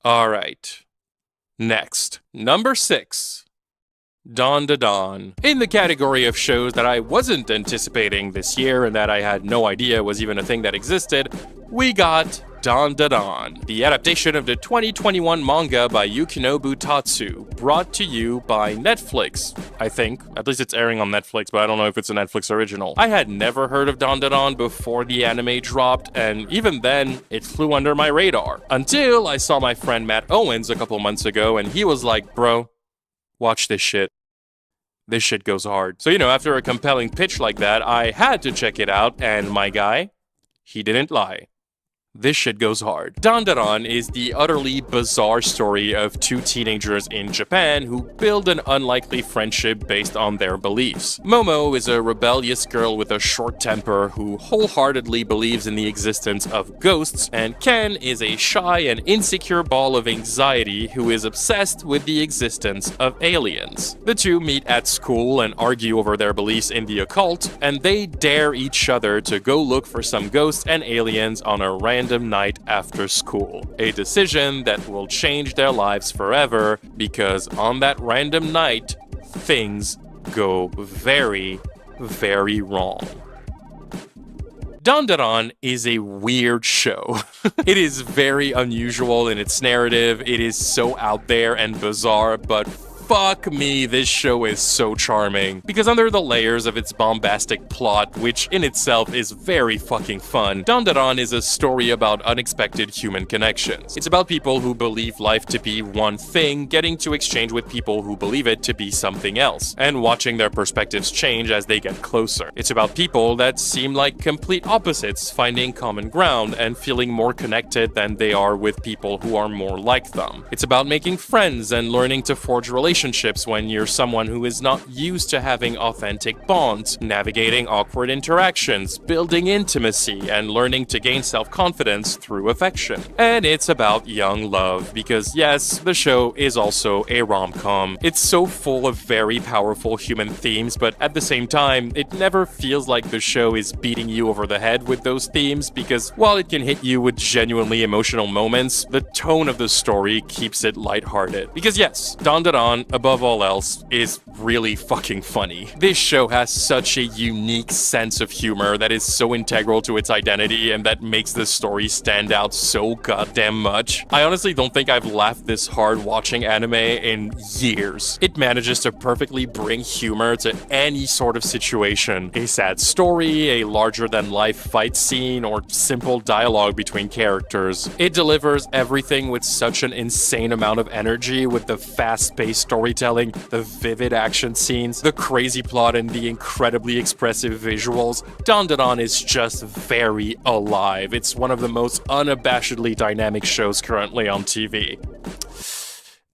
Alright. Next. Number 6. Dawn to Dawn. In the category of shows that I wasn't anticipating this year and that I had no idea was even a thing that existed, we got Dawn to Dawn, the adaptation of the 2021 manga by Yukinobu Tatsu, brought to you by Netflix, I think. At least it's airing on Netflix, but I don't know if it's a Netflix original. I had never heard of Dawn to Dawn before the anime dropped, and even then, it flew under my radar. Until I saw my friend Matt Owens a couple months ago, and he was like, bro, watch this shit. This shit goes hard. So, after a compelling pitch like that, I had to check it out, and my guy, he didn't lie. This shit goes hard. Dawn to Dawn is the utterly bizarre story of two teenagers in Japan who build an unlikely friendship based on their beliefs. Momo is a rebellious girl with a short temper who wholeheartedly believes in the existence of ghosts, and Ken is a shy and insecure ball of anxiety who is obsessed with the existence of aliens. The two meet at school and argue over their beliefs in the occult, and they dare each other to go look for some ghosts and aliens on a random night after school. A decision that will change their lives forever because on that random night, things go very, very wrong. Dawn to Dawn is a weird show. It is very unusual in its narrative. It is so out there and bizarre, but fuck me, this show is so charming. Because under the layers of its bombastic plot, which in itself is very fucking fun, Dawn to Dawn is a story about unexpected human connections. It's about people who believe life to be one thing, getting to exchange with people who believe it to be something else, and watching their perspectives change as they get closer. It's about people that seem like complete opposites, finding common ground and feeling more connected than they are with people who are more like them. It's about making friends and learning to forge relationships when you're someone who is not used to having authentic bonds, navigating awkward interactions, building intimacy, and learning to gain self-confidence through affection. And it's about young love, because yes, the show is also a rom-com. It's so full of very powerful human themes, but at the same time, it never feels like the show is beating you over the head with those themes, because while it can hit you with genuinely emotional moments, the tone of the story keeps it lighthearted. Because yes, Dawn to Dawn, above all else, is really fucking funny. This show has such a unique sense of humor that is so integral to its identity and that makes the story stand out so goddamn much. I honestly don't think I've laughed this hard watching anime in years. It manages to perfectly bring humor to any sort of situation. A sad story, a larger-than-life fight scene, or simple dialogue between characters. It delivers everything with such an insane amount of energy, with the fast-paced storytelling, the vivid action scenes, the crazy plot, and the incredibly expressive visuals. Dawn to Dawn is just very alive. It's one of the most unabashedly dynamic shows currently on TV.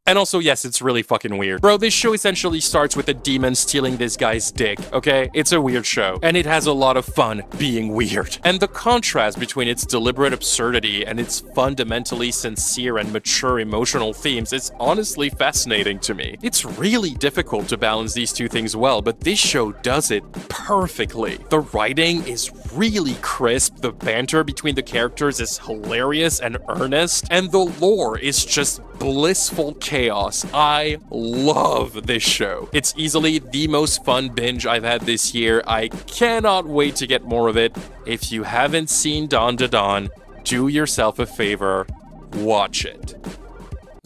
And also, yes, it's really fucking weird. Bro, this show essentially starts with a demon stealing this guy's dick, okay? It's a weird show, and it has a lot of fun being weird. And the contrast between its deliberate absurdity and its fundamentally sincere and mature emotional themes is honestly fascinating to me. It's really difficult to balance these two things well, but this show does it perfectly. The writing is really crisp, the banter between the characters is hilarious and earnest, and the lore is just blissful chaos. I love this show. It's easily the most fun binge I've had this year. I cannot wait to get more of it. If you haven't seen Dawn to Dawn, do yourself a favor, watch it.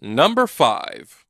Number 5.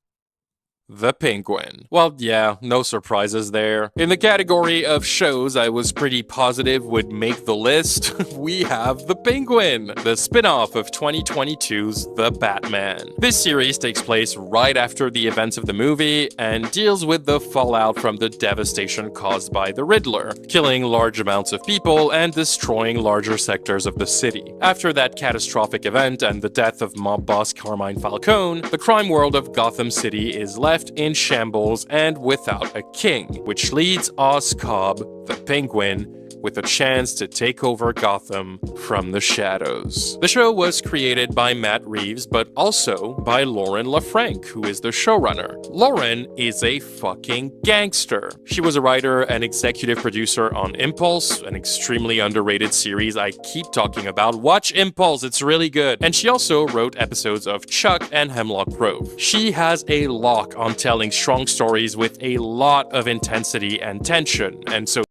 The Penguin. Well, yeah, no surprises there. In the category of shows I was pretty positive would make the list, we have The Penguin, the spin-off of 2022's The Batman. This series takes place right after the events of the movie and deals with the fallout from the devastation caused by the Riddler, killing large amounts of people and destroying larger sectors of the city. After that catastrophic event and the death of mob boss Carmine Falcone, the crime world of Gotham City is left in shambles and without a king, which leads Oz Cobb, the Penguin, with a chance to take over Gotham from the shadows. The show was created by Matt Reeves, but also by Lauren LaFranc, who is the showrunner. Lauren is a fucking gangster. She was a writer and executive producer on Impulse, an extremely underrated series I keep talking about. Watch Impulse, it's really good. And she also wrote episodes of Chuck and Hemlock Grove. She has a lock on telling strong stories with a lot of intensity and tension, and so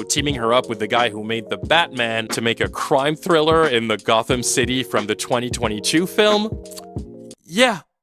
teaming her up with the guy who made the Batman to make a crime thriller in the Gotham City from the 2022 film?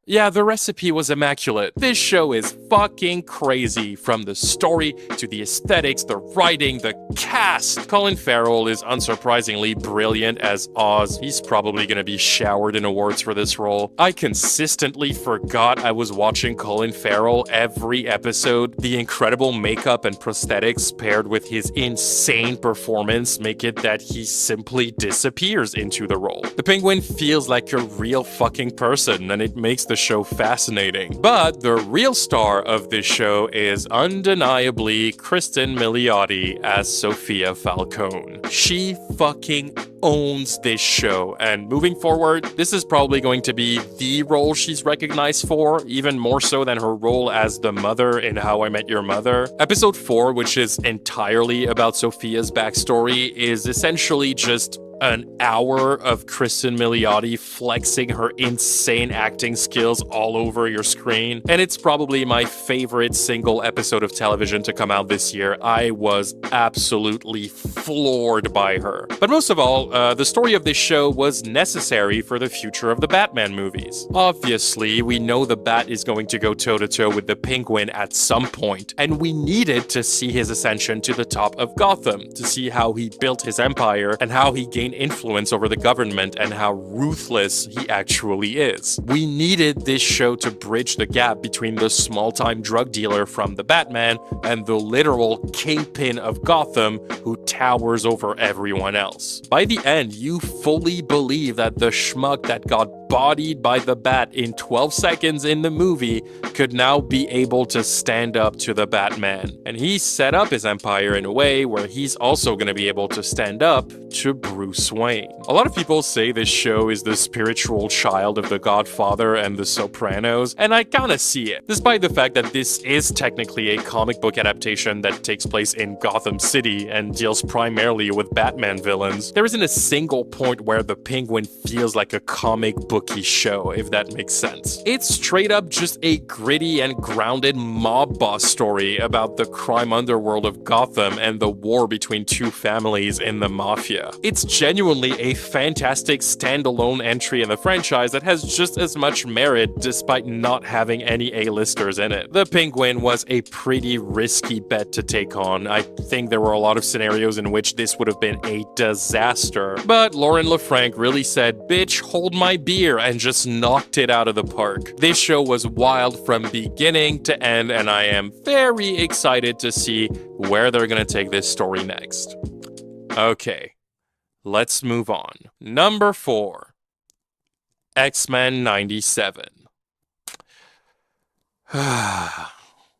Yeah, the recipe was immaculate. This show is fucking crazy, from the story to the aesthetics, the writing, the cast. Colin Farrell is unsurprisingly brilliant as Oz. He's probably gonna be showered in awards for this role. I consistently forgot I was watching Colin Farrell every episode. The incredible makeup and prosthetics paired with his insane performance make it that he simply disappears into the role. The Penguin feels like a real fucking person, and it makes the show fascinating. But the real star of this show is undeniably Kristen Milioti as Sophia Falcone. She fucking owns this show, and moving forward, this is probably going to be the role she's recognized for, even more so than her role as the mother in How I Met Your Mother. Episode 4, which is entirely about Sophia's backstory, is essentially just an hour of Kristen Milioti flexing her insane acting skills all over your screen, and it's probably my favorite single episode of television to come out this year. I was absolutely floored by her. But most of all, the story of this show was necessary for the future of the Batman movies. Obviously, we know the Bat is going to go toe-to-toe with the Penguin at some point, and we needed to see his ascension to the top of Gotham, to see how he built his empire and how he gained influence over the government and how ruthless he actually is. We needed this show to bridge the gap between the small-time drug dealer from the Batman and the literal kingpin of Gotham who towers over everyone else. By the end, you fully believe that the schmuck that got bodied by the Bat in 12 seconds in the movie could now be able to stand up to the Batman. And he set up his empire in a way where he's also going to be able to stand up to Bruce Wayne. A lot of people say this show is the spiritual child of The Godfather and The Sopranos, and I kinda see it. Despite the fact that this is technically a comic book adaptation that takes place in Gotham City and deals primarily with Batman villains, there isn't a single point where the Penguin feels like a comic booky show, if that makes sense. It's straight up just a gritty and grounded mob boss story about the crime underworld of Gotham and the war between two families in the mafia. It's genuinely a fantastic standalone entry in the franchise that has just as much merit despite not having any A-listers in it. The Penguin was a pretty risky bet to take on. I think there were a lot of scenarios in which this would have been a disaster, but Lauren LaFranc really said, "Bitch, hold my beer," and just knocked it out of the park. This show was wild from beginning to end, and I am very excited to see where they're gonna take this story next. Okay, let's move on. Number 4, X-Men 97.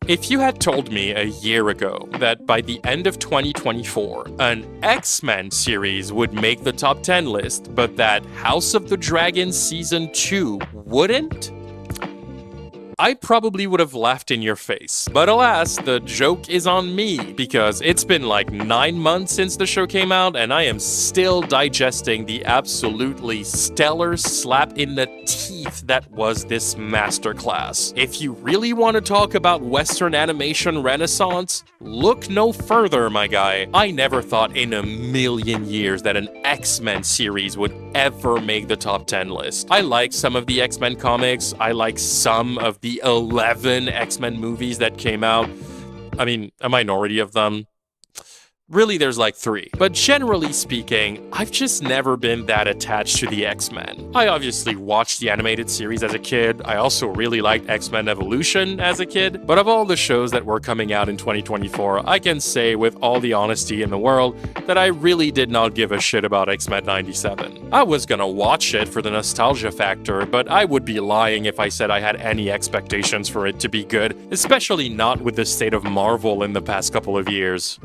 If you had told me a year ago that by the end of 2024, an X-Men series would make the top 10 list, but that House of the Dragon Season 2 wouldn't, I probably would have laughed in your face. But alas, the joke is on me, because it's been like 9 months since the show came out, and I am still digesting the absolutely stellar slap in the teeth that was this masterclass. If you really want to talk about Western animation renaissance, look no further, my guy. I never thought in a million years that an X-Men series would ever make the top 10 list. I like some of the X-Men comics, I like some of the 11 X-Men movies that came out. I mean, a minority of them. Really, there's like 3. But generally speaking, I've just never been that attached to the X-Men. I obviously watched the animated series as a kid. I also really liked X-Men Evolution as a kid. But of all the shows that were coming out in 2024, I can say with all the honesty in the world that I really did not give a shit about X-Men 97. I was gonna watch it for the nostalgia factor, but I would be lying if I said I had any expectations for it to be good, especially not with the state of Marvel in the past couple of years.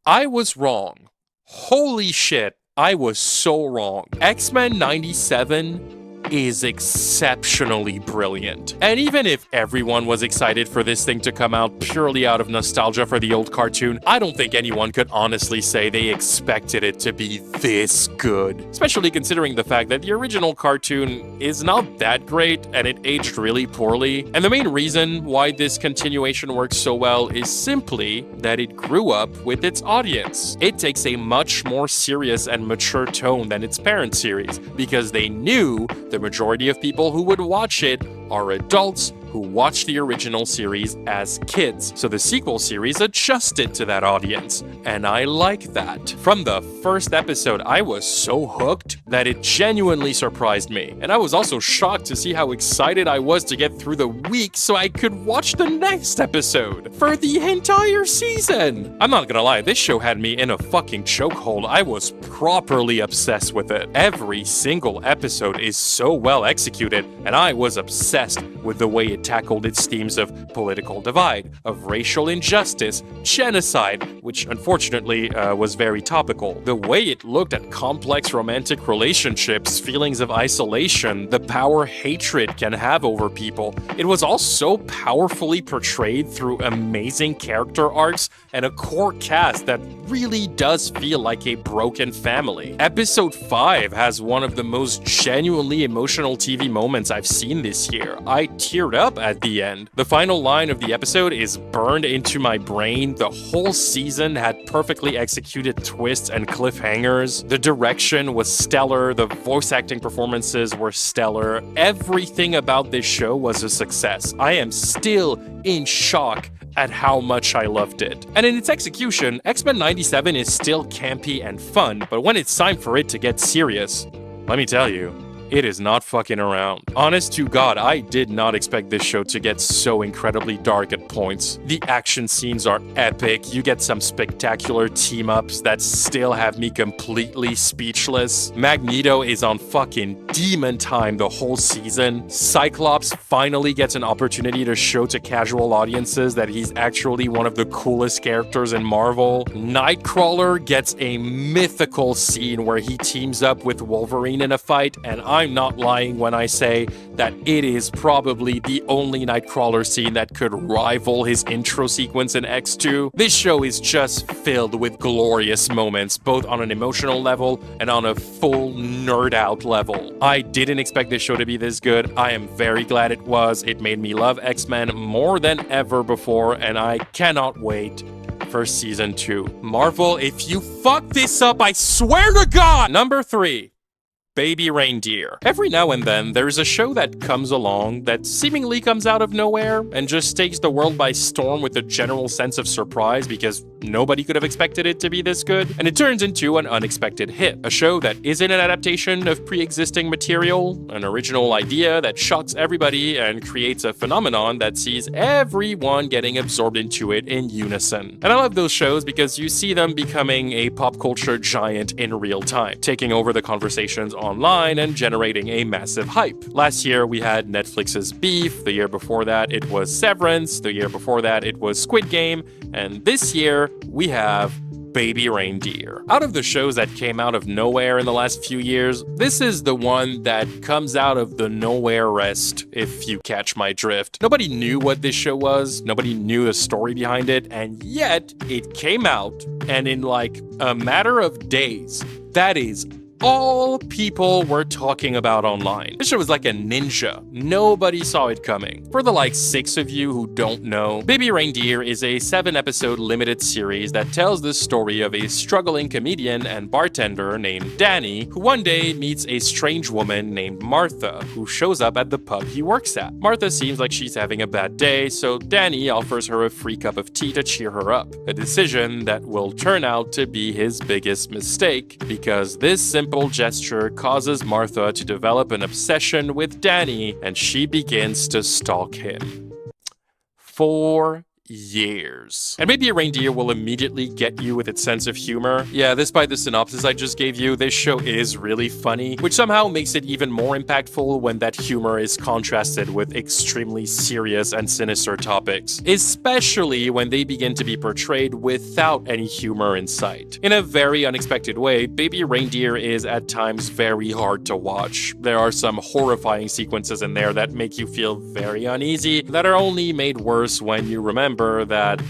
I was wrong. Holy shit, I was so wrong. X-Men 97 is exceptionally brilliant. And even if everyone was excited for this thing to come out purely out of nostalgia for the old cartoon, I don't think anyone could honestly say they expected it to be this good. Especially considering the fact that the original cartoon is not that great and it aged really poorly. And the main reason why this continuation works so well is simply that it grew up with its audience. It takes a much more serious and mature tone than its parent series, because they knew the majority of people who would watch it are adults who watched the original series as kids. So the sequel series adjusted to that audience, and I like that. From the first episode, I was so hooked that it genuinely surprised me. And I was also shocked to see how excited I was to get through the week so I could watch the next episode for the entire season. I'm not gonna lie, this show had me in a fucking chokehold. I was properly obsessed with it. Every single episode is so well executed, and I was obsessed with the way it tackled its themes of political divide, of racial injustice, genocide, which unfortunately was very topical, the way it looked at complex romantic relationships, feelings of isolation, the power hatred can have over people. It was all so powerfully portrayed through amazing character arcs and a core cast that really does feel like a broken family. Episode 5 has one of the most genuinely emotional TV moments I've seen this year. I teared up at the end. The final line of the episode is burned into my brain. The whole season had perfectly executed twists and cliffhangers. The direction was stellar. The voice acting performances were stellar. Everything about this show was a success. I am still in shock at how much I loved it. And in its execution, X-Men 97 is still campy and fun, but when it's time for it to get serious, let me tell you, it is not fucking around. Honest to God, I did not expect this show to get so incredibly dark at points. The action scenes are epic. You get some spectacular team-ups that still have me completely speechless. Magneto is on fucking demon time the whole season. Cyclops finally gets an opportunity to show to casual audiences that he's actually one of the coolest characters in Marvel. Nightcrawler gets a mythical scene where he teams up with Wolverine in a fight, and I'm not lying when I say that it is probably the only Nightcrawler scene that could rival his intro sequence in X2. This show is just filled with glorious moments, both on an emotional level and on a full nerd-out level. I didn't expect this show to be this good. I am very glad it was. It made me love X-Men more than ever before, and I cannot wait for season 2. Marvel, if you fuck this up, I swear to God! Number 3. Baby Reindeer. Every now and then, there's a show that comes along that seemingly comes out of nowhere and just takes the world by storm with a general sense of surprise because nobody could have expected it to be this good, and it turns into an unexpected hit. A show that isn't an adaptation of pre-existing material, an original idea that shocks everybody and creates a phenomenon that sees everyone getting absorbed into it in unison. And I love those shows because you see them becoming a pop culture giant in real time, taking over the conversations online and generating a massive hype. Last year we had Netflix's Beef, the year before that it was Severance, the year before that it was Squid Game, and this year we have Baby Reindeer. Out of the shows that came out of nowhere in the last few years, this is the one that comes out of the nowhere rest, if you catch my drift. Nobody knew what this show was, nobody knew the story behind it, and yet it came out, and in like a matter of days, that is all people were talking about online. This show was like a ninja. Nobody saw it coming. For the like 6 of you who don't know, Baby Reindeer is a 7-episode limited series that tells the story of a struggling comedian and bartender named Danny, who one day meets a strange woman named Martha, who shows up at the pub he works at. Martha seems like she's having a bad day, so Danny offers her a free cup of tea to cheer her up. A decision that will turn out to be his biggest mistake, because this simple gesture causes Martha to develop an obsession with Danny, and she begins to stalk him. 4 years. And Baby Reindeer will immediately get you with its sense of humor. Yeah, despite the synopsis I just gave you, this show is really funny, which somehow makes it even more impactful when that humor is contrasted with extremely serious and sinister topics, especially when they begin to be portrayed without any humor in sight. In a very unexpected way, Baby Reindeer is at times very hard to watch. There are some horrifying sequences in there that make you feel very uneasy, that are only made worse when you remember that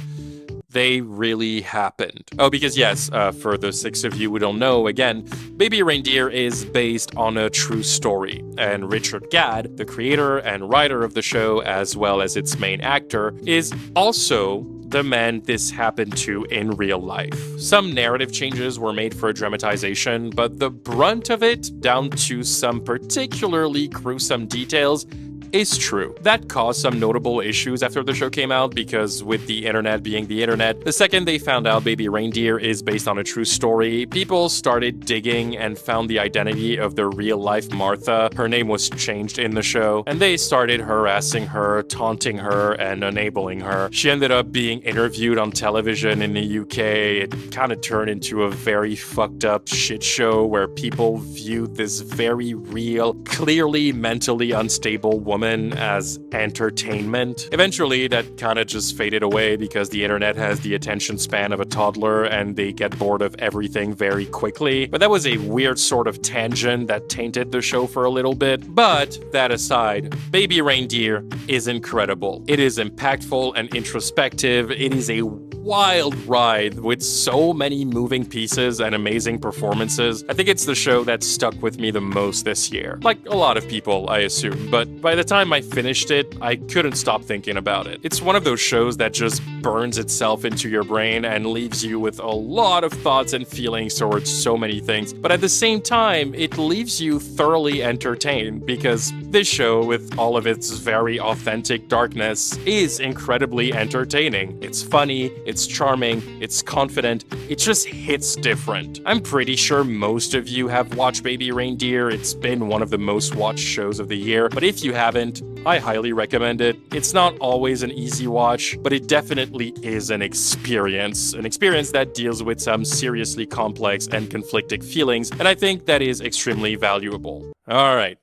they really happened. Oh, because yes, for the 6 of you who don't know, again, Baby Reindeer is based on a true story, and Richard Gadd, the creator and writer of the show, as well as its main actor, is also the man this happened to in real life. Some narrative changes were made for dramatization, but the brunt of it, down to some particularly gruesome details, is true. That caused some notable issues after the show came out, because with the internet being the internet, the second they found out Baby Reindeer is based on a true story, people started digging and found the identity of the real-life Martha. Her name was changed in the show, and they started harassing her, taunting her, and enabling her. She ended up being interviewed on television in the UK. It kind of turned into a very fucked up shit show where people viewed this very real, clearly mentally unstable woman as entertainment. Eventually, that kind of just faded away because the internet has the attention span of a toddler and they get bored of everything very quickly. But that was a weird sort of tangent that tainted the show for a little bit. But that aside, Baby Reindeer is incredible. It is impactful and introspective. It is a wild ride with so many moving pieces and amazing performances. I think it's the show that stuck with me the most this year. Like a lot of people, I assume, but by the time I finished it, I couldn't stop thinking about it. It's one of those shows that just burns itself into your brain and leaves you with a lot of thoughts and feelings towards so many things, but at the same time, it leaves you thoroughly entertained because this show, with all of its very authentic darkness, is incredibly entertaining. It's funny, it's charming, it's confident, it just hits different. I'm pretty sure most of you have watched Baby Reindeer. It's been one of the most watched shows of the year, but if you haven't, I highly recommend it. It's not always an easy watch, but it definitely is an experience that deals with some seriously complex and conflicting feelings, and I think that is extremely valuable. All right.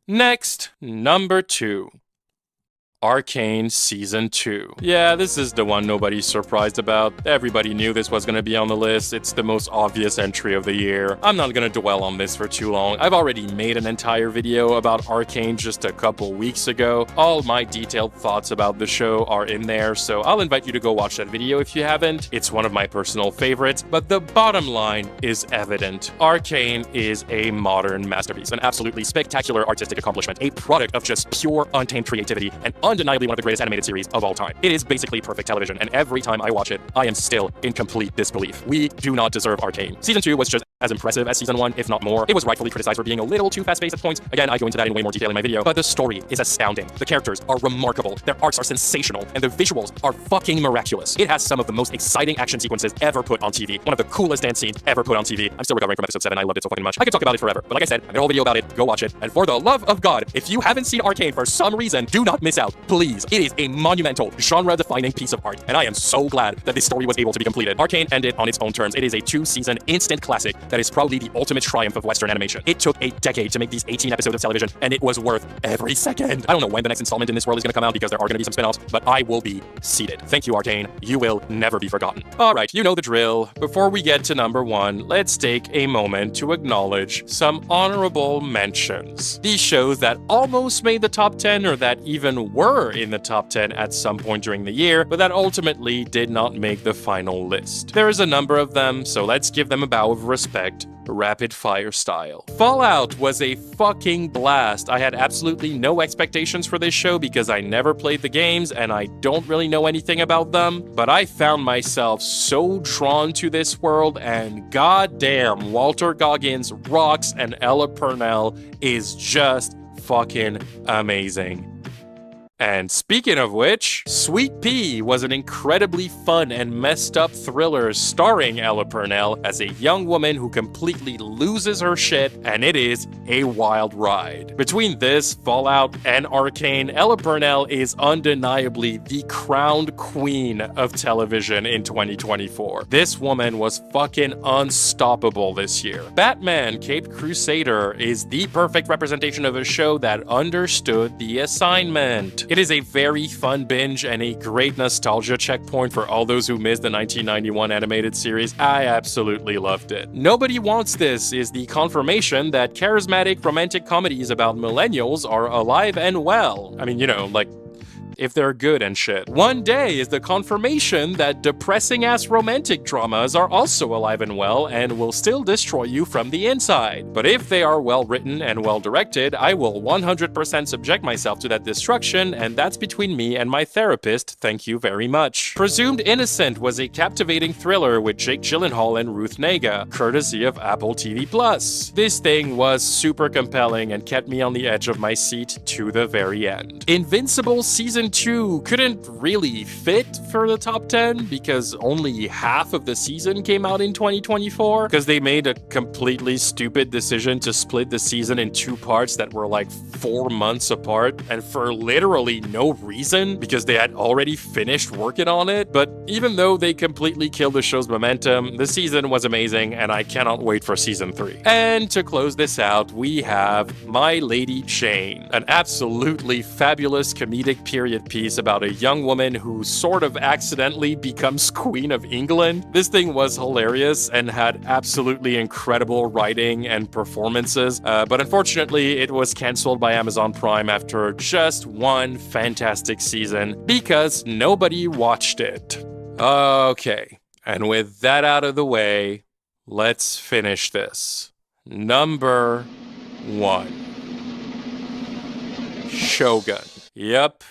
Next, number 2. Arcane Season 2. Yeah, this is the one nobody's surprised about. Everybody knew this was gonna be on the list. It's the most obvious entry of the year. I'm not gonna dwell on this for too long. I've already made an entire video about Arcane just a couple weeks ago. All my detailed thoughts about the show are in there, so I'll invite you to go watch that video if you haven't. It's one of my personal favorites, but the bottom line is evident. Arcane is a modern masterpiece, an absolutely spectacular artistic accomplishment, a product of just pure, untamed creativity, and undeniably one of the greatest animated series of all time. It is basically perfect television, and every time I watch it, I am still in complete disbelief. We do not deserve Arcane. Season 2 was just as impressive as Season 1, if not more. It was rightfully criticized for being a little too fast-paced at points. Again, I go into that in way more detail in my video, but the story is astounding. The characters are remarkable, their arcs are sensational, and the visuals are fucking miraculous. It has some of the most exciting action sequences ever put on TV, one of the coolest dance scenes ever put on TV. I'm still recovering from episode 7, I loved it so fucking much. I could talk about it forever, but like I said, I made a whole video about it. Go watch it, and for the love of God, if you haven't seen Arcane for some reason, do not miss out, please. It is a monumental, genre-defining piece of art, and I am so glad that this story was able to be completed. Arcane ended on its own terms. It is a 2-season instant classic that is probably the ultimate triumph of Western animation. It took a decade to make these 18 episodes of television, and it was worth every second. I don't know when the next installment in this world is going to come out because there are going to be some spin-offs, but I will be seated. Thank you, Arcane. You will never be forgotten. Alright, you know the drill. Before we get to number 1, let's take a moment to acknowledge some honorable mentions. These shows that almost made the top 10 or that even were in the top 10 at some point during the year, but that ultimately did not make the final list. There is a number of them, so let's give them a bow of respect, rapid fire style. Fallout was a fucking blast. I had absolutely no expectations for this show because I never played the games and I don't really know anything about them, but I found myself so drawn to this world, and goddamn, Walter Goggins rocks and Ella Purnell is just fucking amazing. And speaking of which, Sweet Pea was an incredibly fun and messed up thriller starring Ella Purnell as a young woman who completely loses her shit, and it is a wild ride. Between this, Fallout, and Arcane, Ella Purnell is undeniably the crowned queen of television in 2024. This woman was fucking unstoppable this year. Batman Caped Crusader is the perfect representation of a show that understood the assignment. It is a very fun binge and a great nostalgia checkpoint for all those who missed the 1991 animated series. I absolutely loved it. Nobody Wants This is the confirmation that charismatic romantic comedies about millennials are alive and well. I mean, you know, like, if they're good and shit. One Day is the confirmation that depressing-ass romantic dramas are also alive and well and will still destroy you from the inside. But if they are well-written and well-directed, I will 100% subject myself to that destruction, and that's between me and my therapist, thank you very much. Presumed Innocent was a captivating thriller with Jake Gyllenhaal and Ruth Negga, courtesy of Apple TV+. This thing was super compelling and kept me on the edge of my seat to the very end. Invincible Season 2 couldn't really fit for the top 10 because only half of the season came out in 2024 because they made a completely stupid decision to split the season in 2 parts that were like 4 months apart, and for literally no reason because they had already finished working on it. But even though they completely killed the show's momentum, the season was amazing and I cannot wait for Season 3. And to close this out, we have My Lady Jane, an absolutely fabulous comedic period piece about a young woman who sort of accidentally becomes Queen of England. This thing was hilarious and had absolutely incredible writing and performances, but unfortunately it was cancelled by Amazon Prime after just 1 fantastic season because nobody watched it. Okay, and with that out of the way, let's finish this. Number 1. Shogun. Yep,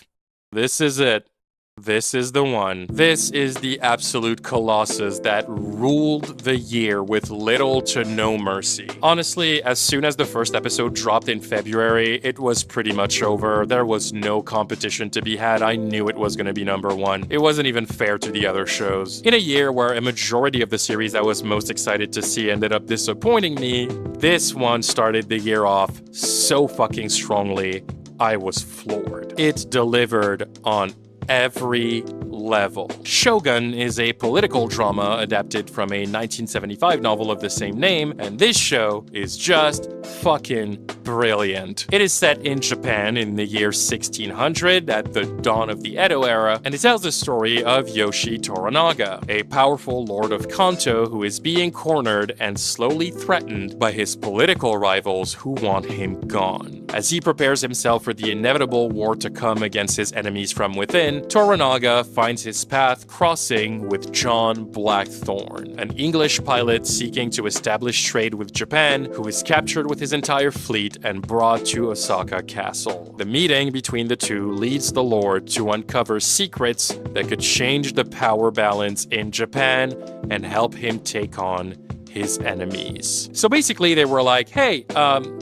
this is it. This is the one. This is the absolute colossus that ruled the year with little to no mercy. Honestly, as soon as the first episode dropped in February, it was pretty much over. There was no competition to be had. I knew it was going to be number 1. It wasn't even fair to the other shows. In a year where a majority of the series I was most excited to see ended up disappointing me, this one started the year off so fucking strongly, I was floored. It delivered on every level. Shogun is a political drama adapted from a 1975 novel of the same name, and this show is just fucking brilliant. It is set in Japan in the year 1600 at the dawn of the Edo era, and it tells the story of Yoshi Toranaga, a powerful lord of Kanto who is being cornered and slowly threatened by his political rivals who want him gone. As he prepares himself for the inevitable war to come against his enemies from within, Toranaga finds his path crossing with John Blackthorne, an English pilot seeking to establish trade with Japan, who is captured with his entire fleet and brought to Osaka Castle. The meeting between the two leads the Lord to uncover secrets that could change the power balance in Japan and help him take on his enemies. So basically they were like, hey,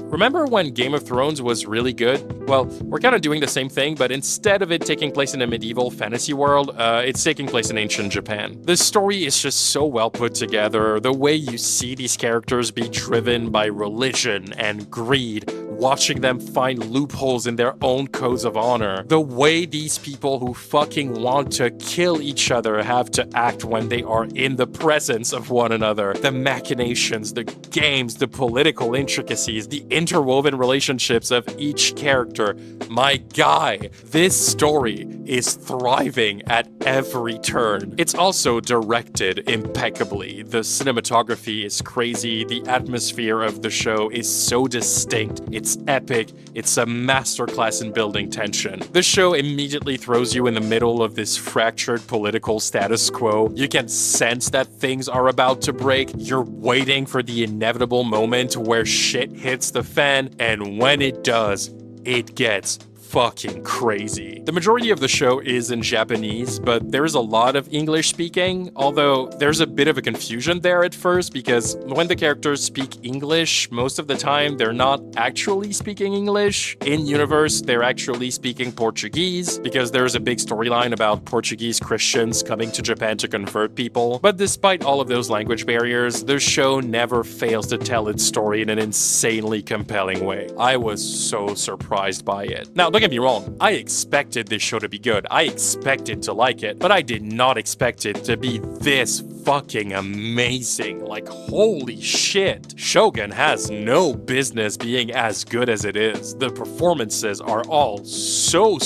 remember when Game of Thrones was really good? Well, we're kind of doing the same thing, but instead of it taking place in a medieval fantasy world, it's taking place in ancient Japan. The story is just so well put together. The way you see these characters be driven by religion and greed, watching them find loopholes in their own codes of honor. The way these people who fucking want to kill each other have to act when they are in the presence of one another. The machinations, the games, the political intricacies, the interwoven relationships of each character. My guy, this story is thriving at every turn. It's also directed impeccably. The cinematography is crazy. The atmosphere of the show is so distinct. It's epic. It's a masterclass in building tension. The show immediately throws you in the middle of this fractured political status quo. You can sense that things are about to break. You're waiting for the inevitable moment where shit hits the fan, and when it does, it gets fucking crazy. The majority of the show is in Japanese, but there's a lot of English speaking, although there's a bit of a confusion there at first because when the characters speak English, most of the time they're not actually speaking English. In universe, they're actually speaking Portuguese because there's a big storyline about Portuguese Christians coming to Japan to convert people. But despite all of those language barriers, the show never fails to tell its story in an insanely compelling way. I was so surprised by it. Now, don't get me wrong, I expected this show to be good. I expected to like it, but I did not expect it to be this fucking amazing. Like, holy shit. Shogun has no business being as good as it is. The performances are all so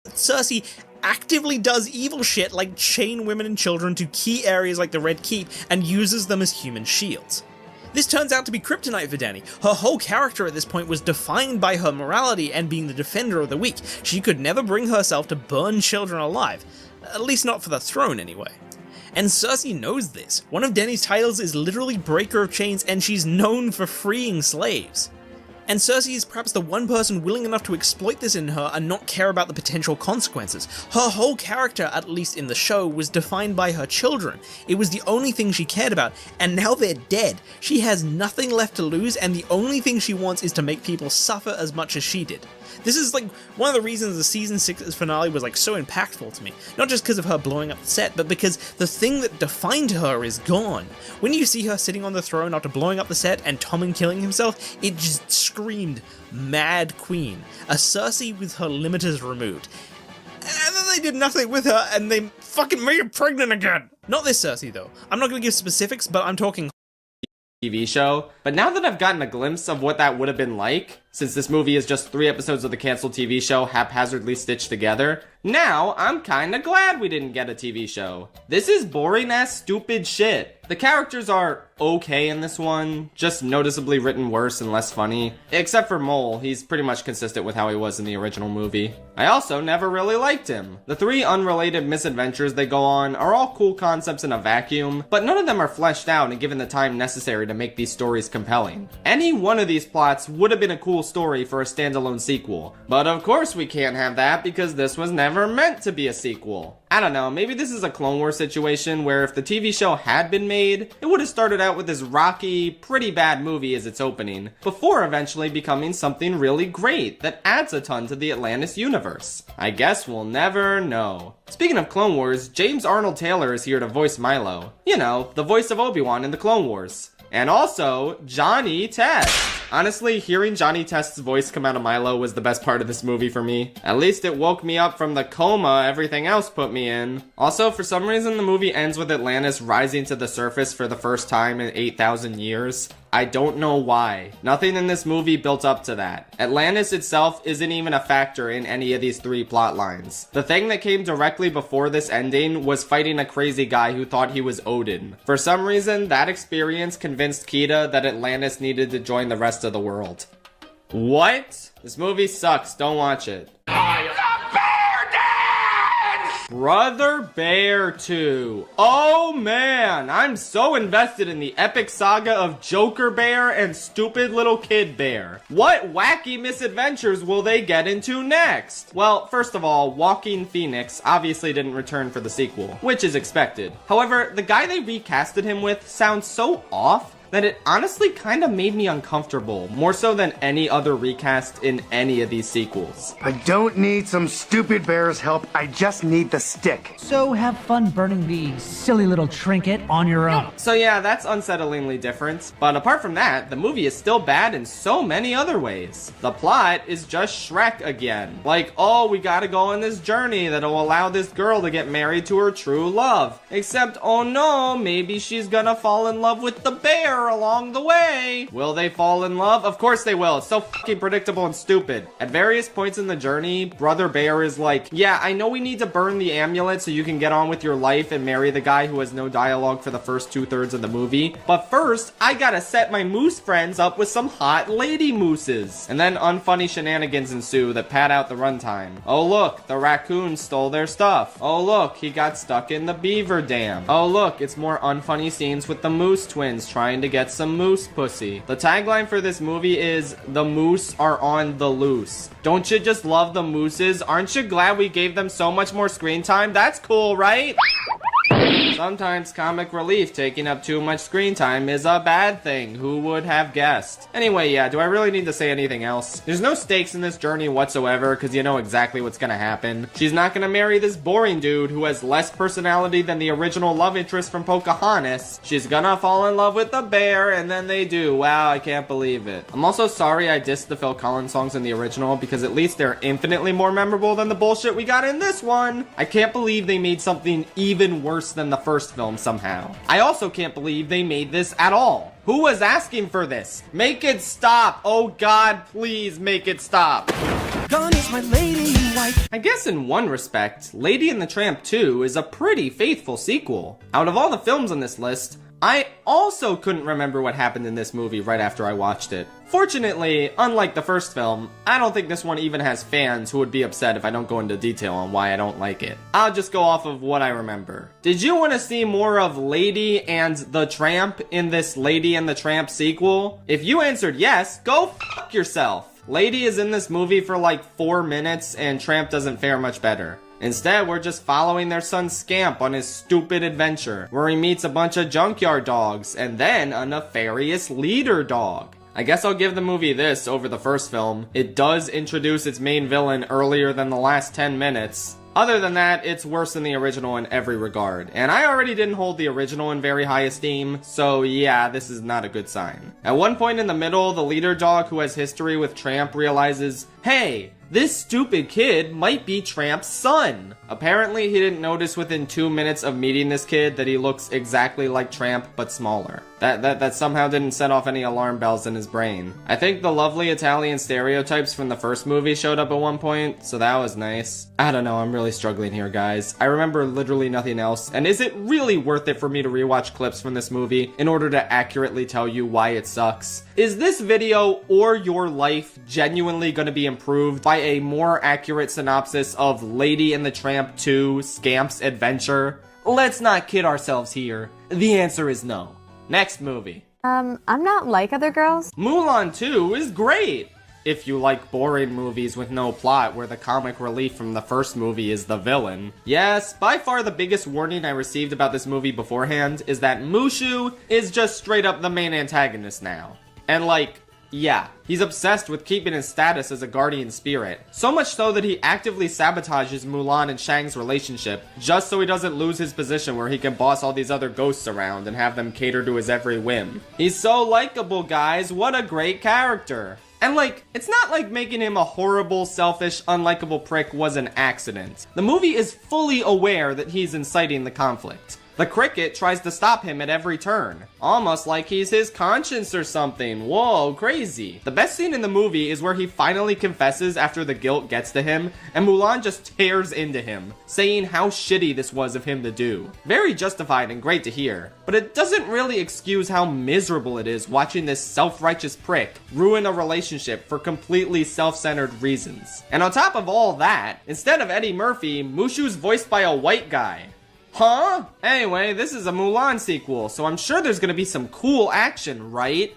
Cersei actively does evil shit like chain women and children to key areas like the Red Keep and uses them as human shields. This turns out to be kryptonite for Dany. Her whole character at this point was defined by her morality and being the defender of the weak. She could never bring herself to burn children alive. At least not for the throne, anyway. And Cersei knows this. One of Dany's titles is literally Breaker of Chains, and she's known for freeing slaves. And Cersei is perhaps the one person willing enough to exploit this in her and not care about the potential consequences. Her whole character, at least in the show, was defined by her children. It was the only thing she cared about, and now they're dead. She has nothing left to lose, and the only thing she wants is to make people suffer as much as she did. This is like one of the reasons the season 6's finale was like so impactful to me. Not just because of her blowing up the set, but because the thing that defined her is gone. When you see her sitting on the throne after blowing up the set and Tommen killing himself, it just screamed Mad Queen. A Cersei with her limiters removed. And then they did nothing with her and they fucking made her pregnant again. Not this Cersei though. I'm not going to give specifics, but I'm talking TV show. But now that I've gotten a glimpse of what that would have been like, since this movie is just 3 episodes of the canceled TV show haphazardly stitched together. Now, I'm kinda glad we didn't get a TV show. This is boring-ass stupid shit. The characters are okay in this one, just noticeably written worse and less funny. Except for Mole, he's pretty much consistent with how he was in the original movie. I also never really liked him. The 3 unrelated misadventures they go on are all cool concepts in a vacuum, but none of them are fleshed out and given the time necessary to make these stories compelling. Any one of these plots would have been a cool story for a standalone sequel, but of course we can't have that because this was never meant to be a sequel. I don't know, maybe this is a Clone Wars situation where if the TV show had been made, it would have started out with this rocky, pretty bad movie as its opening, before eventually becoming something really great that adds a ton to the Atlantis universe. I guess we'll never know. Speaking of Clone Wars, James Arnold Taylor is here to voice Milo. You know, the voice of Obi-Wan in the Clone Wars. And also, Johnny Test. Honestly, hearing Johnny Test's voice come out of Milo was the best part of this movie for me. At least it woke me up from the coma everything else put me in. Also, for some reason the movie ends with Atlantis rising to the surface for the first time in 8,000 years. I don't know why. Nothing in this movie built up to that. Atlantis itself isn't even a factor in any of these 3 plot lines. The thing that came directly before this ending was fighting a crazy guy who thought he was Odin. For some reason, that experience convinced Kida that Atlantis needed to join the rest of the world. What? This movie sucks. Don't watch it. Brother Bear 2. Oh man, I'm so invested in the epic saga of Joker Bear and Stupid Little Kid Bear. What wacky misadventures will they get into next? Well, first of all, Walking Phoenix obviously didn't return for the sequel, which is expected. However, the guy they recasted him with sounds so off that it honestly kind of made me uncomfortable, more so than any other recast in any of these sequels. I don't need some stupid bear's help, I just need the stick. So have fun burning the silly little trinket on your own. So yeah, that's unsettlingly different, but apart from that, the movie is still bad in so many other ways. The plot is just Shrek again. Like, oh, we gotta go on this journey that'll allow this girl to get married to her true love. Except, oh no, maybe she's gonna fall in love with the bear along the way. Will they fall in love? Of course they will. It's so fucking predictable and stupid. At various points in the journey, Brother Bear is like, yeah, I know we need to burn the amulet so you can get on with your life and marry the guy who has no dialogue for the first 2/3 of the movie. But first, I gotta set my moose friends up with some hot lady mooses. And then unfunny shenanigans ensue that pad out the runtime. Oh look, the raccoon stole their stuff. Oh look, he got stuck in the beaver dam. Oh look, it's more unfunny scenes with the moose twins trying to get some moose pussy. The tagline for this movie is, the moose are on the loose. Don't you just love the mooses? Aren't you glad we gave them so much more screen time? That's cool, right? Sometimes comic relief taking up too much screen time is a bad thing. Who would have guessed? Anyway, yeah, do I really need to say anything else? There's no stakes in this journey whatsoever because you know exactly what's gonna happen. She's not gonna marry this boring dude who has less personality than the original love interest from Pocahontas. She's gonna fall in love with the bear and then they do. Wow, I can't believe it. I'm also sorry I dissed the Phil Collins songs in the original because at least they're infinitely more memorable than the bullshit we got in this one. I can't believe they made something even worse than the first film somehow. I also can't believe they made this at all. Who was asking for this? Make it stop. Oh God, please make it stop. Gone is my lady in white. I guess in one respect, Lady and the Tramp 2 is a pretty faithful sequel. Out of all the films on this list, I also couldn't remember what happened in this movie right after I watched it. Fortunately, unlike the first film, I don't think this one even has fans who would be upset if I don't go into detail on why I don't like it. I'll just go off of what I remember. Did you want to see more of Lady and the Tramp in this Lady and the Tramp sequel? If you answered yes, go fuck yourself. Lady is in this movie for like 4 minutes and Tramp doesn't fare much better. Instead, we're just following their son Scamp on his stupid adventure, where he meets a bunch of junkyard dogs, and then a nefarious leader dog. I guess I'll give the movie this over the first film. It does introduce its main villain earlier than the last 10 minutes. Other than that, it's worse than the original in every regard. And I already didn't hold the original in very high esteem, so yeah, this is not a good sign. At one point in the middle, the leader dog who has history with Tramp realizes, hey, This stupid kid might be Tramp's son. Apparently, he didn't notice within 2 minutes of meeting this kid that he looks exactly like Tramp, but smaller. That somehow didn't set off any alarm bells in his brain. I think the lovely Italian stereotypes from the first movie showed up at one point, so that was nice. I don't know, I'm really struggling here, guys. I remember literally nothing else, and is it really worth it for me to rewatch clips from this movie in order to accurately tell you why it sucks? Is this video or your life genuinely going to be improved by a more accurate synopsis of Lady and the Tramp 2 Scamp's Adventure? Let's not kid ourselves here. The answer is no. Next movie. I'm not like other girls. Mulan 2 is great! If you like boring movies with no plot where the comic relief from the first movie is the villain. Yes, by far the biggest warning I received about this movie beforehand is that Mushu is just straight up the main antagonist now. And like, yeah, he's obsessed with keeping his status as a guardian spirit. So much so that he actively sabotages Mulan and Shang's relationship, just so he doesn't lose his position where he can boss all these other ghosts around and have them cater to his every whim. He's so likable, guys, what a great character. And like, it's not like making him a horrible, selfish, unlikable prick was an accident. The movie is fully aware that he's inciting the conflict. The cricket tries to stop him at every turn, almost like he's his conscience or something. Whoa, crazy. The best scene in the movie is where he finally confesses after the guilt gets to him, and Mulan just tears into him, saying how shitty this was of him to do. Very justified and great to hear, but it doesn't really excuse how miserable it is watching this self-righteous prick ruin a relationship for completely self-centered reasons. And on top of all that, instead of Eddie Murphy, Mushu's voiced by a white guy. Huh? Anyway, this is a Mulan sequel, so I'm sure there's gonna be some cool action, right?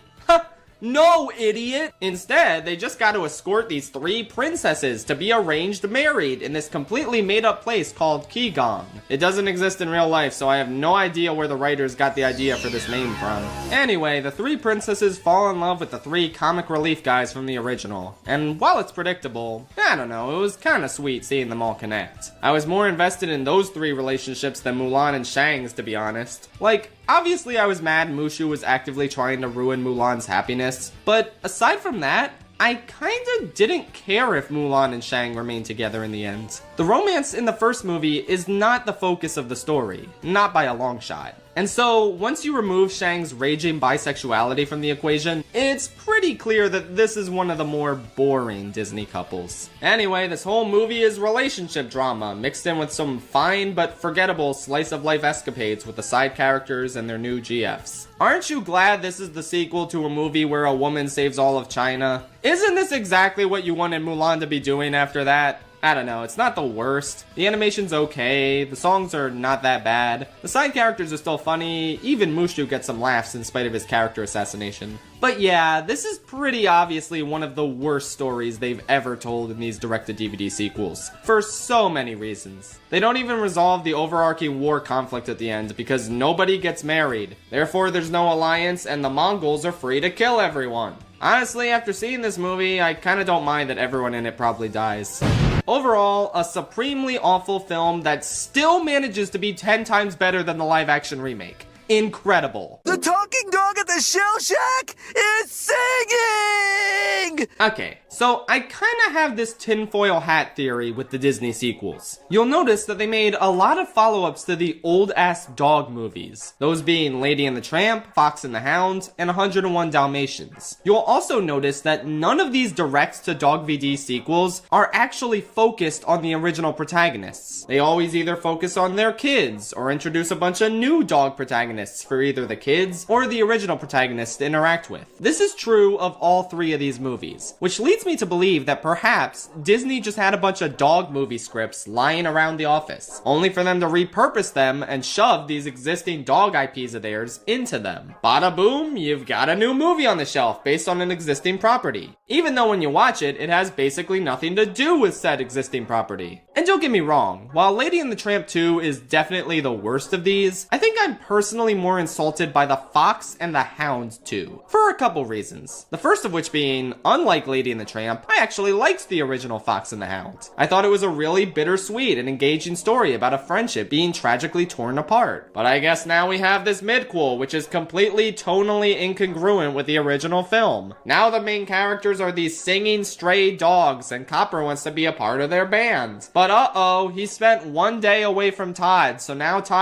No, idiot! Instead, they just got to escort these 3 princesses to be arranged married in this completely made-up place called Qigong. It doesn't exist in real life, so I have no idea where the writers got the idea for this name from. Anyway, the 3 princesses fall in love with the 3 comic relief guys from the original. And while it's predictable, I don't know, it was kinda sweet seeing them all connect. I was more invested in those 3 relationships than Mulan and Shang's, to be honest. Like, obviously I was mad Mushu was actively trying to ruin Mulan's happiness, but aside from that, I kinda didn't care if Mulan and Shang remained together in the end. The romance in the first movie is not the focus of the story, not by a long shot. And so, once you remove Shang's raging bisexuality from the equation, it's pretty clear that this is one of the more boring Disney couples. Anyway, this whole movie is relationship drama, mixed in with some fine but forgettable slice-of-life escapades with the side characters and their new GFs. Aren't you glad this is the sequel to a movie where a woman saves all of China? Isn't this exactly what you wanted Mulan to be doing after that? I don't know, it's not the worst. The animation's okay, the songs are not that bad. The side characters are still funny, even Mushu gets some laughs in spite of his character assassination. But yeah, this is pretty obviously one of the worst stories they've ever told in these direct-to-DVD sequels, for so many reasons. They don't even resolve the overarching war conflict at the end because nobody gets married. Therefore, there's no alliance and the Mongols are free to kill everyone. Honestly, after seeing this movie, I kinda don't mind that everyone in it probably dies. Overall, a supremely awful film that still manages to be 10 times better than the live-action remake. Incredible. The talking dog at the Shell Shack is singing! Okay, so I kinda have this tinfoil hat theory with the Disney sequels. You'll notice that they made a lot of follow-ups to the old-ass dog movies. Those being Lady and the Tramp, Fox and the Hound, and 101 Dalmatians. You'll also notice that none of these direct-to-dog VD sequels are actually focused on the original protagonists. They always either focus on their kids, or introduce a bunch of new dog protagonists for either the kids or the original protagonist to interact with. This is true of all 3 of these movies, which leads me to believe that perhaps Disney just had a bunch of dog movie scripts lying around the office, only for them to repurpose them and shove these existing dog IPs of theirs into them. Bada boom, you've got a new movie on the shelf based on an existing property. Even though when you watch it, it has basically nothing to do with said existing property. And don't get me wrong, while Lady and the Tramp 2 is definitely the worst of these, I think I'm personally more insulted by the Fox and the Hound 2, for a couple reasons. The first of which being, unlike Lady and the Tramp, Tramp, I actually liked the original Fox and the Hound. I thought it was a really bittersweet and engaging story about a friendship being tragically torn apart. But I guess now we have this midquel, which is completely tonally incongruent with the original film. Now the main characters are these singing stray dogs, and Copper wants to be a part of their band. But he spent one day away from Todd, so now Todd